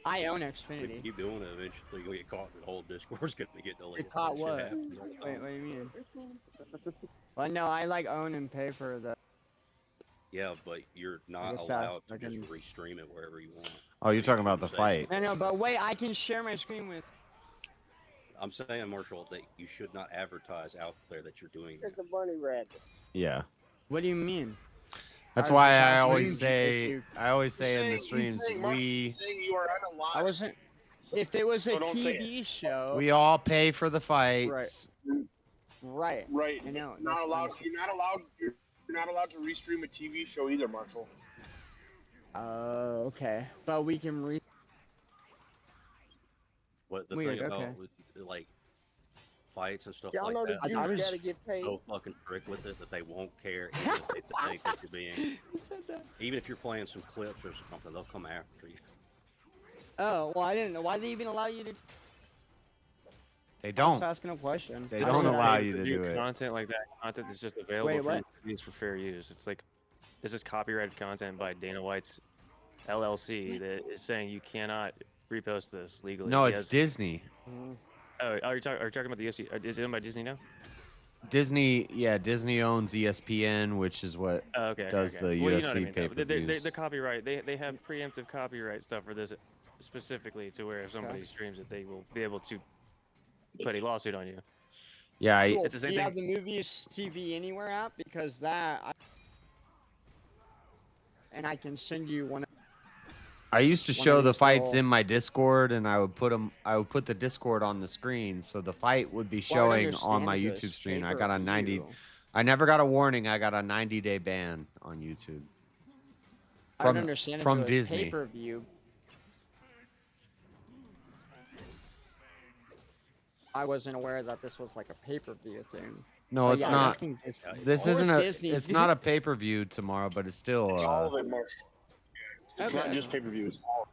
I own If you Xfinity. keep doing it, eventually you'll get caught. The whole Discord's going to get deleted. Get caught That shit what? happens all the Wait, time. what do you mean? Well, no, I like own and pay for the. Yeah, but you're not guess that allowed to fucking- just restream it wherever you want. Oh, you're talking about the fight. I know, but wait, I can share my screen with. I'm saying, Marshall, that you should not advertise out there that you're doing that. It's a bunny rabbit. Yeah. What do you mean? That's why I Advertise always streams, say you- in the streams saying you are unalive. I wasn't. If it was a So don't say TV show. we all pay for the fights. Right. Right. I know. Not allowed. You're not allowed. You're not allowed to restream a TV show either, Marshall. Okay. But we can What the Weird, thing about okay. with, like fights and stuff Y'all like know the that, Jews they're gotta get paid. so fucking strict with it that they won't care even if they think that you're being. Even if you're playing some clips or something, they'll come after you. Oh, well, I didn't know. Why do they even allow you to? They I'm don't. just asking a question. They don't allow you to do it. Content like that, content that's just available Wait, for what? use for fair use. It's like this is copyrighted content by Dana White's LLC that is saying you cannot repost this legally. No, He it's has- Disney. Oh, are you talking about the UFC? Is it owned by Disney now? Disney, yeah, Disney owns ESPN, which is what Oh, okay. does okay. the Well, UFC you know what I mean, though. pay-per-views. The copyright, they have preemptive copyright stuff for this specifically to where if somebody streams it, they will be able to put a lawsuit on you. Yeah, Cool. it's the same Do you thing. have the Movies TV Anywhere app? Because and I can send you one. I used to One show of the these fights little- in my Discord, and I would put the Discord on the screen, so the fight would be Well, I would showing on my understand if it YouTube was stream. I got a 90. pay-per-view. I never got a warning. I got a 90-day ban on YouTube I would from understand if from it was Disney. pay-per-view. I wasn't aware that this was like a pay-per-view thing. No, But it's yeah, not. nothing is- This Or isn't it's a. Disney. It's not a pay-per-view tomorrow, but it's still. It's all of it, Marshall. It's not Okay. just pay-per-view. It's all.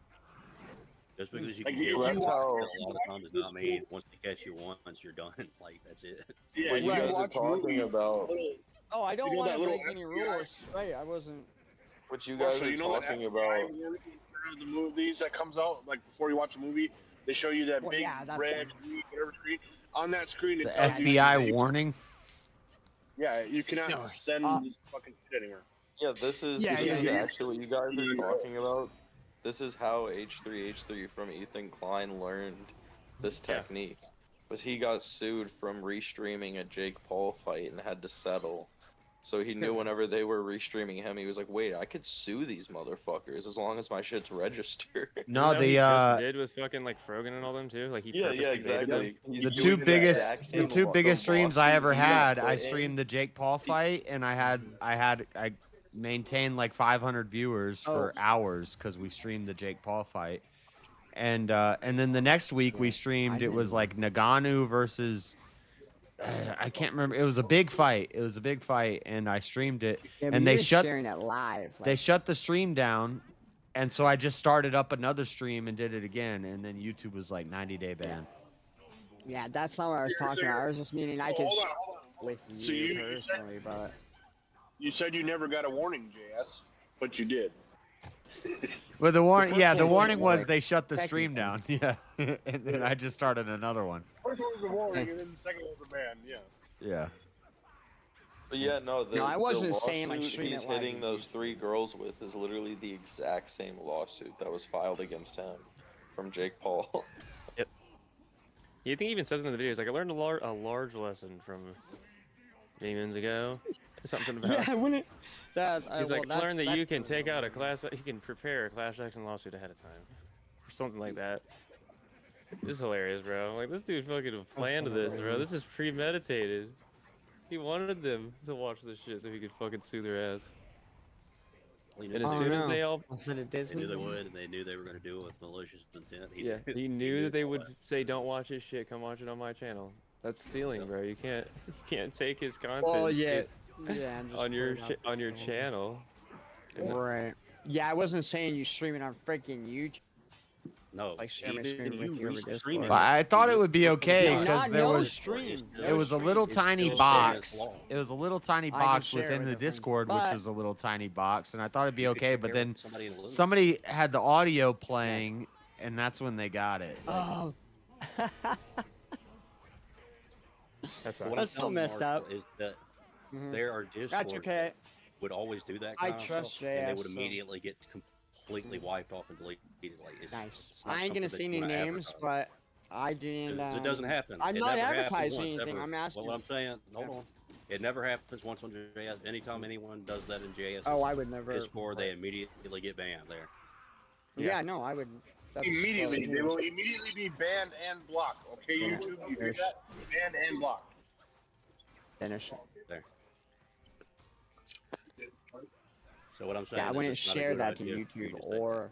Just because you Like, can get you- like, that's a how- lot of times does not mean once they catch you once, you're done. Like that's it. Yeah, What you guys are talking about, Oh, I don't You know want that to little break any FBI rules. Right, I wasn't. what you guys Marshall, are you know that talking FBI about. warning for the movies that comes out, like before you watch a movie, they show you that Well, big yeah, that's red, green, whatever screen. On that screen, it The tells you. FBI warning. Yeah, you cannot No. send this fucking shit anywhere. Yeah, this is Yeah, this yeah, is yeah. actually what you guys are talking about. This is how H3 from Ethan Klein learned this technique. Was he got sued from restreaming a Jake Paul fight and had to settle. So he knew whenever they were restreaming him, he was like, "Wait, I could sue these motherfuckers as long as my shit's registered." No, Isn't that what he the just did with fucking like Frogan and all them too. Like he Yeah, purposely baited them? exactly. He's The doing two the biggest, exact the same two biggest streams I ever lawsuit he had, got I put in. streamed the Jake Paul fight, and I maintained like 500 viewers for hours because we streamed the Jake Paul fight, and then the next week we streamed. It was like Nagano versus. I can't remember. It was a big fight. It was a big fight, and I streamed it, Yeah, and but they you're shut. sharing it live. They shut the stream down, and so I just started up another stream and did it again, and then YouTube was like 90-day ban. Yeah, that's not what I was talking about. I was just meaning I could Hold on, share hold on. with you, So you said- personally, but You said you never got a warning, JS, but you did. Well, the warning, yeah, the Technically, warning was like, they shut the stream down. Yeah, and then I just started another one. First one was a warning, and then the second one was a ban. Yeah. Yeah. But yeah, no, No, I wasn't the saying, like, lawsuit stream he's it live. hitting those 3 girls with is literally the exact same lawsuit that was filed against him from Jake Paul. Yep. You think he even says in the videos like I learned a large lesson from many moons ago. Something about. yeah, I wouldn't. That He's well, like, that's, learn that that's you can take out a class. You can prepare a class action lawsuit ahead of time, or something like that. This is hilarious, bro. Like this dude fucking planned this, bro. This is premeditated. He wanted them to watch this shit so he could fucking sue their ass. And as soon as they all, Was it a They Disney? knew they would, and they knew they were going to do it with malicious intent. yeah, he knew that they would say, "Don't watch his shit. Come watch it on my channel." That's stealing, bro. You can't take his content. Well, yeah, yeah. I'm just on your pulling up on your the- channel. Right. Yeah, I wasn't saying you stream it on freaking YouTube. No, Like share my even screen you with you over restream Discord. it. But I thought it would be okay No, because not- there no was stream. it was a little It's tiny still box. against law. It was a little tiny I can box share within with the a friend, Discord, which but- was a little tiny box, and I thought it'd be You could okay. But share then with somebody in the loop. somebody had the audio playing, and that's when they got it. Oh. That's But right. what That's I'm so telling messed Marshall up. is that Mhm. there are Discord That's okay. would always do that I kind of trust stuff, and they would JS, so- immediately get completely wiped off and deleted. Like, it's, Nice. it's not I ain't gonna something say that any you wanna names, advertise. but I didn't. Because it doesn't happen. I'm It not never happened advertising once, anything. ever. I'm asking. Well, what I'm saying, hold on. It never happens once on JS. Anytime anyone does that in JS Oh, I would never. Discord, they immediately get banned there. Yeah, no, I would. That's Immediately, so they will immediately be banned and blocked. Okay, YouTube, you hear that? Banned and blocked. finish. There. So what I'm saying Yeah, I is wouldn't it's not a share good that to idea for you YouTube to say or.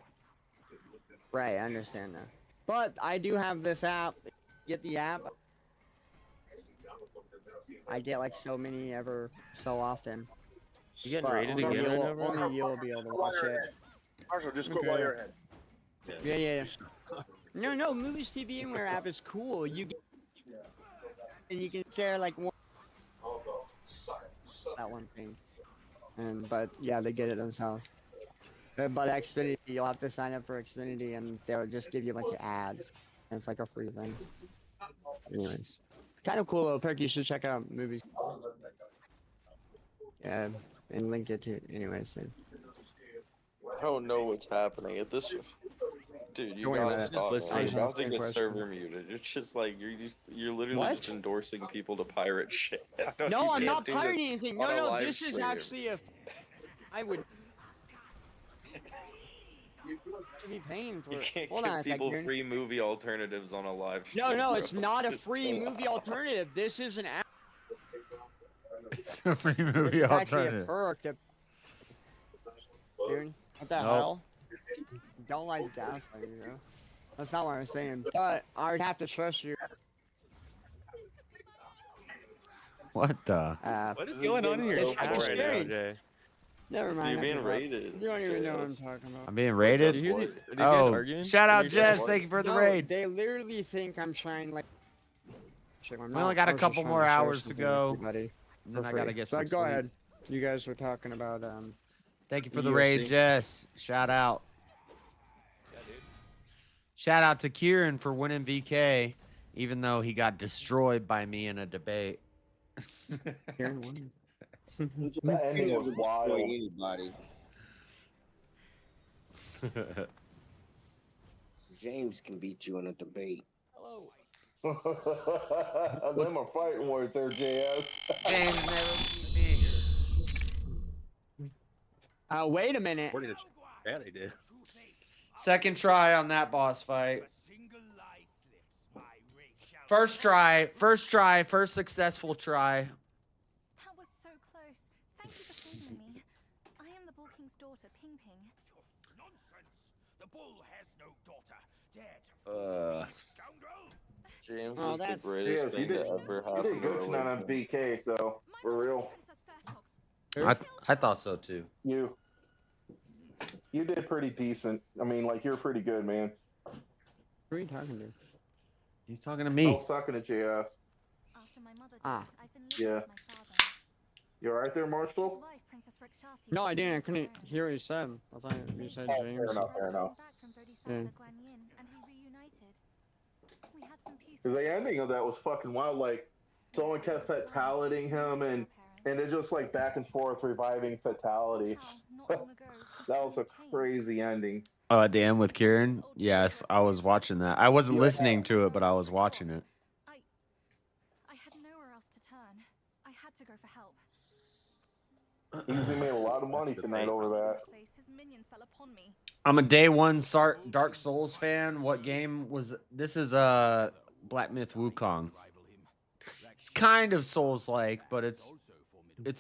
Right, I understand that. But I do have this app. Get the app. I get like so many so often. You getting But rated only again? you'll- only you'll be able to watch it. Marshall, just quit Okay. while you're ahead. Yeah. No, Movies TV Anywhere app is cool. You get, and you can share like one. That one thing. But yeah, they get it themselves. But Xfinity, you'll have to sign up for Xfinity, and they'll just give you a bunch of ads. And it's like a free thing. Anyways, kind of cool little perk. You should check out Movies. Yeah, and link it to anyways. I don't know what's happening at this. Dude, you Don't worry about gotta it. stop, Just man. You're listening. about to Same get question. server muted. It's just like you're literally What? just endorsing people to pirate shit. No, You I'm can't not do this pirating anything. on No, a no, live this is stream. actually a. I would. Should be paying for You it. can't Hold on give a people second. free movie alternatives on a live stream. No, no, bro. it's not a Just free chill movie out. alternative. This is an app. It's a free This movie is actually a alternative. perk. Dude, what the Nope. hell? Don't like gaslight you, bro. That's not what I'm saying. But I would have to trust you. What the? What is going on in your It's chat fucking right now, scary. Jay? Never mind. You're I being forgot. raided. You don't even know what I'm JS. talking about. I'm being What, raided. just Did you what? hear you guys Oh, arguing? shout out Did you guys Jess. what? Thank you for the No, raid. they literally think I'm trying like. Shit, I'm We only not. got I a was just couple trying more to share hours to something with go. everybody And then for I gotta free. get So some go sleep. ahead. You guys were talking about Thank you for the raid, UFC. Jess. Shout out. Shout out to Kieran for winning VK, even though he got destroyed by me in a debate. Kieran won. That ending was wild. Anybody. James can beat you in a debate. Them are fighting words there, JS. James never beat me. Wait a minute. Yeah, they did. Second try on that boss fight. First try, first successful try. That was so close. Thank you for saving me. I am the Bull King's daughter, Ping Ping. Nonsense! The bull has no daughter. Dare to James Oh, is the that's- greatest Yes, thing to ever you happen did to good tonight on religion. BK, though. For real. I thought so too. You did pretty decent. I mean, like, you're pretty good, man. Who are you talking to? He's talking to I me. was talking to JS. After my mother Ah. died, I've been living Yeah. with my father. You alright there, Marshall? His wife, Princess Rikshasi, No, I died didn't. I on couldn't her own. hear what you said. I thought you said Oh, James. fair enough, fair enough. Came back from Bodhisattva Yeah. Guan Yin, and we reunited. We had some peace. The ending of that was fucking wild. Like, someone kept fatalitying him, and it just, like, back and forth reviving fatality. That was a crazy ending. Oh, at the end with Kieran? Yes, I was watching that. I wasn't listening to it, but I was watching it. I had nowhere else to turn. I had to go for help. Easy made a lot of money tonight over that. Place, his minions fell upon me. I'm a day one Dark Souls fan. What game was this? Is Black Myth Wukong. It's kind of Souls-like, but it's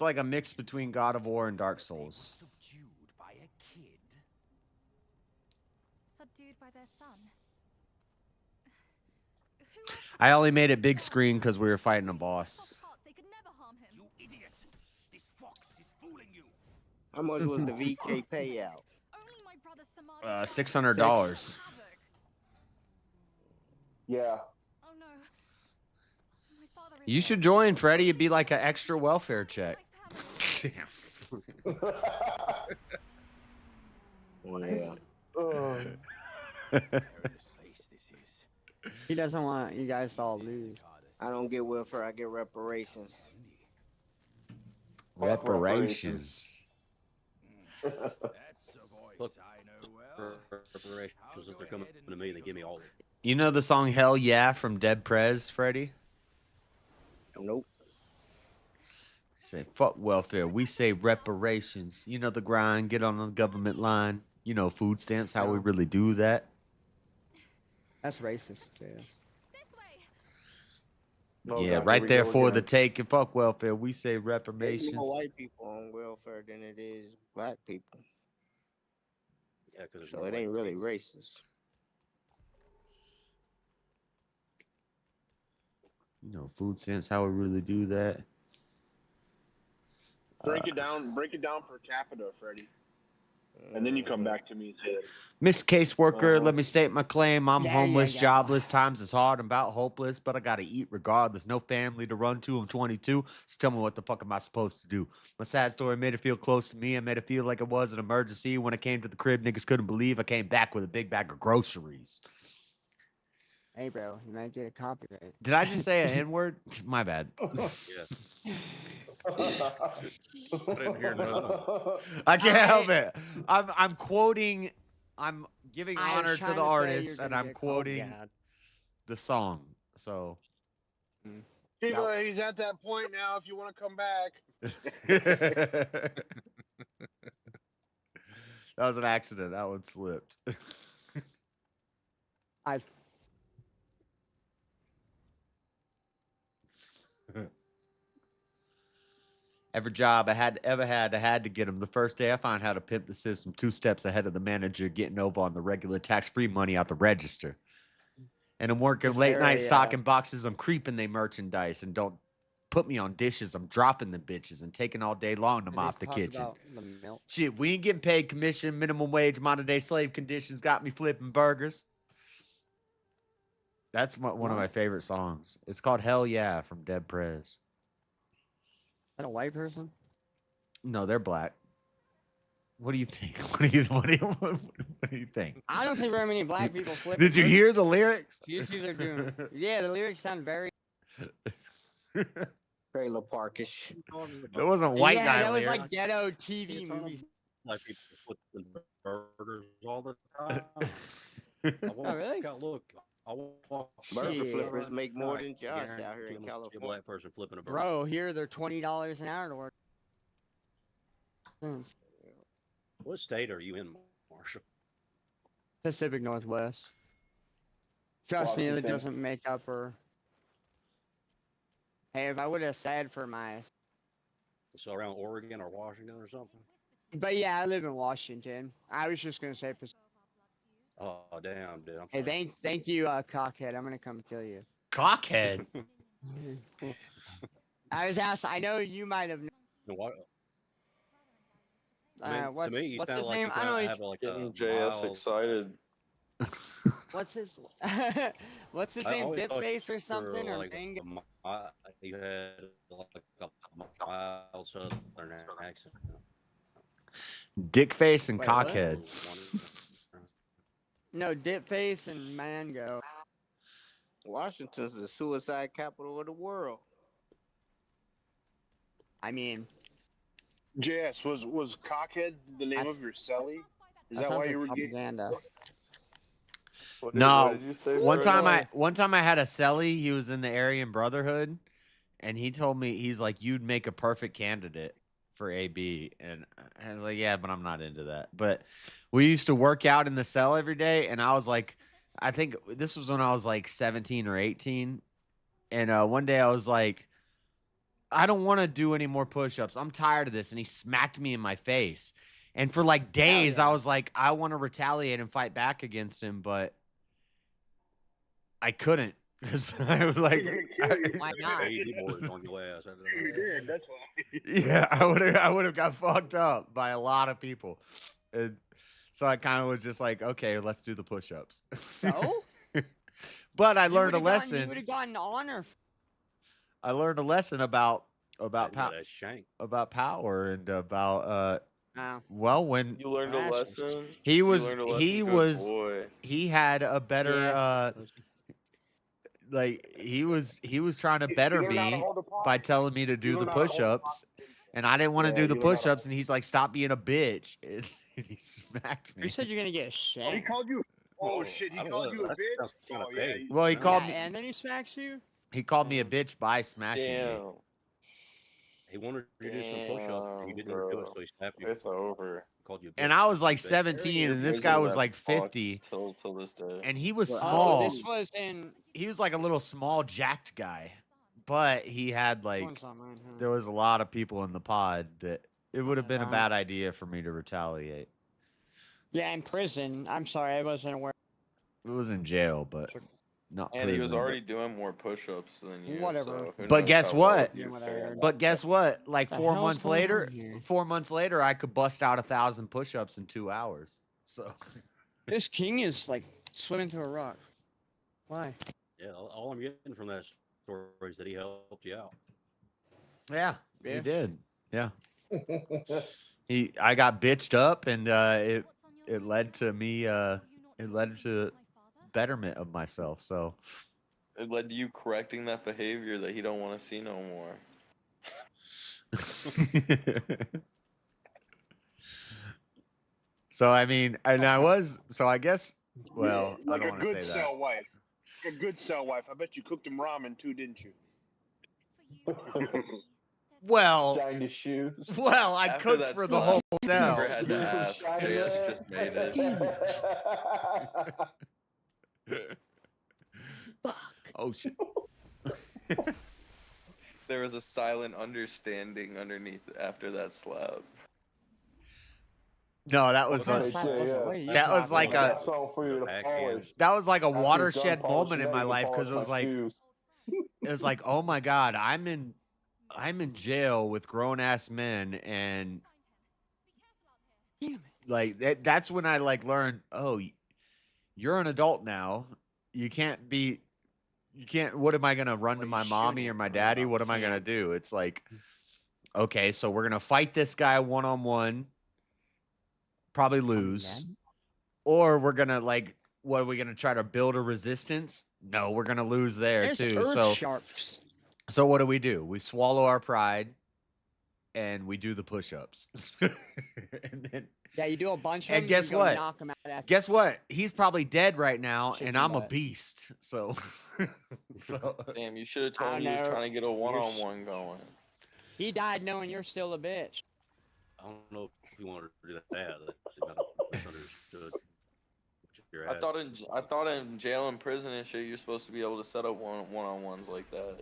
like a mix between God of War and Dark Souls. Subdued by their son. I only made it big screen because we were fighting a boss. They could never harm him. You idiot! This fox is fooling you. How much was the VK payout? Only my brother Samadhi. $600. Yeah. Oh no. My father is You should join, Freddie. It'd be like an extra welfare check. Yeah. He doesn't want you guys to all lose. I don't get welfare, I get reparations. Reparations. Look, reparations, if they're coming to me, they give me all of it. You know the song Hell Yeah from Dead Prez, Freddie? Nope. Say, fuck welfare. We say reparations. You know the grind. Get on the government line. You know food stamps, how we really do that. That's racist, JS. Oh, Yeah, God, right here we there go for the again. take. And fuck welfare. We say There's reparations. more white people on welfare than it is black people. Yeah, because So it ain't really racist. You know food stamps, how we really do that. Break it down per capita, Freddie. And then you come back to me and say that. Miss Caseworker, let me state my claim. I'm Yeah, homeless, yeah, yeah. jobless, times is hard, I'm about hopeless, but I gotta eat regardless. No family to run to, I'm 22, so tell me what the fuck am I supposed to do? My sad story made it feel close to me. I made it feel like it was an emergency. When I came to the crib, niggas couldn't believe I came back with a big bag of groceries. Hey, bro, you might get a copyright. Did I just say an N-word? My bad. Yeah. I didn't hear nothing. I can't help it. I'm quoting I'm giving I was honor to trying the to say artist, you're and gonna I'm get called quoting God. the song. So Shiva, he's at that point now. If you want to come back. that was an accident. That one slipped. Every job I had to get them. The first day I found how to pimp the system 2 steps ahead of the manager, getting over on the regular tax-free money out the register. And I'm working late night stocking boxes. I'm creeping they merchandise, and don't put me on dishes. I'm dropping the bitches and taking all day long to mop the kitchen. Shit, we ain't getting paid commission, minimum wage, modern day slave conditions got me flipping burgers. That's one of my favorite songs. It's called Hell Yeah from Dead Prez. Is that a white person? No, they're black. What do you think? What do you think? I don't see very many black people flipping. Did you hear the lyrics? You see they're doing. Yeah, the lyrics sound very trailer parkish. That wasn't white guy that was lyrics. like ghetto TV movies. Like people flipping burgers all the time. Oh, really? Look, I walk. Burger Shit. flippers make more than Josh Guarantee out here in I'm gonna see California. a black person flipping a burger. Bro, here they're $20 an hour to work. What state are you in, Marshall? Pacific Northwest. Trust me, it doesn't make up for. Hey, if I would have said for my. So around Oregon or Washington or something? But yeah, I live in Washington. I was just gonna say. Oh damn, dude! I'm Hey, thank you, cockhead. I'm gonna come kill you. Cockhead. I was asked. I know you might have. What? To me, you What's sound his like name? you I don't know. have like Getting a JS mild... excited. What's his What's his I name? always Dip thought face or you were something or like thing? you had like a mild southern accent. Dick face and Wait, what? cockhead. No, dip face and mango. Washington's the suicide capital of the world. I mean, JS, was Cockhead the name of your celly? Is that sounds why like you were propaganda. No, one time I had a celly. He was in the Aryan Brotherhood, and he told me, he's like, you'd make a perfect candidate for AB, and I was like, yeah, but I'm not into that. But we used to work out in the cell every day, and I was like, I think this was when I was like 17 or 18, and one day I was like, I don't want to do any more push-ups. I'm tired of this, and he smacked me in my face. And for like days, I was like, I want to retaliate and fight back against him, but I couldn't because I was like, why not? You did. That's why. Yeah, I would have got fucked up by a lot of people, and so I kind of was just like, okay, let's do the push-ups. So, but I You learned a would've lesson. You would have gotten honor. I learned a lesson about about power and about Wow. well, when You learned a lesson. he You was learned a lesson, he good was boy. he had a better like he was trying to better learned how to me hold a pot? by telling me to do the learned how to hold a push-ups, and I didn't want to Yeah, do you the learned how to push-ups, and he's like, stop being a bitch, and he smacked me. You said you're gonna get He shanked. called you. Oh shit! He called you a bitch. Oh yeah. Well, he called Yeah, me and then he smacks you. he called me a bitch by smacking me. Damn. He wanted you to do some push-ups, and you didn't want to do it, so he snapped you. It's over. Called you a bitch. And I was like Bitch. 17, and this guy was like 50, till this day. and he was Oh, small. this was in. He was like a little small, jacked guy, but he had like One's on mine, huh? there was a lot of people in the pod that it would have been a Wow. bad idea for me to retaliate. Yeah, in prison. I'm sorry, I wasn't aware. It was in jail, but not And prison. he was already doing more push-ups than you. Whatever. So who But knows guess how well what? you fared. But guess what? Like The 4 hell's months going later, on here? 4 months later, I could bust out 1,000 push-ups in 2 hours. So This king is like swimming through a rock. Why? Yeah, all I'm getting from that story is that he helped you out. yeah, Yeah. he did. Yeah, I got bitched up, and it led to me. It led to betterment of myself. So It led to you correcting that behavior that he don't want to see no more. So I mean, and I was. So I guess. Well, like I don't a want to good say cell wife. A good cell wife. I bet you cooked him ramen too, didn't you? Well, shiny shoes. Well, I After cooked that for the slap, hotel. never had to ask. JS just made it. Oh shit. There was a silent understanding underneath after that slap. No, that was That was like a that was like a After watershed gun moment in polishing, my I even life because polished it was my like shoes. it was like, oh my god, I'm in jail with grown ass men, and like that's when I like learned, oh, you're an adult now. You can't. What am I gonna run to my mommy or my daddy? What am I gonna do? It's like, okay, so we're gonna fight this guy one-on-one, probably lose, or we're gonna like, what are we gonna try to build a resistance? No, we're gonna lose there There's too. earth So sharks. So what do? We swallow our pride, and we do the push-ups. And then, Yeah, you do a bunch of and them. guess you go what? Knock 'em out after. Guess what? He's probably dead right now, Kick and your I'm a butt. beast. So, Damn, you should have I told don't him you was know. trying to get a one-on-one going. He died knowing you're still a bitch. I don't know if you wanted to do that. That misunderstood. I thought in jail and prison and shit, you're supposed to be able to set up one-on-ones like that.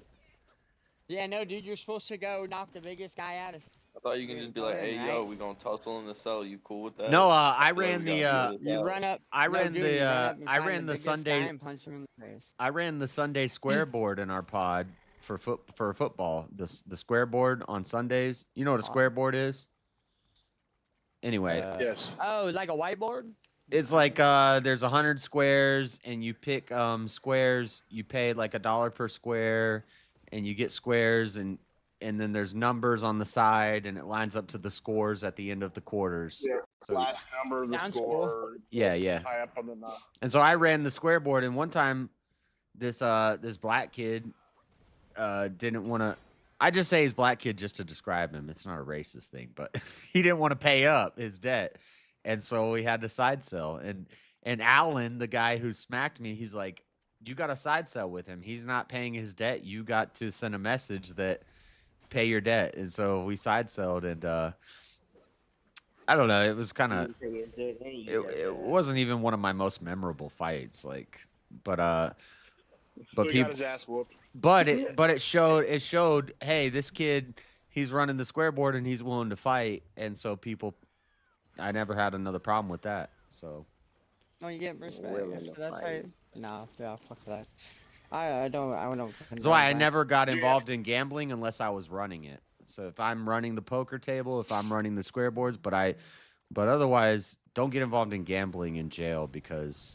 Yeah, no, dude, you're supposed to go knock the biggest guy out. I thought you can just be like, hey, yo, we gonna tussle in the cell. You cool with that? no, I I feel like ran we the gotta deal You with run up. I no, ran dude, the you run up and I find ran the the biggest Sunday guy and punch him in the face. I ran the Sunday square board in our pod for football. The square board on Sundays. You know what a square board is? Anyway, yes. Oh, like a whiteboard? it's like there's 100 squares, and you pick squares. You pay like $1 per square, and you get squares, and then there's numbers on the side, and it lines up to the scores at the end of the quarters. Yeah. So, Last number, the score. Yeah. High up on the knob. And so I ran the square board, and one time, this black kid didn't want to. I just say he's black kid just to describe him. It's not a racist thing, but he didn't want to pay up his debt, and so we had to side sell. And Alan, the guy who smacked me, he's like, "You got to side sell with him. He's not paying his debt. You got to send a message that pay your debt." And so we side sold, and I don't know. It was kind of. It wasn't even one of my most memorable fights, like, but He people. got his ass whooped. But it showed, hey, this kid, he's running the square board and he's willing to fight, and so I never had another problem with that. So. No, you get respect. That's right. No, yeah, fuck that. I don't. That's why I never got involved in gambling unless I was running it. So if I'm running the poker table, if I'm running the square boards, but otherwise, don't get involved in gambling in jail because.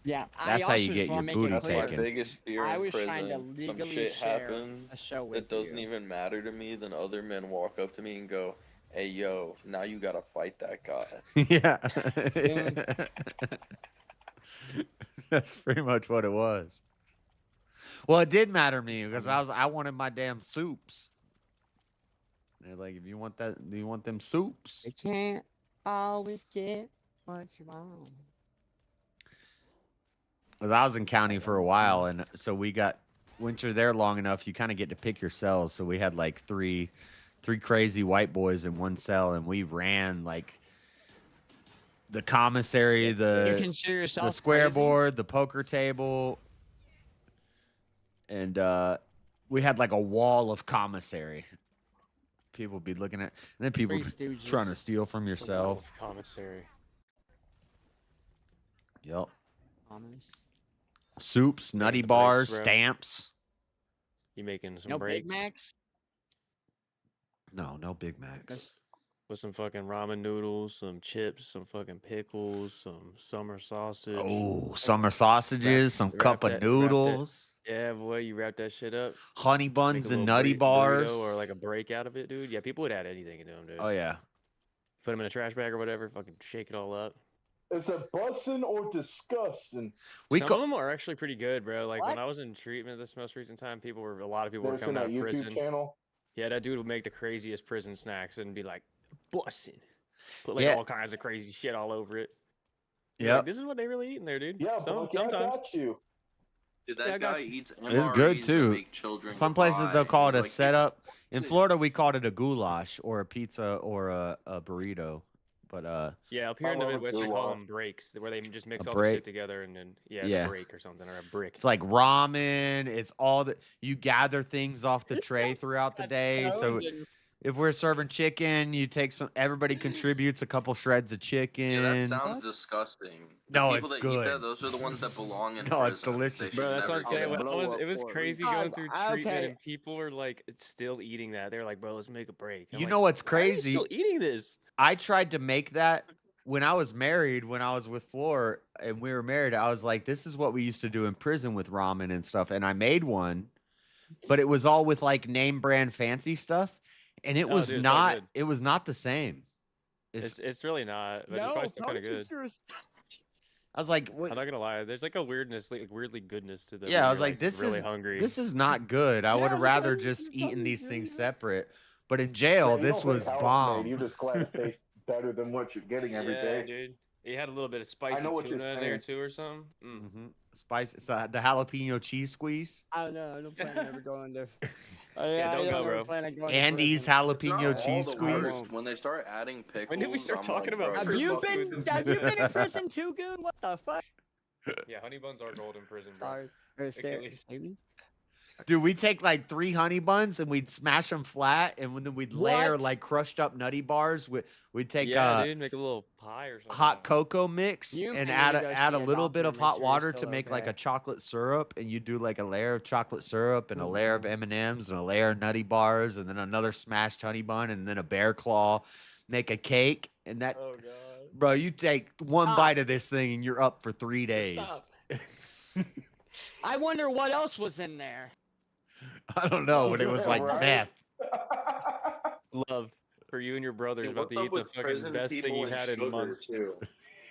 Yeah, that's how you get your booty taken. That's my biggest fear in prison. Some shit happens that doesn't even matter to me. Then other men walk up to me and go, "Hey, yo, now you gotta fight that guy." Yeah. That's pretty much what it was. Well, it did matter to me because I wanted my damn soups. They're like, if you want that, do you want them soups? You can't always get what you want. Because I was in county for a while, and so once you're there long enough, you kind of get to pick your cells. So we had like three crazy white boys in one cell, and we ran like the commissary, the square board, the poker table, and we had like a wall of commissary. People would be looking at, and then people trying to steal from your cell. Commissary. Yep. Soups, nutty bars, stamps. You making some no breaks? Big Macs? No Big Macs. With some fucking ramen noodles, some chips, some fucking pickles, some summer sausage. Oh, summer sausages, some cup of noodles. Yeah, boy, you wrap that shit up. Honey buns and nutty burrito bars. or like a break out of it, dude. Yeah, people would add anything into them, dude. Oh yeah. Put them in a trash bag or whatever. Fucking shake it all up. Is it bussin' or disgusting? Some of them are actually pretty good, bro. Like when I was in treatment this most recent time, a lot of people were coming out of prison. YouTube channel? Yeah, that dude would make the craziest prison snacks and be like, bussin'. Put like all kinds of crazy shit all over it. Yeah, like, this is what they really eat in there, dude. Yeah, sometimes. I got you. Dude, that guy eats MREs it's good to too. make children Some cry. places they'll call it a He's like, setup. In Florida, we called it a goulash or a pizza or a burrito. But yeah, up here in the Midwest, we call them breaks, where they just mix all the shit together and then a break or something, or a brick. It's like ramen. It's all that you gather things off the tray throughout the day. So if we're serving chicken, you take some. Everybody contributes a couple shreds of chicken. Yeah, that sounds disgusting. No, people it's that good. Eat that, those are the ones that belong in No, prison. it's delicious, bro. That's what I'm saying. It was crazy going through treatment, okay. and people were like still eating that. They're like, bro, let's make a break. I'm You like, know what's why are you crazy? still eating this? I tried to make that when I was married, when I was with Floor and we were married. I was like, this is what we used to do in prison with ramen and stuff. And I made one, but it was all with like name brand fancy stuff. And it was not, it was not the same. It's really not, but it's probably still kind of good. I was like, I'm not gonna lie. There's like a weirdness, like weirdly goodness to them. Yeah, I was like, this really is hungry. This is not good. I would have rather just eaten these things separate. But in jail, this was bomb. You just glad it tastes better than what you're getting every day. Dude. He had a little bit of spicy tuna in there too, or something. Spice. It's the jalapeno cheese squeeze. I don't know. I don't plan on ever going there. Don't go, bro. Andy's jalapeno cheese squeeze. When they start adding pickles, when did we start talking about? Have you been in prison too, Goon? What the fuck? Yeah, honey buns are gold in prison, bro. Sorry. Dude, we take like 3 honey buns and we'd smash them flat, and then we'd layer like crushed up nutty bars. We'd take dude, make a little pie or something. hot cocoa mix and add a little bit of hot water to make like a chocolate syrup, and you do like a layer of chocolate syrup and a layer of M&Ms and a layer of nutty bars, and then another smashed honey bun, and then a bear claw. Make a cake, and that, bro, you take one bite of this thing and you're up for 3 days. I wonder what else was in there. I don't know, but it was like meth. Love for you and your brothers about to eat the fucking best thing you had in months. Too?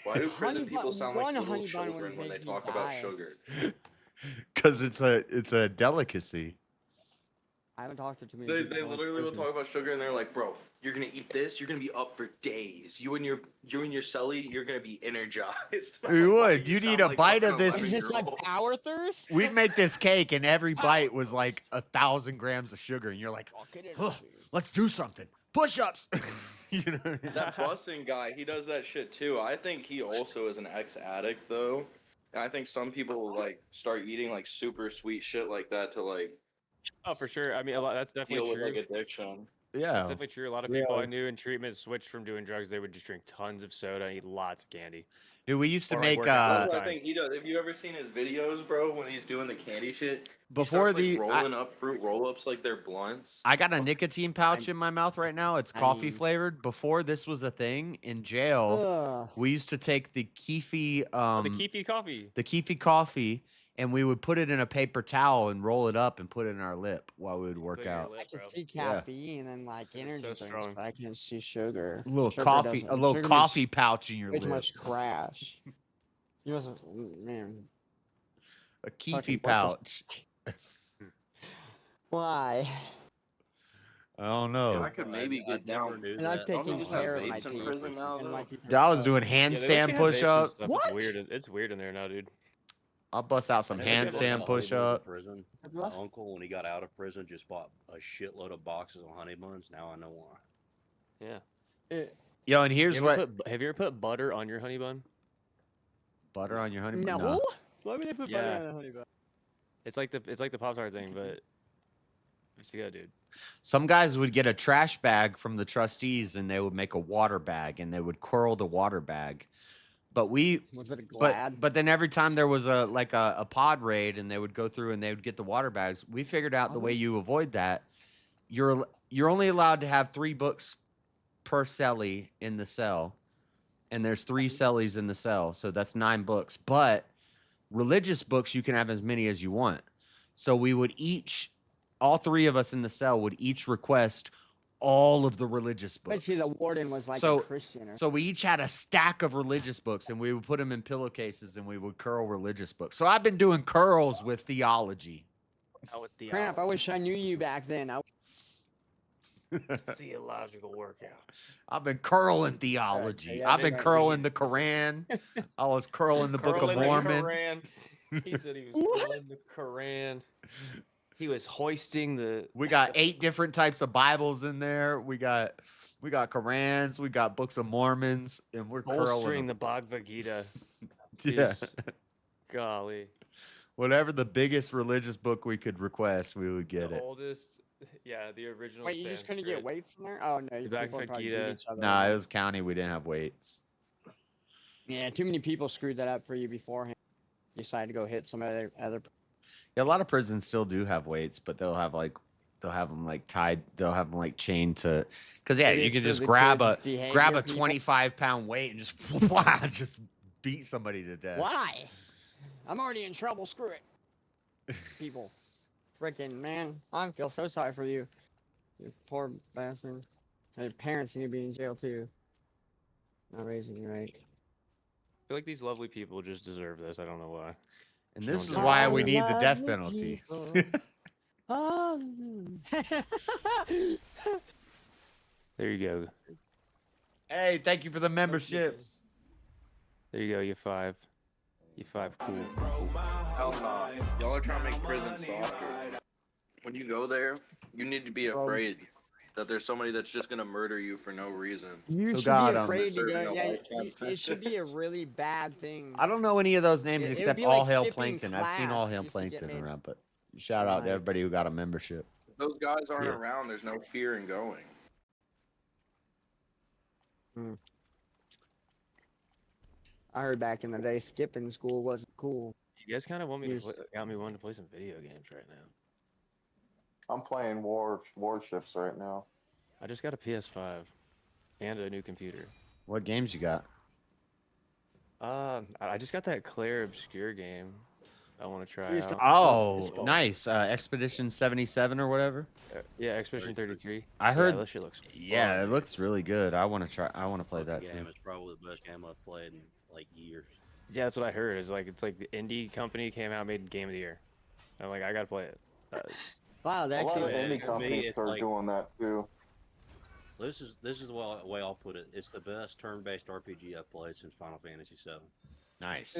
Why do prison people sound like little children when they talk about sugar? Because it's a delicacy. I haven't talked to too many people. They literally will talk about sugar, and they're like, bro, you're gonna eat this, you're gonna be up for days. You and your cellie, you're gonna be energized. You would. You'd eat a bite of this. Is this like power thirst? We'd make this cake, and every bite was like 1,000 grams of sugar, and you're like, huh, let's do something. Push-ups. You know? That busing guy, he does that shit too. I think he also is an ex-addict though. And I think some people will like start eating like super sweet shit like that to like. Oh, for sure. I mean, that's definitely deal true. with like addiction. Yeah, that's definitely true. A lot of people I knew in treatment switched from doing drugs. They would just drink tons of soda and eat lots of candy. Dude, we used to Or, make. like, that's what I think he does. Have you ever seen his videos, bro? When he's doing the candy shit, Before he starts, the- rolling up fruit roll-ups like they're blunts. I got a nicotine pouch in my mouth right now. It's coffee flavored. Before this was a thing in jail, we used to take the Keefy, the Keefy coffee. the Keefy coffee, and we would put it in a paper towel and roll it up and put it in our lip while we would work out. I can see caffeine and like energy drinks, but I can't see sugar. A little Sugar coffee, doesn't- a little sugar coffee makes pouch in your way too lip. much crash. You must, man. A Keefy fucking pouch. Why? I don't know. I could maybe get down. And I'm taking just have care of my vapes in teeth. prison now, And though? my teeth I was doing Yeah, they let you handstand have vapes and push-ups. stuff. What? It's weird. It's weird in there now, dude. I'll bust out some I never did handstand honey buns in push-up. prison. My uncle, when he got out of prison, just bought a shitload of boxes of honey buns. Now I know why. Yeah. Yo, and here's have what. Have you ever put butter on your honey bun? Butter on your honey bun? No. Why would they put butter Yeah. on a honey bun? It's like the Pop-Tart thing, but what you got, dude? Some guys would get a trash bag from the trustees and they would make a water bag and they would curl the water bag. But we, Was it a Glad? but then every time there was a pod raid and they would go through and they would get the water bags, we figured out the way you avoid that. You're only allowed to have 3 books per cellie in the cell, and there's 3 cellies in the cell, so that's 9 books. But religious books you can have as many as you want. So we would all 3 of us in the cell would each request all of the religious books. But see, the warden was like So- a Christian. Or So we each had a stack of religious books, and we would put them in pillowcases, and we would curl religious books. So I've been doing curls with theology. Out with the Crap, I wish I knew you back then. Theological workout. I've been curling theology. I've been curling the Quran. I was curling the Book of Mormon. He said he was curling the Quran. He was hoisting the. We got 8 different types of Bibles in there. We got Qurans. We got Books of Mormons, and we're curling the Bhagavad Gita. Yeah. Golly. Whatever the biggest religious book we could request, we would get it. Oldest, the original. Wait, you just couldn't get weights in there? Oh no, The people Bhagavad probably Gita. beat each other Nah, up. it was county. We didn't have weights. Yeah, too many people screwed that up for you beforehand. You decided to go hit some other. Yeah, a lot of prisons still do have weights, but they'll have them like tied. They'll have them like chained to. Because you can just grab a 25-pound weight and just beat somebody to death. Why? I'm already in trouble. Screw it. People, freaking man, I feel so sorry for you. You poor bastard. And your parents need to be in jail too. Not raising you right. I feel like these lovely people just deserve this. I don't know why. And this is why we need the death penalty. There you go. Hey, thank you for the memberships. There you go. You 5. You 5 cool. Hell no. Y'all are trying to make prison softer. When you go there, you need to be afraid that there's somebody that's just gonna murder you for no reason. You should be afraid to go. Yeah, it should be a really bad thing. I don't know any of those names except All Hail Plankton. Class. I've seen All Hail Plankton around, but shout out to everybody who got a membership. If those guys aren't around, there's no fear in going. I heard back in the day, skipping school wasn't cool. You guys kind of want me to got me wanting to play some video games right now. I'm playing Warships right now. I just got a PS5 and a new computer. What games you got? I just got that Claire Obscure game. I want to try out. Oh, nice. Expedition 77 or whatever. Yeah, Expedition 33. I heard. That shit looks fun. Yeah, it looks really good. I want to try. I want to play that too. It's probably the best game I've played in like years. Yeah, that's what I heard. It's like the indie company came out, made Game of the Year. I'm like, I gotta play it. Wow, a lot of indie companies start doing that too. This is the way I'll put it. It's the best turn-based RPG I've played since Final Fantasy VII. Nice.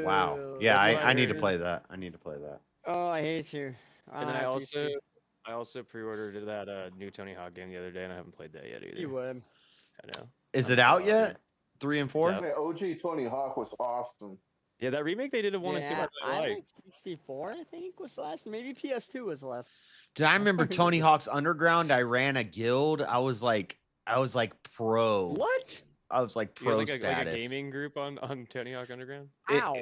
Wow. Yeah, I need to play that. I need to play that. Oh, I hate you. And then I also pre-ordered that new Tony Hawk game the other day, and I haven't played that yet either. You would. I know. Is it out yet? 3 and 4? OG Tony Hawk was awesome. Yeah, that remake they did of 1 and 2. I really liked. 64, I think, was the last. Maybe PS2 was the last. Dude, I remember Tony Hawk's Underground. I ran a guild. I was like pro. What? I was like pro like status. Like a gaming group on Tony Hawk Underground.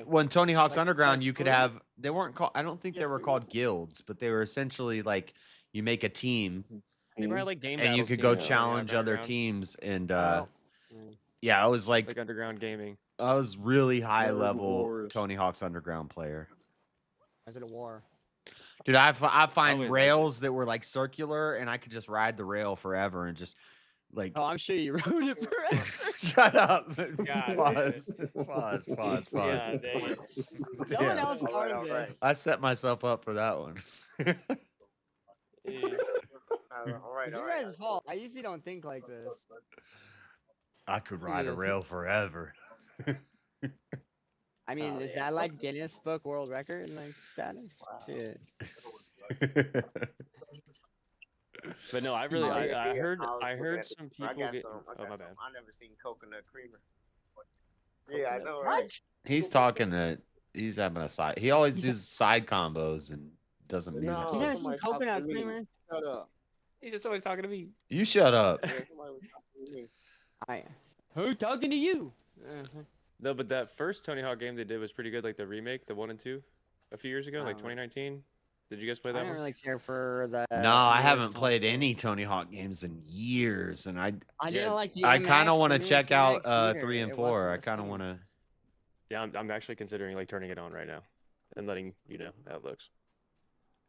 When Tony Hawk's Underground, you could have. They weren't called. I don't think they were called guilds, but they were essentially like you make a team. They were like game and you could go challenge other teams and. Yeah, I was like underground gaming. I was really high level Tony Hawk's Underground player. Is it a war? Dude, I find rails that were like circular, and I could just ride the rail forever and just like. Oh, I'm sure you rode it forever. Shut up. God, Pause. God, Someone else started this. I set myself up for that one. It's your guys' fault. I usually don't think like this. I could ride a rail forever. I mean, is that like Guinness Book World Record like status? Shit. But no, I really, I heard some people get. Oh my bad. I never seen coconut creamer. Yeah, I know, What? right? He's talking to. He's having a side. He always does side combos and doesn't mean. You never seen coconut creamer? Shut up. He's just always talking to me. You shut up. Who talking to you? No, but that first Tony Hawk game they did was pretty good. Like the remake, the 1 and 2, a few years ago, like 2019. Did you guys play that I one? don't really care for the. No, I haven't played any Tony Hawk games in years, and I didn't like the. I kind of want to MX check out either. 3 and It 4. wasn't I the kind of same. want to. Yeah, I'm actually considering like turning it on right now, and letting you know how it looks.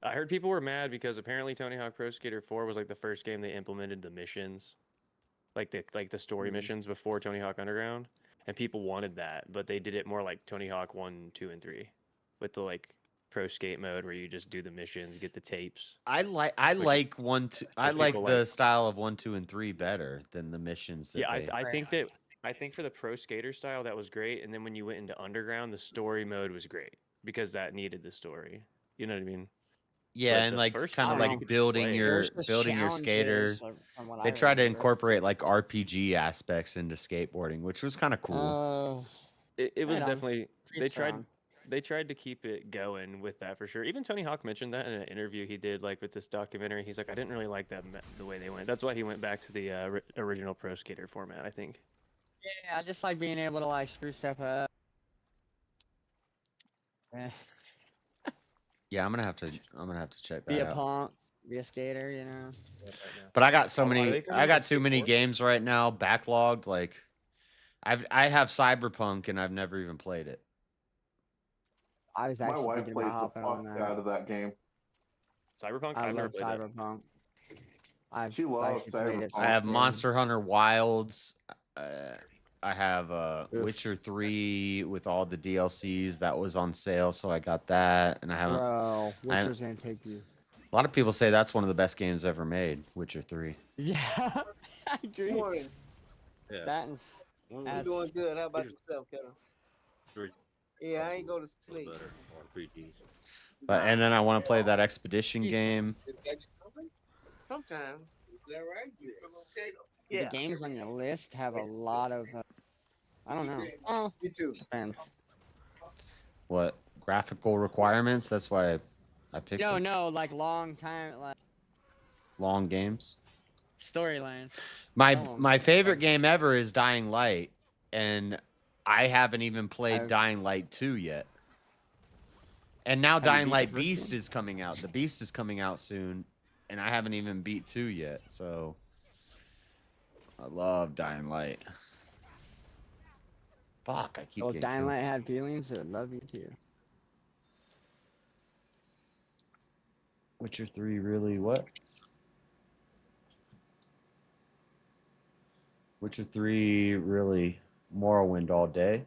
I heard people were mad because apparently Tony Hawk Pro Skater 4 was like the first game they implemented the missions, like the story missions before Tony Hawk Underground, and people wanted that, but they did it more like Tony Hawk 1, 2, and 3, with the like pro skate mode where you just do the missions, get the tapes. I like the style of 1, 2, and 3 better than the missions that I think for the pro skater style that was great, and then when you went into underground, the story mode was great because that needed the story. You know what I mean? Yeah, and like kind of like building your skater. They tried to incorporate like RPG aspects into skateboarding, which was kind of cool. It was definitely they tried to keep it going with that for sure. Even Tony Hawk mentioned that in an interview he did like with this documentary. He's like, I didn't really like that the way they went. That's why he went back to the original pro skater format, I think. Yeah, I just like being able to like screw stuff up. Yeah, I'm gonna have to check that out. Be a punk, be a skater, you know. But I got I got too many games right now backlogged. Like, I have Cyberpunk and I've never even played it. I was actually thinking about hopping on that. Out of that game. Cyberpunk. I love Cyberpunk. She loves Cyberpunk. I have Monster Hunter Wilds. I have Witcher 3 with all the DLCs that was on sale, so I got that, and I haven't. Bro, Witcher's gonna take you. A lot of people say that's one of the best games ever made, Witcher 3. Yeah, I agree. Yeah. That and I'm doing good. How about yourself, Kettle? Yeah, I ain't go to sleep. But and then I want to play that Expedition game. Sometimes. Is that right? The games on your list have a lot of, I don't know. Oh, me too. Depends. What graphical requirements? That's why I picked. No, like long time, like long games. Storylines. My favorite game ever is Dying Light, and I haven't even played Dying Light 2 yet. And now Dying Light Beast is coming out. The Beast is coming out soon, and I haven't even beat 2 yet. So I love Dying Light. Fuck, I keep getting Dying Light had feelings, I would love you too. Witcher 3 really what? Witcher 3 really Morrowind all day.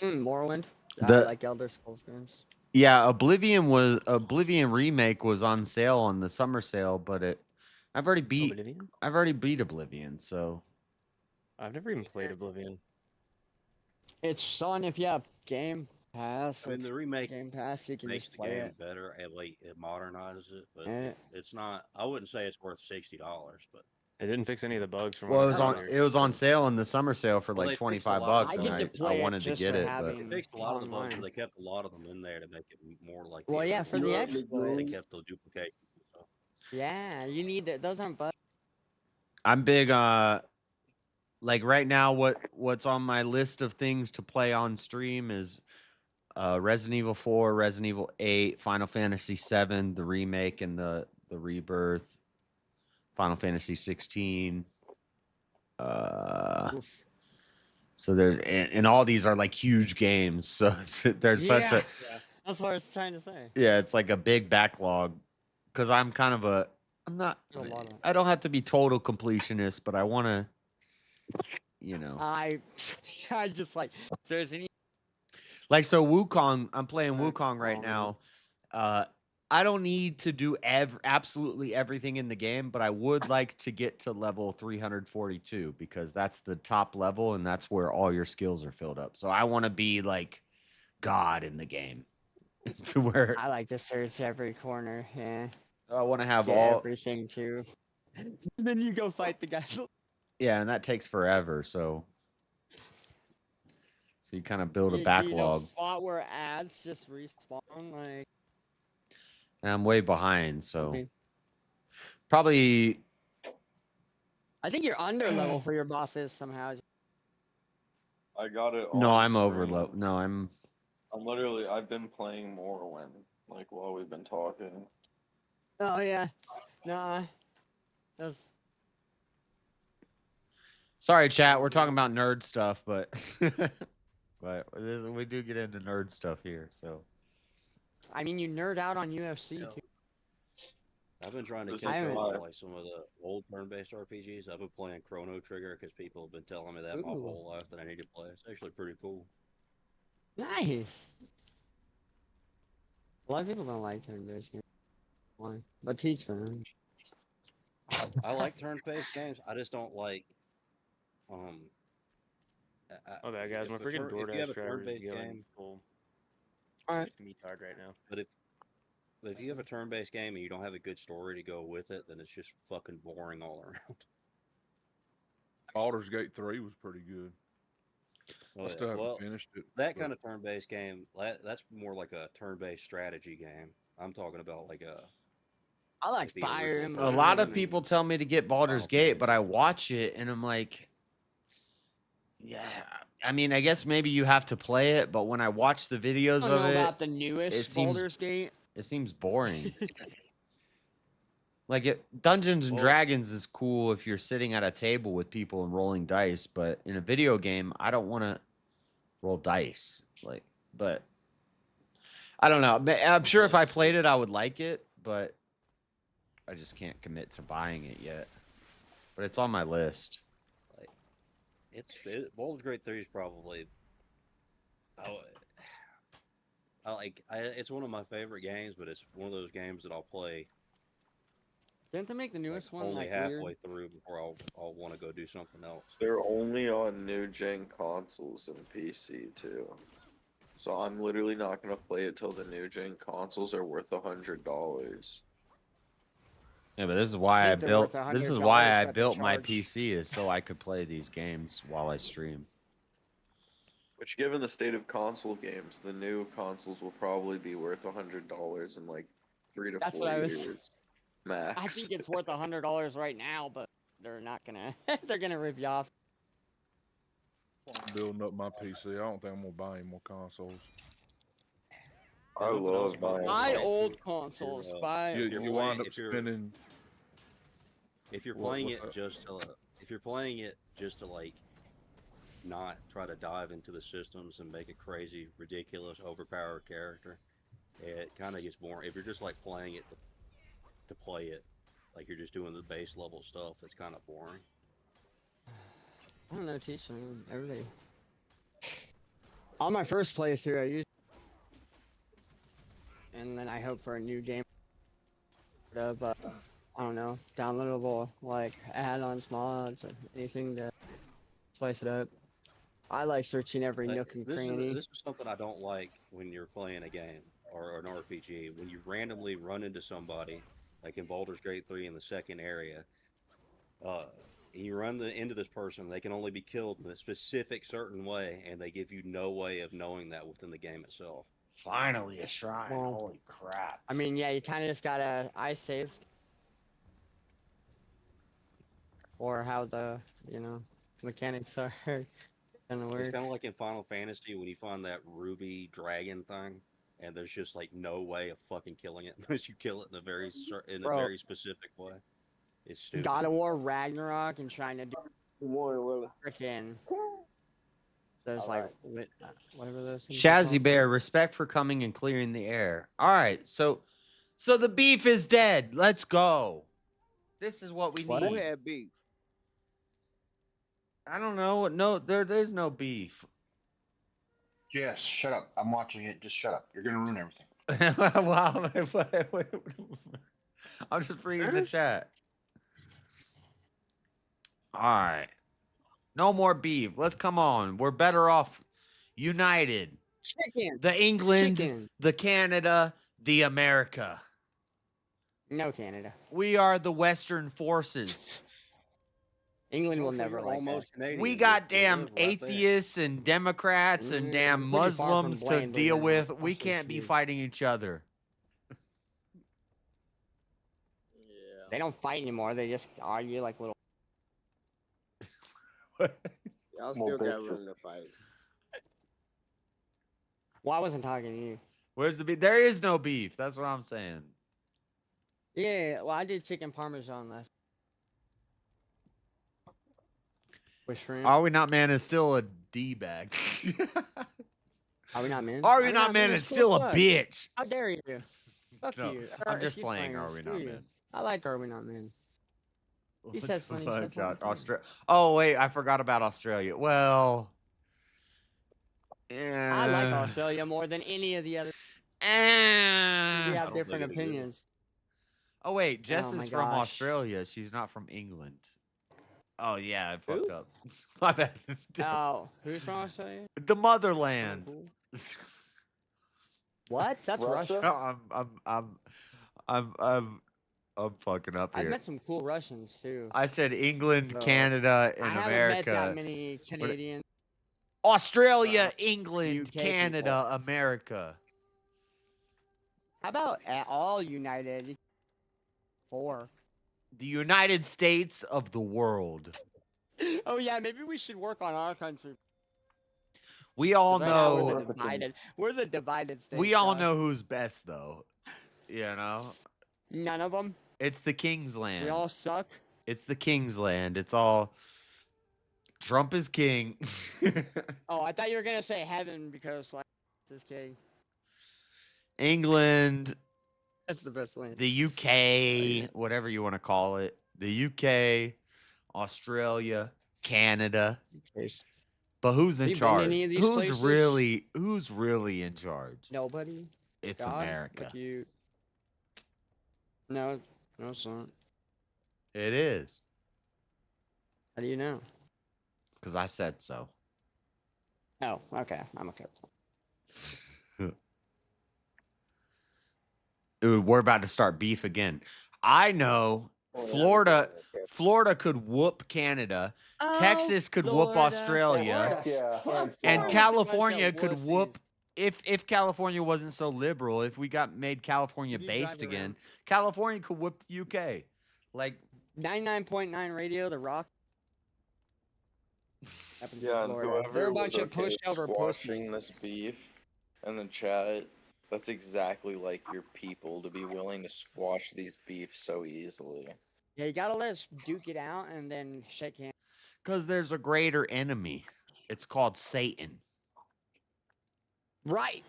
Morrowind. I like Elder Scrolls games. Yeah, Oblivion remake was on sale on the summer sale, but I've already beat Oblivion, so I've never even played Oblivion. It's fun if you have Game Pass. I mean, the remake Game Pass, you can makes just the play game it. better and like it modernizes it, but it's not. I wouldn't say it's worth $60, but it didn't fix any of the bugs from. Well, it was on sale in the summer sale for like $25, and I wanted to get it, but they fixed a lot of the bugs, but they kept a lot of them in there to make it more like. Well, yeah, for the extras. They kept the duplications. So. Yeah, you need that. Those aren't bugs. I'm big. Like right now, what's on my list of things to play on stream is Resident Evil 4, Resident Evil 8, Final Fantasy 7, the remake and the rebirth, Final Fantasy 16. So there's and all these are like huge games. So there's such a. Yeah, that's what I was trying to say. Yeah, it's like a big backlog because I'm kind of I'm not. I don't have to be total completionist, but I want to. You know. I just like if there's any. Like so, Wukong. I'm playing Wukong right now. I don't need to do absolutely everything in the game, but I would like to get to level 342 because that's the top level and that's where all your skills are filled up. So I want to be like God in the game. To where I like to search every corner. Yeah. I want to have everything too. Then you go fight the guy. Yeah, and that takes forever. So you kind of build a backlog. Spot where ads just respawn like. And I'm way behind, so probably. I think you're under level for your bosses somehow. I got it. No, I'm over level. No, I'm literally. I've been playing Morrowind like while we've been talking. Oh yeah, nah. That's. Sorry, chat. We're talking about nerd stuff, but we do get into nerd stuff here, so. I mean, you nerd out on UFC too. I've been trying to catch up on like some of the old turn-based RPGs. I've been playing Chrono Trigger because people have been telling me that my whole life that I need to play. It's actually pretty cool. Nice. A lot of people don't like turn-based games. Why? But teach them. I like turn-based games. I just don't like. Oh, that guy's my freaking if you have DoorDash a driver is turn-based yelling game, full. Alright. Me tired right now. But if you have a turn-based game and you don't have a good story to go with it, then it's just fucking boring all around. Baldur's Gate 3 was pretty good. I still haven't finished it. That kind of turn-based game, that's more like a turn-based strategy game. I'm talking about like a. I like Fire Emblem. A lot of people tell me to get Baldur's Gate, but I watch it and I'm like, yeah. I mean, I guess maybe you have to play it, but when I watch the videos I don't of know it, about the newest Baldur's Gate. It seems boring. Like Dungeons and Dragons is cool if you're sitting at a table with people and rolling dice, but in a video game, I don't want to roll dice. But I don't know. I'm sure if I played it, I would like it, but I just can't commit to buying it yet. But it's on my list. Baldur's Gate 3 is probably. It's one of my favorite games, but it's one of those games that I'll play. Didn't they make the newest one only like halfway weird? through before I'll want to go do something else. They're only on new gen consoles and PC too. So I'm literally not gonna play it till the new gen consoles are worth $100. Yeah, but this is why I they're built. worth This is $100, why I but they built my charge- PC is so I could play these games while I stream. Which, given the state of console games, the new consoles will probably be worth $100 in like 3 to That's 4 what I was- years, max. I think it's worth $100 right now, but they're not gonna. They're gonna rip you off. I'm building up my PC. I don't think I'm gonna buy any more consoles. I love buying. Buy old consoles. Buy. You wind up spending. If you're playing it just to like not try to dive into the systems and make a crazy, ridiculous, overpowered character, it kind of gets boring. If you're just like playing it to play it, like you're just doing the base level stuff, it's kind of boring. I don't know, teach them, everybody. On my first playthrough, I used, and then I hope for a new game of, I don't know, downloadable like add-ons, mods, or anything to spice it up. I like searching every nook and cranny. This is something I don't like when you're playing a game or an RPG. When you randomly run into somebody, like in Baldur's Gate 3 in the second area, and you run into this person, they can only be killed in a specific certain way, and they give you no way of knowing that within the game itself. Finally, a shrine. Well, Holy crap. I mean, yeah, you kind of just gotta save, or how the mechanics are gonna work. It's kind of like in Final Fantasy when you find that ruby dragon thing, and there's just like no way of fucking killing it unless you kill it in a very very specific way. It's stupid. God of War Ragnarok and trying to do freaking those like whatever those things are Shazzy called. Bear, respect for coming and clearing the air. All right, so the beef is dead. Let's go. This is what we need. Who had beef? I don't know. No, there's no beef. Yes, shut up. I'm watching it. Just shut up. You're gonna ruin everything. Wow. I'm just reading the chat. All right. No more beef. Let's come on. We're better off united. Chicken. The England, Chicken. the Canada, the America. No Canada. We are the Western forces. England will never like almost that. Canadian. We got damn live right there. atheists and Democrats and damn pretty far from Muslims to Blaine, deal but with. yeah, We that's so can't be huge. fighting each other. They don't fight anymore. They just argue like little. Y'all still got room to fight. Well, I wasn't talking to you. Where's the beef? There is no beef. That's what I'm saying. Yeah, well, I did chicken parmesan last. With shrimp. Are we not man is still a D-bag. Are we not men? Are we not man is still a Fuck. bitch. How dare you? Fuck No, you. I'm just She's playing Are We screw Not you. Men. I like Are We Not Men. He What says the funny fuck, stuff. all the Josh? time. Oh wait, I forgot about Australia. Well, yeah. I like Australia more than any of the other. We have different opinions. Oh wait, Jess Oh my is from gosh. Australia. She's not from England. Oh yeah, I fucked up. My bad. Oh, who's from Australia? The motherland. What? That's Russia. I'm fucking up I've here. met some cool Russians too. I said England, So, Canada, and I haven't America. met that many but- Canadians. Australia, England, UK Canada, America. How about all united? 4. The United States of the world. Oh yeah, maybe we should work on our country. We all Right now know. we're the divided. We're the divided state. We all know who's best, though. You know. None of them. It's the King's Land. We all suck. It's the King's Land. It's all. Trump is king. Oh, I thought you were gonna say heaven because like this king. England. That's the best land. The UK, whatever you want to call it. The UK, Australia, Canada. But who's in Have you been to charge? any of these Who's places? really in charge? Nobody. It's God, America. like you. No, it's not. It is. How do you know? Because I said so. Oh, okay. I'm okay. Ooh, we're about to start beef again. I know Florida could whoop Canada. Texas could whoop Australia. And California could whoop if California wasn't so liberal, if we made California based again, California could whoop the UK. Like 99.9 radio, The Rock. Yeah, and They're whoever a bunch was of pushover squashing this beef in the chat, that's exactly like your people to be willing to squash these beefs so easily. Yeah, you gotta let us duke it out and then shake hands. Because there's a greater enemy. It's called Satan. Right.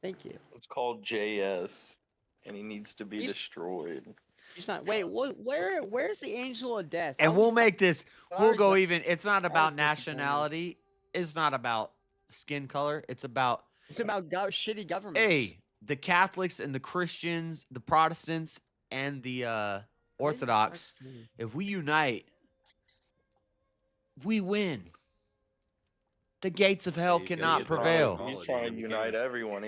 Thank you. It's called JS, and he needs to be destroyed. He's not. Wait, where's the angel of death? And we'll make this, we'll go Sorry, even, it's not about nationality. It's not about skin color. It's about shitty government. Hey, the Catholics and the Christians, the Protestants and the Orthodox, if we unite, we win. The gates of hell cannot prevail. He's trying to unite everyone.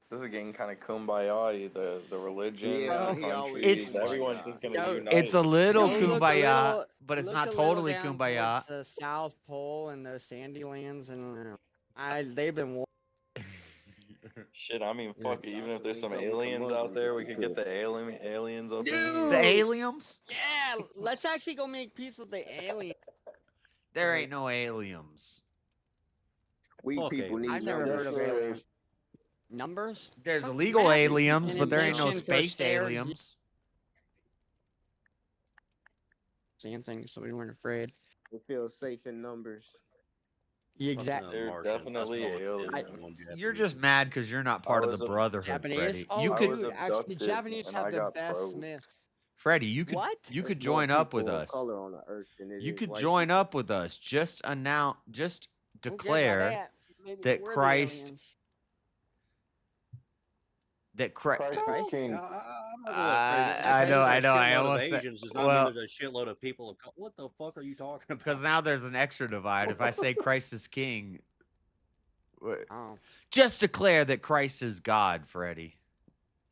This is getting kind of kumbaya, the religion, the countries, everyone's just going to unite. It's a little kumbaya, but it's not totally kumbaya. The South Pole and the Sandy Lands, and they've been. Shit, I mean, fuck it. Even if there's some aliens out there, we could get the aliens up in here. The aliens? Yeah, let's actually go make peace with the aliens. There ain't no aliens. We people need I've never heard of aliens. Numbers? There's illegal aliens, An but there ain't no invention for space stairs. aliens. Same thing, so we weren't afraid. We feel safe in numbers. Exactly. They're definitely aliens. You're just mad because you're not part of the Brotherhood, Japanese? Freddie. Oh, You could, dude, actually, the Japanese have the best smiths. Freddie, you could, What? you could There's more join up with people of us. color on the earth than it You is could white join people. up with us. Just declare Maybe that we're the Christ, aliens. that Christ Christ. is king. I know. I almost said, Asians does not well, mean there's a shitload of people. What the fuck are you talking about? because now there's an extra divide. If I say Christ is king, Oh. just declare that Christ is God, Freddie.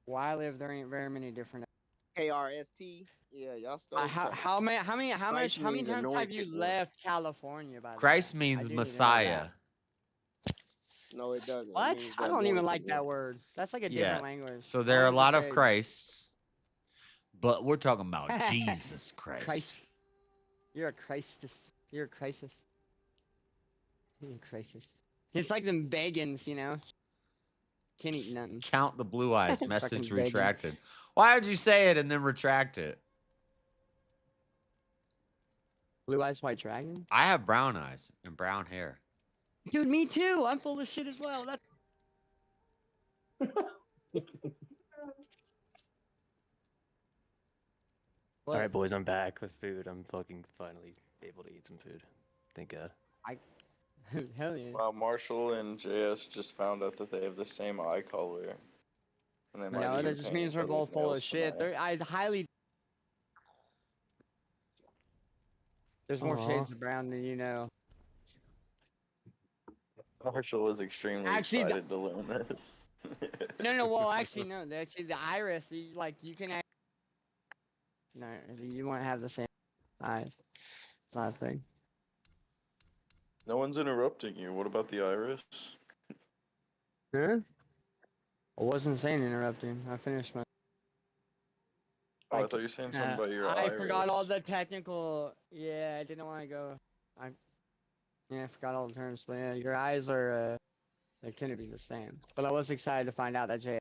Where I live, there ain't very many different. KRST. Yeah, y'all stole. How many Christ times means have you anointed one. left California? By the Christ way? I means didn't even know Messiah. that. No, it doesn't. It What? means I the don't even anointed like that one. word. That's like a Yeah. different language. So there are a Why lot would of you say- Christs, but we're talking about Jesus Christ. Christ. You're a Christus. You're a crisis. You're a crisis. It's like them vegans, you know. Can't eat nothing. Count the blue eyes. Fucking Message vegan. retracted. Why would you say it and then retract it? Blue eyes, white dragon. I have brown eyes and brown hair. Dude, me too. I'm full of shit as well. That's All right, boys, I'm back with food. I'm fucking finally able to eat some food. Thank God. hell yeah. Wow, Marshall and JS just found out that they have the same eye color. And they No, might be that just painting means we're each other's both full of nails shit. tonight. I highly. There's more Aw. shades of brown than you know. Marshall was extremely Actually, the- excited to learn this. No. Well, actually, no. Actually, the iris, you can. No, you won't have the same eyes. It's not a thing. No one's interrupting you. What about the iris? Huh? I wasn't saying interrupting. I finished my. Oh, I thought you were saying something about your I iris. forgot all the technical. Yeah, I didn't want to go. I forgot all the terms. But yeah, your eyes are. They couldn't be the same. But I was excited to find out that Jay.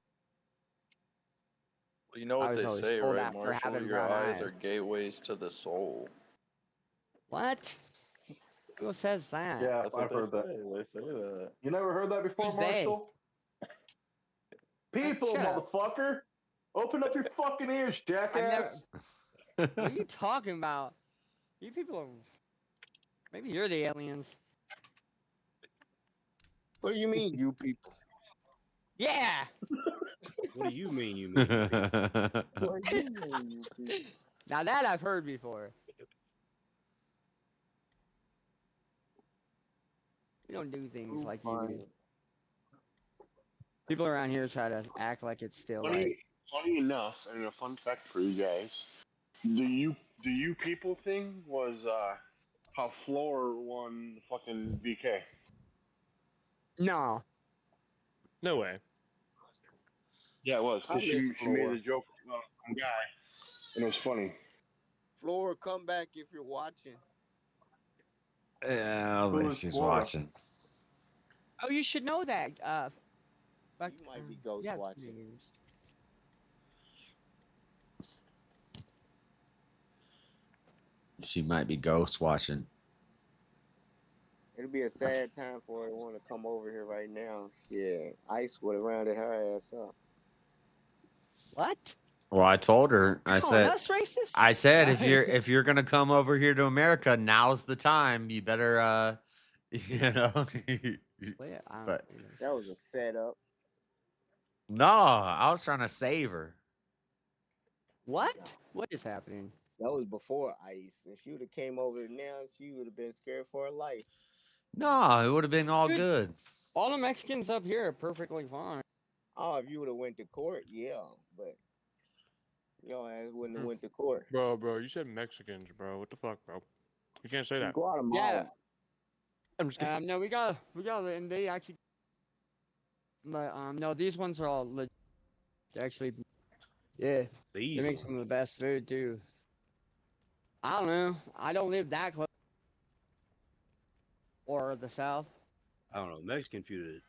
Well, you know I what was they always say, told right, that for Marshall? having Your brown eyes eyes. are gateways to the soul. What? Who says that? Yeah, That's what I've heard that. They say that. You never heard that before, Who's they? Marshall? People, Shut up. motherfucker! Open up your fucking ears, jackass! What are you talking about? You people are. Maybe you're the aliens. What do you mean, you people? Yeah. What do you mean? You mean? What do you mean, you people? Now that I've heard before. You don't do things like you do. People around here try to act like it's still like. Funny enough, and a fun fact for you guys, the you people thing was how Floor won the fucking VK. No. No way. Yeah, it was I because miss she made Floor. a joke about some guy, and it was funny. Flora, come back if you're watching. Yeah, Who but is she's Flora? watching. Oh, you should know that. You might be ghost watching. She might be ghost watching. It'll be a sad time for her to want to come over here right now. Shit, Ice would have rounded her ass up. What? Well, I told her. I said. That's racist. I said if you're gonna come over here to America, now's the time. You better you know. But That was a setup. no, I was trying to save her. What? What is happening? That was before Ice. If she would have came over now, she would have been scared for her life. No, it would have been all Dude. good. All the Mexicans up here are perfectly fine. Oh, if you would have went to court, yeah, but your ass wouldn't have went to court. Bro, you said Mexicans, bro. What the fuck, bro? You can't say She's that. Guatemala. Yeah. I'm just kidding. No, we got, and they actually, but no, these ones are all legit. Actually, yeah, These they make ones. some of the best food too. I don't know. I don't live that close. Or the South. I don't know. Mexican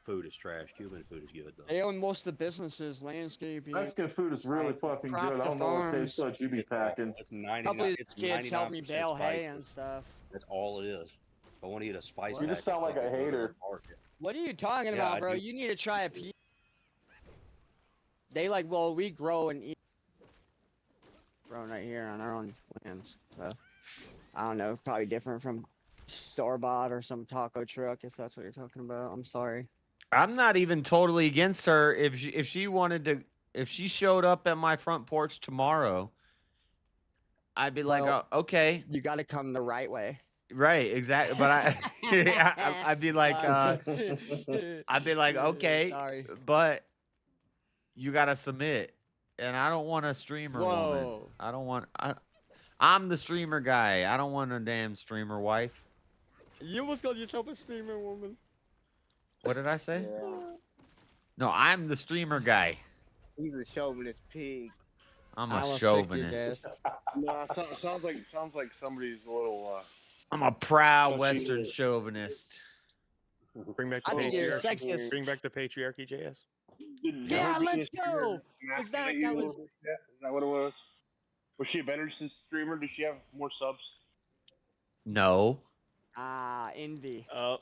food is trash. Cuban food is good though. They own most of the businesses, landscaping. Mexican food is really fucking crop good. I the don't know what taste farms. buds you be packing. It's A couple of these kids help me 99% bale hay spicy. and stuff. That's all it is. If I want to eat a spice. You just sound like a hater. What are you talking Yeah, about, I bro? do. You need to try a pea. They we grow and eat. Grown right here on our own lands. So, I don't know. It's probably different from store-bought or some taco truck, if that's what you're talking about. I'm sorry. I'm not even totally against her. If she wanted to, if she showed up at my front porch tomorrow, I'd be like, Well, oh, okay. You got to come the right way. Right, exactly. But I'd be like, okay, Sorry. but you gotta submit, and I don't want a streamer woman. Whoa. I don't want. I'm the streamer guy. I don't want a damn streamer wife. You almost called yourself a streamer woman. What did I say? Yeah. No, I'm the streamer guy. He's a chauvinist pig. I'm I a will chauvinist. No, sounds like somebody's a little. I'm a proud Don't Western you- chauvinist. Bring back the I think you're patriarchy. sexist. Bring back the patriarchy, JS. Yeah, let's go. Is that was? Is that what it was? Was she a better streamer? Did she have more subs? No. Envy. Oh.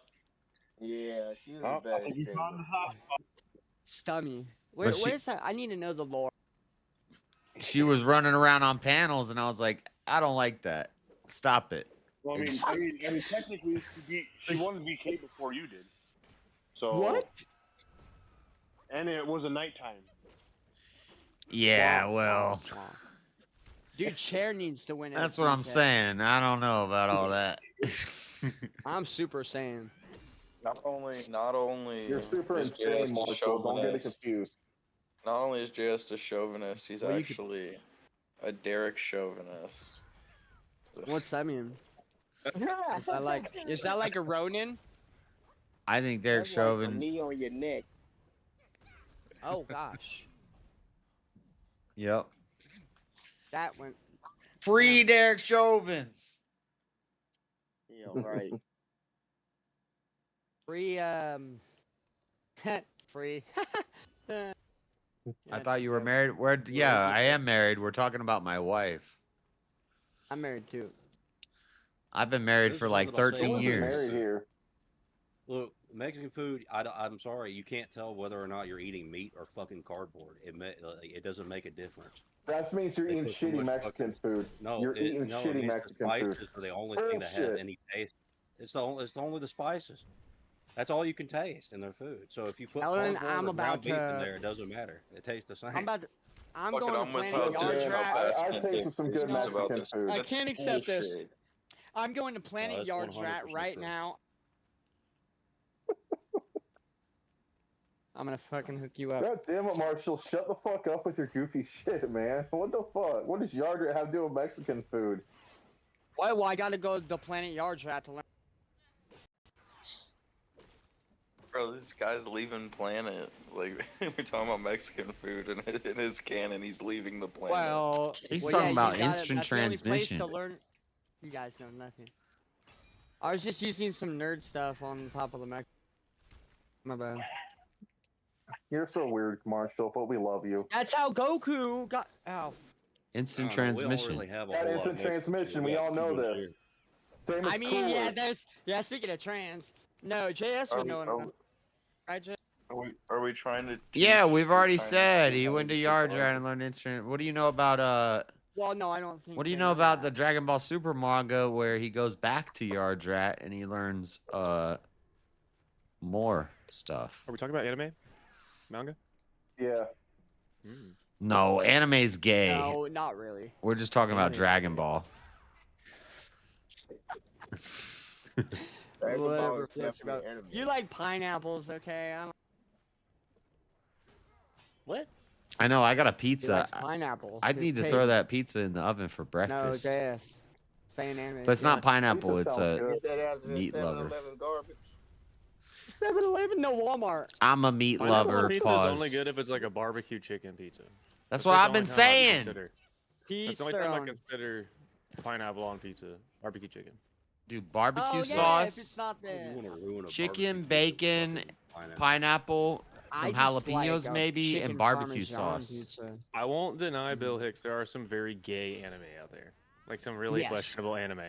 Yeah, she's Oh, the best. you found the hot spot. Stummy. But she- Where's that? I need to know the lore. She was running around on panels, and I was like, I don't like that. Stop it. Well, I mean, technically, she won the VK before you did. So What? And it was a nighttime. Yeah, well, Dude, Chair needs to win it. that's what I'm saying. I don't know about all that. I'm Super Saiyan. Not only You're super is insane, JS a Marshall. Don't get it chauvinist, confused. not only is JS a chauvinist, he's Well, you could- actually a Derek chauvinist. What's that mean? Is that like a Ronin? I think Derek That's like a Chauvin. knee on your neck. Oh gosh, Yep. that went. Free Derek Chauvin. Yeah, right. Free free. I thought you were married. Yeah, I am married. We're talking about my wife. I'm married too. I've been married This for is like what I'll say 13 about years. here. Look, Mexican food. I'm sorry, you can't tell whether or not you're eating meat or fucking cardboard. It doesn't make a difference. That means you're They eating put so shitty much Mexican food. No, You're eating no, it shitty means Mexican the food. spices are the only thing that have Bullshit. any taste. It's only the spices. That's all you can taste in their food. So if you put Ellen, cardboard I'm or ground about beef in to- there, it doesn't matter. It tastes the same. I'm Fuck it, going I'm to with Planet Hunter. Yard How Rat. passionate I tasted some Dave good is about Mexican this. food. I can't accept this. Bullshit. I'm going to Planet that's Yards Rat 100% right true. now. I'm gonna fucking hook you up. God damn it, Marshall. Shut the fuck up with your goofy shit, man. What the fuck? What does Yard Rat have to do with Mexican food? Why? Well, I gotta go to the Planet Yards Rat to learn. Bro, this guy's leaving planet. Like, we're talking about Mexican food, and in his canon, he's leaving the planet. Well, He's well, talking yeah, you about gotta- instant that's the only place transmission. to learn. You guys know nothing. I was just using some nerd stuff on top of the Mex. My bad. You're so weird, Marshall, but we love you. That's how Goku got. Ow. Instant I don't know, we don't transmission. really have a That whole lot instant of Mexican transmission, food. we got all know Cubans this. here. Same as I mean, yeah, Cooler. there's. Speaking of trans, no, JS would know enough. Right, JS? Are we trying to? Yeah, we've already trying to said teach he how went to to Yard survive? Rat and learned instant. What do you know about Well, no, I don't think. What do you they know about that. the Dragon Ball Super manga where he goes back to Yard Rat and he learns more stuff? Are we talking about anime? Manga? Yeah. No, anime's gay. No, not really. We're just talking about Anime. Dragon Ball. Dragon Ball Whatever is floats your definitely boat. anime. You like pineapples, okay? I don't. What? I know, I got a He pizza. likes pineapple. I His need to taste. throw that pizza in the oven for No, breakfast. JS. Saying anime. But it's not pineapple, Pizza it's sounds a good. Get that out of the meat lover. 7-Eleven garbage. 7-Eleven, no Walmart. I'm a meat Pineapple lover. pizza Pause. is only good if it's like a barbecue chicken pizza. That's That's what like I've the been only time I'd saying. consider- Teach That's the only their time I own. consider pineapple on pizza. Barbecue chicken. Dude, barbecue Oh, yeah, if sauce, it's not You there. want to ruin a chicken, barbecue bacon, pizza with fucking pineapple, I some just jalapenos like a maybe, and chicken barbecue Parmesan sauce. pizza. I won't deny, Bill Hicks, there are some very gay anime out there. Like some really Yes. questionable anime.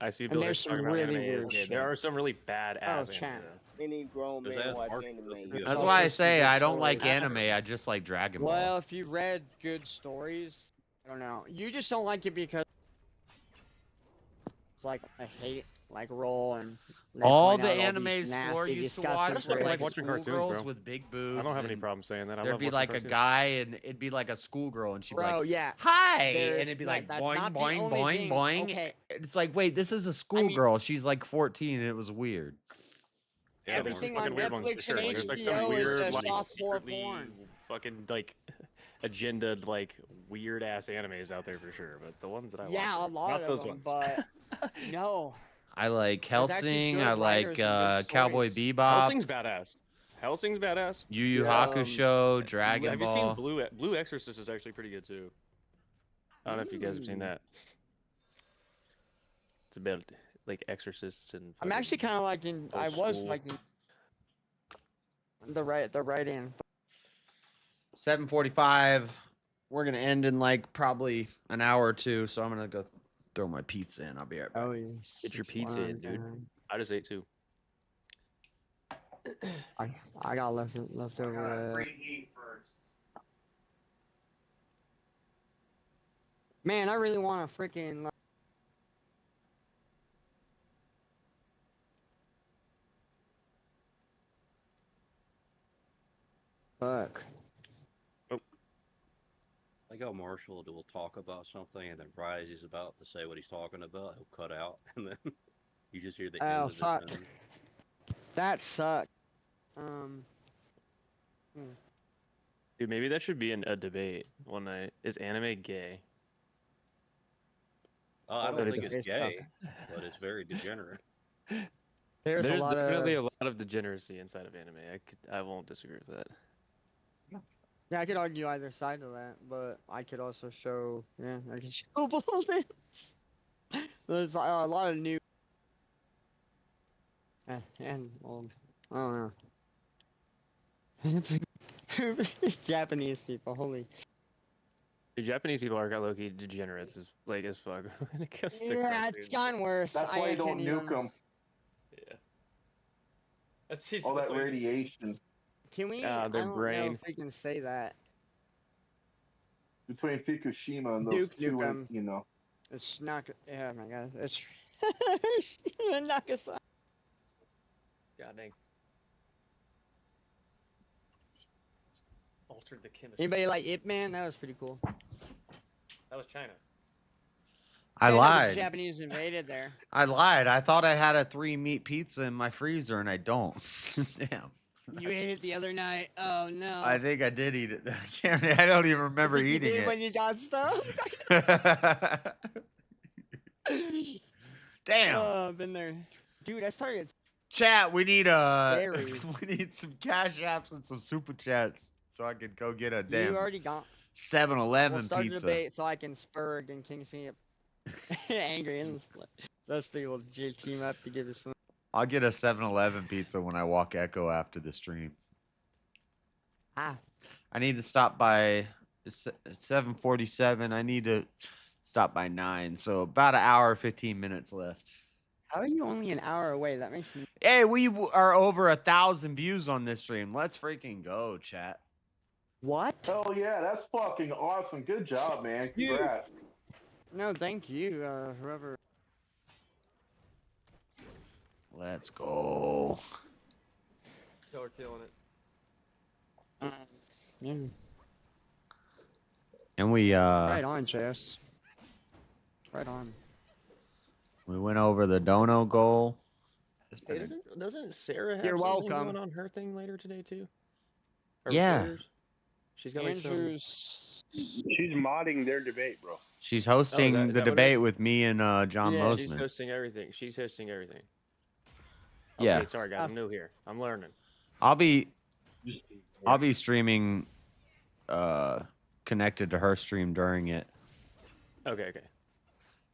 I see And Bill there's Hicks some talking about really anime weird as gay. shit. There are some really badass anime. chat. though. Any grown Does man that watch Mark- anime. Yeah. That's So why I there's some say good I don't like stories. anime. I just like Dragon Ball. Well, if you read good stories, I don't know. You just don't like it because it's like a hate like role and they all point the out all these animes Floor nasty, used to disgusting watch I just were fucking like like watching cartoons, schoolgirls bro. with big boobs. I don't have any and problem saying that. I There'd love be watching like a cartoons. guy and it'd be like a schoolgirl and she'd be Bro, like, yeah. "Hi," and There's- it'd be yeah, like that's boing not the boing only boing thing. boing. Okay. It's like, wait, this is a schoolgirl. She's like 14 and it was weird. Yeah, there's Everything fucking on weird ones for Netflix sure. and Like, there's like some HBO is weird, just like softcore secretly porn. fucking like agenda like weird ass animes out there for sure. But the ones that I Yeah, a watch, lot not of those them, ones. but no. I like There's actually Helsing. good I writers like and good Cowboy stories. Bebop. Helsing's badass. Helsing's badass. Yu Yu Yeah. Hakusho, Dragon Have you Ball. seen Blue Exorcist is actually pretty good too. I don't know if you guys have seen that. It's about like exorcists and. I'm actually kind of liking. I old was school. liking the writing. 7:45. We're gonna end in like probably an hour or two, so I'm gonna go throw my pizza in. I'll be right back. Oh yes. Get your pizza in, dude. I just ate two. I got leftover. Man, I really want to freaking. Fuck. Oh. Like how Marshall will talk about something, and then right as he's about to say what he's talking about, he'll cut out, and then you just hear the end Oh of the fuck. sentence. That sucked. Dude, maybe that should be a debate one night. Is anime gay? I That don't is think a it's face tough. gay, but it's very degenerate. There's a lot definitely of a lot of degeneracy inside of anime. I won't disagree with that. yeah. I could argue either side of that, but I could also show I can show both ends. There's a lot of new and old. I don't know. Japanese people, holy. The Japanese people are low-key degenerates as fuck. When it comes to Yeah, cartoons. it's gotten worse. That's why you don't nuke them. Yeah. That's All that's that why- radiation Can we? Ah, I their don't know brain. if we can say that. between Fukushima and those Duke two, Nukem. you know. It's not. Oh my god, it's Nagasaki. God dang. Altered the chemistry. Anybody like Ip Man? That was pretty cool. That was China. I Yeah, no, but lied. The Japanese invaded there. I lied. I thought I had a 3-meat pizza in my freezer, and I don't. Damn. You ate it the other night. Oh no. I think I did eat it. I don't even remember You eating did it. when you got stuff. Damn. Oh, I've been there, dude. I started. Chat, we need Scary. we need some cash apps and some super chats so I can go get a You damn already got. 7-Eleven We'll start pizza. a debate so I can Spurg and King see angry in the split. Those three will team up to give us some. I'll get a 7-Eleven pizza when I walk Echo after the stream. Ah. I need to stop by 7:47. I need to stop by 9. So about an hour, 15 minutes left. How are you only an hour away? That makes me. Hey, we are over 1,000 views on this stream. Let's freaking go, chat. What? Hell yeah, that's fucking awesome. Good job, man. Congrats. No, thank you, whoever. Let's go. Y'all are killing it. Yeah. And we Right on, Chess. Right on. we went over the dono goal. Hey, doesn't Sarah have You're something welcome. going on her thing later today too? Or Yeah. hers? She's got like some... Andrews. She's modding their debate, bro. She's hosting is the that what it debate is? with me and John Yeah, she's Mosman. hosting everything. She's hosting everything. Yeah. Okay, sorry guys, I'm new here. I'm learning. I'll be streaming connected to her stream during it. Okay.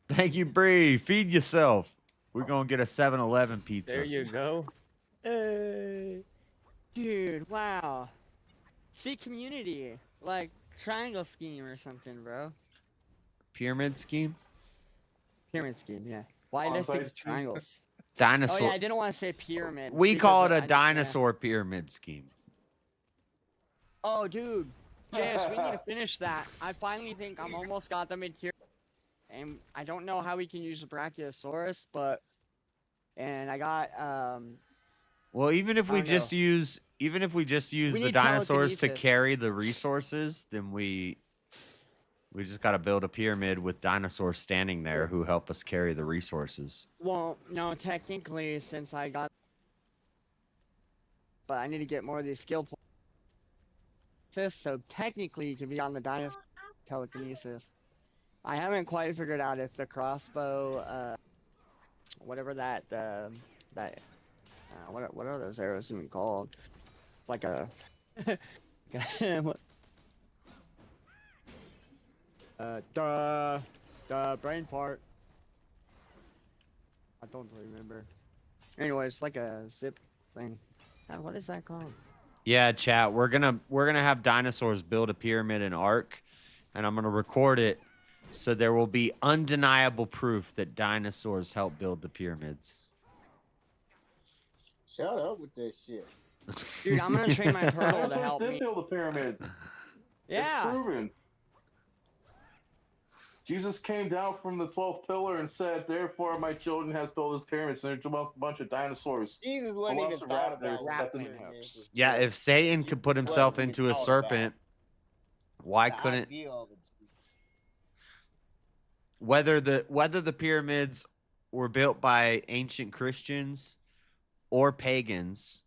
Thank you, Bree. Feed yourself. We're gonna get a 7-Eleven pizza. There you go. Hey. Dude, wow. See, community. Like, triangle scheme or something, bro. Pyramid scheme? Pyramid scheme, yeah. Why Oh, does sorry. things triangles? Dinosaur. Oh, yeah, I didn't want to say pyramid. We because call it I a didn't- dinosaur pyramid scheme. Oh, dude. Jess, we need to finish that. I finally think I'm almost got the material. And I don't know how we can use the Brachiosaurus, but... And I got, Well, even if I we don't just know. use We the need dinosaurs to telekinesis. carry the resources, then we just got to build a pyramid with dinosaurs standing there who help us carry the resources. Well, no, technically, since I got... But I need to get more of these skill points. So technically, you can be on the dinosaur telekinesis. I haven't quite figured out if the crossbow, whatever that, what are those arrows even called? Like a... what? The brain part. I don't remember. Anyways, like a zip thing. What is that called? Yeah, chat. We're gonna have dinosaurs build a pyramid in Ark, and I'm gonna record it, so there will be undeniable proof that dinosaurs helped build the pyramids. Shut up with this shit. Dude, I'm gonna train my turtle to Dinosaurs help did me. build the pyramids. Yeah. It's proven. Jesus came down from the 12th pillar and said, "Therefore, my children has built his pyramids." And there's a bunch of dinosaurs. Jesus wasn't even thought about Velociraptors. Yeah, if Satan could put himself into a serpent, why couldn't whether the pyramids were built by ancient Christians or pagans,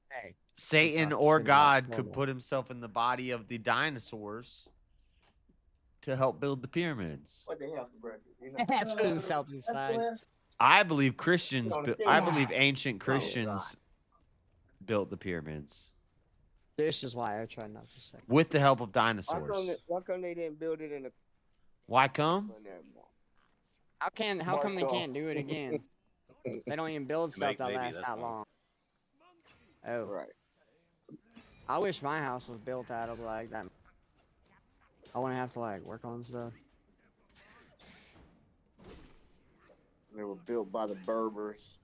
Hey, Satan or God could put himself in the body of the dinosaurs to help build the pyramids. What they have for breakfast? Put himself inside. I believe Christians. I believe ancient Oh, Christians built the pyramids This is why I try not to say. with the help of Why dinosaurs. come they didn't build it in a? Why come? How come they can't do it again? They don't even build stuff that Maybe lasts that's that why. long. Oh, right. I wish my house was built out of like that. I wouldn't have to like work on stuff. They were built by the Berbers.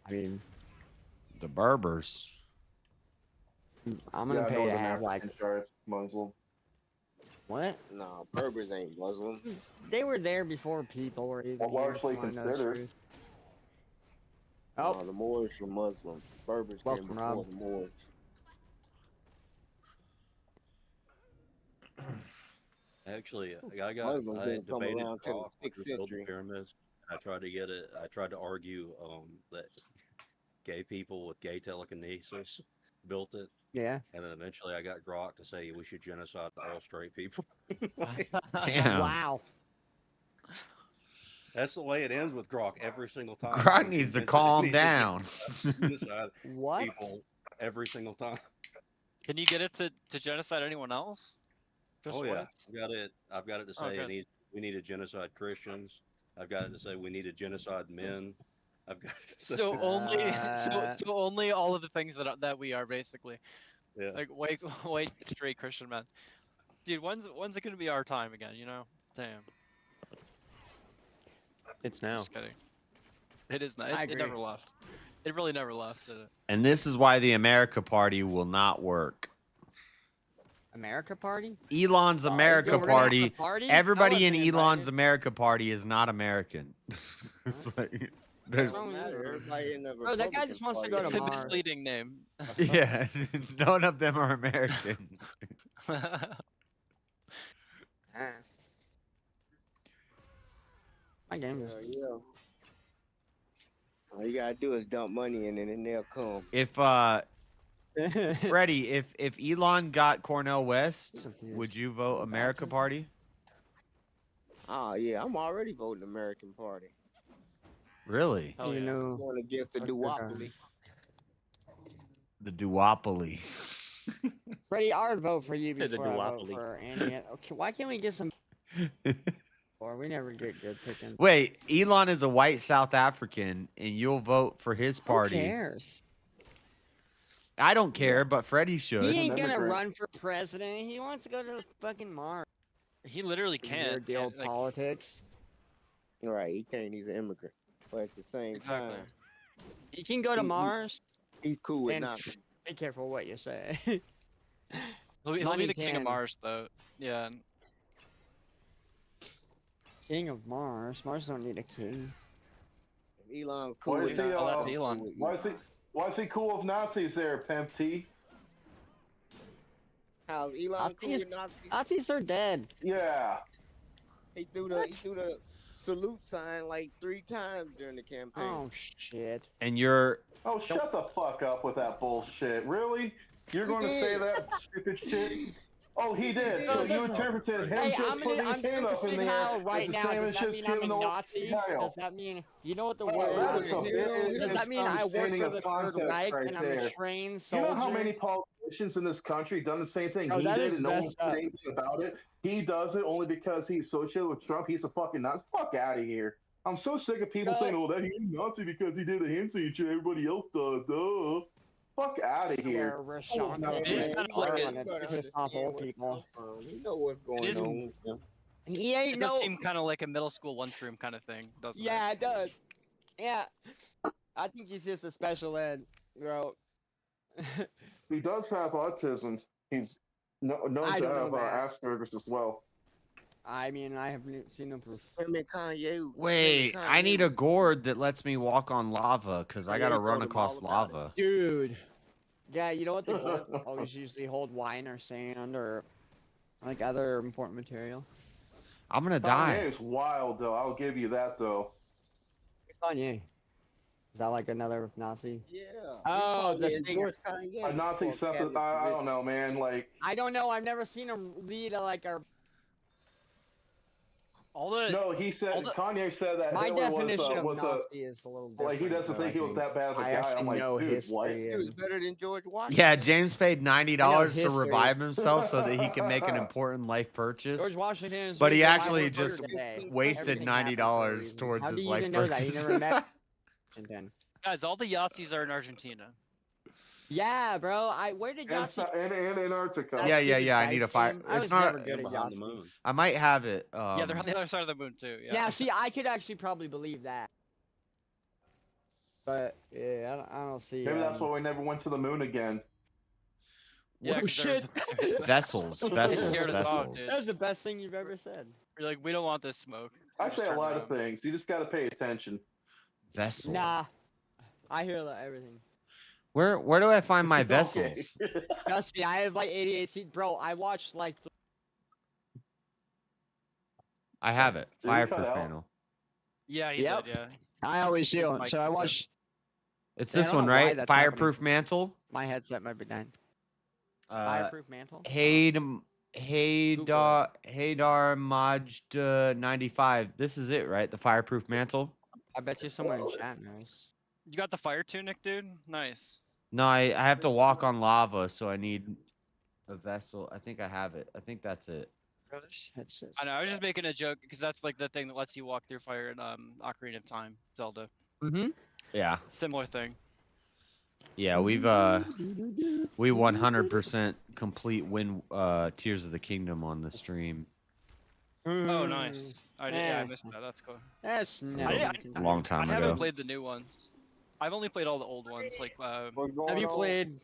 I mean, The Berbers. I'm gonna pay to have like Muslim. what? No, Berbers ain't Muslim. They were there before people were even Well, largely here, if you wanna know the considered. truth. Oh, no, the Moors were Muslim. Berbers Welcome, came before Rob. the Moors. Actually, I Muslims didn't come debated around till Grok the who 6th built the century. pyramids. I tried to get it. I tried to argue that gay people with gay telekinesis built it. Yeah. And then eventually I got Grok to say we should genocide all straight people. Damn. Wow. That's the way it ends with Grok every single time. Grok I'm needs to convinced that it calm needs to down. genocide What? people every single time. Can you get it to genocide anyone else? Just Oh yeah, once? I've got it to Oh, say good. we need to genocide Christians. I've got it to say we need to genocide men. I've got it to say So only all of the things that we are basically. Yeah. Like white straight Christian men. Dude, when's it gonna be our time again? You know? Damn. It's now. Just kidding. It is not. I It agree. never left. It really never left, did it? And this is why the America Party will not work. America Party? Elon's America we're gonna have Party. a party? Everybody I in wasn't Elon's invited. America Party is not American. It's like there's What's wrong with you? Everybody in the Bro, that guy just wants to go It's to a Mars. misleading name. yeah, none of them are American. Ah. My game is. Yeah. All you gotta do is dump money in it and they'll come. If Freddie, if Elon got Cornel West, would you vote America Party? Oh yeah, I'm already voting American Party. Really? Hell You yeah. know. Going against the That's good, duopoly. The duopoly. Freddie, I would vote for you Say the before I vote duopoly. for Andy. Okay, why can't we get some? Or we never get good picking. Wait, Elon is a white South African, and you'll vote for his party. Who cares? I don't care, but Freddie should. He ain't gonna run for president. He wants to go to the fucking Mars. He literally can't. Weird deal like, politics. You're right, he can't. He's an immigrant, but at the same Exactly. time, He can go to Mars. he's cool with And nothing. be careful what you say. He'll be Money the king of can. Mars, though. Yeah. and- King of Mars. Mars don't need a king. Elon's cool Why with is he? Oh, nothing. that's Elon. Why is he cool with Nazis there, Pimp T? How's Elon cool with Nazis? Nazis are dead. Yeah. He threw the salute sign like 3 times during the campaign. Oh shit. And you're Oh, shut the fuck up with that bullshit. Really? You're going to say that stupid shit? Oh, he did. So you interpreted him Hey, just I'm putting his hand up in the air right as the now. same Does as that just mean I'm giving a the Nazi? hail. Does that mean? Do you know what the Oh, word that is? is some Does that mean I work misunderstanding for of the Third context Reich right and I'm a there. trained You soldier? know how many politicians in this country done the same thing Oh, he that did is and no one messed said up. anything about it? He does it only because he's associated with Trump. He's a fucking Nazi. Fuck out of here. I'm so sick of people saying, "Oh, that he's a Nazi because he did a hand signature. Everybody else does." Duh. Fuck out of here. Rashawn It is kind of like a, piss off old people. You know what's going is- on. with him. He ain't it no. does seem kind of like a middle school lunchroom kind of thing, doesn't it? Yeah, it does. Yeah. I think he's just a special ed, bro. He does have autism. He's known I to don't have know that. Asperger's as well. I mean, I haven't seen him proof. Him and Kanye. wait. I need a gourd that lets me walk on lava because I gotta Kanye run told him across all about lava. Dude. Yeah, you know what the gold always usually hold wine or sand or like other important material. I'm gonna Kanye die. is wild, though. I'll give you that, though. Kanye. Is that like another Nazi? Yeah. Oh, the the singer. A Nazi something. I don't know, man. Like, I don't know. I've never seen him lead like a. All the no, he said Kanye said that My Hitler definition was of Nazi is a little different. like he doesn't though, think he was that bad of a I guy. actually I'm like, know dude, what? history He was and- better than George Washington. Yeah, James paid $90 to history. revive himself so that he can make an important life purchase. George Washington is But he who's the actually Bible just today. wasted Everything happened for a $90 reason. towards How do his you life even know that? purchase. You never met Washington. Guys, all the Yahtzees are in Argentina. Yeah, bro. Where did Yahtzee? And Antarctica. Yeah. I need a fire. I It's was not. never good at behind the Yahtzee. moon. I might have it. Yeah, they're on the other side of the moon too. Yeah. Yeah, see, I could actually probably believe that. But yeah, I don't see. Maybe that's why we never went to the moon again. Yeah, Oh 'cause shit! Vessels. Scared us off, dude. That was the best thing you've ever said. You're like, we don't want this smoke. I Just say a turn lot around. of things. You just got to pay attention. Vessel. Nah, I hear everything. Where do I find my Okay. vessels? Trust me, I have like 88 seats, bro. I watched like. I have it. Did you cut Fireproof out? panel. Yeah, he Yep. did. Yeah. I always do. Mike So I headset. watched. It's Yeah, I this don't one, know why right? that's Fireproof happening. mantle. My headset might be dying. Uh, Fireproof mantle. Haydar Majda 95. This is it, right? The fireproof mantle. I bet you someone in chat knows. You got the fire tunic, dude. Nice. No, I have to walk on lava, so I need a vessel. I think I have it. I think that's it. I know. I was just making a joke because that's like the thing that lets you walk through fire in Ocarina of Time, Zelda. Mm-hmm. Yeah. Similar thing. Yeah, we 100% complete win Tears of the Kingdom on the stream. Oh, nice. I missed that. That's cool. That's Long time I haven't ago. played the new ones. I've only played all the old ones. Like, Have you played?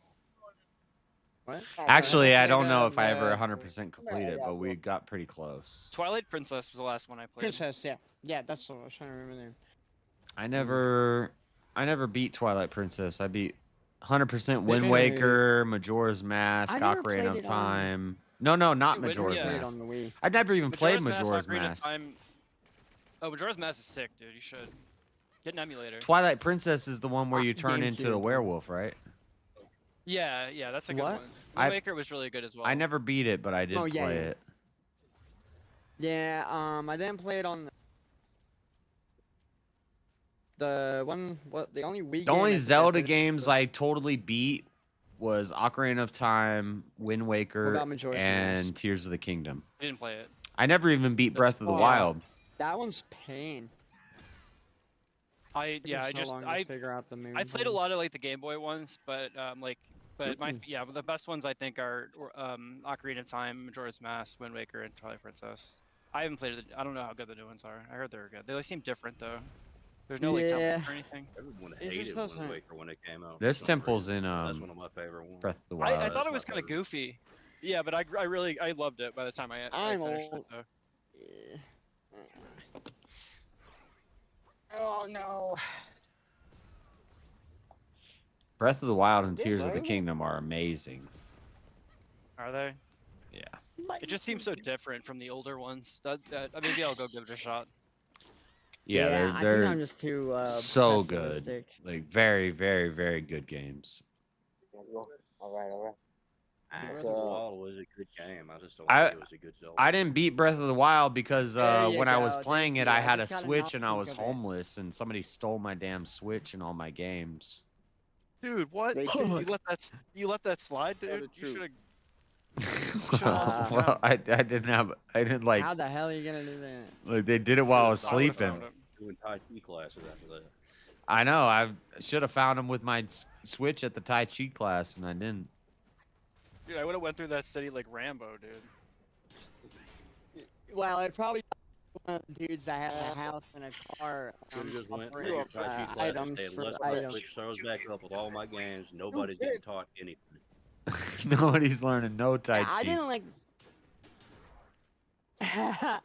What? Actually, I don't know played, if I ever 100% complete it, but we got pretty close. Twilight Princess was the last one I played. Princess, yeah, that's what I was trying to remember there. I never beat Twilight Princess. I beat 100% Wind Really? Waker, Majora's Mask, I never Ocarina played of it on- Time. No, not Dude, Majora's yeah. Mask. On the Wii. I'd never even played Majora's Ocarina of Mask. Time. Oh, Majora's Mask is sick, dude. You should get an emulator. Twilight Princess is the one where you turn into the GameCube. werewolf, right? Yeah, that's a good What? one. I- Wind Waker was really good as well. I never beat it, but I did Oh, yeah, play yeah. it. Yeah, I didn't play it on the one. What the only Wii. The only game I Zelda played- games I totally beat was Ocarina of Time, Wind Waker, about Majora's and Mask? Tears of the Kingdom. I didn't play it. I never even beat Breath of the fine. Wild. That one's pain. I Took so long to figure out the moon I played a thing. lot of like the Game Boy ones, but but the best ones I think are Ocarina of Time, Majora's Mask, Wind Waker, and Twilight Princess. I haven't played it. I don't know how good the new ones are. I heard they're good. They like, seem different though. There's no like Yeah. temples or anything. Everyone It just hated Wind doesn't- Waker when it came out. There's for some temples reason. in That's one of my favorite ones. Breath of the Wild. I thought it my was kind of favorite. goofy. Yeah, but I loved it by the time I I'm finished old. it though. Yeah. Oh no. Breath of the Wild and Tears of the Kingdom are amazing. Are they? Yeah. It just seems so different from the older ones. Maybe I'll go give it a shot. Yeah, I think they're I'm just too so good. pessimistic. Like very, very, very good games. All right. Breath of the Wild was a good game. I just don't I- think it was a good Zelda. I didn't beat Breath of the Wild because There you when I was go, playing dude. it, I Yeah, had a just gotta Switch not and I think was of it. homeless, and somebody stole my damn Switch and all my games. Dude, what? They You let that slide, Tell dude? the You truth. should have. Well, I didn't like How the hell are you gonna do that? like they did it while I was I would've sleeping. found it. Doing Tai Chi classes after that. I know. I should have found him with my Switch at the Tai Chi class, and I didn't. Dude, I would have went through that city like Rambo, dude. Well, it probably one of the dudes that had a house and a car. Should've just went for, through your Tai Chi classes. items They for left my items. Switch throws back up with all my games. Nobody's getting taught anything. Nobody's learning no Tai Yeah, Chi. I didn't like. I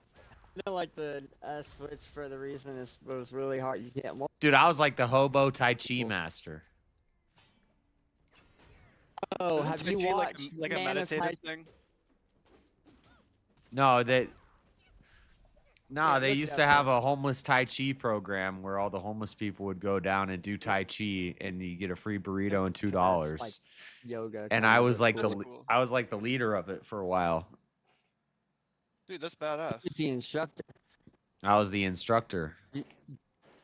didn't like the Switch for the reason it was really hard. You can't. Dude, I was like the hobo Tai Chi master. Oh, Isn't have Tai you Chi watched like a Man of meditative Tai- thing? No, they look used up to have the- a homeless Tai Chi program where all the homeless people would go down and do Tai Chi, and you get a free burrito and $2. like yoga. And kind I of. was like That's the cool. I was like the leader of it for a while. Dude, that's badass. He's the instructor. I was the instructor.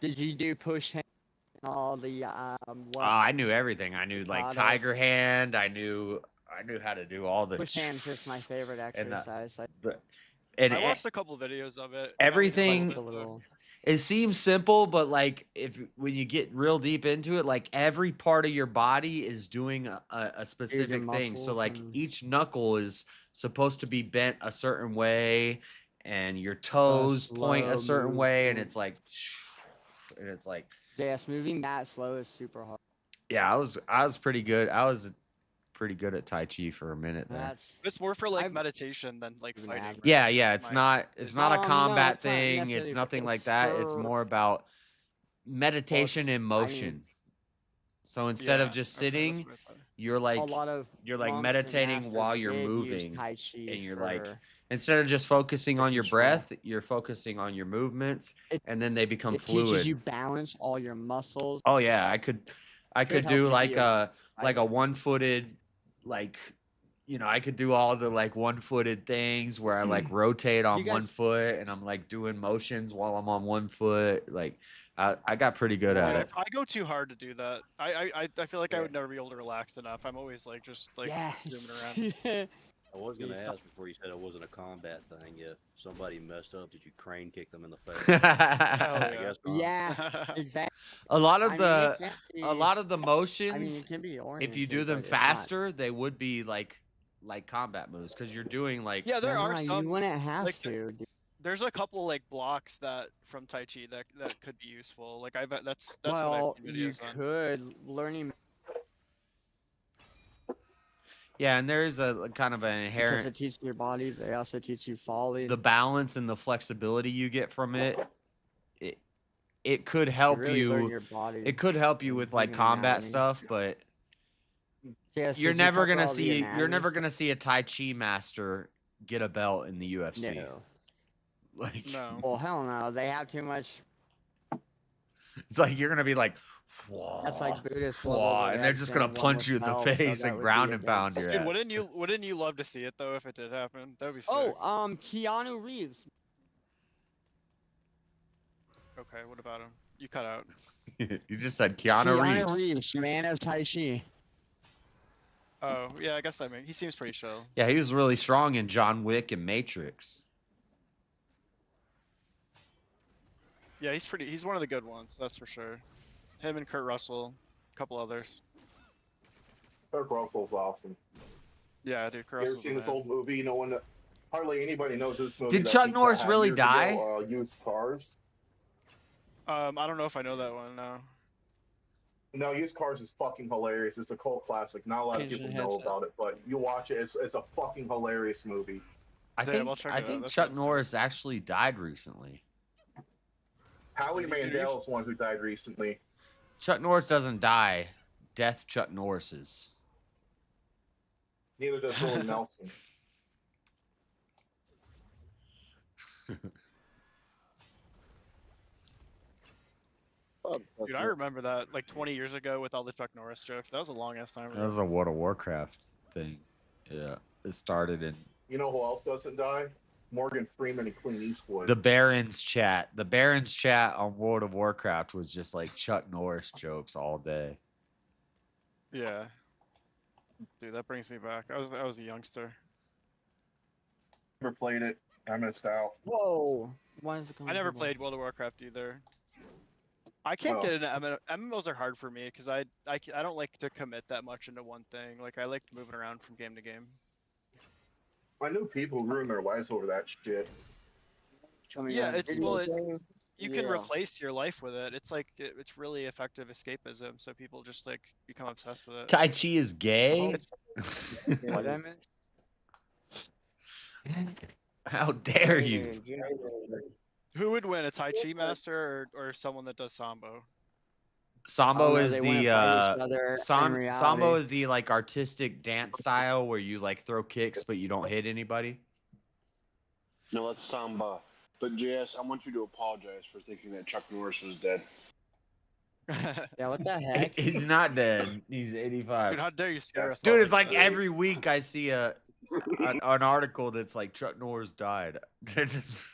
Did you do push hand and all the Oh, what? I knew everything. I knew like Products. Tiger Hand. I knew how to do all the Push hand's just my favorite and the- exercise. and I watched a couple videos of it. everything. a little. It seems simple, but like when you get real deep into it, like every part of your body is doing a specific thing. So muscles like and- each knuckle is supposed to be bent a certain way, and your toes point a slow certain way, and movement. it's like Yes, moving that slow is super hard. yeah, I was pretty good. I was pretty good at Tai Chi for a minute there. That's It's more for like meditation than like fighting. right? Yeah, yeah. That's It's my- not. It's not a no, combat it's not thing. It's necessarily- nothing like it's that. It's for- more about meditation in motion. So instead of Yeah, just okay, that's sitting, what I thought. you're like a lot of you're like monks and meditating masters while you're did use moving, Tai Chi and you're like for instead of just focusing on your control. breath, you're focusing on your movements, and then they become it fluid. teaches you balance all your muscles. Oh yeah, I could Could help do you like be a fighter. one-footed like I could do all the like one-footed things where I like rotate on You one guys- foot and I'm like doing motions while I'm on one foot. Like I got pretty good at Dude, it. if I go too hard to do that, I feel like I would never be able to relax enough. I'm always like just like zooming around. I was going to Yeah. ask before you said it wasn't a combat thing. If somebody messed up, did you crane kick them in the face? Hell I yeah. guess not. Yeah, exactly. A lot of I mean, the it can be- a lot of the motions I mean, it can be if you do oriented, them but it's not. faster, they would be like combat moves because you're doing like Yeah, there are Nah, some. You wouldn't have like, to. Dude. There's a couple like blocks that from Tai Chi that could be useful. Like that's what Well, I've seen you videos on. could learning yeah, and there's a kind of an because inherent it teaches your body. They also teach you folly. the balance and the flexibility you get from it. It could help really learn you. your body. It could help you with like human combat anatomy. stuff, but Yes, you're did you never cover gonna all the see anatomy gonna see a Tai Chi master get a belt in the UFC. stuff? No. Like No. Well, hell no. They have too much. it's like you're gonna be like, That's like Buddhist "Whoa," level and they're just gonna reaction, punch you in the one with face so that and would ground be and pound against- your Dude, ass. wouldn't you love to see it though if it did happen? That'd be sick. Oh, Keanu Reeves. Okay, what about him? You cut out. You just said Keanu Reeves. man of Tai Chi. Oh, yeah, I guess that he seems pretty chill. Yeah, he was really strong in John Wick and Matrix. Yeah, he's one of the good ones, that's for sure. Him and Kurt Russell, a couple others. Kurt Russell's awesome. Yeah, dude, Kurt You ever Russell's seen the this man. old movie? No one, hardly anybody knows this movie. Did that Chuck Pizza Norris had really years die? ago, used cars. I don't know if I know that one, no. No, Used Cars is fucking hilarious. It's a cult classic. Not a lot of Pigeon people know headset. about it, but you watch it. It's a fucking hilarious movie. I Damn, think I'll check it out. That Chuck sounds Norris actually died recently. Howie Did he do Mandel is one who died recently. Chuck Norris doesn't die. Death Chuck Norris's. Neither does Willie Nelson. Dude, I remember that like 20 years ago with all the Chuck Norris jokes. That was a long ass time That was ago. a World of Warcraft thing. Yeah, it started in You know who else doesn't die? Morgan Freeman and Clint Eastwood. the Barons chat. The Barons chat on World of Warcraft was just like Chuck Norris jokes all day. Yeah. Dude, that brings me back. I was a youngster. Never played it. I missed out. Whoa. Why is it I never played World of Warcraft either. I can't Oh. get into MMOs are hard for me because I don't like to commit that much into one thing. Like I like moving around from game to game. I knew people who ruined their lives over that shit. Yeah, it's you can Yeah. replace your life with it. It's like it's really effective escapism. So people just like become obsessed with it. Tai Chi is gay? What I meant? How dare you? Who would win, a Tai Chi master or someone that does Sambo? Sambo no, is they wouldn't the fight each other in Sambo reality. is the like artistic dance style where you like throw kicks but you don't hit anybody. No, that's Samba. But JS, I want you to apologize for thinking that Chuck Norris was dead. Yeah, what the heck? He's not dead. He's 85. Dude, how dare you scare us? Dude, all it's like that. every week I see an article that's like Chuck Norris died. Just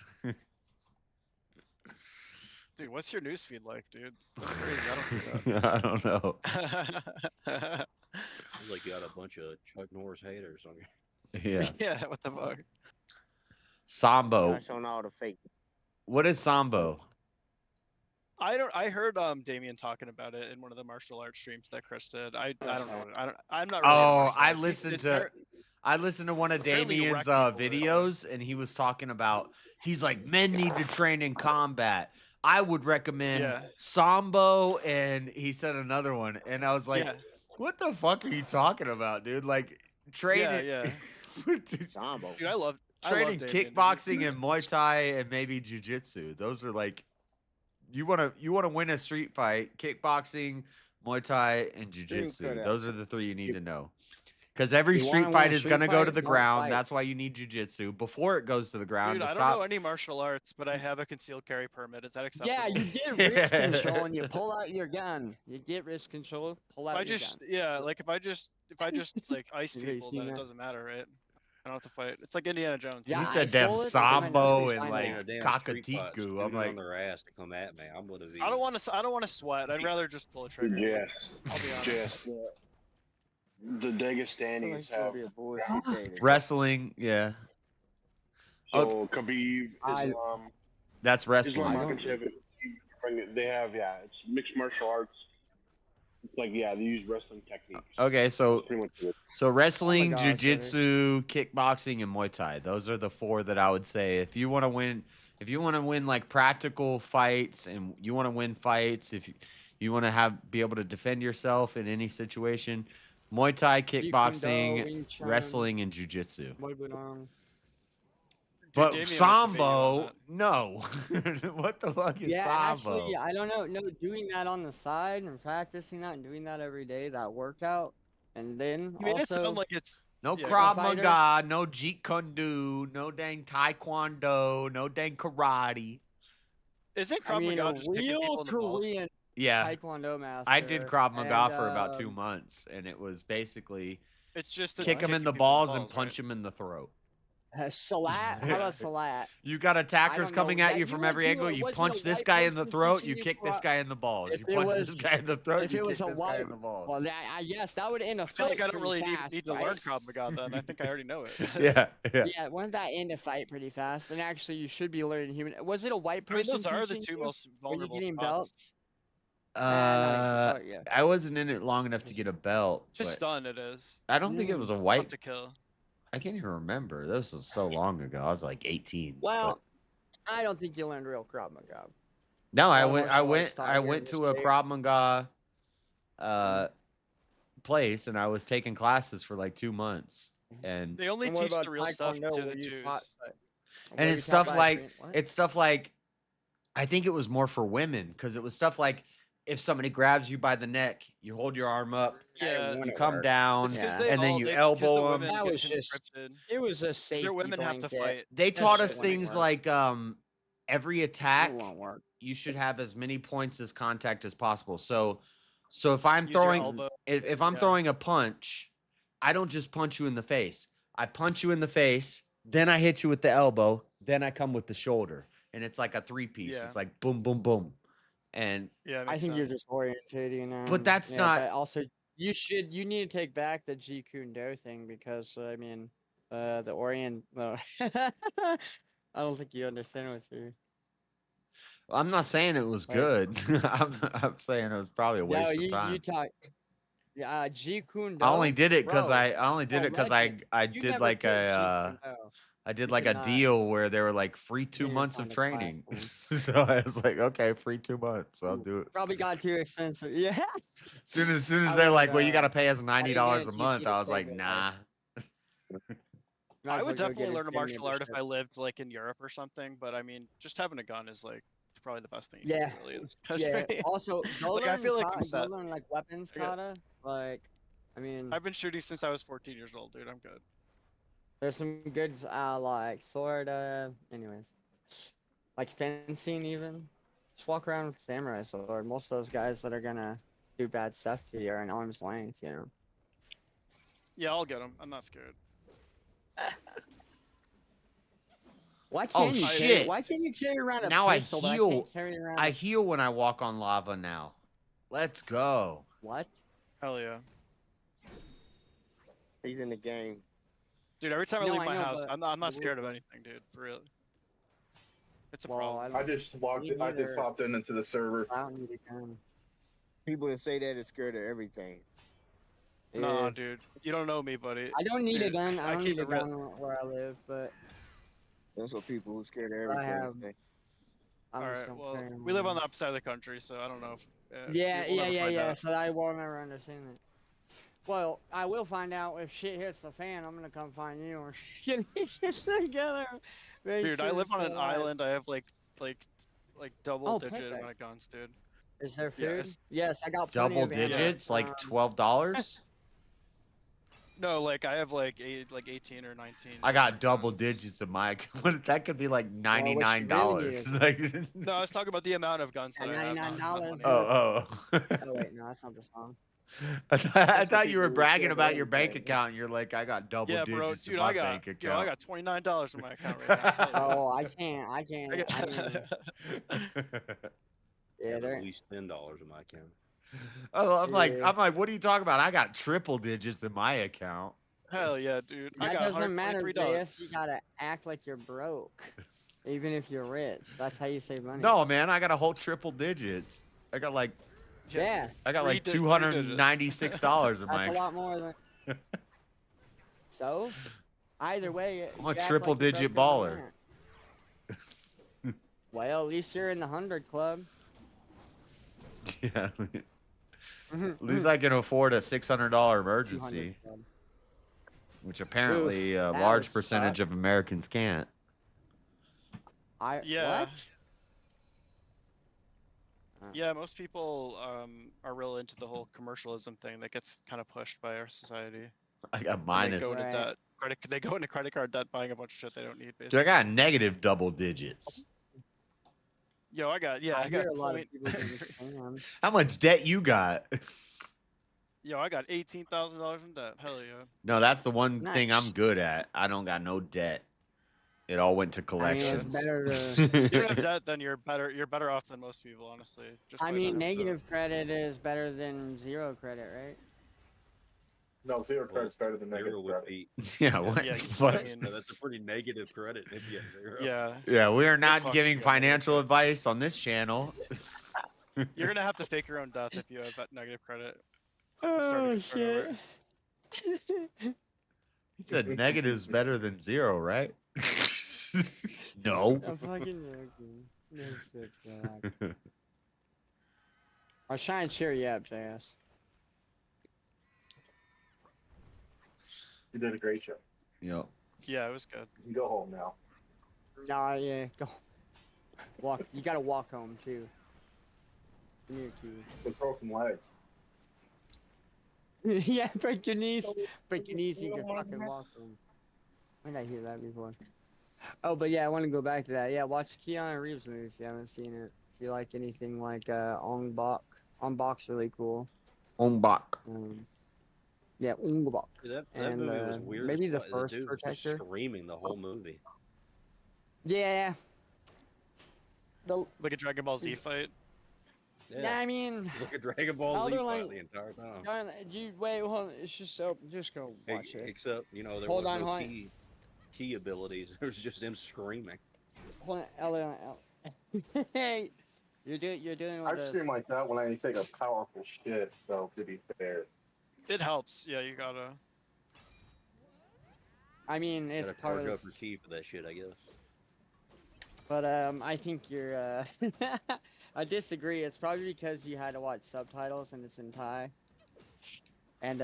Dude, what's your newsfeed like, dude? That's crazy. I don't see that. I don't know. It's like you got a bunch of Chuck Norris haters on you. Yeah. Yeah, what the fuck? Sambo. That's on all the fake. What is Sambo? I heard Damien talking about it in one of the martial arts streams that Chris did. I don't know. I'm not really into Oh, martial I arts. listened to one of apparently you Damien's wreck people, videos, and he was talking about he's like men need to train in combat. I would recommend Sambo, and he said another one, and I was like, what the fuck are you talking about, dude? Like training, Sambo. Dude, I love training Damien. kickboxing and Muay Thai and maybe jiu-jitsu. Those are like you want to win a street fight, kickboxing, Muay Thai, and jiu-jitsu. Those are the three you need to know. Because every You wanna street win fight a is street going to go fight? to the Don't ground. fight. That's why you need jiu-jitsu before it goes to the ground Dude, to I stop. don't know any martial arts, but I have a concealed carry permit. Is that acceptable? Yeah, you get wrist control and you pull out your gun. You get wrist control, pull out If I your just gun. like if I just like ice You really people, seen then it that? doesn't matter, right? I don't have to fight. It's like Indiana Jones. He Yeah, said ice damn bullets, I'm in the Sambo street and fight like now. Damn street fight, Cockatiku. I'm shooting like, on their ass to come at me. I'm gonna be. I don't want to sweat. I'd rather just pull a trigger. JS, I'll be honest. JS, the Dagestanis have. wrestling, yeah. So Khabib, Islam. That's wrestling. Islam Makhachev, they have it's mixed martial arts. It's like they use wrestling techniques. Okay, so That's pretty much it. so wrestling, gosh, jiu-jitsu, kickboxing, and Muay Thai. Those are the four that I would say if you want to win like practical fights and you want to win fights, if you want to be able to defend yourself in any situation, Muay Thai, kickboxing, Wing Chun, wrestling, and jiu-jitsu. Muay Thai. But Damien Sambo, no. What the fuck is Yeah, Sambo? actually, I don't know. No, doing that on the side and practicing that and doing that every day, that workout, and then You made it also sound like it's No yeah, Krav fighter. Maga, no Jeet Kune Do, no dang Taekwondo, no dang karate. isn't I Krav mean, Maga a just kicking people real in the balls? Korean Yeah, Taekwondo master. I did Krav Maga and, for about 2 months, and it was basically It's just that kick him in kicking the people balls and right? punch him in the throat. Salat? How about Salat? You got attackers don't coming know. at Yeah, you you from would every do angle. it. You Wasn't punch a this white guy in the person throat. teaching You you kick this karate? guy in the balls. If You it punch this was- guy in the throat. If You it kick was a this guy white, in the balls. well, I guess that would end a I feel fight like I don't pretty really fast, need to right? learn Krav Maga then. I think I already know it. Yeah, yeah. Yeah, wouldn't that end a fight pretty fast? And actually, you should be learning human. Was it a white I mean, person those are the teaching two you? most Were you vulnerable getting spots. belts? yeah. I wasn't in it long enough to get a belt. Just but stun it is. I don't think it was a Tough white. to kill. I can't even remember. This was so long ago. I was like 18. Well, I don't think you learned real Krav Maga. No, A I lot of went. I martial arts went. taught I here in went this to a state. Krav Maga place, and I was taking classes for like 2 months, and They only And what teach about the real stuff Taekwondo to where the you Jews. taught, and where it's you taught stuff by like what? it's stuff like I think it was more for women because it was stuff like if somebody grabs you by the neck, you hold your arm up, Yeah, you come down, It's 'cause Yeah. they and then all- you they- 'cause the elbow them. women That get was just. conscripted. It was a safety Their women have to blanket. fight. They That taught shit us wouldn't things work. like every attack It won't work. you should have as many points as contact as possible. So if I'm Use your throwing elbow. if I'm Yeah. throwing a punch, I don't just punch you in the face. I punch you in the face, then I hit you with the elbow, then I come with the shoulder. And it's like a three-piece. Yeah. It's like boom, boom, boom. And Yeah, it I makes think you're sense. just orientating now. But that's yeah, not- But also, you need to take back the Jeet Kune Do thing because I mean, the orient. I don't think you understand what's here. I'm not saying it was Like- good. I'm saying it was probably a waste No, of time. you talk. Jeet Kune Do. I only did it because bro, I only did no, it because legend. I You did never like took Jeet a Kune Do. I did You like a cannot. deal where they were like free 2 need to months find of a class training. for 'em. So I was like, okay, free 2 months. I'll do it. Probably got too expensive. Yeah. As soon as I they're would, like, well, you got to pay us I $90 didn't a guarantee month. you to I was save like, it, nah. Might I as would well go get definitely a learn a gym martial art if I membership. lived like in Europe or something. But I mean, just having a gun is like probably the best thing. Yeah. You can do, really, in this Yeah. country. Also, go Like, I learn feel like I'm go set. learn like weapons I got- kata. Like, I mean, I've been shooting since I was 14 years old, dude. I'm good. There's some good, like, anyways. Like fencing even. Just walk around with a samurai sword. Most of those guys that are gonna do bad stuff to you are in arm's length, you know. Yeah, I'll get him. I'm not scared. Why Oh can't you shit! why can't you carry around a Now I pistol, but I heal. can't carry around I a... heal when I walk on lava now. Let's go. What? Hell yeah. He's in the game. Dude, every time I No, leave I my know, house, but- I'm not scared of anything, dude. For real. It's a problem. I just logged. Me I just neither. hopped into the server. I don't need a gun. People that say that is scared of everything. Nah, Yeah. dude. You don't know me, buddy. I don't need a Dude, gun. I don't keep need a it real. gun where I live, but That's what people who scared of I everything have. say. I'm just Alright, don't well, carry we live on one. the opposite side of the country, so I don't know if... Yeah, we'll never find out. so I will never understand it. Well, I will find out if shit hits the fan. I'm gonna come find you or get shit together. Make Dude, I sure live it's on an still alive. island. I have like double Oh, digit perfect. amount of guns, dude. Is there food? Yes. Yes, I got plenty Double of ammo. digits, like $12. No, like I have like 18 or 19. I got double digits in my account. That could be like $99. Like, No, I was talking about the amount of guns that I have. not $99. money. oh. Oh wait, no, that's not the song. I thought you were people bragging scared of about your bank everything. account, and you're like, I got double Yeah, bro, digits in dude, my I got, bank yo, I account. got $29 in my account right now. Oh, I can't. I mean, yeah, At there. least $10 in my account. Oh, I'm Yeah. like, what are you talking about? I got triple digits in my account. Hell yeah, dude. I That got doesn't matter, $123. JS. You gotta act like you're broke, even if you're rich. That's how you save money. No, man, I got a whole triple digits. I got like Yeah. like Three $296 in my That's a account. lot more than. So, either way, I'm you a act triple like you're digit broke, baller. doesn't Well, at least you're in the 100 club. Yeah. At least I can afford a $600 emergency, 200 club. which apparently a that large would percentage suck. of Americans can't. Yeah. What? Yeah, most people are real into the whole commercialism thing that gets kind of pushed by our society. I got And minus. They go into Right. debt. They go into credit card debt, buying a bunch of shit they don't need. Dude, I Basically. got negative double digits. Yo, I got I hear got a lot point. of people do the same. How much debt you got? Yo, I got $18,000 in debt. Hell yeah. No, that's the one thing I'm Nice. good at. I don't got no debt. It all went to I mean, collections. it's better If you have to. debt, then you're better off than most people, honestly. Just I by mean, that. negative credit is better than zero credit, right? No, zero credit's better than Zero negative would credit. be. Yeah, what? Yeah, What? I mean, No, that's a pretty negative credit if you have zero. yeah. Yeah, we are not fuck giving you. financial advice on this channel. You're gonna have to fake your own death if you have that negative credit. Oh shit. He said negative's better than zero, right? No. I'm fucking joking. No shit, Jack. I was trying to cheer you up, JS. You did a great job. Yep. Yeah, it was good. You can go home now. Nah, yeah, go. Walk. You gotta walk home too. Give me your keys. With broken legs. Yeah, break your knees. Break your knees, you can fucking walk home. When did I hear that before? Oh, but yeah, I want to go back to that. Yeah, watch Keanu Reeves movie if you haven't seen it. If you like anything like Ong Bak. Ong Bak's really cool. Ong Bak. Yeah, Ong Bak. That And, movie was weird. maybe as the fuck. first dude was just Protector. screaming the whole movie. Yeah. Like a Dragon Ball Z fight. Yeah. I mean, It's like a Dragon Ball Z Elder fight Light- the entire time. Darn, wait, hold on. It's just so. Just go watch it. Except, you know, there Hold was on, no hold on. key abilities. It was just him screaming. Hold on, Elder. Hey, you're doing I with scream like that when I take a powerful shit, though, to be fair. It helps. Yeah, you gotta. I mean, it's Gotta part charge of. up your key for that shit, I guess. But I think you're. I disagree. It's probably because you had to watch subtitles and it's in Thai. And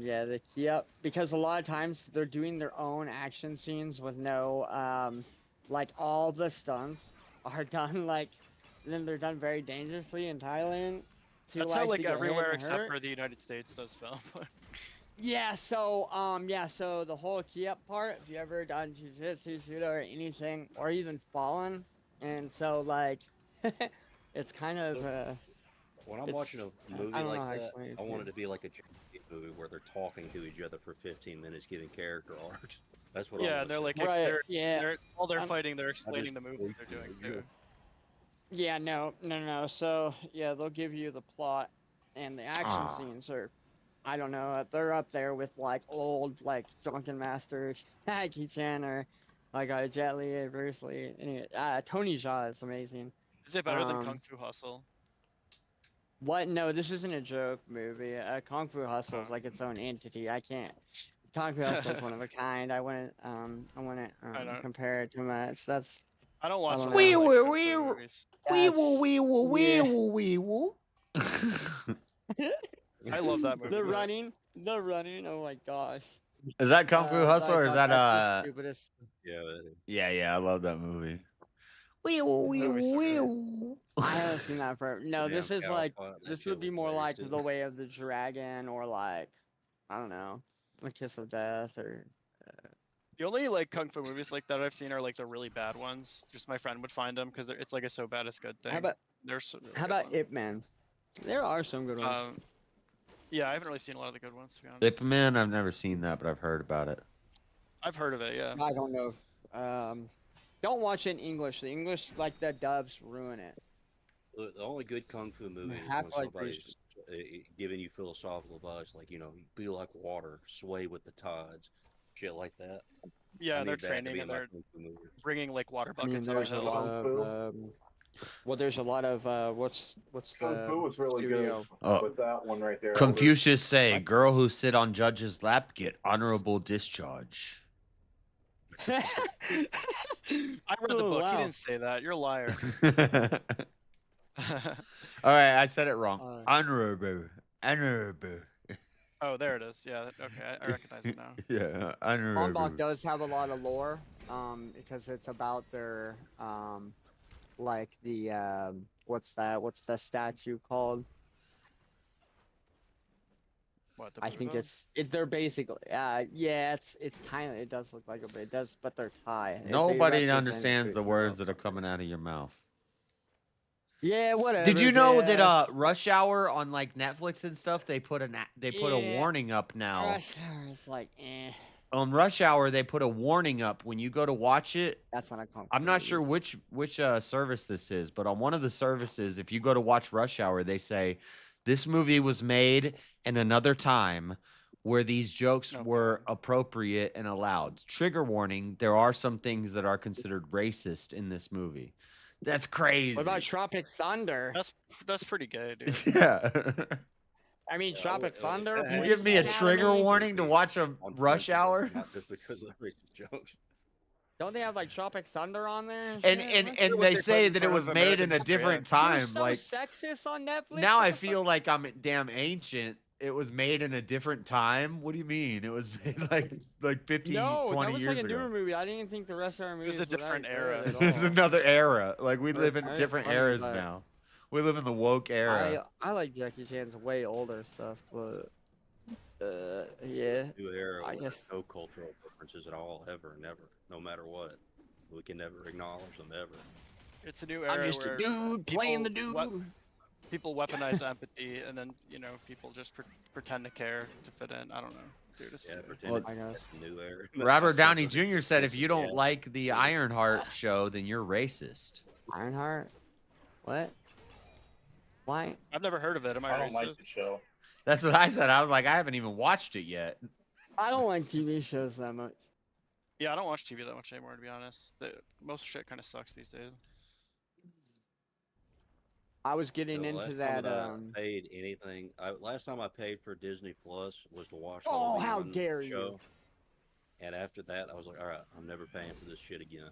yeah, the key up because a lot of times they're doing their own action scenes with no like all the stunts are done like then they're done very dangerously in Thailand. That's how like get hit everywhere and except hurt. for the United States does film. Yeah, so the whole key up part, if you ever done jiu-jitsu, judo, or anything, or even fallen, and so like, it's kind of When I'm it's, watching a I movie don't know like how to that, explain it I to want you. it to be like a movie where they're talking to each other for 15 minutes, giving character arcs. That's what I Yeah, want they're to like see. Right, yeah. while they're Um, fighting, they're I explaining just the move they're doing too. Yeah, no. So yeah, they'll give you the plot, and the action Ah. scenes are, I don't know, they're up there with like old like Drunken Masters, Jackie Chan, or like Jet Li, Bruce Lee. Anyway, Tony Jaa is amazing. Is it better than Kung Fu Hustle? What? No, this isn't a joke movie. Kung Fu Hustle is like its own entity. I can't. Kung Fu Hustle is one of a kind. I wouldn't compare it too much. I don't watch a lot Wee of like woo Kung wee Fu woo movies. wee woo wee woo wee Yeah. woo wee woo. I love that movie. The running. Oh my gosh. Is that Kung Fu Hustle I or is thought that that's the stupidest. Yeah, I love that movie. Wee woo wee woo wee woo. I haven't seen that for. No, Damn this is cow like spot, that this shit would be was more like wasted. The Way of the Dragon, or like, I don't know, A Kiss of Death, or The only like Kung Fu movies like that I've seen are like the really bad ones. Just my friend would find them because it's like a so bad it's good thing. How about There's really how good about ones. Ip Man? There are some good ones. Yeah, I haven't really seen a lot of the good ones to be honest. Ip Man, I've never seen that, but I've heard about it. I've heard of it, yeah. I don't know. Don't watch it in English. The English, like the dubs, ruin it. The only good kung fu movie is have when to, like, somebody's giving you philosophical advice, like, you know, be like water, sway with the tides, shit like that. Yeah, I and they're need that to training be and my they're kung fu movie. bringing like water I mean, buckets up there's a a hill. lot of there's a lot of what's Kung the Fu was really studio? good with that one right there. Confucius say, "Girl who sit on judge's lap get honorable discharge." I read the Oh, book. He wow. didn't say that. You're a liar. All right, I said it wrong. Honorable. Oh, there it is. Yeah. Okay, I recognize it now. Yeah, Baumbach does have a lot of lore, because it's about their, like the, what's the statue called? What, the I think Buddha? they're basically, yeah, it does look like it, but they're Thai. Nobody understands the words that are coming out of your mouth. Yeah, whatever. Did you know that Jess. Rush Hour on like Netflix and stuff, they put a Yeah. warning up now. Rush Hour is like, On Rush Hour, they put a warning up when you go to watch it. That's not a Kung Fu I'm not movie. sure which service this is, but on one of the services, if you go to watch Rush Hour, they say this movie was made in another time where these jokes were appropriate and allowed. Trigger warning: there are some things that are considered racist in this movie. That's crazy. What about Tropic Thunder? That's pretty gay, dude. Yeah. I mean, Tropic Thunder. You give me a trigger warning to watch a Rush Hour? Not just because of the racist jokes. Don't they have like Tropic Thunder on there? And they say that it was made in a different time. You're so Like sexist on Netflix. now I feel like I'm damn ancient. It was made in a different time. What do you mean? It was made like 15, No, 20 that was years like a ago. newer movie. I didn't think the rest of our movies. was a different era. It's another era. Like we live in I different funny, eras but- now. We live in the woke era. I like Jackie Chan's way older stuff, but yeah. New era I with guess no cultural differences at all, ever, never, no matter what. We can never acknowledge them ever. It's a new era. I'm just a where dude playing the dude. People weaponize empathy, and then people just pretend to care to fit in. I don't know, dude. It's stupid. Well, New era. Robert Downey Jr. said if you don't like the Ironheart show, then you're racist. Ironheart? What? Why? I've never heard of it. Am I, I don't racist? like the show. That's what I said. I was like, I haven't even watched it yet. I don't like TV shows that much. Yeah, I don't watch TV that much anymore, to be honest. Most shit kind of sucks these days. I was getting The last into time that. I paid anything. Last time I paid for Disney Plus was to watch. Oh, the how Leon dare show. you. And after that, I was like, all right, I'm never paying for this shit again.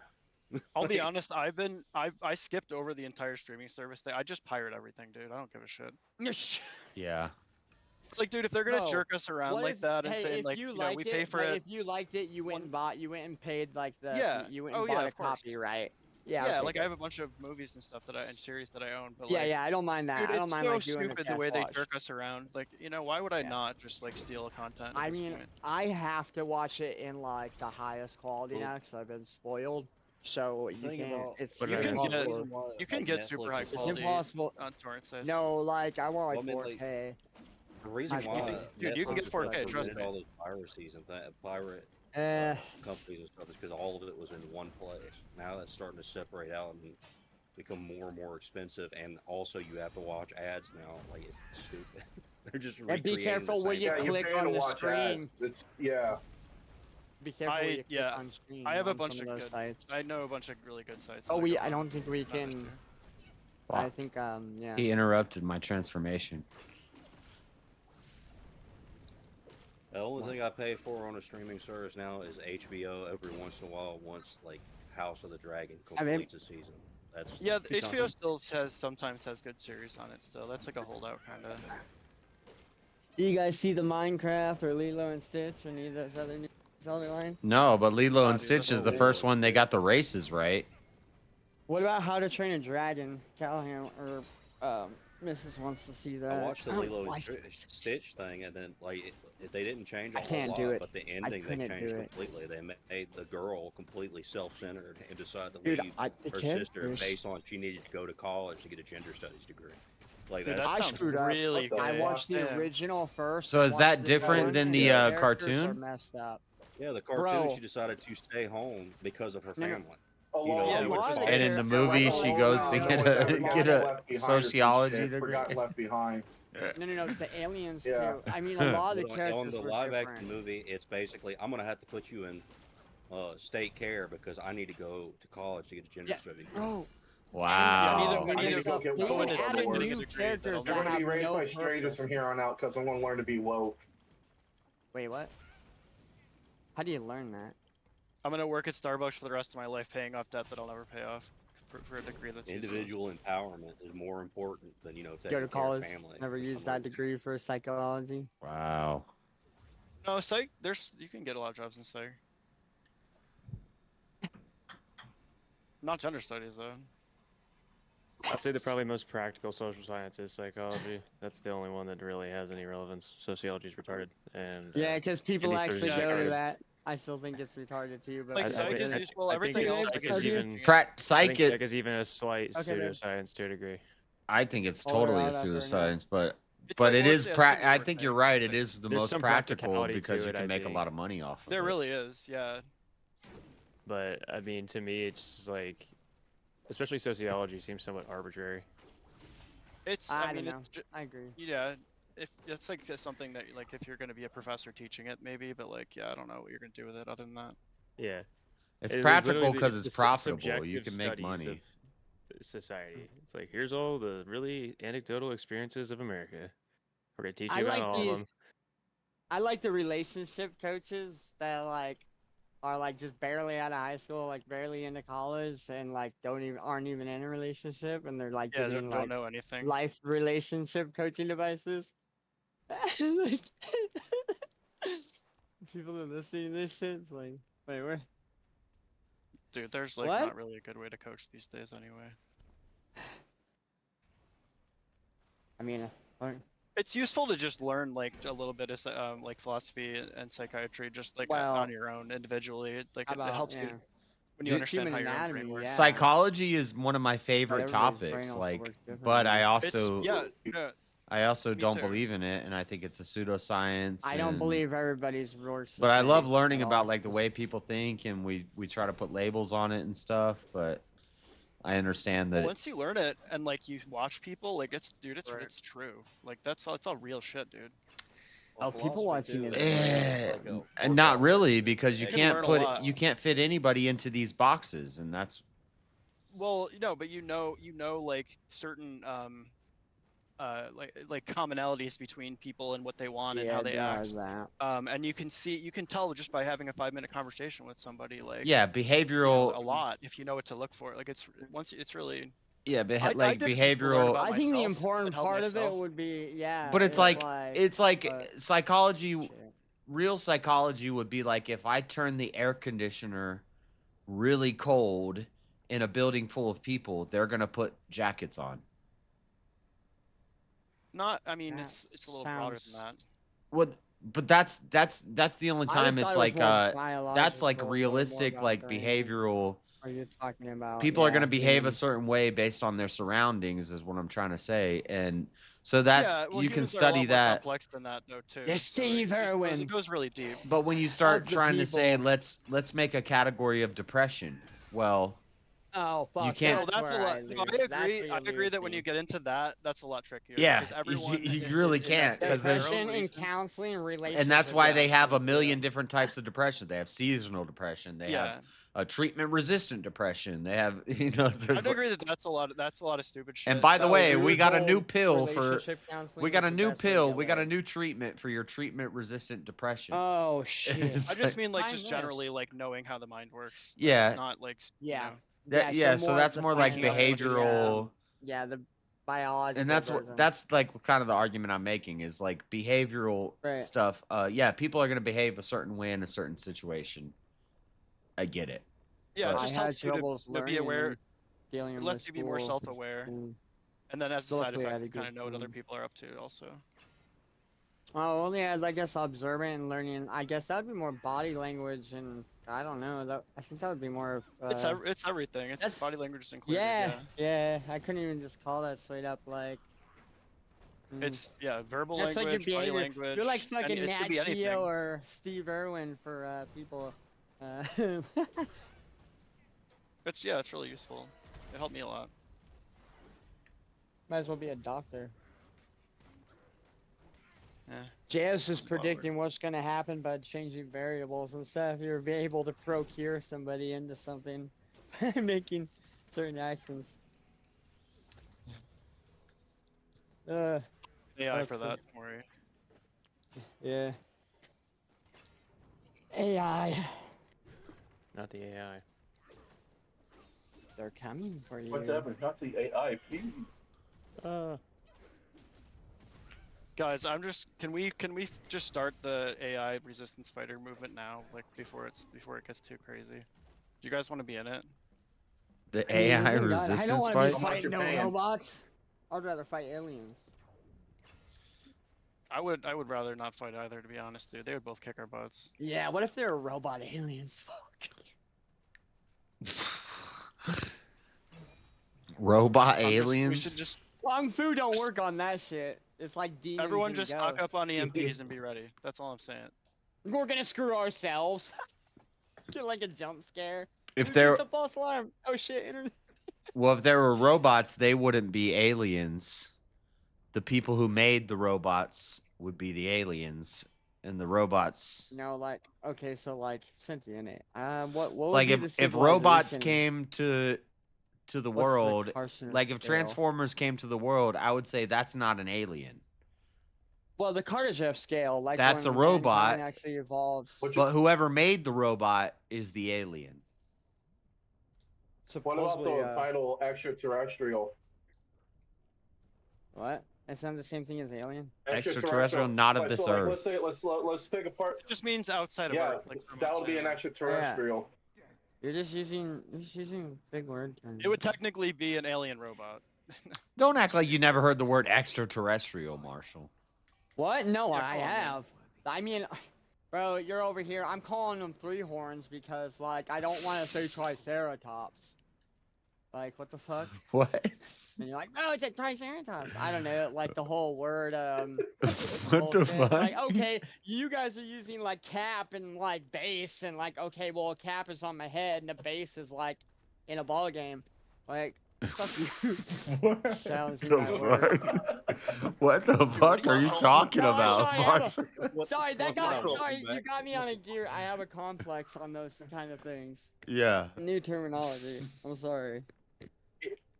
I'll be honest. I skipped over the entire streaming service thing. I just pirate everything, dude. I don't give a shit. Yeah. It's like, dude, if they're gonna No. jerk us around What like if- that and hey, saying if like, you we liked pay it, for like, it. if you liked it, you went and paid like the Yeah. you went Oh, and yeah, bought a of course. copyright. Yeah. Yeah, okay, like good. I have a bunch of movies and stuff and series that I own, but Yeah, like, yeah. I don't mind that. dude, I don't it's mind so like doing a stupid the test way they watch. jerk us around. Like, why would I not just like steal content at I this mean, point? I have to watch it in like the highest quality now because I've been spoiled. So you Thing can't. about It's You the can get reason why, like, super Netflix high is it's quality impossible. on torrent sites. No, like I want like Well, I mean, 4K. the reason High why quality. Dude, you can Netflix get has 4K, trust implemented me. all those piracies and pirate companies and stuff is because all of it was in one place. Now that's starting to separate out and become more and more expensive, and also you have to watch ads now. Like, it's stupid. They're just And be recreating careful the when same you thing. click on the screen. It's yeah. Be careful when you click on screen. I have a on bunch some of those good. sites. I know a bunch of really good sites. Oh, that we. go I on. don't think we can. I think yeah. He interrupted my transformation. The only thing I pay for on a streaming service now is HBO every once in a while, once like House of the Dragon I mean- completes a season. That's Yeah, two HBO times. still sometimes has good series on it. Still, that's like a holdout kind of. Do you guys see the Minecraft or Lilo and Stitch or any of those other new Zelda lines? No, but Lilo and dude, Stitch that's is the all first one. They got the races right. What about How to Train a Dragon? Callahan or Mrs. wants to see that. I watched the don't Lilo and like Stitch thing, and then like they didn't change a I whole can't lot, do it. but the I ending they couldn't changed do it. completely. They made the girl completely self-centered and decided to Dude, leave the her kid sister was- based on she needed to go to college to get a gender studies degree. Like Dude, that's that I sounds screwed up. really good. I watched the Yeah. original first. So is watched that this different one, than and the, characters cartoon? Are messed up. yeah, the cartoon Bro. she decided to stay home because of her No, no. family. A You know, lot they of were lot just of And in the movie, she goes to get a sociology degree. Forgot Left Behind. No, the aliens Yeah. too. I mean, a lot of the But characters on the were live different. action movie, it's basically I'm gonna have to put you in state care because I need to go to college to get a gender study. Bro. Wow. I need to go get They woke. even added new characters I'm that going to be have raised no by strangers purpose. from here on out because I'm going to learn to be woke. Wait, what? How do you learn that? I'm gonna work at Starbucks for the rest of my life, paying off debt that I'll never pay off for a degree that's useless. Individual empowerment is more important than taking Go to care of college. family. Never for used some that reason. degree for psychology. Wow. No, psych. You can get a lot of jobs in psych. Not gender studies though. I'd say the probably most practical social science is psychology. That's the only one that really has any relevance. Sociology is retarded, and Yeah, because people history is actually go to retarded. that. I still think it's retarded too, but Like, I psych think- is I- useful. I Everything think else psych is is even Psych I think psych is even a slight Okay, then. pseudoscience to a degree. I think it's Oh, totally yeah, a that's fair enough. pseudoscience, but It's but like, it well, is it's I similar think thing. you're right. It is the There's most some practical practicality because to you it, can I make a think. lot of money off of There it. really is, yeah. But I mean, to me, it's just like, especially sociology seems somewhat arbitrary. It's. I I don't mean, know. it's. I agree. Yeah. If it's like just something that like if you're gonna be a professor teaching it maybe, but like yeah, I don't know what you're gonna do with it other than that. Yeah. It's It was practical literally because the it's profitable. You subjective can make studies money. of society. It's like, here's all the really anecdotal experiences of America. We're gonna teach you I about like all of these. them. I like the relationship coaches that like are like just barely out of high school, like barely into college, and like aren't even in a relationship, and they're like Yeah, giving don't like know anything. life relationship coaching devices. Like, people are listening to this shit. It's like, wait, where? Dude, there's like What? not really a good way to coach these days anyway. I mean, It's useful to just learn like a little bit of like philosophy and psychiatry, just like Well, on your own individually. Like it about- helps you yeah. when you Dude, understand human how your own anatomy, brain works. yeah. Psychology is one of my favorite everybody's brain topics. also Like, works differently. but I It's, also yeah, I also me don't too. believe in it, and I think it's a pseudoscience. I don't and- believe everybody's works. the But I same love at learning all. about like the way people think, and we try to put labels on it and stuff. But I understand Well, that. once you learn it and like you watch people, like it's Right. it's true. Like it's all real shit, dude. Oh, people watching it. And not really, because you You can can't learn a put lot. you can't fit anybody into these boxes, and that's Well, but you know like certain like commonalities between people and what they want and Yeah, how they there act. is that. And you can tell just by having a 5-minute conversation with somebody, like yeah, behavioral. a lot if you know what to look for. Like it's really Yeah, I like did just learn behavioral. about I think the myself important and help part of it myself. would be, yeah. But it's like but- psychology. Real psychology would be like if I turn the air conditioner really cold in a building full of people, they're gonna put jackets on. Not, I mean, That it's a little broader than sounds- that. What? But that's the only I time thought it's it was like more that's like biological, more realistic, about like brain. behavioral. Are you talking about? People are going to yeah, behave a humans. certain way based on their surroundings, is what I'm trying to say, and so that's Yeah, well, you can humans are a lot study more that. complex than that, though, too. Yeah, so Steve Irwin. It goes really deep. But when you start Of the trying to say people. let's make a category of depression, well, Oh fuck! you can't. Well, that's a where lot. I No, lose. I That's agree. where I you agree lose that when me. you get into that, that's a lot trickier. Yeah, because everyone you really is can't, indexed 'cause there's- for their own Depression and reason. counseling and relationships. And that's why they have a million different types of depression. They have seasonal depression. They Yeah. have a treatment-resistant depression. They have, there's. I'd agree that that's a lot of stupid shit. And by the So way, we weird got a old new pill for. relationship counseling We got is a the new best way to pill. get We got a laid. new treatment for your treatment-resistant depression. Oh shit! It's I just like- mean like Find just this. generally like knowing how the mind works. Yeah. Not like Yeah. So that's more like defining of the, behavioral. yeah, the biological. And that's version. what that's like kind of the argument I'm making is like behavioral Right. stuff. Yeah, people are gonna behave a certain way in a certain situation. I get it. Yeah, it But- just I had helps you troubles to be learning aware. and dealing It with lets you be more school self-aware, and and then as a side luckily I had effect, a kind of good know what other time. people are up to also. Oh, only as I guess observing and learning. I guess that'd be more body language, and I don't know. That I think that would be more of. It's everything. It's that's- body language is included. Yeah. I couldn't even just call that straight up like. It's verbal That's like your language, body behavior. language. You're like and fucking it Nat could be anything. Geo or Steve Irwin for people. It's really useful. It helped me a lot. Might as well be a doctor. Yeah. JS is predicting what's going to happen by changing variables and stuff. You'll be able to procure somebody into something, making certain actions. AI that's for that. Don't worry. Yeah. AI. Not the AI. They're coming for you. What's happening? Not the AI, please. Guys, can we just start the AI resistance fighter movement now, like before it gets too crazy? Do you guys want to be in it? The AI I don't resistance want to fight. be fighting no robots. I'd rather fight aliens. I would rather not fight either, to be honest, dude. They would both kick our butts. Yeah, what if they're robot aliens? Fuck. Robot We aliens. should just Kung Fu don't work on that shit. It's like demons. everyone and just stock ghosts. up on EMPs and be ready. That's all I'm saying. We're gonna screw ourselves. Get like a jump scare. If Dude, they're- it's a false alarm. Oh shit, internet. Well, if there were robots, they wouldn't be aliens. The people who made the robots would be the aliens, and the robots. No, like okay, so like sentient. What It's would like be the if robots civilization? came to the What's the world, Carson like if scale? Transformers came to the world, I would say that's not an alien. Well, the Kardashev scale, like That's when a robot. mankind actually evolves. But whoever made the robot is the alien. What about Supposedly, the title extraterrestrial? What? It's not the same thing as alien. Extraterrestrial, not of Like, this so, like, earth. let's pick apart. It just means outside of Yeah, Earth. Like from that would outside be of an Earth. extraterrestrial. You're just using big word terms. It would technically be an alien robot. Don't act like you never heard the word extraterrestrial, Marshall. What? No, Yeah, I come on, man. have. I mean, bro, you're over here. I'm calling them three horns because, like, I don't want to say triceratops. Like, what the fuck? What? And you're like, no, it's a triceratops. I don't know, like the whole word. What the bullshit. fuck? Like, okay, you guys are using like cap and like base, and like, okay, well, a cap is on my head and a base is like in a ball game. Like, fuck you. Challenging my word. What the fuck are you talking No, about, sorry, Marshall? Sorry, you got me on a gear. I have a complex on those kind of things. Yeah. New terminology. I'm sorry.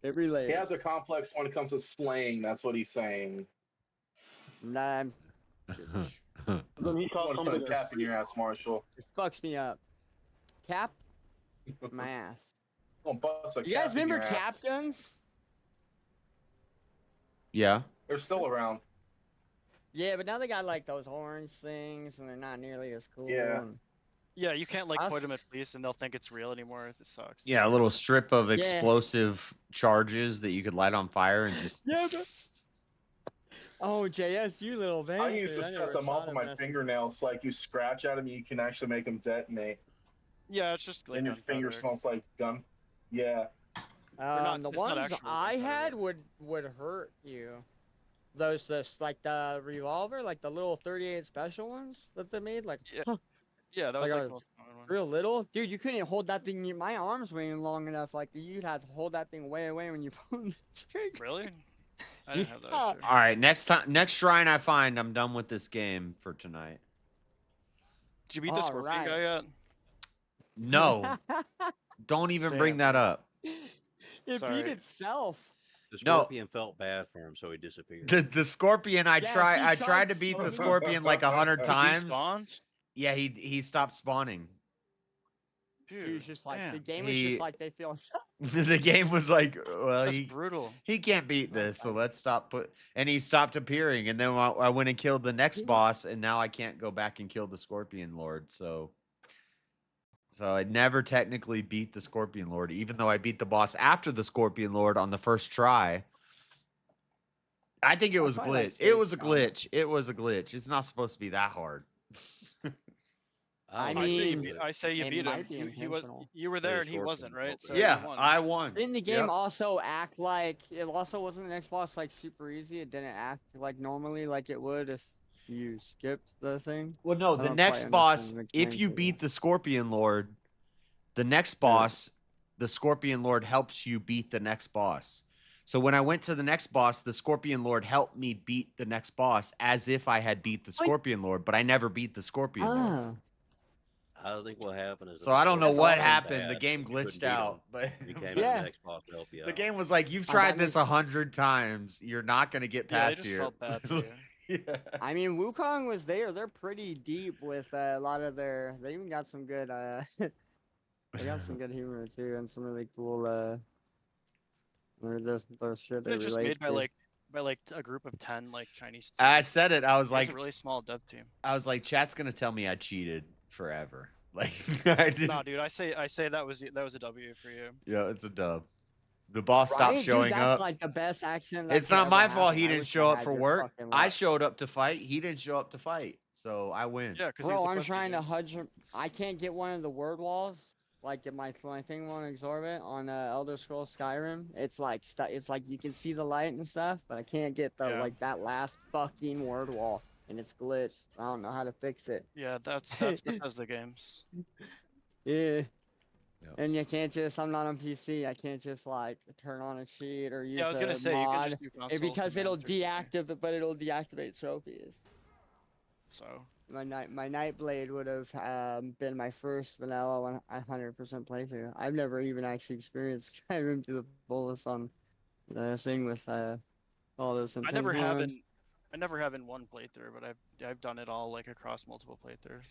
It relates. He has a complex when it comes to slang. That's what he's saying. Nah, Then he calls somebody cap in your ass, Marshall. it fucks me up. Cap? My ass. Don't bust a You guys cap in your remember cap ass. guns? Yeah. They're still around. Yeah, but now they got like those orange things, and they're not nearly as cool. Yeah. and- Yeah, you can't like point them at police and they'll think it's real anymore. This sucks. Yeah, a little strip of Yeah. explosive charges that you could light on fire and just. Yeah, but... Oh, JS, you little I bastard. used to set them off with my fingernails. Like you scratch at them, you can actually make them detonate. Yeah, it's just like and your finger gunpowder. smells like gun. Yeah. not- The it's not ones actual I had would hurt you. Those like the revolver, like the little 38 special ones that they made, like Yeah, that was like the most common one. real little. Dude, you couldn't hold that thing. My arms weren't even long enough. Like you'd have to hold that thing way away when you pull the trigger. Really? I didn't have that. Yeah. Issue. All right, next shrine I find, I'm done with this game for tonight. Did you beat the Scorpion guy yet? No, don't even bring that up. It beat itself. The No. Scorpion felt bad for him, so he disappeared. The Scorpion, I Yeah, he tried to tried beat the so Scorpion like 100 times. Despawned? Yeah, he stopped spawning. Dude, it's just like the damn. game was He- just like they feel. The game was like, well, That's brutal. he can't beat this, so let's stop and he stopped appearing, and then I went and killed the next boss, and now I can't go back and kill the Scorpion Lord, so I never technically beat the Scorpion Lord, even though I beat the boss after the Scorpion Lord on the first try. I think it was probably like glitch. It was a six glitch. It was a glitch. It's not supposed to be that hard. I I say you mean, beat, I say you it beat him. might be You were there and he wasn't, right? So Yeah, you won. I won. Didn't the game Yep. also act like it also wasn't the next boss like super easy? It didn't act like normally like it would if you skipped the thing. Well, no, I the don't next quite boss, understand the if you mechanics of beat the Scorpion Lord, the next boss, the Scorpion Lord helps you beat the next boss. So when I went to the next boss, the Scorpion Lord helped me beat the next boss as if I had beat the Scorpion Lord, but I never beat the Scorpion Lord. I think what happened is. So I don't know what Scorpion happened. bad, The game you couldn't glitched beat him. out, but You came Yeah. in the next boss to help you the out. game was like, you've that tried this makes- 100 times. You're not going to get Yeah, they past just here. felt bad for you. Yeah. I mean, Wukong was there. They're pretty deep with a lot of their. They even got some good. They got some good humor too, and some really cool. Their shit they It's just relate made to. by like a group of 10 like Chinese. I said it. I was It's like, a really small dev team. chat's going to tell me I cheated forever. Like, I didn't. No, dude, I say that was a W for you. Yeah, it's a dub. The boss stopped Right? Dude, showing that's up. like the best accent. It's that not could my ever fault happen. he I didn't wish show I up had for your work. fucking I luck. showed up to fight. He didn't show up to fight. So I win. Yeah, because Bro, I'm trying to hudge. I can't get one of the word walls. Like if my thing won't absorb it on Elder Scrolls Skyrim. It's like it's like you can see the light and stuff, but I can't get the Yeah. like that last fucking word wall, and it's glitched. I don't know how to fix it. Yeah, that's because the games. Yeah. And you can't just. I'm not on PC. I can't just like turn on a cheat or use Yeah, I was gonna a say, you can mod, just do console because it'll commands or deactivate, but it'll deactivate trophies. So My Nightblade would have been my first vanilla 100% playthrough. I've never even actually experienced Skyrim to the fullest on the thing with all those. I never have in one playthrough, but I've done it all like across multiple playthroughs.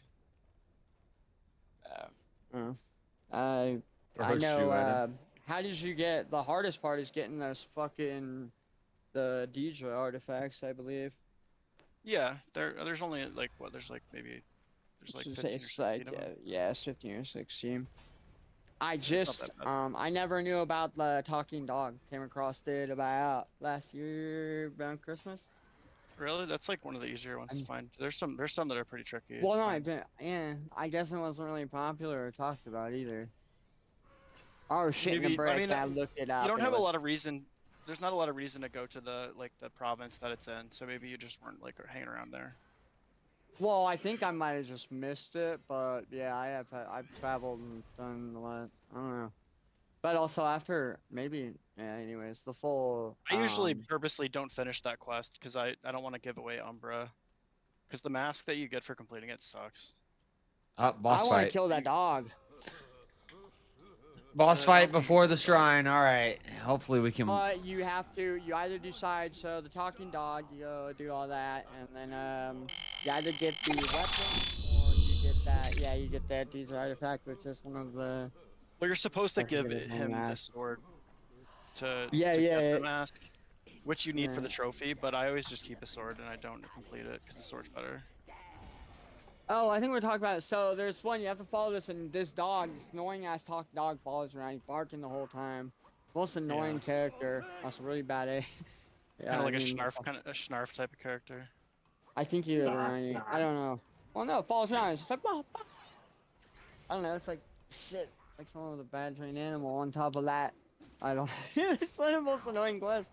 I Throw know. shoe at How did you get? The hardest part is getting those fucking the Deidre artifacts, I believe. Yeah, there's only like what there's like 15 or 16 It's of like them. yeah, it's 15 or 16. I not just that bad. I never knew about the talking dog. Came across it about last year around Christmas. Really, that's like one of the easier ones to find. There's some that are pretty tricky. Well, to no, find. I guess it wasn't really popular or talked about either. Oh shit! In the Maybe- break, I mean, I looked it up. You don't and it have a was- lot of reason. There's not a lot of reason to go to the province that it's in. So maybe you just weren't like hanging around there. Well, I think I might have just missed it, but yeah, I've traveled and done a lot. I don't know. But also after maybe anyways, the full. I usually purposely don't finish that quest because I don't want to give away Umbra, because the mask that you get for completing it sucks. Boss I want to fight. kill that dog. Boss fight before the shrine. All right. Hopefully we can. But you have to. You either decide. So the talking dog, you go do all that, and then you either get the weapon or you get that. Yeah, you get that Deidre artifact, which is one of the. Well, you're supposed to I give forget his name him now. the sword to Yeah, to yeah, get yeah. the mask, which you need for Yeah. the trophy. But I always just keep the sword and I don't complete it because the sword's better. Oh, I think we're talking about it. So there's one, you have to follow this, and this dog, this annoying ass dog follows around. He's barking the whole time. Most annoying character. That's really bad, eh? Yeah, Kind of like I mean, a Schnarf type of character. I think he would around you. I don't know. Well, no, it follows around. It's just like, "Bah, bah." I don't know. It's like shit. Like someone with a bad trained animal. On top of that, I don't. It's like the most annoying quest.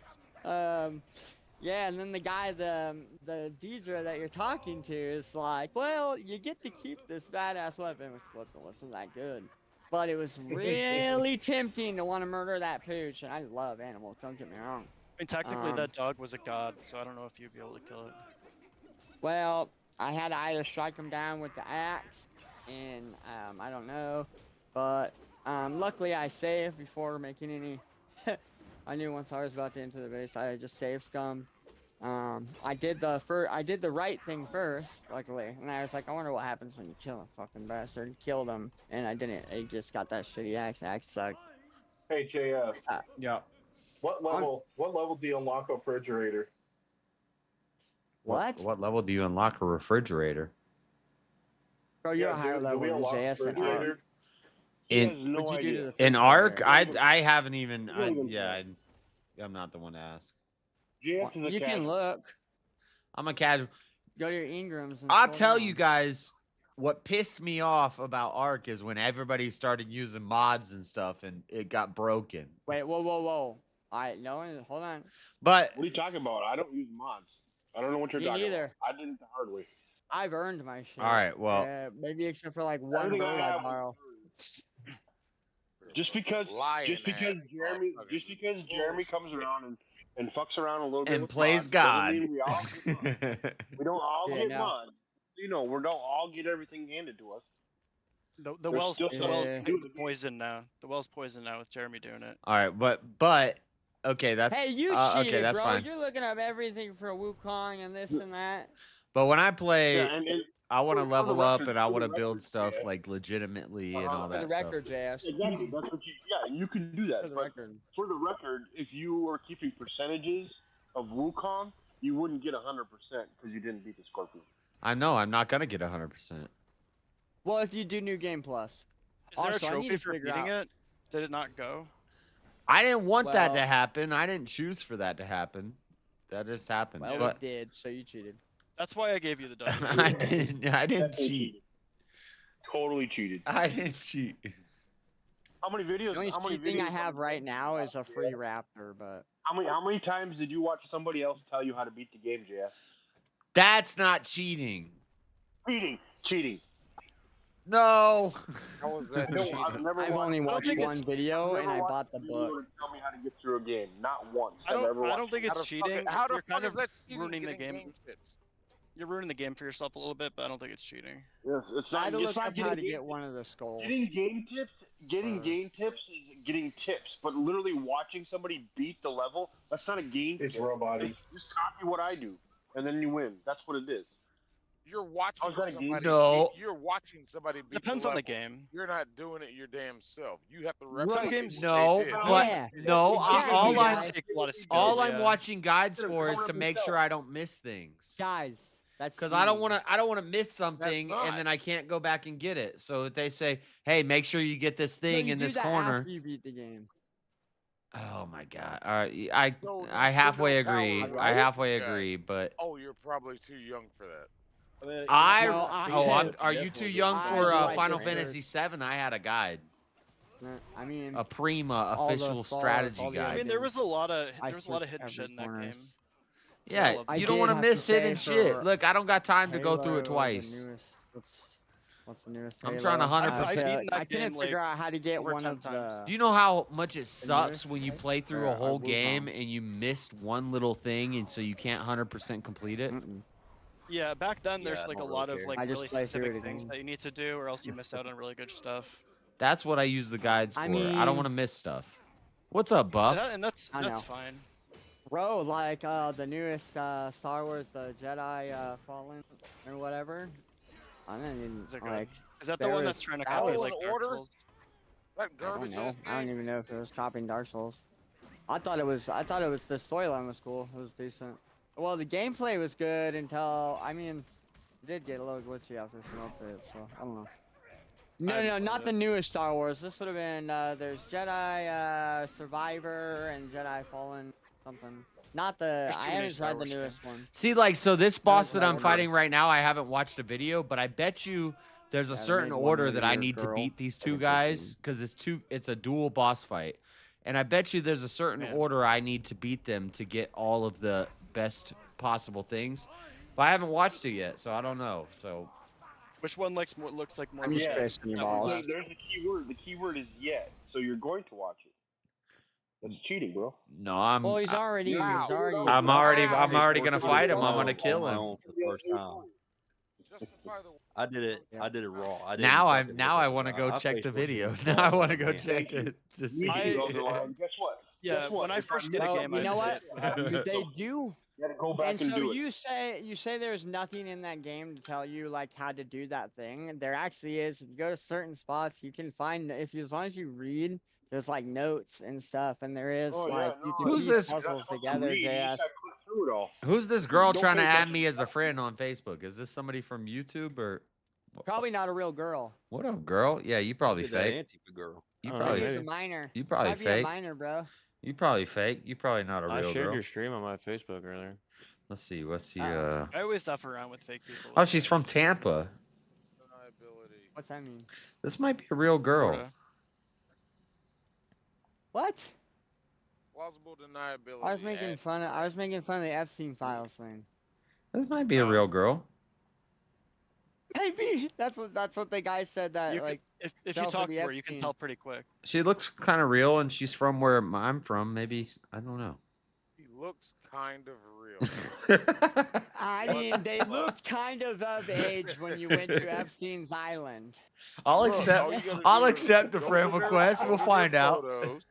Yeah, and then the guy, the Deidre that you're talking to is like, well, you get to keep this badass weapon, which wasn't that good. But it was really tempting to want to murder that pooch, and I love animals, don't get me wrong. I mean, technically that dog was a god, so I don't know if you'd be able to kill it. Well, I had to either strike him down with the axe, and I don't know, but luckily I saved before making any. I knew once I was about to enter the base, I just saved scum. I did the right thing first, luckily, and I was like, I wonder what happens when you kill a fucking bastard. Killed him, and I didn't. I just got that shitty axe. Axe sucked. Hey JS. Yeah. What level do you unlock a refrigerator? What? What level do you unlock a refrigerator? Bro, you're a higher do level we than unlock JS and refrigerator? In Arc, I haven't even. I'm not the one to ask. JS is a You can casual. look. I'm a casual. Go to your Ingrams. And I'll scroll tell down. you guys what pissed me off about Arc is when everybody started using mods and stuff and it got broken. Wait, whoa. Alright, no one, hold on. But What are you talking about? I don't use mods. I don't know what you're Me talking neither. about. I did it the hard way. I've earned my shit. All right, well, maybe except for like one Everything I bird I have borrow. Just because Jeremy comes around and fucks around a little bit and with plays mods, doesn't God. mean we all get mods. We don't all Yeah, get no. mods. You know, we don't all get everything handed to us. The There's well's still some- poisoned now. The well's poisoned now with Jeremy doing it. all right, but okay, that's Hey, you cheated, okay, that's bro. fine. You're looking up everything for Wukong and this and that. But when I play, Yeah, and I want to for the level up record- and I for want the to build record, stuff yeah. like legitimately and all For the that stuff. record, JS. Exactly. That's what and you can do that. For the but record. for the record, if you were keeping percentages of Wukong, you wouldn't get 100% because you didn't beat the Scorpion. I know I'm not gonna get 100%. Well, if you do New Game Plus. Is there a Also, I need trophy to for figure beating out- it? Did it not go? I didn't want that to Well- happen. I didn't choose for that to happen. That just happened. Well, but it did, so you cheated. That's why I gave you the dub. I didn't Definitely cheat. Totally cheated. I didn't cheat. How many videos? The only How many cheat thing I videos- have right now is a free Raptor, but How many times did you watch somebody else tell you how to beat the game, JS? That's not cheating. Cheating. No. How was that No, cheating? I've only watched think one it's- video I've and never I watched bought the a video book. to tell me how to get through a game. Not once. I I've ever don't watched think it. it's cheating. How the You're fuck kind is of that cheating ruining the getting game. tips? You're ruining the game for yourself a little bit, but I don't think it's cheating. Yes, it's I not. had to It's look not up how getting to game get one of the skulls. Getting game tips is getting tips, but literally watching somebody beat the level, that's not a game It's tip. roboty. Just copy what I do, and then you win. That's what it is. You're watching How's that a game? somebody. No. You're watching somebody beat Depends the on the level. game. You're not doing it your damn self. You have to Some replicate games- what No, they did. but Yeah. no. Exactly, All guys. I'm take a lot of skill, all I'm yeah. watching guides Could've for is covered to up make yourself. sure I don't miss things. Guys, that's Because I don't cheating. want to miss something not. and then I can't go back and get it. So if they say, "Hey, make sure you get this No, thing you in do this that corner." after you beat the game. Oh my god! All right, I No, you I still halfway don't agree. count, I right? halfway Yeah. agree, but Oh, you're probably too young for that. I No, I oh, had- are you too young I for like Final the Fantasy VII? I had a guide, I mean, a Prima all the official stars, strategy all the I guide. mean, there was a lot of I hidden searched shit in every that game. corners. Yeah, I you don't did want to have miss say hidden shit. for Look, I don't got time to go through Halo, it twice. The newest, what's the newest? I'm Halo? trying to 100%. I've beaten that I couldn't game, figure like, out how to get over one 10 of times. the. Do you know how much it newest sucks when you type? play through Or a whole Wukong? game and you missed one little thing and so you can't 100% complete it? Mm-mm. Yeah, back then there's Yeah, I like a don't lot really of care. like I just really play through specific it things again. that you need to do, or else you miss out on really good stuff. That's what I use the guides for. I I don't mean- want to miss stuff. What's up, Buff? And that's I know. fine. Bro, like the newest Star Wars, the Jedi Fallen or whatever. I don't even Is it good? like. Is that the there one was- that's trying to that copy was- like Dark Order? Souls? That I don't garbage know. ass I don't game. even know if it was copying Dark Souls. I thought it was the storyline was cool. It was decent. Well, the gameplay was good until I mean, It did get a little glitchy after some updates, so I don't know. No, not the newest Star Wars. This would have been there's Jedi Survivor and Jedi Fallen something. Not the. I haven't tried the newest one. See, like, so this boss that tried I'm the fighting newest right now, I haven't watched a video, but I bet you there's a Yeah, they certain made one order with that I your need to girl. beat these two Like guys because it's a dual boss fight, and I bet you there's a certain order I need to beat them to get all of the best possible things. But I haven't watched it yet, so I don't know. So Which one looks like more? I'm of a just shame? chasing your That one balls. last. There's a key word. The key word is yet. So you're going to watch it. That's cheating, bro. no, I'm. Well, he's already. Now. I'm already Now. gonna fight him. I'm gonna on kill my him. own for the first time. I did it. I did it raw. I didn't Now fucking look I at want to it. go I check the Facebook video. it. Now I want to Oh, go man. check to see. Guess what? Yeah, Guess what? when I If first miss get a something, game, You know I what? did it. They do. You gotta go back And and so do it. you say there's nothing in that game to tell you like how to do that thing. There actually is. If you go to certain spots, you can find as long as you read, there's like notes and stuff, and there is Oh, yeah, like you no, can Who's piece this- puzzles together. Read, you JS. just gotta click through it all. Who's this girl Don't trying to pay add attention me to as a friend on Facebook? Is this somebody from YouTube or Probably not a real girl. what up, girl? Yeah, you probably Look at that fake. Antifa girl. You Oh, probably Maybe it's a maybe. minor. you probably Might be a fake. minor, bro. You probably fake. You probably not a I real shared girl. your stream on my Facebook earlier. Let's see. What's the I always stuff around with fake people. Oh, she's from Tampa. What's that mean? This might be a real girl. Sorta. What? Plausible deniability. I was making fun of the Epstein files thing. This might be a real girl. Maybe that's what the guy said that You like if you fell for talk the to her, you can Epstein. tell pretty quick. She looks kind of real, and she's from where I'm from. Maybe I don't know. He looks kind of real. I mean, they looked kind of age when you went to Epstein's island. I'll Look, accept. all you gotta I'll do is accept the go friend to their- request. go We'll to their find out. photos,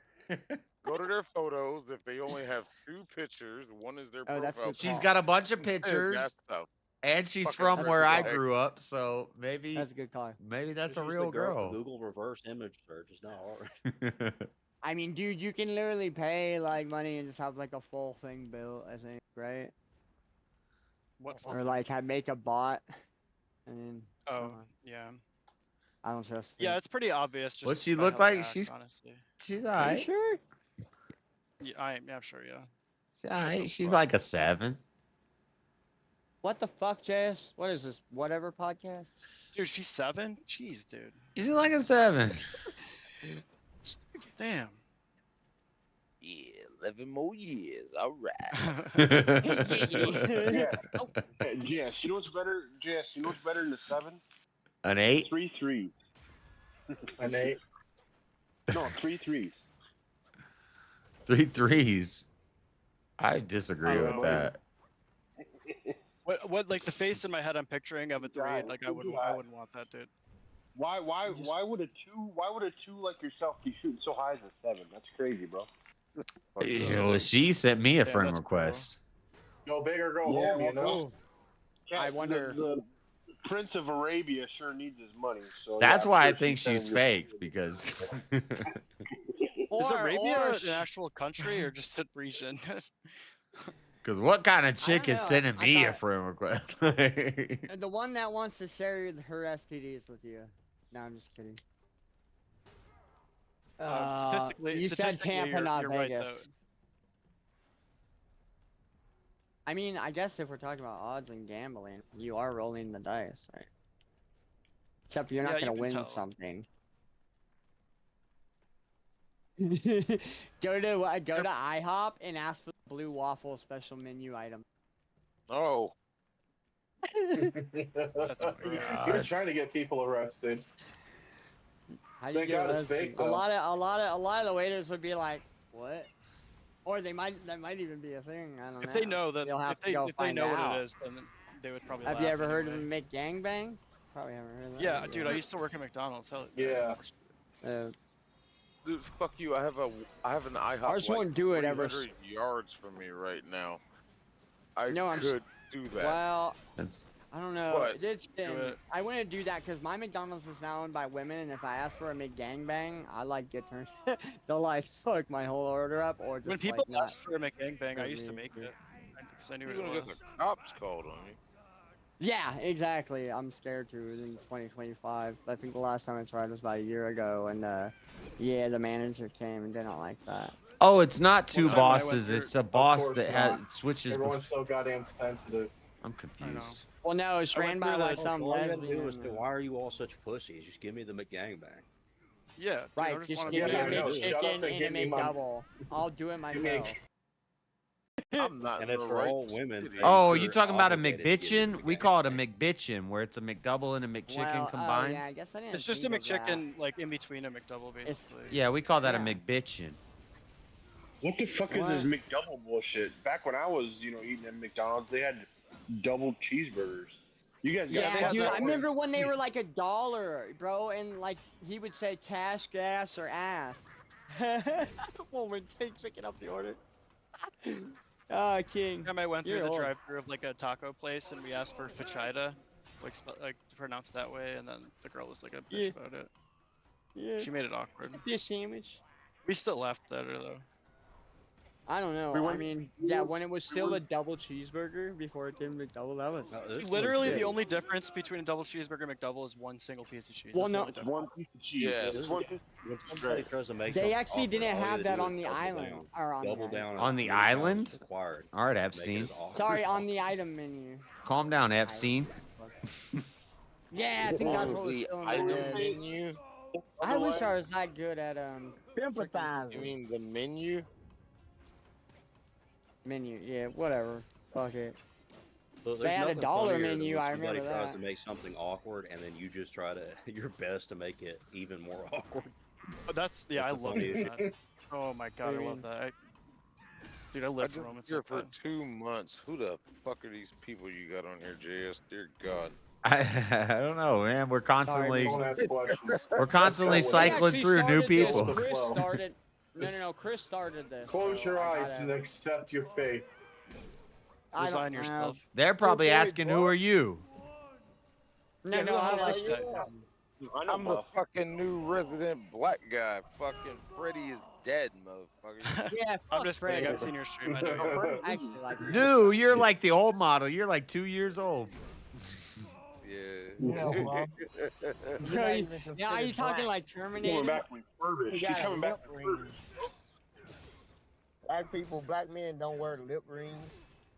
Go to their photos. If they only have 2 pictures, one is their Oh, that's profile. good She's call. got a bunch of That's pictures, tough. and she's Fucking from where I heck. grew up. So maybe That's a good call. maybe that's Just a use real the girl. Google reverse image search. It's not hard. I mean, dude, you can literally pay like money and just have like a full thing built. I think, right? What? Or like make a bot. I mean, Oh, yeah. I don't trust. Yeah, it's pretty obvious. Just What's she by look how they like? act, She's honestly. she's Are you alright. sure? Yeah, I'm sure. Yeah. She's alright. She's like a 7. What the fuck, JS? What is this? Whatever podcast? Dude, she's 7. Jeez, dude. She's like a 7. Damn. Yeah, 11 more years. All right. Yeah. Jess, you know what's better? Jess, you know what's better than a 7? An 8. 3 3s. An 8. No, 3 3s. 3 3s. I disagree I with don't know. that. What like the face in my head I'm picturing of a 3, Right. like I wouldn't want that, dude. Why would a 2 like yourself be shooting so high as a 7? That's crazy, bro. Well, she sent me a Damn, friend that's request. Go big or go Yeah, home, you know? I wonder. The Prince of Arabia sure needs his money, so That's yeah, why I sure think sending she's you- fake because Is Arabia an actual country or just a region? because what kind of chick is know. sending I me a thought- friend request? The one that wants to share her STDs with you. No, I'm just kidding. Statistically, You said Tampa, you're, not you're right, Vegas. though. I mean, I guess if we're talking about odds and gambling, you are rolling the dice, right? Except you're Yeah, not you gonna can win tell. something. go to IHOP and ask for the blue waffle special menu item. Oh, You're trying to get people arrested. How do you Thank get God it's arrested? fake, a though. lot of the waiters would be like, "What?" Or that might even be a thing. I don't know. If they know that, You'll have if to they go if they find know out. what it is, then they would probably. Have laugh you ever heard of anyway. them make gangbang? Probably haven't heard of that. Yeah, dude, I used to work at McDonald's. Hell, Yeah. dude, fuck you. I have an IHOP. I just won't do it ever. 300 yards from me right now. I No, I'm could do that. Well, That's I don't know. But- It's been, Do it. I wouldn't do that because my McDonald's is now owned by women, and if I ask for a McGangbang, I like get turned. They'll like fuck my whole order up, or just when people like, asked for a McGangbang, I not used to me, make yeah. it because I knew You're what gonna it get was. the cops called on me. Yeah, exactly. I'm scared to in 2025. I think the last time I tried was about a year ago, and yeah, the manager came and didn't like that. Oh, it's not two One time I went bosses. through- It's a Of boss course that not. switches. Everyone's so goddamn sensitive. I'm confused. Well, no, it's I went ran by through like the- some All you gotta do is lesbian. why are you all such pussies? Just give me the McGangbang. Yeah, dude, I Right, just just wanna give be me a Yeah, no, able to- shut up McChicken and and give a me my- McDouble. I'll do it myself. I'm not And in if the they're right all women, city. Oh, you're you talking about a obligated to give me McBitchin? We call it a McBitchin, where it's a McDouble and a McChicken Well, combined. yeah, I guess I didn't. It's just a think of that. McChicken, like in between a McDouble, basically. Yeah, we call that a Yeah. McBitchin. What the fuck is this McDouble bullshit? Back when I was, eating at McDonald's, they had double cheeseburgers. You guys got Yeah, fucked dude, up I with- remember when they were like $1, bro, and like he would say cash, gas, or ass. Well, when Tate's picking up the order. Ah, king. Time I went through You're the old. drive-through of like a taco place, and we asked for fachita, like pronounced that way, and then the girl was like a bitch Yeah. about it. Yeah. She made it awkward. Fish sandwich. We still left that though. I don't know. We I went- mean, yeah, when it was still a double cheeseburger before it came McDouble, that was Literally, the only difference between a double cheeseburger and McDouble is one single piece of cheese. Well, That's the no- only difference. One piece of cheese. Yeah, Just one piece. When somebody tries to make They something actually awkward, didn't all you have gotta that do on is the double island, down. or on the Double island. down On the three times island? required All right, to make it Epstein. as awkward Sorry, as on the item menu. Calm down, Epstein. Yeah, I think that's what was The still in my item head. menu? I wish I was that good at sympathizing. You mean the menu? Menu, yeah, whatever. Fuck it. But They had a nothing dollar funnier than menu, when I somebody remember tries that. to make something awkward, and then you just try to your best to make it even more awkward. Oh, that's yeah, I That's the love funniest that. Oh my god, I love that. Dude, I I live for just moments here like for that. 2 months. Who the fuck are these people you got on here, JS? Dear God. I don't know, man. We're constantly Don't ask questions. we're constantly That's not what- cycling Actually through new started this. people. Chris Well. started. No. Chris started this. Close so your I eyes gotta- and accept your fate. I don't Resign have- yourself. They're probably Okay, asking, "Who are you?" No, who the hell is this you- guy? I'm the fucking new resident black guy. Fucking Freddy is dead, motherfucker. Yeah, I'm fuck just Freddy. kidding. I've seen your stream. I know you. I actually like him. No, you're like the old model. You're like 2 years old. Yeah. Bro, now are you talking like Terminator? Going back refurbished. She's coming back refurbished. Black people, black men don't wear lip rings.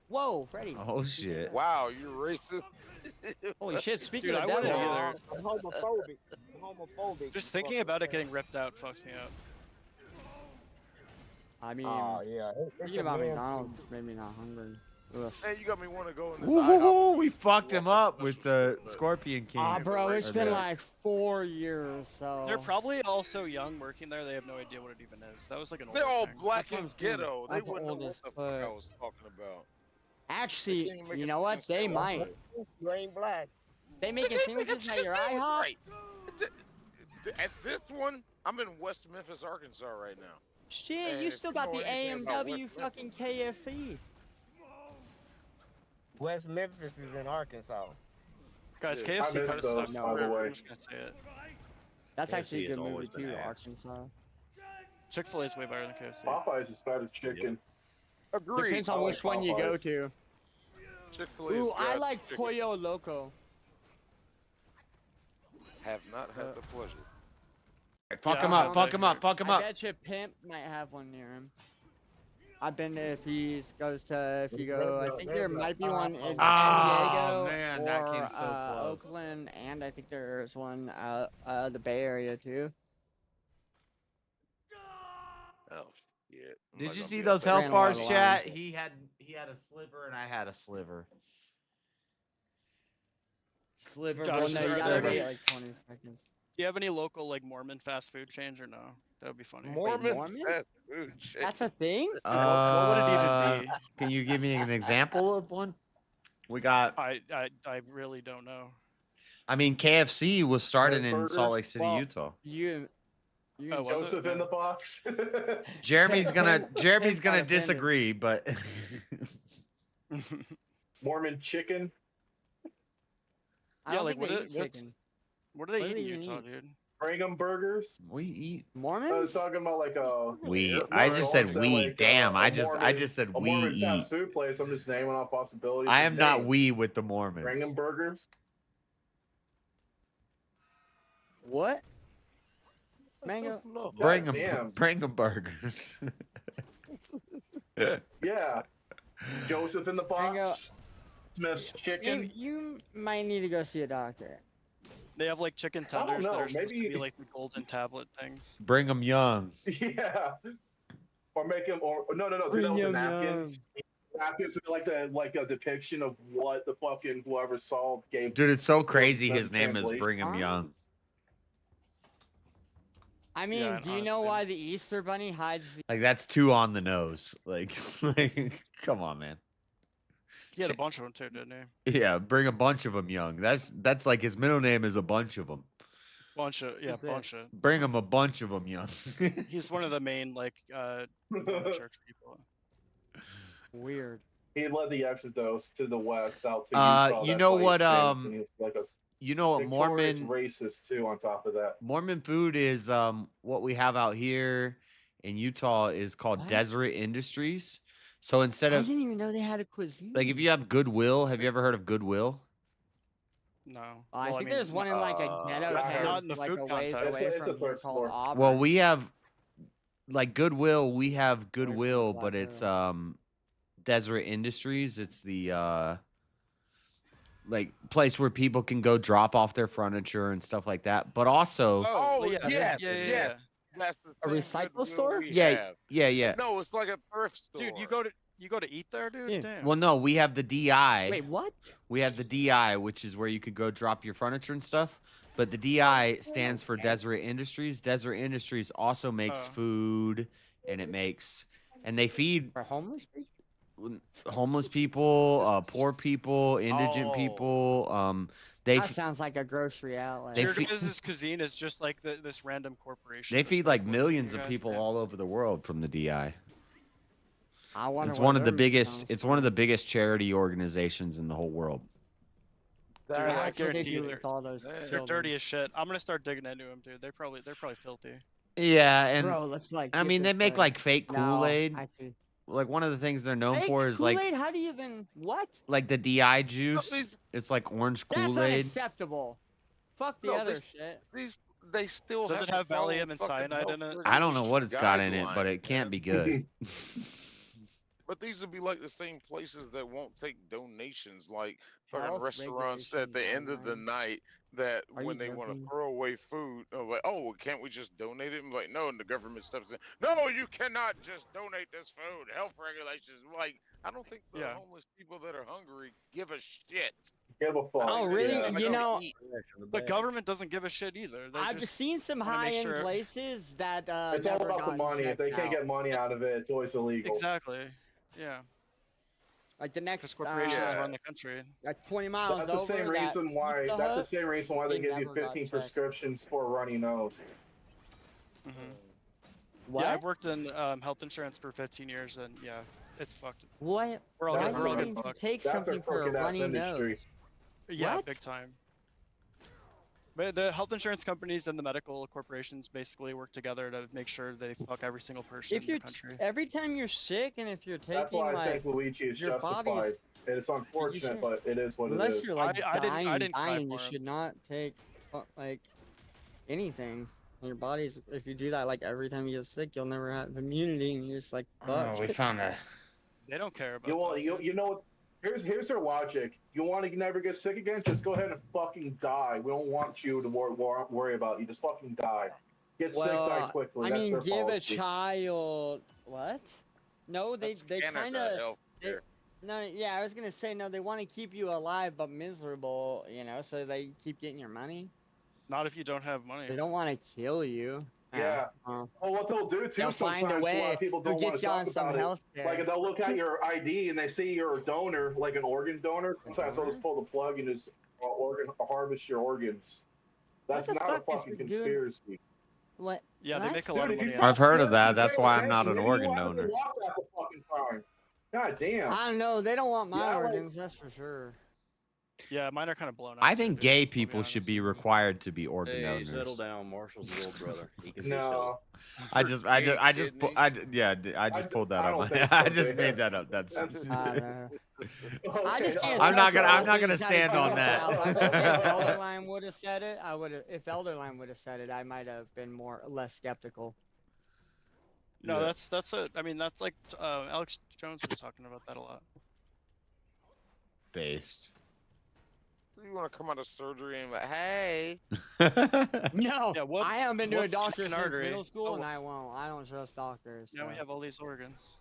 Whoa, Freddy. Oh shit. Wow, you're racist. Holy shit, speaking Dude, of I wouldn't devil, either. I'm homophobic. I'm homophobic. Just thinking about it getting ripped out fucks me up. I mean, Oh yeah. thinking about McDonald's made me not hungry. Ugh. Hey, you got me want to go in this Woohoo! We fucked him up with the Scorpion King. Ah, bro, it's Or been the- like 4 years, so. They're probably all so young working there. They have no idea what it even is. That was like an. They're older all thing. black That's what and I'm saying. ghetto. They That's wouldn't know old what as the fuck I fuck. was talking about. Actually, can't make you it know what? They sense. might. You ain't black. They making sandwiches at your IHOP? Right. At this one, I'm in West Memphis, Arkansas right now. Shit, And you if still you got know the anything about AMW West fucking KFC. West Memphis is in Arkansas. Guys, Yeah. KFC I kind of miss those, sucks. by the way. I'm just gonna say it. That's actually a KFC has good movie always been too, ass. Arkansas. Chick-fil-A is way better than KFC. Popeyes is better chicken. Agreed. Depends I on like which one you go Popeyes. to. Chick-fil-A Ooh, is I bad like chicken. Pollo Loco. Have not had the pleasure. Fuck Yeah, him I up. don't Fuck know. him up. Fuck him I up. bet you Pimp might have one near him. I've been to if you go, I think there might be one in San Oh, Diego man, that or came so close. Oakland, and I think there's one the Bay Area too. Oh shit. I'm Did not you gonna see be those upset. health Ran bars, along the chat? line. He had a sliver and I had a sliver. Sliver Josh, Well, is no, there you any- gotta sliver. wait like 20 seconds. Do you have any local like Mormon fast food chains or no? That would be funny. Mormon Mormon? fast food chain. That's a thing? What would it even be? Can you give me an example of one? We got. I really don't know. I mean, KFC was started in Burgers? Salt Lake City, Well, Utah. You Oh, was it? Joseph in the box. Jeremy's gonna Tim's not offended. disagree, but Mormon chicken. I Yeah, don't like, think they what eat it- what's- chicken. What do they What eat do in they Utah, eat? dude? Bring 'em burgers. We eat I was Mormons. talking about like a. we. No, I just said saying, we. like, Damn. a I just Mormon, said a we Mormon eat. fast food place. I'm just naming off possibilities. I of am not names. we with the Bring 'em Mormons. burgers. What? Mango. Bring God them. damn. Bring them burgers. Yeah. Joseph in the Mango. box. Smith's chicken. You might need to go see a doctor. They have like chicken I don't tenders that know, are supposed to maybe- be like the golden tablet things. Bring them young. Yeah. Or make him, or no, do that with the napkins. Napkins would be like a depiction of what the fucking whoever solved gave. Dude, it's so crazy. That's His name is translation. Bring 'em Young. I mean, Yeah, do you know why the Easter Bunny hides the? Like that's too on the nose. Like come on, man. He had a bunch of them too, didn't he? Yeah, bring a bunch of them young. That's like his middle name is a bunch of them. Bunch of bunch of. Bring him a bunch of them young. He's one of the main like Mormon church people. Weird. He led the Exodus to the west out to Utah. You That's know why he's what? famous, and he was like a You know what victorious Mormon racist too. On top of that, Mormon food is what we have out here in Utah is called What? Deseret Industries. So instead I of didn't even know they had a cuisine. like if you have Goodwill, have you ever heard of Goodwill? No. I think there's one in like a ghetto town, not in the like food a ways context. away It's a from here third called floor. Auburn. Well, we have like Goodwill, we have Goodwill, Black but it's Widow. Deseret Industries. It's the like place where people can go drop off their furniture and stuff like that. But also Oh, yeah, yes, yeah, yeah, yes. yeah. That's the A same recycle Goodwill store? we yeah, have. yeah. No, it's like a thrift store. Dude, you go to eat there, dude? Yeah. Damn. Well, no, we have the DI. Wait, what? We have the DI, which is where you could go drop your furniture and stuff. But the DI stands for Deseret Industries. Deseret Industries also makes Oh. food, and they feed For homeless people? homeless people, poor people, indigent Oh. people. They That sounds like a grocery outlet. They Your feed- guys' cuisine is just like this random corporation. they that's feed like like working millions for you of guys, people man. all over the world from the DI. I wonder It's what one of the their biggest. response It's was. one of the biggest charity organizations in the whole world. Dude, That's I what they guarantee do you with all those they're children. dirty as shit. I'm gonna start digging into them, dude. They're probably filthy. Yeah, and Bro, let's like. I get mean they this make place. like fake No, Kool-Aid. I see. Like one of the things they're known Fake for is Kool-Aid? How do you even what? like the DI juice. It's like orange That's Kool-Aid. unacceptable. Fuck the No, other these- shit. They still Does it to have follow Valium and fucking cyanide in health it? I don't know what it's got in it, guidelines, but it can't man. be good. But these would be like the same places that won't take donations, like fucking Health restaurants at the end of the guidelines. night that Are you when they want to joking? throw away food, like, oh, can't we just donate it? I'm like, no, and the government steps in. No, you cannot just donate this food. Health regulations. Like, I don't think the Yeah. homeless people that are hungry give a shit. give a fuck. Oh, really? Yeah. You know, The government doesn't give a shit either. They I've just seen some wanna make high-end sure- places that It's all never about the gotten money. If they checked can't out. get money out of it, it's always illegal. Exactly. Yeah. Like the Because next corporations Yeah. run the country. like 20 miles That's the over. same that reason why. Pizza That's the Hut, same reason why they they give you never got 15 checked. prescriptions for a runny nose. hmm What? Yeah, I've worked in health insurance for 15 years, and yeah, it's fucked. What? We're all Why getting do we're you all need getting to fucked. take That's something a for a crooked ass runny industry. nose? Yeah, What? big time. But the health insurance companies and the medical corporations basically work together to make sure they fuck every single person If in you're the country. every time you're sick, and if you're That's taking why I like think Luigi is your justified. body's It's unfortunate, should- but it is what it unless is. you're like I didn't cry dying, you for him. should not take like anything. Your body's if you do that like every time you get sick, you'll never have immunity, and you're just like fuck. Oh, we found a. They don't care about You want that. you know what? Here's their logic. You want to never get sick again? Just go ahead and fucking die. We don't want you to worry about. You just fucking die. Get sick, die quickly. I That's mean, their give policy. a child what? No, they Canada kind of healthcare. no. Yeah, I was gonna say no. They want to keep you alive but miserable, you know, so they keep getting your money. Not if you don't have money. They don't want to kill you. Yeah. Well, what they'll do too They'll sometimes, find a a lot way of people to don't want get to you on talk some about it. healthcare. Like they'll look at your ID and they see you're a donor, like an organ donor. Sometimes they'll just pull the plug and just harvest your organs. That's What the not a fuck is fucking it doing? conspiracy. What? Yeah, they What? make a lot Dude, of if you money. I've heard of that. If That's you why pay I'm not an attention, maybe organ you haven't donor. lost half the fucking time. God damn. I don't know. They don't want my Yeah, like- organs, that's for sure. Yeah, mine are kind of blown up. I too, think dude, gay I'll be people should honest. be required to be organ Hey, settle owners. down. Marshall's the old brother. He can No. I just pulled that I up. don't think I so, just made Dance. that up. That's. I just can't. I'm not trust gonna all these stand on that. I bet you if Elderline would have said it, I would have. If Elderline would have said it, I might have been less skeptical. No, that's it. I mean, that's like Alex Jones was talking about that a lot. Based. So you want to come out of surgery and like, hey. No, Yeah, I haven't been to a whoops, doctor an since artery. middle school, Oh, and I won't. I don't trust doctors. Now we so. have all these organs.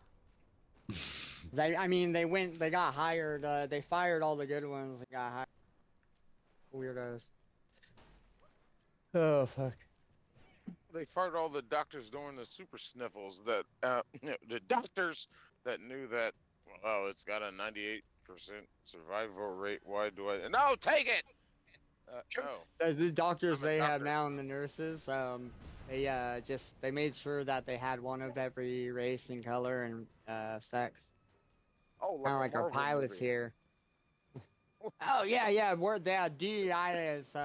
They got hired. They fired all the good ones and got hired. Weirdos. Oh fuck. They fired all the doctors during the super sniffles that the doctors that knew that, oh, it's got a 98% survival rate. Why do I? No, take it. No. The doctors they have now and the nurses, they made sure that they had one of every race and color and sex. Oh, Kind of like our Marvel pilots movie. here. Oh yeah. DEI is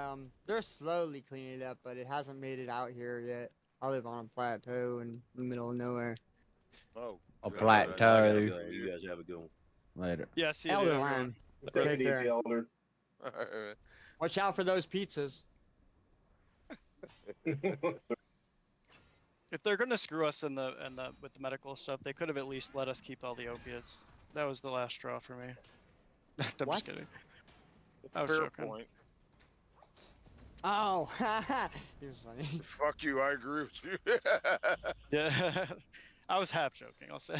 they're slowly cleaning it up, but it hasn't made it out here yet. I live on a plateau in the middle of nowhere. Oh. A I plateau. gotta go. You guys have a good one. Later. Yeah, see you. Elder dude. line. Take Take it easy, care. Elder. Watch out for those pizzas. If they're gonna screw us in the with the medical stuff, they could have at least let us keep all the opiates. That was the last straw for me. I'm What? just kidding. I was Fair joking. point. Oh, he was funny. Fuck you. I agree with you. Yeah, I was half joking. I'll say.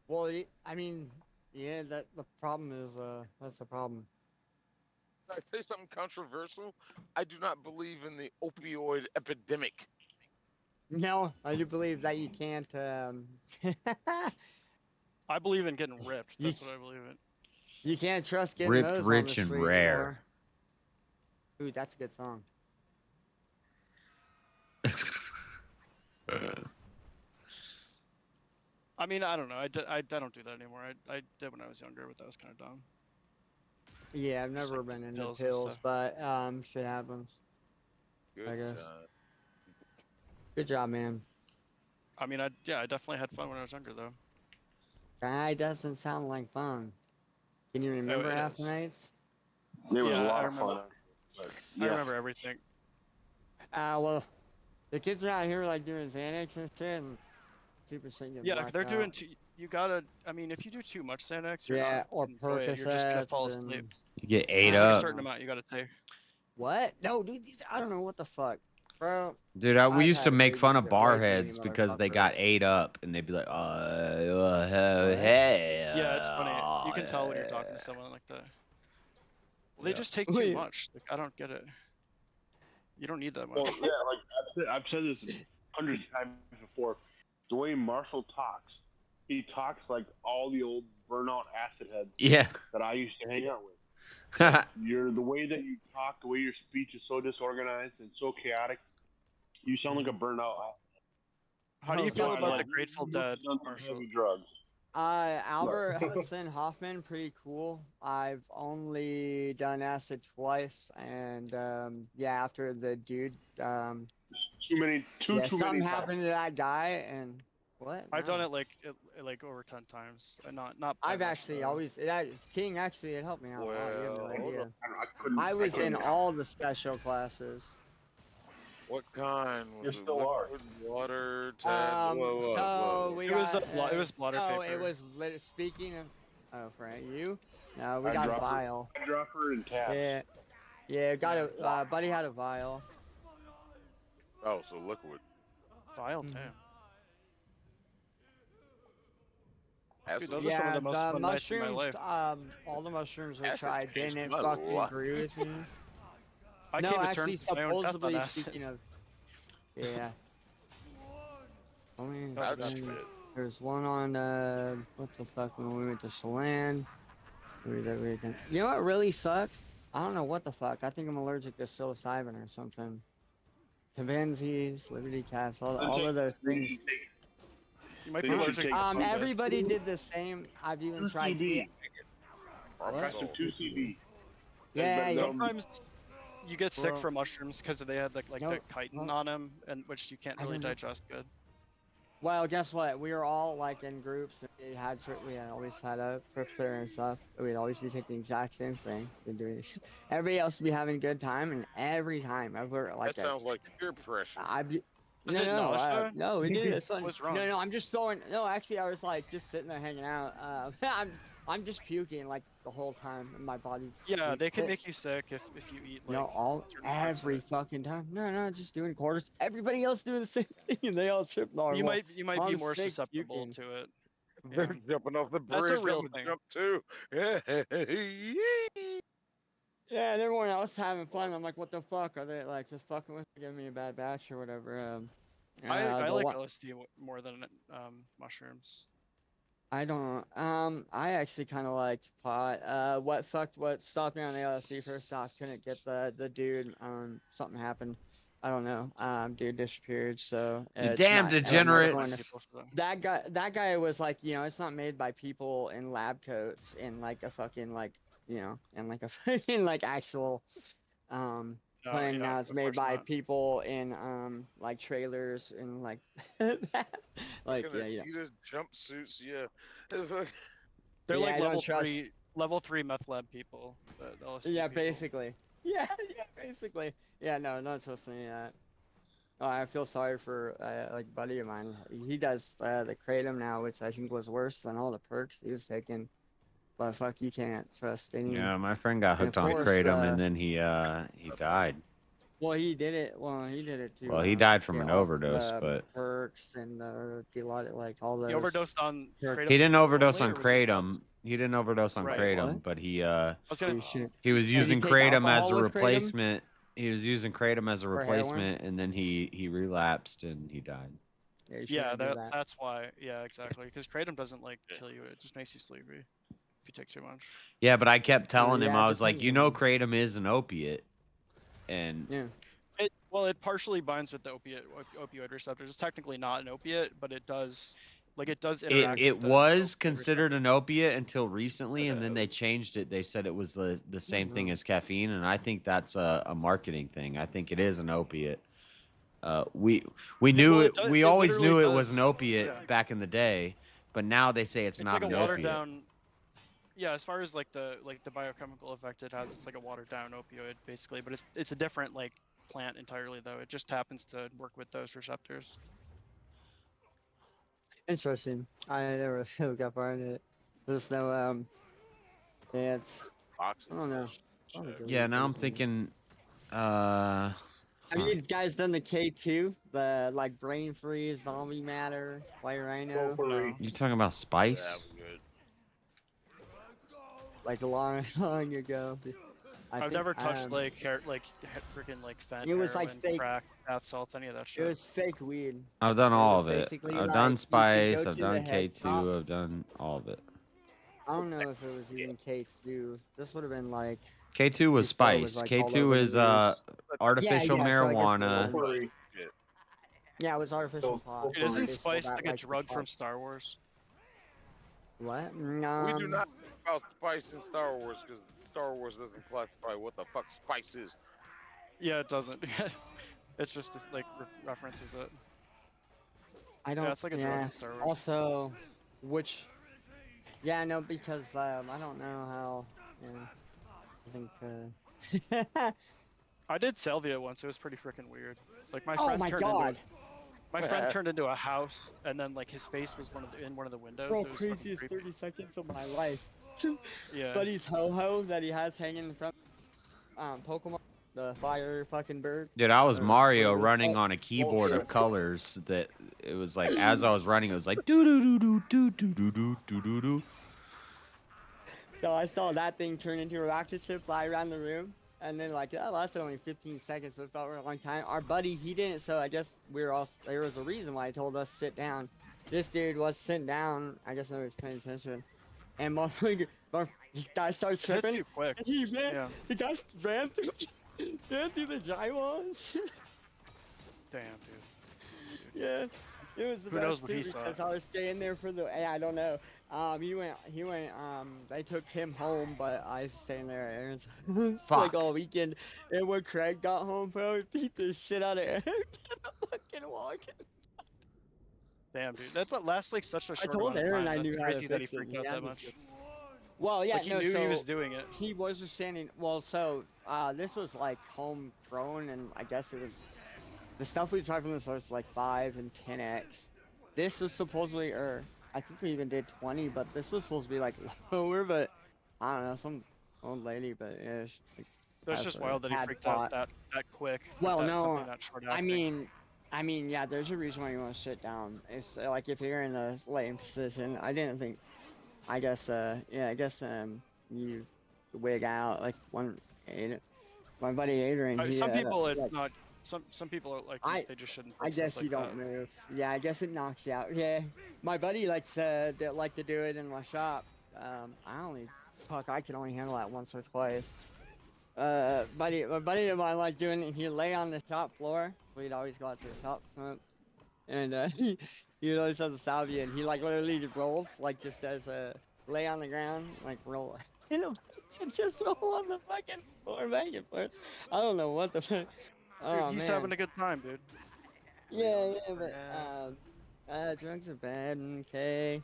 Well, I mean, yeah, the problem is that's the problem. Can I say something controversial? I do not believe in the opioid epidemic. No, I do believe that you can't. I believe in getting ripped. That's what I believe in. You can't trust getting Ripped, those rich, on and the street rare. anymore. Ooh, that's a good song. I mean, I don't know. I don't do that anymore. I did when I was younger, but that was kind of dumb. Yeah, I've Just never like been into pills and pills, stuff. but shit happens. Good I guess. time. Good job, man. I mean, I definitely had fun when I was younger, though. That doesn't sound like fun. Can you remember it half the is. nights? It was Yeah, a lot I of fun. remember. But, I yeah. remember everything. Well, the kids are out here like doing Xanax and shit, and super sick. Yeah, they're doing. You gotta. I mean, if you do too much Xanax, you're Yeah, not or gonna enjoy it, you're just gonna fall Percocets asleep. and You get ate There's like a up. certain amount you gotta take. what? No, dude, I don't know what the fuck, bro. Dude, we I've used to had make fun of babysit way too many barheads because they got motherfuckers. ate up, and they'd be like, hey. Yeah, it's funny. You can tell when you're talking to someone like that. Well, they Yeah. just take too Wait. much. Like, I don't get it. You don't need that much. Well, yeah, like I've said this hundreds of times before. The way Marshall talks, he talks like all the old burnout acid heads Yeah. that I used to hang out with. The way that you talk, the way your speech is so disorganized and so chaotic, you sound like a burnout. How do you feel God, about the like, Grateful you Dead, done some Marshall? heavy drugs. Albert Hudson Hoffman, pretty cool. I've only done acid twice, and yeah, after the dude, Too many something times. happened to that guy, and what? I've No. done it like over 10 times. Not. By I've much, actually though. always King actually it helped me out a lot. You have no idea. I I was couldn't in count. all the special classes. What kind? You Was it still are. liquid, water, tab? So we It was got, it was blotter so paper. it was speaking of. Oh, Frank, you? No, we Eyedropper- got a vial. eyedropper and tabs. Yeah, got a. Buddy had a vial. Oh, so liquid. Vial, Mm-hmm. damn. Acid. Dude, those are some of the most fun nights in my mushrooms. life. All the mushrooms I Acid tried changed didn't my fucking life. agree with me. I No, came to actually, terms with my own death on supposedly acid. speaking of, yeah. Only That's then shit. there's one on what the fuck when we went to Chelan. You know what really sucks? I don't know what the fuck. I think I'm allergic to psilocybin or something. Cabenzies, Liberty Caps, all of those things. You might be They should allergic. take a fungus. Everybody did the same. I've even tried. Problem What? solved. 2CB. Yeah, Sometimes you get sick Well- from mushrooms because they had like No, the chitin on them, and which you can't I really don't know. digest good. Well, guess what? We were all like in groups. And we had always had a trip there and stuff. We'd always be taking the exact same thing. We'd doing this. Everybody else would be having a good time, and every time ever like That sounds like peer pressure. Was it nausea? No, we did it. It's fun. What's wrong? No, I'm just throwing. No, actually, I was like just sitting there hanging out. I'm just puking like the whole time, and my body's. Yeah, they can sick. make you sick if you eat like. No, certain foods. every fucking time. No, just doing quarters. Everybody else doing the same thing, and they all trip normal. You might be I'm more sick susceptible puking. to it. They're jumping off the bridge. That's a real I'm thing. gonna jump too. Yeah, and everyone else having fun. I'm like, what the fuck? Are they like just fucking with me, giving me a bad batch or whatever? I the like one- LSD more than mushrooms. I don't. I actually kind of liked pot. What stopped me on the LSD first off? Couldn't get the dude. Something happened. I don't know. Dude disappeared. So You it's damn not- I'm not degenerates. going to- That guy was like, it's not made by people in lab coats in like a fucking like, in like a fucking like actual plane. yeah, Now it's of made course by not. people in like trailers and like like Looking at yeah. Adidas jumpsuits, yeah. It's like- They're Yeah, like I don't level 3 meth lab people. The LSD Yeah, people. basically. Yeah, basically. Yeah, no, not supposed to say that. Oh, I feel sorry for like a buddy of mine. He does the kratom now, which I think was worse than all the perks he was taking. But fuck, you can't trust any. Yeah, my friend got And hooked of on course, kratom and then he died. Well, he did it. Well, he did it too. Well, he died from get an off overdose, the but perks and the like all those. He overdosed on. kratom he didn't overdose only, on or was he kratom. He didn't overdose on Right. kratom, What? but he gonna- he was Did he using take kratom as alcohol a with kratom? replacement. He was using kratom as a For heroin? replacement, and then he relapsed and he died. Yeah, you Yeah, shouldn't do that. that's why. Yeah, exactly. Because kratom doesn't like kill you; it just makes you sleepy if you take too much. Yeah, but I kept telling him, yeah, I was like, depends on- kratom is an opiate, and Yeah. It partially binds with the opioid receptors. It's technically not an opiate, but it does interact. it with the was opioid considered an opiate until recently, and then they changed it. They said it was the same thing as caffeine, and I think that's a marketing thing. I think it is an opiate. We knew Well, it. does- We it always knew literally it was does, an opiate yeah. back in the day, but now they say it's It's not like an a watered opiate. down. Yeah, as far as like the biochemical effect it has, it's like a watered down opioid basically, but it's a different like plant entirely though. It just happens to work with those receptors. Interesting. I never really got far into it. There's no yeah, it's I don't know. Yeah, now I'm thinking. Have you guys done the K2? The like brain freeze, zombie matter, white rhino? You talking about spice? Like a long ago. I've think, never touched freaking like fent, it was, like, heroin, fake- crack, bath salts, any of that shit. It was fake weed. I've done It all was of it. basically, I've like, done you could spice. go I've to the done head K2. top. I've done all of it. I don't know if it was even K2. This would have been like K2 was before it was, spice. like, all K2 over the is news. artificial Yeah, so I guess marijuana. Yeah, it was artificial pot. Dude, isn't They stole spice that, like a drug pot. from Star Wars? What? We do not talk about spice in Star Wars because Star Wars doesn't classify what the fuck spice is. Yeah, it doesn't. It's just like references it. I don't. Yeah, it's like a drug in Star Wars. Also, which? Yeah, no, because I don't know how. I think. I did salvia once. It was pretty freaking weird. Like my Oh friend my turned God. into my friend turned into a house, and then like his face was in one of the windows. Bro, It was fucking craziest creepy. 30 seconds of my life. Yeah. Buddy's ho-ho that he has hanging in front. Pokemon, the fire fucking bird. Dude, I was Or- Mario or- running on a keyboard of colors that it was like as I was running, it was like doo doo doo doo doo doo doo doo doo doo doo. So I saw that thing turn into a rocket ship, fly around the room, and then like that lasted only 15 seconds, so it felt like a long time. Our buddy, he didn't, so I guess we were all. There was a reason why he told us to sit down. This dude was sitting down. I guess nobody was paying attention, and motherfucker, this guy starts It hits tripping. you quick. And he ran. Yeah. The guy ran through the drywall. Damn, dude. Yeah. It was the Who knows best what too he saw? because I was staying there for the. I don't know. He went. They took him home, but I was staying there at Aaron's house like all weekend. And when Craig got home, bro, he beat the shit out of Aaron. Fucking walking. Damn, dude, that lasts like such a I short told amount of Aaron time. I That's knew how to crazy that he fix it. freaked He out that understood. much. Well, yeah, Like, he no, knew so he was doing it. He was just standing. Well, so this was like homegrown, and I guess it was the stuff we tried from the source like 5 and 10x. This was supposedly, or I think we even did 20, but this was supposed to be like lower. But I don't know, some old lady. But yeah, That's just wild that he freaked out that quick. with Well, that, something no, that short I acting. mean, yeah. There's a reason why you want to sit down. It's like if you're in a laying position. I didn't think. I guess, you wig out like my buddy Adrian. Some He, people, like, it's not. Some people are like they just shouldn't. I post stuff guess like you don't that. move. Yeah, I guess it knocks you out. Yeah, my buddy likes to do it in my shop. I can only handle that once or twice. My buddy of mine like doing it. He'd lay on the shop floor, so he'd always go out to the shop smoke, and he always has a salvia, and he like literally just rolls, like just does a lay on the ground, like roll, and just roll on the fucking floor back and forth. I don't know what the fuck. Oh, Dude, he's man. having a good time, dude. Yeah, but drugs are bad. Okay.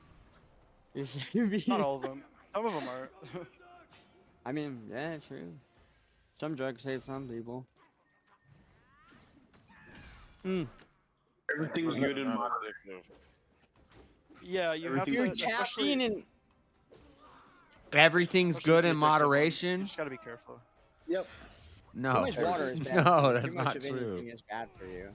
Not all of them. Some of them are. I mean, yeah, true. Some drugs save some people. Everything's good in moderation. Yeah, you have to. Dude, Especially, caffeine and Everything's good in moderation. you just gotta be careful. Yep. No. too much water is bad. No, for you. that's Too much not of true. anything is bad for you.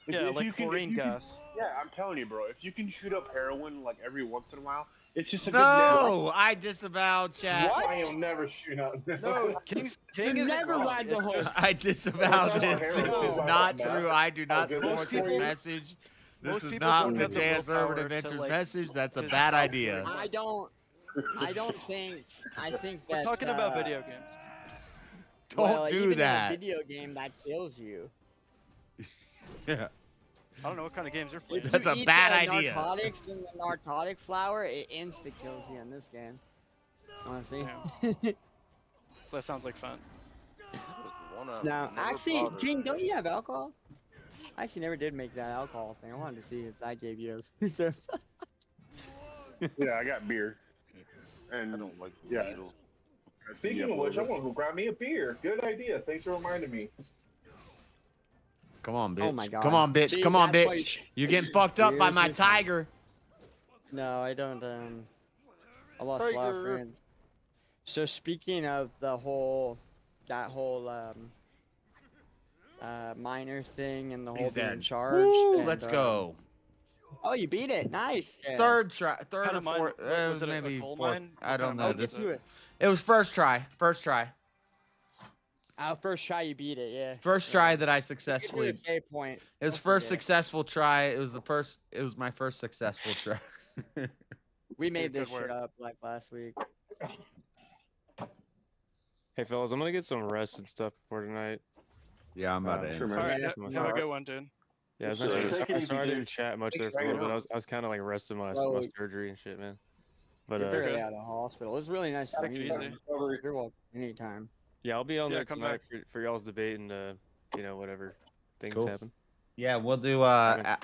Yeah, If like you can- chlorine if you can- gas. Yeah, I'm telling you, bro. If you can shoot up heroin like every once in a while, it's just a good No, I disavow chat. I am never shooting out. No, King is never wrong. ride the It's horse. just- I disavow It's just this. a This is hero. not No. true. I do not Most support this people- message. This most is people not don't the have the JS willpower Urban to, Adventures like, message. That's a to bad stop idea. I don't think. I think We're that. talking about video games. Don't do even that. In a video game that kills you. Yeah. I don't know what kind of games you're playing. That's a You eat bad the idea. Narcotics and the narcotic flower, it insta kills you in this game. Honestly. So that sounds like fun. No, actually, King, don't you have alcohol? I actually never did make that alcohol thing. I wanted to see if I gave you a reserve. Yeah, I got beer. And I don't like yeah. needles. Speaking of which, I'm gonna go grab me a beer. Good idea. Thanks for reminding me. Come on, bitch. Oh my God. Come on, bitch. See, Come on, that's why bitch. you- You're getting fucked up by my Seriously? tiger. No, I don't. I lost a lot of Tiger. friends. So speaking of that whole minor thing and the whole He's being dead. charged. Woo, and, let's go. Oh, you beat it! Nice. Jess. Third What or kind of mine- fourth. was it a maybe coal fourth. mine? I What don't kind know. of mine This. was it? It was first try. First try. First try you beat it. Yeah. First try that I You get to successfully. the save point. It was Don't first forget. successful try. It was my first successful try. We made Dude, this good shit work. up like last week. Hey fellas, I'm gonna get some rest and stuff for tonight. Yeah, I'm about to Sure, end. man. All right, Yeah, have a good one, dude. Yeah, it was Sure. nice meeting you. Take it I easy, sorry I didn't dude. chat much there Thanks for a little right bit. now. I was kind of like resting my Bro, surgery and shit, man. But You're barely okay. out of the hospital. It was really nice to Take meet it you. easy. You're welcome anytime. yeah, I'll be on Yeah, there come tonight for y'all's debate and whatever things Cool. happen. Yeah, we'll do. Okay.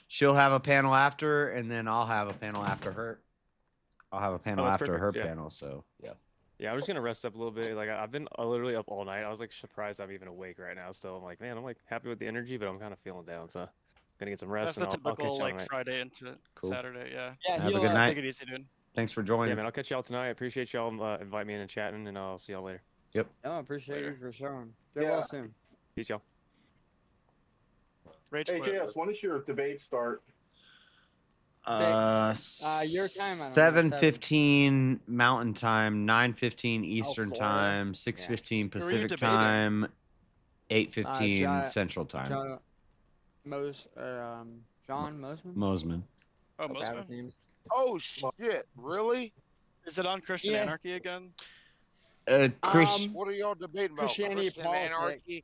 She'll have a panel after, and then I'll have a panel after her. I'll have a panel that's after her perfect, yeah. panel. So yeah. Yeah, I'm just gonna rest up a little bit. Like I've been literally up all night. I was like surprised I'm even awake right now. Still, I'm like, man, I'm like happy with the energy, but I'm kind of feeling down. So gonna get some rest. That's the and I'll catch typical y'all like tonight. Friday into Cool. Saturday. Yeah. Yeah, Have a he'll, good night. Take it easy, dude. Thanks for Yeah, joining. man, I'll catch y'all tonight. I appreciate y'all inviting me in and chatting, and I'll see y'all later. Yep. No, I appreciate Later. you for showing. Get well soon. Peace, y'all. Rage Hey, quit. JS, when does your debate start? Your time, I don't know, 7:15 Mountain Time, 9:15 Eastern Florida. Time, 6:15 Who are you Pacific debating? Time, 8:15 John- Central Time. John Mosman? Mosman. Oh, Forgot his Mosman? names. Oh shit! Really? Is it on Christian Yeah. Anarchy again? Chris, What are y'all debating about? Christianity Christian politics. anarchy?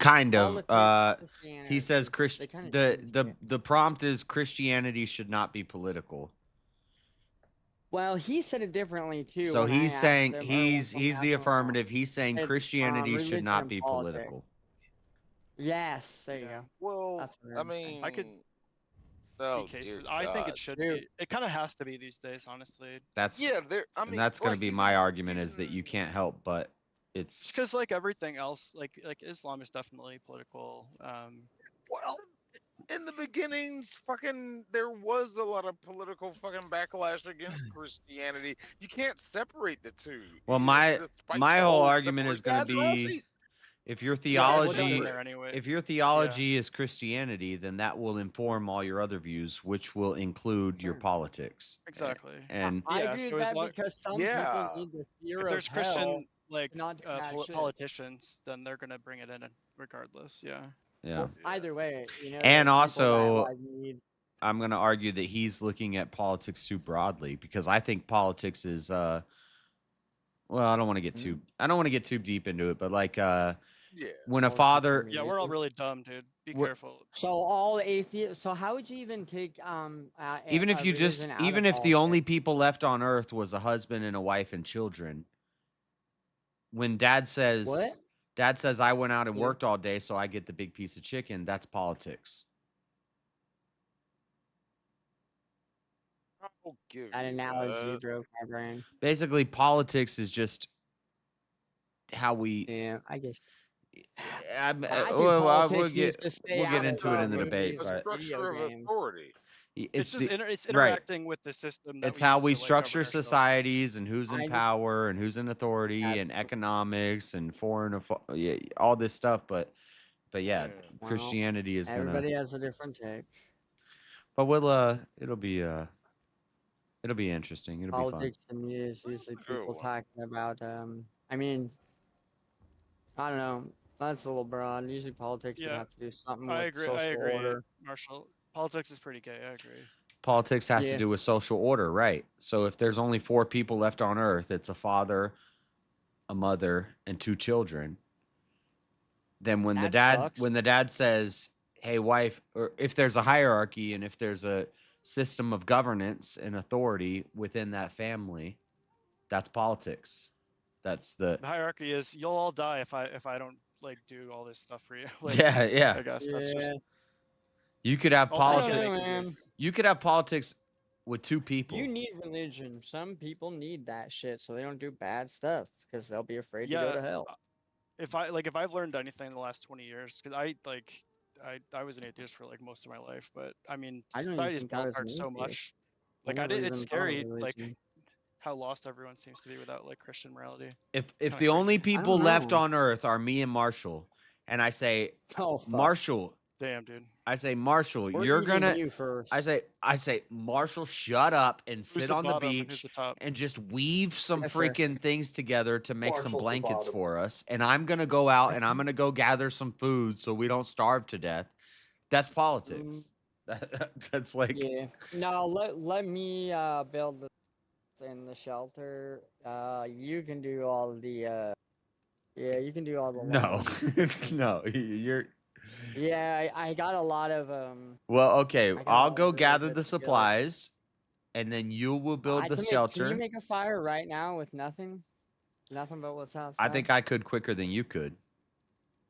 Kind of. Politics, He Christianity, says they kinda the prompt is Christianity should not be political. Well, he said it differently too. So when I he's asked saying him, or when he's somebody the asked him about affirmative. He's saying it, Christianity should religion not and be politics. political. Yes, there you go. Well, That's what I I'm saying. mean, I could see oh cases. dear I think God. it should be. It kind of has to be these days, honestly. That's Yeah, there. I and mean, that's going to like be my argument is that you can't help but it's Because like everything else, like Islam is definitely political. well, in the beginnings, fucking, there was a lot of political fucking backlash against Christianity. You can't separate the two. well Despite my the whole whole argument is going to separation. be if your Yeah, well, theology in there anyway. if your theology is Christianity, then that will inform all your other views, which will include your politics. Exactly. And I Yeah, agree so with as that long- because some Yeah. people need the fear If of there's hell. Christian like not do bad shit. politicians, then they're gonna bring it in regardless. Yeah. yeah. Either way, you know. And there's people that, also like, need I'm going to argue that he's looking at politics too broadly because I think politics is well, I don't want to get too deep into it, but like when a father Yeah, we're all really dumb, dude. Be We're- careful. So all atheists. So how would you even take even if you just religion out even of if the politics? only people left on earth was a husband and a wife and children, when dad says What? I went out and Yeah. worked all day so I get the big piece of chicken, that's politics. I'll give That you analogy that. broke my brain. Basically politics is just how we Yeah, I guess. I, think we'll politics needs to stay get out into of it in the movies debate, and but Structure of video games. authority. It's just it's right. interacting with the system. That It's we how use we to, like, structure govern ourselves. societies and who's in I just- power and who's in authority and economics and yeah, all this stuff. But yeah, Well, Christianity is everybody gonna. has a different take. But it'll be interesting. It'll Politics to me is usually people talking about. I mean, I don't know. That's a little broad. Usually politics would Yeah, have to do something I with agree. social I agree, order. Marshall. Politics is pretty gay. I agree. Politics has Yeah. to do with social order, right? So if there's only 4 people left on Earth, it's a father, a mother, and 2 children. Then when That sucks. the dad says, "Hey, wife," or if there's a hierarchy and if there's a system of governance and authority within that family, that's politics. That's The hierarchy is you'll all die if I don't like do all this stuff for you. Like, yeah. I guess that's just. You could have Also, politics. make it man. You could have politics with 2 people. You need religion. Some people need that shit so they don't do bad stuff because they'll be afraid to go Yeah, to hell. if I've learned anything in the last 20 years, because I was an atheist for like most of my life, but I mean I don't even society's think I fallen was an apart so atheist. much. I Like never it's even thought of scary, like religion. how lost everyone seems to be without like Christian morality. If kinda the only crazy. people don't left know. on Earth are me and Marshall, and I say, Oh, fuck. Marshall, Damn, dude. I say, Marshall, We're you're eating gonna. you first. I say, Marshall, shut up and Who's sit the on the bottom and beach who's the top? and just weave some Yes, sir. freaking things together to make some Marshall's the blankets bottom. for us. And I'm gonna go out and I'm gonna go gather some food so we don't starve to death. That's politics. That's like Yeah. No, let me build in the shelter. You can do all the you can do all the no, lawn. no. You're Yeah, I got a lot of well. Okay, I got I'll all go really gather good the skills. supplies, and then you will build the Can shelter. you make a fire right now with nothing? Nothing but what's outside? I think I could quicker than you could.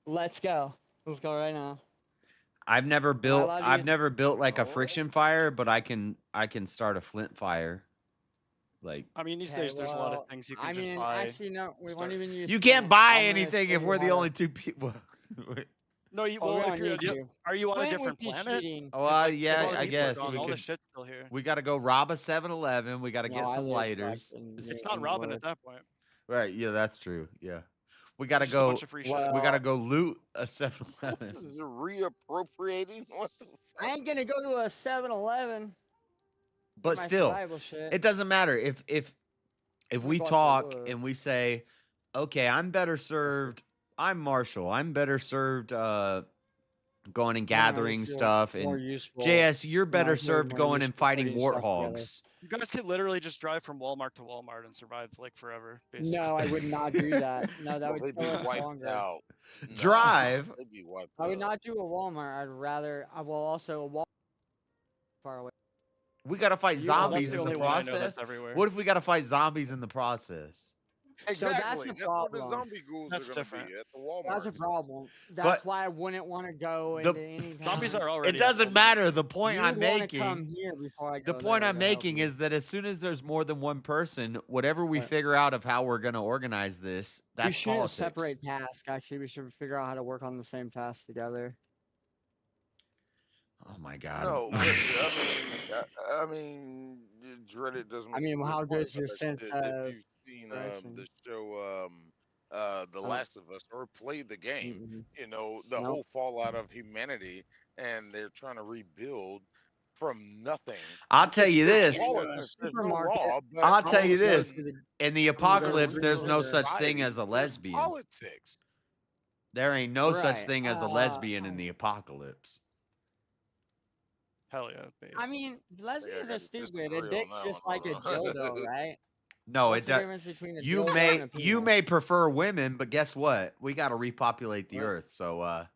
Let's go. Let's go right now. I've never built allowed to I've use- never built like a friction fire, but I can start a flint fire. Like I mean, these Okay, days there's a lot well, of things you can I just mean, buy. actually, no, we start- won't even use. you can't flint. buy I'm gonna anything show if you we're the how only to- 2 people. No, you Oh, we well, don't if you're, need to. are you on a Flint different would be planet? cheating. Oh, There's, like, yeah, a lot of I people are guess gone, we all the could. shit's still here. We got to go rob a 7-Eleven. We got to No, get I some live lighters. It's not robbing at that point. Right? Yeah, that's true. Yeah, we got to Just a go. bunch of free shit. We got to go loot a 7-Eleven. This is reappropriating. What the I ain't gonna go to a 7-Eleven. But my still, survival shit. it doesn't matter if we Fuck the talk wood. and we say, okay, I'm better served. I'm Marshall. I'm better served going and No, I just gathering feel stuff. more And useful. JS, you're No, I better feel served more going and useful fighting putting stuff together. warthogs. You guys could literally just drive from Walmart to Walmart and survive like forever, basically. No, I would not do that. No, that Well, would they'd be kill us wiped longer. out. Drive. They'd be wiped I would out. not do a Walmart. I'd rather. I will also a Walmart far away. We got to fight You know, zombies that's the in the only one I know process. that's everywhere. What if we got to fight zombies in the process? So that's Exactly. the That's where the problem. zombie ghouls That's are going to different. be at the Walmart. That's a problem. But That's why I wouldn't want to go the into any town. Zombies are already. It doesn't matter. The point You I'm wanna come making. here before I The go point there I'm to help making you. is that as soon as there's more than one person, whatever we Right. figure out of how we're going to organize this, We that's shouldn't politics. separate tasks. Actually, we should figure out how to work on the same task together. Oh my God. No, but, I mean, Dreaded doesn't. I mean, how require good's your that sense shit. of If you've seen direction? the show, The Uh, Last of Us, or played the game, Mm-mm. you know, the Nope. whole fallout of humanity, and they're trying to rebuild from nothing. I'll tell you There's this. politics, there's no Supermarket. law, but I'll all tell of you a this. sudden, In the I'm gonna go to apocalypse, the there's no Green such society, thing as a there's lesbian. politics. There ain't no such Right. thing as a lesbian in the apocalypse. Hell yeah. Base. I mean, lesbians gotta are stupid. disagree A on dick's that just one, like a hold on. dildo, right? No, What's it the does. difference between a You dildo may and a you penis? may prefer women, but guess what? We got to repopulate the What? earth. So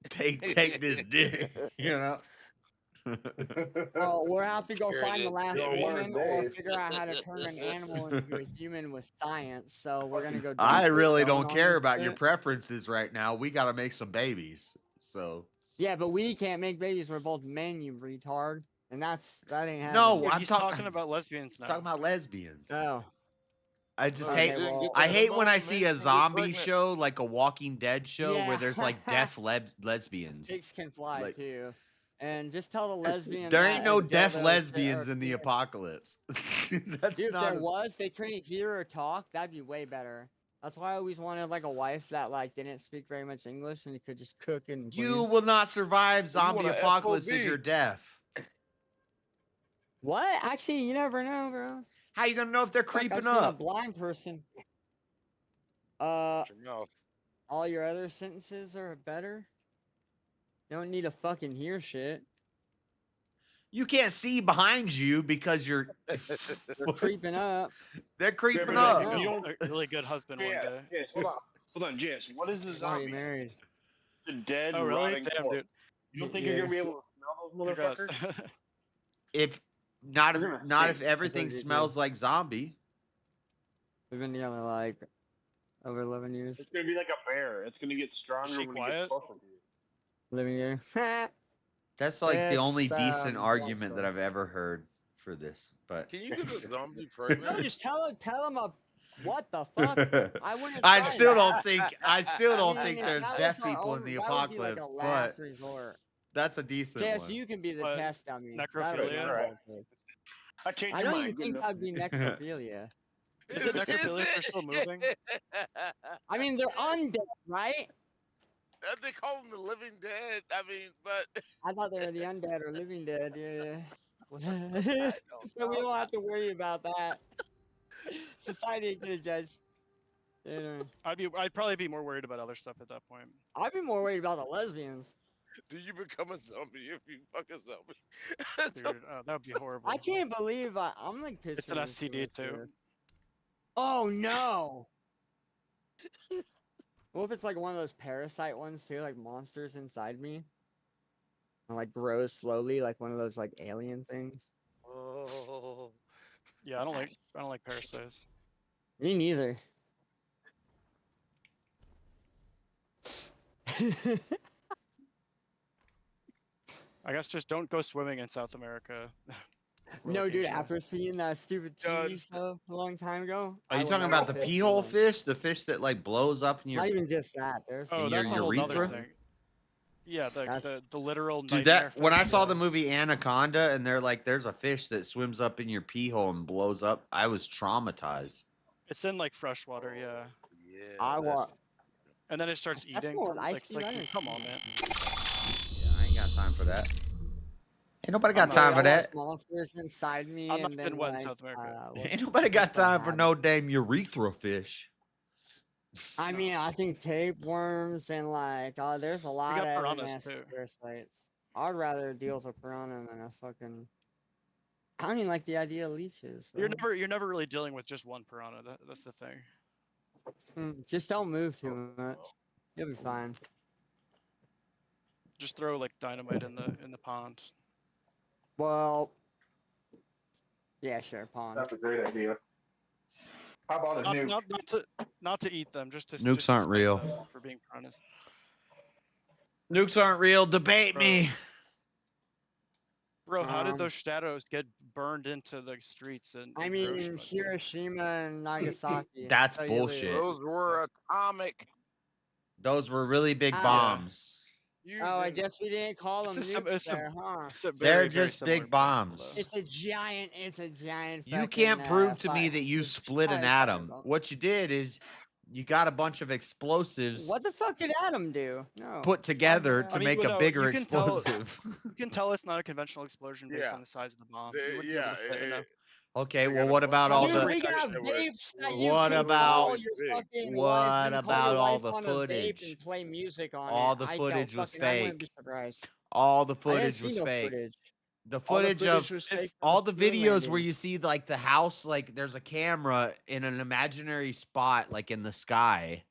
take this dick. You know. Well, we'll have to go Here find it the is, last David. woman or figure out how to turn an animal into a human with science. So we're gonna go. I Dr. really Stone don't on care this about your shit. preferences right now. We got to make some babies. So Yeah, but we can't make babies. We're both men, you retard. And that ain't happening. no, Yeah, I'm he's talking talking about lesbians now. talking about lesbians. Oh. I just Okay, hate. well, I hate when I man, see you a can get zombie pregnant. show, like a Walking Dead show, where Yeah. there's like deaf lesbians. Pigs can fly Like- too. And just tell the lesbian. There that ain't no a deaf dildo lesbians or in the penis- apocalypse. That's Dude, if not. there was, they couldn't hear or talk. That'd be way better. That's why I always wanted like a wife that like didn't speak very much English and could just cook and You clean. will not survive zombie want a apocalypse if FOB. you're deaf. What? Actually, you never know, bro. How you gonna know if they're Fuck, I've creeping seen a up? blind person. Shut your mouth. All your other sentences are better. You don't need to fucking hear shit. You can't see behind you because you're. They're creeping up. They're creeping Really up. good- You don't- a really good husband one Yes, day. yes. Hold on, Jess. What is a He's already zombie? married. It's a dead, Oh really? rotting Damn, corpse. dude. You don't think you're gonna be able to smell those Forgot. motherfuckers? If not, We're if gonna not, stink. if everything That's what you smells like zombie. We've been together like over 11 years. It's gonna be like a bear. It's gonna get stronger she when it quiet? gets closer to you. Living here. That's like the only It's, decent long argument that story. I've ever heard for this. But Can you get a zombie No, pregnant? just tell him what the fuck. I wouldn't. I try still that. don't think I mean, if there's that deaf was our people in own- the that would be like apocalypse, a last but resort. that's a decent Jess, one. you can be the What? test dummy. Necrophilia? Right. I changed I your don't mind. even Good think enough. that'd be necrophilia. Is it necrophilia if they're still moving? I mean, they're undead, right? They call them the living dead. I mean, but I thought they were the undead or living dead. Yeah. So we don't have to worry about that. Society could have judged. Yeah. I'd probably be more worried about other stuff at that point. I'd be more worried about the lesbians. do you become a zombie if you fuck a zombie? Dude, that would be horrible. I can't believe I'm like pissed. It's an STD too. Oh no! What if it's like one of those parasite ones too, like monsters inside me? And like grows slowly, like one of those like alien things. Oh. Yeah, I don't like parasites. Me neither. I guess just don't go swimming in South America. No, dude. Relocation. After seeing that stupid TV show a long time ago, Are I you will talking never about the fish pee hole again. fish? The fish that like blows up in your Not even just that. There's Oh, in your that's a whole other urethra? thing. Yeah, That's- the literal Dude, nightmare. that when I fish, saw yeah. the movie Anaconda and they're like, there's a fish that swims up in your pee hole and blows up, I was traumatized. It's in like freshwater, yeah. Yeah. I want. And then it starts That's eating. more ice Like, it's cream, like, I didn't come see on, man. Yeah, I ain't got time for that. Ain't nobody got time for that. Monsters inside me, I'm not and been then wet in like, South America. what's Ain't nobody got the time for habit? no damn urethra fish. I mean, I think tapeworms and like, there's a lot got of other piranhas, nasty too. parasites. I'd rather deal with a piranha than a fucking. I don't even like the idea of leeches. Bro. You're never really dealing with just one piranha. That's the thing. Just don't move too much. You'll be fine. Just throw like dynamite in the pond. Well, yeah, sure, pond. That's a great idea. How about a nuke? Not to eat them, just to Nukes just to aren't spite real. them for being piranhas. Nukes aren't real. Debate me. Bro, how did those shadows get burned into the streets? I mean, Hiroshima and Nagasaki. That's tell you bullshit. Those were atomic. Those were really big Ah. bombs. Oh, I guess we didn't call them nukes there, huh? They're just big bombs. It's a giant. You fucking, can't prove to me fire- that you split an giant atom. fireball. What you did is you got a bunch of explosives What the fuck did Adam do? No. put together to make a bigger you can tell- explosive. You can tell it's not a conventional explosion based Yeah. on the size of the bomb. They- You wouldn't be able yeah, to fit enough. Okay, well, what about all Dude, the? we got vapes that you What can about- call your fucking what wife, you can call about your all wife the on a vape footage? and play music on All it. the I footage don't was fucking- I wouldn't fake. be surprised. All the I didn't footage see was no fake. footage. The All the footage footage of was fake all from the the moon videos where landing. you see like the house, like there's a camera in an imaginary spot, like in the sky,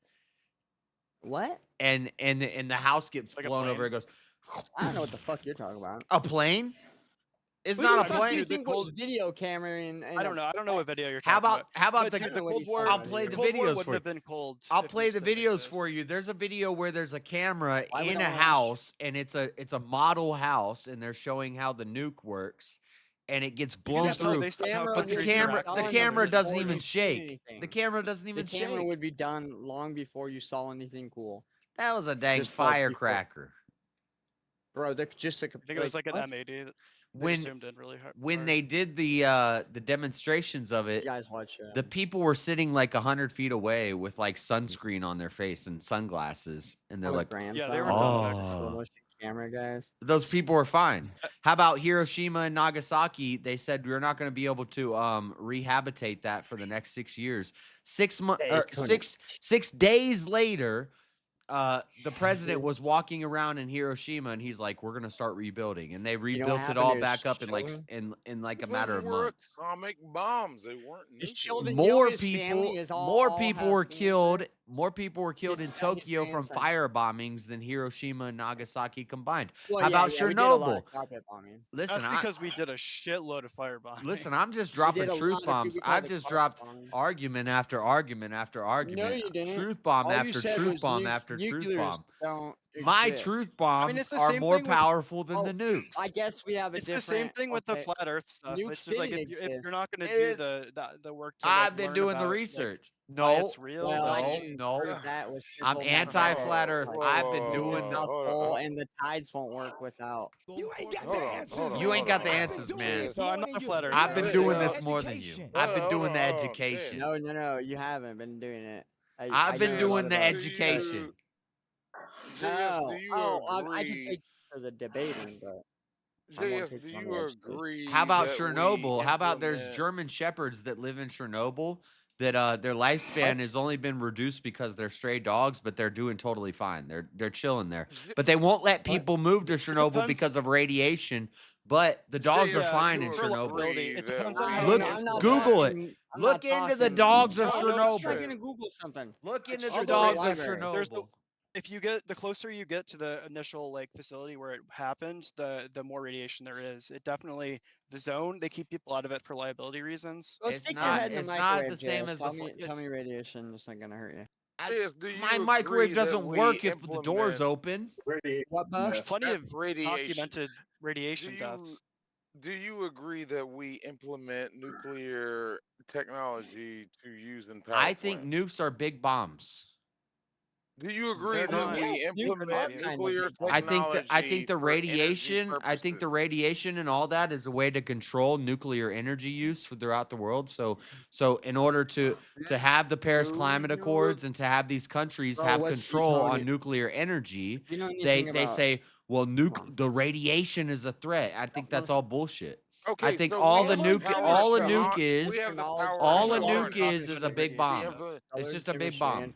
What? and the house gets Like a blown over. plane? It goes I don't know what the fuck you're talking about. a plane. It's Who not the a fuck do you plane. think was video camera and I don't know. I don't know what video you're How talking about how about But the? dude, the Cold War- War? I'll play the Cold War videos wouldn't for you. have been cold. I'll if play nukes the didn't videos exist. for you. There's a video where there's a camera Why would in I a wanna watch? house, and it's a model house, and they're showing how the nuke works, and it gets You can blown just tell through. based on how Camera But the would countries be camera, interact the with done camera each other. doesn't before even you see shake. anything. The camera doesn't The even camera shake. would be done long before you saw anything cool. That was a dang Just like before- firecracker. Bro, just I think it was like an what? M80. That they When zoomed in really hard. when they did the demonstrations of You it, guys watch it. the people were sitting like 100 feet away with like sunscreen on their face and sunglasses, and they're like, Yeah, they were "Oh." slow motion camera guys. Those people were fine. How about Hiroshima and Nagasaki? They said we're not going to be able to rehabilitate that for the next 6 years. 6 months, They couldn't. 6 days later, the president was walking around in Hiroshima, and he's like, "We're going to start rebuilding," and they know what rebuilt it happened all to back up in like children? in like a Those matter of were months. atomic bombs. They weren't His nuclear. children, you know, More his family people, is all were have cancer. killed. More people were killed His- in his Tokyo from grandson. fire bombings than Hiroshima and Nagasaki combined. Well, How yeah, about yeah, we did a lot Chernobyl? of carpet bombing. Listen, That's because we did a shitload of firebombing. listen, I'm just We dropping did a truth lot of bombs. we called I've it just carpet dropped bombing. argument after argument after No, argument. you didn't. Truth bomb All you after said truth was bomb after truth nuclears bomb. don't My exist. truth I bombs mean, it's the are same more thing with powerful than Oh, the nukes. I guess we have a It's the different. same thing with the okay. flat Earth stuff. Nukes It's just like didn't if exist. you're not going to It's- do the work to like, I've been learn doing the about, research. Like, No, why it's real. Well, I no, didn't no. prove that with I'm simple anti-flat mathematics. Earth. Like, Whoa, I've whoa, been whoa, doing whoa, the. South hold Pole on. and the tides won't work without. You ain't got Hold the on, answers, hold on, You ain't hold got on, the hold on. answers, man. So I'm not a flat Earth. I've been Hey, doing uh, this more than you. I've been hold doing on, the hold on, education. No, you haven't been doing it. I've I been know a doing lot the about it. education. No. Do you I can agree? take you for the debating, but I won't JS, take do you on you the education. agree How about that we Chernobyl? How about there's implement? German shepherds that live in Chernobyl that their lifespan has only been reduced because they're stray dogs, but they're doing totally fine. They're chilling there. But they won't let people move to Chernobyl depends- because of radiation. But the dogs are Yeah, fine you in for Chernobyl. liability. It that depends on we how Look, it I'm is. not Google it. talking- I'm Look not into the talking- dogs of No, no, I'm it's trying Chernobyl. to Google something. Look into It's the true. dogs of Library. There's the Chernobyl. if you get the closer you get to the initial like facility where it happened, the more radiation there is. It definitely the zone they keep people out of it for liability reasons. Go It's stick your not- head in it's the not microwave, the same JS. as tell the me, fl- tell me radiation. It's not gonna hurt you. JS, do you My agree microwave that doesn't we work if the door's implement- open. What, Bush? There's plenty of radiation. documented radiation deaths. Do you agree that we implement nuclear technology to use in power I think plants? nukes are big bombs. Do you agree They're that not- we Yes, nuke are implement kind of nuclear big bombs. I think technology the for energy radiation purposes? and all that is a way to control nuclear energy use throughout the world. So in order to have the Paris Climate Accords and to have these countries Bro, have what's control on plutonium? nuclear energy, You know they anything about? say, well, Come on. the radiation is a threat. I think that's all bullshit. I Okay, think so all we the have nuke power all a to nuke we is have the power all to a harness nuke is a big bomb. the- It's just a big bomb.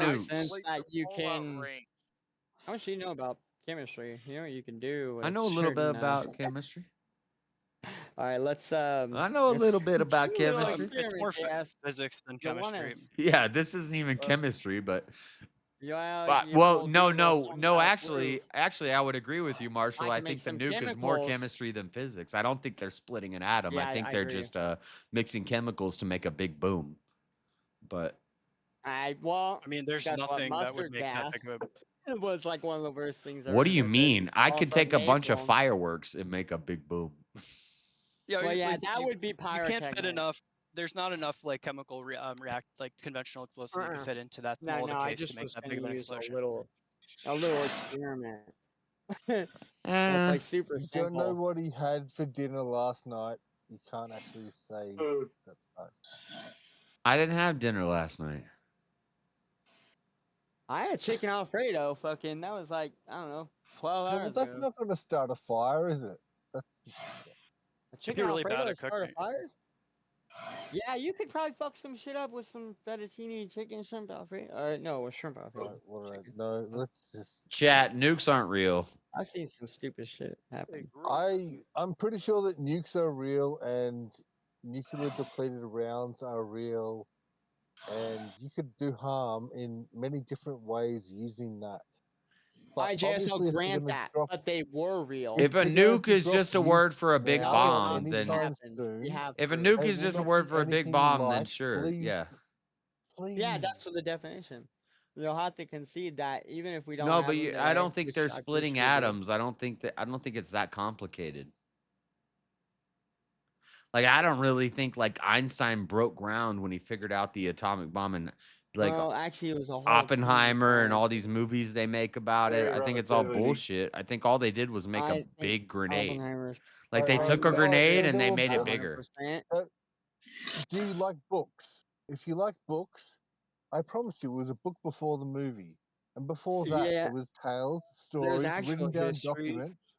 nukes. sense Complete that the you fallout can. range. How much do you know about chemistry? You know what you can do. I With know a little bit certain, about chemistry. All right, let's. I know a little bit about do a little chemistry. It's more experiment, yes. physics than You'll want chemistry. to. Yeah, this isn't even chemistry, but Well, no, about actually, I would agree with you, Marshall. I I can make think the some nuke is more chemicals. chemistry than physics. I don't think they're splitting an atom. Yeah, I think I they're agree. just mixing chemicals to make a big boom. But I mean, there's guess what? nothing that would Mustard make that gas big of was like one of the worst things I what do you remember. mean? I All could of a sudden take a bunch of napalm. fireworks and make a big boom. Yeah, Well, yeah, like, that would be you can't fit pyrotechnic. enough. There's not enough like chemical react like conventional explosive you can fit into that small of a I case just to make was that gonna big of an use explosion. a little experiment. That's Eh. like super You don't know simple. what he had for dinner last night. You can't actually say that's right. I didn't have dinner last night. I had chicken Alfredo. Fucking, that was like, I don't know, 12 Yeah, hours but that's ago. not going to start a fire, is it? That's A chicken You're really Alfredo bad at start a cooking. fire? Yeah, you could probably fuck some shit up with some fettuccine chicken shrimp Alfredo. No, with shrimp Alfredo. no. Let's just. Chat, nukes aren't real. I've seen some stupid shit happen. I'm pretty sure that nukes are real and nuclear depleted rounds are real, and you could do harm in many different ways using that. But I just obviously, if they're grant gonna that, drop, but they were real. If a they're going nuke to is drop just a word nukes for a big now or bomb, then anytime soon, if a proof. nuke they is will just a not word be for a big anything bomb, then like, sure, please, yeah. please. Yeah, that's for the definition. You'll have to concede that even if we don't No, have but them I today, don't think which they're I'm pretty splitting sure we do. atoms. I don't think it's that complicated. Like I don't really think like Einstein broke ground when he figured out the atomic bomb and like Well, actually, it was a whole Oppenheimer and science. all these movies they make about it. I think it's all bullshit. I think all they did was make a I think big grenade. Oppenheimer's Like they took a grenade and they made it books. bigger. Do you like books? If you like books, I promise you, it was a book before the movie, and before that, Yeah. it was tales, There's stories, actual written down history. documents.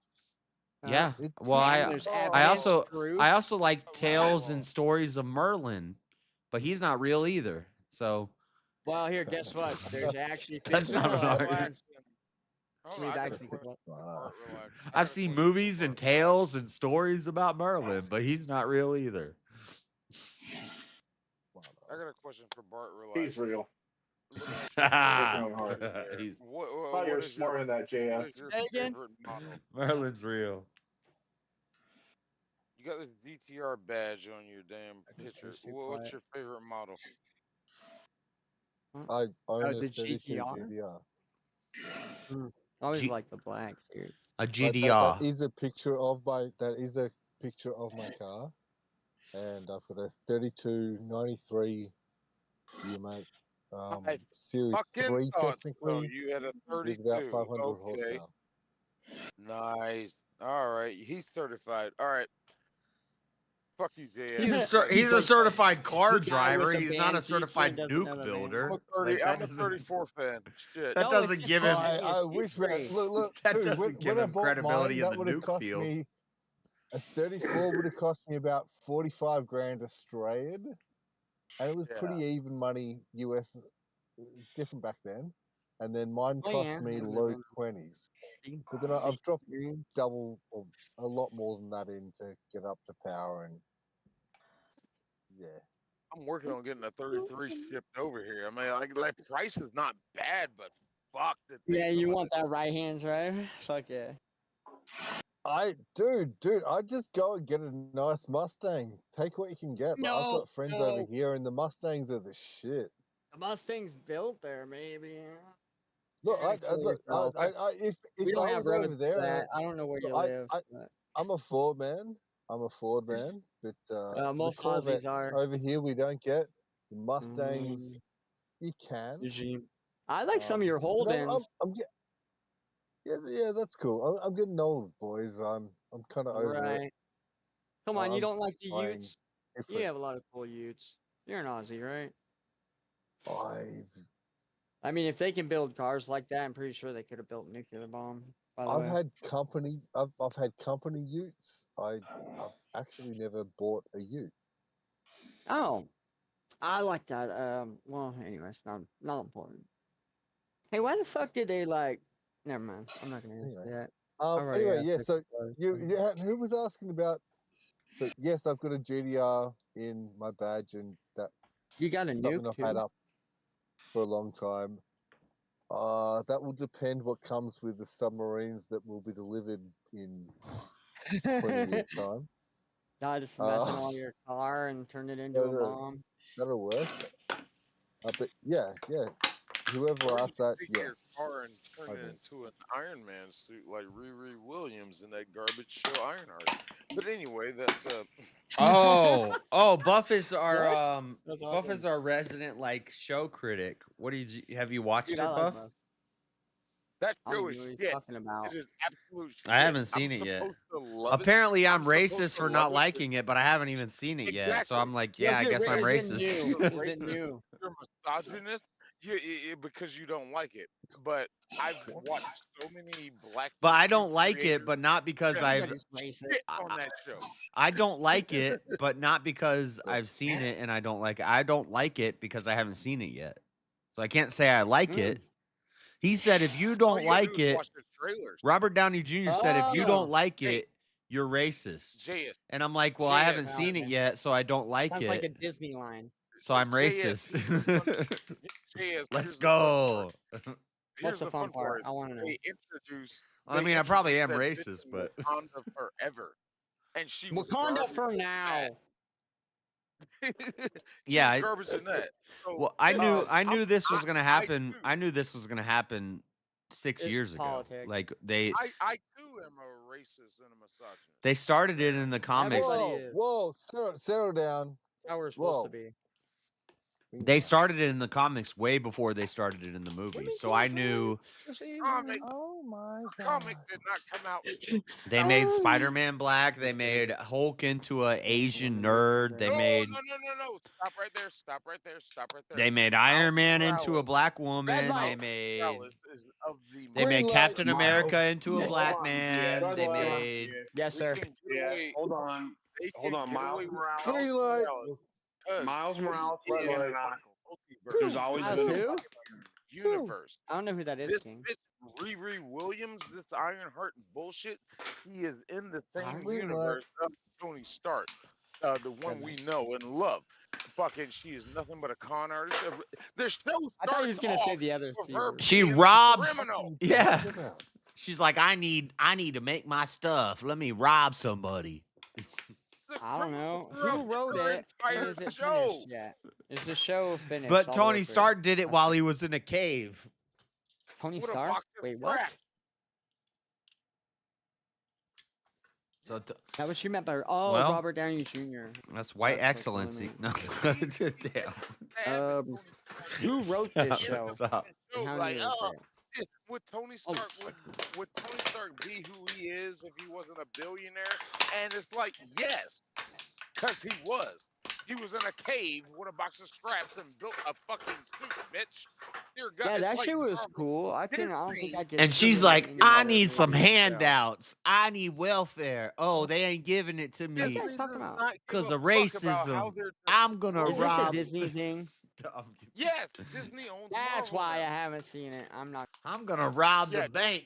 Yeah. It- Well, and there's I evidence also proof. like tales and stories of Merlin, but he's not real either. So Well, here, guess what? There's actually That's not an physical argument. evidence. Hold We've on, I got a actually question for Bart, relax. I've seen movies and tales and stories about Merlin, but he's not real either. I got a question for Bart, relax. He's real. Looking at Working on hard. He's Thought you were smarter than that, JS. what is your favorite model? Merlin's real. You got this VTR badge on your damn picture. What's your favorite model? I own the a 32 GTR? GDR. I always like the black series. A That GDR. is a picture of my. That is a picture of my car, and I've got a 3293 year make. I Series fucking 3 thought so. technically. You had a With about 32. 500 Okay. horsepower. Nice. All right. He's certified. All right. Fuck you, JS. He's a certified car the guy with driver. the He's not a band certified teacher doesn't know nuke the builder. I'm a 34 fan. Shit. That No, doesn't it's give just him. hilarious. I It's wish, man. great. Look, That dude, doesn't give when I him bought credibility mine, in that the would have nuke cost field. me a 34 would have cost me about 45 grand Australian, and it was pretty even money US, different back then. And then mine Oh, cost yeah, me it would've low been 20s. But then I've 60 dropped grand. double or a lot more than that in to get up to power and yeah. I'm working on getting a 33 shipped over here. I mean, like price is not bad, but fuck the thing. Yeah, you want that right hand drive? Fuck yeah. Dude, I just go and get a nice Mustang. Take what you can get. Like, I've got friends over here, and the Mustangs are the shit. The Mustang's built there, maybe. Look, if we don't I have was over roads for there, that. I don't know where you live. but- I'm a Ford man. But the most Corvettes Aussies are. over here we don't get. The Mustangs, you can. I like some of your but Holdens. Yeah, that's cool. I'm getting old, boys. I'm kind of over it. Right. Come on, you I'm don't like the buying Utes? You different- have a lot of cool Utes. You're an Aussie, right? I've I mean, if they can build cars like that, I'm pretty sure they could have built a nuclear bomb. By the I've way. had company. I've had company Utes. I've actually never bought a Ute. Oh, I like that. Well, anyway, it's not important. Hey, why the fuck did they like? Never mind. I'm not gonna answer that. I've already Anyway, asked yeah. it So before. you had, who was asking about? So yes, I've got a GDR in my badge, and that You got a something nuke I've had too? up for a long time. That will depend what comes with the submarines that will be delivered in 20 years' time. Not just methanol your car and turn it into a bomb. That'll work. But yeah. Whoever asked that, Take yes. your car and turn I it do. into an Iron Man suit like Riri Williams in that garbage show Ironheart. But anyway, that's Buff is our That's Buff awesome. is our resident like show critic. What did you have you watched Dude, it, I like Buff? Buff. that I don't show even is know what he's shit. talking about. It is absolute shit. I haven't seen I'm it yet. supposed to love it. Apparently, I'm supposed racist to for love not it, liking it, but I haven't even seen it yet. So I'm like, Yeah, yeah, I guess I'm is it racist. new? You're Is it racist, new? You're misogynist. Because you don't like it. But I've watched so many black. But I don't YouTube like it, creators but not because that I've shit on that show. I don't like it, but not because I've seen it and I don't like it. I don't like it because I haven't seen it yet. So I can't say I like it. He said if you All don't you gotta do like is it, watch the trailers. Robert Downey Jr. said if you don't Oh. like Hey. it, you're racist. JS. And I'm like, well, I haven't JS. seen it yet, so I don't like Sounds it. like a Disney line. So I'm JS, racist. JS, Let's here's the fun go. What's the fun part? I want to know. They introduce. I mean, I probably am that bitch racist, in but Wakanda forever, and she was Wakanda garbage for in now. She Yeah, was I- garbage in that. So, Well, I knew I'm- this was gonna happen. too- I knew this was gonna happen 6 It's years ago. politics. Like they I too am a racist and a misogynist. they started it in the comics. Everybody is. Whoa, settle down. How we're supposed Whoa. to be. They started it in the comics way before they started it in the movies. So I knew Comic, Oh my god. comic did not come out. they made Spider-Man black. They made Hulk into a Asian nerd. They made No. Stop right there. Stop right there. Stop right there. they made Iron Man Morales. into a black woman. They light. made Morales is of the they made Green Captain light. America into a Hold black on. man. Yeah, They hold on. made Yes, They sir. can get Yeah, away- hold on. they Hold can on, get Miles away with Morales. Green light. Miles Morales is is in in a an article. multiverse. There's always Miles been who? universe. I don't know who that is, This King. Riri Williams, this Ironheart bullshit, he is in the same Green universe of Tony Stark, the one we know and love. Fucking, she is nothing but a con artist. The show I thought he was starts gonna say off the other with C her word. She being a robs. criminal. Yeah. She's like, I need to make my stuff. Let me rob somebody. The I don't know. criminal Who wrote throughout it? the And entire is it show. finished yet? Is the show finished? But all the way Tony through? Stark did it while he was in a cave. Tony What a Stark? box of Wait, what? crap. So That what you meant by Well, Robert Downey Jr. that's white That's so excellency. funny. No, damn. Who wrote this show? Stop. Show, And how like, new is it? would Tony Stark would Tony Stark be who he is if he wasn't a billionaire? And it's like, yes, because he was. He was in a cave with a box of scraps and built a fucking suit, bitch. Dear God, Yeah, it's that like shit was Marvel cool. I don't think I could. And see she's it like, in I another need some movie. handouts. I need welfare. Oh, they ain't giving it to What me you guys talking about? because of racism. I'm gonna Is this a rob. Disney thing? Yes, Disney owns That's Marvel why now. I haven't seen it. I'm not. I'm gonna rob Yeah, the bank.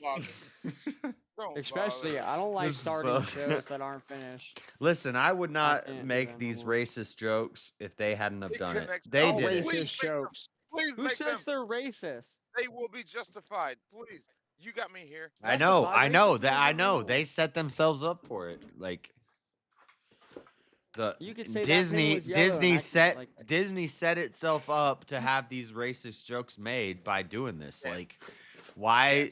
Don't Especially, bother. I don't like This is, starting shows that aren't finished. Listen, I would not can't do make that these anymore. racist jokes if they hadn't have It done it. connects They all did it. Please Racist make them. jokes. Please Who make them. says they're racist? They will be justified. Please, you got me here. I know, I know racist that. I is know illegal. they set themselves up for it. Like the You could say that Disney, man was yellow and I Disney could, set like- Disney set itself up to have these racist jokes made by doing this. Like, why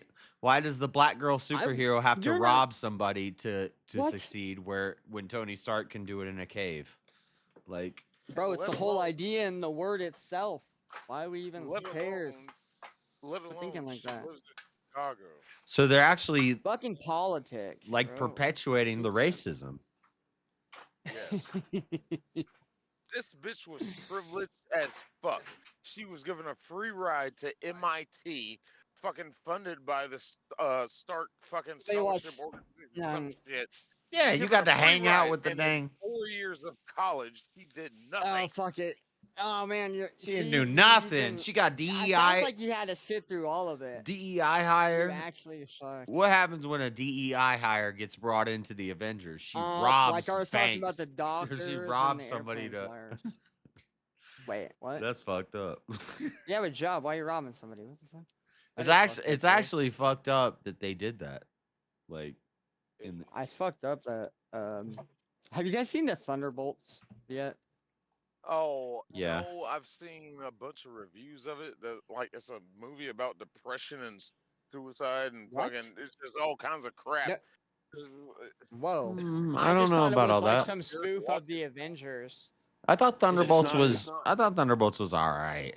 does the black girl superhero have to you're not- rob somebody to What? succeed? Where when Tony Stark can do it in a cave, like. Bro, it's Let the whole alone- idea in the word itself. Why we even Let who cares? Let For alone thinking like she that. lives in Chicago. So they're actually Fucking politics. like bro. perpetuating the racism. Yes. This bitch was privileged as fuck. She was given a free ride to MIT, fucking funded by the Stark fucking Tell you what, scholarship organization. yeah, Some shit. Yeah, you Given got a to free hang out ride, with the and in dang. 4 years of college, he did Oh nothing. fuck it. Oh man, She didn't do nothing. She got It sounds DEI like you had to sit through all of it. DEI hire. You actually suck. What happens when a DEI hire gets brought into the Avengers? She robs like I was talking about banks. the doctors. She and robs the somebody airplane to. flyers. Wait, what? That's fucked up. You have a job. Why are you robbing somebody? What the fuck? It's actually fucked up that they did that. Like, I fucked up that. Have you guys seen the Thunderbolts yet? Oh, Yeah. no, I've seen a bunch of reviews of it. That like it's a movie about depression and suicide and What? fucking it's just all kinds of crap. Yep. Whoa. I don't just know thought about it was all like that. some spoof of the Avengers. I thought Thunderbolts not- was. I thought Thunderbolts was all right.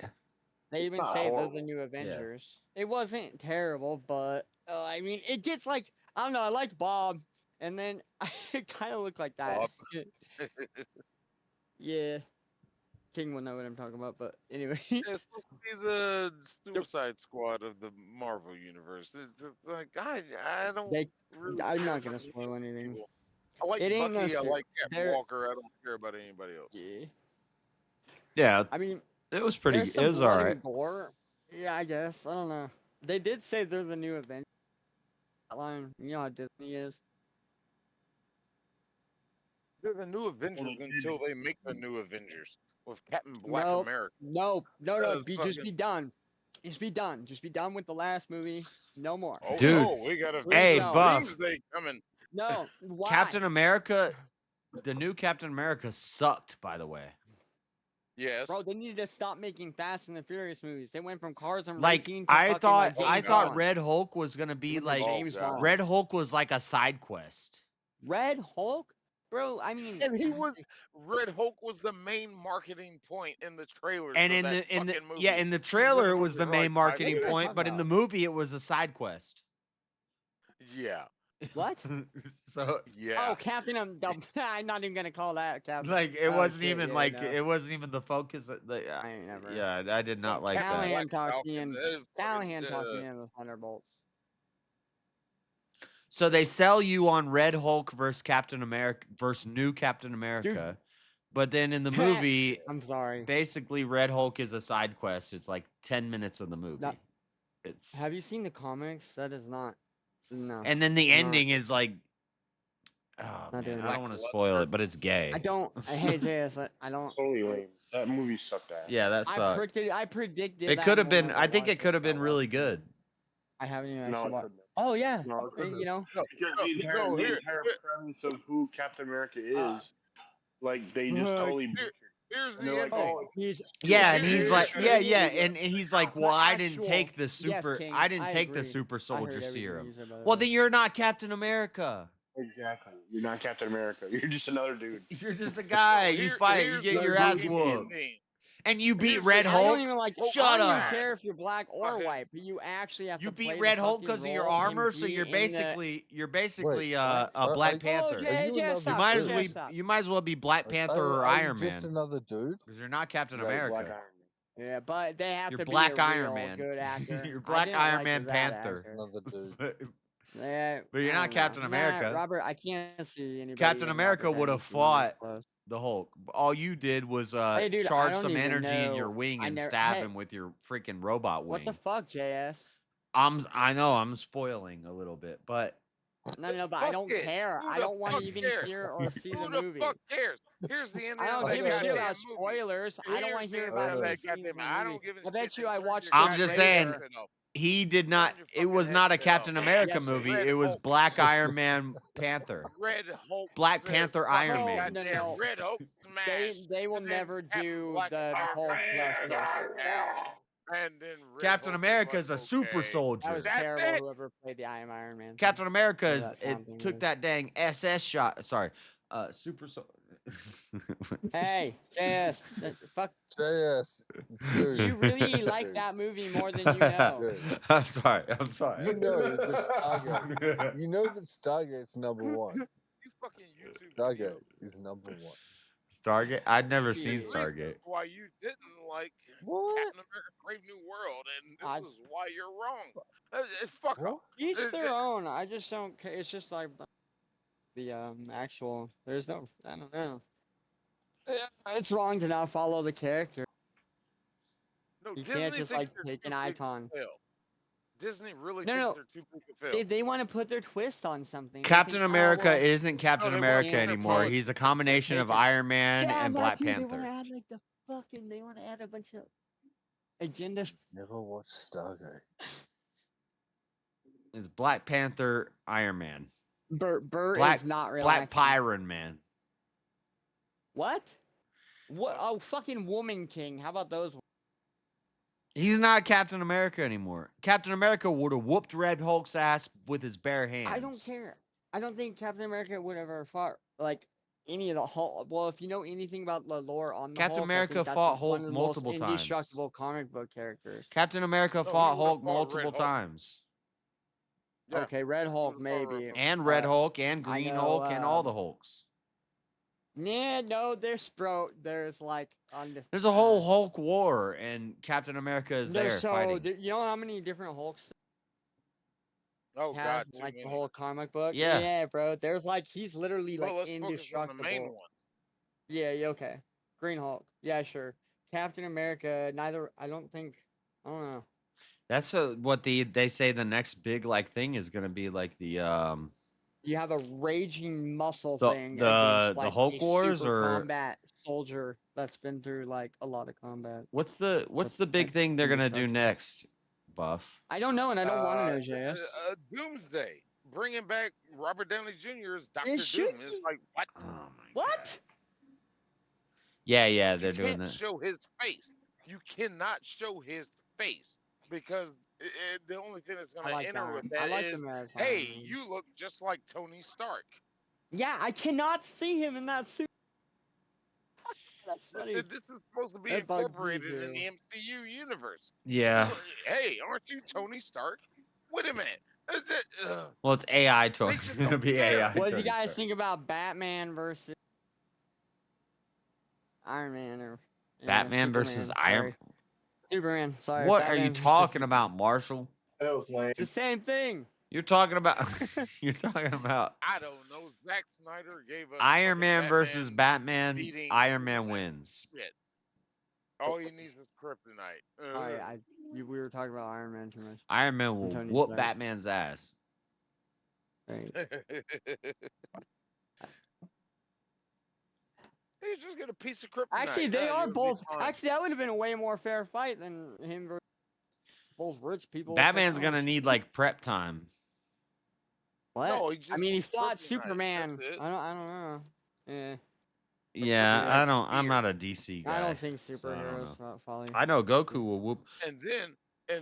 They even not say they're horrible. the new Avengers. It wasn't terrible, but I mean, it gets like I don't know. I liked Bob, and then it kind of looked like that. Bob. Yeah, King will know what I'm talking about. But anyway, It's supposed to be the Suicide Squad of the Marvel universe. It's just like I don't. really I'm care not about gonna any spoil of these anything. people. I like It ain't no Bucky. I su- like Captain they're- Walker. I don't care about anybody else. Yeah. Yeah. I mean, it was pretty. there's It some was blood all and right. gore. Yeah, I guess. I don't know. They did say they're the new Avengers. That line, you know how Disney is. They're the new Avengers until they make the new Avengers with Captain Black No, America. no, That's just be done. Just be done. Just be done with the last movie. No more. Oh Dude. no, we got a Hey, no. Buff. Doomsday coming. No, why? Captain America. The new Captain America sucked, by the way. Yes. Bro, they needed to stop making Fast and the Furious movies. They went from Cars and Like Racing to I fucking, thought. like, I James thought Bond. Red Hulk was gonna be With like. James Bond. Red Hulk was like a side quest. Red Hulk? Bro, I mean, And Red Hulk was the main marketing point in the trailers. And of in that the in the fucking movie. yeah in the You trailer it literally was the were main like, marketing what are you point, talking but in the about? movie it was a side quest. Yeah. What? So yeah. Oh, Captain I'm not even gonna call that Captain. like it Oh, wasn't shit, even yeah, like no. it wasn't even the focus. I ain't never. Yeah, I did not like that. Callahan talked Falcon, me in. Callahan talked me in the Thunderbolts. So they sell you on Red Hulk versus Captain America versus new Captain America, but then in the movie, I'm sorry. basically Red Hulk is a side quest. It's like 10 minutes of the movie. It's Have you seen the comics? That is not. No. and then the not- ending is like, oh Not man, doing I that. don't want to spoil it, but it's gay. I don't. I hate JS. I don't. Totally lame. That movie sucked ass. Yeah, that sucked. I predicted. It that could and have will been. never I think watch it could have been so really good. I haven't even No, actually it watched. couldn't. Oh yeah. No, it couldn't. You know. Because the entire premise of who Captain America is, like they just totally. Here's And the they're like, ending. oh, Yeah, and he's like, yeah, yeah, and he's like, well, I didn't take the super, King, I didn't I take the agree. super I heard soldier everything serum. you said, by the Well, way. then you're not Captain America. Exactly. You're not Captain America. You're just another dude. You're just a guy. You fight, you get your ass whooped, and you beat Red I Hulk. don't even like. Shut I don't up. even care if you're black or white, but you actually have You to play beat the Red Hulk fucking because of your role and armor, so be you're in the- basically Wait, a are Black you- Panther. Oh, Jay, you Jay, another stop, You might as Jay, well, stop. you might as well be Black Panther or are you Iron just Man, another dude? because you're not Captain Right, America. Black Iron Man. Yeah, but they have You're to Black be a Iron real Man. good actor. You're I Black didn't Iron like Man that Panther. actor. Another dude. Yeah, But you're I not don't know. Captain Nah, America. Robert, I can't see anybody. Captain in America Robert would have Downey Jr. 's fought close. the Hulk. All you did was Hey, dude, I charge don't some even energy in your know. wing I and never- stab hey, him with your freaking robot What wing. the fuck, JS? I know I'm spoiling a little bit, but No, but I Fuck don't it. care. Who I the don't want to fuck even cares? hear or see Who the movie. fuck cares? Here's the ending I of don't that give a shit goddamn about movie. spoilers. I don't want Here's to hear the about ending of any that scenes in goddamn. the I movie. don't give a I bet shit. you I watched. I'm the just trailer. saying he did not. It was not a Captain America Yes, movie. Red It was Hulk. Black Iron Man Panther. Red Hulk. Black says Panther fucking Iron Man. No. goddamn Red Hulk smash. They will and then never Captain do Black the Iron Hulk Man justice. And then Red Captain Hulk America was is a like, super okay. soldier. That was That's terrible. it. Whoever played the Iron Man. Captain America Whatever is that sound it thing took is. that dang SS shot. Sorry, super Hey, JS, fuck. JS, dude. You really like Dude. that movie more than you know. Dude. I'm sorry. I'm sorry. You know that Stargate. You know that Stargate's number one. You fucking YouTube. Stargate is number one. Stargate. I'd never seen Reasons Stargate. Why you didn't like What? Captain America: Brave New World, and this is why you're wrong. Fuck off. Each their own. I just don't care. It's just like the actual. There's no. I don't know. Yeah, it's wrong to not follow the character. No, You Disney can't just thinks like they're take too an big to icon. fail. Disney really No, thinks no. they're too big to fail. They want to put their twist on something. They Captain think, oh, America well, isn't Captain they America want to anymore. politics. He's a combination of Iron Man yeah, and that Black too. They want to Panther. add like the fucking. They want to add a bunch of agenda. Never watched Stargate. It's Black Panther, Iron Man. Bert Black, is not real. Black acting. Pyron Man. What? What? Oh, fucking Woman King. How about those? He's not Captain America anymore. Captain America would have whooped Red Hulk's ass with his bare hands. I don't care. I don't think Captain America would have ever fought like any of the Hulk. Well, if you know anything about the lore on the Captain Hulk, America I think that's fought one Hulk of the multiple most times. indestructible comic book characters. Captain America he fought would've Hulk fought Red multiple Hulk. times. Yeah, Okay, Red Hulk maybe. And Red Hulk and Green know, Hulk and all the Hulks. Yeah, no, there's like There's a whole Hulk war, and Captain America is there so fighting. you know how many different Hulks Oh has God, in, too like many. the whole comic book? Yeah. Bro. There's like he's literally Well, like let's focus on the main indestructible. one. Yeah, okay. Green Hulk. Yeah, sure. Captain America, I don't know. That's what they say the next big like thing is gonna be, like the You have a raging muscle The- thing the- against the like Hulk a Wars super or- combat soldier that's been through like a lot of combat. what's the big thing they're gonna do next, Buff? I don't know, and I don't want to know, JS. Doomsday, bringing back Robert Downey Jr. as Doctor should Doom. It's like what? What? Yeah, they're You doing can't that. show his face. You cannot show his face because the only thing that's going I to like enter that. with I that like is, him as hey, Iron Man. you look just like Tony Stark. Yeah, I cannot see him in that suit. That's funny. This is supposed to be That bugs me, incorporated in too. the MCU universe. Yeah. Hey, aren't you Tony Stark? Wait a minute. Is it, Well, it's AI They Tony. just It's gonna don't be care. AI. What do Tony you guys Stark. think about Batman versus Iron Man or Batman versus Superman, Iron. sorry. Superman? Sorry. What are Batman you versus talking about, Marshall? That was lame. It's the same thing. You're talking about. You're talking about I don't know. Zack Snyder gave us Iron fucking Man versus Batman. beating Iron Man Superman. wins. Shit. All he needs is kryptonite. We were talking about Iron Man too much. Iron Man will Tony whoop Stark. Batman's ass. Right. He's just got a piece of kryptonite. Actually, they are you'll be both. fine. Actually, that would have been a way more fair fight than him versus both rich people. with Batman's gonna technology. need like prep time. What? No, he I just mean, he needs fought kryptonite, Superman. that's it. I don't know. Yeah. Yeah, I don't. I'm Spear. not a DC guy. I don't think so I don't superheroes know. follow. I know Goku will whoop. And then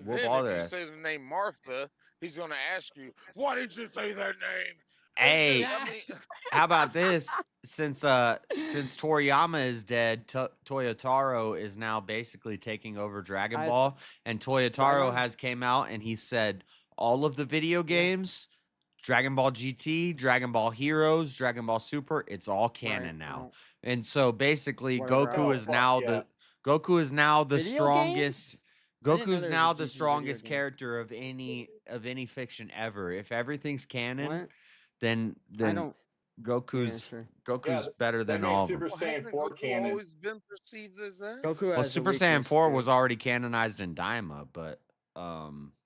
Whoop all if their you ass. say the name Martha, he's gonna ask you, "Why did you say that name?" Hey, I mean, how about this? Since Toriyama is dead, Toyotaro is now basically taking over Dragon I- Ball, and Toyotaro Dragon- has came out and he said all of the video games, Dragon Ball GT, Dragon Ball Heroes, Dragon Ball Super, it's all canon now. And so basically, Whatever. Goku is now the Video strongest. games? I didn't know Goku's there was now a the GT video strongest game. character of any fiction ever. If everything's canon, What? then I don't. Goku's sure. Goku's Yeah, better they than made all of Super them. Saiyan 4 canon. always been perceived as that. Goku Well, has a Super Saiyan weakness, 4 too. was already canonized in Daima, but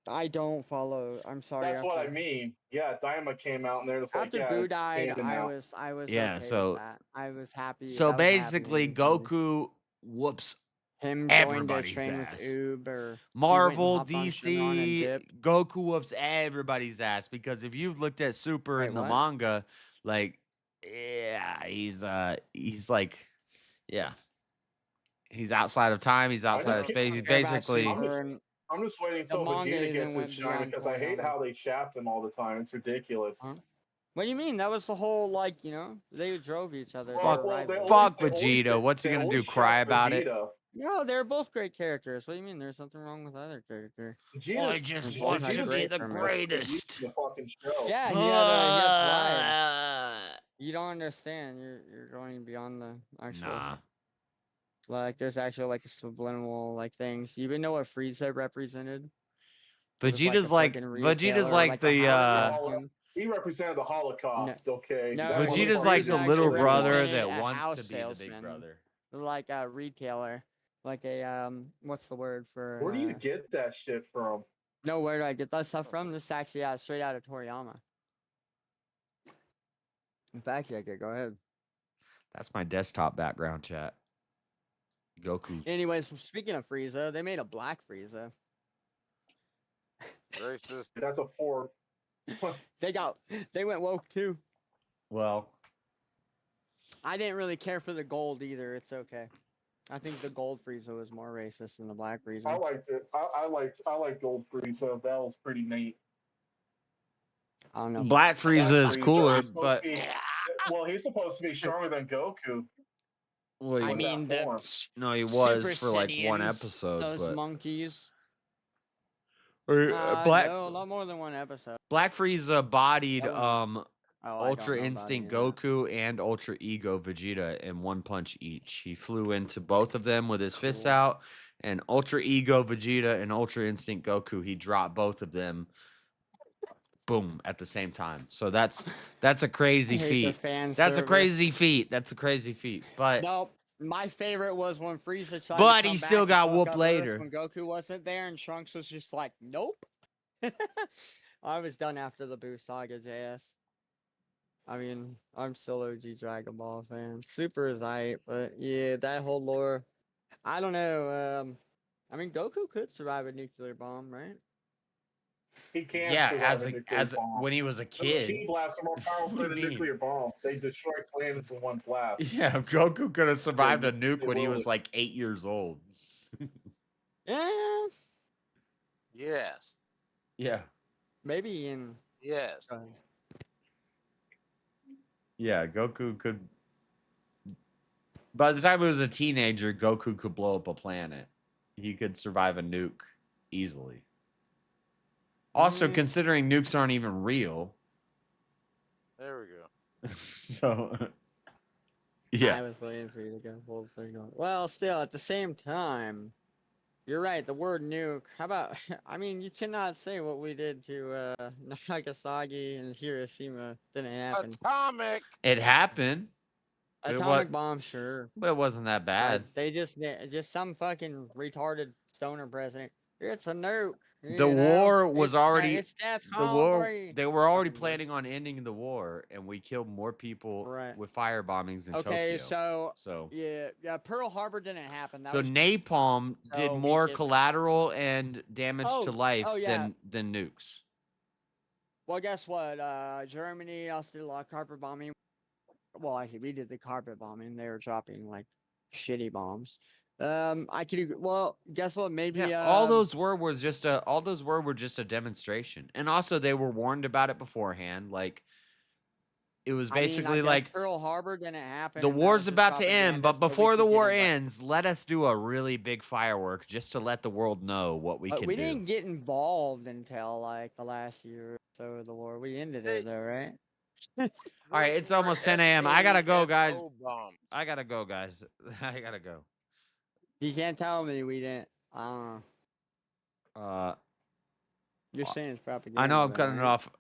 I don't follow. I'm sorry. That's what I mean. Yeah, Daima came out and they're just like, After yeah, Boo it's died, canon I now. was yeah. okay So with that. I was happy. so that was basically, happening for me. Goku whoops Him going to everybody's train ass. with Oob or Marvel, hopped on Shenron and DC, dipped. Goku whoops everybody's ass because if you've looked at Super Wait, in the what? manga, like, yeah, he's like, yeah, he's outside of time, he's outside of space. He's basically, I'm just waiting The until manga Vegeta even gets went his shine beyond because I hate Toriyama. how they shaft him all the time. It's ridiculous. What do you mean? That was the whole they drove each other. Well, They were rivals. fuck Vegeta. What's he gonna do? Cry about it? No, they're both great characters. What do you mean? There's something wrong with either character. I just want to be the greatest. The fucking show. Yeah, he had pride. You don't understand. You're going beyond the actual. Nah. Like there's actually like a subliminal like things. You even know what Frieza represented? Vegeta's like the He represented the Holocaust. Okay. No, That Vegeta's motherfucker like is the actually little brother represented that a wants house to be the big salesman. brother. Like a retailer, like a what's the word for? Where do you get that shit from? No, where do I get that stuff from? This is actually straight out of Toriyama. Fact check it. Go ahead. That's my desktop background chat. Goku. Anyways, speaking of Frieza, they made a black Frieza. Racist. That's a 4. They went woke too. Well, I didn't really care for the gold either. It's okay. I think the gold Frieza was more racist than the black Frieza. I liked it. I liked Gold Frieza. That was pretty neat. I don't know. Black Frieza is cooler, he's supposed but to be, well, he's supposed to be stronger than Goku. well, I he- mean, the no, he was Super for like one Saiyans, episode, those but monkeys. Black No, a lot more than one episode. Black Frieza bodied I don't Ultra know about Instinct any of Goku and Ultra Ego Vegeta in one punch each. He flew into both of them with his fists out, and Ultra Ego Vegeta and Ultra Instinct Goku, he dropped both of them boom at the same time. So that's a crazy I hate the feat. fan That's a service. crazy feat. That's a crazy feat. But Nope. My favorite was when Frieza tried But to he come still back got and fuck whooped up Earth later. when Goku wasn't there, and Trunks was just like, nope. I was done after the Boo Saga, JS. I mean, I'm still OG Dragon Ball fan. Super is aight, but yeah, that whole lore. I don't know. I mean, Goku could survive a nuclear bomb, right? He can yeah, survive a nuclear bomb. when he was a Those kid. speed blasts are more powerful What than do a you mean? nuclear bomb. They destroy planets in one blast. Yeah, Goku could have survived a They nuke when he will was it. like 8 years old. Yeah, Yes. Yeah. maybe in. Yes. Yeah, Goku could. By the time he was a teenager, Goku could blow up a planet. He could survive a nuke easily. Also, considering nukes aren't even real. There we go. So, yeah. I was waiting for you to go full circle. Well, still, at the same time, you're right. The word nuke. How about? I mean, you cannot say what we did to Nagasaki and Hiroshima didn't happen. Atomic. It happened. But Atomic bomb, sure. But it wasn't that bad. Like, they just some fucking retarded stoner president. It's a nuke. The war was already It's death the war. hungry. They were already planning on ending the war, and we killed more people with fire bombings in Okay, Tokyo. so yeah, Pearl Harbor didn't happen. That So was napalm did So we more did- collateral and damage to Oh, life oh, yeah. than nukes. Well, guess what? Germany also did a lot of carpet bombing. Well, actually, we did the carpet bombing. They were dropping like shitty bombs. I could. Well, guess what? Maybe all those were just a demonstration, and also they were warned about it beforehand. Like it was I mean, I basically guess like Pearl Harbor didn't happen. the and that war's was just about to end, propaganda but so we before the could get war invi- ends, let us do a really big firework just to let the world know what we But can we do. didn't get involved until like the last year or so of the war. We ended it though, right? All right, it's almost 10 a.m. I gotta go, guys. Bombs. I gotta go, guys. I gotta go. You can't tell me we didn't. You're saying it's propaganda. I know I'm though, cutting it right? off.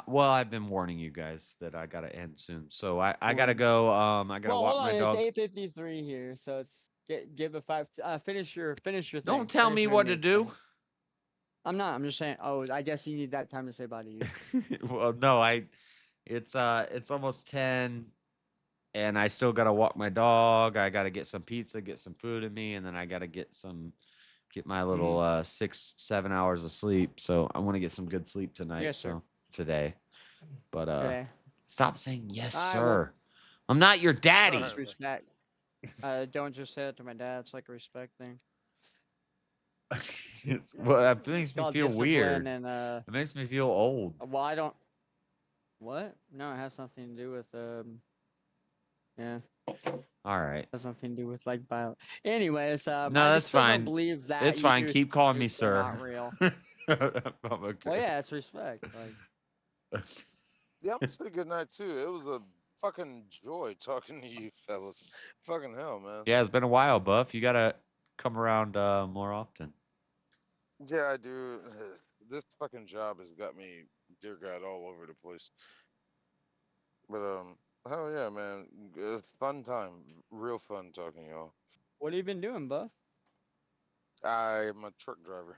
Well, I've been warning you guys that I gotta end soon, so I gotta go. I gotta Well, walk hold on. my dog. It's 8:53 here, so it's give a 5. Finish your thing. Don't tell Finish me your what to nuke do. thing. I'm not. I'm just saying. Oh, I guess you need that time to say bye to you. Well, no, it's almost 10, and I still gotta walk my dog. I gotta get some pizza, get some food in me, and then I gotta get my little 6-7 hours of sleep. So I want to get some good sleep tonight. Yes, sir. So today, but Okay. stop saying yes, I sir. I'm not your daddy. Just respect. Don't just say it to my dad. It's like a respect thing. Well, that makes It's me called feel discipline weird. And It makes me feel old. well, I don't. What? No, it has nothing to do with Yeah. All right. Has nothing to do with like bio. Anyways, No, I that's just still fine. don't believe that. It's you fine. do Keep calling me nukes are sir. Not real. I'm okay. Well, yeah, it's respect. Like, Yeah, I'm gonna say good night too. It was a fucking joy talking to you fellas. Fucking hell, man. Yeah, it's been a while, Buff. You gotta come around more often. Yeah, I do. This fucking job has got me, dear God, all over the place. But hell yeah, man. Fun time. Real fun talking to y'all. what have you been doing, Buff? I'm a truck driver.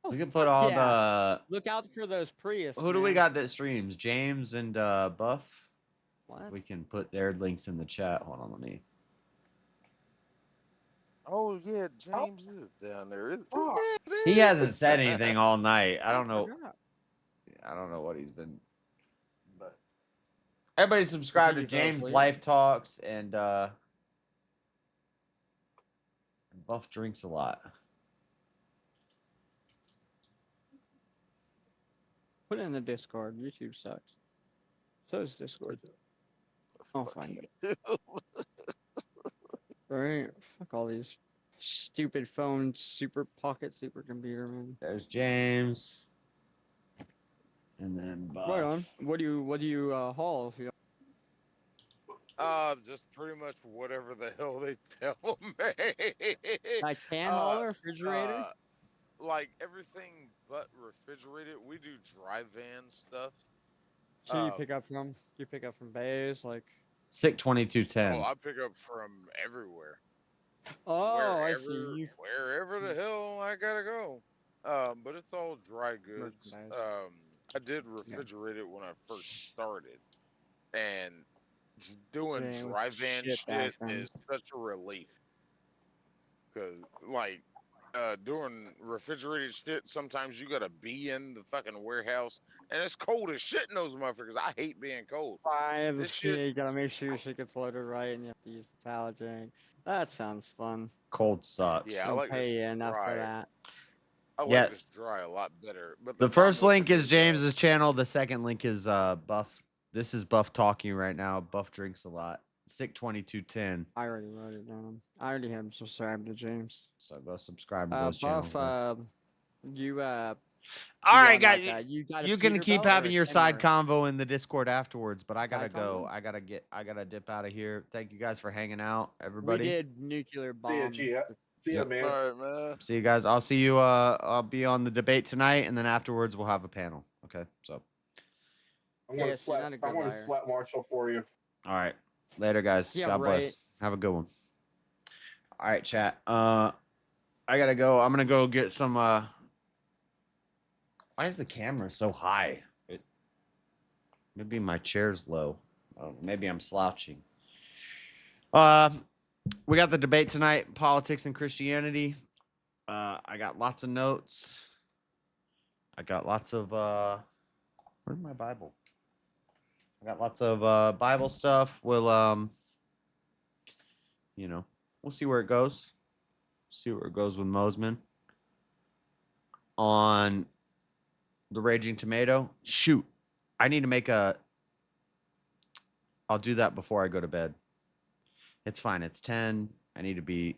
We can put all Yeah. Look out for those Prius. Who do we man. got that streams? James and Buff. What? We can put their links in the chat. Hold on, let me. Oh yeah, James is down there. He hasn't said anything all night. I don't know. I don't know what he's been. But everybody subscribe to he fell James asleep? Life Talks and Buff drinks a lot. Put it in the Discord. YouTube sucks. So does Discord. I'll find it. Right? Fuck all these stupid phones, super pocket supercomputer, man. There's James. And then Buff. Right on. What do you haul if you Just pretty much whatever the hell they tell me. like can hauler, refrigerator? Like everything but refrigerated. We do dry van stuff. So you pick up from bays, like Sick 2210. Oh, I pick up from everywhere. oh, I see. Wherever the hell I gotta go. But it's all dry goods. Merchandise. I did refrigerate it when I first started, and doing Yeah, it was dry van shit back shit then. is such a relief. Cause like doing refrigerated shit, sometimes you gotta be in the fucking warehouse, and it's cold as shit in those motherfuckers. I hate being cold. This shit, You gotta make sure your shit gets loaded right, and you have to use the pallet jack. That sounds fun. Cold sucks. yeah, I Don't like pay this you enough for dry. that. I like Yeah. this dry a lot better. But The problem first with link it is James's channel. The second link is Buff. This is Buff talking right now. Buff drinks a lot. Sick 2210. I already wrote it down. I already have subscribed to James. So go subscribe to those channels. Buff, guys. you All you right, on, guys. like, you got a You can Peterbilt keep or having a your side Kenworth? convo in the Discord afterwards, but I gotta Side go. convo? I gotta dip out of here. Thank you guys for hanging out, We everybody. did nuclear bomb. See ya, Yep. man. All right, man. See you guys. I'll see you. I'll be on the debate tonight, and then afterwards we'll have a panel. Okay. So. I'm gonna Yes, you're slap. not a I'm good gonna liar. slap Marshall for you. All right. Later, guys. Yeah, God right. bless. Have a good one. All right, chat. I gotta go. I'm gonna go get some. Why is the camera so high? Maybe my chair's low. Maybe I'm slouching. We got the debate tonight, politics and Christianity. I got lots of notes. I got lots of where's my Bible? I got lots of Bible stuff. We'll we'll see where it goes. See where it goes with Mosman. On the Raging Tomato. Shoot. I need to make a I'll do that before I go to bed. It's fine. It's 10. I need to be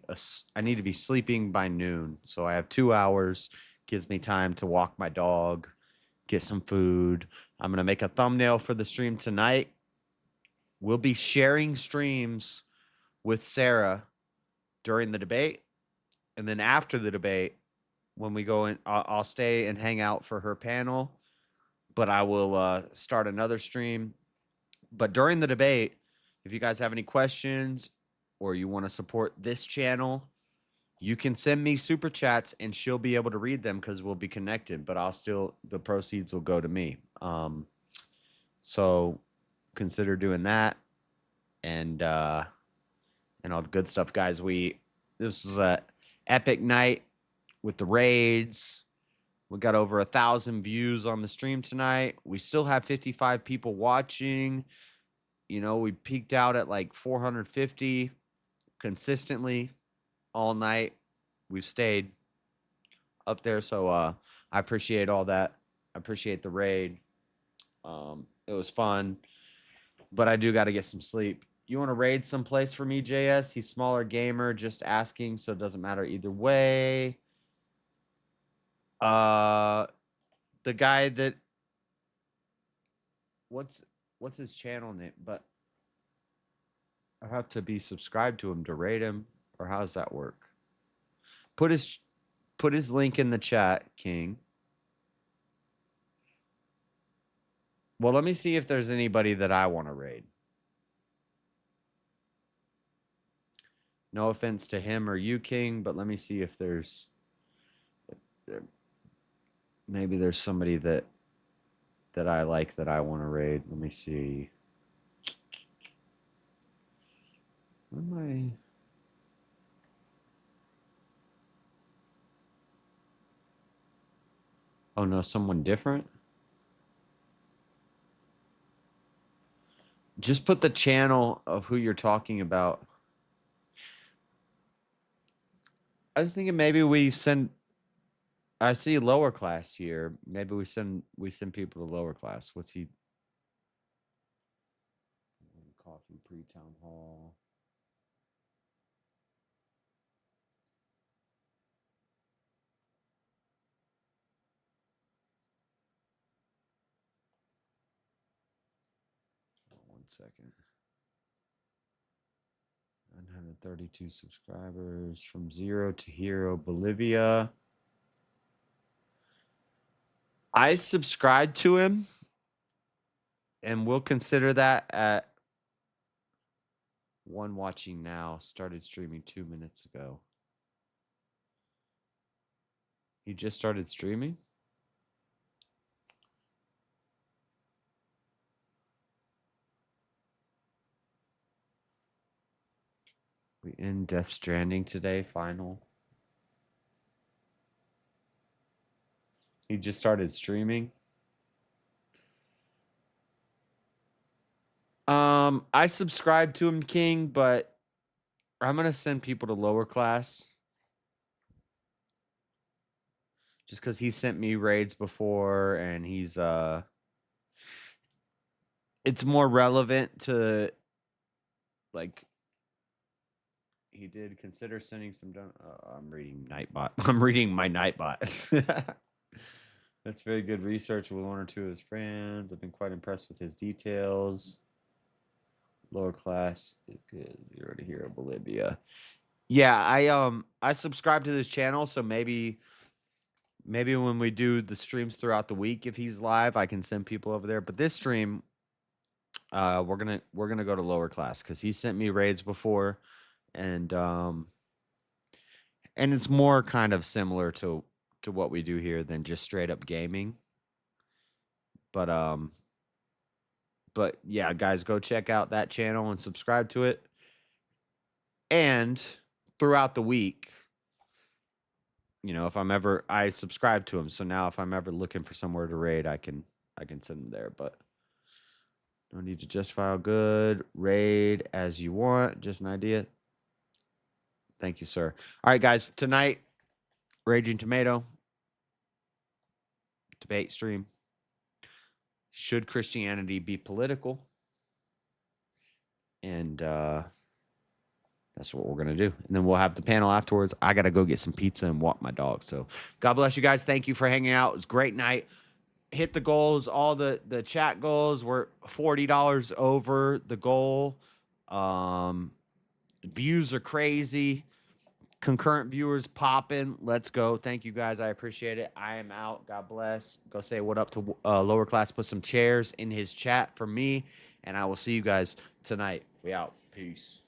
sleeping by noon. So I have 2 hours. Gives me time to walk my dog, get some food. I'm going to make a thumbnail for the stream tonight. We'll be sharing streams with Sarah during the debate. And then after the debate, when we go in, I'll stay and hang out for her panel. But I will start another stream. But during the debate, if you guys have any questions or you want to support this channel, you can send me super chats and she'll be able to read them because we'll be connected. But the proceeds will go to me. So consider doing that and all the good stuff, guys. This is a epic night with the raids. We got over 1,000 views on the stream tonight. We still have 55 people watching. We peaked out at like 450 consistently all night. We've stayed up there. So I appreciate all that. I appreciate the raid. It was fun, but I do got to get some sleep. You want to raid someplace for me, JS? He's smaller gamer, just asking, so it doesn't matter either way. The guy that what's his channel name? But I have to be subscribed to him to raid him, or how does that work? Put his link in the chat, King. Well, let me see if there's anybody that I want to raid. No offense to him or you, King, but let me see if maybe there's somebody that I like that I want to raid. Let me see. Where am I? Oh no, someone different? Just put the channel of who you're talking about. I was thinking maybe we send. I see lower class here. Maybe we send people to lower class. What's he? Coffee pre-town hall. One second. 932 subscribers from 0 to hero, Bolivia. I subscribed to him, and we'll consider that at one watching now. Started streaming 2 minutes ago. He just started streaming? We end Death Stranding today, final. He just started streaming. I subscribe to him, King, but I'm gonna send people to lower class. Just because he sent me raids before, and he's it's more relevant to, like, he did consider sending some I'm reading Nightbot. I'm reading my Nightbot. That's very good research with one or two of his friends. I've been quite impressed with his details. Lower class is good. 0 to hero, Bolivia. Yeah, I subscribe to this channel, so maybe when we do the streams throughout the week, if he's live, I can send people over there. But this stream, we're gonna go to lower class because he sent me raids before, and it's more kind of similar to what we do here than just straight up gaming. But yeah, guys, go check out that channel and subscribe to it. And throughout the week, you know, if I subscribe to him, so now if I'm ever looking for somewhere to raid, I can send him there. But no need to justify how good. Raid as you want. Just an idea. Thank you, sir. All right, guys. Tonight, Raging Tomato debate stream. Should Christianity be political? And that's what we're going to do. And then we'll have the panel afterwards. I got to go get some pizza and walk my dog. So God bless you guys. Thank you for hanging out. It was a great night. Hit the goals. All the chat goals were $40 over the goal. Views are crazy. Concurrent viewers popping. Let's go. Thank you guys. I appreciate it. I am out. God bless. Go say what up to lower class. Put some chairs in his chat for me. And I will see you guys tonight. We out. Peace.